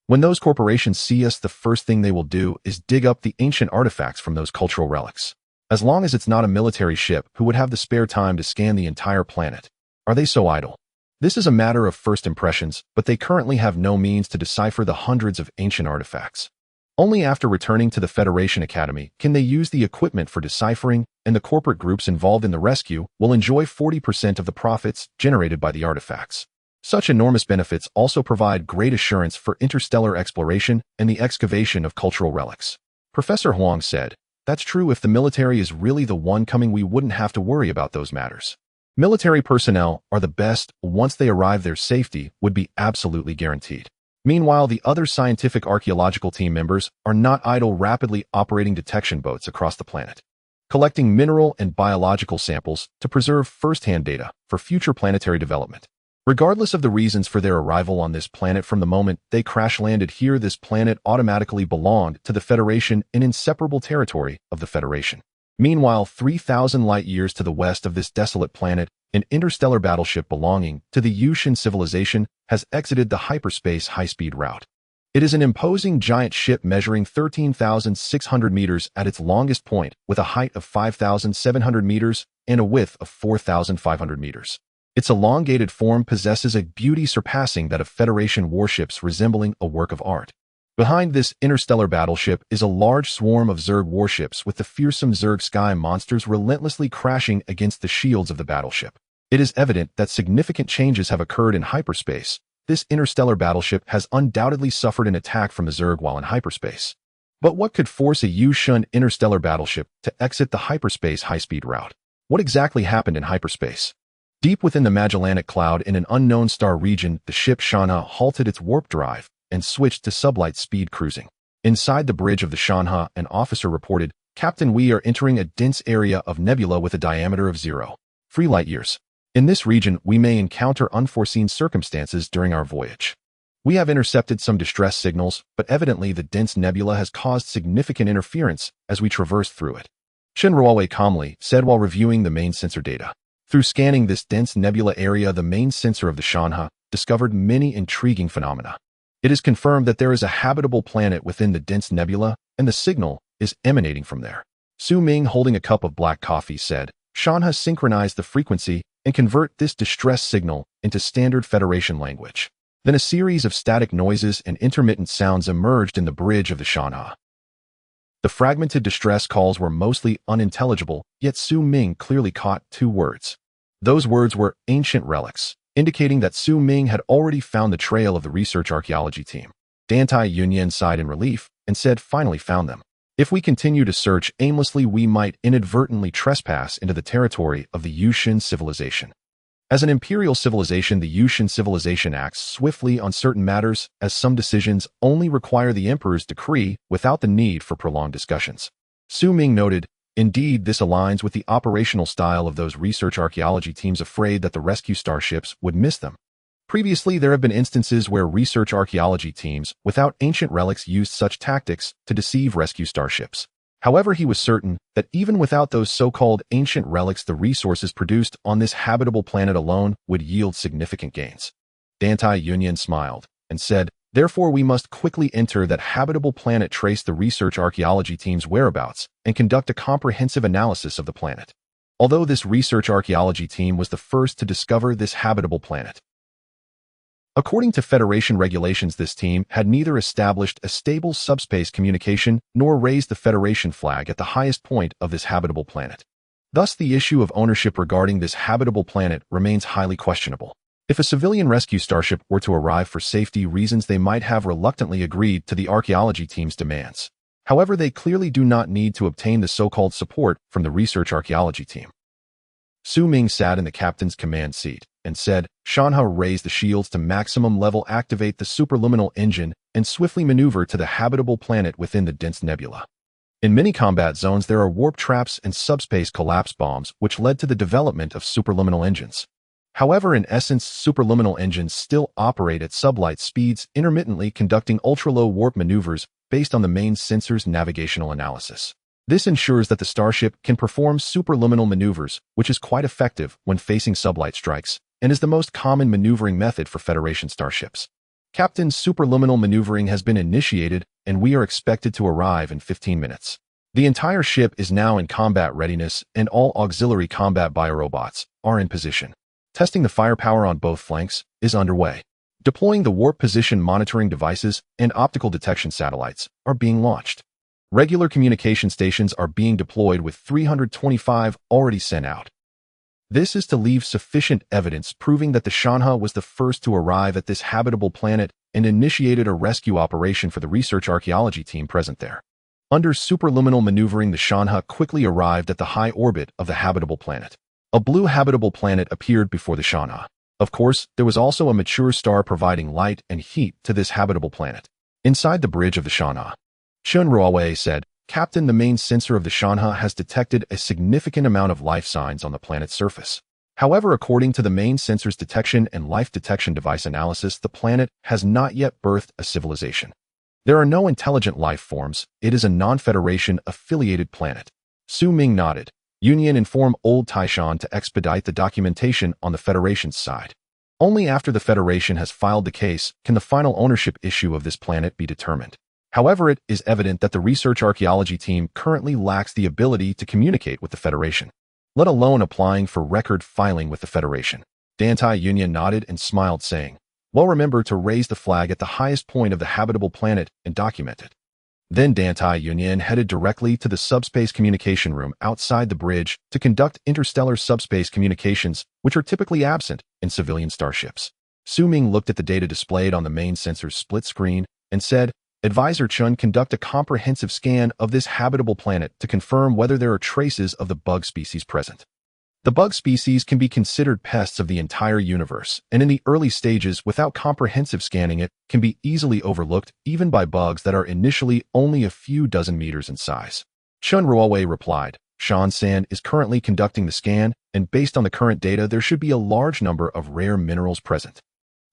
When those corporations see us, the first thing they will do is dig up the ancient artifacts from those cultural relics. As long as it's not a military ship, who would have the spare time to scan the entire planet? Are they so idle? This is a matter of first impressions, but they currently have no means to decipher the hundreds of ancient artifacts. Only after returning to the Federation Academy can they use the equipment for deciphering, and the corporate groups involved in the rescue will enjoy 40% of the profits generated by the artifacts. Such enormous benefits also provide great assurance for interstellar exploration and the excavation of cultural relics." Professor Huang said, "That's true. If the military is really the one coming, we wouldn't have to worry about those matters. Military personnel are the best. Once they arrive, their safety would be absolutely guaranteed. Meanwhile, the other scientific archaeological team members are not idle, rapidly operating detection boats across the planet, collecting mineral and biological samples to preserve first-hand data for future planetary development. Regardless of the reasons for their arrival on this planet, from the moment they crash-landed here, this planet automatically belonged to the Federation, an inseparable territory of the Federation. Meanwhile, 3,000 light-years to the west of this desolate planet, an interstellar battleship belonging to the Mucian civilization has exited the hyperspace high-speed route. It is an imposing giant ship measuring 13,600 meters at its longest point, with a height of 5,700 meters and a width of 4,500 meters. Its elongated form possesses a beauty surpassing that of Federation warships, resembling a work of art. Behind this interstellar battleship is a large swarm of Zerg warships, with the fearsome Zerg sky monsters relentlessly crashing against the shields of the battleship. It is evident that significant changes have occurred in hyperspace. This interstellar battleship has undoubtedly suffered an attack from the Zerg while in hyperspace. But what could force a Mucian interstellar battleship to exit the hyperspace high-speed route? What exactly happened in hyperspace? Deep within the Magellanic Cloud in an unknown star region, the ship Shanha halted its warp drive and switched to sublight speed cruising. Inside the bridge of the Shanha, an officer reported, "Captain, we are entering a dense area of nebula with a diameter of 0.3 light-years. In this region, we may encounter unforeseen circumstances during our voyage. We have intercepted some distress signals, but evidently the dense nebula has caused significant interference as we traverse through it," Shen Ruowei calmly said while reviewing the main sensor data. Through scanning this dense nebula area, the main sensor of the Shanha discovered many intriguing phenomena. It is confirmed that there is a habitable planet within the dense nebula, and the signal is emanating from there. Su Ming, holding a cup of black coffee, said, "Shanha synchronized the frequency and convert this distress signal into standard Federation language. Then a series of static noises and intermittent sounds emerged in the bridge of the Shanha. The fragmented distress calls were mostly unintelligible, yet Su Ming clearly caught two words. Those words were ancient relics, indicating that Su Ming had already found the trail of the research archaeology team. Anti-Union sighed in relief and said, "Finally found them. If we continue to search aimlessly, we might inadvertently trespass into the territory of the Mucian civilization." As an imperial civilization, the Mucian civilization acts swiftly on certain matters, as some decisions only require the emperor's decree without the need for prolonged discussions. Su Ming noted, "Indeed, this aligns with the operational style of those research archaeology teams afraid that the rescue starships would miss them. Previously, there have been instances where research archaeology teams without ancient relics used such tactics to deceive rescue starships. However, he was certain that even without those so-called ancient relics, the resources produced on this habitable planet alone would yield significant gains." Anti-Union smiled and said, "Therefore, we must quickly enter that habitable planet, trace the research archaeology team's whereabouts, and conduct a comprehensive analysis of the planet." Although this research archaeology team was the first to discover this habitable planet, according to Federation regulations, this team had neither established a stable subspace communication nor raised the Federation flag at the highest point of this habitable planet. Thus, the issue of ownership regarding this habitable planet remains highly questionable. If a civilian rescue starship were to arrive for safety reasons, they might have reluctantly agreed to the archaeology team's demands. However, they clearly do not need to obtain the so-called support from the research archaeology team. Su Ming sat in the captain's command seat and said, "Shanha, raise the shields to maximum level, activate the superluminal engine, and swiftly maneuver to the habitable planet within the dense nebula." In many combat zones, there are warp traps and subspace collapse bombs, which led to the development of superluminal engines. However, in essence, superluminal engines still operate at sublight speeds, intermittently conducting ultra-low warp maneuvers based on the main sensor's navigational analysis. This ensures that the starship can perform superluminal maneuvers, which is quite effective when facing sublight strikes, and is the most common maneuvering method for Federation starships. "Captain, superluminal maneuvering has been initiated, and we are expected to arrive in 15 minutes. The entire ship is now in combat readiness, and all auxiliary combat biorobots are in position. Testing the firepower on both flanks is underway. Deploying the warp position monitoring devices and optical detection satellites are being launched. Regular communication stations are being deployed, with 325 already sent out. This is to leave sufficient evidence proving that the Shanha was the first to arrive at this habitable planet and initiated a rescue operation for the research archaeology team present there." Under superluminal maneuvering, the Shanha quickly arrived at the high orbit of the habitable planet. A blue habitable planet appeared before the Shanha. Of course, there was also a mature star providing light and heat to this habitable planet. Inside the bridge of the Shanha, Chun Ruawei said, "Captain, the main sensor of the Shanha has detected a significant amount of life signs on the planet's surface. However, according to the main sensor's detection and life detection device analysis, the planet has not yet birthed a civilization. There are no intelligent life forms. It is a non-Federation affiliated planet." Su Ming nodded. "Union, inform Old Taishan to expedite the documentation on the Federation's side. Only after the Federation has filed the case can the final ownership issue of this planet be determined. However, it is evident that the research archaeology team currently lacks the ability to communicate with the Federation, let alone applying for record filing with the Federation." Anti-Union nodded and smiled, saying, "Well, remember to raise the flag at the highest point of the habitable planet and document it." Then Anti-Union headed directly to the subspace communication room outside the bridge to conduct interstellar subspace communications, which are typically absent in civilian starships. Su Ming looked at the data displayed on the main sensor's split screen and said, "Advisor Chun, conduct a comprehensive scan of this habitable planet to confirm whether there are traces of the bug species present. The bug species can be considered pests of the entire universe, and in the early stages, without comprehensive scanning, it can be easily overlooked, even by bugs that are initially only a few dozen meters in size." Chun Ruawei replied, "Shan San is currently conducting the scan, and based on the current data, there should be a large number of rare minerals present.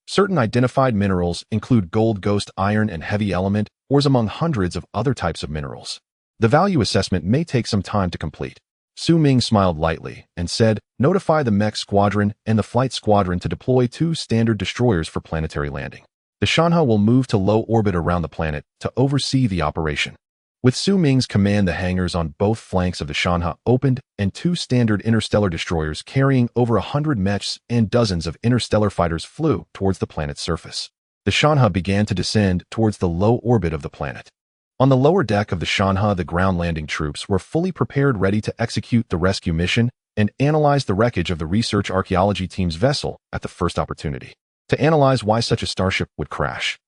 Certain identified minerals include gold, ghost, iron, and heavy element, ores among hundreds of other types of minerals. The value assessment may take some time to complete." Su Ming smiled lightly and said, "Notify the mech squadron and the flight squadron to deploy 2 standard destroyers for planetary landing. The Shanha will move to low orbit around the planet to oversee the operation." With Su Ming's command, the hangars on both flanks of the Shanha opened, and 2 standard interstellar destroyers carrying over 100 mechs and dozens of interstellar fighters flew towards the planet's surface. The Shanha began to descend towards the low orbit of the planet. On the lower deck of the Shanha, the ground landing troops were fully prepared, ready to execute the rescue mission and analyze the wreckage of the research archaeology team's vessel at the first opportunity, to analyze why such a starship would crash.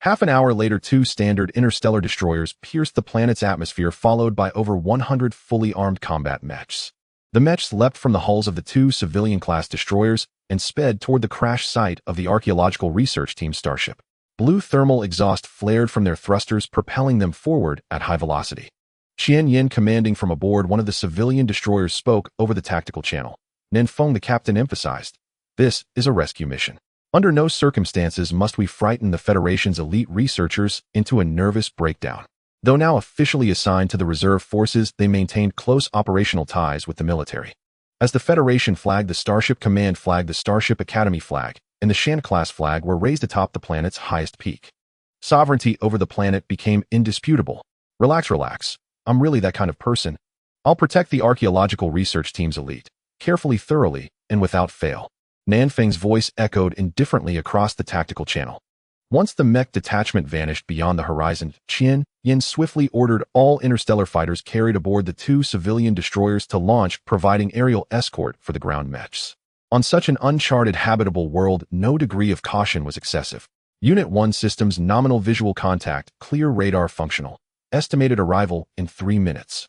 Half an hour later, 2 standard interstellar destroyers pierced the planet's atmosphere, followed by over 100 fully armed combat mechs. The mechs leapt from the hulls of the 2 civilian-class destroyers and sped toward the crash site of the archaeological research team's starship. Blue thermal exhaust flared from their thrusters, propelling them forward at high velocity. Qian Yin, commanding from aboard one of the civilian destroyers, spoke over the tactical channel. Nanfeng, the captain, emphasized, "This is a rescue mission. Under no circumstances must we frighten the Federation's elite researchers into a nervous breakdown." Though now officially assigned to the reserve forces, they maintained close operational ties with the military. As the Federation flag, the Starship Command flag, the Starship Academy flag, and the Shan-class flag were raised atop the planet's highest peak. Sovereignty over the planet became indisputable. Relax. I'm really that kind of person. I'll protect the archaeological research team's elite, carefully, thoroughly, and without fail. Nanfeng's voice echoed indifferently across the tactical channel. Once the mech detachment vanished beyond the horizon, Qian Yin swiftly ordered all interstellar fighters carried aboard the 2 civilian destroyers to launch, providing aerial escort for the ground mechs. On such an uncharted habitable world, no degree of caution was excessive. Unit 1 systems nominal visual contact, clear radar functional. Estimated arrival in 3 minutes.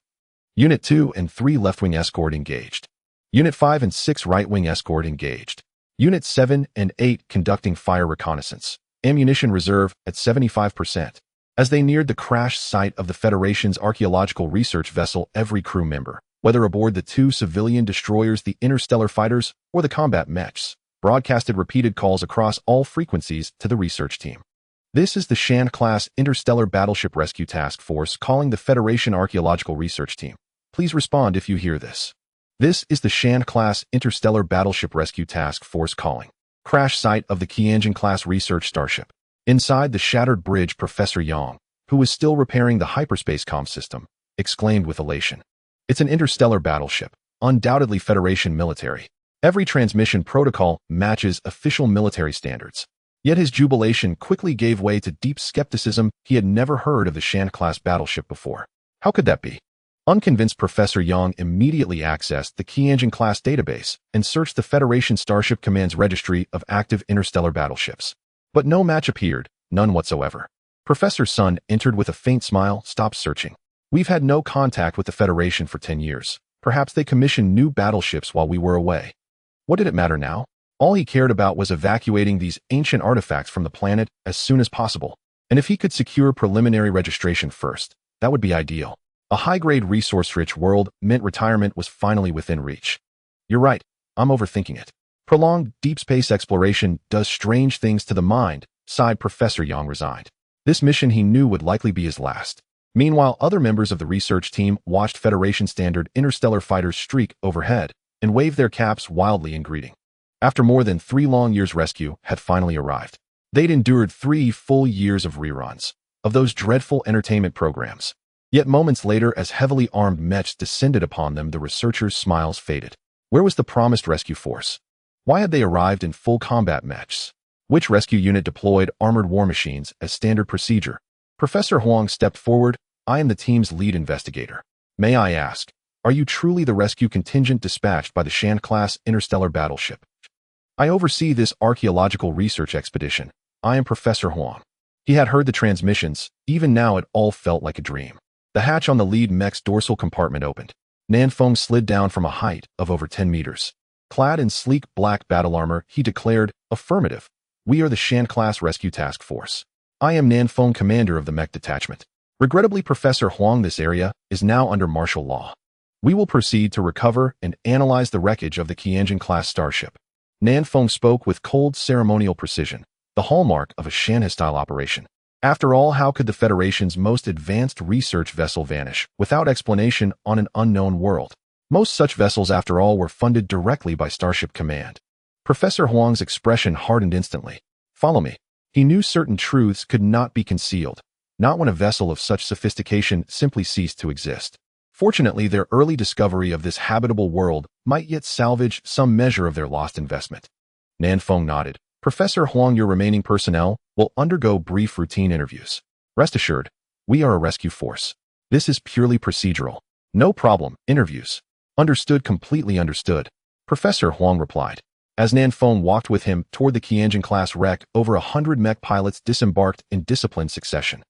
Unit 2 and 3 left-wing escort engaged. Unit 5 and 6 right-wing escort engaged. Unit 7 and 8 conducting fire reconnaissance. Ammunition reserve at 75%. As they neared the crash site of the Federation's archaeological research vessel, every crew member, whether aboard the 2 civilian destroyers, the interstellar fighters, or the combat mechs, broadcasted repeated calls across all frequencies to the research team. "This is the Shan-class Interstellar Battleship Rescue Task Force calling the Federation Archaeological Research Team. Please respond if you hear this. This is the Shan-class Interstellar Battleship Rescue Task Force calling. Crash site of the Qianjin-class research starship." Inside the shattered bridge, Professor Yang, who was still repairing the hyperspace comm system, exclaimed with elation, "It's an interstellar battleship, undoubtedly Federation military. Every transmission protocol matches official military standards." Yet his jubilation quickly gave way to deep skepticism. He had never heard of the Shan-class battleship before. How could that be? Unconvinced, Professor Yang immediately accessed the Qianjin-class database and searched the Federation Starship Command's registry of active interstellar battleships. But no match appeared, none whatsoever. Professor Sun entered with a faint smile. "Stop searching. We've had no contact with the Federation for 10 years. Perhaps they commissioned new battleships while we were away." What did it matter now? All he cared about was evacuating these ancient artifacts from the planet as soon as possible. And if he could secure preliminary registration first, that would be ideal. A high-grade, resource-rich world meant retirement was finally within reach. "You're right, I'm overthinking it. Prolonged deep space exploration does strange things to the mind," sighed Professor Yang, resigned. This mission, he knew, would likely be his last. Meanwhile, other members of the research team watched Federation standard interstellar fighters streak overhead and wave their caps wildly in greeting. After more than 3 long years, rescue had finally arrived. They'd endured 3 full years of reruns of those dreadful entertainment programs. Yet moments later, as heavily armed mechs descended upon them, the researchers' smiles faded. Where was the promised rescue force? Why had they arrived in full combat mechs? Which rescue unit deployed armored war machines as standard procedure? Professor Huang stepped forward. "I am the team's lead investigator. May I ask, are you truly the rescue contingent dispatched by the Shan-class interstellar battleship?" "I oversee this archaeological research expedition. I am Professor Huang." He had heard the transmissions. Even now it all felt like a dream. The hatch on the lead mech's dorsal compartment opened. Nanfeng slid down from a height of over 10 meters. Clad in sleek black battle armor, he declared, "Affirmative. We are the Shan-class Rescue Task Force. I am Nanfeng, commander of the mech detachment. Regrettably, Professor Huang, this area is now under martial law. We will proceed to recover and analyze the wreckage of the Qianjin-class starship." Nanfeng spoke with cold, ceremonial precision, the hallmark of a Shanha-style operation. After all, how could the Federation's most advanced research vessel vanish without explanation on an unknown world? Most such vessels, after all, were funded directly by Starship Command. Professor Huang's expression hardened instantly. "Follow me." He knew certain truths could not be concealed, not when a vessel of such sophistication simply ceased to exist. Fortunately, their early discovery of this habitable world might yet salvage some measure of their lost investment. Nanfeng nodded. Professor Huang, your remaining personnel will undergo brief routine interviews. Rest assured, we are a rescue force. This is purely procedural. No problem, interviews. Understood, completely understood. Professor Huang replied. As Nanfeng walked with him toward the Qianjin-class wreck, over 100 mech pilots disembarked in disciplined succession.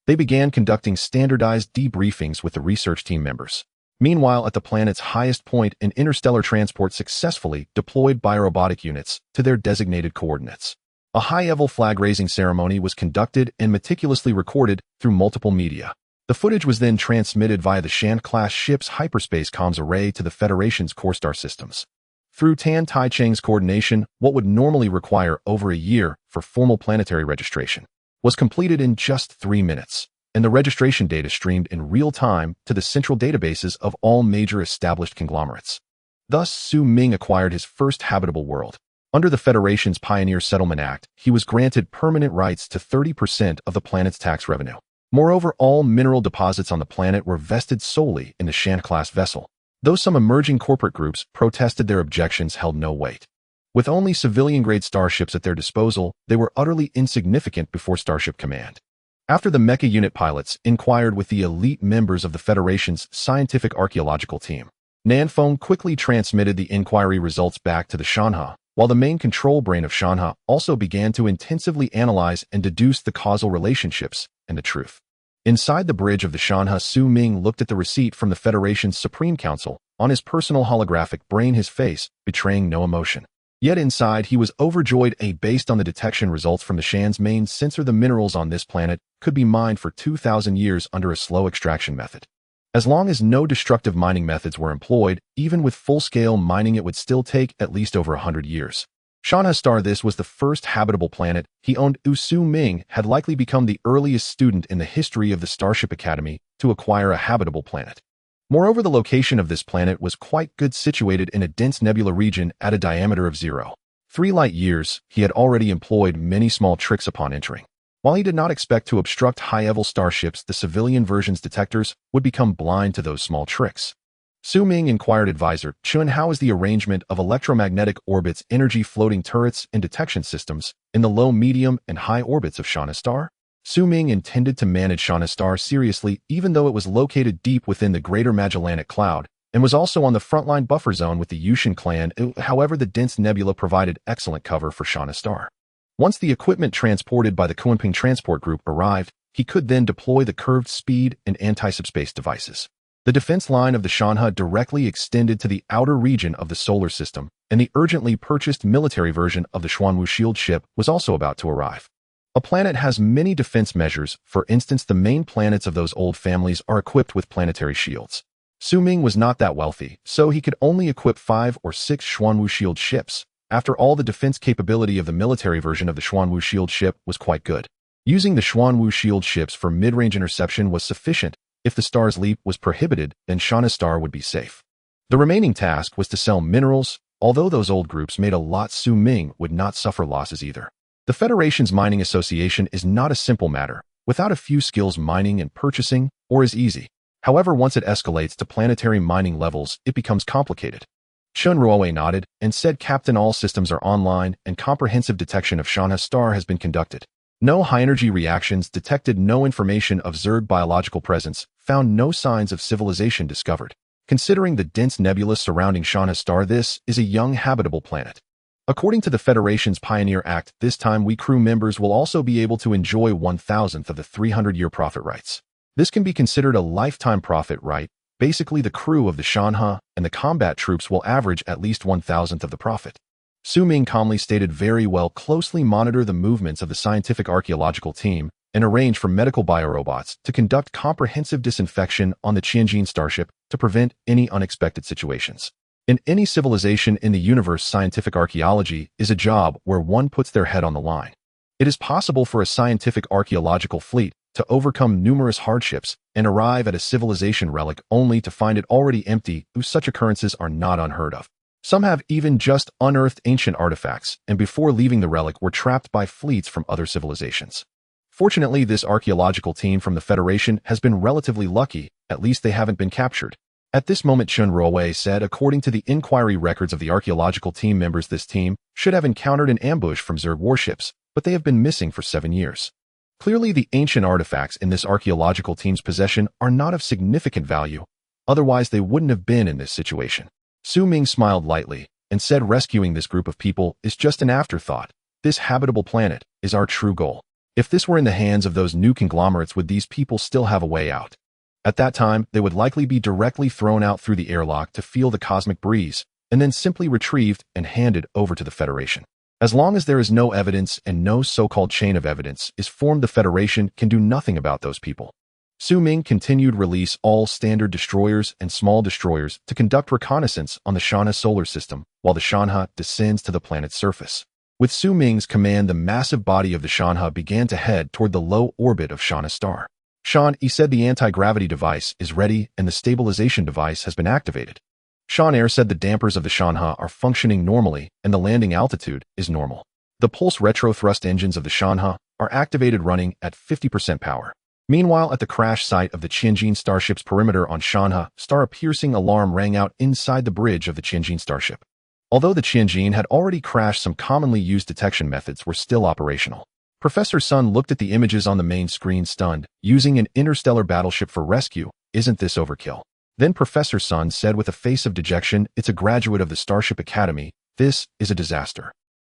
They began conducting standardized debriefings with the research team members. Meanwhile, at the planet's highest point, an interstellar transport successfully deployed biorobotic units to their designated coordinates. A high-level flag-raising ceremony was conducted and meticulously recorded through multiple media. The footage was then transmitted via the Shan-class ship's hyperspace comms array to the Federation's core star systems. Through Tan Taicheng's coordination, what would normally require over a year for formal planetary registration was completed in just 3 minutes, and the registration data streamed in real time to the central databases of all major established conglomerates. Thus, Su Ming acquired his first habitable world. Under the Federation's Pioneer Settlement Act, he was granted permanent rights to 30% of the planet's tax revenue. Moreover, all mineral deposits on the planet were vested solely in the Shan-class vessel. Though some emerging corporate groups protested, their objections held no weight. With only civilian-grade starships at their disposal, they were utterly insignificant before Starship Command. After the mecha unit pilots inquired with the elite members of the Federation's scientific archaeological team, Nanfeng quickly transmitted the inquiry results back to the Shanha, while the main control brain of Shanha also began to intensively analyze and deduce the causal relationships and the truth. Inside the bridge of the Shanha, Su Ming looked at the receipt from the Federation's Supreme Council. On his personal holographic brain, his face betraying no emotion. Yet inside, he was overjoyed. Based on the detection results from the Shan's main sensor, the minerals on this planet could be mined for 2,000 years under a slow extraction method. As long as no destructive mining methods were employed, even with full-scale mining, it would still take at least over 100 years. Shanha Star, this was the first habitable planet he owned. Su Ming had likely become the earliest student in the history of the Starship Academy to acquire a habitable planet. Moreover, the location of this planet was quite good, situated in a dense nebula region at a diameter of 0.3 light-years. He had already employed many small tricks upon entering. While he did not expect to obstruct high-level starships, the civilian version's detectors would become blind to those small tricks. Su Ming inquired advisor Chun, how is the arrangement of electromagnetic orbits, energy floating turrets, and detection systems in the low, medium, and high orbits of Shanha Star? Su Ming intended to manage Shanha Star seriously, even though it was located deep within the greater Magellanic Cloud and was also on the frontline buffer zone with the Mucian clan. However, the dense nebula provided excellent cover for Shanha Star. Once the equipment transported by the Kunping transport group arrived, he could then deploy the curved speed and anti-subspace devices. The defense line of the Shanha directly extended to the outer region of the solar system, and the urgently purchased military version of the Xuanwu shield ship was also about to arrive. A planet has many defense measures. For instance, the main planets of those old families are equipped with planetary shields. Su Ming was not that wealthy, so he could only equip 5 or 6 Xuanwu shield ships. After all, the defense capability of the military version of the Xuanwu shield ship was quite good. Using the Xuanwu shield ships for mid-range interception was sufficient. If the star's leap was prohibited, then Shanha Star would be safe. The remaining task was to sell minerals. Although those old groups made a lot, Su Ming would not suffer losses either. The Federation's mining association is not a simple matter. Without a few skills, mining and purchasing is easy. However, once it escalates to planetary mining levels, it becomes complicated. Chun Ruoe nodded and said, Captain, all systems are online and comprehensive detection of Shanha Star has been conducted. No high-energy reactions detected, no information of Zerg biological presence, found no signs of civilization discovered. Considering the dense nebula surrounding Shanha Star, this is a young habitable planet. According to the Federation's Pioneer Act, this time we crew members will also be able to enjoy 1,000th of the 300-year profit rights. This can be considered a lifetime profit right. Basically, the crew of the Shanha and the combat troops will average at least 1,000th of the profit. Su Ming calmly stated, very well, closely monitor the movements of the scientific archaeological team and arrange for medical biorobots to conduct comprehensive disinfection on the Tianjin starship to prevent any unexpected situations. In any civilization in the universe, scientific archaeology is a job where one puts their head on the line. It is possible for a scientific archaeological fleet to overcome numerous hardships and arrive at a civilization relic only to find it already empty. Such occurrences are not unheard of. Some have even just unearthed ancient artifacts, and before leaving the relic were trapped by fleets from other civilizations. Fortunately, this archaeological team from the Federation has been relatively lucky. At least they haven't been captured. At this moment, Chun Ruowei said, according to the inquiry records of the archaeological team members, this team should have encountered an ambush from Zerg warships, but they have been missing for 7 years. Clearly, the ancient artifacts in this archaeological team's possession are not of significant value, otherwise they wouldn't have been in this situation. Su Ming smiled lightly and said rescuing this group of people is just an afterthought. This habitable planet is our true goal. If this were in the hands of those new conglomerates, would these people still have a way out? At that time, they would likely be directly thrown out through the airlock to feel the cosmic breeze, and then simply retrieved and handed over to the Federation. As long as there is no evidence and no so-called chain of evidence is formed, the Federation can do nothing about those people. Su Ming continued release all standard destroyers and small destroyers to conduct reconnaissance on the Shanha solar system while the Shanha descends to the planet's surface. With Su Ming's command, the massive body of the Shanha began to head toward the low orbit of Shanha star. Shan, he said the anti-gravity device is ready and the stabilization device has been activated. Shan Air said the dampers of the Shanha are functioning normally and the landing altitude is normal. The pulse retro-thrust engines of the Shanha are activated, running at 50% power. Meanwhile, at the crash site of the Tianjin starship's perimeter on Shanha star, a piercing alarm rang out inside the bridge of the Tianjin starship. Although the Tianjin had already crashed, some commonly used detection methods were still operational. Professor Sun looked at the images on the main screen, stunned. Using an interstellar battleship for rescue, isn't this overkill? Then Professor Sun said with a face of dejection, it's a graduate of the Starship Academy. This is a disaster.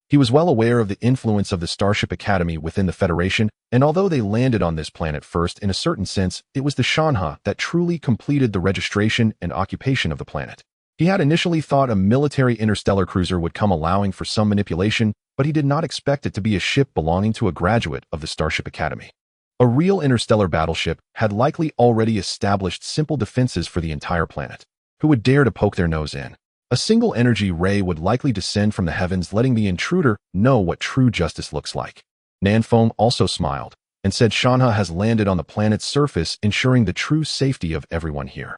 He was well aware of the influence of the Starship Academy within the Federation, and although they landed on this planet first, in a certain sense, it was the Shanha that truly completed the registration and occupation of the planet. He had initially thought a military interstellar cruiser would come, allowing for some manipulation, but he did not expect it to be a ship belonging to a graduate of the Starship Academy. A real interstellar battleship had likely already established simple defenses for the entire planet. Who would dare to poke their nose in? A single energy ray would likely descend from the heavens, letting the intruder know what true justice looks like. Nanfeng also smiled and said Shanha has landed on the planet's surface, ensuring the true safety of everyone here.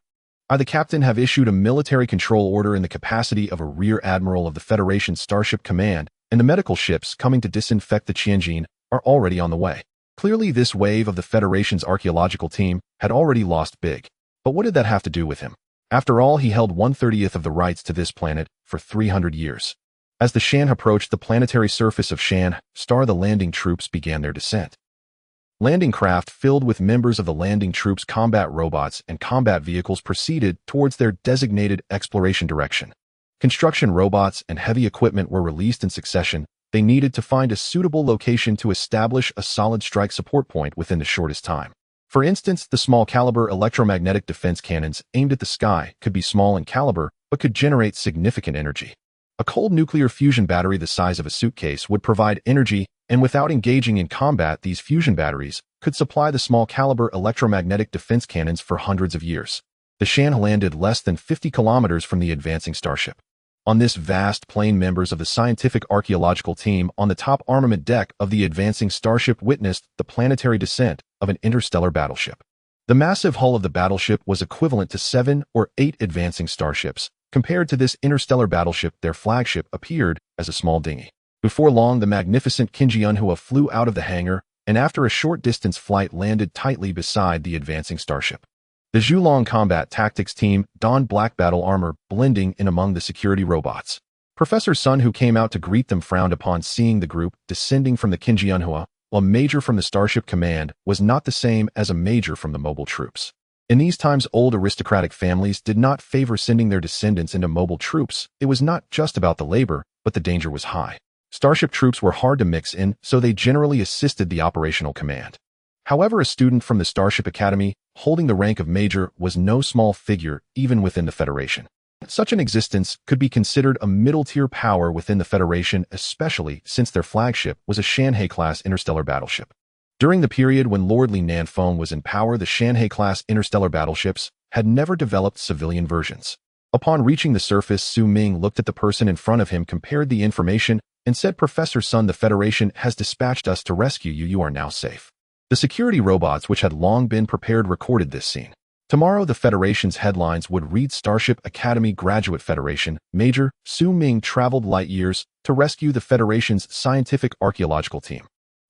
I, the captain, have issued a military control order in the capacity of a rear admiral of the Federation Starship Command, and the medical ships coming to disinfect the Tianjin are already on the way. Clearly, this wave of the Federation's archaeological team had already lost big. But what did that have to do with him? After all, he held 1/30th of the rights to this planet for 300 years. As the Shanha approached the planetary surface of Shanha star, the landing troops began their descent. Landing craft filled with members of the landing troops, combat robots, and combat vehicles proceeded towards their designated exploration direction. Construction robots and heavy equipment were released in succession. They needed to find a suitable location to establish a solid strike support point within the shortest time. For instance, the small-caliber electromagnetic defense cannons aimed at the sky could be small in caliber but could generate significant energy. A cold nuclear fusion battery the size of a suitcase would provide energy, and without engaging in combat, these fusion batteries could supply the small-caliber electromagnetic defense cannons for hundreds of years. The Shanha landed less than 50 kilometers from the advancing starship. On this vast plain, members of the scientific archaeological team on the top armament deck of the advancing starship witnessed the planetary descent of an interstellar battleship. The massive hull of the battleship was equivalent to 7 or 8 advancing starships. Compared to this interstellar battleship, their flagship appeared as a small dinghy. Before long, the magnificent Qinjianhua flew out of the hangar, and after a short distance flight landed tightly beside the advancing starship. The Zhulong combat tactics team donned black battle armor, blending in among the security robots. Professor Sun, who came out to greet them, frowned upon seeing the group descending from the Qinjianhua. A major from the Starship Command was not the same as a major from the mobile troops. In these times, old aristocratic families did not favor sending their descendants into mobile troops. It was not just about the labor, but the danger was high. Starship troops were hard to mix in, so they generally assisted the operational command. However, a student from the Starship Academy, holding the rank of major, was no small figure even within the Federation. Such an existence could be considered a middle-tier power within the Federation, especially since their flagship was a Shanhai-class interstellar battleship. During the period when Lord Li Nanfeng was in power, the Shanhai-class interstellar battleships had never developed civilian versions. Upon reaching the surface, Su Ming looked at the person in front of him, compared the information, and said, Professor Sun, the Federation has dispatched us to rescue you. You are now safe. The security robots, which had long been prepared, recorded this scene. Tomorrow, the Federation's headlines would read Starship Academy Graduate Federation. Major Su Ming traveled light years to rescue the Federation's scientific archaeological team.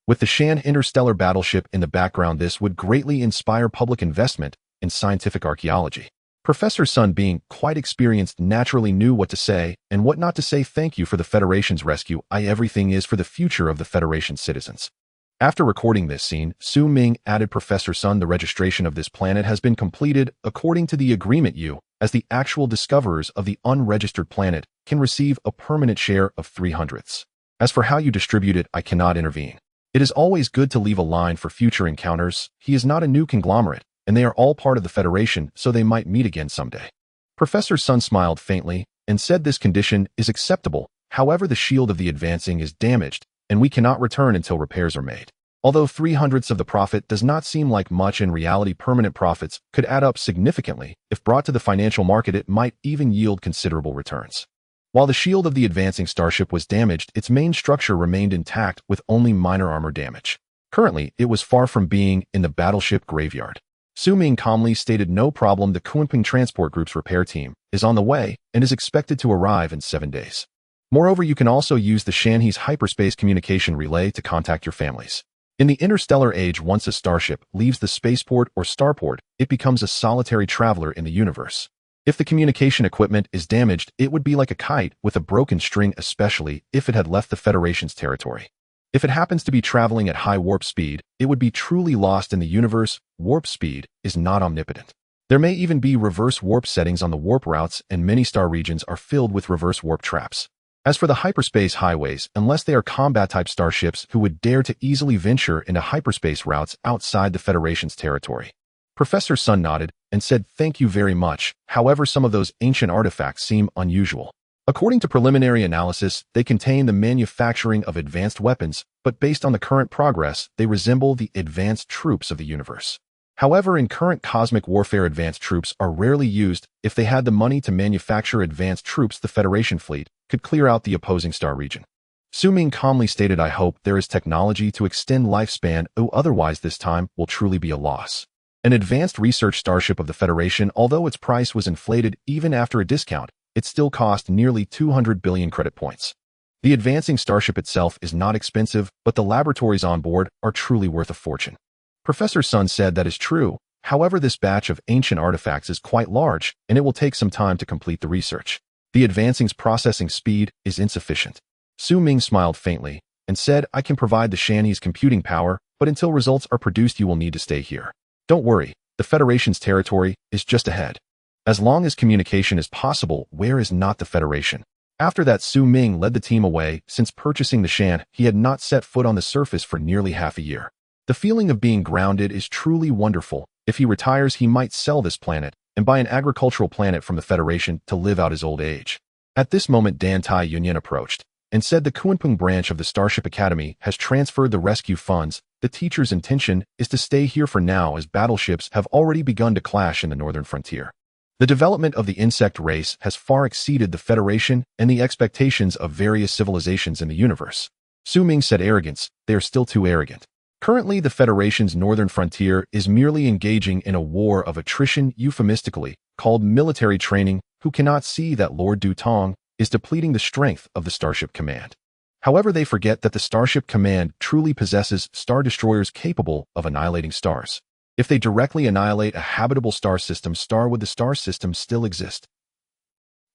With the Shan interstellar battleship in the background, this would greatly inspire public investment in scientific archaeology. Professor Sun, being quite experienced, naturally knew what to say and what not to say. Thank you for the Federation's rescue. Everything is for the future of the Federation citizens. After recording this scene, Su Ming added, Professor Sun, the registration of this planet has been completed. According to the agreement, you, as the actual discoverers of the unregistered planet, can receive a permanent share of 300ths. As for how you distribute it, I cannot intervene. It is always good to leave a line for future encounters. He is not a new conglomerate, and they are all part of the Federation, so they might meet again someday. Professor Sun smiled faintly and said this condition is acceptable. However, the shield of the Advancing is damaged, and we cannot return until repairs are made. Although 300ths of the profit does not seem like much, in reality permanent profits could add up significantly. If brought to the financial market, it might even yield considerable returns. While the shield of the advancing starship was damaged, its main structure remained intact with only minor armor damage. Currently, it was far from being in the battleship graveyard. Su Ming calmly stated, no problem, the Kunping Transport Group's repair team is on the way and is expected to arrive in 7 days. Moreover, you can also use the Shanhai's hyperspace communication relay to contact your families. In the interstellar age, once a starship leaves the spaceport or starport, it becomes a solitary traveler in the universe. If the communication equipment is damaged, it would be like a kite with a broken string, especially if it had left the Federation's territory. If it happens to be traveling at high warp speed, it would be truly lost in the universe. Warp speed is not omnipotent. There may even be reverse warp settings on the warp routes, and many star regions are filled with reverse warp traps. As for the hyperspace highways, unless they are combat-type starships who would dare to easily venture into hyperspace routes outside the Federation's territory. Professor Sun nodded and said, thank you very much. However, some of those ancient artifacts seem unusual. According to preliminary analysis, they contain the manufacturing of advanced weapons, but based on the current progress, they resemble the advanced troops of the universe. However, in current cosmic warfare, advanced troops are rarely used. If they had the money to manufacture advanced troops, the Federation fleet could clear out the opposing star region. Su Ming calmly stated, I hope there is technology to extend lifespan, otherwise this time will truly be a loss. An advanced research starship of the Federation, although its price was inflated even after a discount, it still cost nearly 200 billion credit points. The advancing starship itself is not expensive, but the laboratories on board are truly worth a fortune. Professor Sun said that is true. However, this batch of ancient artifacts is quite large, and it will take some time to complete the research. The advancing's processing speed is insufficient. Su Ming smiled faintly and said, I can provide the Shanhai's computing power, but until results are produced, you will need to stay here. Don't worry, the Federation's territory is just ahead. As long as communication is possible, where is not the Federation? After that, Su Ming led the team away. Since purchasing the Shan, he had not set foot on the surface for nearly half a year. The feeling of being grounded is truly wonderful. If he retires, he might sell this planet and buy an agricultural planet from the Federation to live out his old age. At this moment, Dan Tai Yunyan approached and said the Kunpeng branch of the Starship Academy has transferred the rescue funds. The teacher's intention is to stay here for now, as battleships have already begun to clash in the northern frontier. The development of the insect race has far exceeded the Federation and the expectations of various civilizations in the universe. Su Ming said, arrogance, they are still too arrogant. Currently, the Federation's northern frontier is merely engaging in a war of attrition, euphemistically called military training, who cannot see that Lord Du Tong is depleting the strength of the Starship Command. However, they forget that the Starship Command truly possesses star destroyers capable of annihilating stars. If they directly annihilate a habitable star system, would the star system still exist?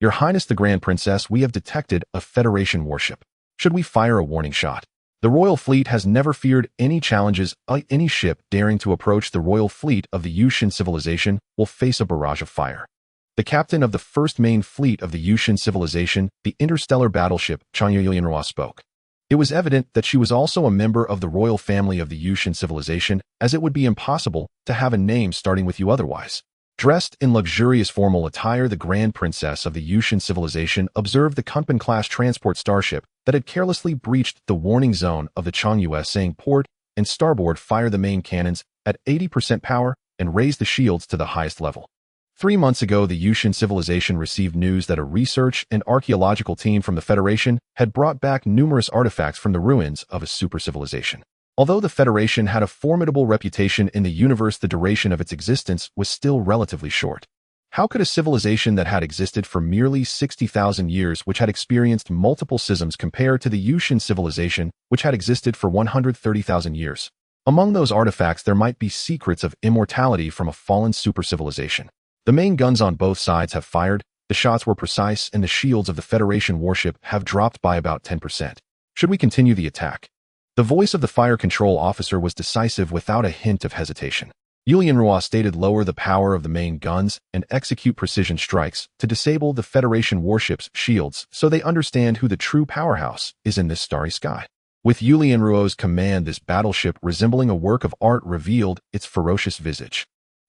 Your Highness the Grand Princess, we have detected a Federation warship. Should we fire a warning shot? The Royal Fleet has never feared any challenges. Any ship daring to approach the Royal Fleet of the Yuxian civilization will face a barrage of fire. The captain of the first main fleet of the Yuxian civilization, the Interstellar Battleship, Changyuyanhua, spoke. It was evident that she was also a member of the royal family of the Yuxian civilization, as it would be impossible to have a name starting with you otherwise. Dressed in luxurious formal attire, the Grand Princess of the Yuxian civilization observed the Kunpeng-class transport starship that had carelessly breached the warning zone of the Changyue, saying, port and starboard, fire the main cannons at 80% power and raise the shields to the highest level. 3 months ago, the Yuxian civilization received news that a research and archaeological team from the Federation had brought back numerous artifacts from the ruins of a super-civilization. Although the Federation had a formidable reputation in the universe, the duration of its existence was still relatively short. How could a civilization that had existed for merely 60,000 years, which had experienced multiple schisms, compare to the Yuxian civilization, which had existed for 130,000 years? Among those artifacts, there might be secrets of immortality from a fallen super-civilization. The main guns on both sides have fired, the shots were precise, and the shields of the Federation warship have dropped by about 10%. Should we continue the attack? The voice of the fire control officer was decisive without a hint of hesitation. Julian stated lower the power of the main guns and execute precision strikes to disable the Federation warship's shields so they understand who the true powerhouse is in this starry sky. With Julian command, this battleship resembling a work of art revealed its ferocious visage.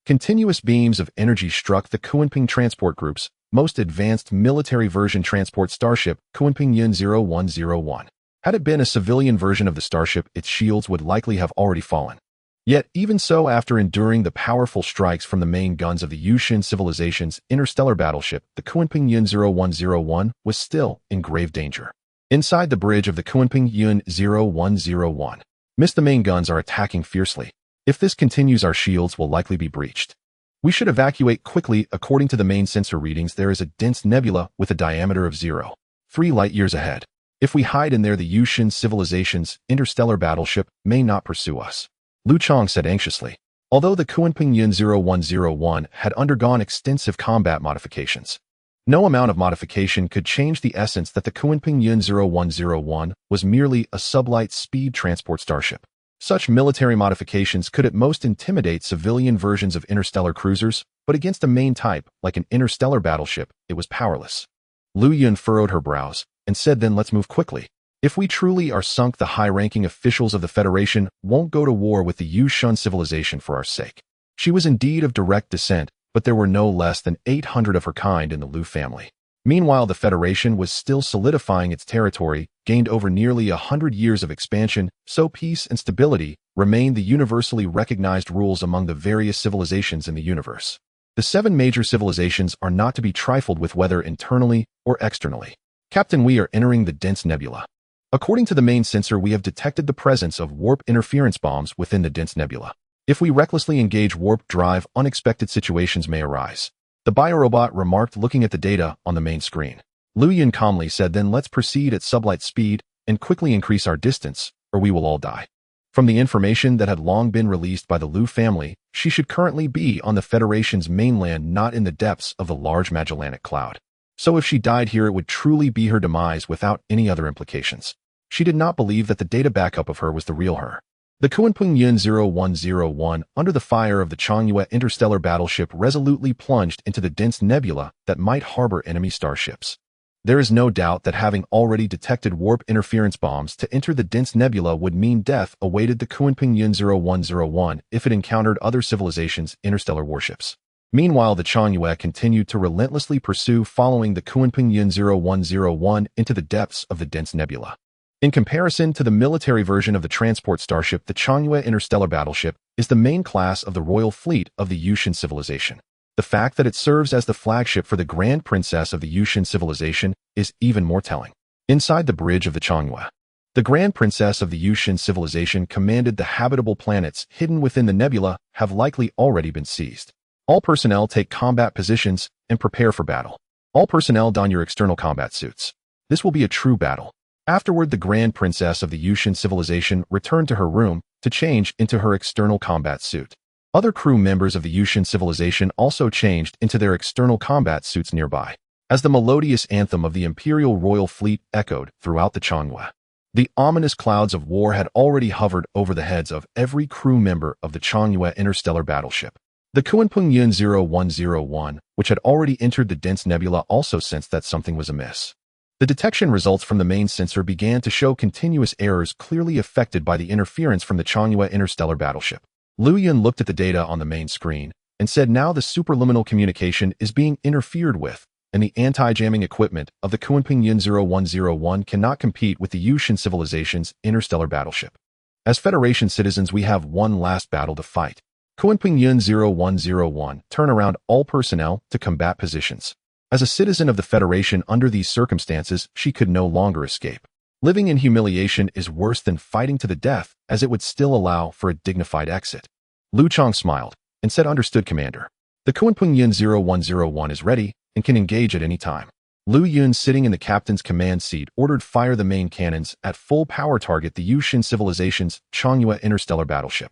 Continuous beams of energy struck the Kunping transport group's most advanced military version transport starship, Kunping Yun 0101. Had it been a civilian version of the starship, its shields would likely have already fallen. Yet, even so, after enduring the powerful strikes from the main guns of the Mucian civilization's interstellar battleship, the Kunping Yun 0101 was still in grave danger. Inside the bridge of the Kunping Yun 0101, the main guns are attacking fiercely. If this continues, our shields will likely be breached. We should evacuate quickly. According to the main sensor readings, there is a dense nebula with a diameter of 0.3 light-years ahead. If we hide in there, the Mucian civilization's interstellar battleship may not pursue us. Lu Chong said anxiously. Although the Kunping Yun 0101 had undergone extensive combat modifications, no amount of modification could change the essence that the Kunping Yun 0101 was merely a sublight speed transport starship. Such military modifications could at most intimidate civilian versions of interstellar cruisers, but against a main type, like an interstellar battleship, it was powerless. Lu Yun furrowed her brows and said, then let's move quickly. If we truly are sunk, the high-ranking officials of the Federation won't go to war with the Yushun civilization for our sake. She was indeed of direct descent, but there were no less than 800 of her kind in the Lu family. Meanwhile, the Federation was still solidifying its territory, gained over nearly 100 years of expansion, so peace and stability remained the universally recognized rules among the various civilizations in the universe. The 7 major civilizations are not to be trifled with, whether internally or externally. Captain, we are entering the dense nebula. According to the main sensor, we have detected the presence of warp interference bombs within the dense nebula. If we recklessly engage warp drive, unexpected situations may arise. The biorobot remarked, looking at the data on the main screen. Lu Yun calmly said, then let's proceed at sublight speed and quickly increase our distance, or we will all die. From the information that had long been released by the Lu family, she should currently be on the Federation's mainland, not in the depths of the large Magellanic Cloud. So if she died here, it would truly be her demise without any other implications. She did not believe that the data backup of her was the real her. The Kunping Yun 0101, under the fire of the Changyue interstellar battleship, resolutely plunged into the dense nebula that might harbor enemy starships. There is no doubt that having already detected warp interference bombs to enter the dense nebula would mean death awaited the Kunping Yun 0101 if it encountered other civilizations' interstellar warships. Meanwhile, the Changyue continued to relentlessly pursue, following the Kunping Yun 0101 into the depths of the dense nebula. In comparison to the military version of the transport starship, the Changyue interstellar battleship is the main class of the royal fleet of the Yushun civilization. The fact that it serves as the flagship for the Grand Princess of the Yushun civilization is even more telling. Inside the bridge of the Changyue, the Grand Princess of the Yushun civilization commanded the habitable planets hidden within the nebula have likely already been seized. All personnel take combat positions and prepare for battle. All personnel don your external combat suits. This will be a true battle. Afterward, the Grand Princess of the Yushun civilization returned to her room to change into her external combat suit. Other crew members of the Yushun civilization also changed into their external combat suits nearby, as the melodious anthem of the Imperial Royal Fleet echoed throughout the Changyue. The ominous clouds of war had already hovered over the heads of every crew member of the Changyue interstellar battleship. The Kunping Yun 0101, which had already entered the dense nebula, also sensed that something was amiss. The detection results from the main sensor began to show continuous errors clearly affected by the interference from the Changyue interstellar battleship. Lu Yun looked at the data on the main screen and said, now the superliminal communication is being interfered with, and the anti-jamming equipment of the Kunping Yun 0101 cannot compete with the Yushun civilization's interstellar battleship. As Federation citizens, we have one last battle to fight. Kunping Yun 0101, turn around all personnel to combat positions. As a citizen of the Federation, under these circumstances, she could no longer escape. Living in humiliation is worse than fighting to the death, as it would still allow for a dignified exit. Lu Chong smiled and said, understood, Commander. The Kunping Yun 0101 is ready and can engage at any time. Lu Yun, sitting in the captain's command seat, ordered fire the main cannons at full power, target the Yushun civilization's Changyue interstellar battleship.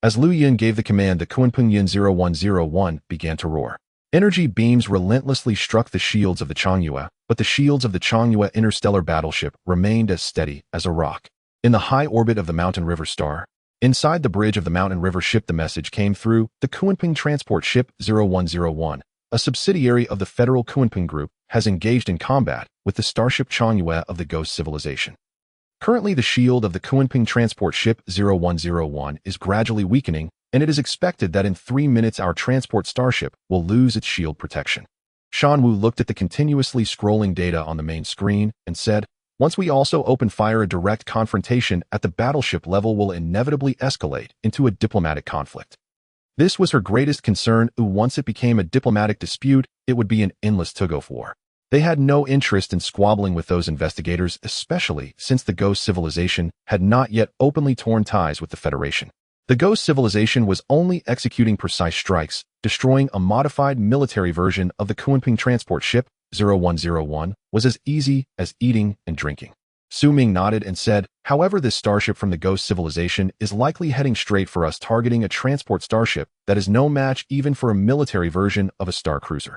As Lu Yun gave the command, the Kunping Yun 0101 began to roar. Energy beams relentlessly struck the shields of the Changyue, but the shields of the Changyue interstellar battleship remained as steady as a rock. In the high orbit of the Mountain River Star, inside the bridge of the Mountain River ship, the message came through: the Kunping transport ship 0101, a subsidiary of the Federal Kunping Group, has engaged in combat with the starship Changyue of the Ghost Civilization. Currently, the shield of the Kunping transport ship 0101 is gradually weakening, and it is expected that in 3 minutes our transport starship will lose its shield protection. Shan Wu looked at the continuously scrolling data on the main screen and said, once we also open fire, a direct confrontation at the battleship level will inevitably escalate into a diplomatic conflict. This was her greatest concern. Once it became a diplomatic dispute, it would be an endless tug-of-war. They had no interest in squabbling with those investigators, especially since the Ghost Civilization had not yet openly torn ties with the Federation. The Ghost Civilization was only executing precise strikes, destroying a modified military version of the Kunping transport ship 0101 was as easy as eating and drinking. Su Ming nodded and said, however, this starship from the Ghost Civilization is likely heading straight for us, targeting a transport starship that is no match even for a military version of a star cruiser.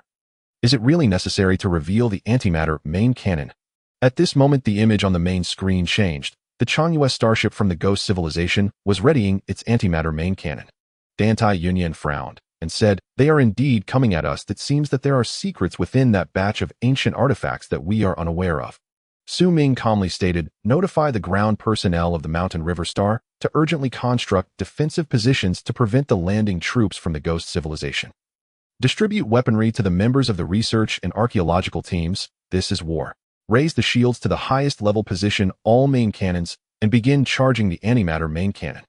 Is it really necessary to reveal the antimatter main cannon? At this moment, the image on the main screen changed. The Changyue starship from the Ghost Civilization was readying its antimatter main cannon. Dantai Yunyan frowned and said, they are indeed coming at us. It seems that there are secrets within that batch of ancient artifacts that we are unaware of. Su Ming calmly stated, notify the ground personnel of the Mountain River Star to urgently construct defensive positions to prevent the landing troops from the Ghost Civilization. Distribute weaponry to the members of the research and archaeological teams. This is war. Raise the shields to the highest level, position all main cannons, and begin charging the antimatter main cannon.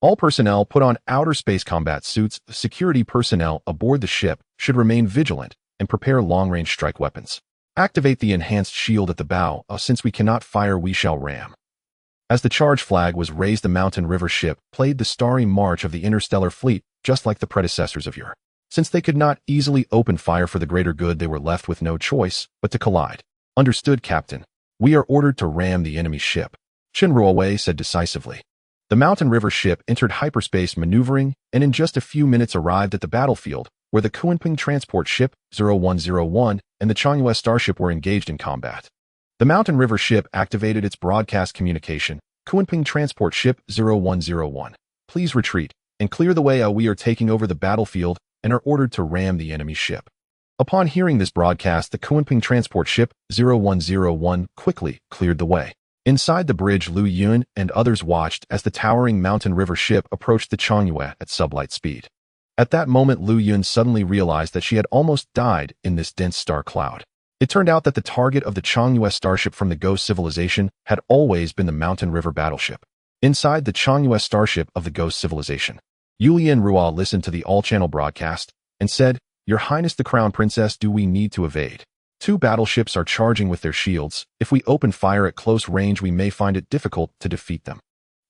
All personnel put on outer space combat suits. Security personnel aboard the ship should remain vigilant and prepare long-range strike weapons. Activate the enhanced shield at the bow. Since we cannot fire, we shall ram. As the charge flag was raised, the Mountain River ship played the starry march of the interstellar fleet, just like the predecessors of yore. Since they could not easily open fire for the greater good, they were left with no choice but to collide. Understood, Captain. We are ordered to ram the enemy ship, Chen Ruowei said decisively. The Mountain River ship entered hyperspace maneuvering and in just a few minutes arrived at the battlefield, where the Kunping transport ship 0101 and the Changyue starship were engaged in combat. The Mountain River ship activated its broadcast communication. Kunping transport ship 0101, please retreat and clear the way. We are taking over the battlefield and are ordered to ram the enemy ship. Upon hearing this broadcast, the Kunping transport ship 0101 quickly cleared the way. Inside the bridge, Lu Yun and others watched as the towering Mountain River ship approached the Changyue at sublight speed. At that moment, Lu Yun suddenly realized that she had almost died in this dense star cloud. It turned out that the target of the Changyue starship from the Ghost Civilization had always been the Mountain River battleship. Inside the Changyue starship of the Ghost Civilization, Yulian Ruo listened to the all-channel broadcast and said, Your Highness the Crown Princess, do we need to evade? 2 battleships are charging with their shields. If we open fire at close range, we may find it difficult to defeat them.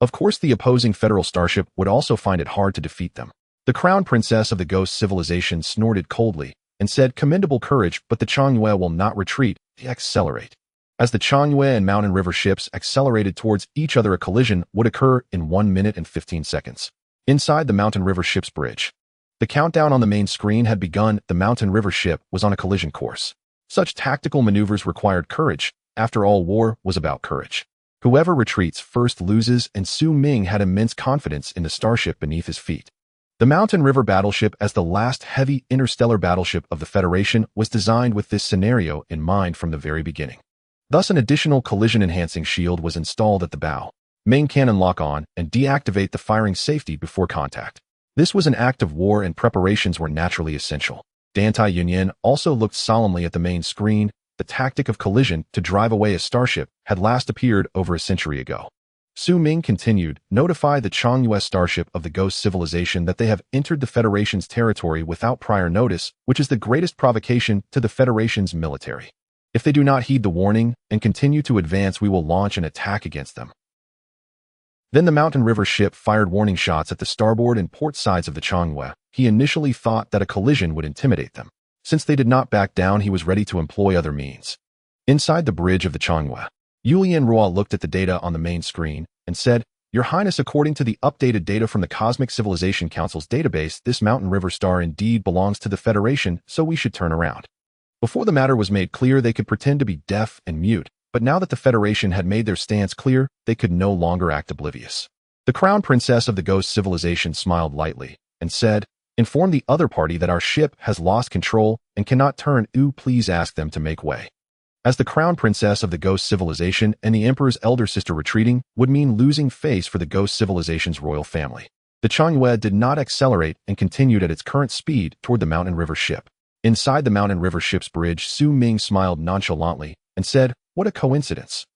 Of course, the opposing Federal starship would also find it hard to defeat them. The Crown Princess of the Ghost Civilization snorted coldly and said, Commendable courage, but the Changyue will not retreat, they accelerate. As the Changyue and Mountain River ships accelerated towards each other, a collision would occur in 1 minute and 15 seconds. Inside the Mountain River ship's bridge, the countdown on the main screen had begun. The Mountain River ship was on a collision course. Such tactical maneuvers required courage. After all, war was about courage. Whoever retreats first loses, and Su Ming had immense confidence in the starship beneath his feet. The Mountain River battleship, as the last heavy interstellar battleship of the Federation, was designed with this scenario in mind from the very beginning. Thus, an additional collision-enhancing shield was installed at the bow. Main cannon lock on and deactivate the firing safety before contact. This was an act of war, and preparations were naturally essential. Dantai Yunyan also looked solemnly at the main screen. The tactic of collision to drive away a starship had last appeared over a century ago. Su Ming continued, notify the Changyue starship of the Ghost Civilization that they have entered the Federation's territory without prior notice, which is the greatest provocation to the Federation's military. If they do not heed the warning and continue to advance, we will launch an attack against them. Then the Mountain River ship fired warning shots at the starboard and port sides of the Changyue. He initially thought that a collision would intimidate them. Since they did not back down, he was ready to employ other means. Inside the bridge of the Changyue, Yulian Ruo looked at the data on the main screen and said, Your Highness, according to the updated data from the Cosmic Civilization Council's database, this mountain river star indeed belongs to the Federation, so we should turn around. Before the matter was made clear, they could pretend to be deaf and mute, but now that the Federation had made their stance clear, they could no longer act oblivious. The Crown Princess of the Ghost Civilization smiled lightly and said, "Inform the other party that our ship has lost control and cannot turn. Please ask them to make way." As the Crown Princess of the Ghost Civilization and the Emperor's elder sister retreating would mean losing face for the Ghost Civilization's royal family. The Changyue did not accelerate and continued at its current speed toward the Mountain River ship. Inside the Mountain River ship's bridge, Su Ming smiled nonchalantly and said, "What a coincidence."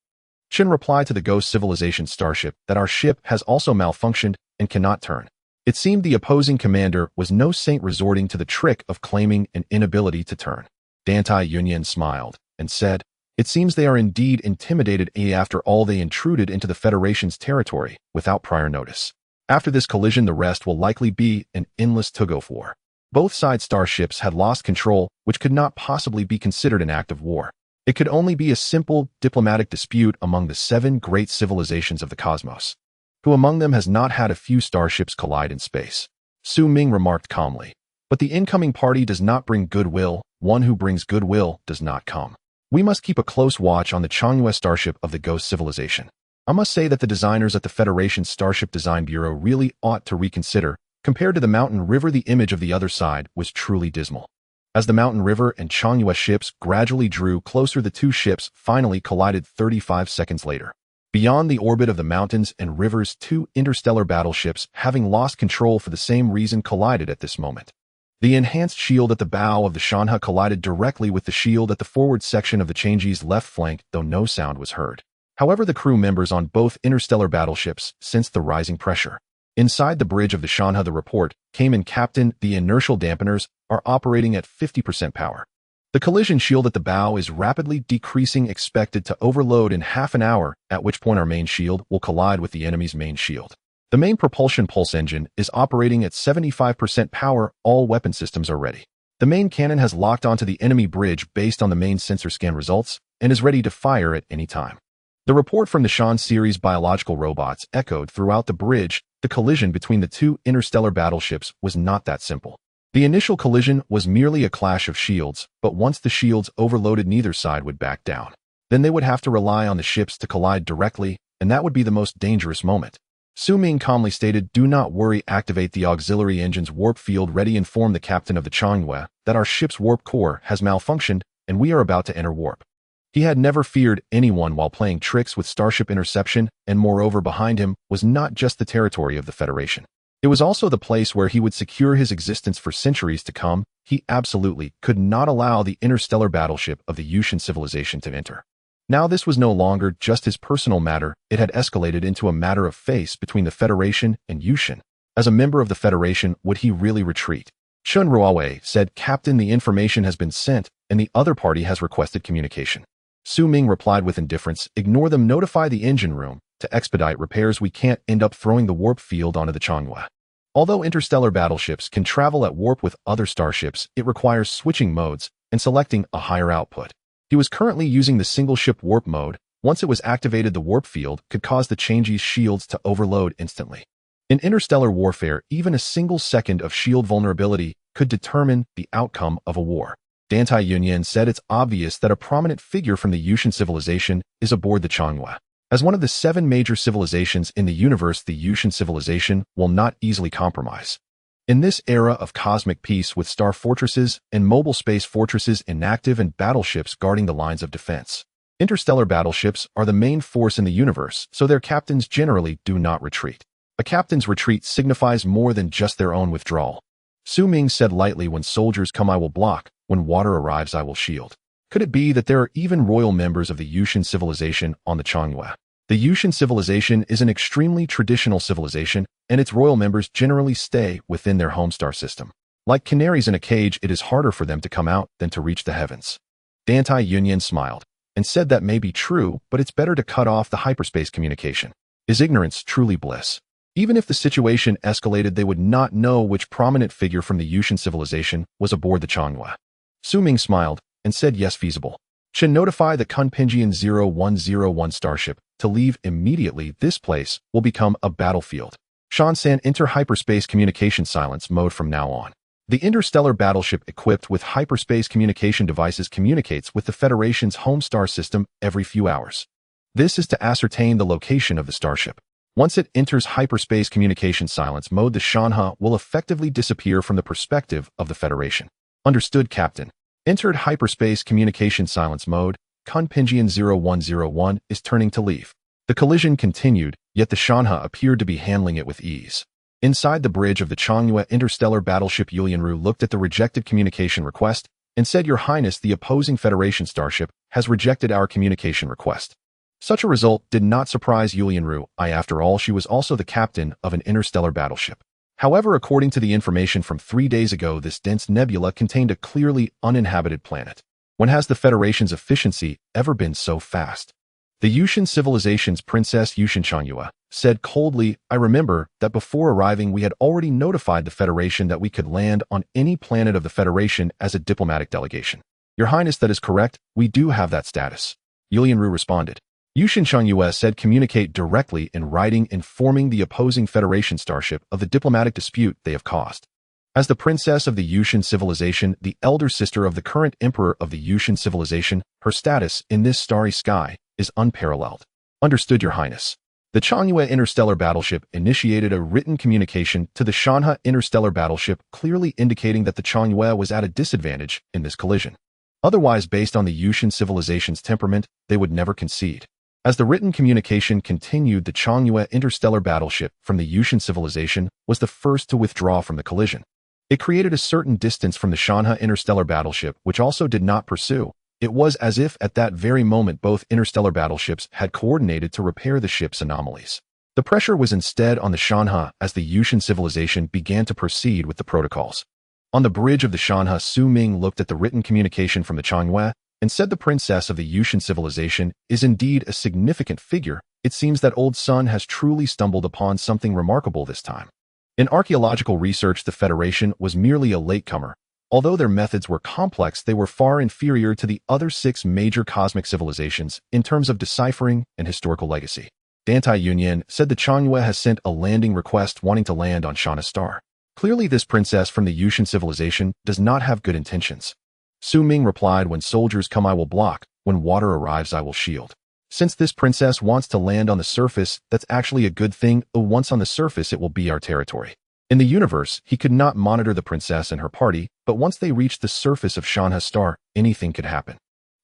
Chen replied to the Ghost Civilization starship that our ship has also malfunctioned and cannot turn. It seemed the opposing commander was no saint resorting to the trick of claiming an inability to turn. Dantai Yunyan smiled and said, "It seems they are indeed intimidated after all they intruded into the Federation's territory without prior notice. After this collision, the rest will likely be an endless tug-of-war." Both side starships had lost control, which could not possibly be considered an act of war. It could only be a simple diplomatic dispute among the 7 great civilizations of the cosmos. Who among them has not had a few starships collide in space? Su Ming remarked calmly. But the incoming party does not bring goodwill. One who brings goodwill does not come. We must keep a close watch on the Changyue starship of the Ghost Civilization. I must say that the designers at the Federation's Starship Design Bureau really ought to reconsider. Compared to the Mountain River, the image of the other side was truly dismal. As the Mountain River and Changyue ships gradually drew closer, the two ships finally collided 35 seconds later. Beyond the orbit of the mountains and rivers, 2 interstellar battleships, having lost control for the same reason, collided at this moment. The enhanced shield at the bow of the Shanha collided directly with the shield at the forward section of the Changji's left flank, though no sound was heard. However, the crew members on both interstellar battleships sensed the rising pressure. Inside the bridge of the Shanha, the report came in, "Captain, the inertial dampeners are operating at 50% power. The collision shield at the bow is rapidly decreasing, expected to overload in half an hour, at which point our main shield will collide with the enemy's main shield. The main propulsion pulse engine is operating at 75% power. All weapon systems are ready. The main cannon has locked onto the enemy bridge based on the main sensor scan results and is ready to fire at any time." The report from the Shan series biological robots echoed throughout the bridge. The collision between the 2 interstellar battleships was not that simple. The initial collision was merely a clash of shields, but once the shields overloaded, neither side would back down. Then they would have to rely on the ships to collide directly, and that would be the most dangerous moment. Su Ming calmly stated, "Do not worry, activate the auxiliary engine's warp field ready. Inform the captain of the Changyue that our ship's warp core has malfunctioned and we are about to enter warp." He had never feared anyone while playing tricks with starship interception, and moreover, behind him was not just the territory of the Federation. It was also the place where he would secure his existence for centuries to come. He absolutely could not allow the interstellar battleship of the Mucian civilization to enter. Now this was no longer just his personal matter, it had escalated into a matter of face between the Federation and Mucian. As a member of the Federation, would he really retreat? Chun Ruawei said, "Captain, the information has been sent, and the other party has requested communication." Su Ming replied with indifference, "Ignore them, notify the engine room. To expedite repairs, we can't end up throwing the warp field onto the Changyue." Although interstellar battleships can travel at warp with other starships, it requires switching modes and selecting a higher output. He was currently using the single-ship warp mode. Once it was activated, the warp field could cause the Changji's shields to overload instantly. In interstellar warfare, even a single second of shield vulnerability could determine the outcome of a war. Dantai Yunyan said, "It's obvious that a prominent figure from the Mucian civilization is aboard the Changyue. As one of the 7 major civilizations in the universe, the Mucian civilization will not easily compromise. In this era of cosmic peace, with star fortresses and mobile space fortresses inactive and battleships guarding the lines of defense, interstellar battleships are the main force in the universe, so their captains generally do not retreat. A captain's retreat signifies more than just their own withdrawal." Su Ming said lightly, "When soldiers come, I will block. When water arrives, I will shield." Could it be that there are even royal members of the Mucian civilization on the Changyue? The Mucian civilization is an extremely traditional civilization, and its royal members generally stay within their home star system. Like canaries in a cage, it is harder for them to come out than to reach the heavens. Dantai Yunyan smiled and said, "That may be true, but it's better to cut off the hyperspace communication. Is ignorance truly bliss?" Even if the situation escalated, they would not know which prominent figure from the Mucian civilization was aboard the Changyue. Su Ming smiled and said, "Yes, feasible. Should notify the Kunpinjian 0101 starship to leave immediately. This place will become a battlefield. Shan, enter hyperspace communication silence mode from now on. The interstellar battleship equipped with hyperspace communication devices communicates with the Federation's home star system every few hours. This is to ascertain the location of the starship. Once it enters hyperspace communication silence mode, the Shanha will effectively disappear from the perspective of the Federation. Understood, Captain. Entered hyperspace communication silence mode, Kunpingian 0101 is turning to leave. The collision continued, yet the Shanha appeared to be handling it with ease. Inside the bridge of the Changyue interstellar battleship, Yulianru looked at the rejected communication request and said, "Your Highness, the opposing Federation starship has rejected our communication request." Such a result did not surprise Yulianru. After all, she was also the captain of an interstellar battleship. However, according to the information from 3 days ago, this dense nebula contained a clearly uninhabited planet. When has the Federation's efficiency ever been so fast? The Yushan civilization's Princess Yushan Changyue said coldly, "I remember that before arriving we had already notified the Federation that we could land on any planet of the Federation as a diplomatic delegation." "Your Highness, that is correct. We do have that status," Yulianru responded. Yushan Changyue said, "Communicate directly in writing informing the opposing Federation starship of the diplomatic dispute they have caused." As the princess of the Yushan civilization, the elder sister of the current emperor of the Yushan civilization, her status in this starry sky is unparalleled. Understood, Your Highness. The Changyue interstellar battleship initiated a written communication to the Shanha interstellar battleship, clearly indicating that the Changyue was at a disadvantage in this collision. Otherwise, based on the Yushan civilization's temperament, they would never concede. As the written communication continued, the Changyue interstellar battleship from the Yushan civilization was the first to withdraw from the collision. It created a certain distance from the Shanha interstellar battleship, which also did not pursue. It was as if at that very moment both interstellar battleships had coordinated to repair the ship's anomalies. The pressure was instead on the Shanha as the Yushan civilization began to proceed with the protocols. On the bridge of the Shanha, Su Ming looked at the written communication from the Changyue and said, "The princess of the Yushan civilization is indeed a significant figure. It seems that old Sun has truly stumbled upon something remarkable this time." In archaeological research, the Federation was merely a latecomer. Although their methods were complex, they were far inferior to the other 6 major cosmic civilizations in terms of deciphering and historical legacy. Dantai Yunyan said the Changyue has sent a landing request wanting to land on Shanha Star. Clearly, this princess from the Yushan civilization does not have good intentions. Su Ming replied, "When soldiers come, I will block. When water arrives, I will shield." Since this princess wants to land on the surface, that's actually a good thing. Once on the surface, it will be our territory. In the universe, he could not monitor the princess and her party, but once they reached the surface of Shanha Star, anything could happen.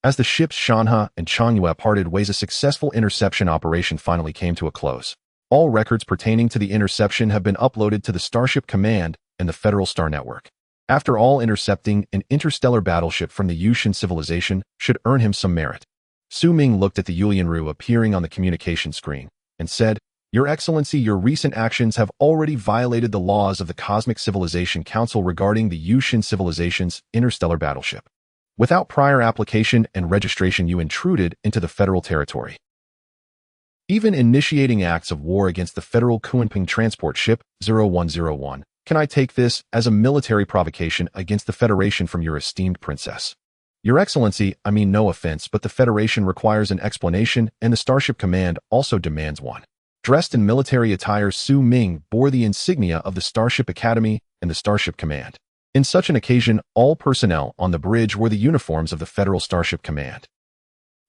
As the ships Shanha and Changyue parted ways, a successful interception operation finally came to a close. All records pertaining to the interception have been uploaded to the Starship Command and the Federal Star Network. After all, intercepting an interstellar battleship from the Yushan civilization should earn him some merit. Su Ming looked at the Yulianru appearing on the communication screen and said, "Your Excellency, your recent actions have already violated the laws of the Cosmic Civilization Council regarding the Yushan civilization's interstellar battleship. Without prior application and registration, you intruded into the federal territory, even initiating acts of war against the Federal Kunping transport ship 0101. Can I take this as a military provocation against the Federation from your esteemed princess? Your Excellency, I mean no offense, but the Federation requires an explanation and the Starship Command also demands one." Dressed in military attire, Su Ming bore the insignia of the Starship Academy and the Starship Command. In such an occasion, all personnel on the bridge wore the uniforms of the Federal Starship Command.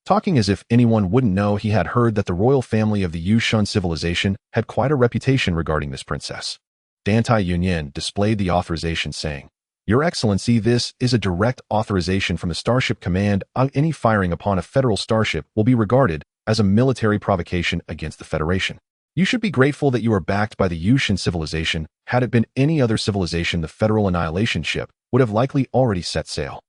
Talking as if anyone wouldn't know, he had heard that the royal family of the Yushan civilization had quite a reputation regarding this princess. Dantai Yunyan displayed the authorization saying, "Your Excellency, this is a direct authorization from the Starship Command. Any firing upon a federal starship will be regarded as a military provocation against the Federation. You should be grateful that you are backed by the Yushan civilization. Had it been any other civilization, the Federal Annihilation ship would have likely already set sail.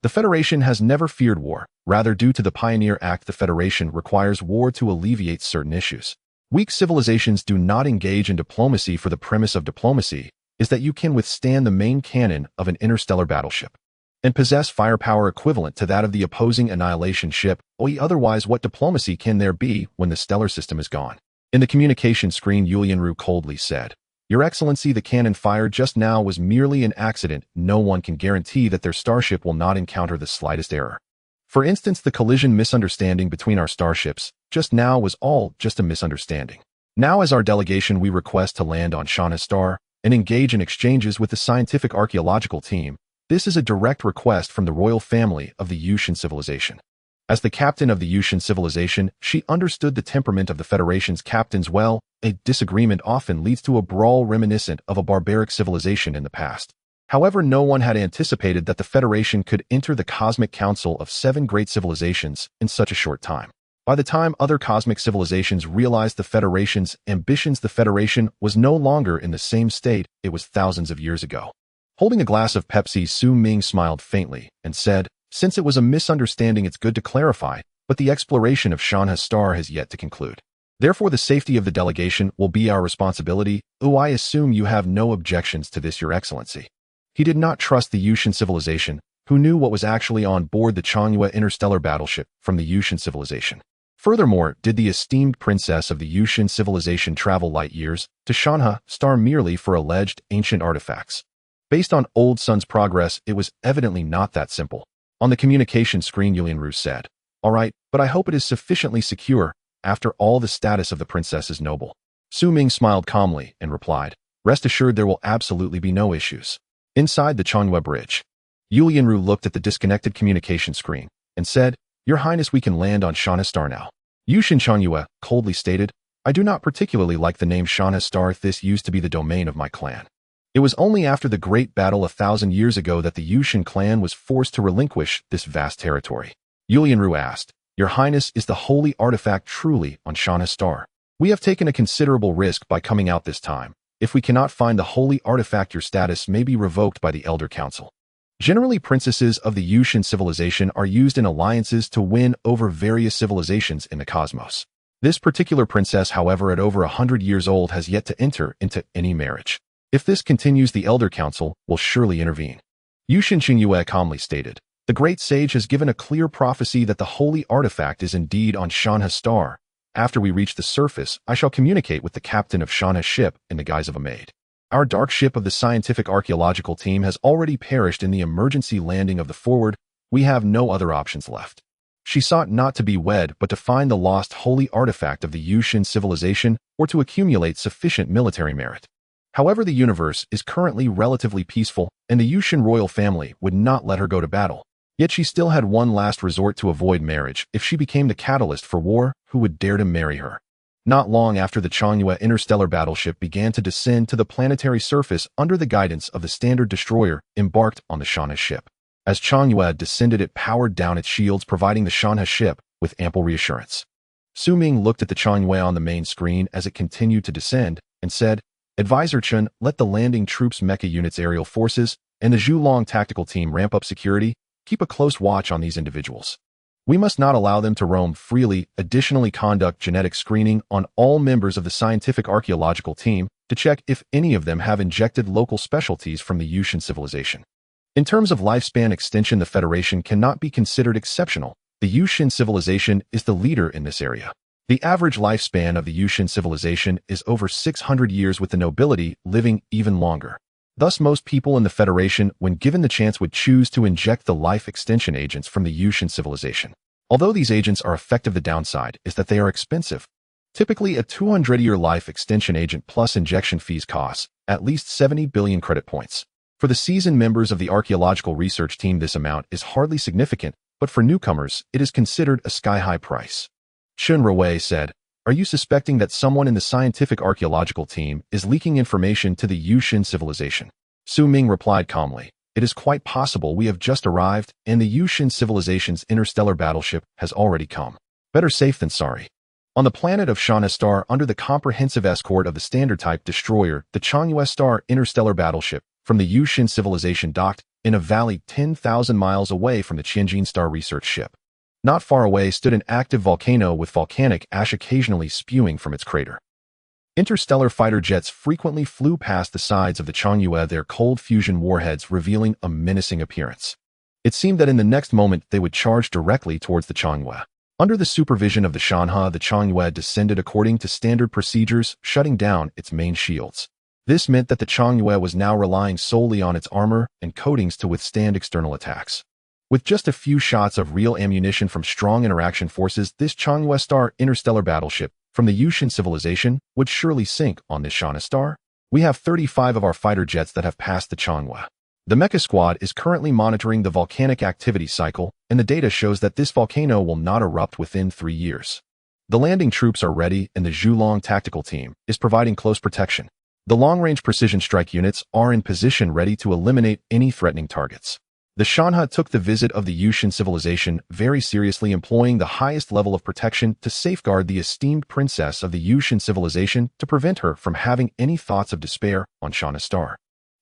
The Federation has never feared war. Rather, due to the Pioneer Act, the Federation requires war to alleviate certain issues. Weak civilizations do not engage in diplomacy, for the premise of diplomacy is that you can withstand the main cannon of an interstellar battleship and possess firepower equivalent to that of the opposing Annihilation ship. Otherwise, what diplomacy can there be when the stellar system is gone?" In the communication screen, Yulianru coldly said, "Your Excellency, the cannon fired just now was merely an accident. No one can guarantee that their starship will not encounter the slightest error. For instance, the collision misunderstanding between our starships just now was all just a misunderstanding. Now as our delegation we request to land on Shanha star and engage in exchanges with the scientific archaeological team. This is a direct request from the royal family of the Mucian civilization. As the captain of the Mucian civilization, she understood the temperament of the Federation's captains well. A disagreement often leads to a brawl reminiscent of a barbaric civilization in the past. However, no one had anticipated that the Federation could enter the cosmic council of 7 great civilizations in such a short time. By the time other cosmic civilizations realized the Federation's ambitions, the Federation was no longer in the same state it was thousands of years ago. Holding a glass of Pepsi, Su Ming smiled faintly and said, "Since it was a misunderstanding, it's good to clarify, but the exploration of Shanha star has yet to conclude. Therefore, the safety of the delegation will be our responsibility. I assume you have no objections to this, Your Excellency." He did not trust the Mucian civilization, who knew what was actually on board the Changhua interstellar battleship from the Mucian civilization. Furthermore, did the esteemed princess of the Mucian civilization travel light years to Shanha star merely for alleged ancient artifacts? Based on Old Sun's progress, it was evidently not that simple. On the communication screen, Yulianru said, "All right, but I hope it is sufficiently secure. After all, the status of the princess is noble." Su Ming smiled calmly and replied, "Rest assured there will absolutely be no issues." Inside the Changhua bridge, Yulianru looked at the disconnected communication screen and said, "Your Highness, we can land on Shanha star now." Yushin Changhua coldly stated, "I do not particularly like the name Shanha star. This used to be the domain of my clan. It was only after the great battle 1,000 years ago that the Yushin clan was forced to relinquish this vast territory." Yulianru asked, "Your Highness, is the holy artifact truly on Shanha star? We have taken a considerable risk by coming out this time. If we cannot find the holy artifact, your status may be revoked by the Elder Council." Generally, princesses of the Mucian civilization are used in alliances to win over various civilizations in the cosmos. This particular princess, however, at over 100 years old, has yet to enter into any marriage. If this continues, the Elder Council will surely intervene. Yushin Qingyue calmly stated, "The great sage has given a clear prophecy that the holy artifact is indeed on Shanha star. After we reach the surface, I shall communicate with the captain of Shanha's ship in the guise of a maid. Our dark ship of the scientific archaeological team has already perished in the emergency landing of the Forward. We have no other options left." She sought not to be wed, but to find the lost holy artifact of the Mucian civilization or to accumulate sufficient military merit. However, the universe is currently relatively peaceful, and the Mucian royal family would not let her go to battle. Yet she still had one last resort to avoid marriage. If she became the catalyst for war, who would dare to marry her? Not long after the Changhua interstellar battleship began to descend to the planetary surface under the guidance of the standard destroyer embarked on the Shanha ship. As Changhua descended, it powered down its shields, providing the Shanha ship with ample reassurance. Su Ming looked at the Changhua on the main screen as it continued to descend and said, "Advisor Chen, let the landing troops, mecha units, aerial forces, and the Zhulong tactical team ramp up security. Keep a close watch on these individuals. We must not allow them to roam freely. Additionally, conduct genetic screening on all members of the scientific archaeological team to check if any of them have injected local specialties from the Mucian civilization. In terms of lifespan extension, the Federation cannot be considered exceptional. The Mucian civilization is the leader in this area. The average lifespan of the Mucian civilization is over 600 years, with the nobility living even longer. Thus, most people in the Federation, when given the chance, would choose to inject the life extension agents from the Mucian civilization. Although these agents are effective, the downside is that they are expensive. Typically, a 200-year life extension agent plus injection fees costs at least 70 billion credit points. For the seasoned members of the archaeological research team, this amount is hardly significant, but for newcomers, it is considered a sky-high price. Chun Ruwei said, "Are you suspecting that someone in the scientific archaeological team is leaking information to the Mucian civilization?" Su Ming replied calmly, "It is quite possible. We have just arrived, and the Mucian civilization's interstellar battleship has already come. Better safe than sorry." On the planet of Shanha star, under the comprehensive escort of the standard-type destroyer, the Changhua star interstellar battleship from the Mucian civilization docked in a valley 10,000 miles away from the Tianjin star research ship. Not far away stood an active volcano with volcanic ash occasionally spewing from its crater. Interstellar fighter jets frequently flew past the sides of the Changhua, their cold fusion warheads revealing a menacing appearance. It seemed that in the next moment they would charge directly towards the Changhua. Under the supervision of the Shanha, the Changhua descended according to standard procedures, shutting down its main shields. This meant that the Changhua was now relying solely on its armor and coatings to withstand external attacks. With just a few shots of real ammunition from strong interaction forces, this Changhua star interstellar battleship from the Mucian civilization would surely sink on this Shanha star. We have 35 of our fighter jets that have passed the Changhua. The mecha squad is currently monitoring the volcanic activity cycle, and the data shows that this volcano will not erupt within 3 years. The landing troops are ready, and the Zhulong tactical team is providing close protection. The long-range precision strike units are in position ready to eliminate any threatening targets. The Shanha took the visit of the Mucian civilization very seriously, employing the highest level of protection to safeguard the esteemed princess of the Mucian civilization to prevent her from having any thoughts of despair on Shanha star.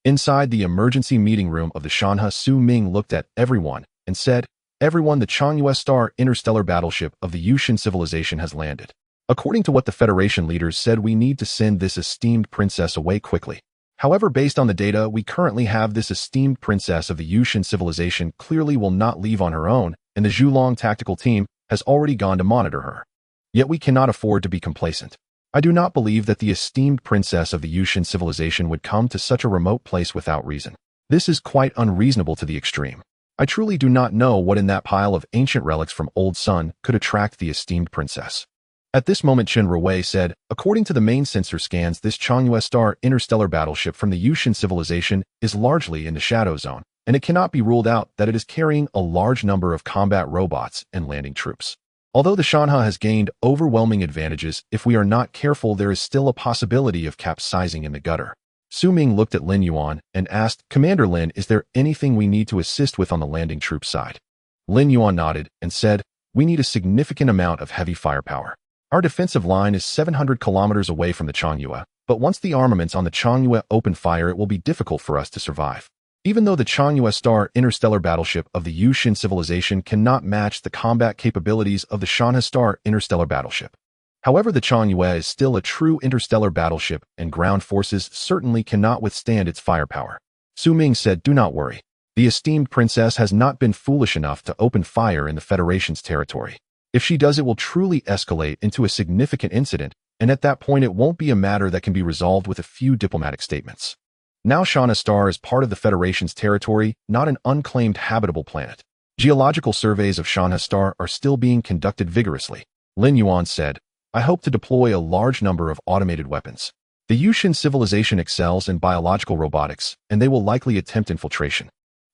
Inside the emergency meeting room of the Shanha, Su Ming looked at everyone and said, "Everyone, the Changhua star interstellar battleship of the Mucian civilization has landed. According to what the Federation leaders said, we need to send this esteemed princess away quickly. However, based on the data we currently have, this esteemed princess of the Mucian civilization clearly will not leave on her own, and the Zhulong tactical team has already gone to monitor her. Yet we cannot afford to be complacent. I do not believe that the esteemed princess of the Mucian civilization would come to such a remote place without reason. This is quite unreasonable to the extreme. I truly do not know what in that pile of ancient relics from Old Sun could attract the esteemed princess." At this moment, Chen Ruwei said, "According to the main sensor scans, this Changhua star interstellar battleship from the Mucian civilization is largely in the shadow zone, and it cannot be ruled out that it is carrying a large number of combat robots and landing troops. Although the Shanha has gained overwhelming advantages, if we are not careful, there is still a possibility of capsizing in the gutter." Su Ming looked at Lin Yuan and asked, "Commander Lin, is there anything we need to assist with on the landing troop side?" Lin Yuan nodded and said, "We need a significant amount of heavy firepower. Our defensive line is 700 kilometers away from the Changhua, but once the armaments on the Changhua open fire, it will be difficult for us to survive. Even though the Changhua star interstellar battleship of the Mucian civilization cannot match the combat capabilities of the Shanha star interstellar battleship. However, the Changhua is still a true interstellar battleship, and ground forces certainly cannot withstand its firepower." Su Ming said, "Do not worry. The esteemed princess has not been foolish enough to open fire in the Federation's territory. If she does, it will truly escalate into a significant incident, and at that point it won't be a matter that can be resolved with a few diplomatic statements. Now Shanha star is part of the Federation's territory, not an unclaimed habitable planet. Geological surveys of Shanha star are still being conducted vigorously." Lin Yuan said, "I hope to deploy a large number of automated weapons. The Mucian civilization excels in biological robotics, and they will likely attempt infiltration.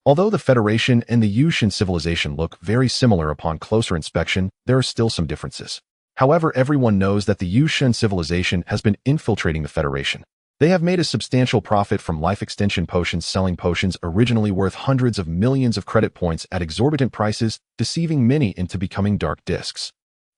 Although the Federation and the Mucian civilization look very similar upon closer inspection, there are still some differences. However, everyone knows that the Mucian civilization has been infiltrating the Federation. They have made a substantial profit from life extension potions, selling potions originally worth hundreds of millions of credit points at exorbitant prices, deceiving many into becoming dark discs."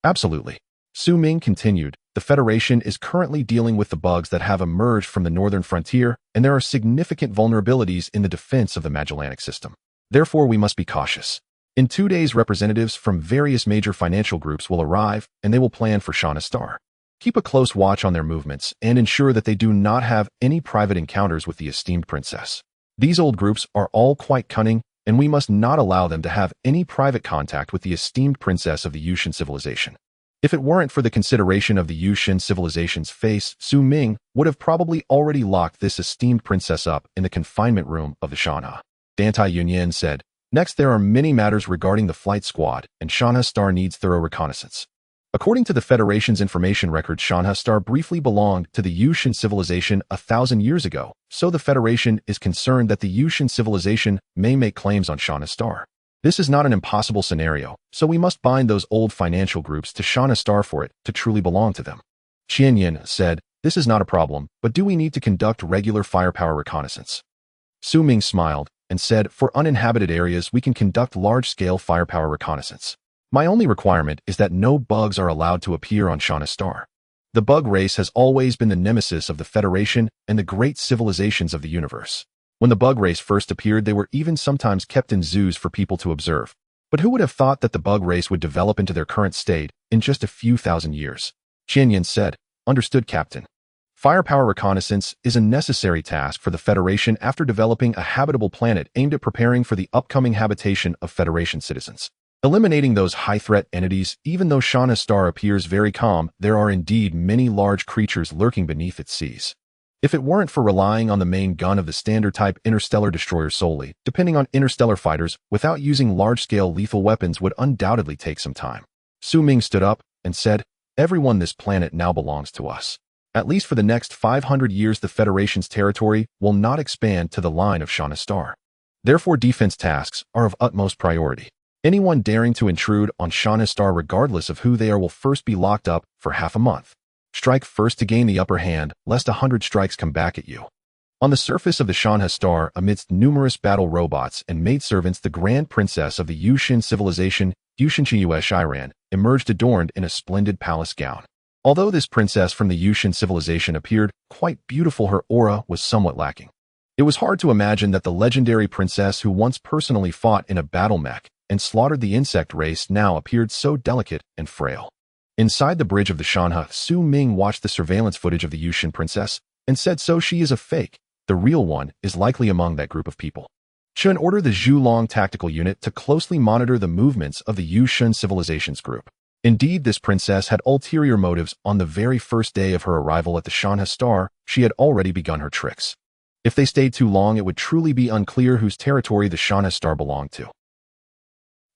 "Absolutely." Su Ming continued, "The Federation is currently dealing with the bugs that have emerged from the northern frontier, and there are significant vulnerabilities in the defense of the Magellanic system. Therefore, we must be cautious. In 2 days, representatives from various major financial groups will arrive, and they will plan for Shanha star. Keep a close watch on their movements and ensure that they do not have any private encounters with the esteemed princess. These old groups are all quite cunning, and we must not allow them to have any private contact with the esteemed princess of the Mucian civilization." If it weren't for the consideration of the Mucian civilization's face, Su Ming would have probably already locked this esteemed princess up in the confinement room of the Shanha. Dantai Yunyan said, "Next, there are many matters regarding the flight squad, and Shanha star needs thorough reconnaissance. According to the Federation's information records, Shanha star briefly belonged to the Mucian civilization 1,000 years ago, so the Federation is concerned that the Mucian civilization may make claims on Shanha star. This is not an impossible scenario, so we must bind those old financial groups to Shanha star for it to truly belong to them." Qianyin said, "This is not a problem, but do we need to conduct regular firepower reconnaissance?" Su Ming smiled and said, "For uninhabited areas, we can conduct large-scale firepower reconnaissance. My only requirement is that no bugs are allowed to appear on Shanha star. The bug race has always been the nemesis of the Federation and the great civilizations of the universe. When the bug race first appeared, they were even sometimes kept in zoos for people to observe. But who would have thought that the bug race would develop into their current state in just a few thousand years?" Qianyin said, "Understood, Captain." Firepower reconnaissance is a necessary task for the Federation after developing a habitable planet aimed at preparing for the upcoming habitation of Federation citizens. Eliminating those high-threat entities, even though Shanha star appears very calm, there are indeed many large creatures lurking beneath its seas. If it weren't for relying on the main gun of the standard-type interstellar destroyer solely, depending on interstellar fighters without using large-scale lethal weapons would undoubtedly take some time. Su Ming stood up and said, "Everyone, this planet now belongs to us. At least for the next 500 years, the Federation's territory will not expand to the line of Shanha Star. Therefore, defense tasks are of utmost priority. Anyone daring to intrude on Shanha Star, regardless of who they are, will first be locked up for half a month. Strike first to gain the upper hand, lest 100 strikes come back at you." On the surface of the Shanha Star, amidst numerous battle robots and maidservants, the Grand Princess of the Yushin civilization, Yushin Shiran, emerged adorned in a splendid palace gown. Although this princess from the Yushin civilization appeared quite beautiful, her aura was somewhat lacking. It was hard to imagine that the legendary princess who once personally fought in a battle mech and slaughtered the insect race now appeared so delicate and frail. Inside the bridge of the Shanha, Su Ming watched the surveillance footage of the Yushin princess and said, "So she is a fake. The real one is likely among that group of people." Chun ordered the Zhulong tactical unit to closely monitor the movements of the Yushin civilization's group. Indeed, this princess had ulterior motives. On the very first day of her arrival at the Shanha Star, she had already begun her tricks. If they stayed too long, it would truly be unclear whose territory the Shanha Star belonged to.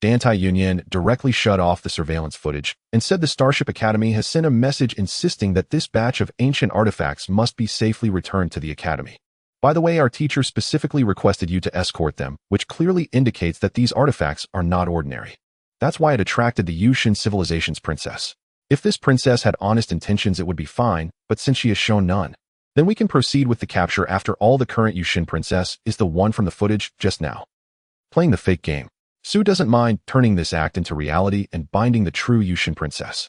Dantai Union directly shut off the surveillance footage and said the Starship Academy has sent a message insisting that this batch of ancient artifacts must be safely returned to the Academy. By the way, our teacher specifically requested you to escort them, which clearly indicates that these artifacts are not ordinary. That's why it attracted the Yushin civilization's princess. If this princess had honest intentions, it would be fine, but since she has shown none, then we can proceed with the capture. After all, the current Yushin princess is the one from the footage just now. Playing the fake game. Su doesn't mind turning this act into reality and binding the true Yushin princess.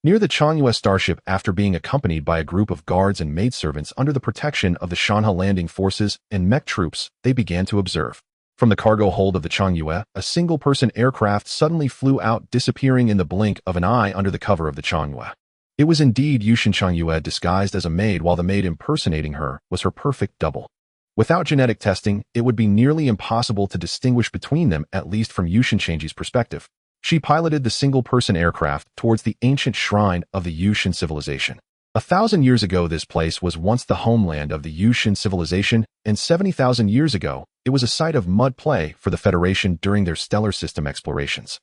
Near the Changyue starship, after being accompanied by a group of guards and maidservants under the protection of the Shanha landing forces and mech troops, they began to observe. From the cargo hold of the Changyue, a single-person aircraft suddenly flew out, disappearing in the blink of an eye under the cover of the Changyue. It was indeed Yushin Changyue disguised as a maid, while the maid impersonating her was her perfect double. Without genetic testing, it would be nearly impossible to distinguish between them, at least from Yushin Changji's perspective. She piloted the single-person aircraft towards the ancient shrine of the Yushin civilization. 1,000 years ago, this place was once the homeland of the Yushin civilization, and 70,000 years ago, it was a site of mud play for the Federation during their stellar system explorations.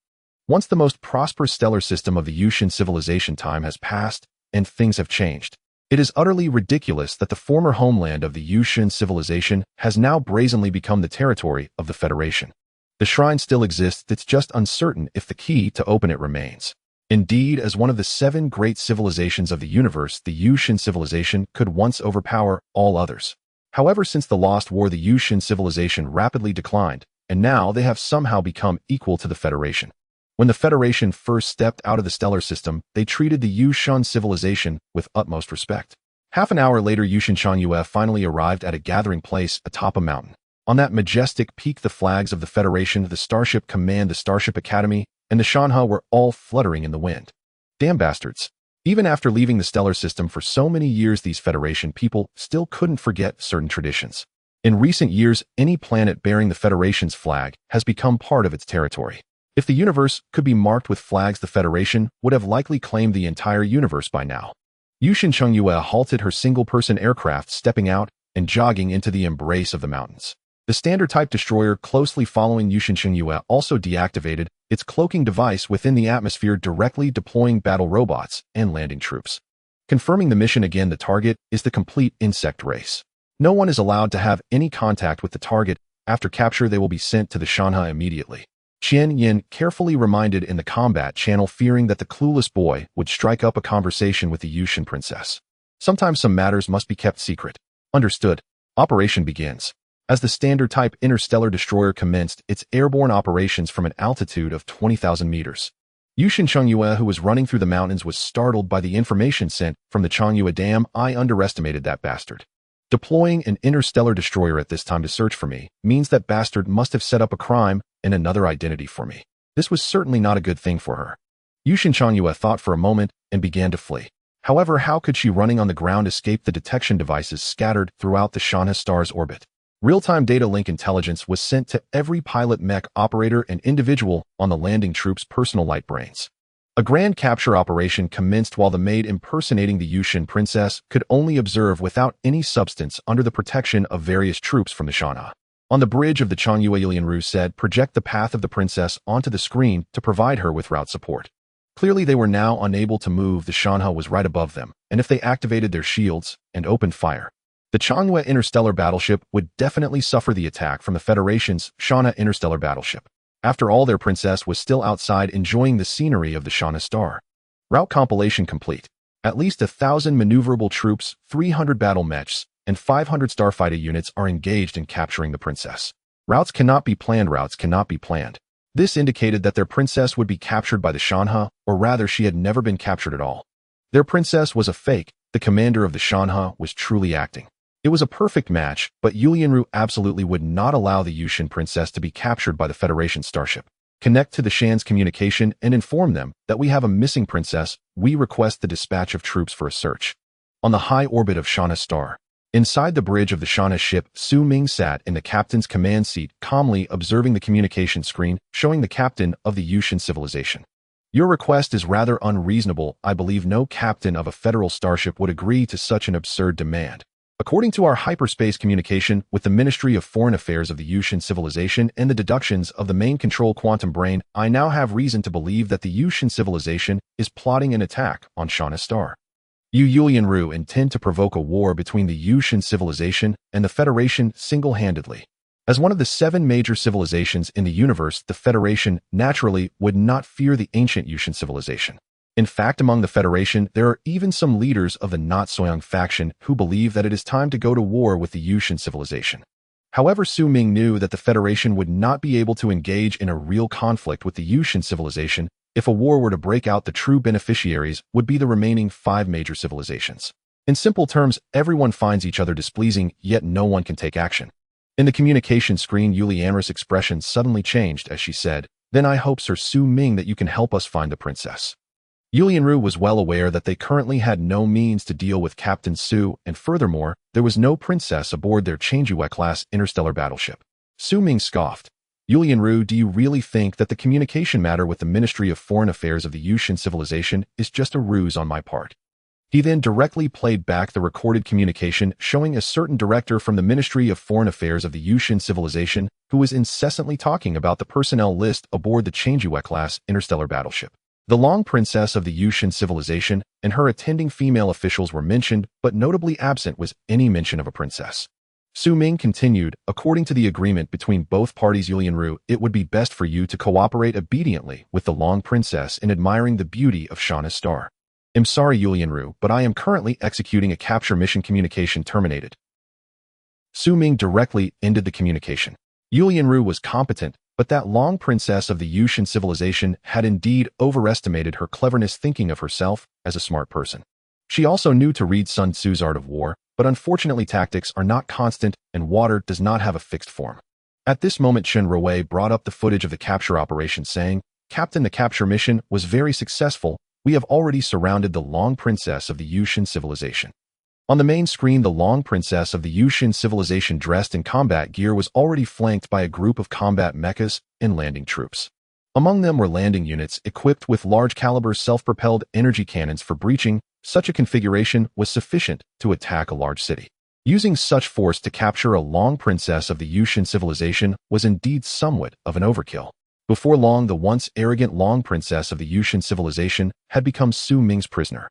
Once the most prosperous stellar system of the Yushin civilization, time has passed, and things have changed. It is utterly ridiculous that the former homeland of the Yushin civilization has now brazenly become the territory of the Federation. The shrine still exists, it's just uncertain if the key to open it remains. Indeed, as one of the 7 great civilizations of the universe, the Yushin civilization could once overpower all others. However, since the Lost War, the Yushin civilization rapidly declined, and now they have somehow become equal to the Federation. When the Federation first stepped out of the stellar system, they treated the Yushin civilization with utmost respect. Half an hour later, Yushin Changyue finally arrived at a gathering place atop a mountain. On that majestic peak, the flags of the Federation, the Starship Command, the Starship Academy, and the Shanha were all fluttering in the wind. Damn bastards. Even after leaving the stellar system for so many years, these Federation people still couldn't forget certain traditions. In recent years, any planet bearing the Federation's flag has become part of its territory. If the universe could be marked with flags, the Federation would have likely claimed the entire universe by now. Yushin Changyue halted her single-person aircraft, stepping out and jogging into the embrace of the mountains. The standard-type destroyer closely following Yushin Changyue also deactivated its cloaking device within the atmosphere, directly deploying battle robots and landing troops. Confirming the mission again, the target is the complete insect race. No one is allowed to have any contact with the target. After capture, they will be sent to the Shanha immediately. Qian Yin carefully reminded in the combat channel, fearing that the clueless boy would strike up a conversation with the Yushin princess. Sometimes some matters must be kept secret. Understood. Operation begins. As the standard-type interstellar destroyer commenced its airborne operations from an altitude of 20,000 meters. Yushin Changyue, who was running through the mountains, was startled by the information sent from the Changyue Dam. I underestimated that bastard. Deploying an interstellar destroyer at this time to search for me means that bastard must have set up a crime and another identity for me. This was certainly not a good thing for her. Yushin Changyue thought for a moment and began to flee. However, how could she, running on the ground, escape the detection devices scattered throughout the Shanha star's orbit? Real-time data link intelligence was sent to every pilot, mech operator, and individual on the landing troops' personal light brains. A grand capture operation commenced while the maid impersonating the Mucian princess could only observe without any substance under the protection of various troops from the Shanha. On the bridge of the Changyue, Ilianru said, project the path of the princess onto the screen to provide her with route support. Clearly they were now unable to move. The Shanha was right above them, and if they activated their shields and opened fire, the Changyue Interstellar Battleship would definitely suffer the attack from the Federation's Shanha Interstellar Battleship. After all, their princess was still outside enjoying the scenery of the Shanha star. Route compilation complete. At least 1,000 maneuverable troops, 300 battle mechs, and 500 starfighter units are engaged in capturing the princess. Routes cannot be planned. Routes cannot be planned. This indicated that their princess would be captured by the Shanha, or rather she had never been captured at all. Their princess was a fake. The commander of the Shanha was truly acting. It was a perfect match, but Ilianru absolutely would not allow the Mucian princess to be captured by the Federation starship. Connect to the Shan's communication and inform them that we have a missing princess. We request the dispatch of troops for a search. On the high orbit of Shanha star, inside the bridge of the Shanha ship, Su Ming sat in the captain's command seat, calmly observing the communication screen, showing the captain of the Mucian civilization. Your request is rather unreasonable. I believe no captain of a federal starship would agree to such an absurd demand. According to our hyperspace communication with the Ministry of Foreign Affairs of the Mucian civilization and the deductions of the main control quantum brain, I now have reason to believe that the Mucian civilization is plotting an attack on Shanha star. You Ilianru intend to provoke a war between the Mucian civilization and the Federation single-handedly. As one of the 7 major civilizations in the universe, the Federation naturally would not fear the ancient Mucian civilization. In fact, among the Federation, there are even some leaders of the Not-So-Young faction who believe that it is time to go to war with the Mucian civilization. However, Su Ming knew that the Federation would not be able to engage in a real conflict with the Mucian civilization. If a war were to break out, the true beneficiaries would be the remaining 5 major civilizations. In simple terms, everyone finds each other displeasing, yet no one can take action. In the communication screen, Ilianru's expression suddenly changed as she said, "Then I hope, Sir Su Ming, that you can help us find the princess." Ilianru was well aware that they currently had no means to deal with Captain Su, and furthermore, there was no princess aboard their Changyue-class interstellar battleship. Su Ming scoffed. Ilianru, do you really think that the communication matter with the Ministry of Foreign Affairs of the Mucian civilization is just a ruse on my part? He then directly played back the recorded communication showing a certain director from the Ministry of Foreign Affairs of the Mucian civilization who was incessantly talking about the personnel list aboard the Changyue-class interstellar battleship. The long princess of the Mucian civilization and her attending female officials were mentioned, but notably absent was any mention of a princess. Su Ming continued, according to the agreement between both parties, Ilianru, it would be best for you to cooperate obediently with the long princess in admiring the beauty of Shanha star. I'm sorry, Ilianru, but I am currently executing a capture mission. Communication terminated. Su Ming directly ended the communication. Ilianru was competent, but that long princess of the Mucian civilization had indeed overestimated her cleverness, thinking of herself as a smart person. She also knew to read Sun Tzu's Art of War, but unfortunately tactics are not constant and water does not have a fixed form. At this moment, Shen Ruwei brought up the footage of the capture operation, saying, "Captain, the capture mission was very successful. We have already surrounded the long princess of the Mucian civilization." On the main screen, the long princess of the Mucian civilization dressed in combat gear was already flanked by a group of combat mechas and landing troops. Among them were landing units equipped with large-caliber self-propelled energy cannons for breaching. Such a configuration was sufficient to attack a large city. Using such force to capture a long princess of the Mucian civilization was indeed somewhat of an overkill. Before long, the once arrogant long princess of the Mucian civilization had become Su Ming's prisoner.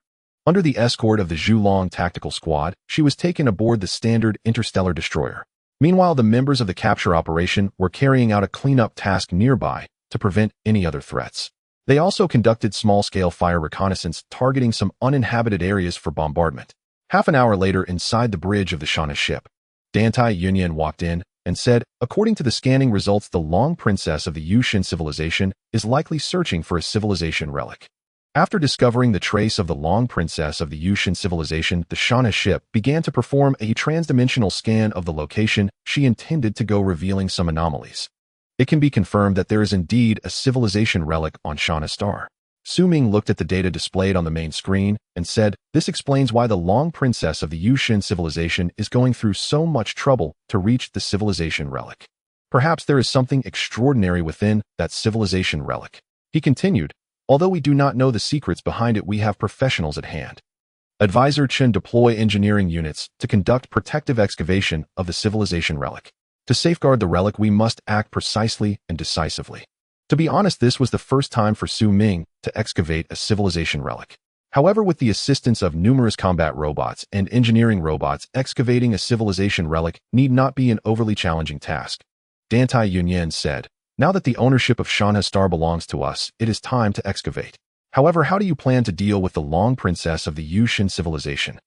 Under the escort of the Zhulong tactical squad, she was taken aboard the standard interstellar destroyer. Meanwhile, the members of the capture operation were carrying out a cleanup task nearby to prevent any other threats. They also conducted small-scale fire reconnaissance, targeting some uninhabited areas for bombardment. Half an hour later, inside the bridge of the Shanha ship, Dantai Yunyan walked in and said, according to the scanning results, the long princess of the Mucian civilization is likely searching for a civilization relic. After discovering the trace of the long princess of the Mucian civilization, the Shanha ship began to perform a transdimensional scan of the location she intended to go, revealing some anomalies. It can be confirmed that there is indeed a civilization relic on Shanha star. Su Ming looked at the data displayed on the main screen and said, this explains why the long princess of the Mucian civilization is going through so much trouble to reach the civilization relic. Perhaps there is something extraordinary within that civilization relic. He continued, Although we do not know the secrets behind it, we have professionals at hand. Advisor Chen, deploy engineering units to conduct protective excavation of the civilization relic. To safeguard the relic, we must act precisely and decisively. To be honest, this was the first time for Su Ming to excavate a civilization relic. However, with the assistance of numerous combat robots and engineering robots, excavating a civilization relic need not be an overly challenging task. Dantai Yunyan said, now that the ownership of Shanha Star belongs to us, it is time to excavate. However, how do you plan to deal with the long princess of the Yushin civilization?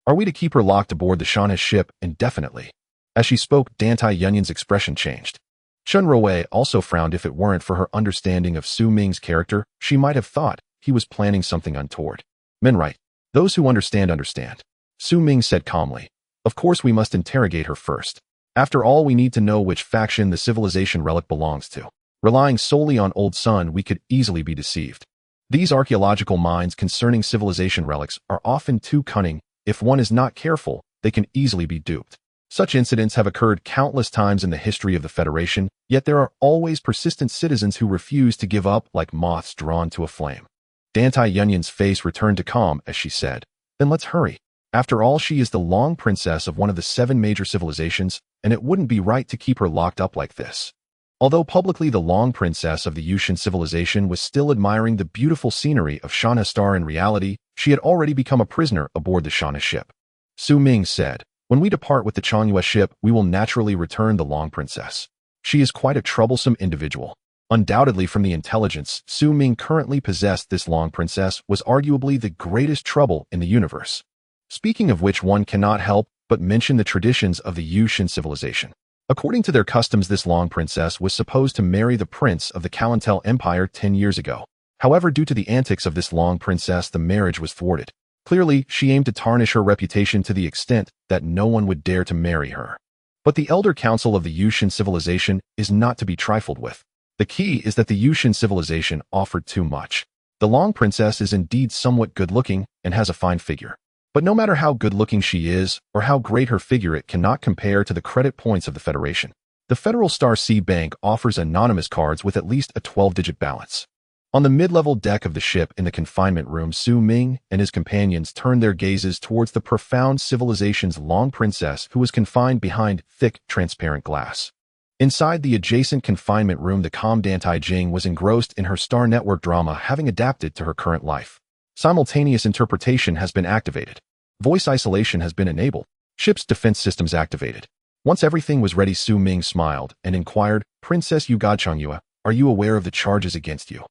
Are we to keep her locked aboard the Shanha ship indefinitely? As she spoke, Dantai Yunyan's expression changed. Chen Ruowei also frowned. If it weren't for her understanding of Su Ming's character, she might have thought he was planning something untoward. Men right. Those who understand, understand. Su Ming said calmly. Of course we must interrogate her first. After all, we need to know which faction the civilization relic belongs to. Relying solely on Old Sun, we could easily be deceived. These archaeological mines concerning civilization relics are often too cunning. If one is not careful, they can easily be duped. Such incidents have occurred countless times in the history of the Federation, yet there are always persistent citizens who refuse to give up like moths drawn to a flame. Dantai Yunyan's face returned to calm as she said, then let's hurry. After all, she is the long princess of one of the 7 major civilizations, and it wouldn't be right to keep her locked up like this. Although publicly the long princess of the Yushin civilization was still admiring the beautiful scenery of Shanha Star, in reality, she had already become a prisoner aboard the Shanha ship. Su Ming said, when we depart with the Changyue ship, we will naturally return the long princess. She is quite a troublesome individual. Undoubtedly, from the intelligence Su Ming currently possessed, this long princess was arguably the greatest trouble in the universe. Speaking of which, one cannot help but mention the traditions of the Yushin civilization. According to their customs, this long princess was supposed to marry the prince of the Kalantel Empire 10 years ago. However, due to the antics of this long princess, the marriage was thwarted. Clearly, she aimed to tarnish her reputation to the extent that no one would dare to marry her. But the Elder Council of the Yushin civilization is not to be trifled with. The key is that the Yushin civilization offered too much. The long princess is indeed somewhat good-looking and has a fine figure. But no matter how good-looking she is or how great her figure, it cannot compare to the credit points of the Federation. The Federal Star Sea Bank offers anonymous cards with at least a 12-digit balance. On the mid-level deck of the ship in the confinement room, Su Ming and his companions turned their gazes towards the profound civilization's long princess, who was confined behind thick, transparent glass. Inside the adjacent confinement room, the calm Dantai Jing was engrossed in her Star Network drama, having adapted to her current life. Simultaneous interpretation has been activated. Voice isolation has been enabled. Ship's defense systems activated. Once everything was ready, Su Ming smiled and inquired, Princess Yu Changyue, are you aware of the charges against you?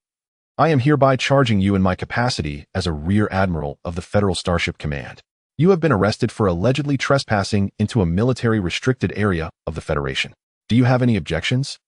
I am hereby charging you in my capacity as a Rear Admiral of the Federal Starship Command. You have been arrested for allegedly trespassing into a military restricted area of the Federation. Do you have any objections?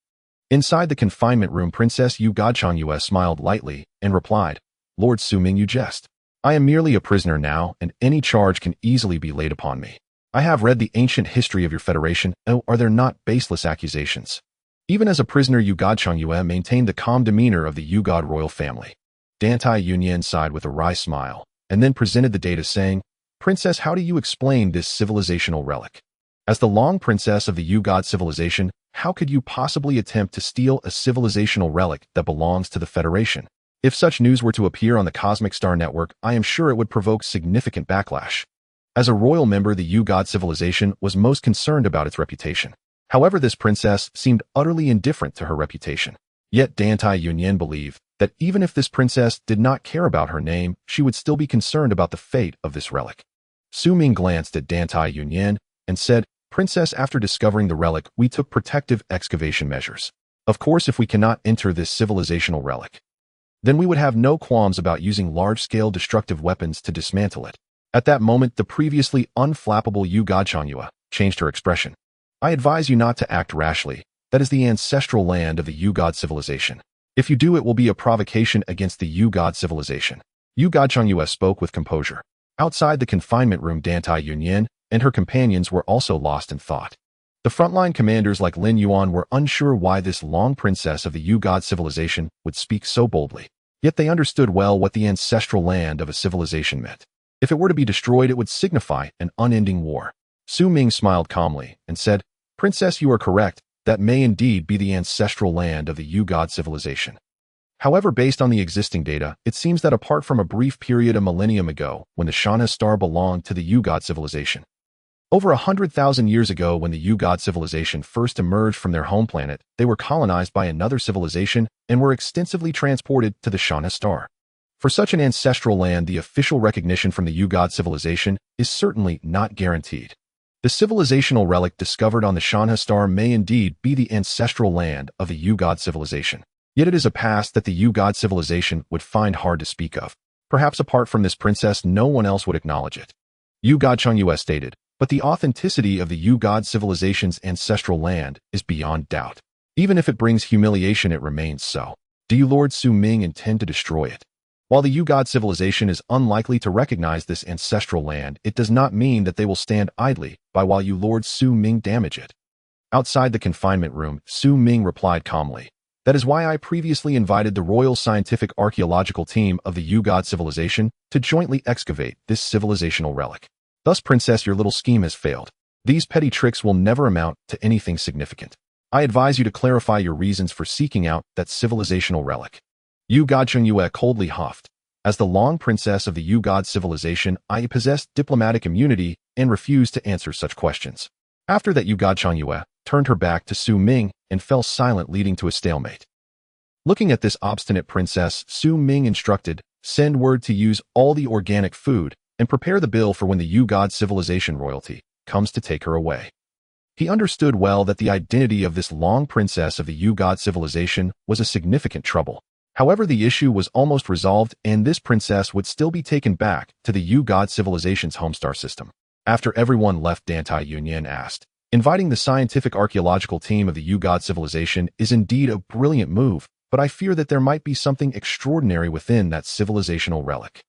Inside the confinement room, Princess Yu Changyue smiled lightly and replied, Lord Su Ming, you jest. I am merely a prisoner now, and any charge can easily be laid upon me. I have read the ancient history of your Federation. Oh, are there not baseless accusations? Even as a prisoner, Yu Changyue maintained the calm demeanor of the Yu royal family. Dantai Yunyan sighed with a wry smile, and then presented the data, saying, Princess, how do you explain this civilizational relic? As the long princess of the Yu civilization, how could you possibly attempt to steal a civilizational relic that belongs to the Federation? If such news were to appear on the Cosmic Star Network, I am sure it would provoke significant backlash. As a royal member, the Yu civilization was most concerned about its reputation. However, this princess seemed utterly indifferent to her reputation. Yet Dantai Yunyan believed that even if this princess did not care about her name, she would still be concerned about the fate of this relic. Su Ming glanced at Dantai Yunyan and said, Princess, after discovering the relic, we took protective excavation measures. Of course, if we cannot enter this civilizational relic, then we would have no qualms about using large-scale destructive weapons to dismantle it. At that moment, the previously unflappable Yu Changyue changed her expression. I advise you not to act rashly. That is the ancestral land of the Yu civilization. If you do, it will be a provocation against the Yu civilization. Yu Changyue spoke with composure. Outside the confinement room, Dantai Yunyan and her companions were also lost in thought. The frontline commanders like Lin Yuan were unsure why this long princess of the Yu civilization would speak so boldly. Yet they understood well what the ancestral land of a civilization meant. If it were to be destroyed, it would signify an unending war. Su Ming smiled calmly and said, Princess, you are correct. That may indeed be the ancestral land of the Yu civilization. However, based on the existing data, it seems that apart from a brief period a millennium ago, when the Shanha star belonged to the U-God civilization, over 100,000 years ago when the U-God civilization first emerged from their home planet, they were colonized by another civilization and were extensively transported to the Shanha star. For such an ancestral land, the official recognition from the U-God civilization is certainly not guaranteed. The civilizational relic discovered on the Shanha star may indeed be the ancestral land of the U-God civilization. Yet it is a past that the U-God civilization would find hard to speak of. Perhaps apart from this princess, no one else would acknowledge it. U-God Shanhua stated, but the authenticity of the U-God civilization's ancestral land is beyond doubt. Even if it brings humiliation, it remains so. Do you, Lord Su Ming, intend to destroy it? While the U-God civilization is unlikely to recognize this ancestral land, it does not mean that they will stand idly by while you, Lord Su Ming, damage it. Outside the confinement room, Su Ming replied calmly, that is why I previously invited the Royal Scientific Archaeological Team of the U-God civilization to jointly excavate this civilizational relic. Thus, Princess, your little scheme has failed. These petty tricks will never amount to anything significant. I advise you to clarify your reasons for seeking out that civilizational relic. U-God Shanhua coldly huffed. As the long princess of the U-God civilization, I possessed diplomatic immunity and refused to answer such questions. After that, U-God Shanhua turned her back to Su Ming and fell silent, leading to a stalemate. Looking at this obstinate princess, Su Ming instructed, send word to use all the organic food and prepare the bill for when the U-God civilization royalty comes to take her away. He understood well that the identity of this long princess of the U-God civilization was a significant trouble. However, the issue was almost resolved, and this princess would still be taken back to the U-God civilization's homestar system. After everyone left, Dantai Yunyan asked, inviting the scientific archaeological team of the U-God civilization is indeed a brilliant move, but I fear that there might be something extraordinary within that civilizational relic.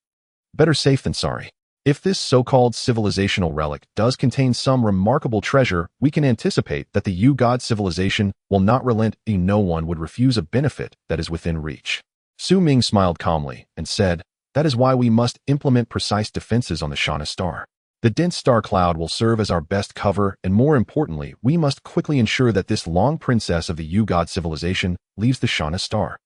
Better safe than sorry. If this so-called civilizational relic does contain some remarkable treasure, we can anticipate that the U-God civilization will not relent, and no one would refuse a benefit that is within reach. Su Ming smiled calmly and said, that is why we must implement precise defenses on the Shanha star. The dense star cloud will serve as our best cover, and more importantly, we must quickly ensure that this long princess of the U-God civilization leaves the Shanha star.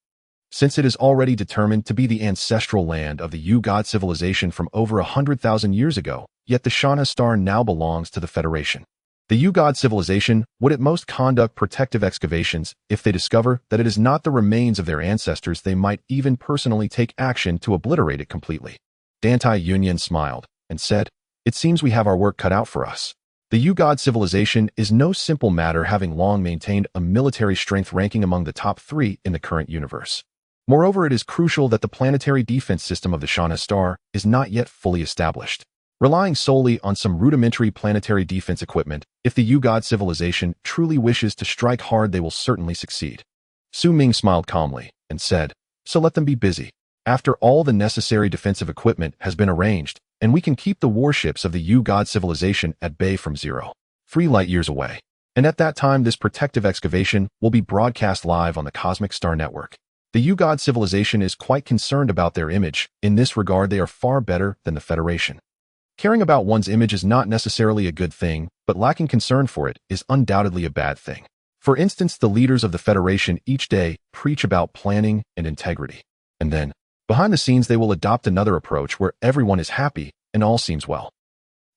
Since it is already determined to be the ancestral land of the U-God civilization from over 100,000 years ago, yet the Shanha star now belongs to the Federation. The U-God civilization would at most conduct protective excavations. If they discover that it is not the remains of their ancestors, they might even personally take action to obliterate it completely. Dantai Yunyan smiled and said, it seems we have our work cut out for us. The U-God civilization is no simple matter, having long maintained a military strength ranking among the top 3 in the current universe. Moreover, it is crucial that the planetary defense system of the Shanha star is not yet fully established. Relying solely on some rudimentary planetary defense equipment, if the U-God civilization truly wishes to strike hard, they will certainly succeed. Su Ming smiled calmly and said, so let them be busy. After all, the necessary defensive equipment has been arranged, and we can keep the warships of the U-God civilization at bay from 0.3 light-years away. And at that time, this protective excavation will be broadcast live on the Cosmic Star Network. The U-God civilization is quite concerned about their image. In this regard, they are far better than the Federation. Caring about one's image is not necessarily a good thing, but lacking concern for it is undoubtedly a bad thing. For instance, the leaders of the Federation each day preach about planning and integrity. And then, behind the scenes, they will adopt another approach where everyone is happy and all seems well.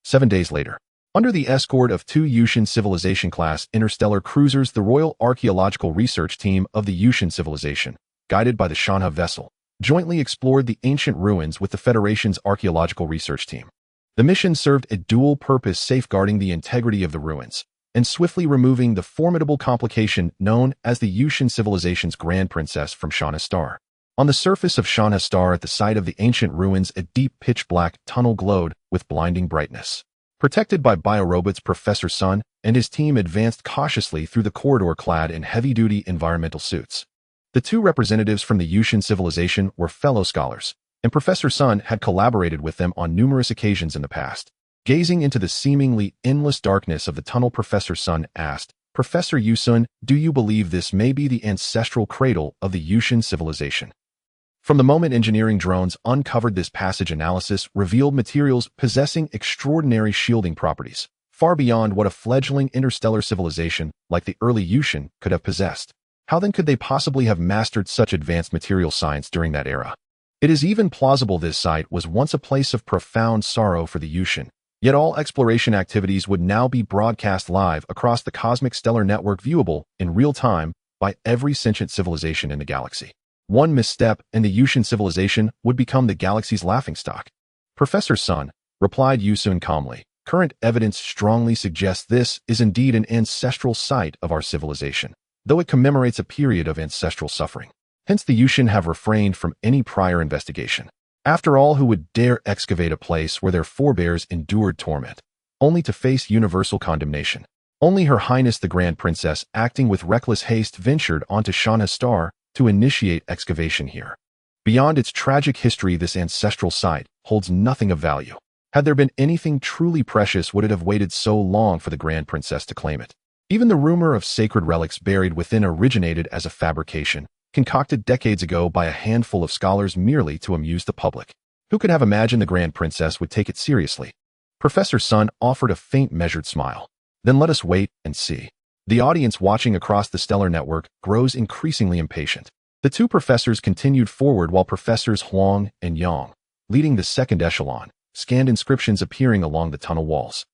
7 days later, under the escort of 2 Mucian civilization-class interstellar cruisers, the Royal Archaeological Research Team of the Mucian civilization, guided by the Shanha vessel, jointly explored the ancient ruins with the Federation's archaeological research team. The mission served a dual purpose, safeguarding the integrity of the ruins and swiftly removing the formidable complication known as the Mucian civilization's Grand Princess from Shanha star. On the surface of Shanha star, at the site of the ancient ruins, a deep pitch-black tunnel glowed with blinding brightness. Protected by biorobots, Professor Sun and his team advanced cautiously through the corridor clad in heavy-duty environmental suits. The 2 representatives from the Mucian civilization were fellow scholars, and Professor Sun had collaborated with them on numerous occasions in the past. Gazing into the seemingly endless darkness of the tunnel, Professor Sun asked, Professor Yusun, do you believe this may be the ancestral cradle of the Mucian civilization? From the moment engineering drones uncovered this passage, analysis revealed materials possessing extraordinary shielding properties, far beyond what a fledgling interstellar civilization like the early Mucian could have possessed. How then could they possibly have mastered such advanced material science during that era? It is even plausible this site was once a place of profound sorrow for the Mucian, yet all exploration activities would now be broadcast live across the cosmic stellar network, viewable in real time by every sentient civilization in the galaxy. One misstep and the Mucian civilization would become the galaxy's laughingstock. Professor Sun, replied Mucian calmly, current evidence strongly suggests this is indeed an ancestral site of our civilization, though it commemorates a period of ancestral suffering. Hence the Mucian have refrained from any prior investigation. After all, who would dare excavate a place where their forebears endured torment, only to face universal condemnation? Only Her Highness the Grand Princess, acting with reckless haste, ventured onto Shanha's star to initiate excavation here. Beyond its tragic history, this ancestral site holds nothing of value. Had there been anything truly precious, would it have waited so long for the Grand Princess to claim it? Even the rumor of sacred relics buried within originated as a fabrication, concocted decades ago by a handful of scholars merely to amuse the public. Who could have imagined the Grand Princess would take it seriously? Professor Sun offered a faint, measured smile. Then let us wait and see. The audience watching across the stellar network grows increasingly impatient. The two professors continued forward while Professors Huang and Yang, leading the second echelon, scanned inscriptions appearing along the tunnel walls.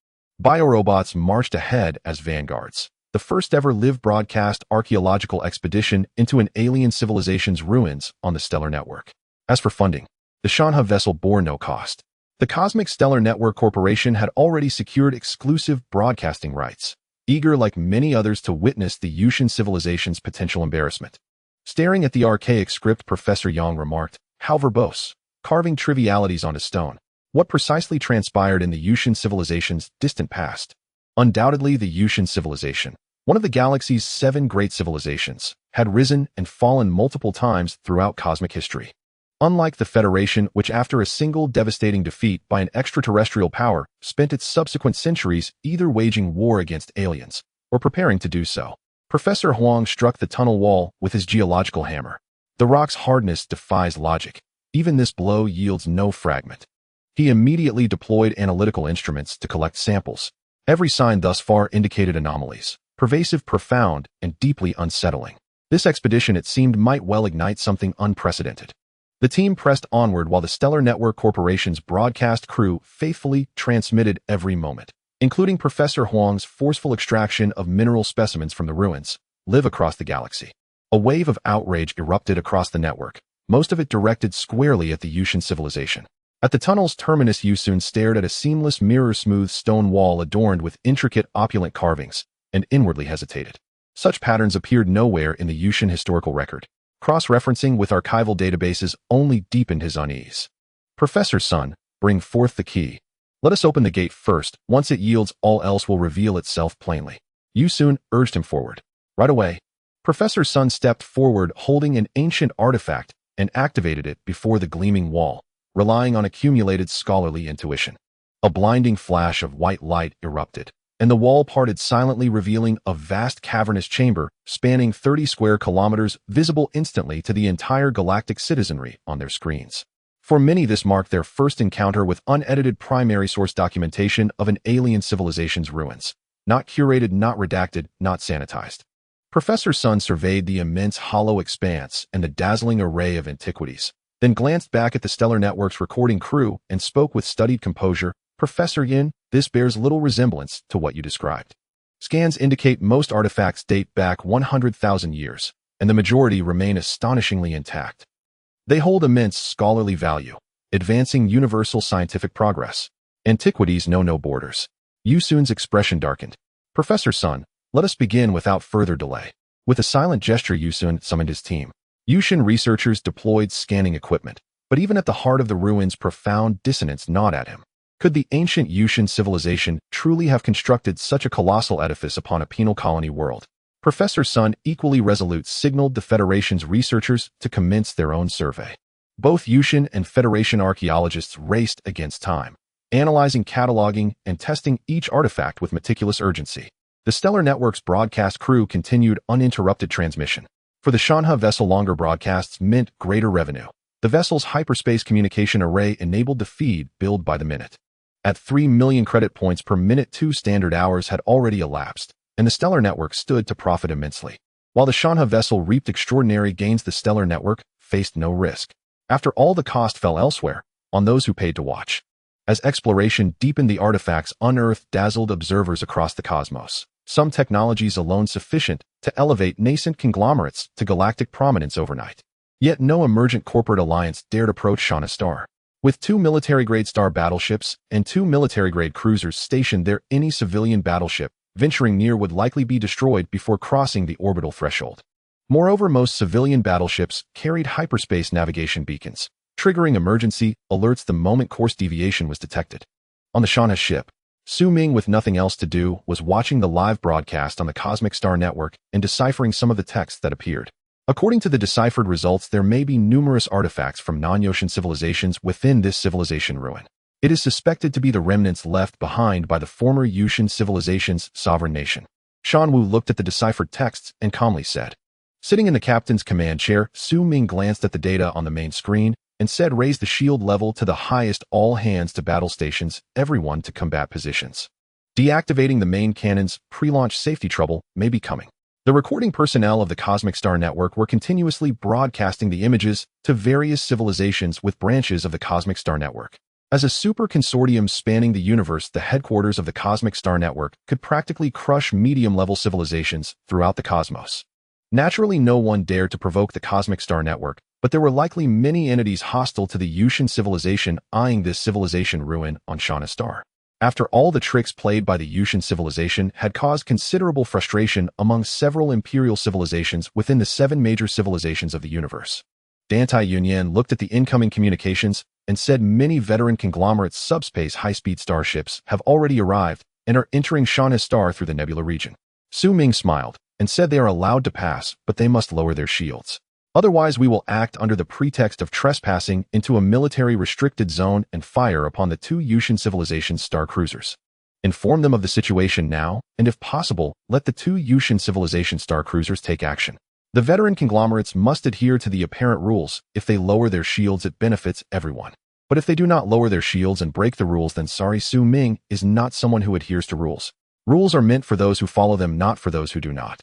Biorobots marched ahead as vanguards, the first ever live broadcast archaeological expedition into an alien civilization's ruins on the stellar network. As for funding, the Shanha vessel bore no cost. The Cosmic Stellar Network Corporation had already secured exclusive broadcasting rights, eager like many others to witness the Mucian civilization's potential embarrassment. Staring at the archaic script, Professor Yang remarked, "How verbose, carving trivialities onto stone. What precisely transpired in the Mucian civilization's distant past?" Undoubtedly, the Mucian civilization, one of the galaxy's 7 great civilizations, had risen and fallen multiple times throughout cosmic history. Unlike the Federation, which after a single devastating defeat by an extraterrestrial power, spent its subsequent centuries either waging war against aliens or preparing to do so. Professor Huang struck the tunnel wall with his geological hammer. The rock's hardness defies logic. Even this blow yields no fragment. He immediately deployed analytical instruments to collect samples. Every sign thus far indicated anomalies, pervasive, profound, and deeply unsettling. This expedition, it seemed, might well ignite something unprecedented. The team pressed onward while the Stellar Network Corporation's broadcast crew faithfully transmitted every moment, including Professor Huang's forceful extraction of mineral specimens from the ruins, live across the galaxy. A wave of outrage erupted across the network, most of it directed squarely at the Mucian civilization. At the tunnel's terminus, Mucian stared at a seamless, mirror-smooth stone wall adorned with intricate, opulent carvings, and inwardly hesitated. Such patterns appeared nowhere in the Mucian historical record. Cross-referencing with archival databases only deepened his unease. "Professor Sun, bring forth the key. Let us open the gate first. Once it yields, all else will reveal itself plainly." Mucian urged him forward. Right away. Professor Sun stepped forward holding an ancient artifact and activated it before the gleaming wall, relying on accumulated scholarly intuition. A blinding flash of white light erupted, and the wall parted silently, revealing a vast cavernous chamber spanning 30 square kilometers, visible instantly to the entire galactic citizenry on their screens. For many, this marked their first encounter with unedited primary source documentation of an alien civilization's ruins. Not curated, not redacted, not sanitized. Professor Sun surveyed the immense hollow expanse and the dazzling array of antiquities, then glanced back at the Stellar Network's recording crew and spoke with studied composure. "Professor Yin, this bears little resemblance to what you described. Scans indicate most artifacts date back 100,000 years, and the majority remain astonishingly intact. They hold immense scholarly value, advancing universal scientific progress. Antiquities know no borders." Mucian's expression darkened. "Professor Sun, let us begin without further delay." With a silent gesture, Mucian summoned his team. Mucian researchers deployed scanning equipment, but even at the heart of the ruins, profound dissonance gnawed at him. Could the ancient Mucian civilization truly have constructed such a colossal edifice upon a penal colony world? Professor Sun, equally resolute, signaled the Federation's researchers to commence their own survey. Both Mucian and Federation archaeologists raced against time, analyzing, cataloging, and testing each artifact with meticulous urgency. The Stellar Network's broadcast crew continued uninterrupted transmission. For the Shanha vessel, longer broadcasts meant greater revenue. The vessel's hyperspace communication array enabled the feed billed by the minute. At 3 million credit points per minute, 2 standard hours had already elapsed, and the Stellar Network stood to profit immensely. while the Shanha vessel reaped extraordinary gains. The stellar network faced no risk. After all, the cost fell elsewhere, on those who paid to watch. As exploration deepened, the artifacts unearthed dazzled observers across the cosmos. Some technologies alone sufficient to elevate nascent conglomerates to galactic prominence overnight. Yet no emergent corporate alliance dared approach Shanha Star. With 2 military-grade star battleships and 2 military-grade cruisers stationed there, any civilian battleship venturing near would likely be destroyed before crossing the orbital threshold. Moreover, most civilian battleships carried hyperspace navigation beacons, triggering emergency alerts the moment course deviation was detected. On the Shanha ship, Su Ming, with nothing else to do, was watching the live broadcast on the Cosmic Star Network and deciphering some of the text that appeared. According to the deciphered results, there may be numerous artifacts from non-Yotian civilizations within this civilization ruin. It is suspected to be the remnants left behind by the former Yotian civilization's sovereign nation. Shan Wu looked at the deciphered texts and calmly said. Sitting in the captain's command chair, Su Ming glanced at the data on the main screen and said, "Raise the shield level to the highest, all hands to battle stations, everyone to combat positions. Deactivating the main cannons, pre-launch safety trouble may be coming." The recording personnel of the Cosmic Star Network were continuously broadcasting the images to various civilizations with branches of the Cosmic Star Network. As a super consortium spanning the universe, the headquarters of the Cosmic Star Network could practically crush medium-level civilizations throughout the cosmos. Naturally, no one dared to provoke the Cosmic Star Network, but there were likely many entities hostile to the Yotian civilization eyeing this civilization ruin on Shanha Star. After all, the tricks played by the Yotian civilization had caused considerable frustration among several imperial civilizations within the 7 major civilizations of the universe. Dantai Yunyan looked at the incoming communications and said many veteran conglomerates subspace high-speed starships have already arrived and are entering Shanha Star through the nebula region. Su Ming smiled and said they are allowed to pass, but they must lower their shields. Otherwise, we will act under the pretext of trespassing into a military-restricted zone and fire upon the 2 Yotian civilizations' star cruisers. Inform them of the situation now, and if possible, let the 2 Yotian civilization star cruisers take action. The veteran conglomerates must adhere to the apparent rules. If they lower their shields, it benefits everyone. But if they do not lower their shields and break the rules, then sorry, Su Ming is not someone who adheres to rules. Rules are meant for those who follow them, not for those who do not.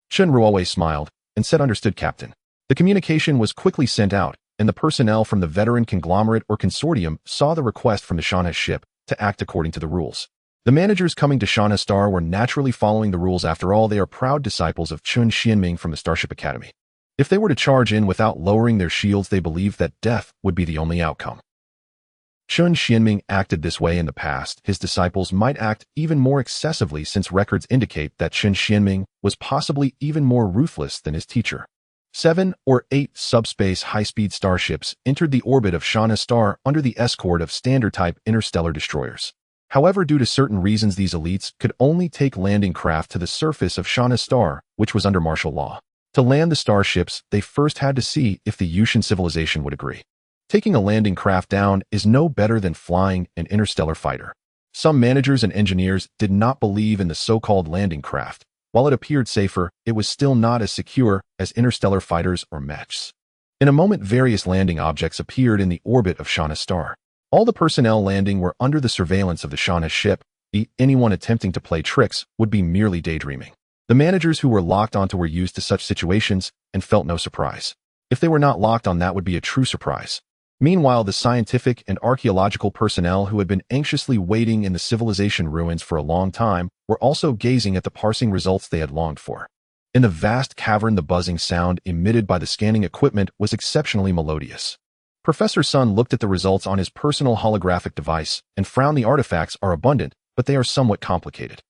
Chen Ruowei smiled and said, "Understood, Captain." The communication was quickly sent out, and the personnel from the veteran conglomerate or consortium saw the request from the Shanha ship to act according to the rules. The managers coming to Shanha Star were naturally following the rules. After all, they are proud disciples of Chun Xianming from the Starship Academy. If they were to charge in without lowering their shields, they believed that death would be the only outcome. Chun Xianming acted this way in the past. His disciples might act even more excessively, since records indicate that Chun Xianming was possibly even more ruthless than his teacher. 7 or 8 subspace high-speed starships entered the orbit of Shanha Star under the escort of standard-type interstellar destroyers. However, due to certain reasons, these elites could only take landing craft to the surface of Shanha Star, which was under martial law. To land the starships, they first had to see if the Yotian civilization would agree. Taking a landing craft down is no better than flying an interstellar fighter. Some managers and engineers did not believe in the so-called landing craft. While it appeared safer, it was still not as secure as interstellar fighters or mechs. In a moment, various landing objects appeared in the orbit of Shanha Star. All the personnel landing were under the surveillance of the Shanha ship. Anyone attempting to play tricks would be merely daydreaming. The managers who were locked onto were used to such situations and felt no surprise. If they were not locked on, that would be a true surprise. Meanwhile, the scientific and archaeological personnel who had been anxiously waiting in the civilization ruins for a long time were also gazing at the parsing results they had longed for. In the vast cavern, the buzzing sound emitted by the scanning equipment was exceptionally melodious. Professor Sun looked at the results on his personal holographic device and frowned. The artifacts are abundant, but they are somewhat complicated.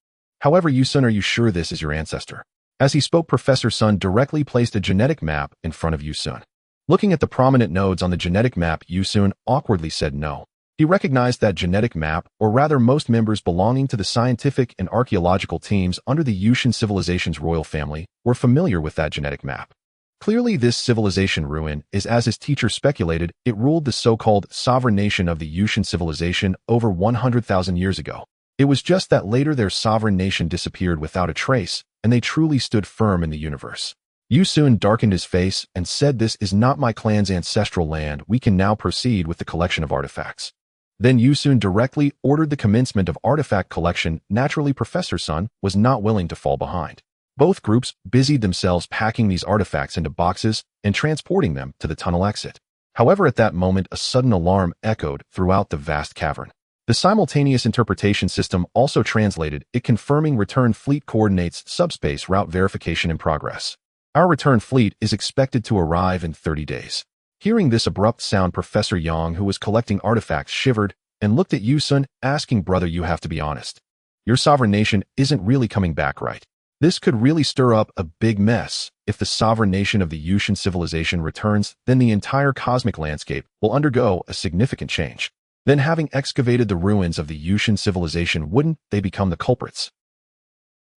However, Yusun, are you sure this is your ancestor? As he spoke, Professor Sun directly placed a genetic map in front of Yusun. Looking at the prominent nodes on the genetic map, Yusun awkwardly said no. He recognized that genetic map, or rather most members belonging to the scientific and archaeological teams under the Yotian civilization's royal family were familiar with that genetic map. Clearly, this civilization ruin is, as his teacher speculated, it ruled the so-called sovereign nation of the Yotian civilization over 100,000 years ago. It was just that later their sovereign nation disappeared without a trace, and they truly stood firm in the universe. Yusun darkened his face and said, "This is not my clan's ancestral land. We can now proceed with the collection of artifacts." Then Yusun directly ordered the commencement of artifact collection. Naturally, Professor Sun was not willing to fall behind. Both groups busied themselves packing these artifacts into boxes and transporting them to the tunnel exit. However, at that moment, a sudden alarm echoed throughout the vast cavern. The simultaneous interpretation system also translated it, confirming return fleet coordinates, subspace route verification in progress. Our return fleet is expected to arrive in 30 days. Hearing this abrupt sound, Professor Yang, who was collecting artifacts, shivered and looked at Mucian, asking, "Brother, you have to be honest. Your sovereign nation isn't really coming back, right? This could really stir up a big mess. If the sovereign nation of the Mucian civilization returns, then the entire cosmic landscape will undergo a significant change. Then, having excavated the ruins of the Mucian civilization, wouldn't they become the culprits?"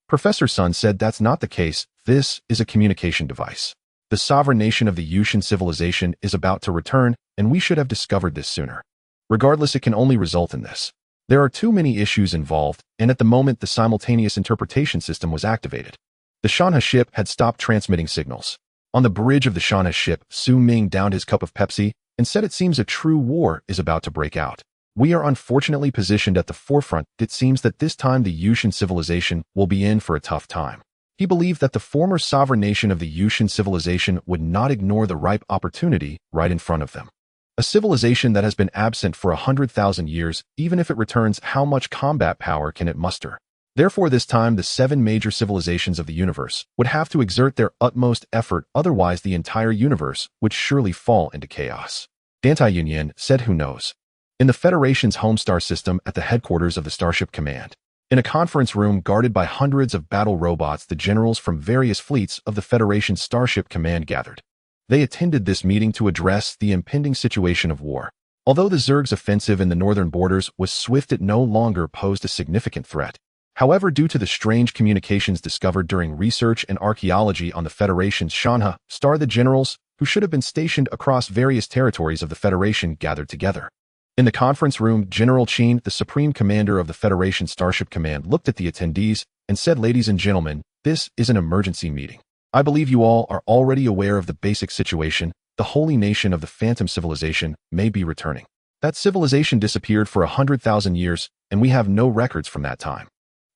Professor Sun said that's not the case. This is a communication device. The sovereign nation of the Mucian civilization is about to return, and we should have discovered this sooner. Regardless, it can only result in this. There are too many issues involved, and at the moment the simultaneous interpretation system was activated. The Shanha ship had stopped transmitting signals. On the bridge of the Shanha ship, Su Ming downed his cup of Pepsi and said, "It seems a true war is about to break out. We are unfortunately positioned at the forefront. It seems that this time the Mucian civilization will be in for a tough time." He believed that the former sovereign nation of the Mucian civilization would not ignore the ripe opportunity right in front of them. A civilization that has been absent for 100,000 years, even if it returns, how much combat power can it muster? Therefore, this time the 7 major civilizations of the universe would have to exert their utmost effort, otherwise the entire universe would surely fall into chaos. Anti-Union said, "Who knows?" In the Federation's homestar system at the headquarters of the Starship Command. In a conference room guarded by hundreds of battle robots, the generals from various fleets of the Federation's Starship Command gathered. They attended this meeting to address the impending situation of war. Although the Zerg's offensive in the northern borders was swift, it no longer posed a significant threat. However, due to the strange communications discovered during research and archaeology on the Federation's Shanha star, the generals, who should have been stationed across various territories of the Federation, gathered together. In the conference room, General Qin, the Supreme Commander of the Federation Starship Command, looked at the attendees and said, "Ladies and gentlemen, this is an emergency meeting. I believe you all are already aware of the basic situation. The holy nation of the Phantom Civilization may be returning. That civilization disappeared for 100,000 years, and we have no records from that time.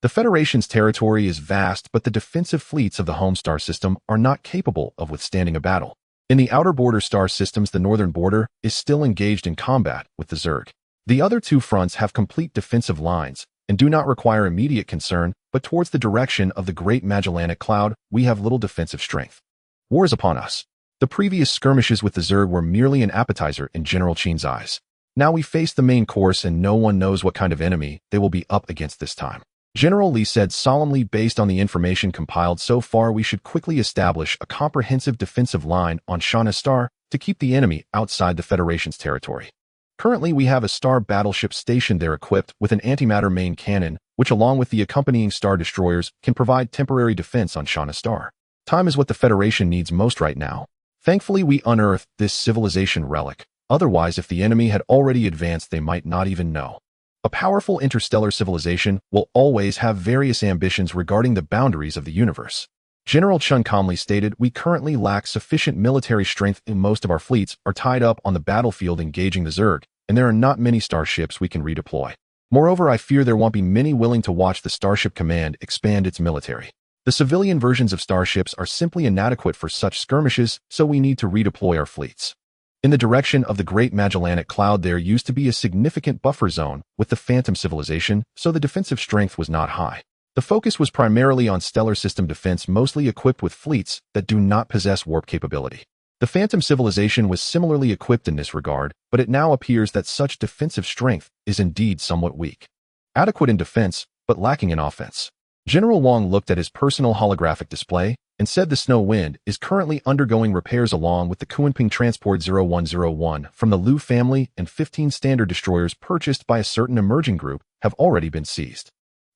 The Federation's territory is vast, but the defensive fleets of the home star system are not capable of withstanding a battle. In the outer border star systems, the northern border is still engaged in combat with the Zerg. The other 2 fronts have complete defensive lines and do not require immediate concern, but towards the direction of the great Magellanic Cloud, we have little defensive strength. War is upon us." The previous skirmishes with the Zerg were merely an appetizer in General Qin's eyes. Now we face the main course, and no one knows what kind of enemy they will be up against this time. General Li said solemnly, "Based on the information compiled so far, we should quickly establish a comprehensive defensive line on Shanha Star to keep the enemy outside the Federation's territory. Currently, we have a star battleship stationed there equipped with an antimatter main cannon, which along with the accompanying star destroyers can provide temporary defense on Shanha Star. Time is what the Federation needs most right now. Thankfully, we unearthed this civilization relic. Otherwise, if the enemy had already advanced, they might not even know. A powerful interstellar civilization will always have various ambitions regarding the boundaries of the universe." General Chun calmly stated, "We currently lack sufficient military strength, and most of our fleets are tied up on the battlefield engaging the Zerg, and there are not many starships we can redeploy. Moreover, I fear there won't be many willing to watch the Starship Command expand its military. The civilian versions of starships are simply inadequate for such skirmishes, so we need to redeploy our fleets." In the direction of the Great Magellanic Cloud, there used to be a significant buffer zone with the Phantom Civilization, so the defensive strength was not high. The focus was primarily on stellar system defense, mostly equipped with fleets that do not possess warp capability. The Phantom Civilization was similarly equipped in this regard, but it now appears that such defensive strength is indeed somewhat weak. Adequate in defense, but lacking in offense. General Wang looked at his personal holographic display and said the Snow Wind is currently undergoing repairs along with the Kunping Transport 0101 from the Lu family, and 15 standard destroyers purchased by a certain emerging group have already been seized.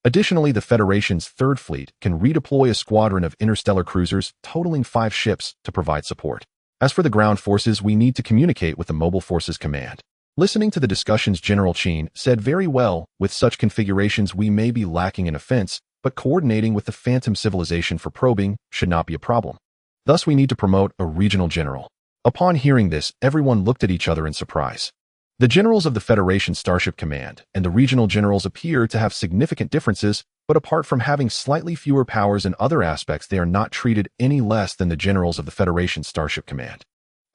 Additionally, the Federation's 3rd Fleet can redeploy a squadron of interstellar cruisers totaling 5 ships to provide support. As for the ground forces, we need to communicate with the Mobile Forces Command. Listening to the discussions, General Qin said, "Very well, with such configurations we may be lacking in offense, but coordinating with the Phantom Civilization for probing should not be a problem. Thus we need to promote a regional general." Upon hearing this, everyone looked at each other in surprise. The generals of the Federation Starship Command and the regional generals appear to have significant differences, but apart from having slightly fewer powers in other aspects, they are not treated any less than the generals of the Federation Starship Command.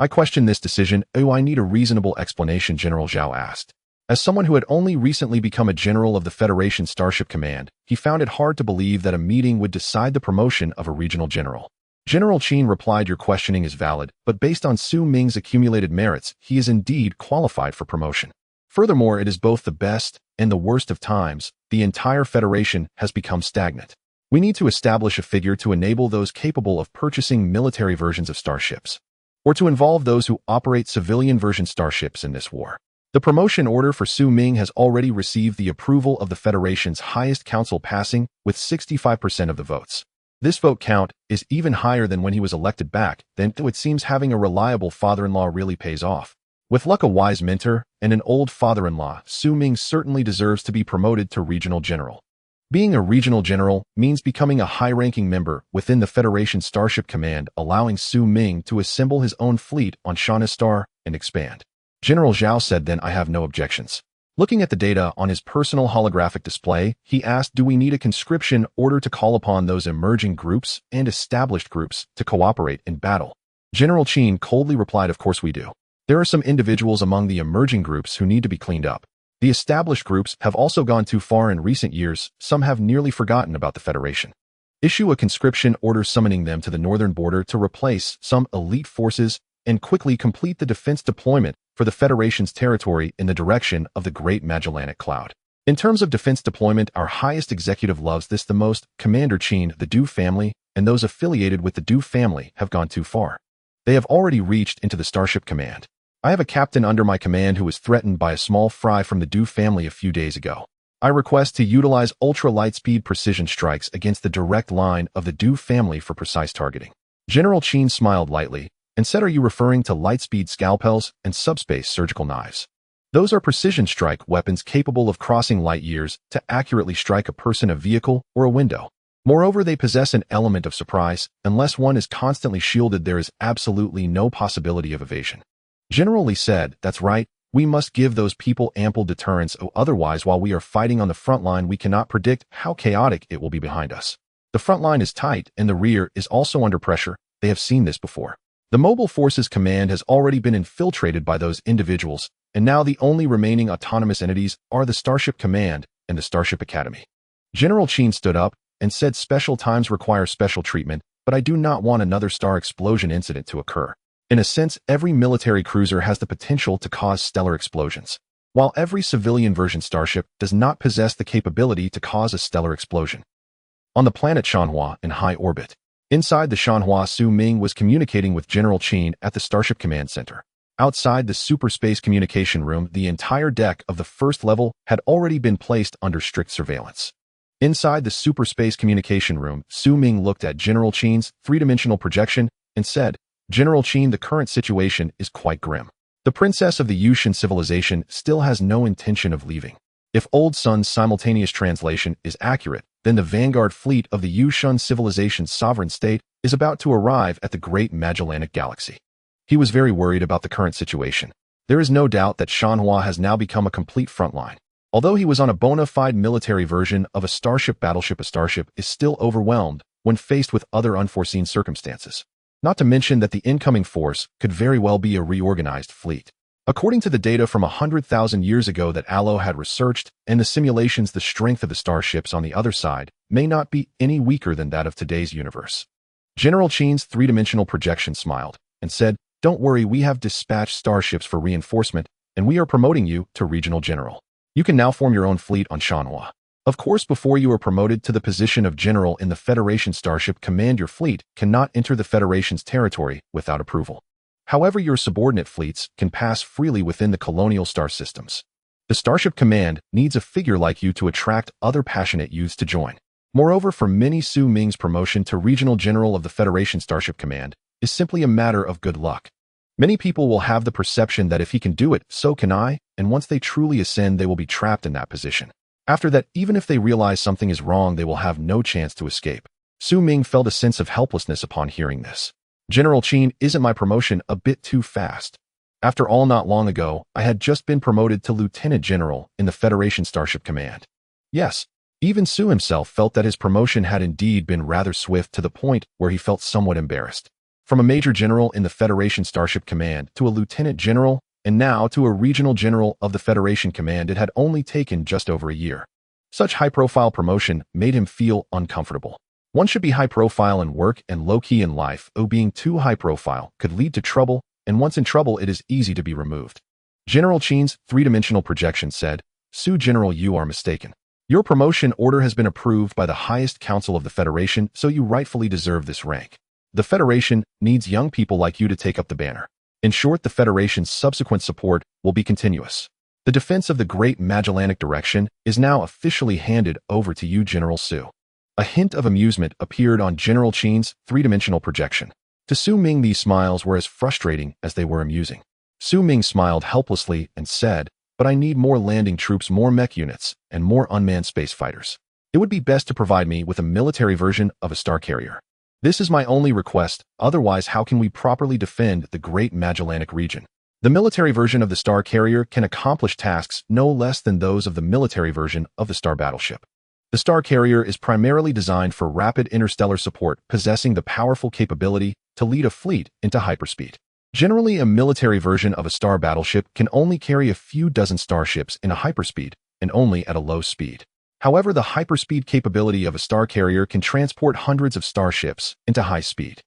I question this decision. I need a reasonable explanation, General Zhao asked. As someone who had only recently become a general of the Federation Starship Command, he found it hard to believe that a meeting would decide the promotion of a regional general. General Qin replied, your questioning is valid, but based on Su Ming's accumulated merits, he is indeed qualified for promotion. Furthermore, it is both the best and the worst of times. The entire Federation has become stagnant. We need to establish a figure to enable those capable of purchasing military versions of starships, or to involve those who operate civilian version starships in this war. The promotion order for Su Ming has already received the approval of the Federation's highest council, passing with 65% of the votes. This vote count is even higher than when he was elected back then, though it seems having a reliable father-in-law really pays off. With luck, a wise mentor, and an old father-in-law, Su Ming certainly deserves to be promoted to regional general. Being a regional general means becoming a high-ranking member within the Federation Starship Command, allowing Su Ming to assemble his own fleet on Shanha Star and expand. General Zhao said, then I have no objections. Looking at the data on his personal holographic display, he asked, do we need a conscription order to call upon those emerging groups and established groups to cooperate in battle? General Qin coldly replied, of course we do. There are some individuals among the emerging groups who need to be cleaned up. The established groups have also gone too far in recent years. Some have nearly forgotten about the Federation. Issue a conscription order summoning them to the northern border to replace some elite forces and quickly complete the defense deployment for the Federation's territory in the direction of the Great Magellanic Cloud. In terms of defense deployment, our highest executive loves this the most. Commander Qin, the Du family, and those affiliated with the Du family have gone too far. They have already reached into the Starship Command. I have a captain under my command who was threatened by a small fry from the Du family a few days ago. I request to utilize ultra-light-speed precision strikes against the direct line of the Du family for precise targeting. General Qin smiled lightly and said, are you referring to light-speed scalpels and subspace surgical knives? Those are precision strike weapons capable of crossing light years to accurately strike a person, a vehicle, or a window. Moreover, they possess an element of surprise. Unless one is constantly shielded, there is absolutely no possibility of evasion. General Li said, that's right. We must give those people ample deterrence, otherwise while we are fighting on the front line, we cannot predict how chaotic it will be behind us. The front line is tight and the rear is also under pressure. They have seen this before. The Mobile Forces Command has already been infiltrated by those individuals, and now the only remaining autonomous entities are the Starship Command and the Starship Academy. General Qin stood up and said, special times require special treatment, but I do not want another star explosion incident to occur. In a sense, every military cruiser has the potential to cause stellar explosions, while every civilian version starship does not possess the capability to cause a stellar explosion. On the planet Shanhua in high orbit, inside the Shanhua, Su Ming was communicating with General Qin at the Starship Command Center. Outside the Superspace Communication Room, the entire deck of the first level had already been placed under strict surveillance. Inside the Superspace Communication Room, Su Ming looked at General Qin's three-dimensional projection and said, General Qin, the current situation is quite grim. The princess of the Mucian civilization still has no intention of leaving. If Old Sun's simultaneous translation is accurate, then the vanguard fleet of the Mucian civilization's sovereign state is about to arrive at the Great Magellanic Galaxy. He was very worried about the current situation. There is no doubt that Shanhua has now become a complete frontline. Although he was on a bona fide military version of a Starship Battleship, a starship is still overwhelmed when faced with other unforeseen circumstances. Not to mention that the incoming force could very well be a reorganized fleet. According to the data from 100,000 years ago that Alo had researched and the simulations, the strength of the starships on the other side may not be any weaker than that of today's universe. General Qin's three-dimensional projection smiled and said, don't worry, we have dispatched starships for reinforcement and we are promoting you to regional general. You can now form your own fleet on Shanhua. Of course, before you are promoted to the position of general in the Federation Starship Command, your fleet cannot enter the Federation's territory without approval. However, your subordinate fleets can pass freely within the colonial star systems. The Starship Command needs a figure like you to attract other passionate youths to join. Moreover, for many, Su Ming's promotion to regional general of the Federation Starship Command is simply a matter of good luck. Many people will have the perception that if he can do it, so can I, and once they truly ascend, they will be trapped in that position. After that, even if they realize something is wrong, they will have no chance to escape. Su Ming felt a sense of helplessness upon hearing this. General Qin, isn't my promotion a bit too fast? After all, not long ago, I had just been promoted to Lieutenant General in the Federation Starship Command. Yes, even Su himself felt that his promotion had indeed been rather swift, to the point where he felt somewhat embarrassed. From a Major General in the Federation Starship Command to a Lieutenant General, and now to a Regional General of the Federation Command, it had only taken just over a year. Such high-profile promotion made him feel uncomfortable. One should be high-profile in work and low-key in life, being too high-profile could lead to trouble, and once in trouble it is easy to be removed. General Chen's three-dimensional projection said, "Su General, you are mistaken. Your promotion order has been approved by the highest council of the Federation, so you rightfully deserve this rank. The Federation needs young people like you to take up the banner. In short, the Federation's subsequent support will be continuous. The defense of the Great Magellanic Direction is now officially handed over to you, General Su." A hint of amusement appeared on General Chen's three-dimensional projection. To Su Ming, these smiles were as frustrating as they were amusing. Su Ming smiled helplessly and said, "But I need more landing troops, more mech units, and more unmanned space fighters. It would be best to provide me with a military version of a star carrier. This is my only request, otherwise how can we properly defend the Great Magellanic region? The military version of the star carrier can accomplish tasks no less than those of the military version of the star battleship. The star carrier is primarily designed for rapid interstellar support, possessing the powerful capability to lead a fleet into hyperspeed. Generally, a military version of a star battleship can only carry a few dozen starships in a hyperspeed, and only at a low speed. However, the hyperspeed capability of a star carrier can transport hundreds of starships into high speed."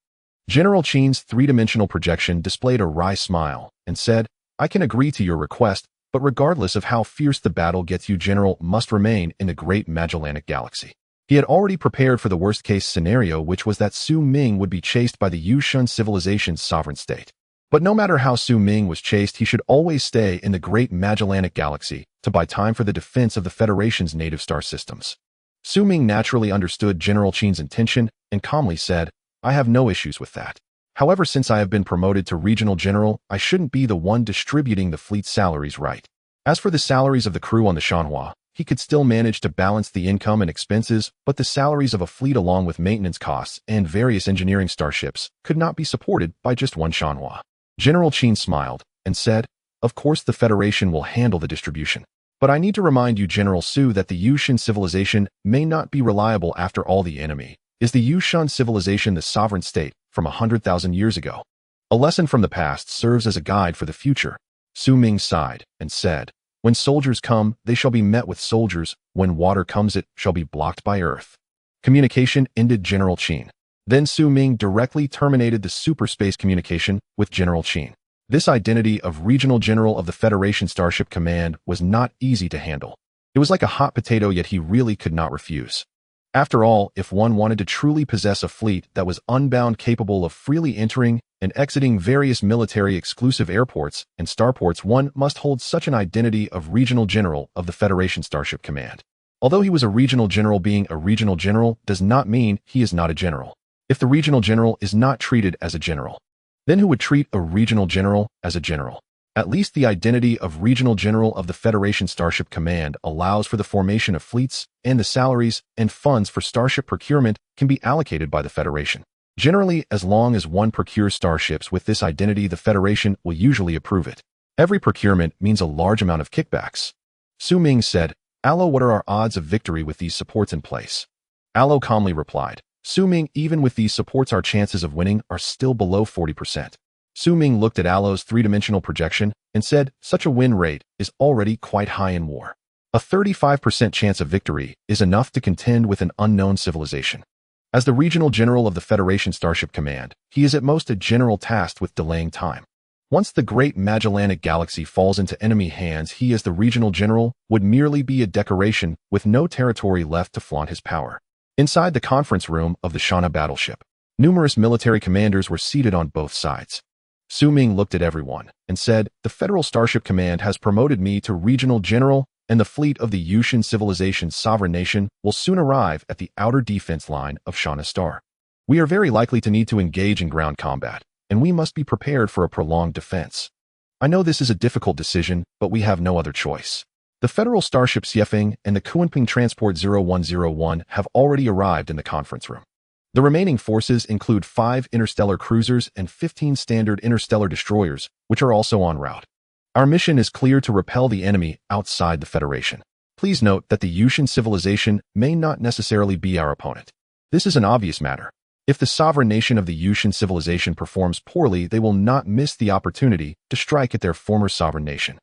General Chen's three-dimensional projection displayed a wry smile and said, "I can agree to your request, but regardless of how fierce the battle gets, you, General, must remain in the Great Magellanic Galaxy." He had already prepared for the worst-case scenario, which was that Su Ming would be chased by the Mucian civilization's sovereign state. But no matter how Su Ming was chased, he should always stay in the Great Magellanic Galaxy to buy time for the defense of the Federation's native star systems. Su Ming naturally understood General Chen's intention and calmly said, "I have no issues with that. However, since I have been promoted to Regional General, I shouldn't be the one distributing the fleet's salaries, right? As for the salaries of the crew on the Shanha, he could still manage to balance the income and expenses, but the salaries of a fleet along with maintenance costs and various engineering starships could not be supported by just one Shanha." General Chen smiled and said, "Of course the Federation will handle the distribution. But I need to remind you, General Su, that the Mucian civilization may not be reliable after all. The enemy is the Mucian civilization, the sovereign state from 100,000 years ago. A lesson from the past serves as a guide for the future." Su Ming sighed and said, "When soldiers come, they shall be met with soldiers. When water comes, it shall be blocked by earth." Communication ended General Chen. Then Su Ming directly terminated the superspace communication with General Chen. This identity of Regional General of the Federation Starship Command was not easy to handle. It was like a hot potato, yet he really could not refuse. After all, if one wanted to truly possess a fleet that was unbound, capable of freely entering and exiting various military exclusive airports and starports, one must hold such an identity of Regional General of the Federation Starship Command. Although he was a Regional General, being a Regional General does not mean he is not a general. If the Regional General is not treated as a general, then who would treat a Regional General as a general? At least the identity of Regional General of the Federation Starship Command allows for the formation of fleets, and the salaries and funds for starship procurement can be allocated by the Federation. Generally, as long as one procures starships with this identity, the Federation will usually approve it. Every procurement means a large amount of kickbacks. Su Ming said, "Alo, what are our odds of victory with these supports in place?" Alo calmly replied, "Su Ming, even with these supports, our chances of winning are still below 40%. Su Ming looked at Alo's three-dimensional projection and said, "Such a win rate is already quite high in war. A 35% chance of victory is enough to contend with an unknown civilization. As the Regional General of the Federation Starship Command, he is at most a general tasked with delaying time. Once the Great Magellanic Galaxy falls into enemy hands, he as the Regional General would merely be a decoration with no territory left to flaunt his power." Inside the conference room of the Shanha battleship, numerous military commanders were seated on both sides. Su Ming looked at everyone and said, "The Federal Starship Command has promoted me to Regional General, and the fleet of the Mucian civilization's sovereign nation will soon arrive at the outer defense line of Shanha Star. We are very likely to need to engage in ground combat, and we must be prepared for a prolonged defense. I know this is a difficult decision, but we have no other choice. The Federal Starships Yefeng and the Kunping Transport 0101 have already arrived in the conference room. The remaining forces include 5 interstellar cruisers and 15 standard interstellar destroyers, which are also en route. Our mission is clear: to repel the enemy outside the Federation. Please note that the Mucian civilization may not necessarily be our opponent. This is an obvious matter. If the sovereign nation of the Mucian civilization performs poorly, they will not miss the opportunity to strike at their former sovereign nation.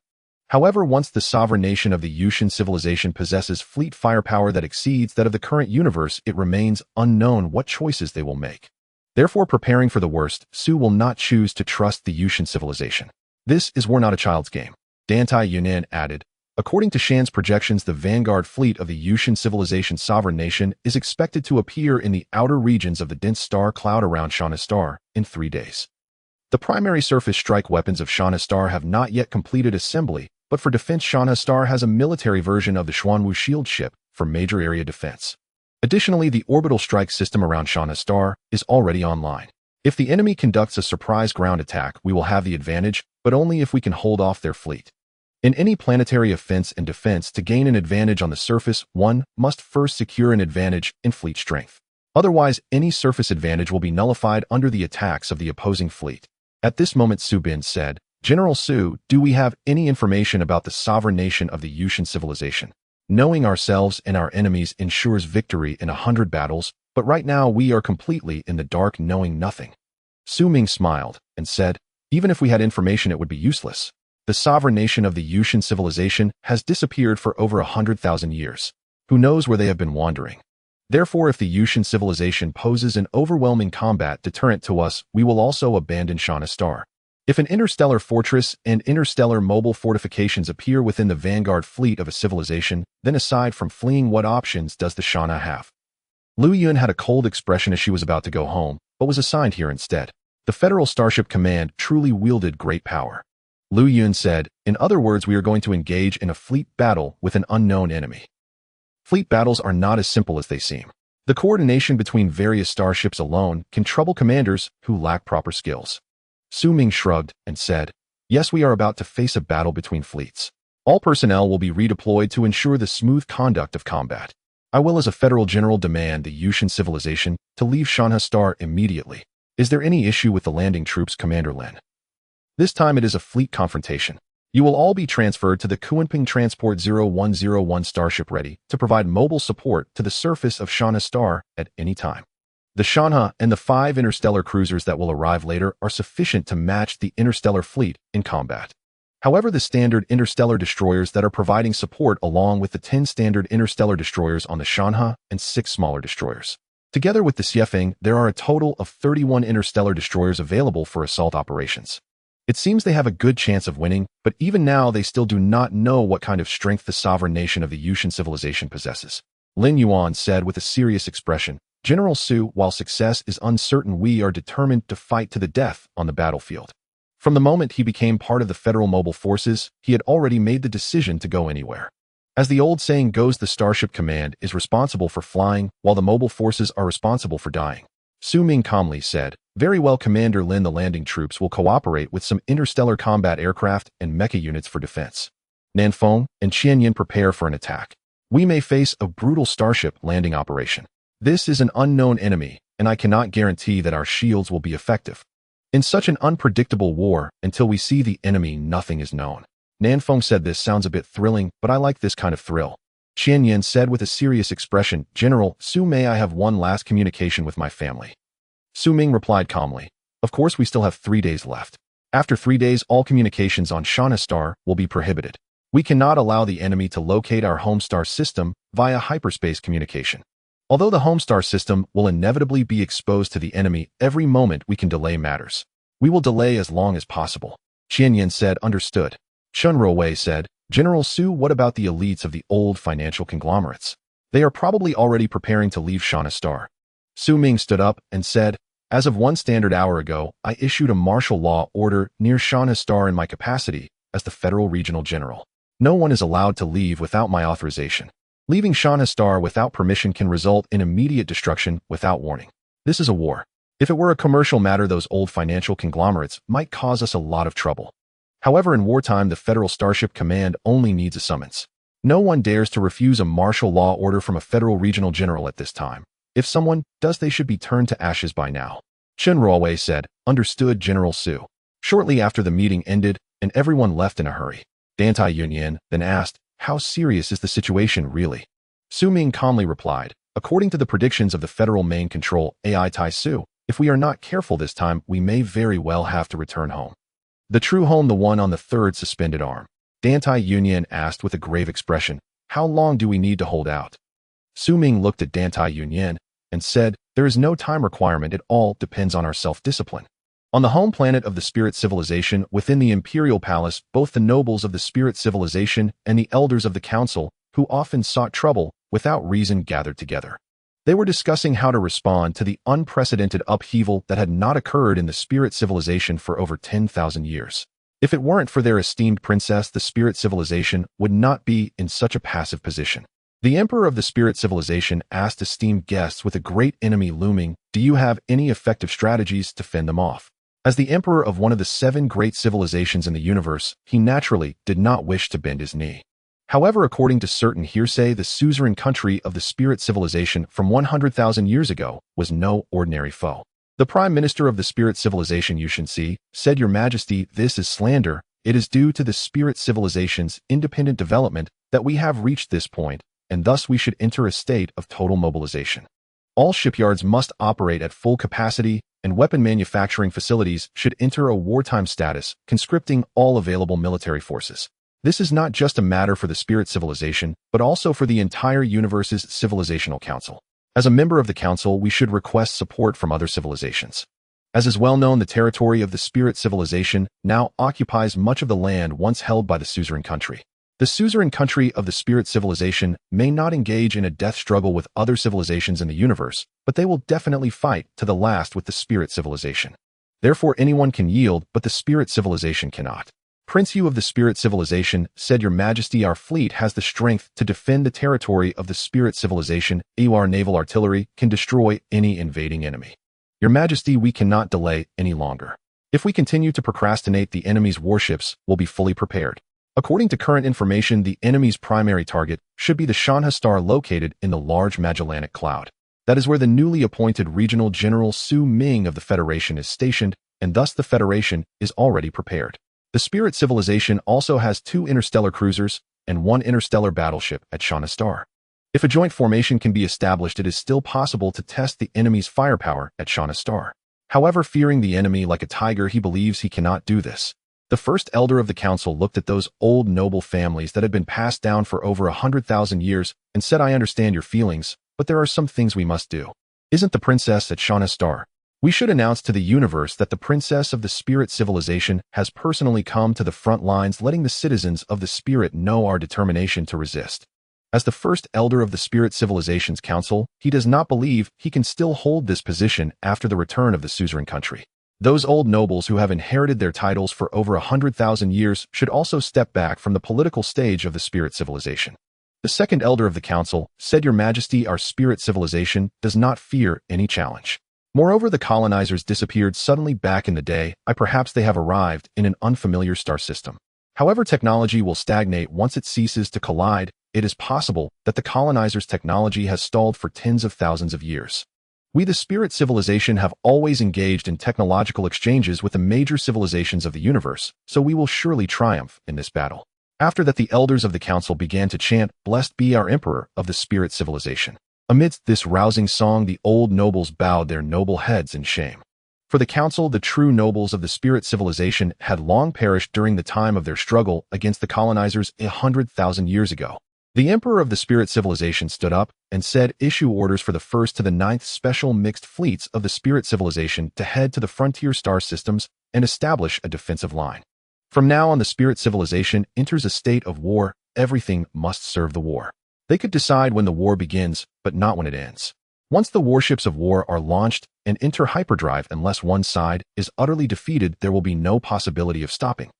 However, once the sovereign nation of the Mucian civilization possesses fleet firepower that exceeds that of the current universe, it remains unknown what choices they will make. Therefore, preparing for the worst, Su will not choose to trust the Mucian civilization. This is war, not a child's game. Dantai Yunan added, according to Shan's projections, the vanguard fleet of the Mucian civilization sovereign nation is expected to appear in the outer regions of the dense star cloud around Shanha Star in 3 days. The primary surface strike weapons of Shanha Star have not yet completed assembly, but for defense, Shanha Star has a military version of the Xuanwu shield ship for major area defense. Additionally, the orbital strike system around Shanha Star is already online. If the enemy conducts a surprise ground attack, we will have the advantage, but only if we can hold off their fleet. In any planetary offense and defense, to gain an advantage on the surface, one must first secure an advantage in fleet strength. Otherwise, any surface advantage will be nullified under the attacks of the opposing fleet. At this moment, Su Bin said, General Su, do we have any information about the sovereign nation of the Mucian civilization? Knowing ourselves and our enemies ensures victory in 100 battles, but right now we are completely in the dark, knowing nothing. Su Ming smiled and said, even if we had information, it would be useless. The sovereign nation of the Mucian civilization has disappeared for over 100,000 years. Who knows where they have been wandering? Therefore, if the Mucian civilization poses an overwhelming combat deterrent to us, we will also abandon Shanha Star. If an interstellar fortress and interstellar mobile fortifications appear within the vanguard fleet of a civilization, then aside from fleeing, what options does the Shanha have? Lu Yun had a cold expression as she was about to go home, but was assigned here instead. The Federal Starship Command truly wielded great power. Lu Yun said, in other words, we are going to engage in a fleet battle with an unknown enemy. Fleet battles are not as simple as they seem. The coordination between various starships alone can trouble commanders who lack proper skills. Su Ming shrugged and said, yes, we are about to face a battle between fleets. All personnel will be redeployed to ensure the smooth conduct of combat. I will, as a federal general, demand the Mucian civilization to leave Shanha Star immediately. Is there any issue with the landing troops, Commander Lin? This time it is a fleet confrontation. You will all be transferred to the Kunping Transport 0101 Starship, ready to provide mobile support to the surface of Shanha Star at any time. The Shanha and the 5 interstellar cruisers that will arrive later are sufficient to match the interstellar fleet in combat. However, the standard interstellar destroyers that are providing support, along with the 10 standard interstellar destroyers on the Shanha and 6 smaller destroyers. Together with the Xiefeng, there are a total of 31 interstellar destroyers available for assault operations. It seems they have a good chance of winning, but even now they still do not know what kind of strength the sovereign nation of the Mucian civilization possesses. Lin Yuan said with a serious expression, General Su, while success is uncertain, we are determined to fight to the death on the battlefield. From the moment he became part of the Federal Mobile Forces, he had already made the decision to go anywhere. As the old saying goes, the Starship Command is responsible for flying, while the Mobile Forces are responsible for dying. Su Ming calmly said, very well, Commander Lin, the landing troops will cooperate with some interstellar combat aircraft and mecha units for defense. Nanfeng and Qianyan prepare for an attack. We may face a brutal starship landing operation. This is an unknown enemy, and I cannot guarantee that our shields will be effective. In such an unpredictable war, until we see the enemy, nothing is known. Nanfeng said, this sounds a bit thrilling, but I like this kind of thrill. Qianyan said with a serious expression, General Su, may I have one last communication with my family? Su Ming replied calmly, of course, we still have 3 days left. After 3 days, all communications on Shanha Star will be prohibited. We cannot allow the enemy to locate our home star system via hyperspace communication. Although the home star system will inevitably be exposed to the enemy, every moment we can delay matters. We will delay as long as possible. Qianyan said, understood. Shun Ruowei said, General Su, what about the elites of the old financial conglomerates? They are probably already preparing to leave Shanha Star. Su Ming stood up and said, as of 1 standard hour ago, I issued a martial law order near Shanha Star in my capacity as the Federal Regional General. No one is allowed to leave without my authorization. Leaving Shanha Star without permission can result in immediate destruction without warning. This is a war. If it were a commercial matter, those old financial conglomerates might cause us a lot of trouble. However, in wartime, the Federal Starship Command only needs a summons. No one dares to refuse a martial law order from a Federal Regional General at this time. If someone does, they should be turned to ashes by now. Chen Ruowei said, "Understood, General Su." Shortly after the meeting ended, and everyone left in a hurry, Dantai Yunyan then asked, "How serious is the situation really?" Su Ming calmly replied, "According to the predictions of the Federal Main Control AI Tai Su, if we are not careful this time, we may very well have to return home." "The true home, the one on the third suspended arm?" Dantai Yunyan asked with a grave expression. "How long do we need to hold out?" Su Ming looked at Dantai Yunyan and said, "There is no time requirement, it all depends on our self-discipline." On the home planet of the Spirit Civilization within the Imperial Palace, both the nobles of the Spirit Civilization and the elders of the Council, who often sought trouble without reason, gathered together. They were discussing how to respond to the unprecedented upheaval that had not occurred in the Spirit Civilization for over 10,000 years. If it weren't for their esteemed princess, the Spirit Civilization would not be in such a passive position. The Emperor of the Spirit Civilization asked esteemed guests, with a great enemy looming, "Do you have any effective strategies to fend them off?" As the Emperor of one of the 7 great civilizations in the universe, he naturally did not wish to bend his knee. However, according to certain hearsay, the suzerain country of the Spirit Civilization from 100,000 years ago was no ordinary foe. The Prime Minister of the Spirit Civilization, Mucian, said, "Your Majesty, this is slander. It is due to the Spirit Civilization's independent development that we have reached this point, and thus we should enter a state of total mobilization. All shipyards must operate at full capacity, and weapon manufacturing facilities should enter a wartime status, conscripting all available military forces. This is not just a matter for the Spirit Civilization, but also for the entire universe's civilizational council. As a member of the council, we should request support from other civilizations. As is well known, the territory of the Spirit Civilization now occupies much of the land once held by the suzerain country. The suzerain country of the Spirit Civilization may not engage in a death struggle with other civilizations in the universe, but they will definitely fight to the last with the Spirit Civilization. Therefore, anyone can yield, but the Spirit Civilization cannot. Prince Yu of the Spirit Civilization said, "Your Majesty, our fleet has the strength to defend the territory of the Spirit Civilization. Our naval artillery can destroy any invading enemy. Your Majesty, we cannot delay any longer. If we continue to procrastinate, the enemy's warships will be fully prepared. According to current information, the enemy's primary target should be the Shanha star located in the large Magellanic Cloud. That is where the newly appointed Regional General Su Ming of the Federation is stationed, and thus the Federation is already prepared. The Spirit Civilization also has 2 interstellar cruisers and 1 interstellar battleship at Shanha Star. If a joint formation can be established, it is still possible to test the enemy's firepower at Shanha Star. However, fearing the enemy like a tiger, he believes he cannot do this. The first elder of the council looked at those old noble families that had been passed down for over 100,000 years and said, "I understand your feelings, but there are some things we must do. Isn't the princess at Shanha Star? We should announce to the universe that the princess of the Spirit Civilization has personally come to the front lines, letting the citizens of the Spirit know our determination to resist." As the first elder of the Spirit Civilization's council, he does not believe he can still hold this position after the return of the suzerain country. Those old nobles who have inherited their titles for over 100,000 years should also step back from the political stage of the Spirit Civilization. The second elder of the council said, "Your Majesty, our Spirit Civilization does not fear any challenge. Moreover, the colonizers disappeared suddenly back in the day. Perhaps they have arrived in an unfamiliar star system. However, technology will stagnate once it ceases to collide. It is possible that the colonizers' technology has stalled for tens of thousands of years. We, the Spirit Civilization, have always engaged in technological exchanges with the major civilizations of the universe, so we will surely triumph in this battle." After that, the elders of the council began to chant, "Blessed be our Emperor of the Spirit Civilization." Amidst this rousing song, the old nobles bowed their noble heads in shame. For the council, the true nobles of the Spirit Civilization had long perished during the time of their struggle against the colonizers 100,000 years ago. The Emperor of the Spirit Civilization stood up and said, "Issue orders for the 1st to the 9th Special Mixed Fleets of the Spirit Civilization to head to the frontier star systems and establish a defensive line. From now on, the Spirit Civilization enters a state of war. Everything must serve the war. They could decide when the war begins, but not when it ends. Once the warships of war are launched and enter hyperdrive, unless one side is utterly defeated, there will be no possibility of stopping."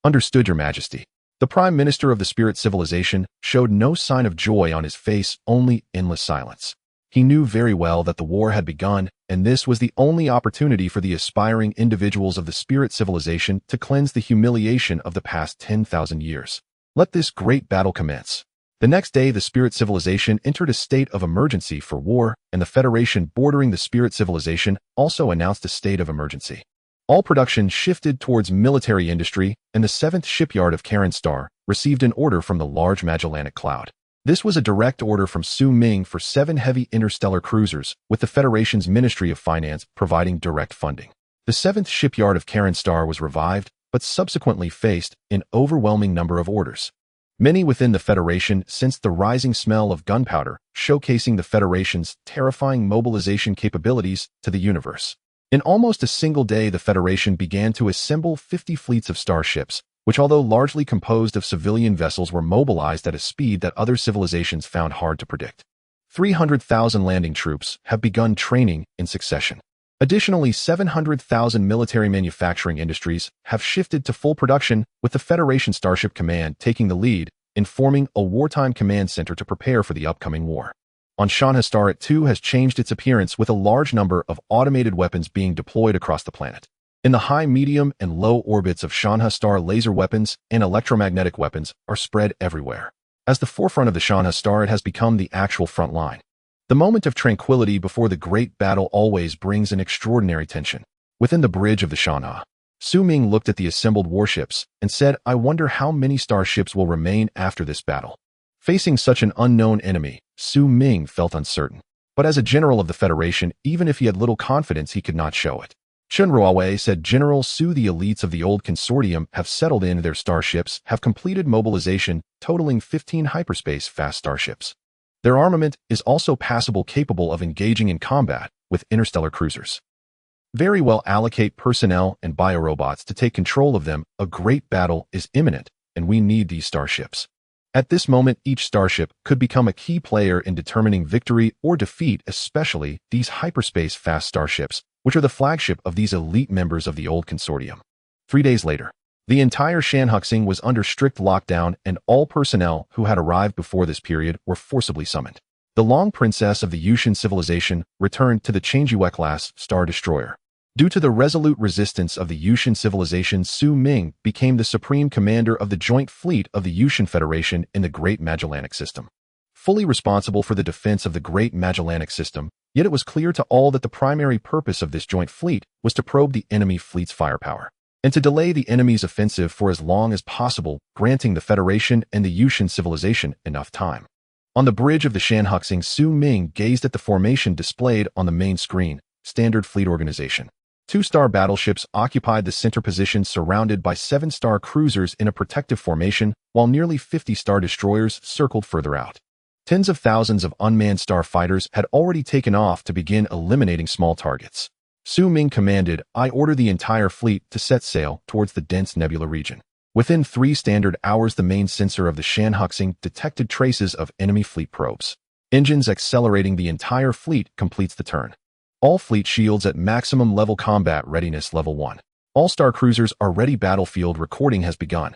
"Understood, Your Majesty." The Prime Minister of the Spirit Civilization showed no sign of joy on his face, only endless silence. He knew very well that the war had begun, and this was the only opportunity for the aspiring individuals of the Spirit Civilization to cleanse the humiliation of the past 10,000 years. Let this great battle commence. The next day, the Spirit Civilization entered a state of emergency for war, and the Federation bordering the Spirit Civilization also announced a state of emergency. All production shifted towards military industry, and the 7th Shipyard of Karen Star received an order from the large Magellanic Cloud. This was a direct order from Su Ming for 7 heavy interstellar cruisers, with the Federation's Ministry of Finance providing direct funding. The 7th Shipyard of Karen Star was revived, but subsequently faced an overwhelming number of orders. Many within the Federation sensed the rising smell of gunpowder, showcasing the Federation's terrifying mobilization capabilities to the universe. In almost a single day, the Federation began to assemble 50 fleets of starships, which, although largely composed of civilian vessels, were mobilized at a speed that other civilizations found hard to predict. 300,000 landing troops have begun training in succession. Additionally, 700,000 military manufacturing industries have shifted to full production, with the Federation Starship Command taking the lead in forming a wartime command center to prepare for the upcoming war. On Shanha Star, it too has changed its appearance, with a large number of automated weapons being deployed across the planet. In the high, medium, and low orbits of Shanha Star, laser weapons and electromagnetic weapons are spread everywhere. As the forefront of the Shanha Star, it has become the actual front line. The moment of tranquility before the great battle always brings an extraordinary tension. Within the bridge of the Shanha, Su Ming looked at the assembled warships and said, "I wonder how many starships will remain after this battle." Facing such an unknown enemy, Su Ming felt uncertain. But as a general of the Federation, even if he had little confidence, he could not show it. Chen Ruowei said, "General Su, the elites of the old consortium have settled in. Their starships have completed mobilization, totaling 15 hyperspace fast starships. Their armament is also passable, capable of engaging in combat with interstellar cruisers. Very well, allocate personnel and biorobots to take control of them. A great battle is imminent, and we need these starships." At this moment, each starship could become a key player in determining victory or defeat, especially these hyperspace fast starships, which are the flagship of these elite members of the old consortium. 3 days later, the entire Shanha was under strict lockdown, and all personnel who had arrived before this period were forcibly summoned. The Long Princess of the Mucian civilization returned to the Changjiue-class Star Destroyer. Due to the resolute resistance of the Mucian civilization, Su Ming became the supreme commander of the joint fleet of the Mucian Federation in the Great Magellanic System. Fully responsible for the defense of the Great Magellanic System, yet it was clear to all that the primary purpose of this joint fleet was to probe the enemy fleet's firepower and to delay the enemy's offensive for as long as possible, granting the Federation and the Mucian civilization enough time. On the bridge of the Shanha, Su Ming gazed at the formation displayed on the main screen. Standard fleet organization. 2-star battleships occupied the center position, surrounded by 7-star cruisers in a protective formation, while nearly 50 star destroyers circled further out. Tens of thousands of unmanned star fighters had already taken off to begin eliminating small targets. Su Ming commanded, "I order the entire fleet to set sail towards the dense nebula region." Within 3 standard hours, the main sensor of the Shanha detected traces of enemy fleet probes. Engines accelerating, the entire fleet completes the turn. All fleet shields at maximum level, combat readiness level 1. All star cruisers are ready. Battlefield recording has begun.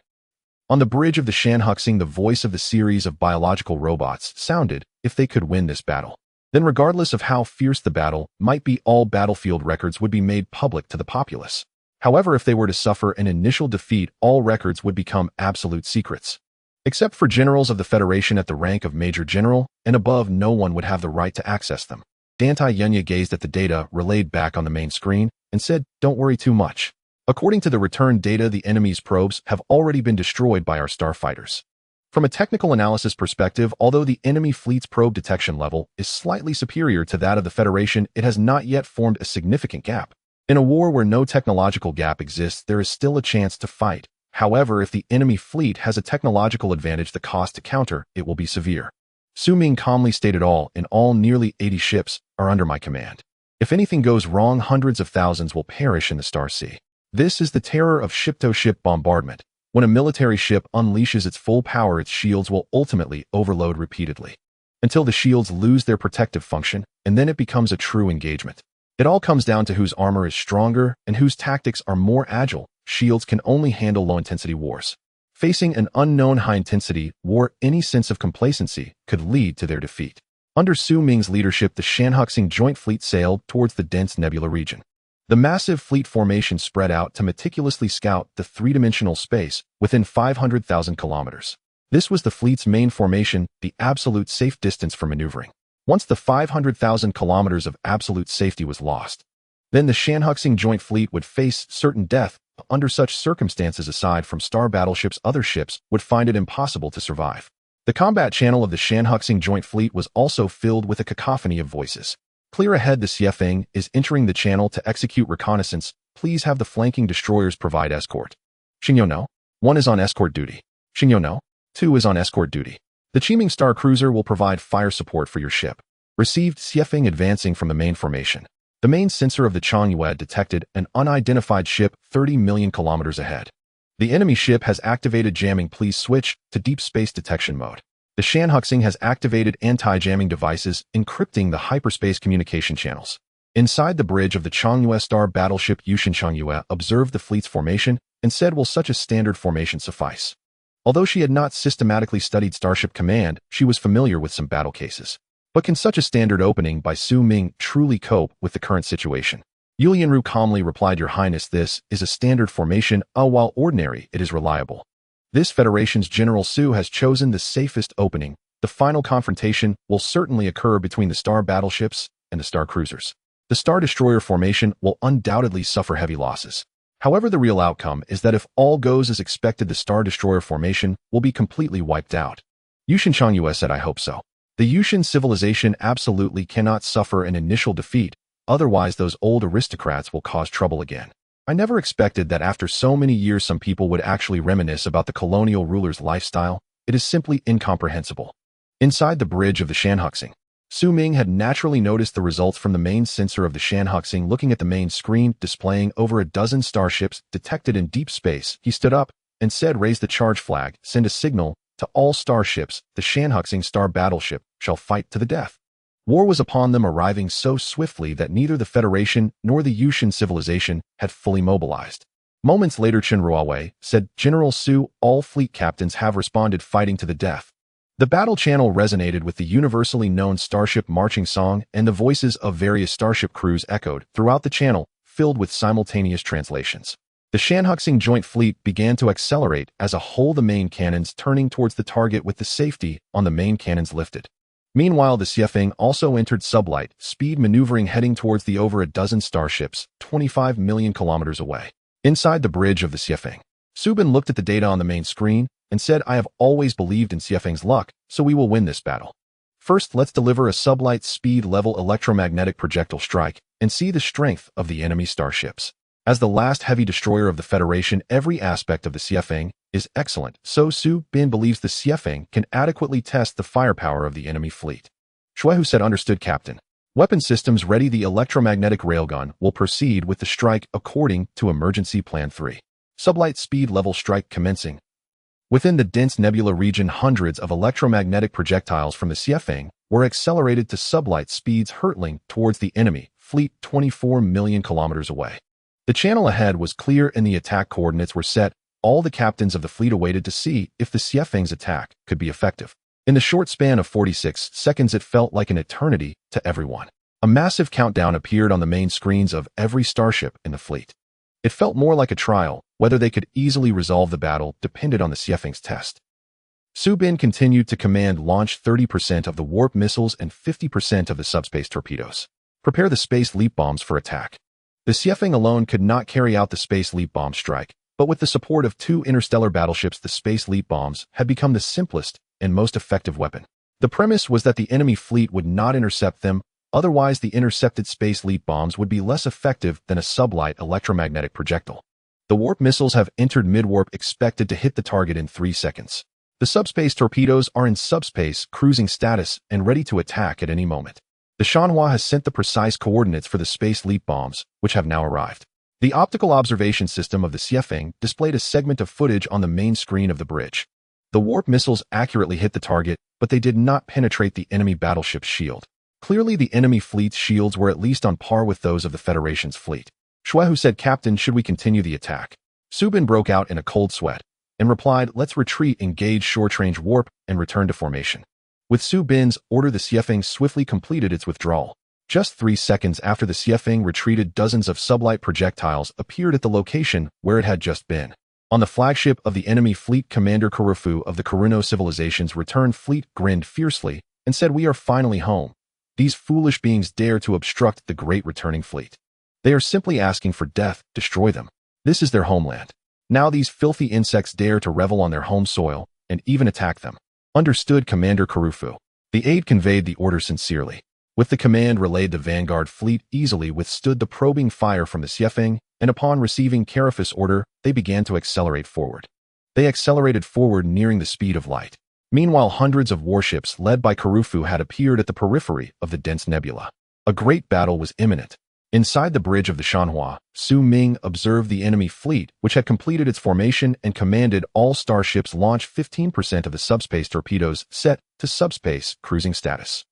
On the bridge of the Shanha, the voice of the series of biological robots sounded. If they could win this battle, then regardless of how fierce the battle might be, all battlefield records would be made public to the populace. However, if they were to suffer an initial defeat, all records would become absolute secrets. Except for generals of the Federation at the rank of Major General and above, no one would have the right to access them. Dantai Yunya gazed at the data relayed back on the main screen and said, "Don't worry too much. According to the return data, the enemy's probes have already been destroyed by our starfighters." From a technical analysis perspective, although the enemy fleet's probe detection level is slightly superior to that of the Federation, it has not yet formed a significant gap. In a war where no technological gap exists, there is still a chance to fight. However, if the enemy fleet has a technological advantage, the cost to counter it will be severe. Su Ming calmly stated, "All in all, nearly 80 ships are under my command. If anything goes wrong, hundreds of thousands will perish in the Star Sea. This is the terror of ship-to-ship bombardment. When a military ship unleashes its full power, its shields will ultimately overload repeatedly, until the shields lose their protective function, and then it becomes a true engagement. It all comes down to whose armor is stronger and whose tactics are more agile. Shields can only handle low-intensity wars. Facing an unknown high-intensity war, any sense of complacency could lead to their defeat." Under Su Ming's leadership, the Shanha joint fleet sailed towards the dense nebula region. The massive fleet formation spread out to meticulously scout the three-dimensional space within 500,000 kilometers. This was the fleet's main formation, the absolute safe distance for maneuvering. Once the 500,000 kilometers of absolute safety was lost, then the Shanhuxing Joint Fleet would face certain death. Under such circumstances, aside from star battleships, other ships would find it impossible to survive. The combat channel of the Shanhuxing Joint Fleet was also filled with a cacophony of voices. Clear ahead, the Xiefeng is entering the channel to execute reconnaissance. Please have the flanking destroyers provide escort. Xingyo no. 1 is on escort duty. Xingyo no. 2 is on escort duty. The Su Ming Star Cruiser will provide fire support for your ship. Received. Xiefeng advancing from the main formation. The main sensor of the Changyue detected an unidentified ship 30 million kilometers ahead. The enemy ship has activated jamming. Please switch to deep space detection mode. The Shanhuxing has activated anti-jamming devices, encrypting the hyperspace communication channels. Inside the bridge of the Changyue Star Battleship, Yushin Changyue observed the fleet's formation and said, will such a standard formation suffice? Although she had not systematically studied Starship Command, she was familiar with some battle cases. But can such a standard opening by Su Ming truly cope with the current situation? Yulianru calmly replied, Your Highness, this is a standard formation, while ordinary, it is reliable. This Federation's General Su has chosen the safest opening. The final confrontation will certainly occur between the star battleships and the star cruisers. The Star Destroyer formation will undoubtedly suffer heavy losses. However, the real outcome is that if all goes as expected, the Star Destroyer formation will be completely wiped out. Yushin Changyue said, I hope so. The Yushin civilization absolutely cannot suffer an initial defeat, otherwise those old aristocrats will cause trouble again. I never expected that after so many years some people would actually reminisce about the colonial ruler's lifestyle. It is simply incomprehensible. Inside the bridge of the Shanhuxing, Su Ming had naturally noticed the results from the main sensor of the Shanhuxing. Looking at the main screen displaying over a dozen starships detected in deep space, he stood up and said, Raise the charge flag, send a signal to all starships. The Shanhuxing Star Battleship shall fight to the death. War was upon them, arriving so swiftly that neither the Federation nor the Yushin civilization had fully mobilized. Moments later, Chen Ruawei said, General Su, all fleet captains have responded, fighting to the death. The battle channel resonated with the universally known starship marching song, and the voices of various starship crews echoed throughout the channel, filled with simultaneous translations. The Shanhuxing Joint Fleet began to accelerate as a whole, the main cannons turning towards the target with the safety on the main cannons lifted. Meanwhile, the Xiefeng also entered sublight speed maneuvering, heading towards the over a dozen starships 25 million kilometers away. Inside the bridge of the Xiefeng, Su Bin looked at the data on the main screen and said, I have always believed in Xiefeng's luck, so we will win this battle. First, let's deliver a sublight speed level electromagnetic projectile strike and see the strength of the enemy starships. As the last heavy destroyer of the Federation, every aspect of the Xiefeng is excellent, so Su Bin believes the Xiefeng can adequately test the firepower of the enemy fleet. Shuehu said, Understood, Captain. Weapon systems ready. The electromagnetic railgun will proceed with the strike according to Emergency Plan 3. Sublight speed level strike commencing. Within the dense nebula region, hundreds of electromagnetic projectiles from the Xiefeng were accelerated to sublight speeds, hurtling towards the enemy fleet 24 million kilometers away. The channel ahead was clear and the attack coordinates were set. All the captains of the fleet awaited to see if the Xiefeng's attack could be effective. In the short span of 46 seconds, it felt like an eternity to everyone. A massive countdown appeared on the main screens of every starship in the fleet. It felt more like a trial. Whether they could easily resolve the battle depended on the Xiefeng's test. Su Bin continued to command launch 30% of the warp missiles and 50% of the subspace torpedoes. Prepare the space leap bombs for attack. The Xiefeng alone could not carry out the space leap bomb strike, but with the support of 2 interstellar battleships, the space leap bombs had become the simplest and most effective weapon. The premise was that the enemy fleet would not intercept them, otherwise the intercepted space leap bombs would be less effective than a sublight electromagnetic projectile. The warp missiles have entered mid-warp, expected to hit the target in 3 seconds. The subspace torpedoes are in subspace cruising status and ready to attack at any moment. The Shanhua has sent the precise coordinates for the space leap bombs, which have now arrived. The optical observation system of the Xiefeng displayed a segment of footage on the main screen of the bridge. The warp missiles accurately hit the target, but they did not penetrate the enemy battleship's shield. Clearly, the enemy fleet's shields were at least on par with those of the Federation's fleet. Shuehu said, Captain, should we continue the attack? Su Bin broke out in a cold sweat and replied, Let's retreat, engage short-range warp, and return to formation. With Su Bin's order, the Xiefeng swiftly completed its withdrawal. Just 3 seconds after the Xiefeng retreated, dozens of sublight projectiles appeared at the location where it had just been. On the flagship of the enemy fleet, Commander Kurufu of the Karuno Civilization's return fleet grinned fiercely and said, "We are finally home. These foolish beings dare to obstruct the great returning fleet. They are simply asking for death. Destroy them. This is their homeland. Now these filthy insects dare to revel on their home soil and even attack them." Understood, Commander Kurufu. The aide conveyed the order sincerely. With the command relayed, the vanguard fleet easily withstood the probing fire from the Xiefeng, and upon receiving Karifus' order, they began to accelerate forward. They accelerated forward, nearing the speed of light. Meanwhile, hundreds of warships led by Kurufu had appeared at the periphery of the dense nebula. A great battle was imminent. Inside the bridge of the Shanhua, Su Ming observed the enemy fleet, which had completed its formation, and commanded all starships launch 15% of the subspace torpedoes set to subspace cruising status.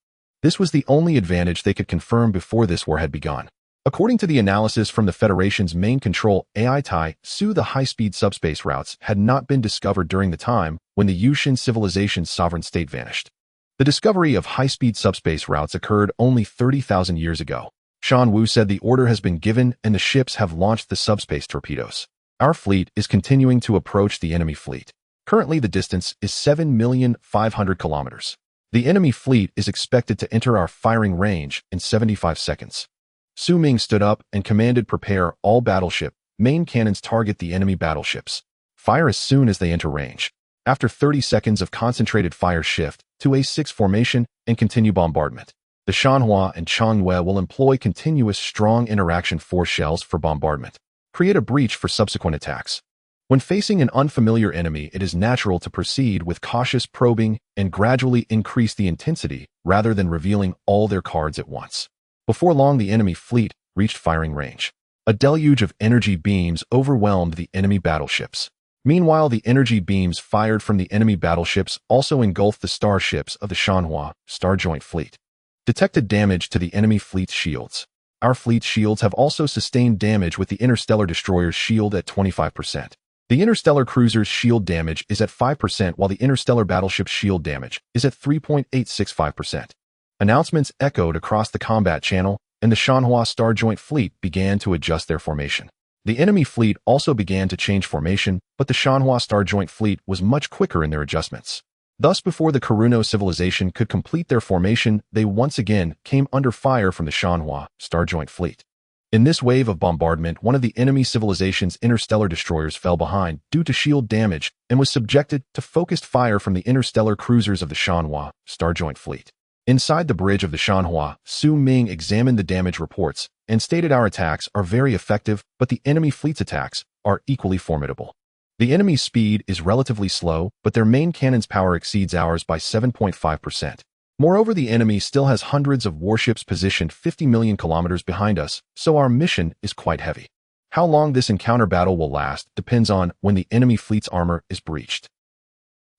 This was the only advantage they could confirm before this war had begun. According to the analysis from the Federation's main control AI, the high-speed subspace routes had not been discovered during the time when the Mucian civilization's sovereign state vanished. The discovery of high-speed subspace routes occurred only 30,000 years ago. Shan Wu said the order has been given and the ships have launched the subspace torpedoes. Our fleet is continuing to approach the enemy fleet. Currently, the distance is 7,500,000 kilometers. The enemy fleet is expected to enter our firing range in 75 seconds. Su Ming stood up and commanded, "Prepare all battleship main cannons, target the enemy battleships. Fire as soon as they enter range." After 30 seconds of concentrated fire, shift to A6 formation and continue bombardment. The Shanhua and Changyue will employ continuous strong interaction force shells for bombardment. Create a breach for subsequent attacks. When facing an unfamiliar enemy, it is natural to proceed with cautious probing and gradually increase the intensity rather than revealing all their cards at once. Before long, the enemy fleet reached firing range. A deluge of energy beams overwhelmed the enemy battleships. Meanwhile, the energy beams fired from the enemy battleships also engulfed the starships of the Shanhua Star Joint Fleet. Detected damage to the enemy fleet's shields. Our fleet's shields have also sustained damage, with the interstellar destroyer's shield at 25%. The interstellar cruiser's shield damage is at 5%, while the interstellar battleship's shield damage is at 3.865%. Announcements echoed across the combat channel, and the Shanhua Star Joint Fleet began to adjust their formation. The enemy fleet also began to change formation, but the Shanhua Star Joint Fleet was much quicker in their adjustments. Thus, before the Karuno civilization could complete their formation, they once again came under fire from the Shanhua Star Joint Fleet. In this wave of bombardment, one of the enemy civilization's interstellar destroyers fell behind due to shield damage and was subjected to focused fire from the interstellar cruisers of the Shanhua Star Joint Fleet. Inside the bridge of the Shanhua, Su Ming examined the damage reports and stated, "Our attacks are very effective, but the enemy fleet's attacks are equally formidable. The enemy's speed is relatively slow, but their main cannon's power exceeds ours by 7.5%. Moreover, the enemy still has hundreds of warships positioned 50 million kilometers behind us, so our mission is quite heavy. How long this encounter battle will last depends on when the enemy fleet's armor is breached."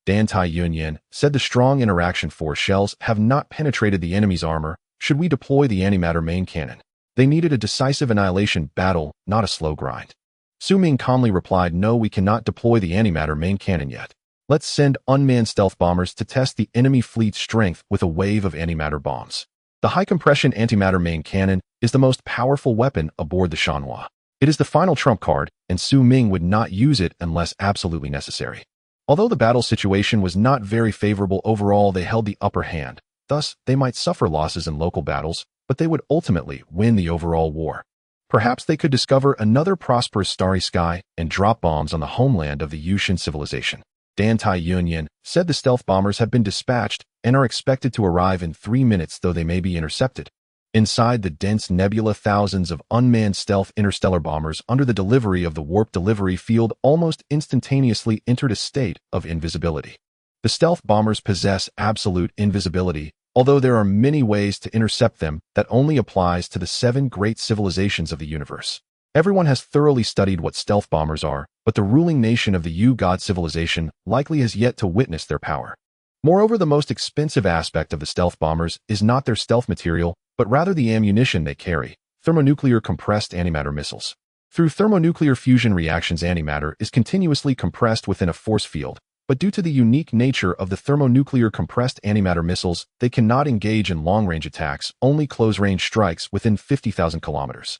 Dan Tai Yunyan said, "The strong interaction force shells have not penetrated the enemy's armor. Should we deploy the antimatter main cannon? They needed a decisive annihilation battle, not a slow grind." Su Ming calmly replied, "No, we cannot deploy the antimatter main cannon yet. Let's send unmanned stealth bombers to test the enemy fleet's strength with a wave of antimatter bombs. The high-compression antimatter main cannon is the most powerful weapon aboard the Shanhua. It is the final trump card, and Su Ming would not use it unless absolutely necessary." Although the battle situation was not very favorable overall, they held the upper hand. Thus, they might suffer losses in local battles, but they would ultimately win the overall war. Perhaps they could discover another prosperous starry sky and drop bombs on the homeland of the Mucian civilization. Dan Tai Yunyan said the stealth bombers have been dispatched and are expected to arrive in 3 minutes, though they may be intercepted. Inside the dense nebula, thousands of unmanned stealth interstellar bombers under the delivery of the warp delivery field almost instantaneously entered a state of invisibility. The stealth bombers possess absolute invisibility, although there are many ways to intercept them that only applies to the 7 great civilizations of the universe. Everyone has thoroughly studied what stealth bombers are, but the ruling nation of the U-God civilization likely has yet to witness their power. Moreover, the most expensive aspect of the stealth bombers is not their stealth material, but rather the ammunition they carry, thermonuclear compressed antimatter missiles. Through thermonuclear fusion reactions, antimatter is continuously compressed within a force field, but due to the unique nature of the thermonuclear compressed antimatter missiles, they cannot engage in long-range attacks, only close-range strikes within 50,000 kilometers.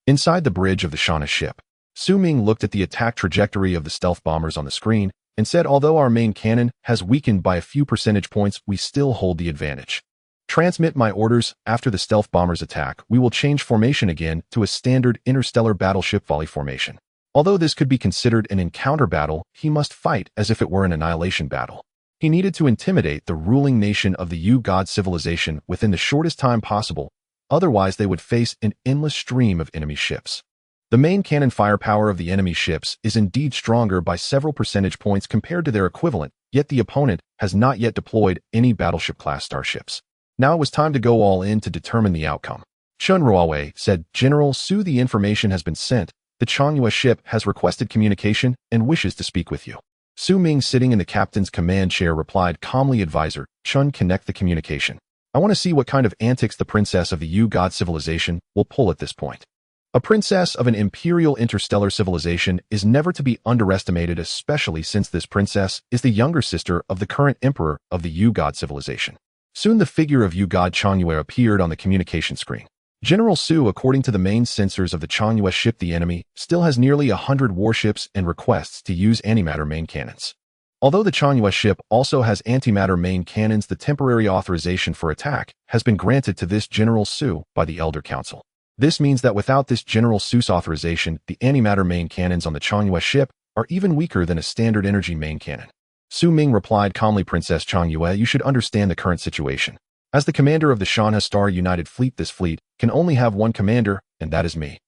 Inside the bridge of the Shanha ship, Su Ming looked at the attack trajectory of the stealth bombers on the screen and said, although our main cannon has weakened by a few percentage points, we still hold the advantage. Transmit my orders. After the stealth bombers attack, we will change formation again to a standard interstellar battleship volley formation. Although this could be considered an encounter battle, he must fight as if it were an annihilation battle. He needed to intimidate the ruling nation of the U-God civilization within the shortest time possible, otherwise they would face an endless stream of enemy ships. The main cannon firepower of the enemy ships is indeed stronger by several percentage points compared to their equivalent, yet the opponent has not yet deployed any battleship-class starships. Now it was time to go all in to determine the outcome. Chun Ruawei said, General Su, the information has been sent. The Changyue ship has requested communication and wishes to speak with you. Su Ming, sitting in the captain's command chair, replied calmly, Advisor, Chun, connect the communication. I want to see what kind of antics the princess of the U-God civilization will pull at this point. A princess of an imperial interstellar civilization is never to be underestimated, especially since this princess is the younger sister of the current emperor of the U-God civilization. Soon the figure of U-God Changyue appeared on the communication screen. General Su, according to the main sensors of the Changyue ship, the enemy still has nearly 100 warships and requests to use antimatter main cannons. Although the Changyue ship also has antimatter main cannons, the temporary authorization for attack has been granted to this General Su by the Elder Council. This means that without this General Su's authorization, the antimatter main cannons on the Changyue ship are even weaker than a standard energy main cannon. Su Ming replied calmly, Princess Changyue, you should understand the current situation. As the commander of the Shanha Star United Fleet, this fleet can only have one commander, and that is me.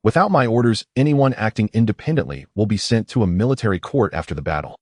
Without my orders, anyone acting independently will be sent to a military court after the battle.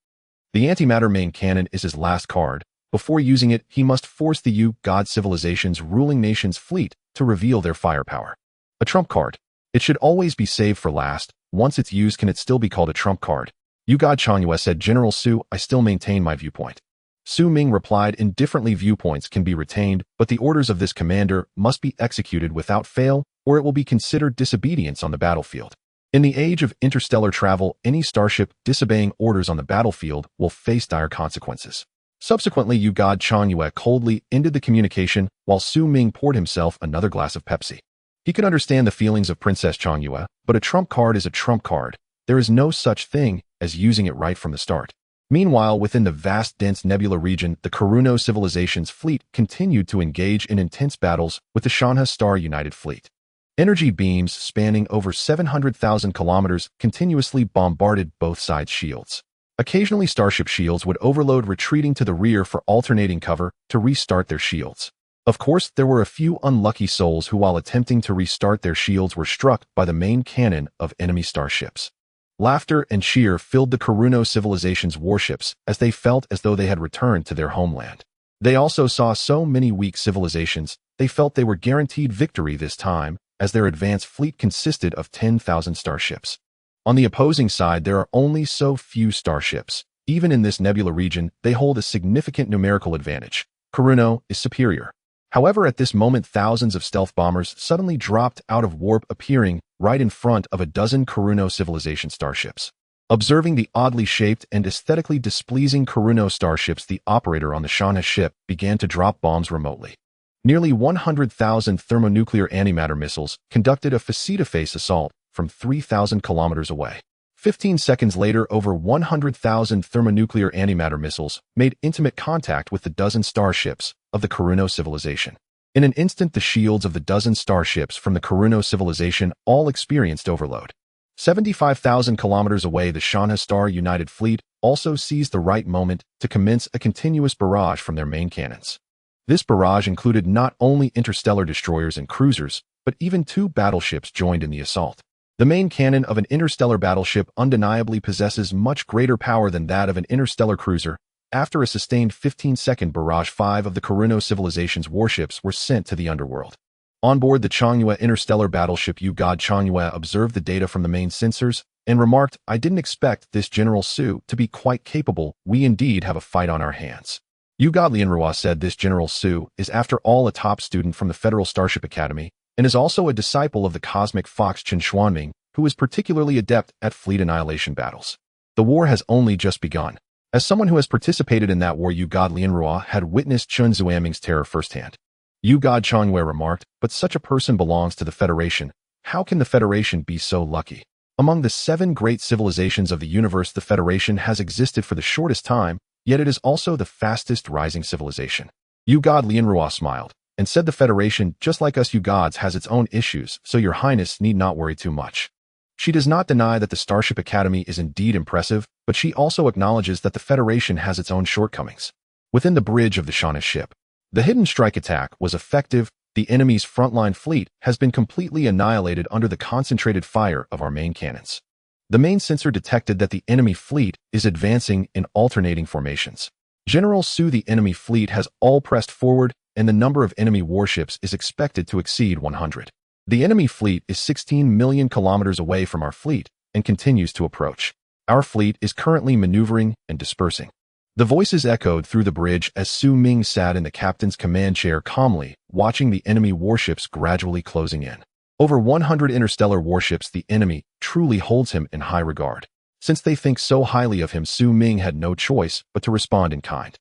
The antimatter main cannon is his last card. Before using it, he must force the U-God civilization's ruling nation's fleet to reveal their firepower. A trump card. It should always be saved for last. Once it's used, can it still be called a trump card? U-God Changyue said, General Su, I still maintain my viewpoint. Su Ming replied, indifferently, viewpoints can be retained, but the orders of this commander must be executed without fail, or it will be considered disobedience on the battlefield. In the age of interstellar travel, any starship disobeying orders on the battlefield will face dire consequences. Subsequently, U-God Changyue coldly ended the communication while Su Ming poured himself another glass of Pepsi. He could understand the feelings of Princess Changyue, but a trump card is a trump card. There is no such thing as using it right from the start. Meanwhile, within the vast, dense nebula region, the Kuruno civilization's fleet continued to engage in intense battles with the Shanha Star United Fleet. Energy beams spanning over 700,000 kilometers continuously bombarded both sides' shields. Occasionally, starship shields would overload, retreating to the rear for alternating cover to restart their shields. Of course, there were a few unlucky souls who, while attempting to restart their shields, were struck by the main cannon of enemy starships. Laughter and cheer filled the Kuruno civilization's warships as they felt as though they had returned to their homeland. They also saw so many weak civilizations, they felt they were guaranteed victory this time, as their advanced fleet consisted of 10,000 starships. On the opposing side, there are only so few starships. Even in this nebula region, they hold a significant numerical advantage. Kuruno is superior. However, at this moment, thousands of stealth bombers suddenly dropped out of warp, appearing right in front of a dozen Kuruno civilization starships. Observing the oddly shaped and aesthetically displeasing Kuruno starships, the operator on the Shanha ship began to drop bombs remotely. Nearly 100,000 thermonuclear antimatter missiles conducted a face-to-face assault from 3,000 kilometers away. 15 seconds later, over 100,000 thermonuclear antimatter missiles made intimate contact with the dozen starships of the Kuruno civilization. In an instant, the shields of the dozen starships from the Kuruno civilization all experienced overload. 75,000 kilometers away, the Shanha Star United Fleet also seized the right moment to commence a continuous barrage from their main cannons. This barrage included not only interstellar destroyers and cruisers, but even 2 battleships joined in the assault. The main cannon of an interstellar battleship undeniably possesses much greater power than that of an interstellar cruiser. After a sustained 15-second barrage, 5 of the Kuruno civilization's warships were sent to the underworld. On board the Changyue interstellar battleship, U-God Changyue observed the data from the main sensors and remarked, I didn't expect this General Su to be quite capable. We indeed have a fight on our hands. U-God Lianrua said, this General Su is after all a top student from the Federal Starship Academy and is also a disciple of the cosmic fox Chen Xuanming, who is particularly adept at fleet annihilation battles. The war has only just begun. As someone who has participated in that war, U-God Lianrua had witnessed Chen Xuanming's terror firsthand. U-God Changyue remarked, but such a person belongs to the Federation. How can the Federation be so lucky? Among the 7 great civilizations of the universe, the Federation has existed for the shortest time, yet it is also the fastest rising civilization. You God Lianrua smiled, and said the Federation, just like us you gods, has its own issues, so your highness need not worry too much. She does not deny that the Starship Academy is indeed impressive, but she also acknowledges that the Federation has its own shortcomings. Within the bridge of the Shanha ship, the hidden strike attack was effective. The enemy's frontline fleet has been completely annihilated under the concentrated fire of our main cannons. The main sensor detected that the enemy fleet is advancing in alternating formations. General Su, the enemy fleet has all pressed forward, and the number of enemy warships is expected to exceed 100. The enemy fleet is 16 million kilometers away from our fleet and continues to approach. Our fleet is currently maneuvering and dispersing. The voices echoed through the bridge as Su Ming sat in the captain's command chair calmly, watching the enemy warships gradually closing in. Over 100 interstellar warships. The enemy truly holds him in high regard. Since they think so highly of him, Su Ming had no choice but to respond in kind.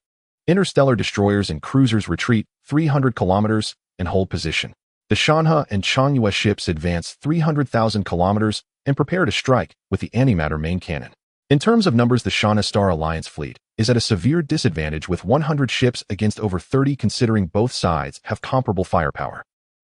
Interstellar destroyers and cruisers retreat 300 kilometers and hold position. The Shanha and Shanhai ships advance 300,000 kilometers and prepare to strike with the antimatter main cannon. In terms of numbers, the Shanha Star Alliance fleet is at a severe disadvantage with 100 ships against over 30, considering both sides have comparable firepower.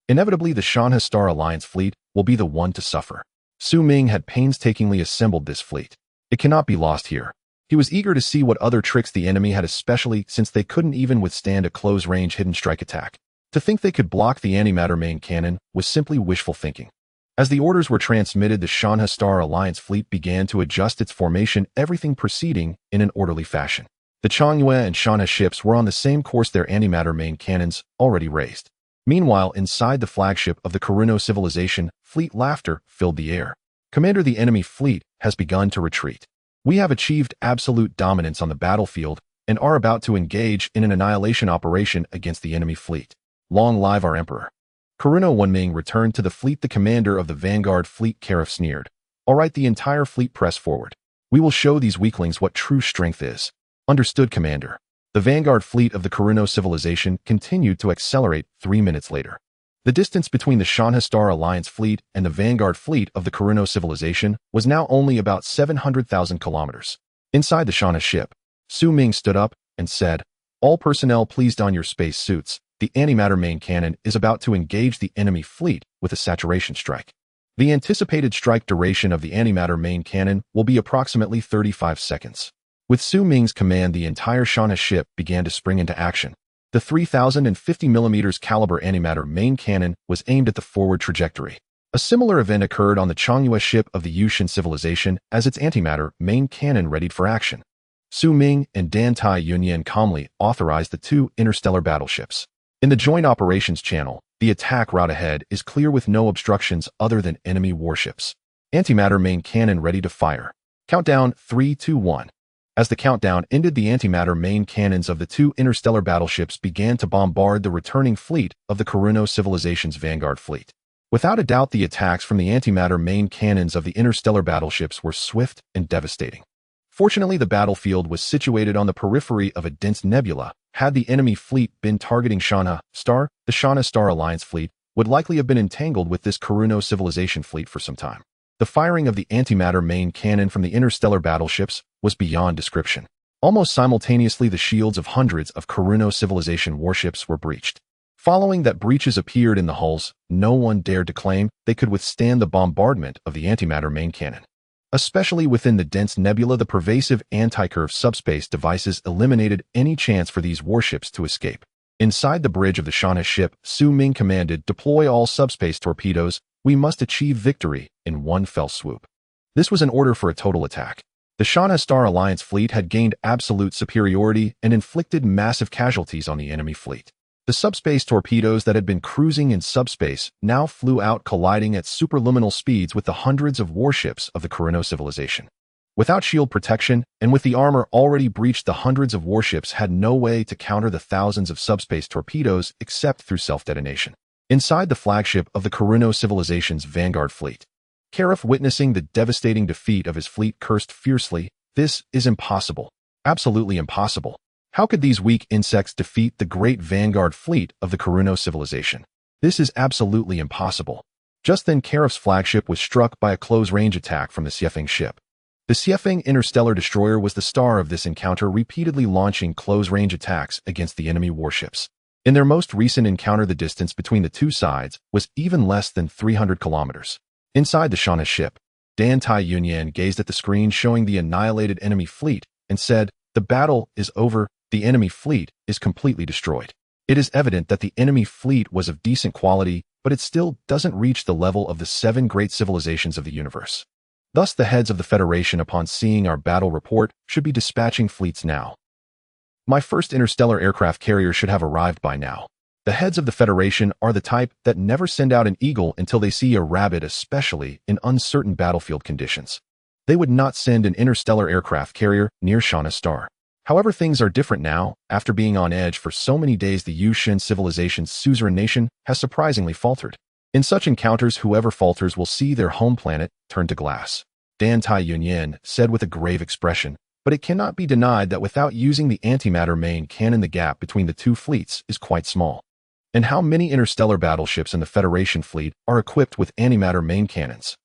Inevitably, the Shanha Star Alliance fleet will be the one to suffer. Su Ming had painstakingly assembled this fleet. It cannot be lost here. He was eager to see what other tricks the enemy had, especially since they couldn't even withstand a close-range hidden strike attack. To think they could block the antimatter main cannon was simply wishful thinking. As the orders were transmitted, the Shanha Star Alliance fleet began to adjust its formation, everything proceeding in an orderly fashion. The Shanhai and Shanha ships were on the same course, their antimatter main cannons already raised. Meanwhile, inside the flagship of the Karuno civilization, fleet laughter filled the air. Commander, the enemy fleet has begun to retreat. We have achieved absolute dominance on the battlefield and are about to engage in an annihilation operation against the enemy fleet. Long live our Emperor. Karuno Ming returned to the fleet. The commander of the Vanguard fleet, Karif, sneered. All right, the entire fleet press forward. We will show these weaklings what true strength is. Understood, Commander. The Vanguard fleet of the Karuno civilization continued to accelerate 3 minutes later. The distance between the Shanha Star Alliance fleet and the Vanguard fleet of the Karuno civilization was now only about 700,000 kilometers. Inside the Shanha ship, Su Ming stood up and said, "All personnel, please don your space suits. The antimatter main cannon is about to engage the enemy fleet with a saturation strike. The anticipated strike duration of the antimatter main cannon will be approximately 35 seconds. With Su Ming's command, the entire Shanha ship began to spring into action. The 3,050mm caliber antimatter main cannon was aimed at the forward trajectory. A similar event occurred on the Changyue ship of the Mucian civilization as its antimatter main cannon readied for action. Su Ming and Dan Tai Yunyan calmly authorized the 2 interstellar battleships. In the Joint Operations Channel, the attack route ahead is clear with no obstructions other than enemy warships. Antimatter main cannon ready to fire. Countdown 3, 2, 1. As the countdown ended, the antimatter main cannons of the 2 interstellar battleships began to bombard the returning fleet of the Karuno civilization's Vanguard fleet. Without a doubt, the attacks from the antimatter main cannons of the interstellar battleships were swift and devastating. Fortunately, the battlefield was situated on the periphery of a dense nebula. Had the enemy fleet been targeting Shanha Star, the Shanha Star Alliance fleet would likely have been entangled with this Karuno civilization fleet for some time. The firing of the antimatter main cannon from the interstellar battleships was beyond description. Almost simultaneously, the shields of hundreds of Karuno civilization warships were breached. Following that, breaches appeared in the hulls. No one dared to claim they could withstand the bombardment of the antimatter main cannon. Especially within the dense nebula, the pervasive anti-curve subspace devices eliminated any chance for these warships to escape. Inside the bridge of the Shanha ship, Su Ming commanded, "Deploy all subspace torpedoes. We must achieve victory in one fell swoop." This was an order for a total attack. The Shanha Star Alliance fleet had gained absolute superiority and inflicted massive casualties on the enemy fleet. The subspace torpedoes that had been cruising in subspace now flew out, colliding at superluminal speeds with the hundreds of warships of the Karuno civilization. Without shield protection, and with the armor already breached, the hundreds of warships had no way to counter the thousands of subspace torpedoes except through self-detonation. Inside the flagship of the Karuno civilization's Vanguard fleet, Karif, witnessing the devastating defeat of his fleet, cursed fiercely, "This is impossible. Absolutely impossible. How could these weak insects defeat the great Vanguard fleet of the Karuno civilization? This is absolutely impossible." Just then Karif's flagship was struck by a close-range attack from the Xiefeng ship. The Xiefeng interstellar destroyer was the star of this encounter, repeatedly launching close-range attacks against the enemy warships. In their most recent encounter, the distance between the two sides was even less than 300 kilometers. Inside the Shanha ship, Dan Tai Yunyan gazed at the screen showing the annihilated enemy fleet and said, "The battle is over. The enemy fleet is completely destroyed." It is evident that the enemy fleet was of decent quality, but it still doesn't reach the level of the 7 great civilizations of the universe. Thus, the heads of the Federation, upon seeing our battle report, should be dispatching fleets now. My first interstellar aircraft carrier should have arrived by now. The heads of the Federation are the type that never send out an eagle until they see a rabbit, especially in uncertain battlefield conditions. They would not send an interstellar aircraft carrier near Shanha star. However, things are different now. After being on edge for so many days, the Yuxian civilization's suzerain nation has surprisingly faltered. In such encounters, whoever falters will see their home planet turn to glass. Dan Tai Yunyan said with a grave expression, but it cannot be denied that without using the antimatter main cannon, the gap between the two fleets is quite small. And how many interstellar battleships in the Federation fleet are equipped with antimatter main cannons?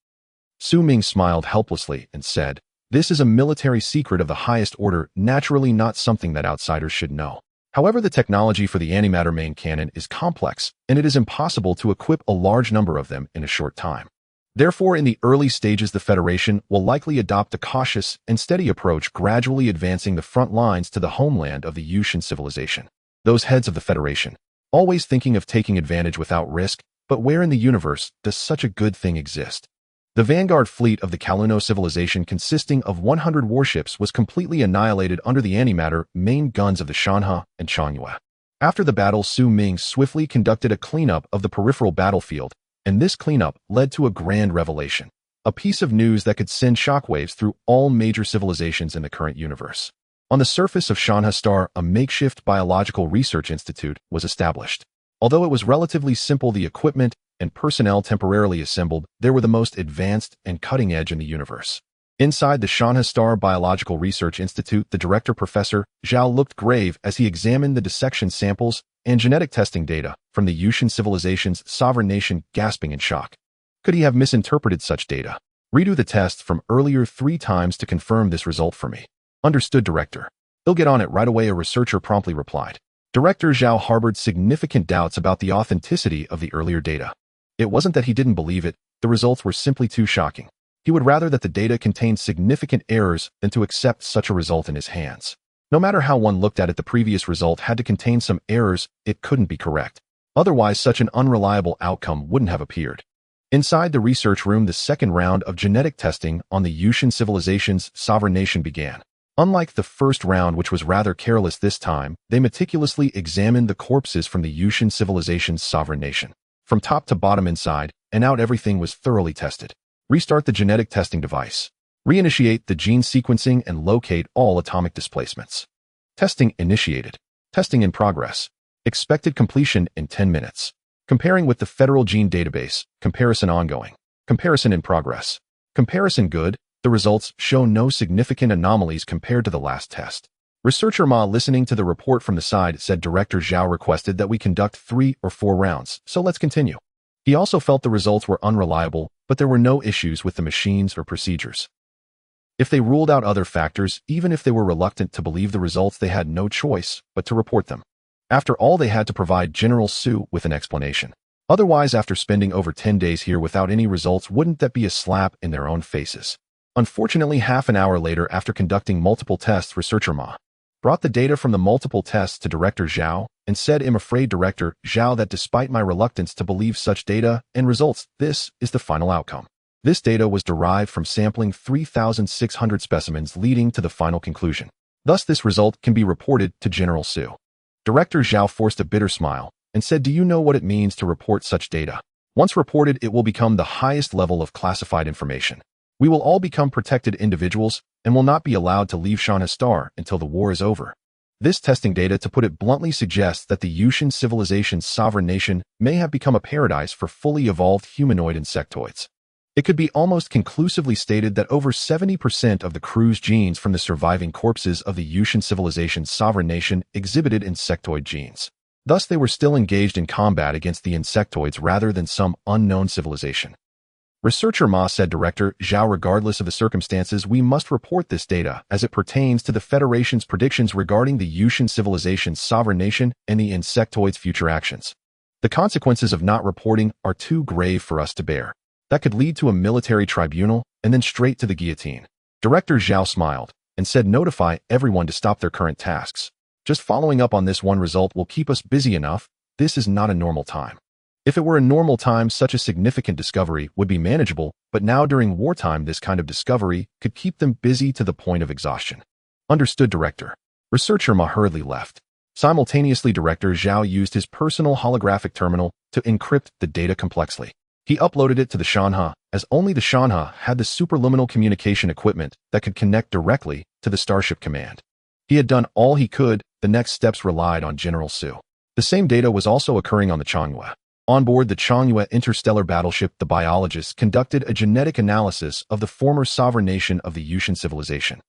Su Ming smiled helplessly and said, "This is a military secret of the highest order, naturally not something that outsiders should know. However, the technology for the antimatter main cannon is complex, and it is impossible to equip a large number of them in a short time. Therefore, in the early stages, the Federation will likely adopt a cautious and steady approach, gradually advancing the front lines to the homeland of the Yuxian civilization. Those heads of the Federation, always thinking of taking advantage without risk, but where in the universe does such a good thing exist?" The vanguard fleet of the Kaluno civilization, consisting of 100 warships, was completely annihilated under the antimatter main guns of the Shanha and Shanhai. After the battle, Su Ming swiftly conducted a cleanup of the peripheral battlefield, and this cleanup led to a grand revelation, a piece of news that could send shockwaves through all major civilizations in the current universe. On the surface of Shanha star, a makeshift biological research institute was established. Although it was relatively simple, the equipment and personnel temporarily assembled, they were the most advanced and cutting edge in the universe. Inside the Shanha Star Biological Research Institute, the director, Professor Zhao, looked grave as he examined the dissection samples and genetic testing data from the Yuxian civilization's sovereign nation, gasping in shock. Could he have misinterpreted such data? Redo the test from earlier 3 times to confirm this result for me. Understood, Director. They'll get on it right away, a researcher promptly replied. Director Zhao harbored significant doubts about the authenticity of the earlier data. It wasn't that he didn't believe it, the results were simply too shocking. He would rather that the data contained significant errors than to accept such a result in his hands. No matter how one looked at it, the previous result had to contain some errors. It couldn't be correct. Otherwise, such an unreliable outcome wouldn't have appeared. Inside the research room, the second round of genetic testing on the Yuxian civilization's sovereign nation began. Unlike the first round, which was rather careless this time, they meticulously examined the corpses from the Yuxian civilization's sovereign nation. From top to bottom, inside and out, everything was thoroughly tested. Restart the genetic testing device. Reinitiate the gene sequencing and locate all atomic displacements. Testing initiated. Testing in progress. Expected completion in 10 minutes. Comparing with the Federal Gene Database. Comparison ongoing. Comparison in progress. Comparison good. The results show no significant anomalies compared to the last test. Researcher Ma, listening to the report from the side, said Director Zhao requested that we conduct 3 or 4 rounds, so let's continue. He also felt the results were unreliable, but there were no issues with the machines or procedures. If they ruled out other factors, even if they were reluctant to believe the results, they had no choice but to report them. After all, they had to provide General Su with an explanation. Otherwise, after spending over 10 days here without any results, wouldn't that be a slap in their own faces? Unfortunately, half an hour later, after conducting multiple tests, Researcher Ma brought the data from the multiple tests to Director Zhao and said, "I'm afraid, Director Zhao, that despite my reluctance to believe such data and results, this is the final outcome. This data was derived from sampling 3,600 specimens, leading to the final conclusion. Thus, this result can be reported to General Su." Director Zhao forced a bitter smile and said, "Do you know what it means to report such data? Once reported, it will become the highest level of classified information. We will all become protected individuals and will not be allowed to leave Shanha Star until the war is over." This testing data, to put it bluntly, suggests that the Yuxian civilization's sovereign nation may have become a paradise for fully evolved humanoid insectoids. It could be almost conclusively stated that over 70% of the crew's genes from the surviving corpses of the Yuxian civilization's sovereign nation exhibited insectoid genes. Thus, they were still engaged in combat against the insectoids rather than some unknown civilization. Researcher Ma said Director Zhao, regardless of the circumstances, we must report this data as it pertains to the Federation's predictions regarding the Mucian civilization's sovereign nation and the insectoids' future actions. The consequences of not reporting are too grave for us to bear. That could lead to a military tribunal and then straight to the guillotine. Director Zhao smiled and said notify everyone to stop their current tasks. Just following up on this one result will keep us busy enough. This is not a normal time. If it were a normal time, such a significant discovery would be manageable, but now during wartime this kind of discovery could keep them busy to the point of exhaustion. Understood, Director. Researcher Ma hurriedly left. Simultaneously, Director Zhao used his personal holographic terminal to encrypt the data complexly. He uploaded it to the Shanha, as only the Shanha had the superluminal communication equipment that could connect directly to the Starship Command. He had done all he could. The next steps relied on General Su. The same data was also occurring on the Changyue. On board the Changyue interstellar battleship, the biologists conducted a genetic analysis of the former sovereign nation of the Mucian civilization.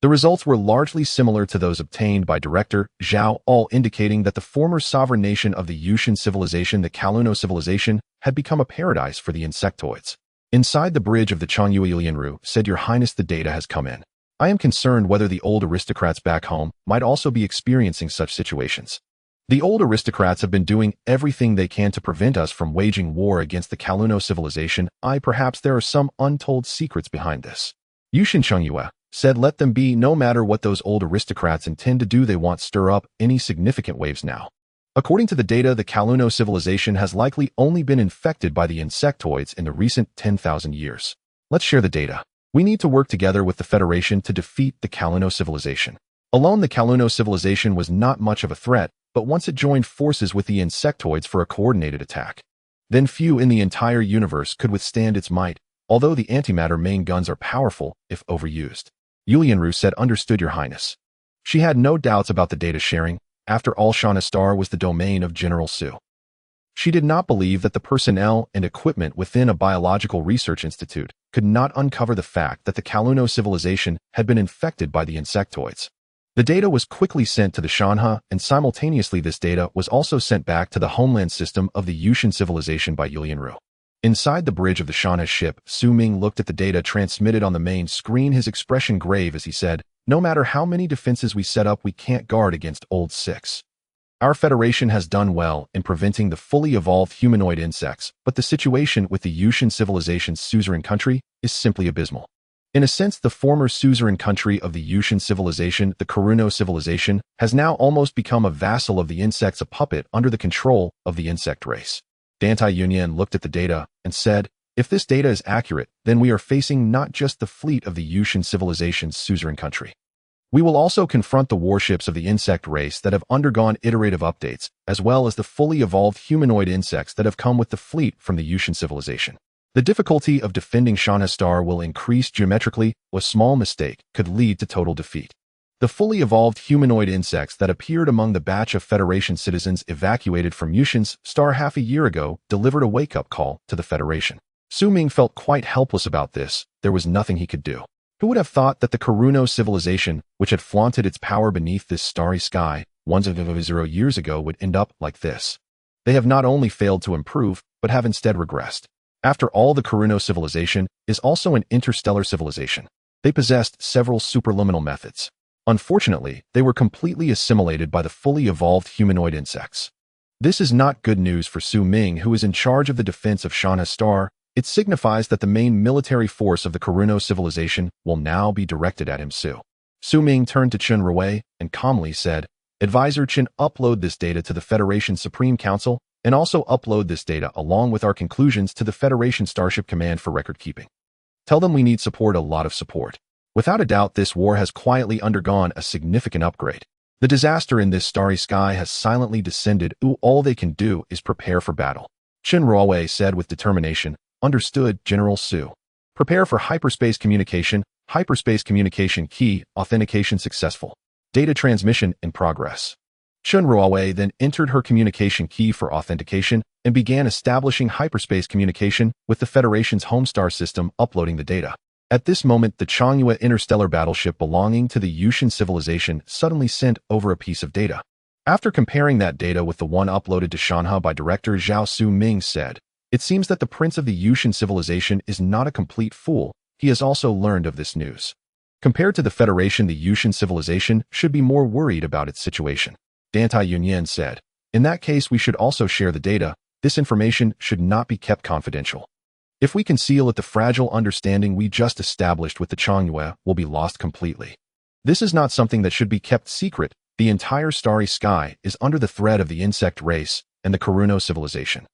The results were largely similar to those obtained by Director Zhao, all indicating that the former sovereign nation of the Mucian civilization, the Kaluno civilization, had become a paradise for the insectoids. Inside the bridge of the Changyue, Lianru said, Your Highness, the data has come in. I am concerned whether the old aristocrats back home might also be experiencing such situations. The old aristocrats have been doing everything they can to prevent us from waging war against the Kaluno civilization. Perhaps there are some untold secrets behind this. Yushin Changyue said, Let them be. No matter what those old aristocrats intend to do, they won't stir up any significant waves now. According to the data, the Kaluno civilization has likely only been infected by the insectoids in the recent 10,000 years. Let's share the data. We need to work together with the Federation to defeat the Kaluno civilization. Alone, the Kaluno civilization was not much of a threat, but once it joined forces with the insectoids for a coordinated attack, then few in the entire universe could withstand its might, although the antimatter main guns are powerful if overused. Yulianru said, Understood, Your Highness. She had no doubts about the data sharing. After all, Shanha Star was the domain of General Su. She did not believe that the personnel and equipment within a biological research institute could not uncover the fact that the Kaluno civilization had been infected by the insectoids. The data was quickly sent to the Shanha, and simultaneously this data was also sent back to the homeland system of the Mucian civilization by Yulianru. Inside the bridge of the Shanha ship, Su Ming looked at the data transmitted on the main screen, his expression grave as he said, No matter how many defenses we set up, we can't guard against Old Six. Our Federation has done well in preventing the fully evolved humanoid insects, but the situation with the Mucian civilization's suzerain country is simply abysmal. In a sense, the former suzerain country of the Mucian civilization, the Karuno civilization, has now almost become a vassal of the insects, a puppet under the control of the insect race. Dantai Yunyan looked at the data and said, If this data is accurate, then we are facing not just the fleet of the Mucian civilization's suzerain country. We will also confront the warships of the insect race that have undergone iterative updates, as well as the fully evolved humanoid insects that have come with the fleet from the Mucian civilization. The difficulty of defending Shanha Star will increase geometrically. A small mistake could lead to total defeat. The fully evolved humanoid insects that appeared among the batch of Federation citizens evacuated from Mucian's Star half a year ago delivered a wake-up call to the Federation. Su Ming felt quite helpless about this. There was nothing he could do. Who would have thought that the Karuno civilization, which had flaunted its power beneath this starry sky 100 years ago, would end up like this? They have not only failed to improve, but have instead regressed. After all, the Karuno civilization is also an interstellar civilization. They possessed several superluminal methods. Unfortunately, they were completely assimilated by the fully evolved humanoid insects. This is not good news for Su Ming, who is in charge of the defense of Shanha Star. It signifies that the main military force of the Karuno civilization will now be directed at him. Su Ming turned to Chen Ruwei and calmly said, Advisor Chen, upload this data to the Federation Supreme Council, and also upload this data along with our conclusions to the Federation Starship Command for record keeping. Tell them we need support, a lot of support. Without a doubt, this war has quietly undergone a significant upgrade. The disaster in this starry sky has silently descended. All they can do is prepare for battle. Chen Ruwei said with determination, Understood, General Su. Prepare for hyperspace communication. Hyperspace communication key, authentication successful. Data transmission in progress. Chen Ruwei then entered her communication key for authentication and began establishing hyperspace communication with the Federation's Homestar system, uploading the data. At this moment, the Changyue interstellar battleship belonging to the Mucian civilization suddenly sent over a piece of data. After comparing that data with the one uploaded to Shanha by director Su Ming said, "It seems that the prince of the Yuxian civilization is not a complete fool. He has also learned of this news. Compared to the Federation, the Yuxian civilization should be more worried about its situation." Dantai Yunyan said, "In that case, we should also share the data. This information should not be kept confidential. If we conceal it, the fragile understanding we just established with the Changyue will be lost completely. This is not something that should be kept secret. The entire starry sky is under the threat of the insect race and the Kuruno civilization.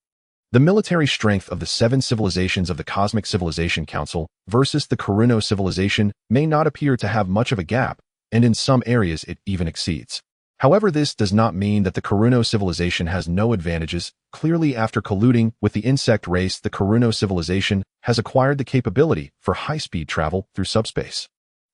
The military strength of the 7 civilizations of the Cosmic Civilization Council versus the Kuruno civilization may not appear to have much of a gap, and in some areas it even exceeds. However, this does not mean that the Kuruno civilization has no advantages. Clearly, after colluding with the insect race, the Kuruno civilization has acquired the capability for high-speed travel through subspace.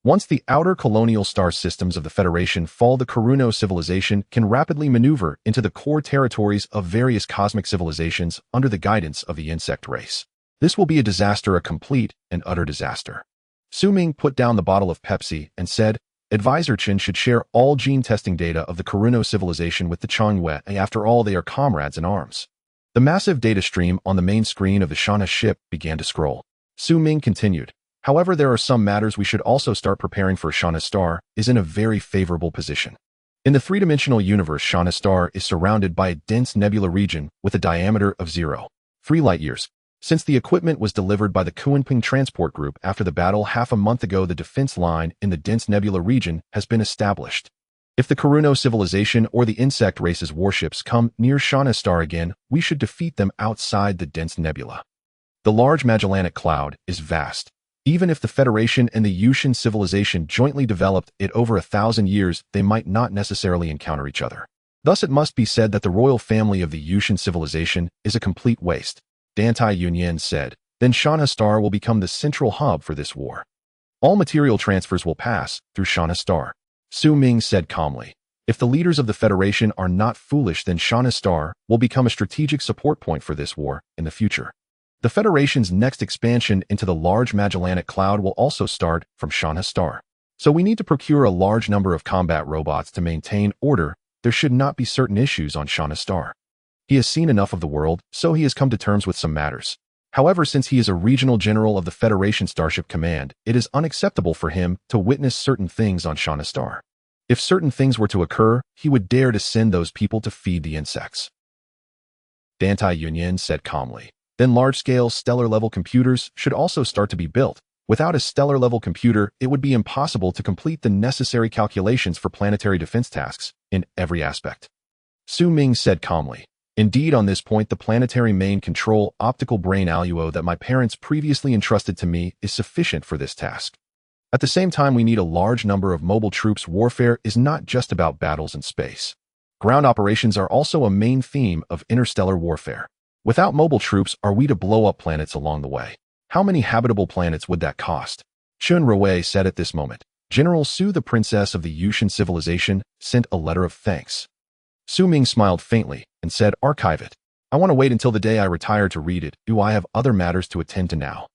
Once the outer colonial star systems of the Federation fall, the Kuruno civilization can rapidly maneuver into the core territories of various cosmic civilizations under the guidance of the insect race. This will be a disaster, a complete and utter disaster." Su Ming put down the bottle of Pepsi and said, "Advisor Chen should share all gene testing data of the Kuruno civilization with the Changyue. After all, they are comrades in arms." The massive data stream on the main screen of the Shanha ship began to scroll. Su Ming continued, "However, there are some matters we should also start preparing for. Shanha Star is in a very favorable position. In the three-dimensional universe, Shanha Star is surrounded by a dense nebula region with a diameter of 0.3 light-years. Since the equipment was delivered by the Kunping Transport Group after the battle half a month ago, the defense line in the dense nebula region has been established. If the Kuruno civilization or the insect race's warships come near Shanha Star again, we should defeat them outside the dense nebula. The large Magellanic Cloud is vast. Even if the Federation and the Yuxian civilization jointly developed it over 1,000 years, they might not necessarily encounter each other. Thus, it must be said that the royal family of the Yuxian civilization is a complete waste." Dantai Yunyan said, "Then Shanha Star will become the central hub for this war. All material transfers will pass through Shanha Star." Su Ming said calmly, "If the leaders of the Federation are not foolish, then Shanha Star will become a strategic support point for this war in the future. The Federation's next expansion into the large Magellanic Cloud will also start from Shanha Star. So we need to procure a large number of combat robots to maintain order. There should not be certain issues on Shanha Star. He has seen enough of the world, so he has come to terms with some matters. However, since he is a regional general of the Federation Starship Command, it is unacceptable for him to witness certain things on Shanha Star. If certain things were to occur, he would dare to send those people to feed the insects." Dantai Yunyan said calmly, "Then large-scale stellar-level computers should also start to be built. Without a stellar-level computer, it would be impossible to complete the necessary calculations for planetary defense tasks in every aspect." Su Ming said calmly, "Indeed, on this point, the planetary main control optical brain alluo that my parents previously entrusted to me is sufficient for this task. At the same time, we need a large number of mobile troops. Warfare is not just about battles in space. Ground operations are also a main theme of interstellar warfare. Without mobile troops, are we to blow up planets along the way? How many habitable planets would that cost?" Chun Rui said at this moment, "General Su, the princess of the Yuxian civilization, sent a letter of thanks." Su Ming smiled faintly and said, "Archive it. I want to wait until the day I retire to read it. Do I have other matters to attend to now?"